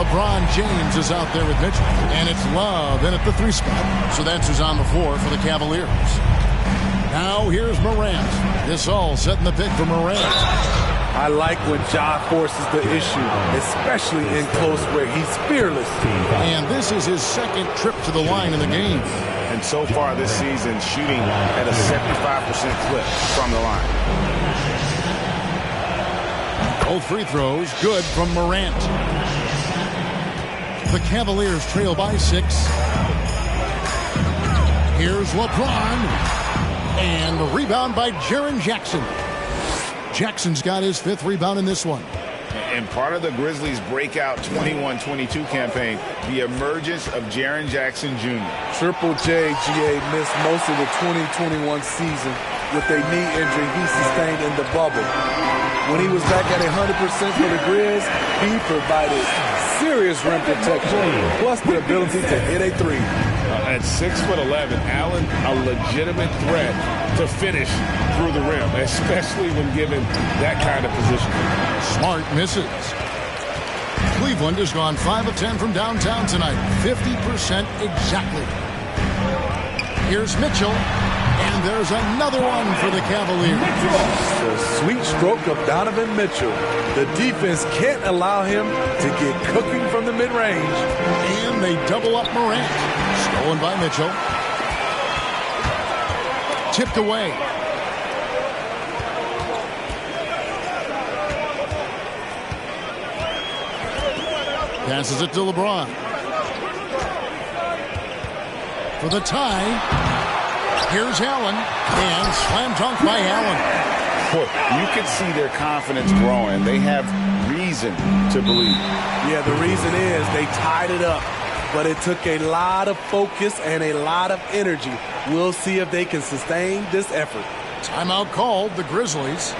LeBron James is out there with Mitchell. And it's Love in at the 3 spot. So that's who's on the floor for the Cavaliers. Now here's Morant. Gasol setting the pick for Morant. I like when Ja forces the issue, especially in close where he's fearless. And this is his second trip to the line in the game. And so far this season, shooting at a 75% clip from the line. Both free throws good from Morant. The Cavaliers trail by 6. Here's LeBron. And a rebound by Jaren Jackson. Jackson's got his 5th rebound in this one. And part of the Grizzlies' breakout 21-22 campaign, the emergence of Jaren Jackson Jr. Triple J, GA, missed most of the 2021 season with a knee injury he sustained in the bubble. When he was back at 100% for the Grizz, he provided serious rim protection, plus the ability to hit a 3. At 6'11", Allen, a legitimate threat to finish through the rim, especially when given that kind of position. Smart misses. Cleveland has gone 5 of 10 from downtown tonight, 50% exactly. Here's Mitchell, and there's another one for the Cavaliers. The sweet stroke of Donovan Mitchell. The defense can't allow him to get cooking from the mid-range. And they double up Morant. Stolen by Mitchell. Tipped away. Passes it to LeBron. For the tie. Here's Allen. And slam dunk by Allen. You can see their confidence growing. They have reason to believe. Yeah, the reason is they tied it up. But it took a lot of focus and a lot of energy. We'll see if they can sustain this effort. Timeout called, the Grizzlies.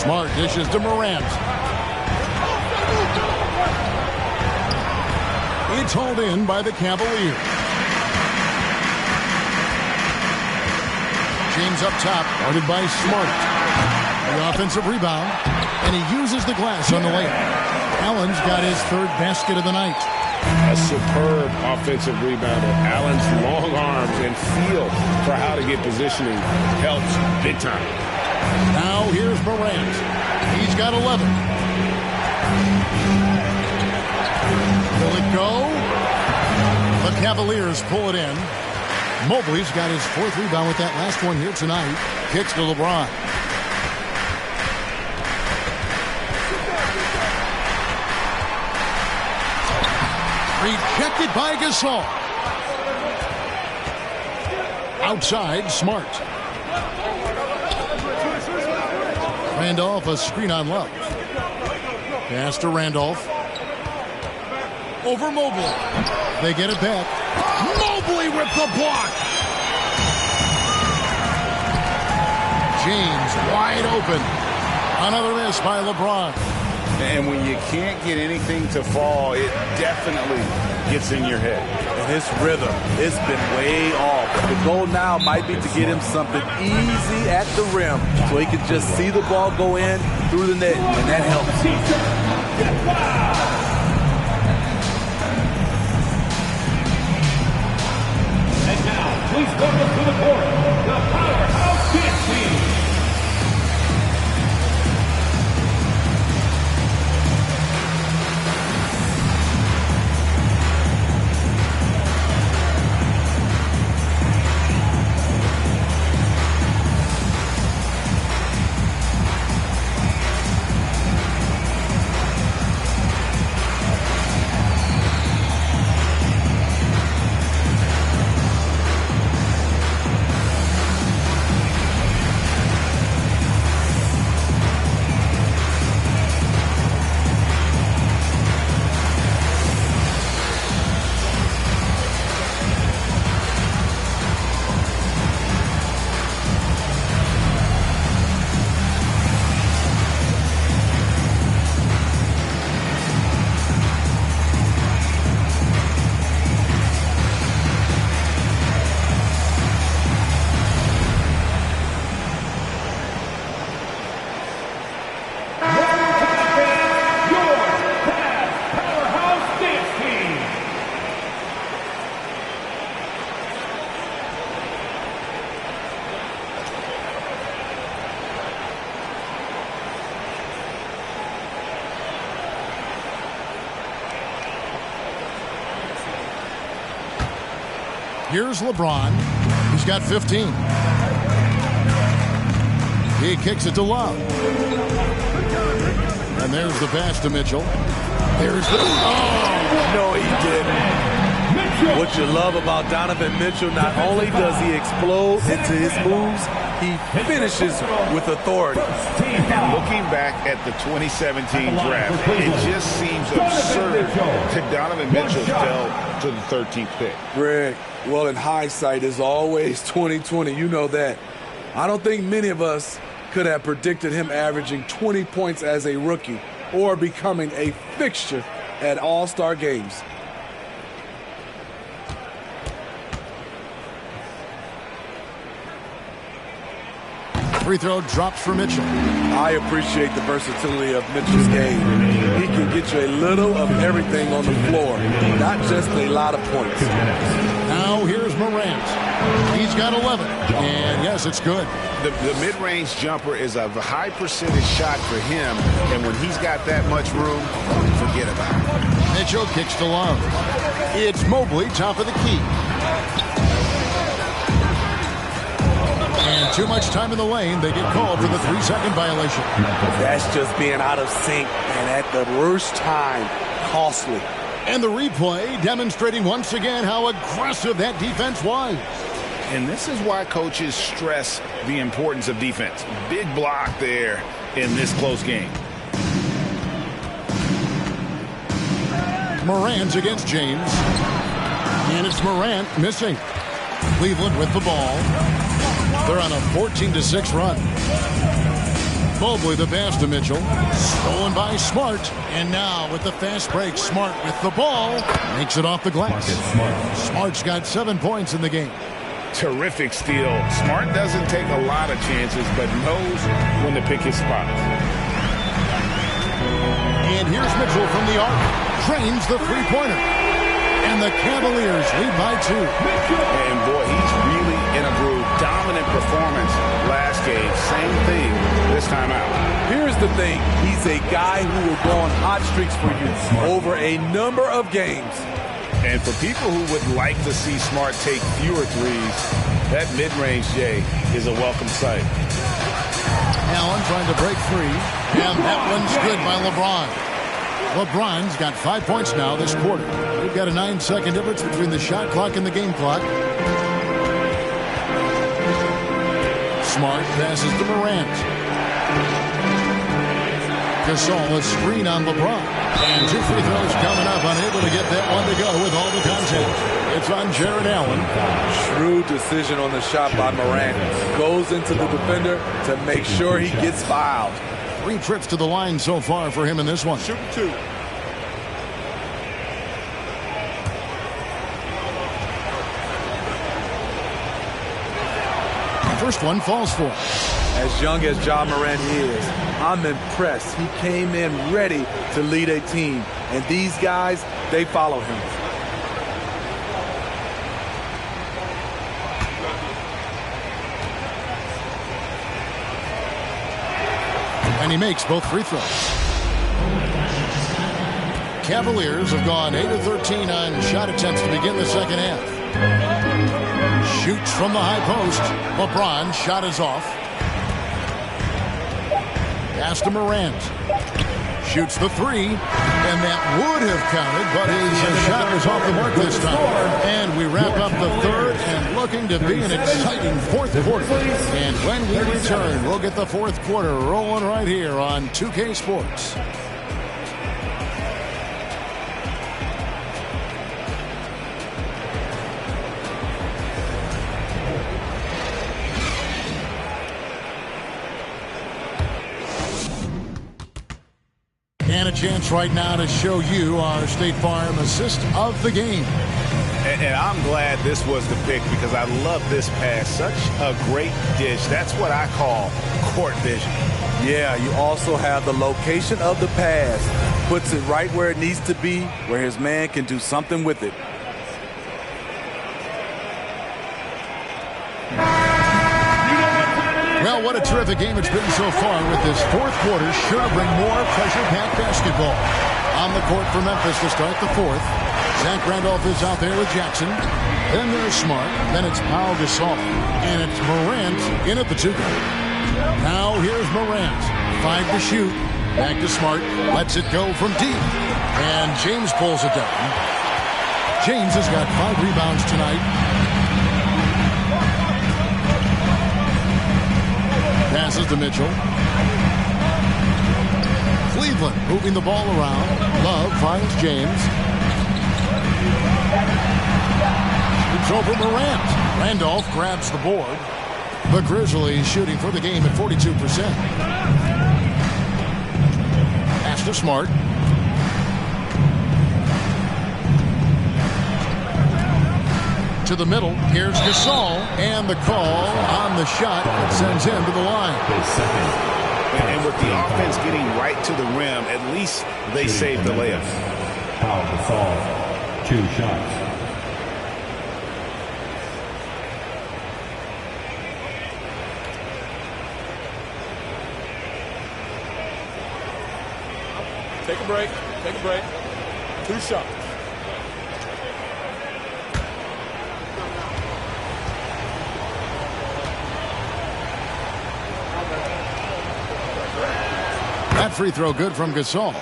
Smart dishes to Morant. It's hauled in by the Cavaliers. James up top, guarded by Smart. The offensive rebound, and he uses the glass on the layup. Allen's got his third basket of the night. A superb offensive rebounder. Allen's long arms and feel for how to get positioning helps big time. Now here's Morant. He's got 11. Will it go? The Cavaliers pull it in. Mobley's got his fourth rebound with that last one here tonight. Kicks to LeBron. Rejected by Gasol. Outside, Smart. Randolph, a screen on Love. Pass to Randolph. Over Mobley. They get it back. Mobley with the block. James wide open. Another miss by LeBron. And when you can't get anything to fall, it definitely gets in your head. And his rhythm, it's been way off. The goal now might be to get him something easy at the rim so he can just see the ball go in through the net, and that helps. And now, please welcome to the court, the Powerhouse Dance Team. Here's LeBron. He's got 15. He kicks it to Love. And there's the pass to Mitchell. There's the... Oh! No, he didn't. What you love about Donovan Mitchell, not only does he explode into his moves, he finishes with authority. Looking back at the 2017 draft, it just seems absurd that Donovan Mitchell fell to the 13th pick. Greg, well, in hindsight is always 20/20. You know that. I don't think many of us could have predicted him averaging 20 points as a rookie or becoming a fixture at All-Star games. Free throw drops for Mitchell. I appreciate the versatility of Mitchell's game. He can get you a little of everything on the floor, not just a lot of points. Now here's Morant. He's got 11, and yes, it's good. The mid-range jumper is a high percentage shot for him, and when he's got that much room, forget about it. Mitchell kicks to Love. It's Mobley, top of the key. And too much time in the lane. They get called for the 3-second violation. That's just being out of sync, and at the worst time, costly. And the replay demonstrating once again how aggressive that defense was. And this is why coaches stress the importance of defense. Big block there in this close game. Morant's against James. And it's Morant missing. Cleveland with the ball. They're on a 14-6 run. Mobley the pass to Mitchell. Stolen by Smart. And now with the fast break, Smart with the ball. Makes it off the glass. Smart's got 7 points in the game. Terrific steal. Smart doesn't take a lot of chances, but knows when to pick his spots. And here's Mitchell from the arc. Drains the three-pointer. And the Cavaliers lead by 2. And boy, he's really in a groove. Dominant performance last game. Same thing this time out. Here's the thing. He's a guy who will go on hot streaks for you over a number of games. And for people who would like to see Smart take fewer threes, that mid-range J is a welcome sight. Allen trying to break free. And that one's good by LeBron. LeBron's got 5 points now this quarter. We've got a 9-second difference between the shot clock and the game clock. Smart passes to Morant. Gasol a screen on LeBron. And 2 free throws coming up. Unable to get that one to go with all the contact. It's on Jared Allen. Shrewd decision on the shot by Morant. Goes into the defender to make sure he gets fouled. 3 trips to the line so far for him in this one. Shoot 2. First one falls for him. As young as Ja Morant is, I'm impressed. He came in ready to lead a team. And these guys, they follow him. And he makes both free throws. Cavaliers have gone 8 of 13 on shot attempts to begin the second half. Shoots from the high post. LeBron shot is off. Pass to Morant. Shoots the 3. And that would have counted, but his shot was off the mark this time. And we wrap up the third and looking to be an exciting fourth quarter. And when we return, we'll get the fourth quarter rolling right here on 2K Sports. And a chance right now to show you our State Farm assist of the game. And I'm glad this was the pick because I love this pass. Such a great dish. That's what I call court vision. Yeah, you also have the location of the pass. Puts it right where it needs to be, where his man can do something with it. Well, what a terrific game it's been so far with this fourth quarter. Sure to bring more pressure-packed basketball. On the court for Memphis to start the fourth. Zach Randolph is out there with Jackson. Then there's Smart. Then it's Pau Gasol. And it's Morant in at the 2. Now here's Morant. 5 to shoot. Back to Smart. Lets it go from deep. And James pulls it down. James has got 5 rebounds tonight. Passes to Mitchell. Cleveland moving the ball around. Love finds James. It's over Morant. Randolph grabs the board. The Grizzlies shooting for the game at 42%. Pass to Smart. To the middle. Here's Gasol. And the call on the shot that sends him to the line. And with the offense getting right to the rim, at least they saved the layup. Foul Gasol. 2 shots. Take a break. Take a break. 2 shots. That free throw good from Gasol.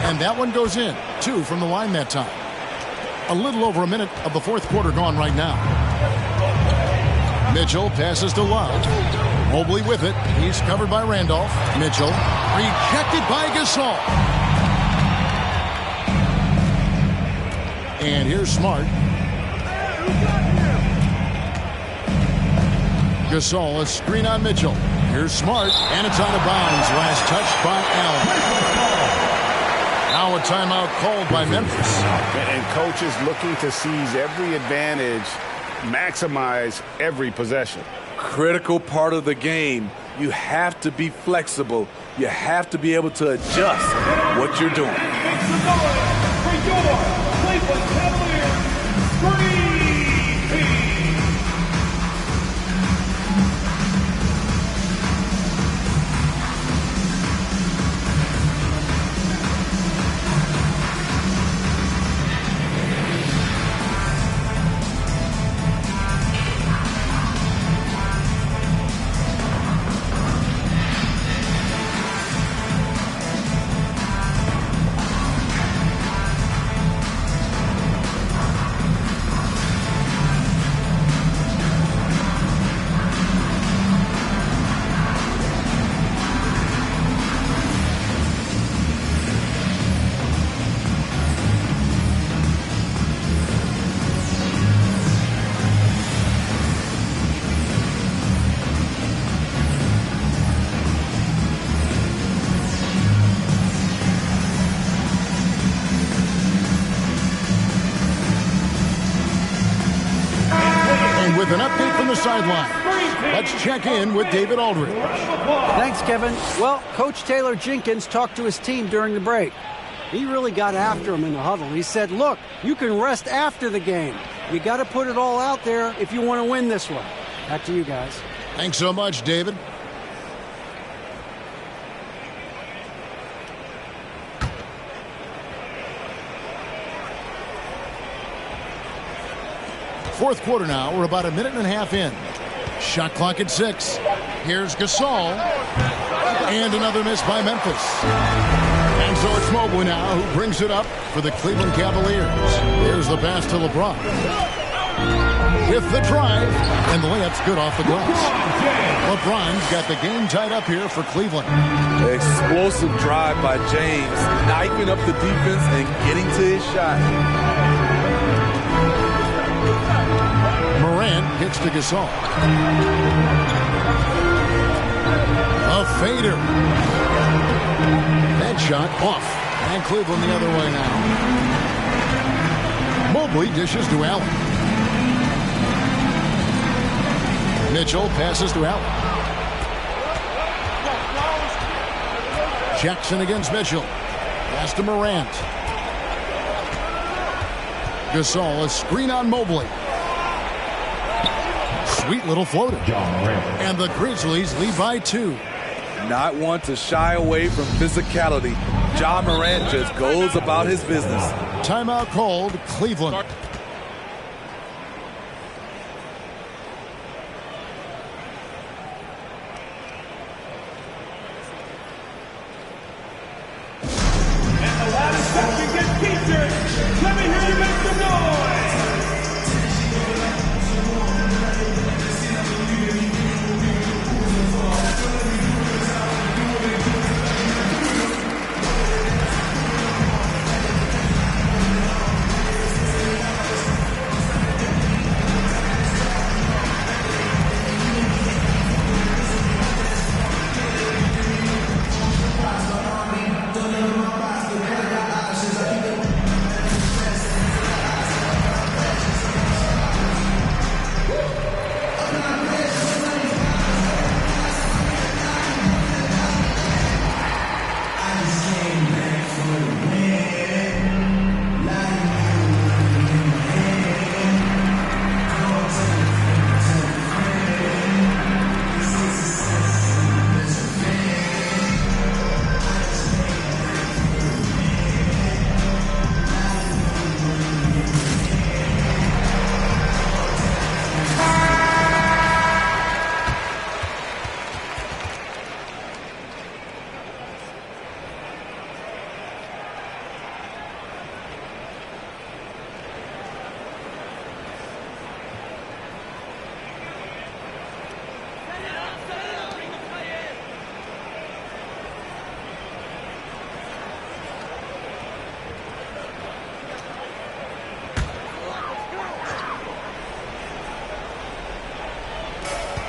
And that one goes in. 2 from the line that time. A little over a minute of the fourth quarter gone right now. Mitchell passes to Love. Mobley with it. He's covered by Randolph. Mitchell rejected by Gasol. And here's Smart. Gasol, a screen on Mitchell. Here's Smart, and it's out of bounds. Last touch by Allen. Now a timeout called by Memphis. And coaches looking to seize every advantage, maximize every possession. Critical part of the game. You have to be flexible. You have to be able to adjust what you're doing. Cleveland Cavaliers, screen team. With an update from the sideline, let's check in with David Aldridge. Thanks, Kevin. Well, Coach Taylor Jenkins talked to his team during the break. He really got after him in the huddle. He said, look, you can rest after the game. You got to put it all out there if you want to win this one. Back to you guys. Thanks so much, David. Fourth quarter now. We're about a minute and a half in. Shot clock at 6. Here's Gasol. And another miss by Memphis. And so it's Mobley now who brings it up for the Cleveland Cavaliers. Here's the pass to LeBron. With the drive. And the layup's good off the glass. LeBron's got the game tied up here for Cleveland. Explosive drive by James. Knifing up the defense and getting to his shot. Morant hits to Gasol. A fader. That shot off. And Cleveland the other way now. Mobley dishes to Allen. Mitchell passes to Allen. Jackson against Mitchell. Pass to Morant. Gasol, a screen on Mobley. Sweet little floater. And the Grizzlies lead by 2. not one to shy away from physicality. Ja Morant just goes about his business. Timeout called, Cleveland. Let me hear you make some noise!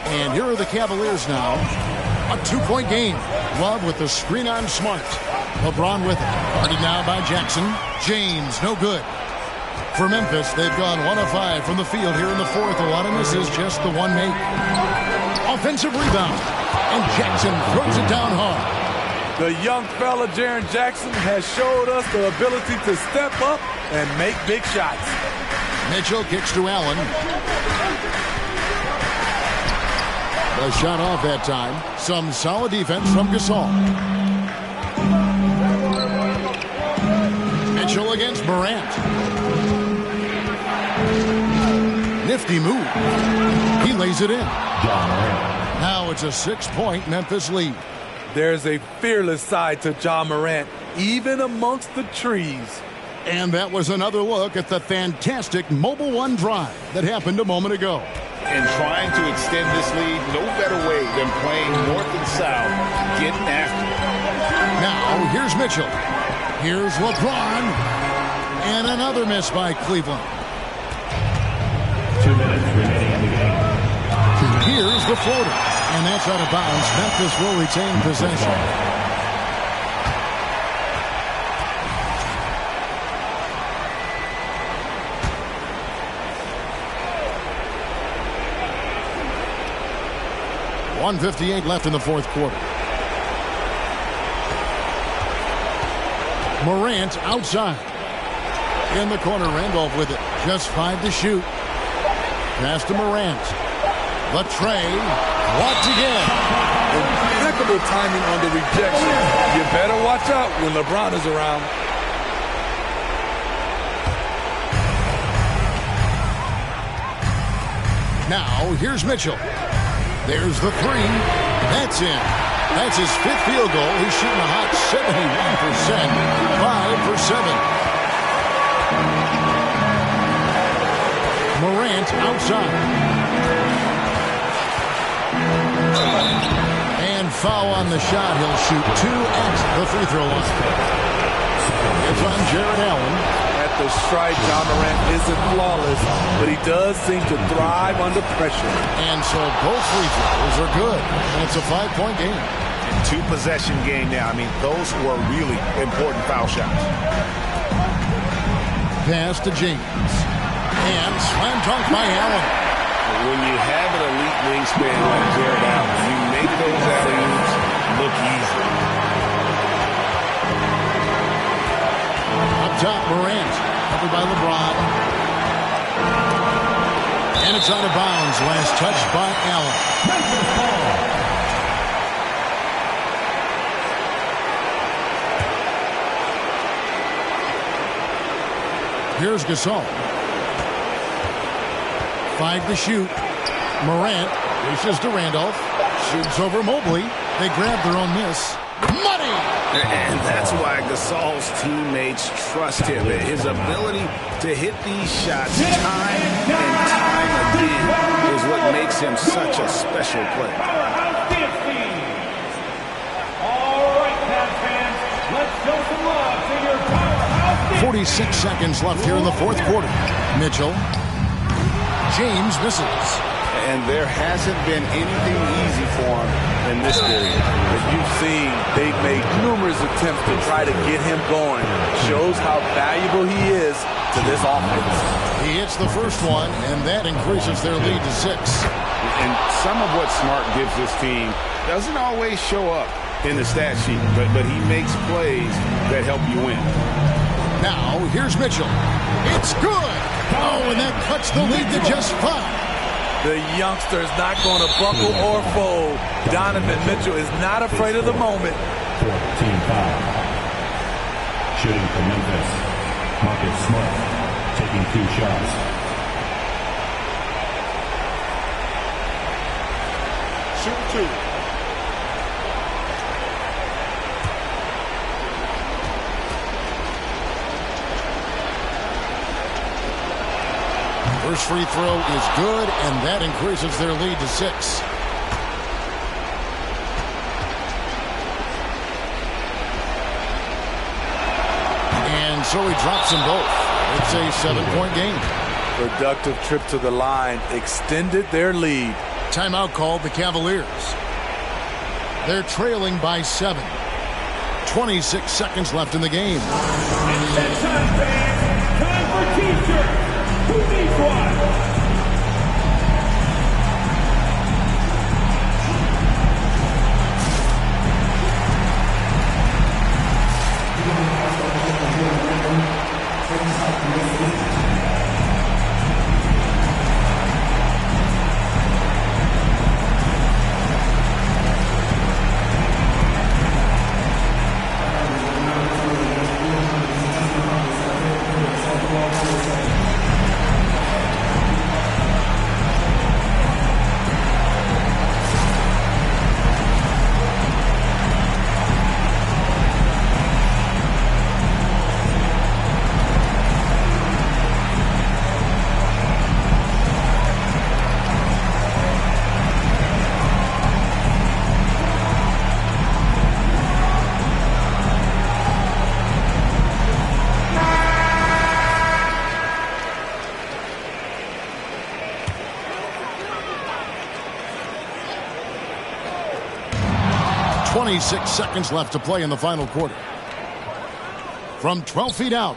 And here are the Cavaliers now. A 2-point game. Love with the screen on Smart. LeBron with it. Guarded now by Jackson. James, no good. For Memphis, they've gone 1 of 5 from the field here in the fourth. A lot of misses, just the one make. Offensive rebound. And Jackson throws it down hard. The young fella, Jaren Jackson, has showed us the ability to step up and make big shots. Mitchell kicks to Allen. A shot off that time. Some solid defense from Gasol. Mitchell against Morant. Nifty move. He lays it in. Now it's a 6-point Memphis lead. There's a fearless side to Ja Morant, even amongst the trees. And that was another look at the fantastic Mobile One drive that happened a moment ago. And trying to extend this lead, no better way than playing north and south, getting after it. Now, here's Mitchell. Here's LeBron. And another miss by Cleveland. 2 minutes remaining in the game. Here's the floater. And that's out of bounds. Memphis will retain possession. .158 left in the fourth quarter. Morant outside. In the corner, Randolph with it. Just 5 to shoot. Pass to Morant. The tray. Blocked again. Impeccable timing on the rejection. You better watch out when LeBron is around. Now, here's Mitchell. There's the three. That's in. That's his 5th field goal. He's shooting a hot 71%. 5 for 7. Morant outside. And foul on the shot. He'll shoot 2 at the free throw line. It's on Jared Allen. At the strike, Ja Morant isn't flawless, but he does seem to thrive under pressure. And so both free throws are good. And it's a 5-point game. 2-possession game now. I mean, those were really important foul shots. Pass to James. And slam dunk by Allen. When you have an elite wingspan like Jared Allen, you make those alley-oops look easy. Up top, Morant. Covered by LeBron. And it's out of bounds. Last touch by Allen. Here's Gasol. 5 to shoot. Morant dishes to Randolph. Shoots over Mobley. They grab their own miss. Money! And that's why Gasol's teammates trust him. His ability to hit these shots time and time again is what makes him such a special player. All right, Cavs fans, let's show some love to your powerhouse. 46 seconds left here in the fourth quarter. Mitchell. James misses. And there hasn't been anything easy for him in this period. As you've seen, they've made numerous attempts to try to get him going. Shows how valuable he is to this offense. He hits the first one, and that increases their lead to 6. And some of what Smart gives this team doesn't always show up in the stat sheet, but he makes plays that help you win. Now, here's Mitchell. It's good! Oh, and that cuts the lead to just 5. The youngster is not going to buckle or fold. Donovan Mitchell is not afraid of the moment. 14 foul. Shooting for Memphis. Marcus Smart taking 2 shots. Shoot 2. First free throw is good, and that increases their lead to 6. And so he drops them both. It's a 7-point game. Productive trip to the line extended their lead. Timeout called the Cavaliers. They're trailing by 7. 26 seconds left in the game. It's that time, fans. Time for T-shirts. Who needs one? Six seconds left to play in the final quarter. From 12 feet out,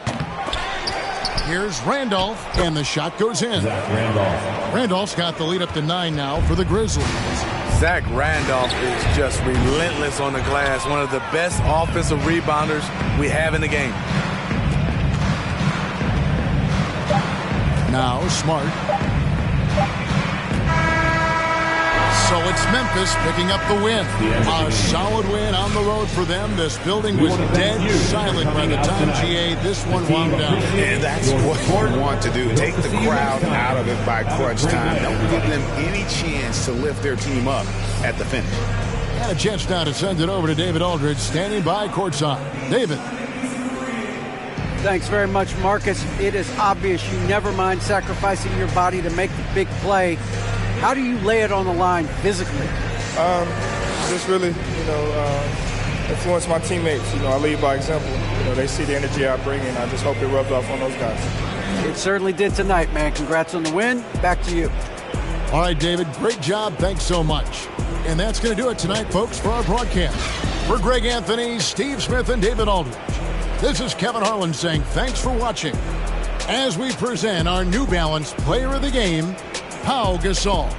here's Randolph, and the shot goes in. Randolph's got the lead up to 9 now for the Grizzlies. Zach Randolph is just relentless on the glass. One of the best offensive rebounders we have in the game. Now Smart. So it's Memphis picking up the win. A solid win on the road for them. This building was dead silent by the time GA this one wound down. And that's what you want to do. Take the crowd out of it by crunch time. Don't give them any chance to lift their team up at the finish. And a chance now to send it over to David Aldridge, standing by courtside. David. Thanks very much, Marcus. It is obvious you never mind sacrificing your body to make the big play. How do you lay it on the line physically? Just really, influence my teammates. I lead by example. They see the energy I bring, and I just hope it rubs off on those guys. It certainly did tonight, man. Congrats on the win. Back to you. All right, David, great job. Thanks so much. And that's going to do it tonight, folks, for our broadcast. For Greg Anthony, Steve Smith, and David Aldridge, this is Kevin Harlan saying thanks for watching as we present our New Balance Player of the Game, Pau Gasol.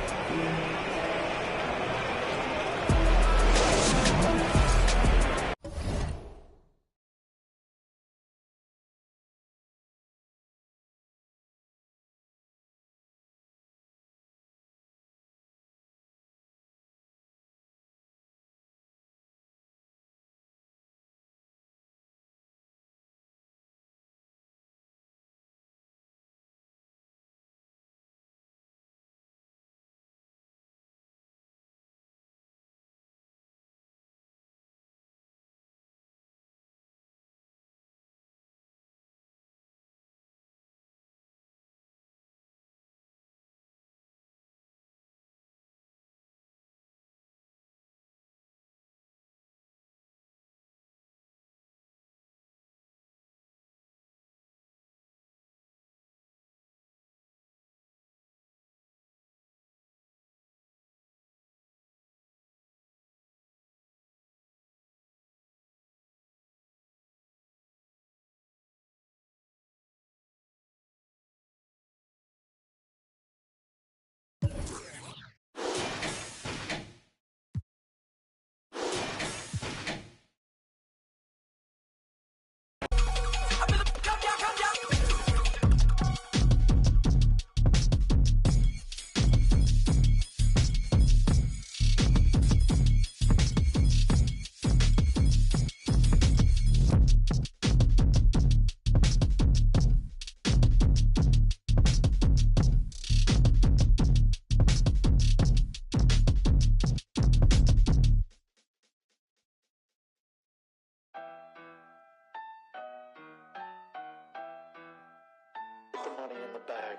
the money in the bag.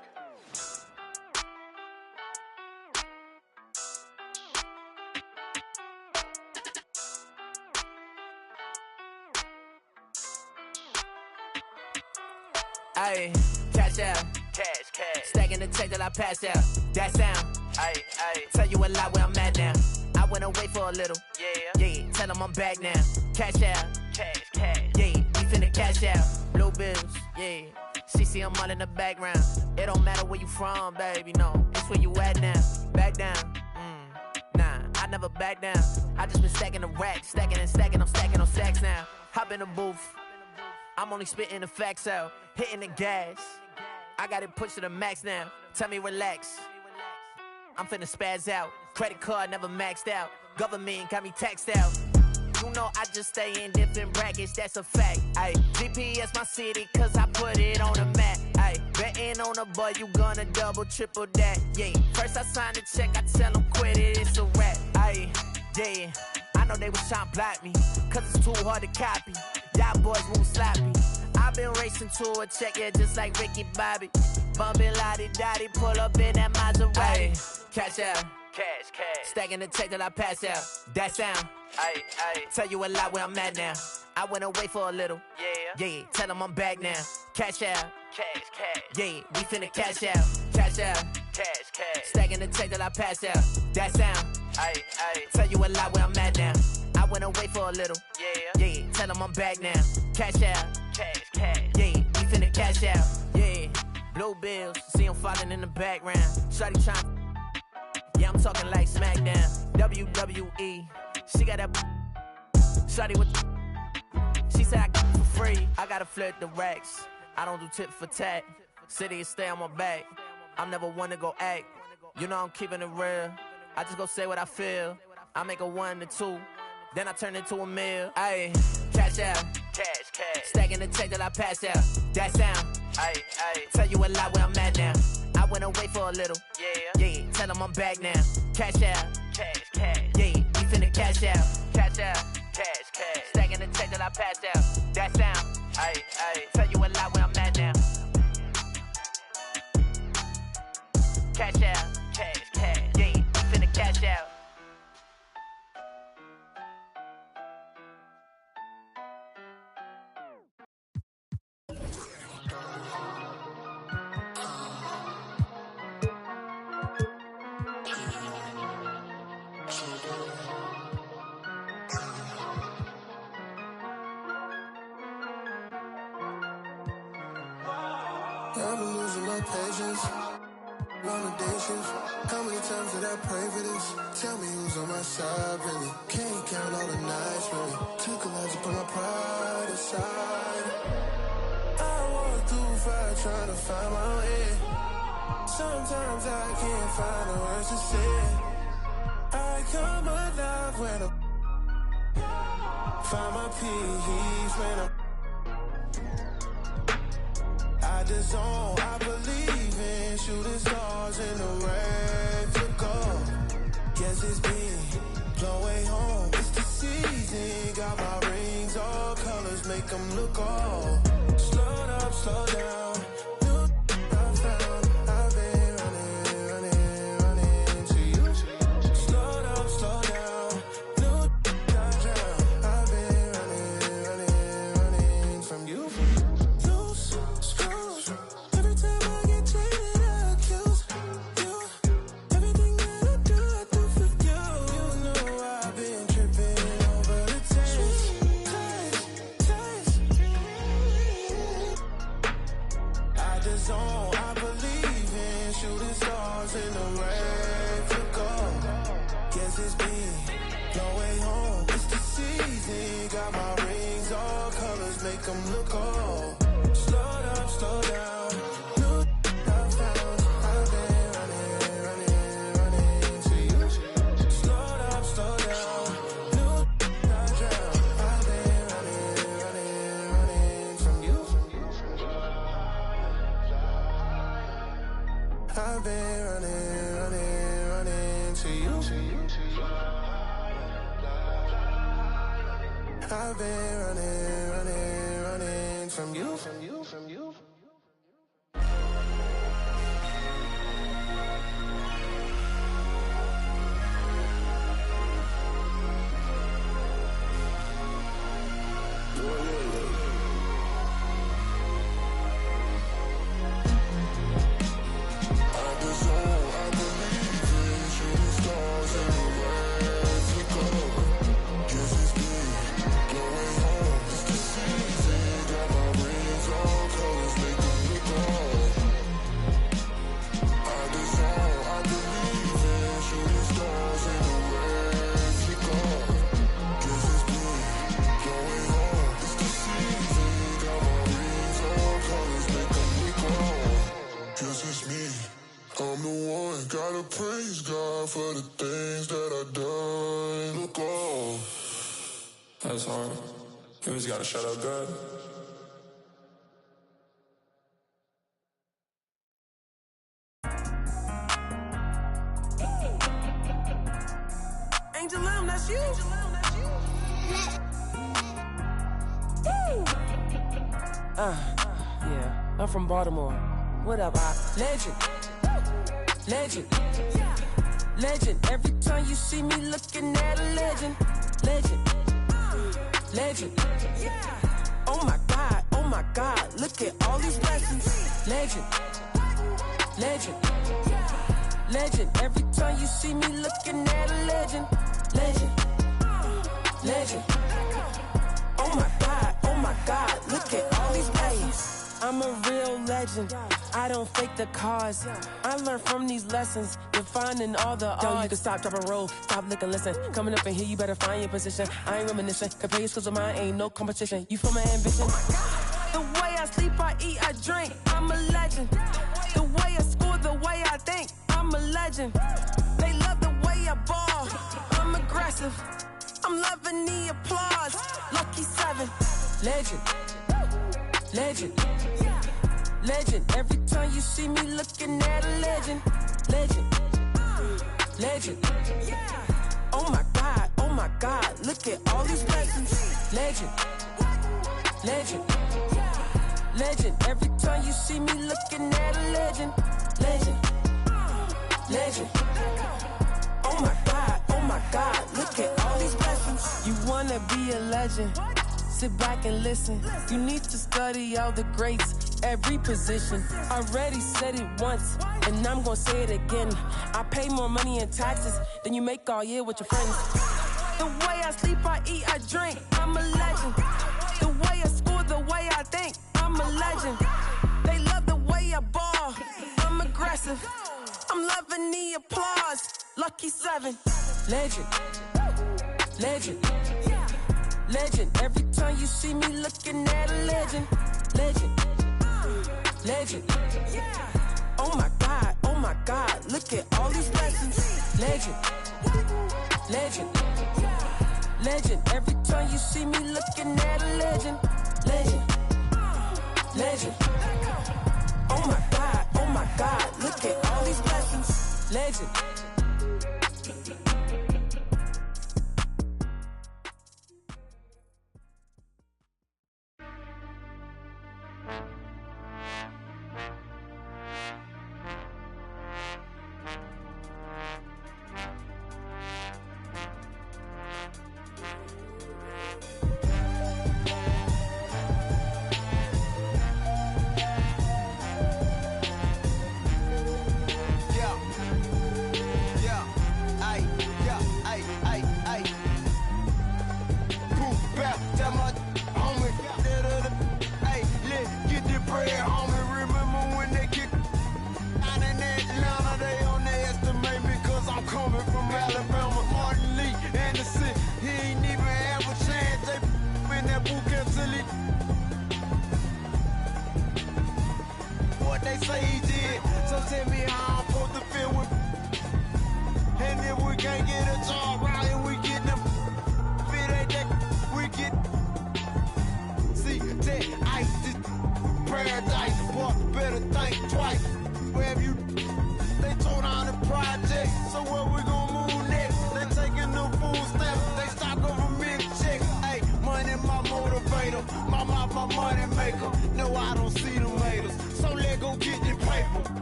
Ayy, cash out. Cash. Stacking the check till I pass out. That sound. Ayy. Tell you a lot where I'm at now. I went away for a little. Yeah. Tell them I'm back now. Cash out. Cash. Yeah, we finna cash out. Blue bills. Yeah. She see them all in the background. It don't matter where you from, baby. No, it's where you at now. Back down. Nah, I never back down. I just been stacking the racks. Stacking and stacking. I'm stacking on stacks now. Hop in the booth. I'm only spitting the facts out. Hitting the gas. I got it pushed to the max now. Tell me relax. I'm finna spaz out. Credit card never maxed out. Government got me taxed out. You know I just stay in different brackets, that's a fact. Ay, GPS my city, cause I put it on the map. Ay, betting on a boy, you gonna double, triple that. Yeah, first I sign the check, I tell them quit it, it's a rap. Ay, yeah, I know they was trying to block me, cause it's too hard to copy. Y'all boys move sloppy. I've been racing to a check, yeah, just like Ricky Bobby. Bumpin' lottie-dottie, pull up in that Maserati. Ay, cash out. Cash. Stacking the check till I pass out. That sound. Ayy. Tell you a lot where I'm at now. I went away for a little. Yeah. Tell them I'm back now. Cash out. Cash. Yeah, we finna cash out. Cash out. Cash. Stacking the check till I pass out. That sound. Ayy. Tell you a lot where I'm at now. I went away for a little. Yeah. Tell them I'm back now. Cash out. Cash. Yeah, we finna cash out. Yeah. Blue bills. See them falling in the background. Shawty trying. Yeah, I'm talking like SmackDown, WWE. She got that shawty with. She said I got it for free. I gotta flirt the racks. I don't do tip for tat. City and stay on my back. I'm never one to go act. You know I'm keeping it real. I just go say what I feel. I make a 1 to 2, then I turn into a meal. Ayy, cash out. Cash. Stacking the check till I pass out. That sound. Ayy. Tell you a lot where I'm at now. I went away for a little. Yeah. Tell them I'm back now. Cash out. Cash. Yeah, we finna cash out. Cash out. Cash. Stacking the check till I pass out. That sound. Ayy. Tell you a lot where I'm at now. Cash out. Cash. Yeah, we finna cash out. I've been losing my patience. Long the day shift. How many times did I pray for this? Tell me who's on my side, really. Can't count all the nights, really. Took a lot to put my pride aside. I walk through fire trying to find my way. Sometimes I can't find the words to say. I come alive when I find my peace when I just zone, I believe in shooting stars in the red to go. Guess it's been long way home. It's the season, got my rings, all colors make them look all. Slow up, slow down. New I found, I've been running to you. Slow up, slow down. New I drown. I've been running from you. In the red to go. Guess it's been long way home. It's the season, got my rings, all colors make them look old. Slow up, slow down. New I found, I've been running to you. Slow up, slow down. New I drown. I've been running from you. I've been running to you. I've been running from you. I'm the one, gotta praise God for the things that I done. Look on. That's hard. You always gotta shut up good. Angel Lim, that's you. Yeah, I'm from Baltimore. What up, legend, legend, legend. Every time you see me looking at a legend, legend, legend. Oh my God, look at all these blessings. Legend, legend, legend. Every time you see me looking at a legend, legend, legend. Oh my God, look at all these blessings. I'm a real legend. I don't fake the cause. I learned from these lessons, defining all the odds. Yo, you can stop, drop, and roll, stop, look, and listen. Coming up in here, you better find your position. I ain't reminiscing, compare your skills with mine, ain't no competition. You feel my ambition? The way I sleep, I eat, I drink, I'm a legend. The way I score, the way I think, I'm a legend. They love the way I ball, I'm aggressive. I'm loving the applause, lucky 7. Legend, legend, legend. Every time you see me looking at a legend, legend, legend. Oh my God, look at all these blessings. Legend, legend, legend. Every time you see me looking at a legend, legend, legend. Oh my God, look at all these blessings. You wanna be a legend? Sit back and listen. You need to study all the greats, every position. Already said it once, and I'm gonna say it again. I pay more money in taxes than you make all year with your friends. The way I sleep, I eat, I drink, I'm a legend. The way I score, the way I think, I'm a legend. They love the way I ball, I'm aggressive. I'm loving the applause, lucky 7. Legend, legend, legend. Every time you see me looking at a legend, legend, legend. Oh my God, look at all these blessings. Legend, legend, legend. Every time you see me looking at a legend, legend, legend. Oh my God, look at all these blessings. Legend.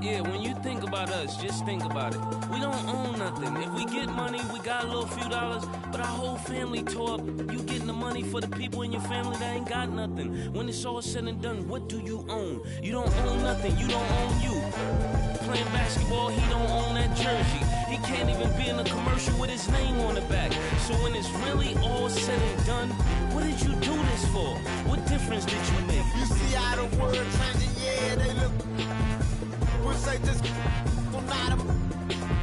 Yeah, when you think about us, just think about it. We don't own nothing. If we get money, we got a little few dollars, but our whole family tore up. You getting the money for the people in your family that ain't got nothing. When it's all said and done, what do you own? You don't own nothing. You don't own you. Playing basketball, he don't own that jersey. He can't even be in a commercial with his name on the back. So when it's really all said and done, what did you do this for? What difference did you make? You see how the world changing, yeah, they look. We'll say just for not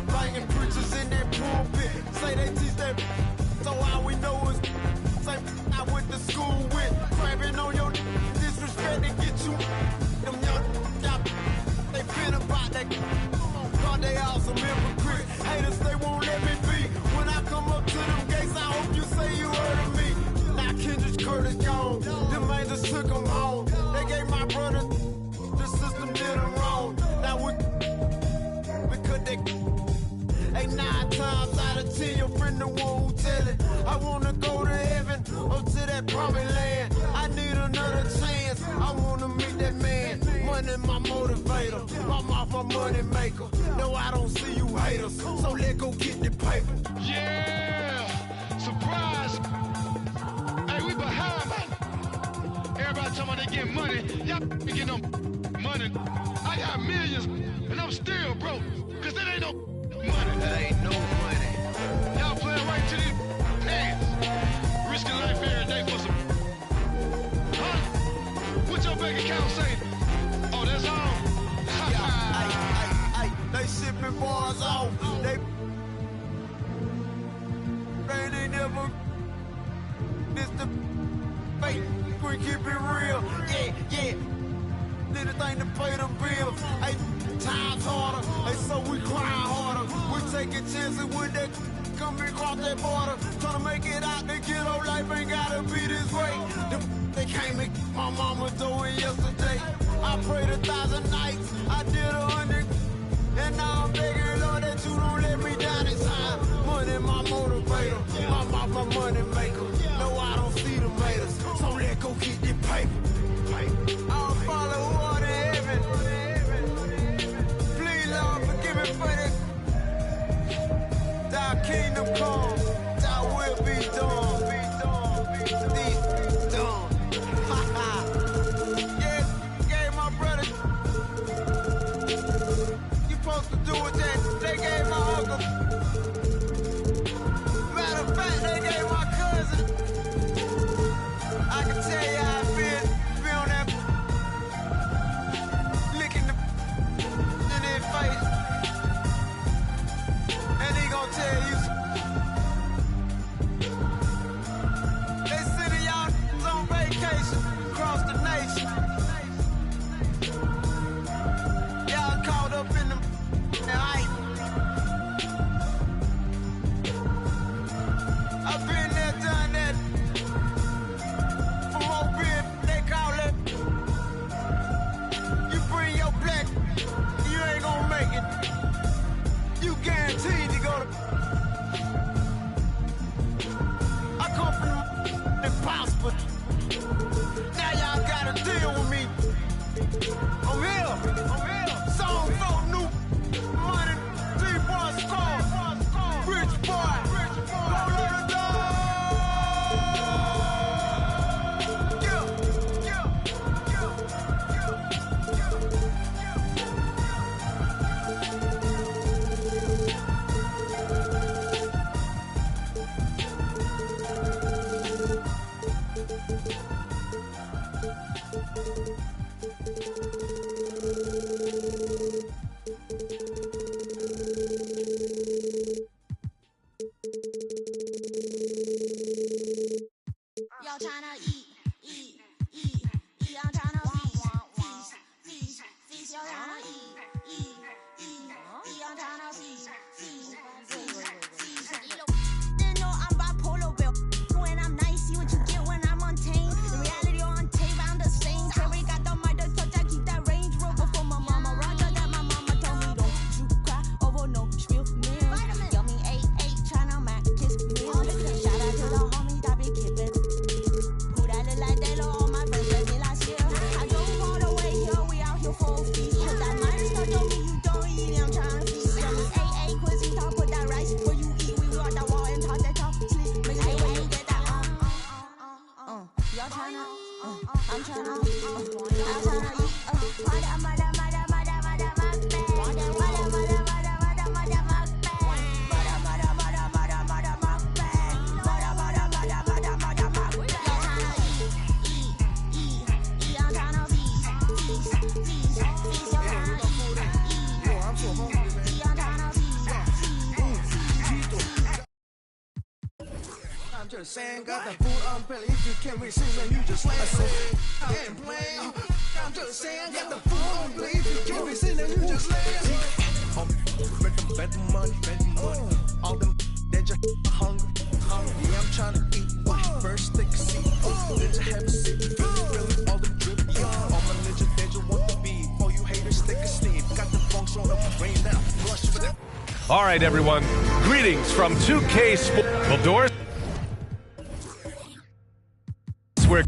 banging preachers in that pulpit. Say they teach that, so all we know is same I went to school with. Crabbing on your disrespect to get you. Them young, they been about that. haters, they won't let me be. When I come up to them gates, I hope you say you heard of me. Now Kendrick Curtis gone, them angels took him home. They gave my brother, the system did him wrong. Now because they ain't 9 times out of 10, your friend the one who tell it. I wanna go to heaven, up to that promised land. I need another chance, I wanna meet that man. Money my motivator, my mouth my money maker. No, I don't see you haters, so let go get the paper. Yeah, surprise. Hey, we behind, man. Everybody talking about they getting money. Y'all be getting no money. I got millions, and I'm still broke, cause that ain't no money. That ain't no money. Y'all playing right to these hands. Risking life every day for some. Huh? What your bank account say? Oh, that's all? Yeah, they shipping bars off. They ain't never. This the fake. We keep it real. Yeah. Anything to pay them bills. Hey, times harder. Hey, so we grind harder. We taking chances when they come across that border. Tryna make it out the ghetto. Life ain't gotta be this way. They came and my mama doing yesterday. I prayed 1,000 nights. I did 100. And now I'm begging, Lord, that you don't let me down this time. Money my motivator. My mouth my money maker. No, I don't see the haters. So let go get the paper. I'll follow who are in heaven. Please, Lord, forgive me for that. Thy kingdom come. Thy will be done. Yeah, gave my brother. You supposed to do what they gave my uncle. Matter of fact, they gave my cousin. I can tell you how I feel. Be on that licking the in their face. And he gonna tell you. They sending y'all on vacation across the nation. Y'all caught up in them hype. I've been there, done that. From Mobile, they call it. You bring your black, you ain't gonna make it. You guaranteed to go to. I come from impossible. Now y'all gotta deal with me. I'm here. Song folk new money. 3-1 score. Rich boy. Roll on the dog. Y'all tryna eat. Y'all tryna feast. Y'all tryna eat. Y'all tryna feast. They know I'm bipolar, Bill. When I'm nice, see what you get when I'm untamed. The reality on tape, I'm the same. Cherry got the mic to touch, I keep that Range Rover for my mama. Roger that my mama told me, don't you cry over no spill milk. Yummy 8 tryna mac kiss meal. Shout out to the homies that be kipping. Who that look like they low on my friends let me last year. I drove all the way here, we out here for feast. Put that mic touch on me, you don't eat it, I'm tryna feast. Yummy 8 cuisine talk, put that rice where you eat. We walk that wall and talk that talk. Sleep, make it when you get that y'all tryna, I'm tryna eat. I'm just saying, got the food on belly. If you can't receive, then you just slam it. I ain't playing. I'm just saying, got the food on belly. If you can't receive, then you just slam it. Make them bet the money. All right, everyone. Greetings from 2K Sports. Well, Doris, we're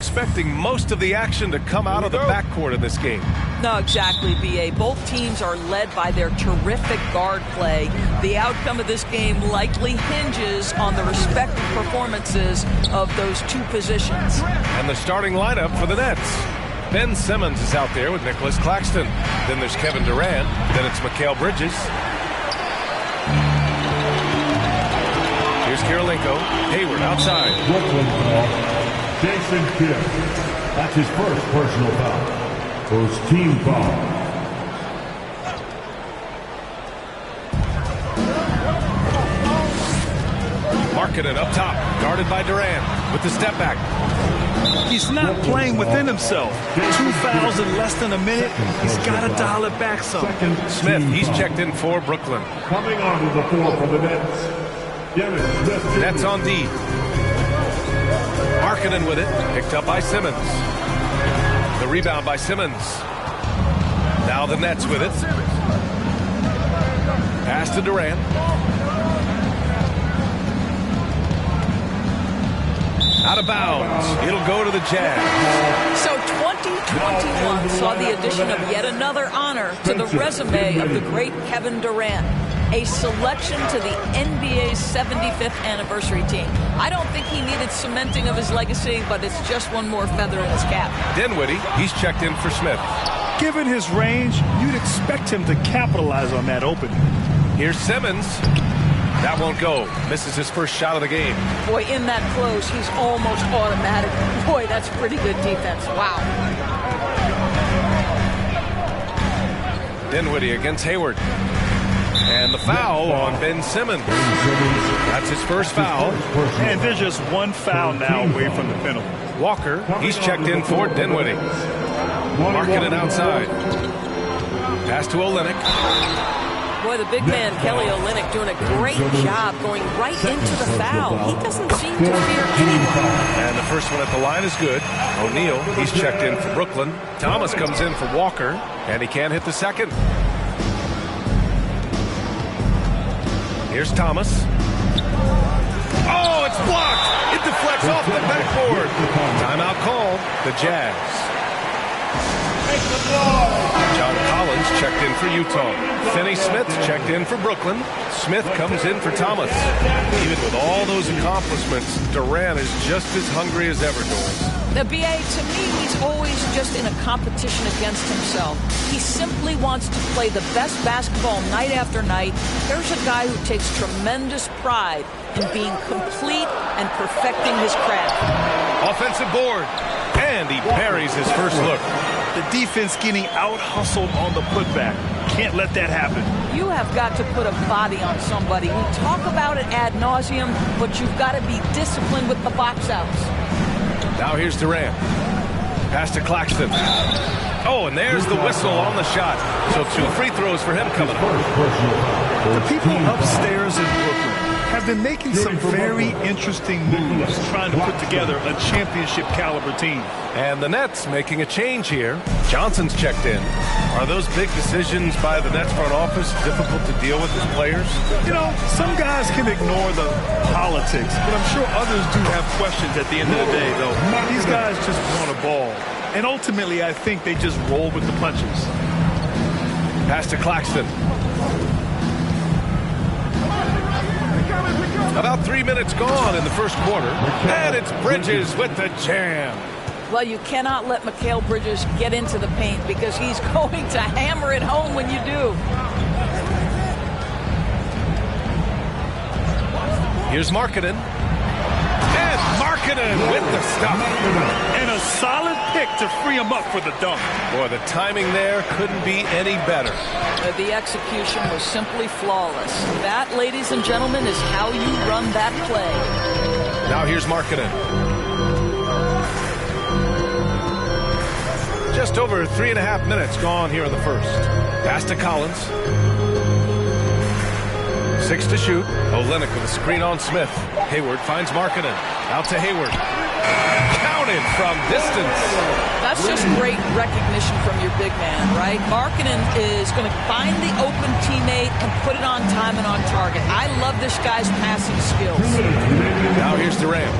expecting most of the action to come out of the backcourt in this game. No, exactly, B.A. Both teams are led by their terrific guard play. The outcome of this game likely hinges on the respective performances of those two positions. And the starting lineup for the Nets. Ben Simmons is out there with Nicholas Claxton. Then there's Kevin Durant. Then it's Mikal Bridges. Here's Kirilenko. Hayward outside. Brooklyn foul. Jason Kidd. That's his first personal foul. First team foul. Markkanen up top, guarded by Durant with the step back. He's not playing within himself. 2 fouls in less than a minute. He's got to dial it back some. Smith, he's checked in for Brooklyn. Coming onto the floor for the Nets. Nets on D. Markkanen with it, picked up by Simmons. The rebound by Simmons. Now the Nets with it. Pass to Durant. Out of bounds. It'll go to the Jazz. So 2021 saw the addition of yet another honor to the resume of the great Kevin Durant. A selection to the NBA's 75th anniversary team. I don't think he needed cementing of his legacy, but it's just one more feather in his cap. Dinwiddie, he's checked in for Smith. Given his range, you'd expect him to capitalize on that opening. Here's Simmons. That won't go. Misses his first shot of the game. Boy, in that close, he's almost automatic. Boy, that's pretty good defense. Wow. Dinwiddie against Hayward. And the foul on Ben Simmons. That's his first foul. And there's just one foul now away from the penalty. Walker, he's checked in for Dinwiddie. Markkanen outside. Pass to Olynyk. Boy, the big man, Kelly Olynyk, doing a great job going right into the foul. He doesn't seem to fear anyone. And the first one at the line is good. O'Neal, he's checked in for Brooklyn. Thomas comes in for Walker, and he can't hit the second. Here's Thomas. Oh, it's blocked. It deflects off the backboard. Timeout called. The Jazz. John Collins checked in for Utah. Finney Smith checked in for Brooklyn. Smith comes in for Thomas. Even with all those accomplishments, Durant is just as hungry as ever, Doris. The BA, to me, he's always just in a competition against himself. He simply wants to play the best basketball night after night. There's a guy who takes tremendous pride in being complete and perfecting his craft. Offensive board, and he parries his first look. The defense getting out-hustled on the putback. Can't let that happen. You have got to put a body on somebody. We talk about it ad nauseum, but you've got to be disciplined with the box outs. Now here's Durant. Pass to Claxton. Oh, and there's the whistle on the shot. So 2 free throws for him coming up. The people upstairs in Brooklyn have been making some very interesting moves trying to put together a championship caliber team. And the Nets making a change here. Johnson's checked in. Are those big decisions by the Nets front office difficult to deal with as players? You know, some guys can ignore the politics, but I'm sure others do have questions at the end of the day, though. These guys just want a ball. And ultimately, I think they just roll with the punches. Pass to Claxton. About 3 minutes gone in the first quarter. And it's Bridges with the jam. Well, you cannot let Mikal Bridges get into the paint because he's going to hammer it home when you do. Here's Markkanen. And Markkanen with the stop. And a solid pick to free him up for the dunk. Boy, the timing there couldn't be any better. The execution was simply flawless. That, ladies and gentlemen, is how you run that play. Now here's Markkanen. Just over 3.5 minutes gone here in the first. Pass to Collins. 6 to shoot. Olynyk with a screen on Smith. Hayward finds Markkanen. Out to Hayward. Counted from distance. That's just great recognition from your big man, right? Markkanen is going to find the open teammate and put it on time and on target. I love this guy's passing skills. Now here's Durant.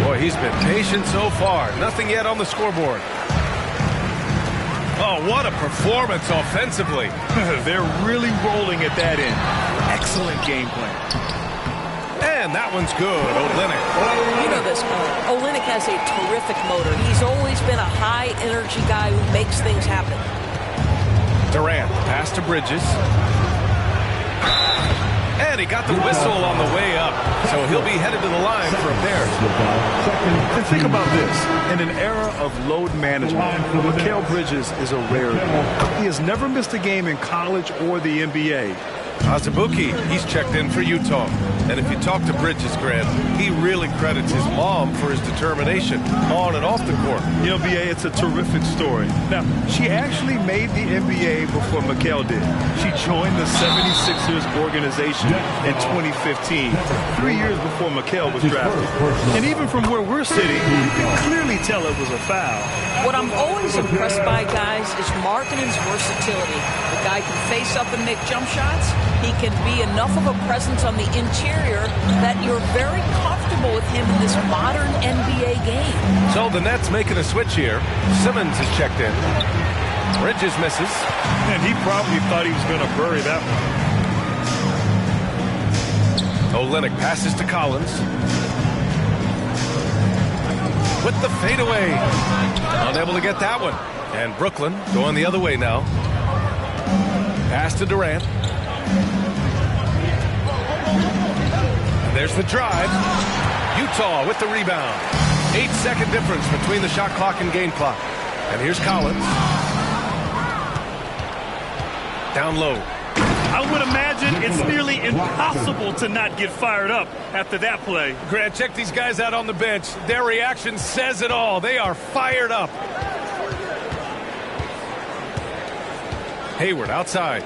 Boy, he's been patient so far. Nothing yet on the scoreboard. Oh, what a performance offensively. They're really rolling at that end. Excellent game plan. And that one's good, Olynyk. You know this, Olynyk has a terrific motor. He's always been a high-energy guy who makes things happen. Durant, pass to Bridges. And he got the whistle on the way up, so he'll be headed to the line for a pair. And think about this. In an era of load management, Mikal Bridges is a rarity. He has never missed a game in college or the NBA. Azubuike, he's checked in for Utah. And if you talk to Bridges, Grant, he really credits his mom for his determination on and off the court. You know, BA, it's a terrific story. Now, she actually made the NBA before Mikal did. She joined the 76ers organization in 2015, 3 years before Mikal was drafted. And even from where we're sitting, you can clearly tell it was a foul. What I'm always impressed by, guys, is Markkanen's versatility. The guy can face up and make jump shots. He can be enough of a presence on the interior that you're very comfortable with him in this modern NBA game. So the Nets making a switch here. Simmons is checked in. Bridges misses. And he probably thought he was going to bury that one. Olynyk passes to Collins. With the fadeaway. Unable to get that one. And Brooklyn going the other way now. Pass to Durant. And there's the drive. Utah with the rebound. 8-second difference between the shot clock and game clock. And here's Collins. Down low. I would imagine it's nearly impossible to not get fired up after that play. Grant, check these guys out on the bench. Their reaction says it all. They are fired up. Hayward outside.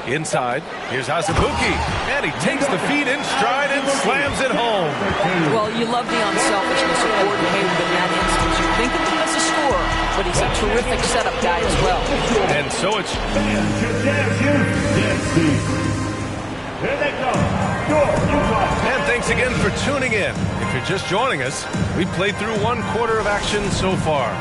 Inside, here's Azubuike, and he takes the feed in stride and slams it home. Well, you love the unselfishness of Gordon Hayward in that instance. You think of him as a scorer, but he's a terrific setup guy as well. And so it's... And thanks again for tuning in. If you're just joining us, we played through 1 quarter of action so far.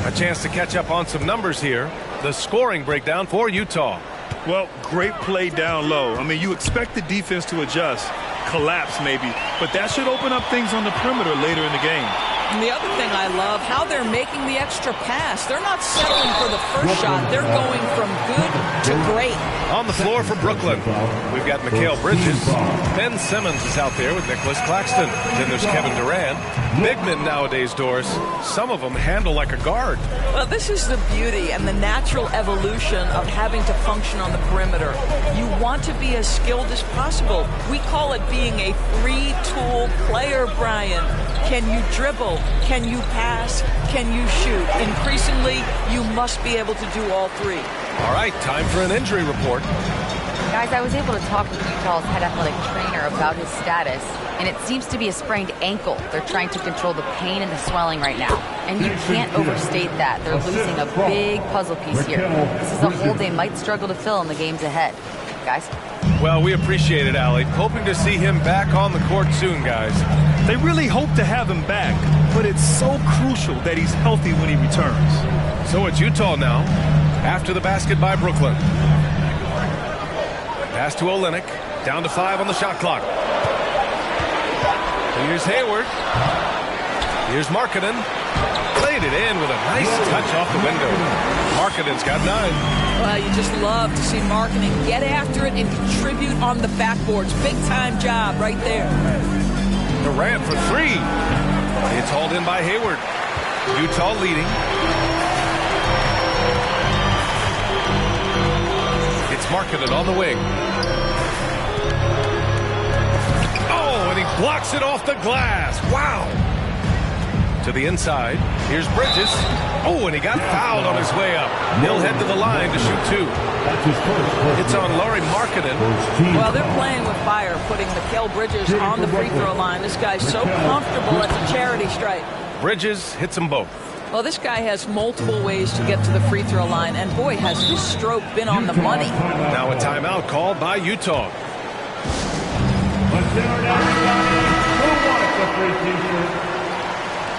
A chance to catch up on some numbers here. The scoring breakdown for Utah. Well, great play down low. I mean, you expect the defense to adjust, collapse maybe, but that should open up things on the perimeter later in the game. And the other thing I love, how they're making the extra pass. They're not settling for the first shot. They're going from good to great. On the floor for Brooklyn, we've got Mikal Bridges. Ben Simmons is out there with Nicholas Claxton. Then there's Kevin Durant. Big men nowadays, Doris, some of them handle like a guard. Well, this is the beauty and the natural evolution of having to function on the perimeter. You want to be as skilled as possible. We call it being a three-tool player, Brian. Can you dribble? Can you pass? Can you shoot? Increasingly, you must be able to do all three. All right, time for an injury report. Guys, I was able to talk with Utah's head athletic trainer about his status, and it seems to be a sprained ankle. They're trying to control the pain and the swelling right now, and you can't overstate that. They're losing a big puzzle piece here. This is a hole they might struggle to fill in the games ahead. Guys? Well, we appreciate it, Allie. Hoping to see him back on the court soon, guys. They really hope to have him back, but it's so crucial that he's healthy when he returns. So it's Utah now, after the basket by Brooklyn. Pass to Olynyk, down to 5 on the shot clock. Here's Hayward. Here's Markkanen. Played it in with a nice touch off the window. Markkanen's got 9. Well, you just love to see Markkanen get after it and contribute on the backboards. Big-time job right there. Durant for 3. It's hauled in by Hayward. Utah leading. It's Markkanen on the wing. Oh, and he blocks it off the glass. Wow. To the inside. Here's Bridges. Oh, and he got fouled on his way up. He'll head to the line to shoot 2. It's on Lauri Markkanen. Well, they're playing with fire, putting Mikal Bridges on the free throw line. This guy's so comfortable at the charity stripe. Bridges hits them both. Well, this guy has multiple ways to get to the free throw line, and boy, has his stroke been on the money. Now a timeout called by Utah. Let's hear it, everybody. Who wants the free t-shirt?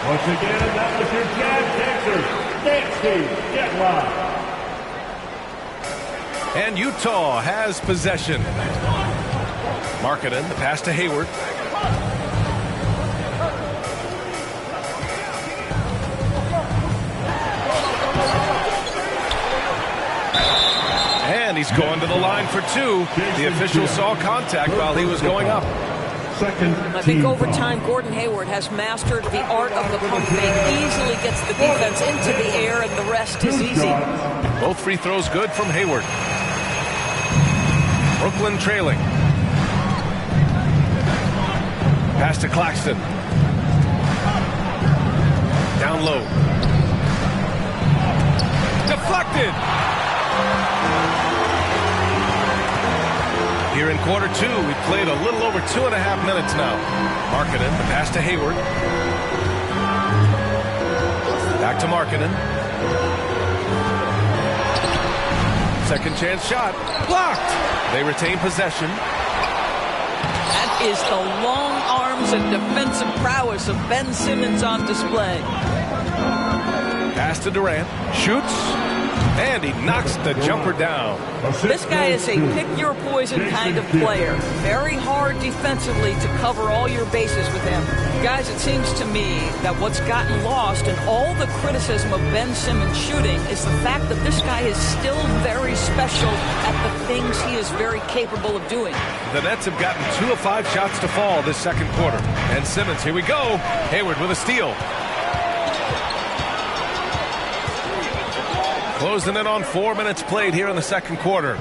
Once again, that was your Jazz Dancers. Dance team, get live. And Utah has possession. Markkanen, the pass to Hayward. And he's going to the line for 2. The official saw contact while he was going up. I think over time, Gordon Hayward has mastered the art of the pump fake. Easily gets the defense into the air, and the rest is easy. Both free throws good from Hayward. Brooklyn trailing. Pass to Claxton. Down low. Deflected. Here in quarter 2, we played a little over 2.5 minutes now. Markkanen, the pass to Hayward. Back to Markkanen. Second chance shot. Blocked. They retain possession. That is the long arms and defensive prowess of Ben Simmons on display. Pass to Durant. Shoots. And he knocks the jumper down. This guy is a pick-your-poison kind of player. Very hard defensively to cover all your bases with him. Guys, it seems to me that what's gotten lost in all the criticism of Ben Simmons shooting is the fact that this guy is still very special at the things he is very capable of doing. The Nets have gotten 2 of 5 shots to fall this second quarter. And Simmons, here we go. Hayward with a steal. Closing in on 4 minutes played here in the second quarter.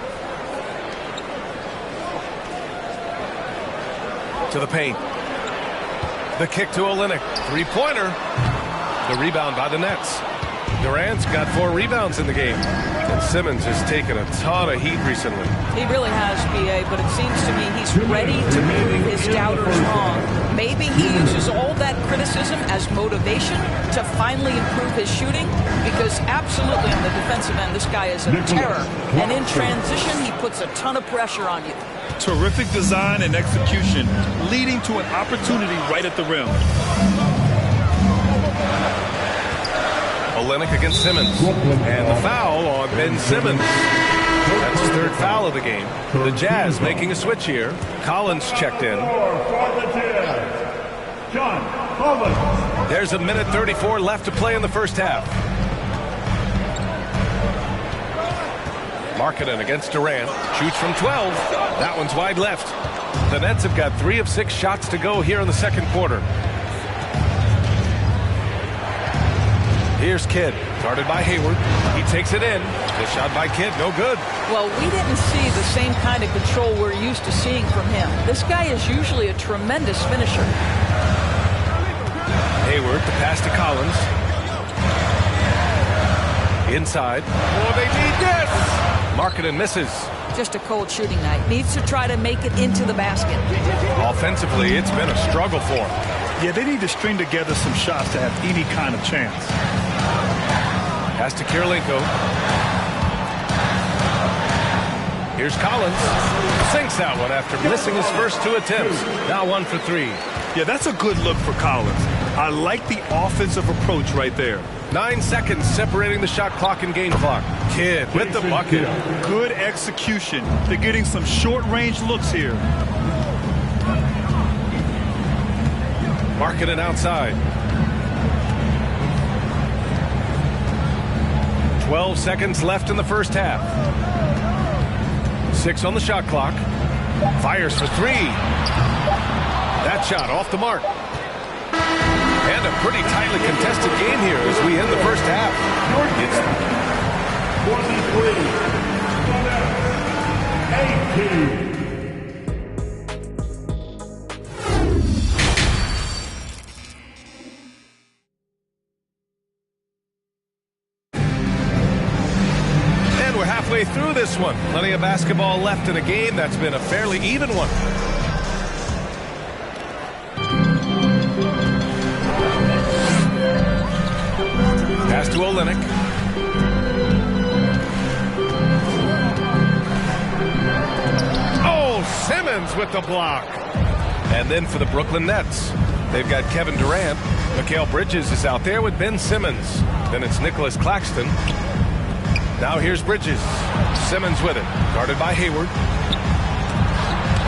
To the paint. The kick to Olynyk. 3-pointer. The rebound by the Nets. Durant's got 4 rebounds in the game. And Simmons has taken a ton of heat recently. He really has, B.A., but it seems to me he's ready to prove his doubters wrong. Maybe he uses all that criticism as motivation to finally improve his shooting, because absolutely on the defensive end, this guy is a terror. And in transition, he puts a ton of pressure on you. Terrific design and execution, leading to an opportunity right at the rim. Olynyk against Simmons. And the foul on Ben Simmons. That's his 3rd foul of the game. The Jazz making a switch here. Collins checked in. For the Jazz, John Collins. There's 1:34 left to play in the first half. Markkanen against Durant. Shoots from 12. That one's wide left. The Nets have got 3 of 6 shots to go here in the second quarter. Here's Kidd, guarded by Hayward. He takes it in. The shot by Kidd, no good. Well, we didn't see the same kind of control we're used to seeing from him. This guy is usually a tremendous finisher. Hayward, the pass to Collins. Inside. Oh, they need this! Markkanen misses. Just a cold shooting night. Needs to try to make it into the basket. Offensively, it's been a struggle for him. Yeah, they need to string together some shots to have any kind of chance. Pass to Kirilenko. Here's Collins. Sinks that one after missing his first 2 attempts. Now 1 for 3. Yeah, that's a good look for Collins. I like the offensive approach right there. 9 seconds separating the shot clock and game clock. Kidd with the bucket. Good execution. They're getting some short-range looks here. Markkanen outside. 12 seconds left in the first half. 6 on the shot clock. Fires for 3. That shot off the mark. And a pretty tightly contested game here as we end the first half. It's 23. 18. Halfway through this one. Plenty of basketball left in a game that's been a fairly even one. Pass to Olynyk. Oh, Simmons with the block. And then for the Brooklyn Nets, they've got Kevin Durant. Mikal Bridges is out there with Ben Simmons. Then it's Nicholas Claxton. Now here's Bridges. Simmons with it. Guarded by Hayward.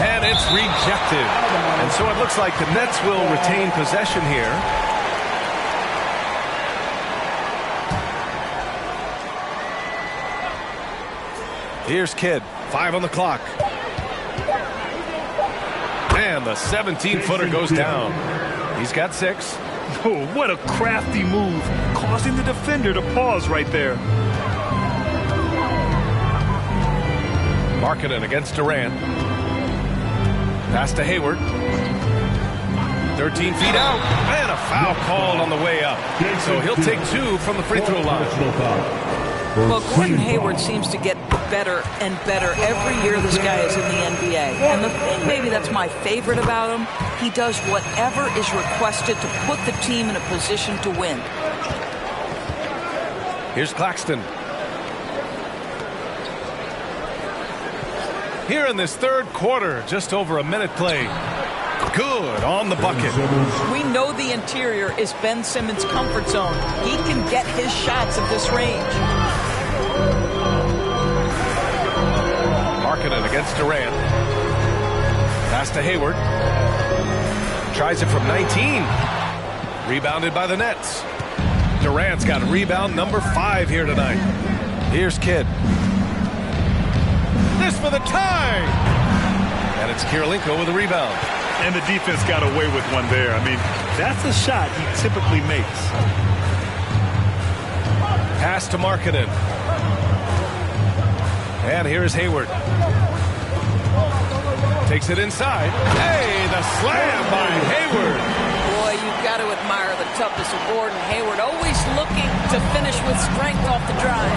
And it's rejected. And so it looks like the Nets will retain possession here. Here's Kidd. 5 on the clock. And the 17-footer goes down. He's got 6. Oh, what a crafty move. Causing the defender to pause right there. Markkanen against Durant. Pass to Hayward. 13 feet out. And a foul called on the way up. So he'll take 2 from the free throw line. Well, Gordon Hayward seems to get better and better every year this guy is in the NBA. And the thing maybe that's my favorite about him, he does whatever is requested to put the team in a position to win. Here's Claxton. Here in this third quarter, just over a minute played. Good on the bucket. We know the interior is Ben Simmons' comfort zone. He can get his shots at this range. Markkanen against Durant. Pass to Hayward. Tries it from 19. Rebounded by the Nets. Durant's got rebound number 5 here tonight. Here's Kidd. This for the tie. And it's Kirilenko with a rebound. And the defense got away with one there. I mean, that's a shot he typically makes. Pass to Markkanen. And here's Hayward. Takes it inside. Hey, the slam by Hayward. Boy, you've got to admire the toughness of Gordon Hayward. Always looking to finish with strength off the drive.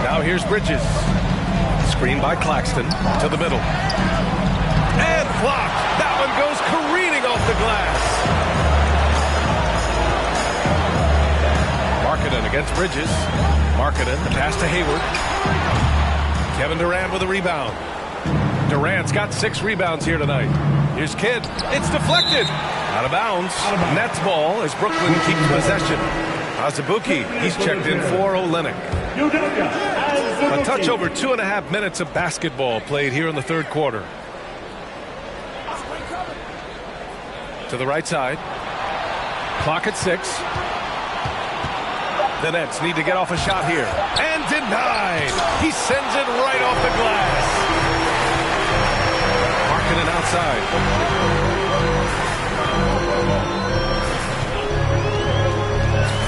Now here's Bridges. Screen by Claxton to the middle. And blocked. That one goes careening off the glass. Markkanen against Bridges. Markkanen, the pass to Hayward. Kevin Durant with a rebound. Durant's got 6 rebounds here tonight. Here's Kidd. It's deflected. Out of bounds. Nets ball as Brooklyn keeps possession. Azubuike, he's checked in for Olynyk. A touch over 2.5 minutes of basketball played here in the third quarter. To the right side. Clock at 6. The Nets need to get off a shot here. And denied. He sends it right off the glass. Markkanen outside.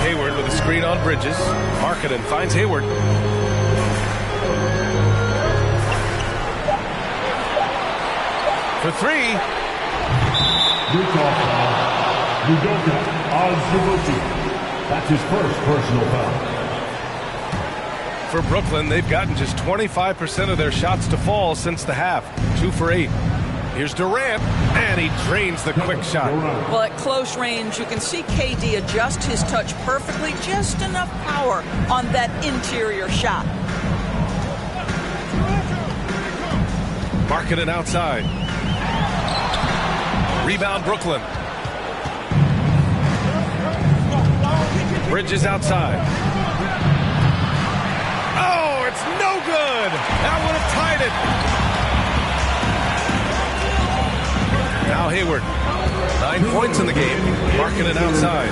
Hayward with a screen on Bridges. Markkanen finds Hayward. For 3. That's his first personal foul. For Brooklyn, they've gotten just 25% of their shots to fall since the half. 2 for 8. Here's Durant, and he drains the quick shot. Well, at close range, you can see KD adjust his touch perfectly, just enough power on that interior shot. Markkanen outside. Rebound Brooklyn. Bridges outside. Oh, it's no good. That would have tied it. Now Hayward. 9 points in the game. Markkanen outside.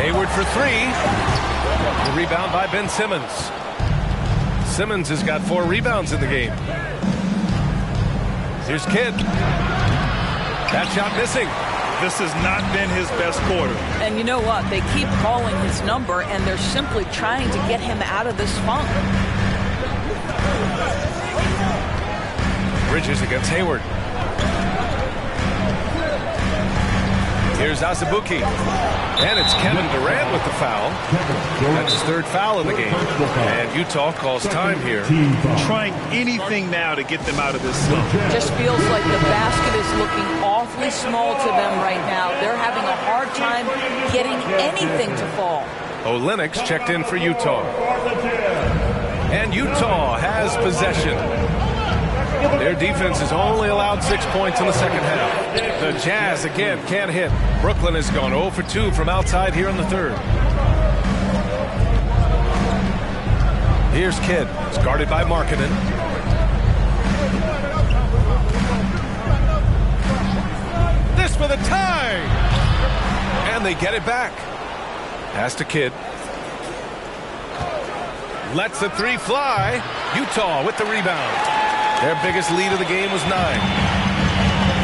Hayward for 3. The rebound by Ben Simmons. Simmons has got 4 rebounds in the game. Here's Kidd. That shot missing. This has not been his best quarter. And you know what? They keep calling his number, and they're simply trying to get him out of this funk. Bridges against Hayward. Here's Azubuike. And it's Kevin Durant with the foul. That's his 3rd foul in the game. And Utah calls time here. Trying anything now to get them out of this slump. Just feels like the basket is looking awfully small to them right now. They're having a hard time getting anything to fall. Olynyk checked in for Utah. And Utah has possession. Their defense has only allowed 6 points in the second half. The Jazz, again, can't hit. Brooklyn has gone 0 for 2 from outside here in the 3rd. Here's Kidd. It's guarded by Markkanen. This for the tie! And they get it back. Pass to Kidd. Lets the 3 fly. Utah with the rebound. Their biggest lead of the game was 9.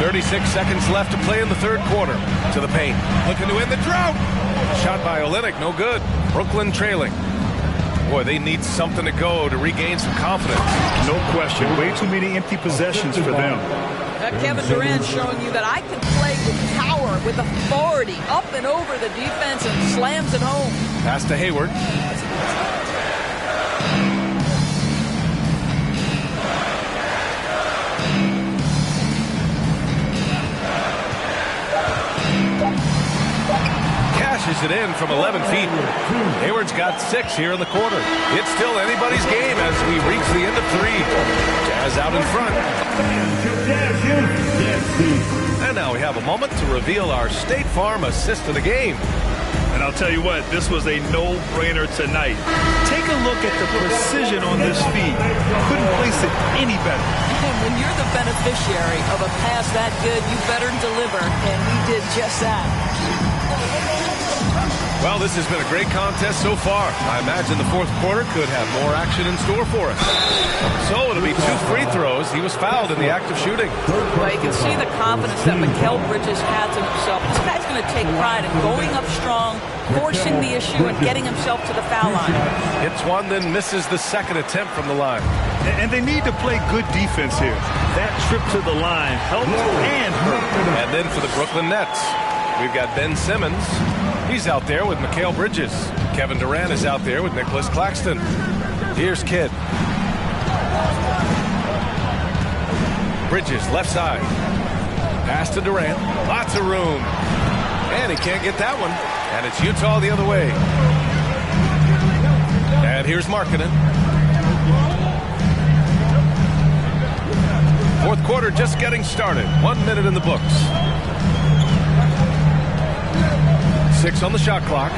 36 seconds left to play in the 3rd quarter. To the paint. Looking to end the drought. Shot by Olynyk. No good. Brooklyn trailing. Boy, they need something to go to regain some confidence. No question. Way too many empty possessions for them. Kevin Durant showing you that I can play with power, with authority, up and over the defense and slams it home. Pass to Hayward. Cashes it in from 11 feet. Hayward's got 6 here in the quarter. It's still anybody's game as we reach the end of 3. Jazz out in front. And now we have a moment to reveal our State Farm assist of the game. And I'll tell you what, this was a no-brainer tonight. Take a look at the precision on this feed. Couldn't place it any better. And when you're the beneficiary of a pass that good, you better deliver, and he did just that. Well, this has been a great contest so far. I imagine the 4th quarter could have more action in store for us. So it'll be 2 free throws. He was fouled in the act of shooting. Well, you can see the confidence that Mikal Bridges has in himself. This guy's going to take pride in going up strong, forcing the issue, and getting himself to the foul line. Hits one, then misses the 2nd attempt from the line. And they need to play good defense here. That trip to the line helped and hurt. And then for the Brooklyn Nets, we've got Ben Simmons. He's out there with Mikal Bridges. Kevin Durant is out there with Nicholas Claxton. Here's Kidd. Bridges, left side. Pass to Durant. Lots of room. And he can't get that one. And it's Utah the other way. And here's Markkanen. 4th quarter just getting started. 1 minute in the books. 6 on the shot clock.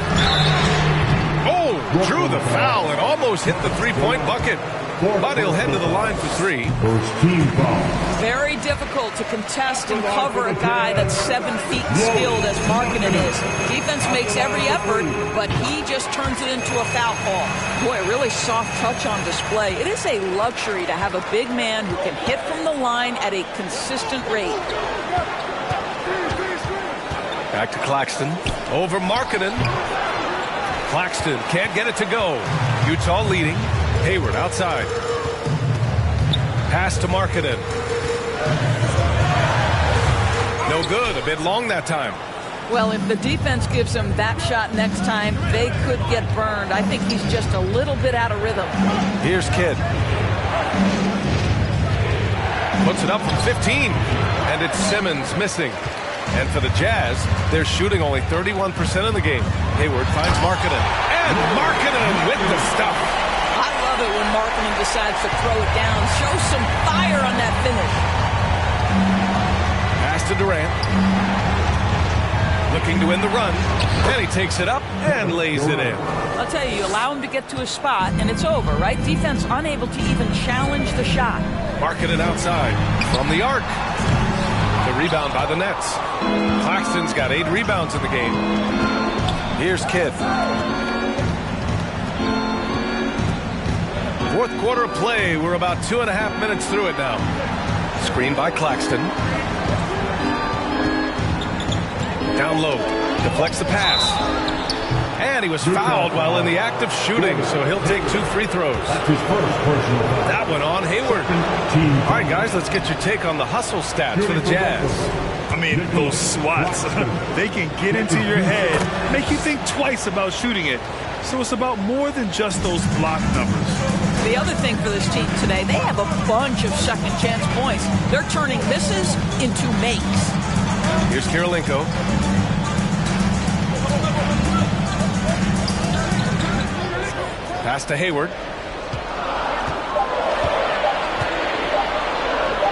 Oh, drew the foul and almost hit the 3-point bucket. but he'll head to the line for 3. First team foul. Very difficult to contest and cover a guy that's 7 feet skilled as Markkanen is. Defense makes every effort, but he just turns it into a foul call. Boy, really soft touch on display. It is a luxury to have a big man who can hit from the line at a consistent rate. Back to Claxton. Over Markkanen. Claxton can't get it to go. Utah leading. Hayward outside. Pass to Markkanen. No good. A bit long that time. Well, if the defense gives him that shot next time, they could get burned. I think he's just a little bit out of rhythm. Here's Kidd. Puts it up from 15. And it's Simmons missing. And for the Jazz, they're shooting only 31% in the game. Hayward finds Markkanen. And Markkanen with the stuff. I love it when Markkanen decides to throw it down. Show some fire on that finish. Pass to Durant. Looking to win the run. And he takes it up and lays it in. I'll tell you, you allow him to get to a spot, and it's over, right? Defense unable to even challenge the shot. Markkanen outside from the arc. The rebound by the Nets. Claxton's got 8 rebounds in the game. Here's Kidd. Fourth quarter of play. We're about 2.5 minutes through it now. Screen by Claxton. Down low. Deflects the pass. And he was fouled while in the act of shooting, so he'll take 2 free throws. That one on Hayward. All right, guys, let's get your take on the hustle stats for the Jazz. I mean, those swats, they can get into your head, make you think twice about shooting it. So it's about more than just those block numbers. The other thing for this team today, they have a bunch of second chance points. They're turning misses into makes. Here's Kirilenko. Pass to Hayward.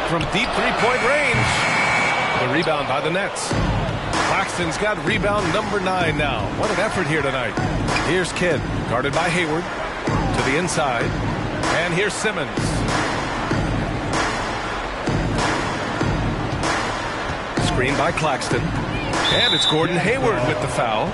From deep three-point range. The rebound by the Nets. Claxton's got rebound number 9 now. What an effort here tonight. Here's Kidd, guarded by Hayward. To the inside. And here's Simmons. Screen by Claxton. And it's Gordon Hayward with the foul.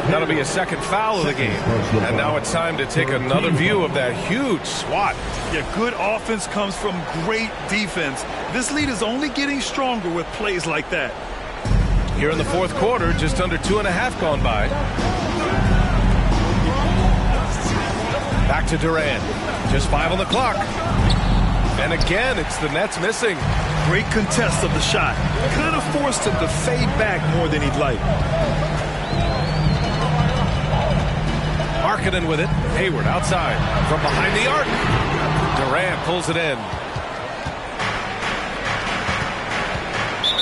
That'll be a second foul of the game. And now it's time to take another view of that huge swat. Yeah, good offense comes from great defense. This lead is only getting stronger with plays like that. Here in the fourth quarter, just under 2.5 gone by. Back to Durant. Just 5 on the clock. And again, it's the Nets missing. Great contest of the shot. Kind of forced him to fade back more than he'd like. Markkanen with it. Hayward outside from behind the arc. Durant pulls it in.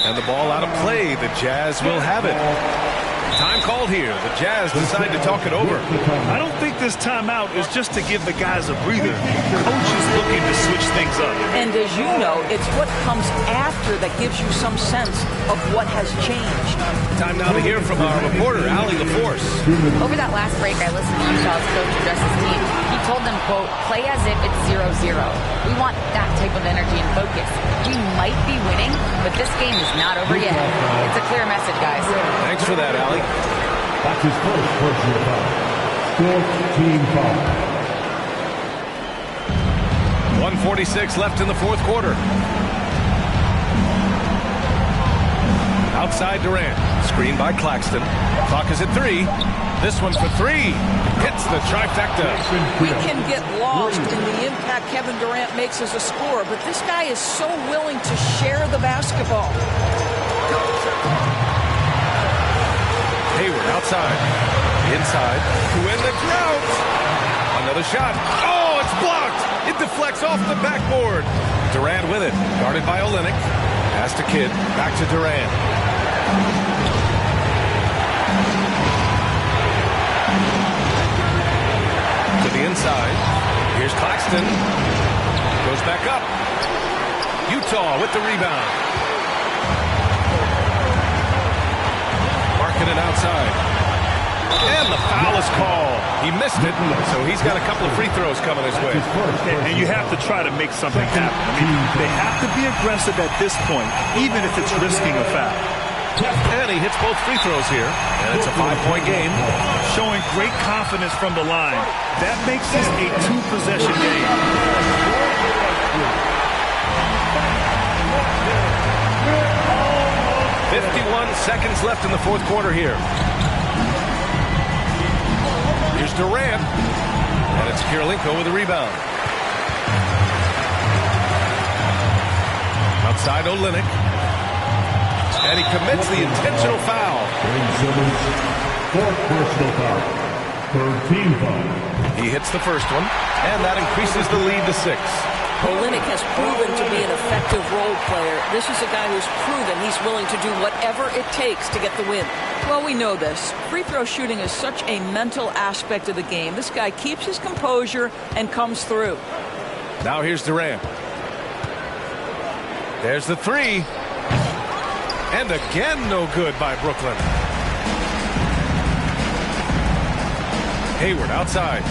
And the ball out of play. The Jazz will have it. Time called here. The Jazz decide to talk it over. I don't think this timeout is just to give the guys a breather. Coach is looking to switch things up. And as you know, it's what comes after that gives you some sense of what has changed. Time now to hear from our reporter, Allie LaForce. Over that last break, I listened to Utah's coach address his team. He told them, quote, play as if it's 0-0. We want that type of energy and focus. We might be winning, but this game is not over yet. It's a clear message, guys. Thanks for that, Allie. That's his first personal foul. Fourth team foul. 1:46 left in the fourth quarter. Outside Durant. Screen by Claxton. Clock is at 3. This one for 3. Hits the trifecta. We can get lost in the impact Kevin Durant makes as a scorer, but this guy is so willing to share the basketball. Hayward outside. Inside. To win the drought. Another shot. Oh, it's blocked. It deflects off the backboard. Durant with it. Guarded by Olynyk. Pass to Kidd. Back to Durant. To the inside. Here's Claxton. Goes back up. Utah with the rebound. Markkanen outside. And the foul is called. He missed it, so he's got a couple of free throws coming his way. And you have to try to make something happen. I mean, they have to be aggressive at this point, even if it's risking a foul. And he hits both free throws here, and it's a 5-point game. Showing great confidence from the line. That makes this a 2-possession game. 51 seconds left in the fourth quarter here. Here's Durant, and it's Kirilenko with a rebound. Outside Olynyk. And he commits the intentional foul. Fourth personal foul. Third team foul. He hits the first one, and that increases the lead to 6. Olynyk has proven to be an effective role player. This is a guy who's proven he's willing to do whatever it takes to get the win. Well, we know this. Free throw shooting is such a mental aspect of the game. This guy keeps his composure and comes through. Now here's Durant. There's the 3. And again, no good by Brooklyn. Hayward outside.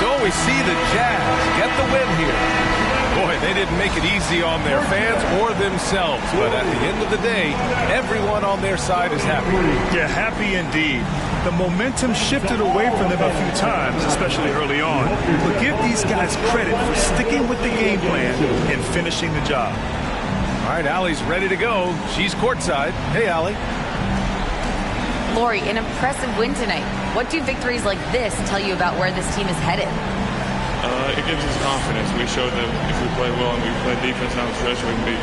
So we see the Jazz get the win here. Boy, they didn't make it easy on their fans or themselves. But at the end of the day, everyone on their side is happy. Yeah, happy indeed. The momentum shifted away from them a few times, especially early on. But give these guys credit for sticking with the game plan and finishing the job. All right, Allie's ready to go. She's courtside. Hey, Allie. Lori, an impressive win tonight. What do victories like this tell you about where this team is headed? It gives us confidence. We showed that if we play well and we play defense down the stretch, we can beat.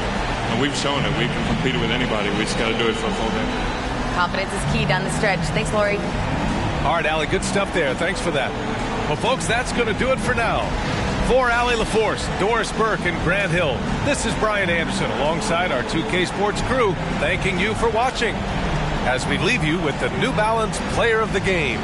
And we've shown it. We can compete with anybody. We just got to do it for a full game. Confidence is key down the stretch. Thanks, Lori. All right, Allie, good stuff there. Thanks for that. Well, folks, that's going to do it for now. For Allie LaForce, Doris Burke, and Grant Hill, this is Brian Anderson alongside our 2K Sports crew, thanking you for watching as we leave you with the New Balance Player of the Game.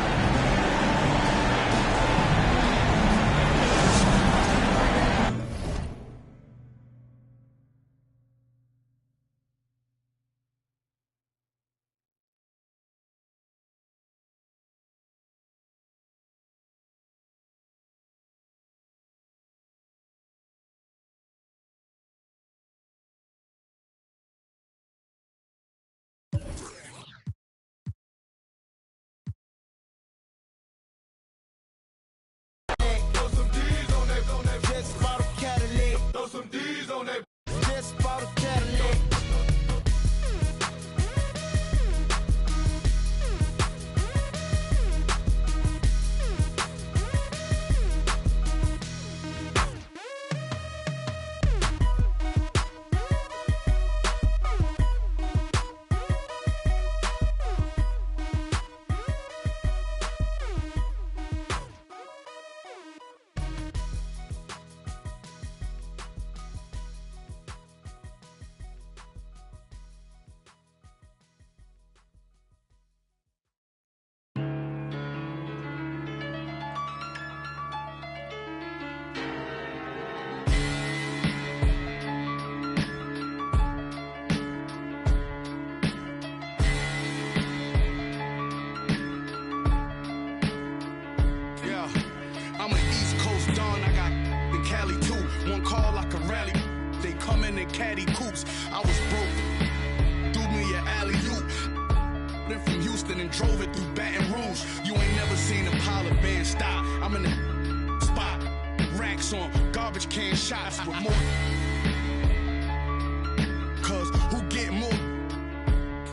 Caddy coops. I was broke. Threw me an alley-oop. Then from Houston and drove it through Baton Rouge. You ain't never seen a pilot band stop. I'm in the spot. Racks on garbage can shots with more. Cause who get more?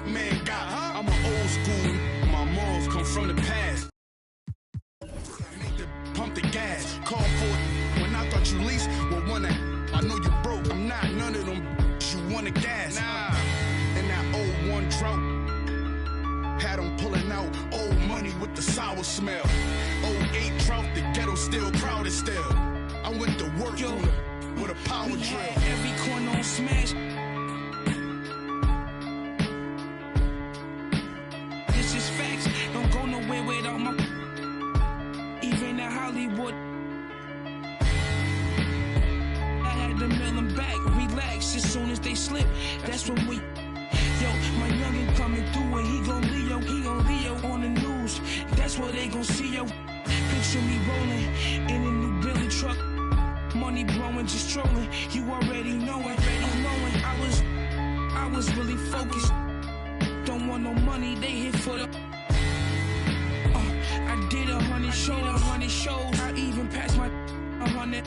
Man got. I'm an old school. My morals come from the past. Pump the gas. Call for it. When I thought you leased, well, one that I know you broke. I'm not none of them. You want a gas. Nah. And that 01 drought had them pulling out old money with the sour smell. 08 drought, the ghetto still crowded still. I went to work with a power drill. Every corner on smash. This is facts. Don't go nowhere without my. Even in Hollywood. flip, that's when we. Yo, my youngin' coming through and he gon' Leo on the news. That's what they gon' see, yo. Picture me rolling in a new Billy truck. Money blowing, just trolling. You already know it. I was really focused. Don't want no money, they hit for the. I did 100 shows. I even passed my 100.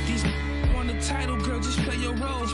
These on the title, girl, just play your role.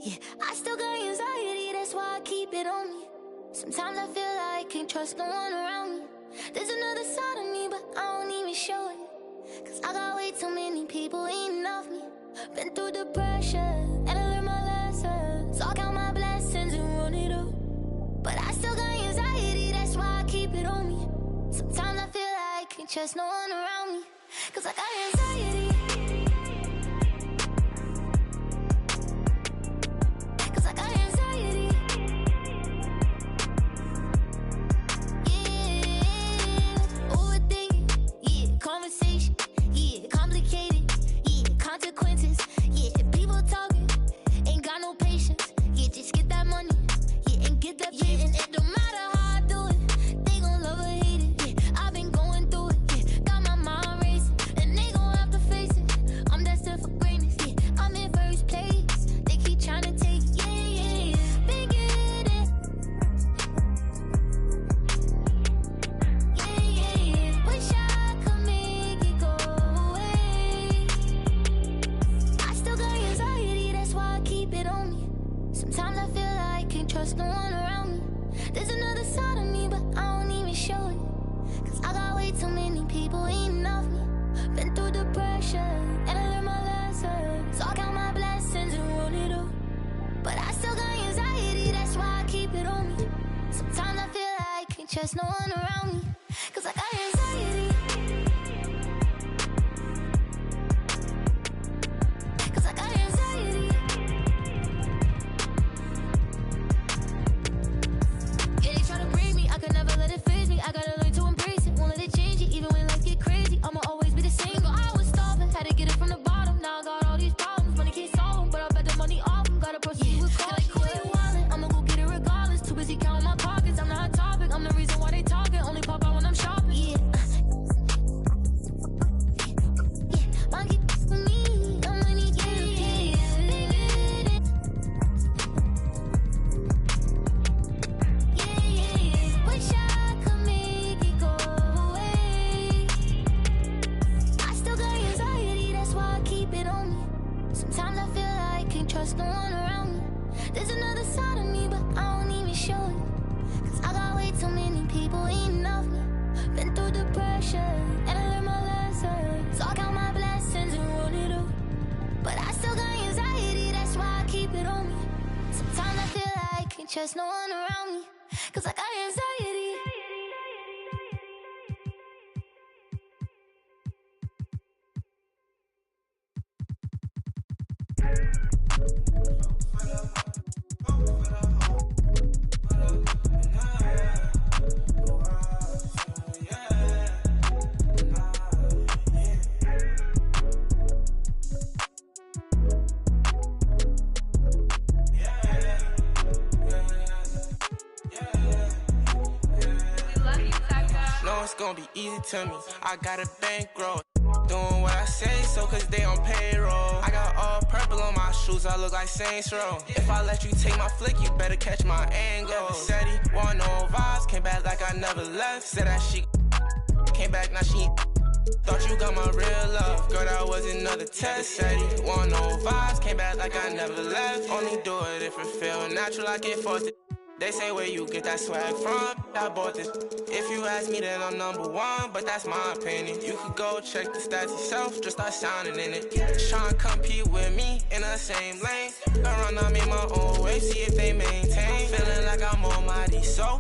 Yeah, I still got anxiety, that's why I keep it on me. Sometimes I feel like I can't trust no one around me. There's another side of me, but I don't even show it. Cause I got way too many people eating off me. Been through the pressure, and I learned my lessons. So I count my blessings and run it up. But I still got anxiety, that's why I keep it on me. Sometimes I feel like I can't trust no one around me. Cause I got anxiety. Conversation, yeah, complicated, yeah, consequences, yeah, people talking, ain't got no patience, yeah, just get that money, yeah, and get that yeah, and it don't matter how I do it, they gon' love or hate it, yeah, I've been going through it, yeah, got my mind racing, and they gon' have to face it, I'm destined for greatness, yeah, I'm in first place, they keep trying to take, yeah, been getting, yeah, wish I sometimes I feel like I can't trust no one around me. There's another side of me, but I don't even show it. Cause I got way too many people eating off me. Been through the pressure, and I learned my lessons. So I count my blessings and run it up. But I still got anxiety, that's why I keep it on me. Sometimes I feel like I can't trust no one around me. Cause I got anxiety. Cause I got anxiety. I could never let it phase me. I gotta learn to embrace it. Won't let it change it, even when life get crazy. I'ma always be the same. But I was starving, had to get it from the bottom. Now I got all these problems, money can't solve them. But I bet the money off them. Gotta proceed with caution. Like, who you wildin'? I'm trust no one around me. There's another side of me, but I don't even show it. Cause I got way too many people eating off me. Been through depression, and I learned my lesson. So I count my blessings and run it up. But I still got anxiety, that's why I keep it on me. Sometimes I feel like I can't trust no one around me. Cause I got anxiety. Know it's gonna be easy to me. I got a bankroll. Doing what I say, so cause they on payroll. I got all purple on my shoes, I look like Saints Row. If I let you take my flick, you better catch my angle. Said he want no vibes, came back like I never left. Said that she came back, now she thought you got my real love. Girl, that was another test. Said he want no vibes, came back like I never left. Only do it if it feel natural, I can't force it. They say where you get that swag from, I bought this. If you ask me, then I'm #1, but that's my opinion. You could go check the stats yourself, just start sounding in it. Tryna compete with me in the same lane. Around, I made my own way, see if they maintain. Feeling like I'm almighty, so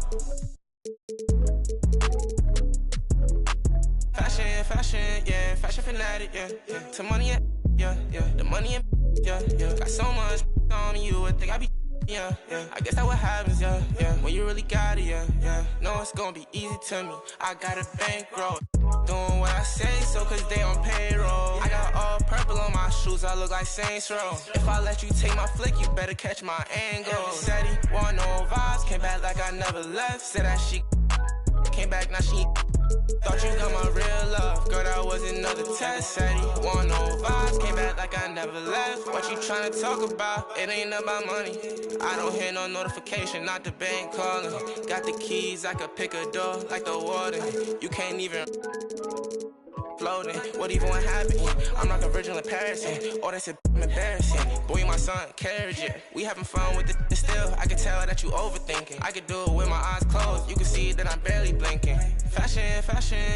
fashion, yeah, fashion fanatic, yeah. To money, yeah, the money, yeah. Got so much on me, you would think I be. Yeah, I guess that's what happens, yeah. When you really got it, yeah. Know it's gonna be easy to me. I got a bankroll. Doing what I say, so cause they on payroll. I got all purple on my shoes, I look like Saints Row. If I let you take my flick, you better catch my angle. Said he want no vibes, came back like I never left. Said that she came back, now she thought you got my real love. Girl, that was another test. Said he want no vibes, came back like I never left. What you tryna talk about? It ain't about money. I don't hear no notification, not the bank calling. Got the keys, I could pick a door like the warden. You can't even floating. What even happened? I'm like a virgin in Paris. Oh, that's embarrassing. Boy, you my son, carriage it. We having fun with it still. I can tell that you overthinking. I could do it with my eyes closed. You can see that I'm barely blinking. Fashion,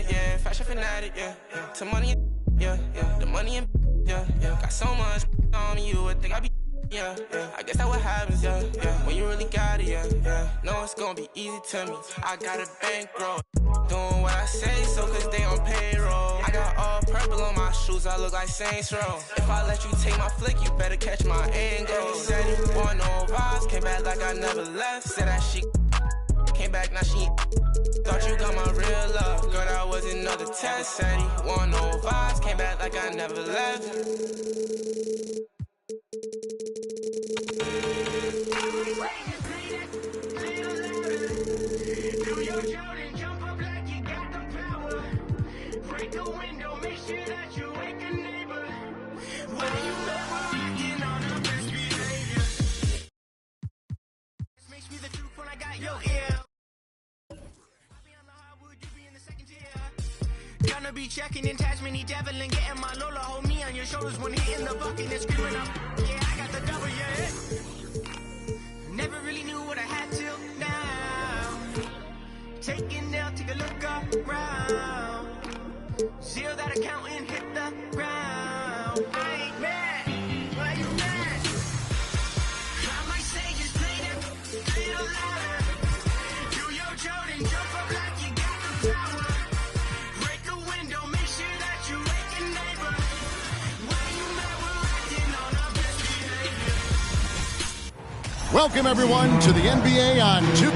yeah. Fashion fanatic, yeah. To money, yeah. The money, yeah. Got so much on me, you would think I be. Yeah. I guess that's what happens, yeah. When you really got it, yeah. Know it's gonna be easy to me. I got a bankroll. Doing what I say, so cause they on payroll. I got all purple on my shoes, I look like Saints Row. If I let you take my flick, you better catch my angle. Said he want no vibes, came back like I never left. Said that she came back, now she thought you got my real love. Girl, that was another test. Said he want no vibes, came back like I never left. Gonna be checking in Tasmania, devil and getting my Lola. Hold me on your shoulders when hitting the bucket and screaming up. Yeah, I got the double, yeah. Never really knew what I had till now. Taking down, take a look around. Zero that account and hit the ground. I ain't mad. Why you mad? I might say just play that little louder. Do your Jordan, jump up like you got the power. Welcome, everyone, to the NBA on 2.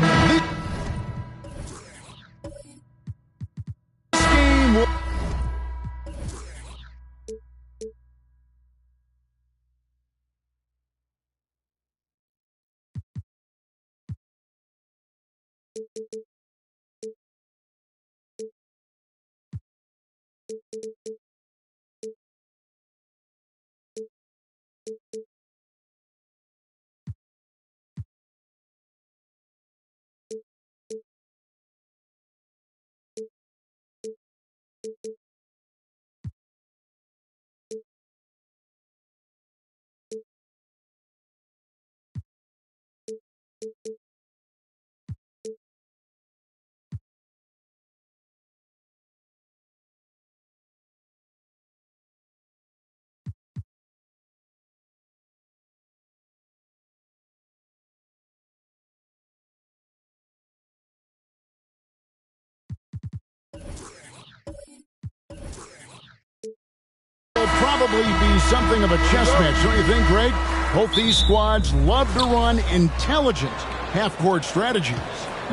probably be something of a chess match, don't you think, Greg? Both these squads love to run intelligent half-court strategies.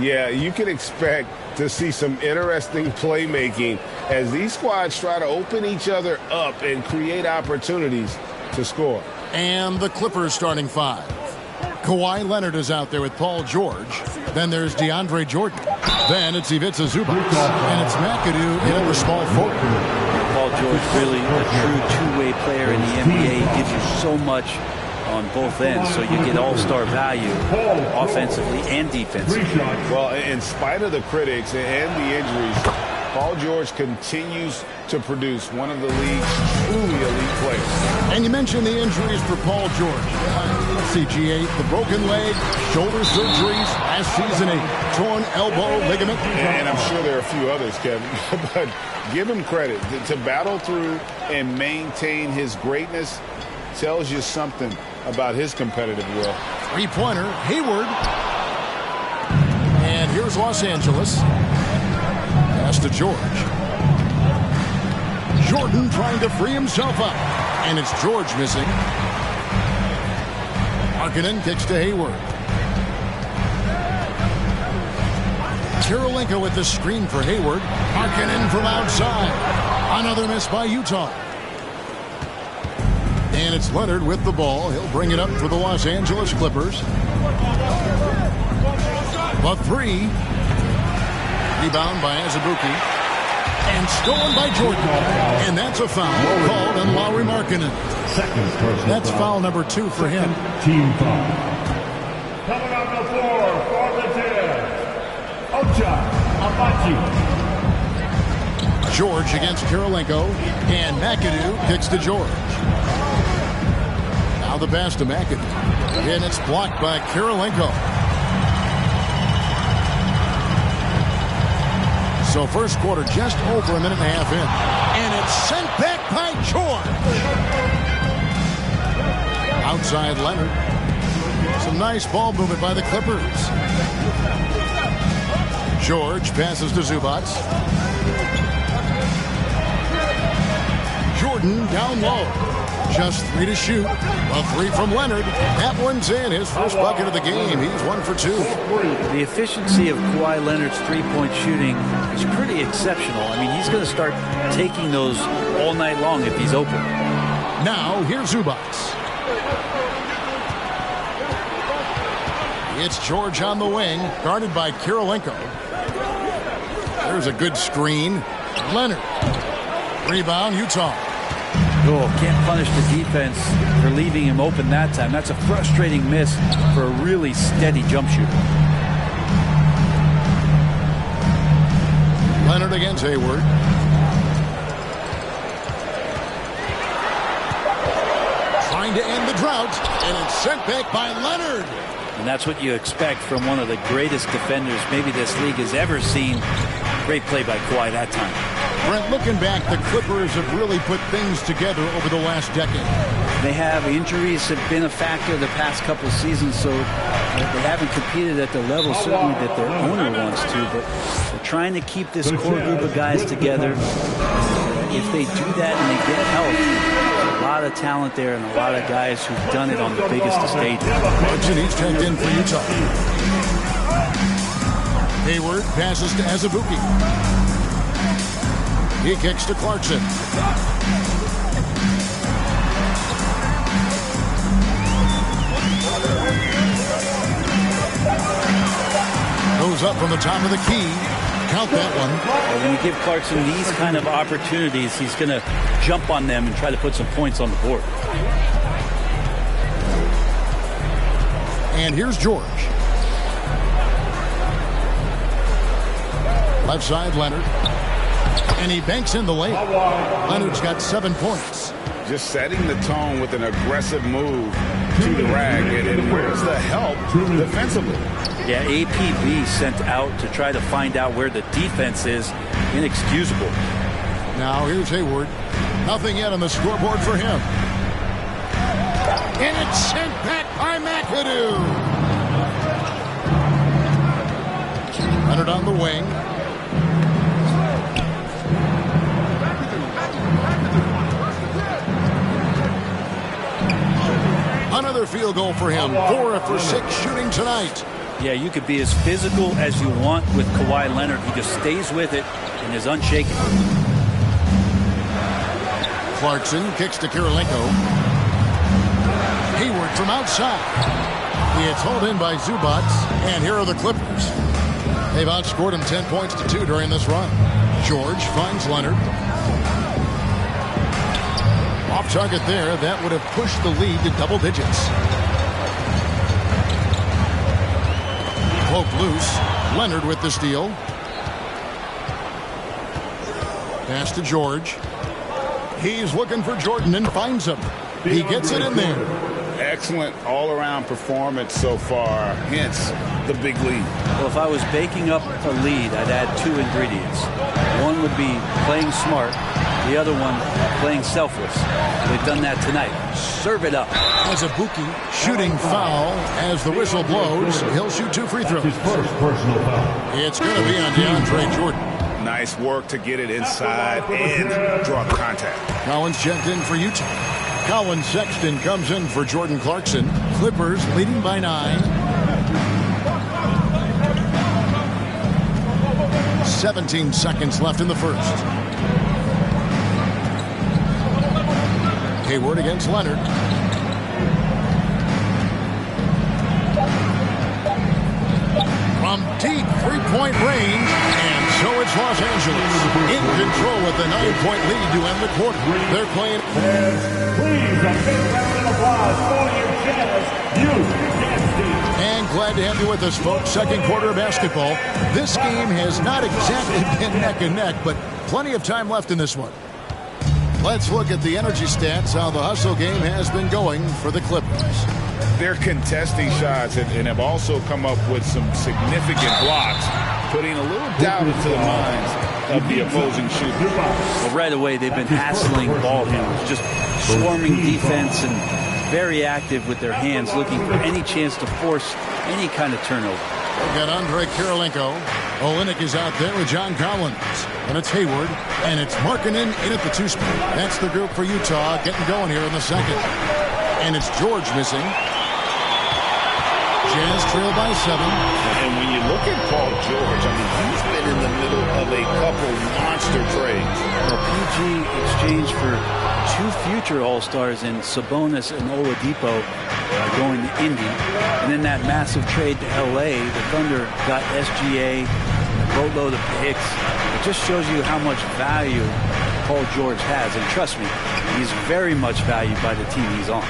Yeah, you can expect to see some interesting playmaking as these squads try to open each other up and create opportunities to score. And the Clippers starting five. Kawhi Leonard is out there with Paul George. Then there's DeAndre Jordan. Then it's Ivica Zubac. And it's McAdoo in at the small forward. Paul George, really a true two-way player in the NBA. Gives you so much on both ends, so you get all-star value offensively and defensively. Well, in spite of the critics and the injuries, Paul George continues to produce one of the league's truly elite players. And you mentioned the injuries for Paul George. Let's see, G8, the broken leg, shoulder surgeries, last season a torn elbow ligament. And I'm sure there are a few others, Kevin, but give him credit. To battle through and maintain his greatness tells you something about his competitive will. Three-pointer, Hayward. And here's Los Angeles. Pass to George. Jordan trying to free himself up. And it's George missing. Markkanen kicks to Hayward. Kirilenko with the screen for Hayward. Markkanen from outside. Another miss by Utah. And it's Leonard with the ball. He'll bring it up for the Los Angeles Clippers. The three. Rebound by Azubuike. And stolen by Jordan. And that's a foul called on Lauri Markkanen. That's foul number 2 for him. Team foul. Coming on the floor for the Jazz, Ocha Abachi. George against Kirilenko. And McAdoo kicks to George. Now the pass to McAdoo. And it's blocked by Kirilenko. So first quarter just over a minute and a half in. And it's sent back by George. Outside Leonard. Some nice ball movement by the Clippers. George passes to Zubac. Jordan down low. Just 3 to shoot. A 3 from Leonard. That one's in. His first bucket of the game. He's 1 for 2. The efficiency of Kawhi Leonard's three-point shooting is pretty exceptional. I mean, he's going to start taking those all night long if he's open. Now, here's Zubac. It's George on the wing, guarded by Kirilenko. There's a good screen. Leonard. Rebound, Utah. Oh, can't punish the defense for leaving him open that time. That's a frustrating miss for a really steady jump shooter. Leonard against Hayward. Trying to end the drought, and it's sent back by Leonard. And that's what you expect from one of the greatest defenders maybe this league has ever seen. Great play by Kawhi that time. Brent, looking back, the Clippers have really put things together over the last decade. They have. Injuries have been a factor the past couple seasons, so they haven't competed at the level certainly that their owner wants to, but they're trying to keep this core group of guys together. If they do that and they get help, there's a lot of talent there and a lot of guys who've done it on the biggest of stages. Hudson, he's checked in for Utah. Hayward passes to Azubuike. He kicks to Clarkson. Goes up from the top of the key. Count that one. When you give Clarkson these kind of opportunities, he's going to jump on them and try to put some points on the board. And here's George. Left side, Leonard. And he banks in the layup. Leonard's got 7 points. Just setting the tone with an aggressive move to the rack. And where's the help defensively? Yeah, APB sent out to try to find out where the defense is. Inexcusable. Now here's Hayward. Nothing yet on the scoreboard for him. And it's sent back by McAdoo. Leonard on the wing. Another field goal for him. 4 for 6 shooting tonight. Yeah, you could be as physical as you want with Kawhi Leonard. He just stays with it and is unshaken. Clarkson kicks to Kirilenko. Hayward from outside. It's hauled in by Zubac, and here are the Clippers. They've outscored him 10 points to 2 during this run. George finds Leonard. Off target there. That would have pushed the lead to double digits. Poke loose. Leonard with the steal. Pass to George. He's looking for Jordan and finds him. He gets it in there. Excellent all-around performance so far, hence the big lead. Well, if I was baking up a lead, I'd add 2 ingredients. One would be playing smart. The other one, playing selfless. They've done that tonight. Serve it up. Azubuike shooting foul as the whistle blows. He'll shoot 2 free throws. His first personal foul. It's going to be on DeAndre Jordan. Nice work to get it inside and draw the contact. Collins checked in for Utah. Colin Sexton comes in for Jordan Clarkson. Clippers leading by 9. 17 seconds left in the first. Hayward against Leonard. From deep three-point range, and so it's Los Angeles in control with the 9-point lead to end the quarter. They're playing. Please, a big round of applause for your Jazz Youth Dance Team. And glad to have you with us, folks. Second quarter of basketball. This game has not exactly been neck and neck, but plenty of time left in this one. Let's look at the energy stats, how the hustle game has been going for the Clippers. They're contesting shots and have also come up with some significant blocks, putting a little doubt into the minds of the opposing shooters. Well, right away, they've been hassling ball handlers, just swarming defense and very active with their hands, looking for any chance to force any kind of turnover. We've got Andre Kirilenko. Olynyk is out there with John Collins. And it's Hayward. And it's Markkanen in at the 2 spot. That's the group for Utah getting going here in the second. And it's George missing. Jazz trail by 7. And when you look at Paul George, I mean, he's been in the middle of a couple monster trades. Well, PG exchanged for 2 future All-Stars in Sabonis and Oladipo going to Indy. And then that massive trade to L.A., the Thunder got SGA, a boatload of picks. It just shows you how much value Paul George has. And trust me, he's very much valued by the team he's on.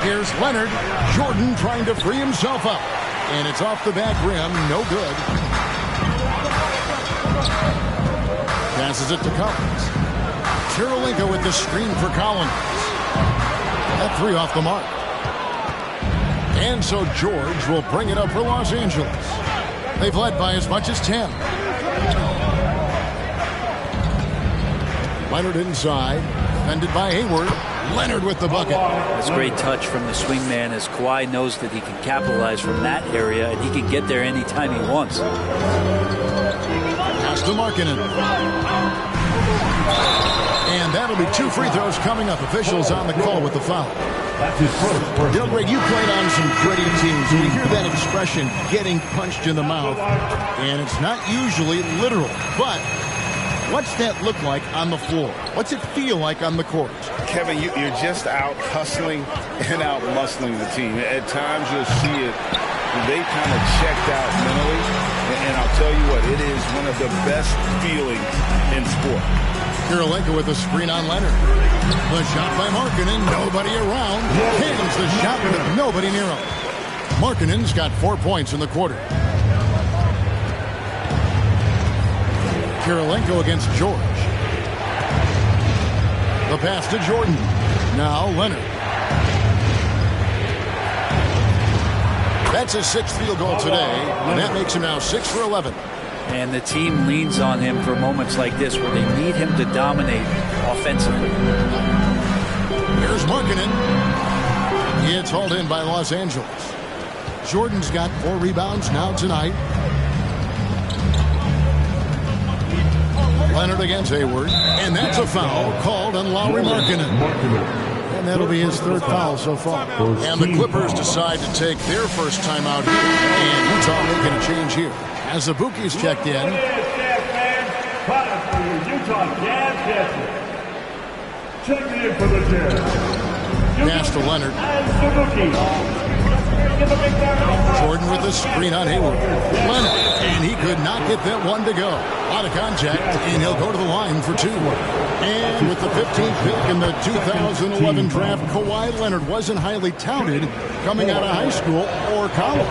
Here's Leonard. Jordan trying to free himself up. And it's off the back rim. No good. Passes it to Collins. Kirilenko with the screen for Collins. That 3 off the mark. And so George will bring it up for Los Angeles. They've led by as much as 10. Leonard inside. Defended by Hayward. Leonard with the bucket. That's a great touch from the swingman as Kawhi knows that he can capitalize from that area and he can get there anytime he wants. Pass to Markkanen. And that'll be 2 free throws coming up. Officials on the call with the foul. That's his first. You know, Greg, you played on some gritty teams. We hear that expression, getting punched in the mouth, and it's not usually literal. But what's that look like on the floor? What's it feel like on the court? Kevin, you're just out hustling and out muscling the team. At times you'll see it. They kind of checked out mentally. And I'll tell you what, it is one of the best feelings in sport. Kirilenko with a screen on Leonard. The shot by Markkanen. Nobody around. Hands the shot with nobody near him. Markkanen's got 4 points in the quarter. Kirilenko against George. The pass to Jordan. Now Leonard. That's his 6th field goal today, and that makes him now 6 for 11. And the team leans on him for moments like this where they need him to dominate offensively. Here's Markkanen. It's hauled in by Los Angeles. Jordan's got 4 rebounds now tonight. Leonard against Hayward. And that's a foul called on Lauri Markkanen. And that'll be his third foul so far. And the Clippers decide to take their first time out here. And Utah making a change here. As the Bookies checked in. Utah Jazz. Checking in for the Jazz. Pass to Leonard. Jordan with the screen on Hayward. Leonard, and he could not get that one to go. A lot of contact, and he'll go to the line for 2. And with the 15th pick in the 2011 draft, Kawhi Leonard wasn't highly touted coming out of high school or college.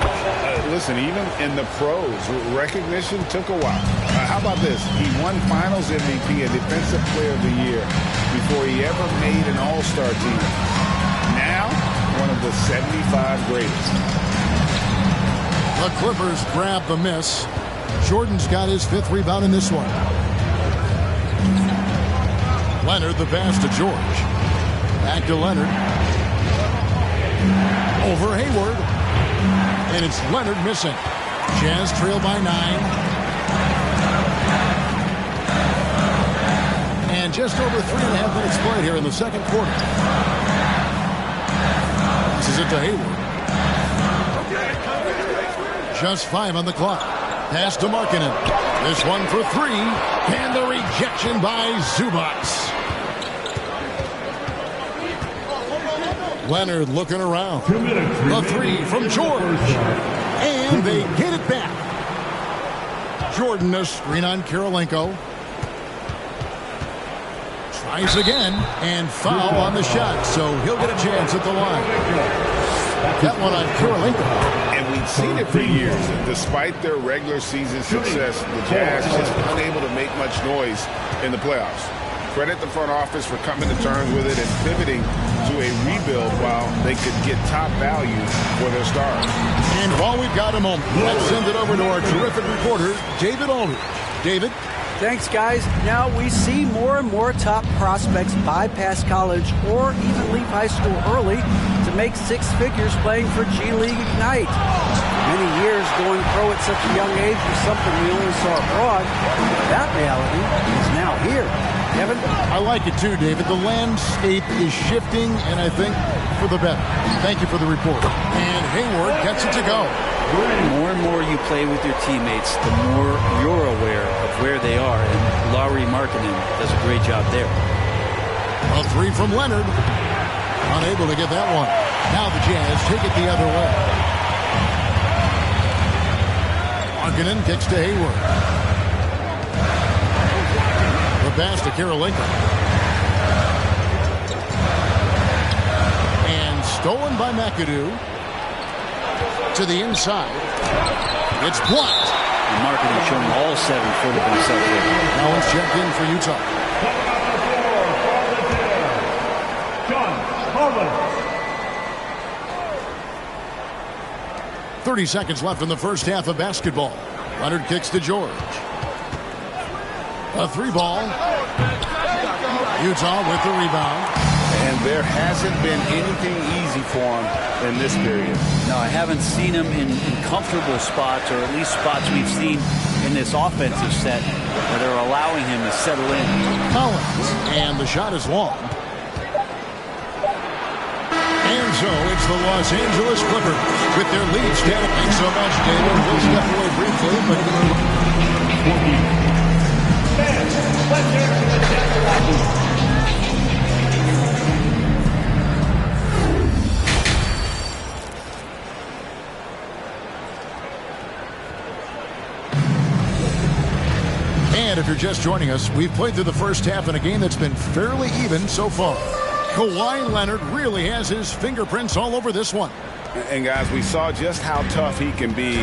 Listen, even in the pros, recognition took a while. How about this? He won Finals MVP and Defensive Player of the Year before he ever made an All-Star team. Now, one of the 75 greatest. The Clippers grab the miss. Jordan's got his 5th rebound in this one. Leonard, the pass to George. Back to Leonard. Over Hayward. And it's Leonard missing. Jazz trail by 9. And just over 3.5 minutes played here in the second quarter. This is it to Hayward. Just 5 on the clock. Pass to Markkanen. This one for 3. And the rejection by Zubac. Leonard looking around. The 3 from George. And they get it back. Jordan, a screen on Karolinko. Tries again. And foul on the shot. So he'll get a chance at the line. That one on Karolinko. And we've seen it for years. Despite their regular season success, the Jazz just unable to make much noise in the playoffs. Credit the front office for coming to terms with it and pivoting to a rebuild while they could get top value for their stars. And while we've got a moment, let's send it over to our terrific reporter, David Aldridge. David? Thanks, guys. Now we see more and more top prospects bypass college or even leave high school early to make 6 figures playing for G League Ignite. For many years, going pro at such a young age was something we only saw abroad. That reality is now here. Kevin? I like it too, David. The landscape is shifting, and I think for the better. Thank you for the report. And Hayward gets it to go. The more and more you play with your teammates, the more you're aware of where they are, and Lauri Markkanen does a great job there. A 3 from Leonard. Unable to get that one. Now the Jazz take it the other way. Markkanen kicks to Hayward. The pass to Karolinko. And stolen by McAdoo. To the inside. It's blocked. And Markkanen showing all 7 foot of himself here. Now it's checked in for Utah. 30 seconds left in the first half of basketball. Leonard kicks to George. A 3 ball. Utah with the rebound. And there hasn't been anything easy for him in this period. No, I haven't seen him in comfortable spots, or at least spots we've seen in this offensive set that are allowing him to settle in. Collins, and the shot is long. And so it's the Los Angeles Clippers with their lead standing. Thanks so much, David. We'll step away briefly, but and if you're just joining us, we've played through the first half in a game that's been fairly even so far. Kawhi Leonard really has his fingerprints all over this one. And guys, we saw just how tough he can be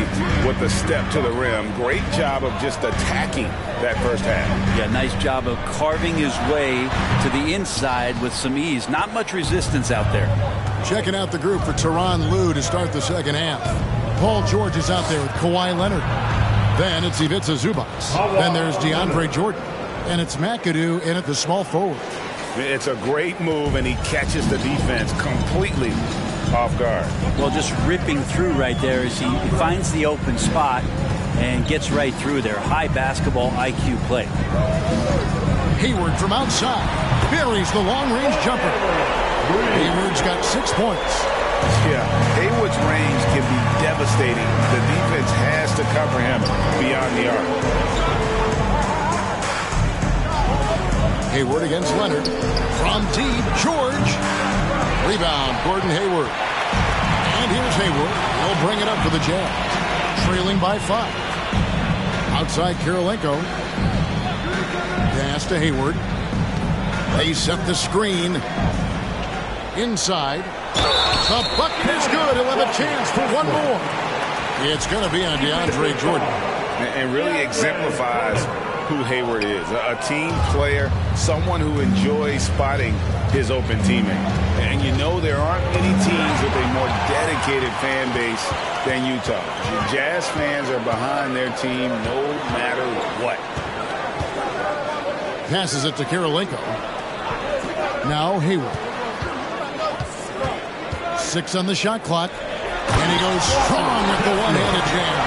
with the step to the rim. Great job of just attacking that first half. Yeah, nice job of carving his way to the inside with some ease. Not much resistance out there. Checking out the group for Tyronn Lue to start the second half. Paul George is out there with Kawhi Leonard. Then it's Ivica Zubac. Then there's DeAndre Jordan. And it's McAdoo in at the small forward. It's a great move, and he catches the defense completely off guard. Well, just ripping through right there as he finds the open spot and gets right through there. High basketball IQ play. Hayward from outside buries the long-range jumper. Hayward's got 6 points. Yeah, Hayward's range can be devastating. The defense has to cover him beyond the arc. Hayward against Leonard. From deep, George. Rebound, Gordon Hayward. And here's Hayward. He'll bring it up for the Jazz. Trailing by 5. Outside Kirilenko. Pass to Hayward. They set the screen. Inside. The bucket is good. He'll have a chance for one more. It's going to be on DeAndre Jordan. And really exemplifies who Hayward is. A team player, someone who enjoys spotting his open teammate. And you know there aren't many teams with a more dedicated fan base than Utah. The Jazz fans are behind their team no matter what. Passes it to Kirilenko. Now Hayward. 6 on the shot clock. And he goes strong with the one-handed jam.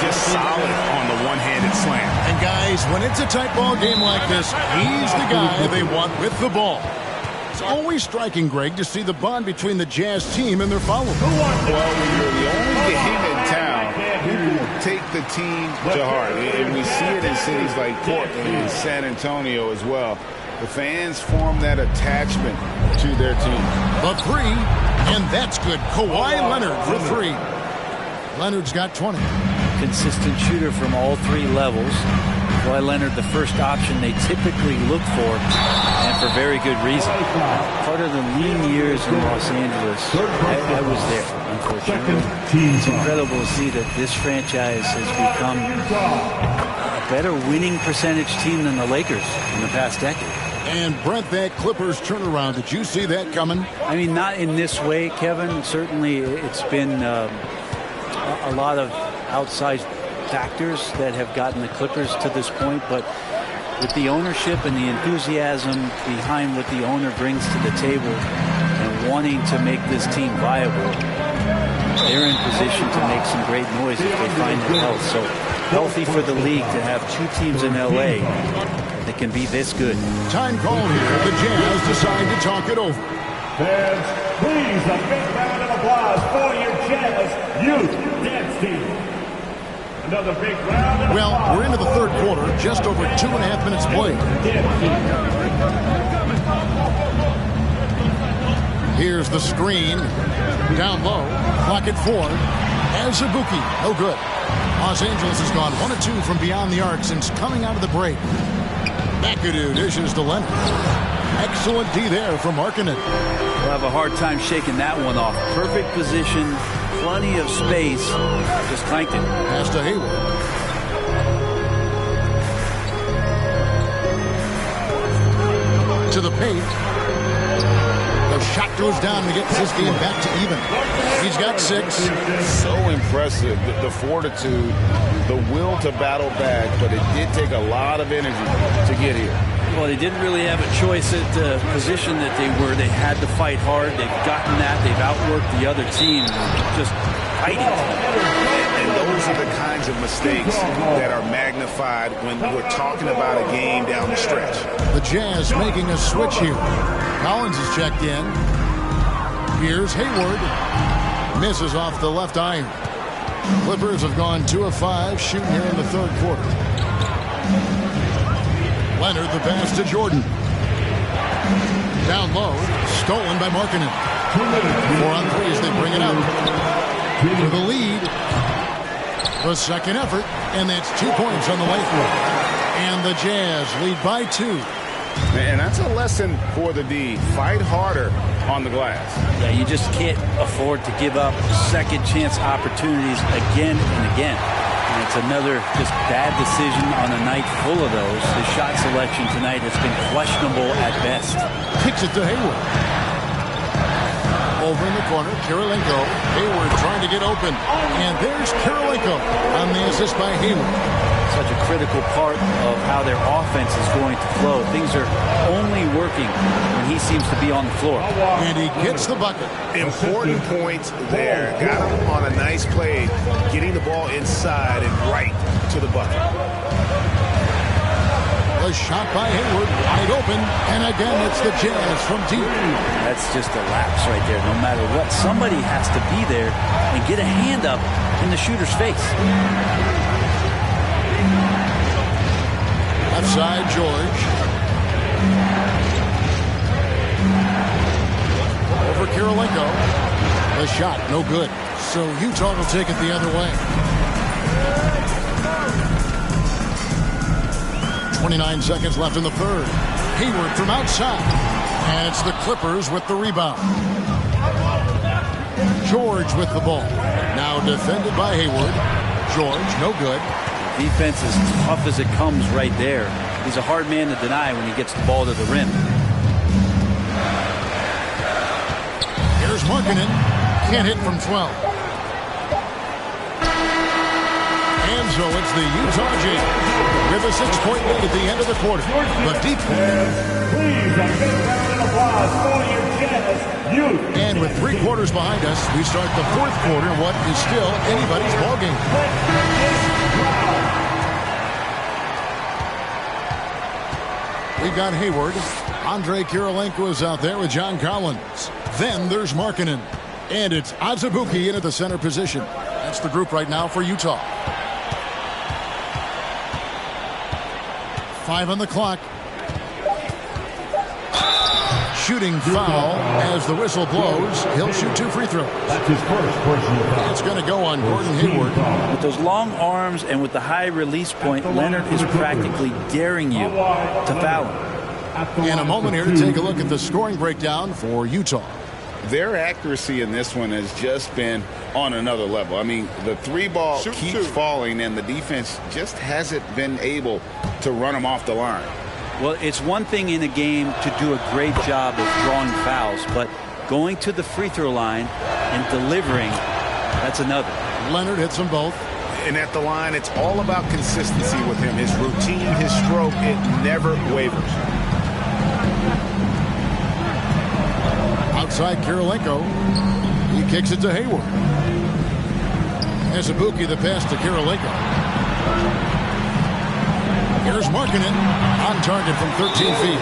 Just solid on the one-handed slam. And guys, when it's a tight ball game like this, he's the guy they want with the ball. It's always striking, Greg, to see the bond between the Jazz team and their followers. Well, when you're the only game in town, people take the team to heart. And we see it in cities like Portland and San Antonio as well. The fans form that attachment to their team. The 3, and that's good. Kawhi Leonard for 3. Leonard's got 20. Consistent shooter from all 3 levels. Kawhi Leonard, the first option they typically look for, and for very good reason. Part of the lean years in Los Angeles, I was there, unfortunately. It's incredible to see that this franchise has become a better winning percentage team than the Lakers in the past decade. And Brent, that Clippers turnaround, did you see that coming? I mean, not in this way, Kevin. Certainly it's been a lot of outside factors that have gotten the Clippers to this point, but with the ownership and the enthusiasm behind what the owner brings to the table and wanting to make this team viable, they're in position to make some great noise if they find their health. So healthy for the league to have 2 teams in LA that can be this good. Time call here. The Jazz decide to talk it over. Fans, please, a big round of applause for your Jazz Youth Dance Team. Another big round of applause. Well, we're into the 3rd quarter, just over 2.5 minutes played. Here's the screen. Down low. Clock at 4. Azubuike, no good. Los Angeles has gone 1 of 2 from beyond the arc since coming out of the break. McAdoo dishes to Leonard. Excellent D there from Markkanen. We'll have a hard time shaking that one off. Perfect position, plenty of space. Just clanked it. Pass to Hayward. To the paint. The shot goes down and gets his game back to even. He's got 6. So impressive. The fortitude, the will to battle back, but it did take a lot of energy to get here. Well, they didn't really have a choice at the position that they were. They had to fight hard. They've gotten that. They've outworked the other team. Just fighting. And those are the kinds of mistakes that are magnified when we're talking about a game down the stretch. The Jazz making a switch here. Collins is checked in. Here's Hayward. Misses off the left iron. Clippers have gone 2 of 5 shooting here in the 3rd quarter. Leonard, the pass to Jordan. Down low, stolen by Markkanen. 4 on 3 as they bring it out. For the lead. The second effort, and that's 2 points on the way through. And the Jazz lead by 2. And that's a lesson for the D. Fight harder on the glass. Yeah, you just can't afford to give up second chance opportunities again and again. And it's another just bad decision on a night full of those. The shot selection tonight has been questionable at best. Kicks it to Hayward. Over in the corner, Kirilenko. Hayward trying to get open. And there's Kirilenko on the assist by Hayward. Such a critical part of how their offense is going to flow. Things are only working when he seems to be on the floor. And he gets the bucket. Important points there. Got him on a nice play, getting the ball inside and right to the bucket. A shot by Hayward, wide open, and again it's the Jazz from deep. That's just a lapse right there. No matter what, somebody has to be there and get a hand up in the shooter's face. Left side, George. Over Kirilenko. The shot, no good. So Utah will take it the other way. 29 seconds left in the third. Hayward from outside. And it's the Clippers with the rebound. George with the ball. Now defended by Hayward. George, no good. Defense is tough as it comes right there. He's a hard man to deny when he gets the ball to the rim. Here's Markkanen. Can't hit from 12. And so it's the Utah Jazz with a 6-point lead at the end of the quarter. The defense. Please, a big round of applause for your Jazz youth. And with 3 quarters behind us, we start the fourth quarter in what is still anybody's ballgame. We've got Hayward. Andre Kirilenko is out there with John Collins. Then there's Markkanen. And it's Azubuike in at the center position. That's the group right now for Utah. 5 on the clock. Shooting foul as the whistle blows. He'll shoot 2 free throws. That's his first personal foul. It's going to go on Gordon Hayward. With those long arms and with the high release point, Leonard is practically daring you to foul him. In a moment here to take a look at the scoring breakdown for Utah. Their accuracy in this one has just been on another level. I mean, the 3-ball keeps falling, and the defense just hasn't been able to run them off the line. Well, it's one thing in a game to do a great job of drawing fouls, but going to the free throw line and delivering, that's another. Leonard hits them both. And at the line, it's all about consistency with him. His routine, his stroke, it never wavers. Outside Kirilenko. He kicks it to Hayward. Azubuike the pass to Kirilenko. Here's Markkanen on target from 13 feet.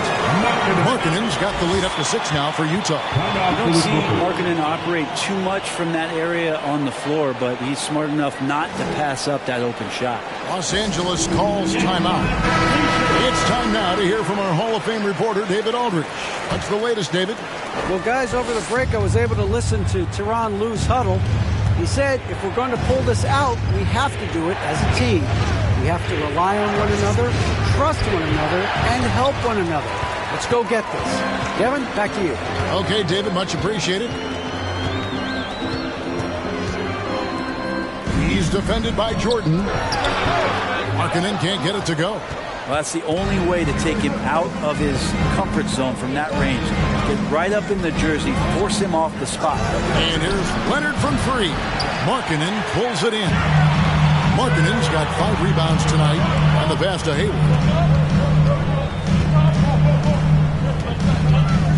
Markkanen's got the lead up to 6 now for Utah. You don't see Markkanen operate too much from that area on the floor, but he's smart enough not to pass up that open shot. Los Angeles calls timeout. It's time now to hear from our Hall of Fame reporter, David Aldridge. What's the latest, David? Well, guys, over the break, I was able to listen to Tyronn Lue's huddle. He said, if we're going to pull this out, we have to do it as a team. We have to rely on one another, trust one another, and help one another. Let's go get this. Kevin, back to you. Okay, David, much appreciated. He's defended by Jordan. Markkanen can't get it to go. Well, that's the only way to take him out of his comfort zone from that range. Get right up in the jersey, force him off the spot. And here's Leonard from 3. Markkanen pulls it in. Markkanen's got 5 rebounds tonight on the pass to Hayward.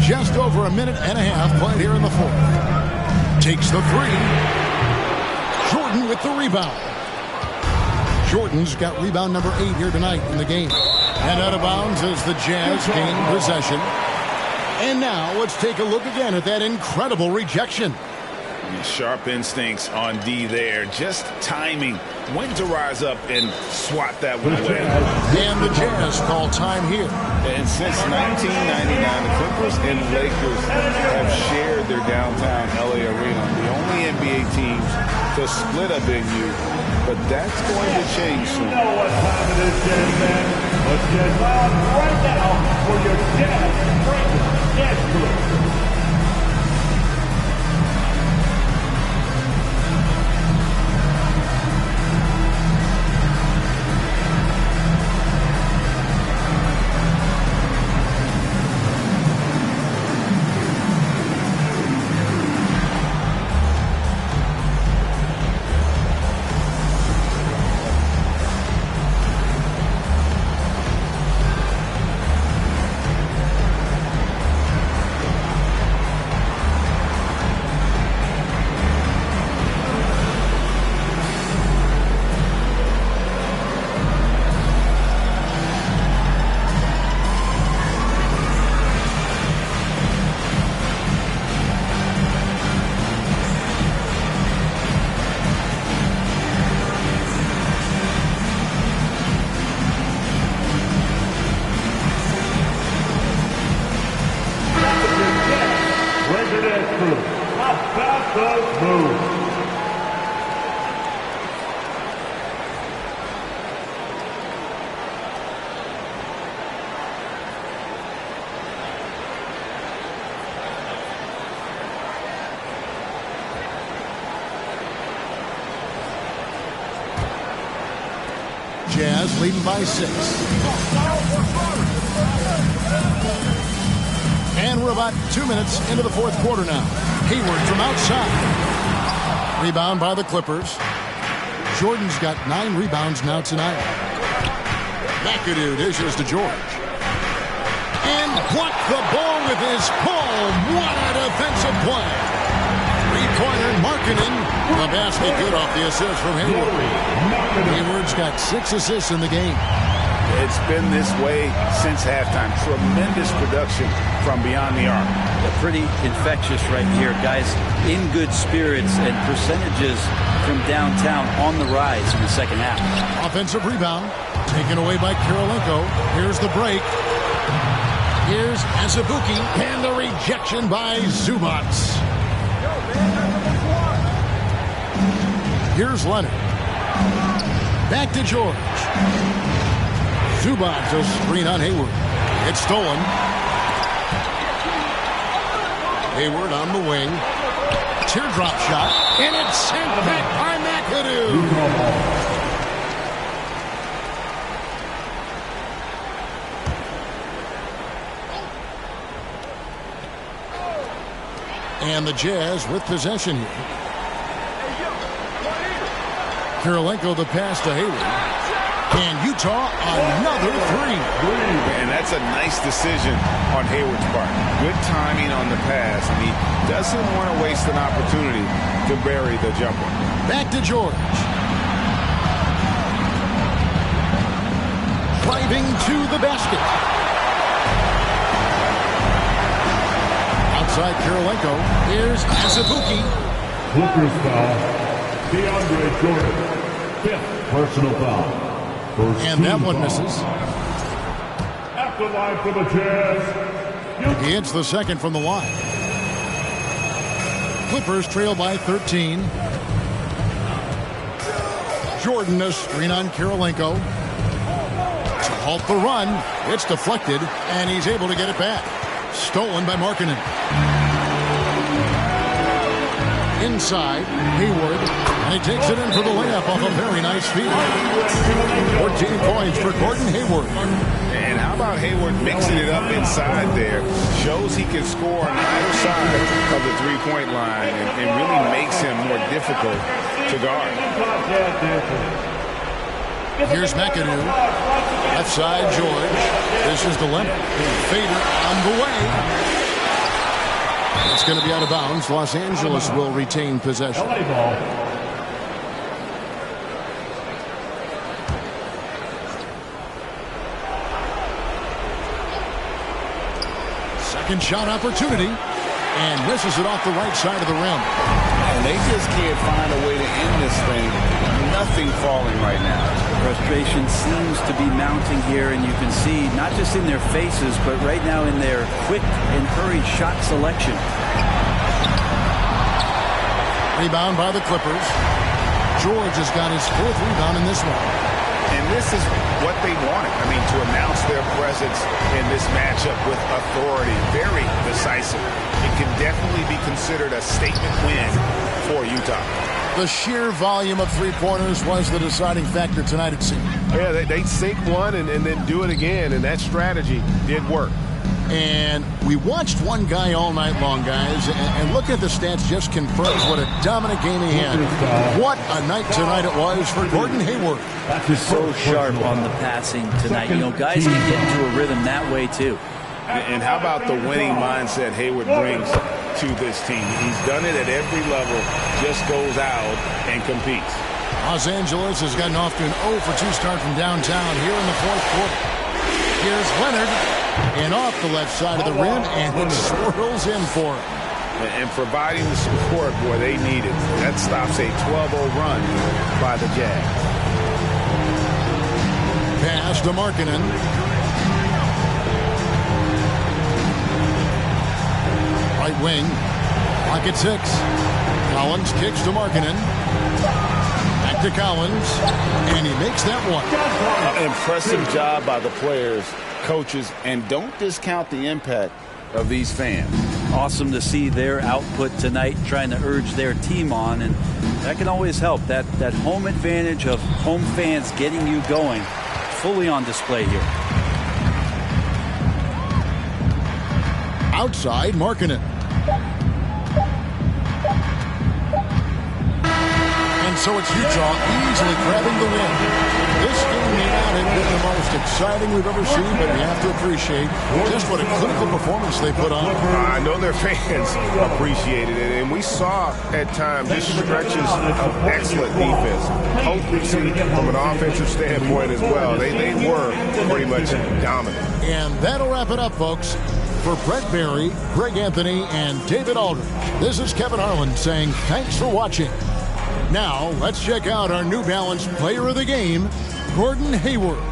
Just over a minute and a half played here in the fourth. Takes the 3. Jordan with the rebound. Jordan's got rebound number 8 here tonight in the game. And out of bounds as the Jazz gain possession. And now let's take a look again at that incredible rejection. Sharp instincts on D there. Just timing when to rise up and swat that one away. And the Jazz call time here. And since 1999, the Clippers and Lakers have shared their downtown LA arena. The only NBA teams to split a venue. But that's going to change soon. You know what time it is, Jazz fans. Let's get loud right now for your Jazz Breakers Dance Crew. Got the move. Jazz leading by 6. And we're about 2 minutes into the fourth quarter now. Hayward from outside. Rebound by the Clippers. Jordan's got 9 rebounds now tonight. McAdoo dishes to George. And blocked the ball with his palm. What a defensive play. Three-pointer Markkanen. The basket good off the assist from Hayward. Hayward's got 6 assists in the game. It's been this way since halftime. Tremendous production from beyond the arc. They're pretty infectious right here. Guys in good spirits and percentages from downtown on the rise in the second half. Offensive rebound taken away by Kirilenko. Here's the break. Here's Azubuike and the rejection by Zubac. Here's Leonard. Back to George. Zubac, a screen on Hayward. It's stolen. Hayward on the wing. Teardrop shot. And it's sent back by McAdoo. And the Jazz with possession here. Kirilenko the pass to Hayward. And Utah another 3. And that's a nice decision on Hayward's part. Good timing on the pass, and he doesn't want to waste an opportunity to bury the jumper. Back to George. Driving to the basket. Outside Kirilenko. Here's Azubuike. Clippers foul. DeAndre Jordan. 5th personal foul. And that one misses. At the line for the Jazz. He hits the second from the line. Clippers trail by 13. Jordan a screen on Kirilenko. To halt the run. It's deflected, and he's able to get it back. Stolen by Markkanen. Inside, Hayward, and he takes it in for the layup off a very nice feed. 14 points for Gordon Hayward. And how about Hayward mixing it up inside there? Shows he can score on either side of the three-point line and really makes him more difficult to guard. Here's McAdoo. Left side, George. This is the Leonard. Fader on the way. It's going to be out of bounds. Los Angeles will retain possession. Second shot opportunity. And misses it off the right side of the rim. And they just can't find a way to end this thing. Nothing falling right now. Frustration seems to be mounting here, and you can see not just in their faces, but right now in their quick and hurried shot selection. Rebound by the Clippers. George has got his 4th rebound in this one. And this is what they wanted. I mean, to announce their presence in this matchup with authority. Very decisive. It can definitely be considered a statement win for Utah. The sheer volume of three-pointers was the deciding factor tonight, it seemed. Yeah, they sink one and then do it again, and that strategy did work. And we watched one guy all night long, guys, and look at the stats just confirms what a dominant game he had. What a night tonight it was for Gordon Hayward. So sharp on the passing tonight. You know, guys can get into a rhythm that way, too. And how about the winning mindset Hayward brings to this team? He's done it at every level, just goes out and competes. Los Angeles has gotten off to an 0-for-2 start from downtown here in the fourth quarter. Here's Leonard, and off the left side of the rim, and it swirls in for him. And providing the support, boy, they need it. That stops a 12-0 run by the Jazz. Pass to Markkanen. Right wing. Clock at 6. Collins kicks to Markkanen. Back to Collins, and he makes that one. Impressive job by the players, coaches, and don't discount the impact of these fans. Awesome to see their output tonight, trying to urge their team on, and that can always help. That home advantage of home fans getting you going, fully on display here. Outside, Markkanen. And so it's Utah easily grabbing the win. This game may not have been the most exciting we've ever seen, but we have to appreciate just what a clinical performance they put on. I know their fans appreciated it, and we saw at times just stretches of excellent defense. Potency from an offensive standpoint as well. They were pretty much dominant. And that'll wrap it up, folks. For Brett Barry, Greg Anthony, and David Aldridge, this is Kevin Harlan saying thanks for watching. Now, let's check out our New Balance player of the game, Gordon Hayward.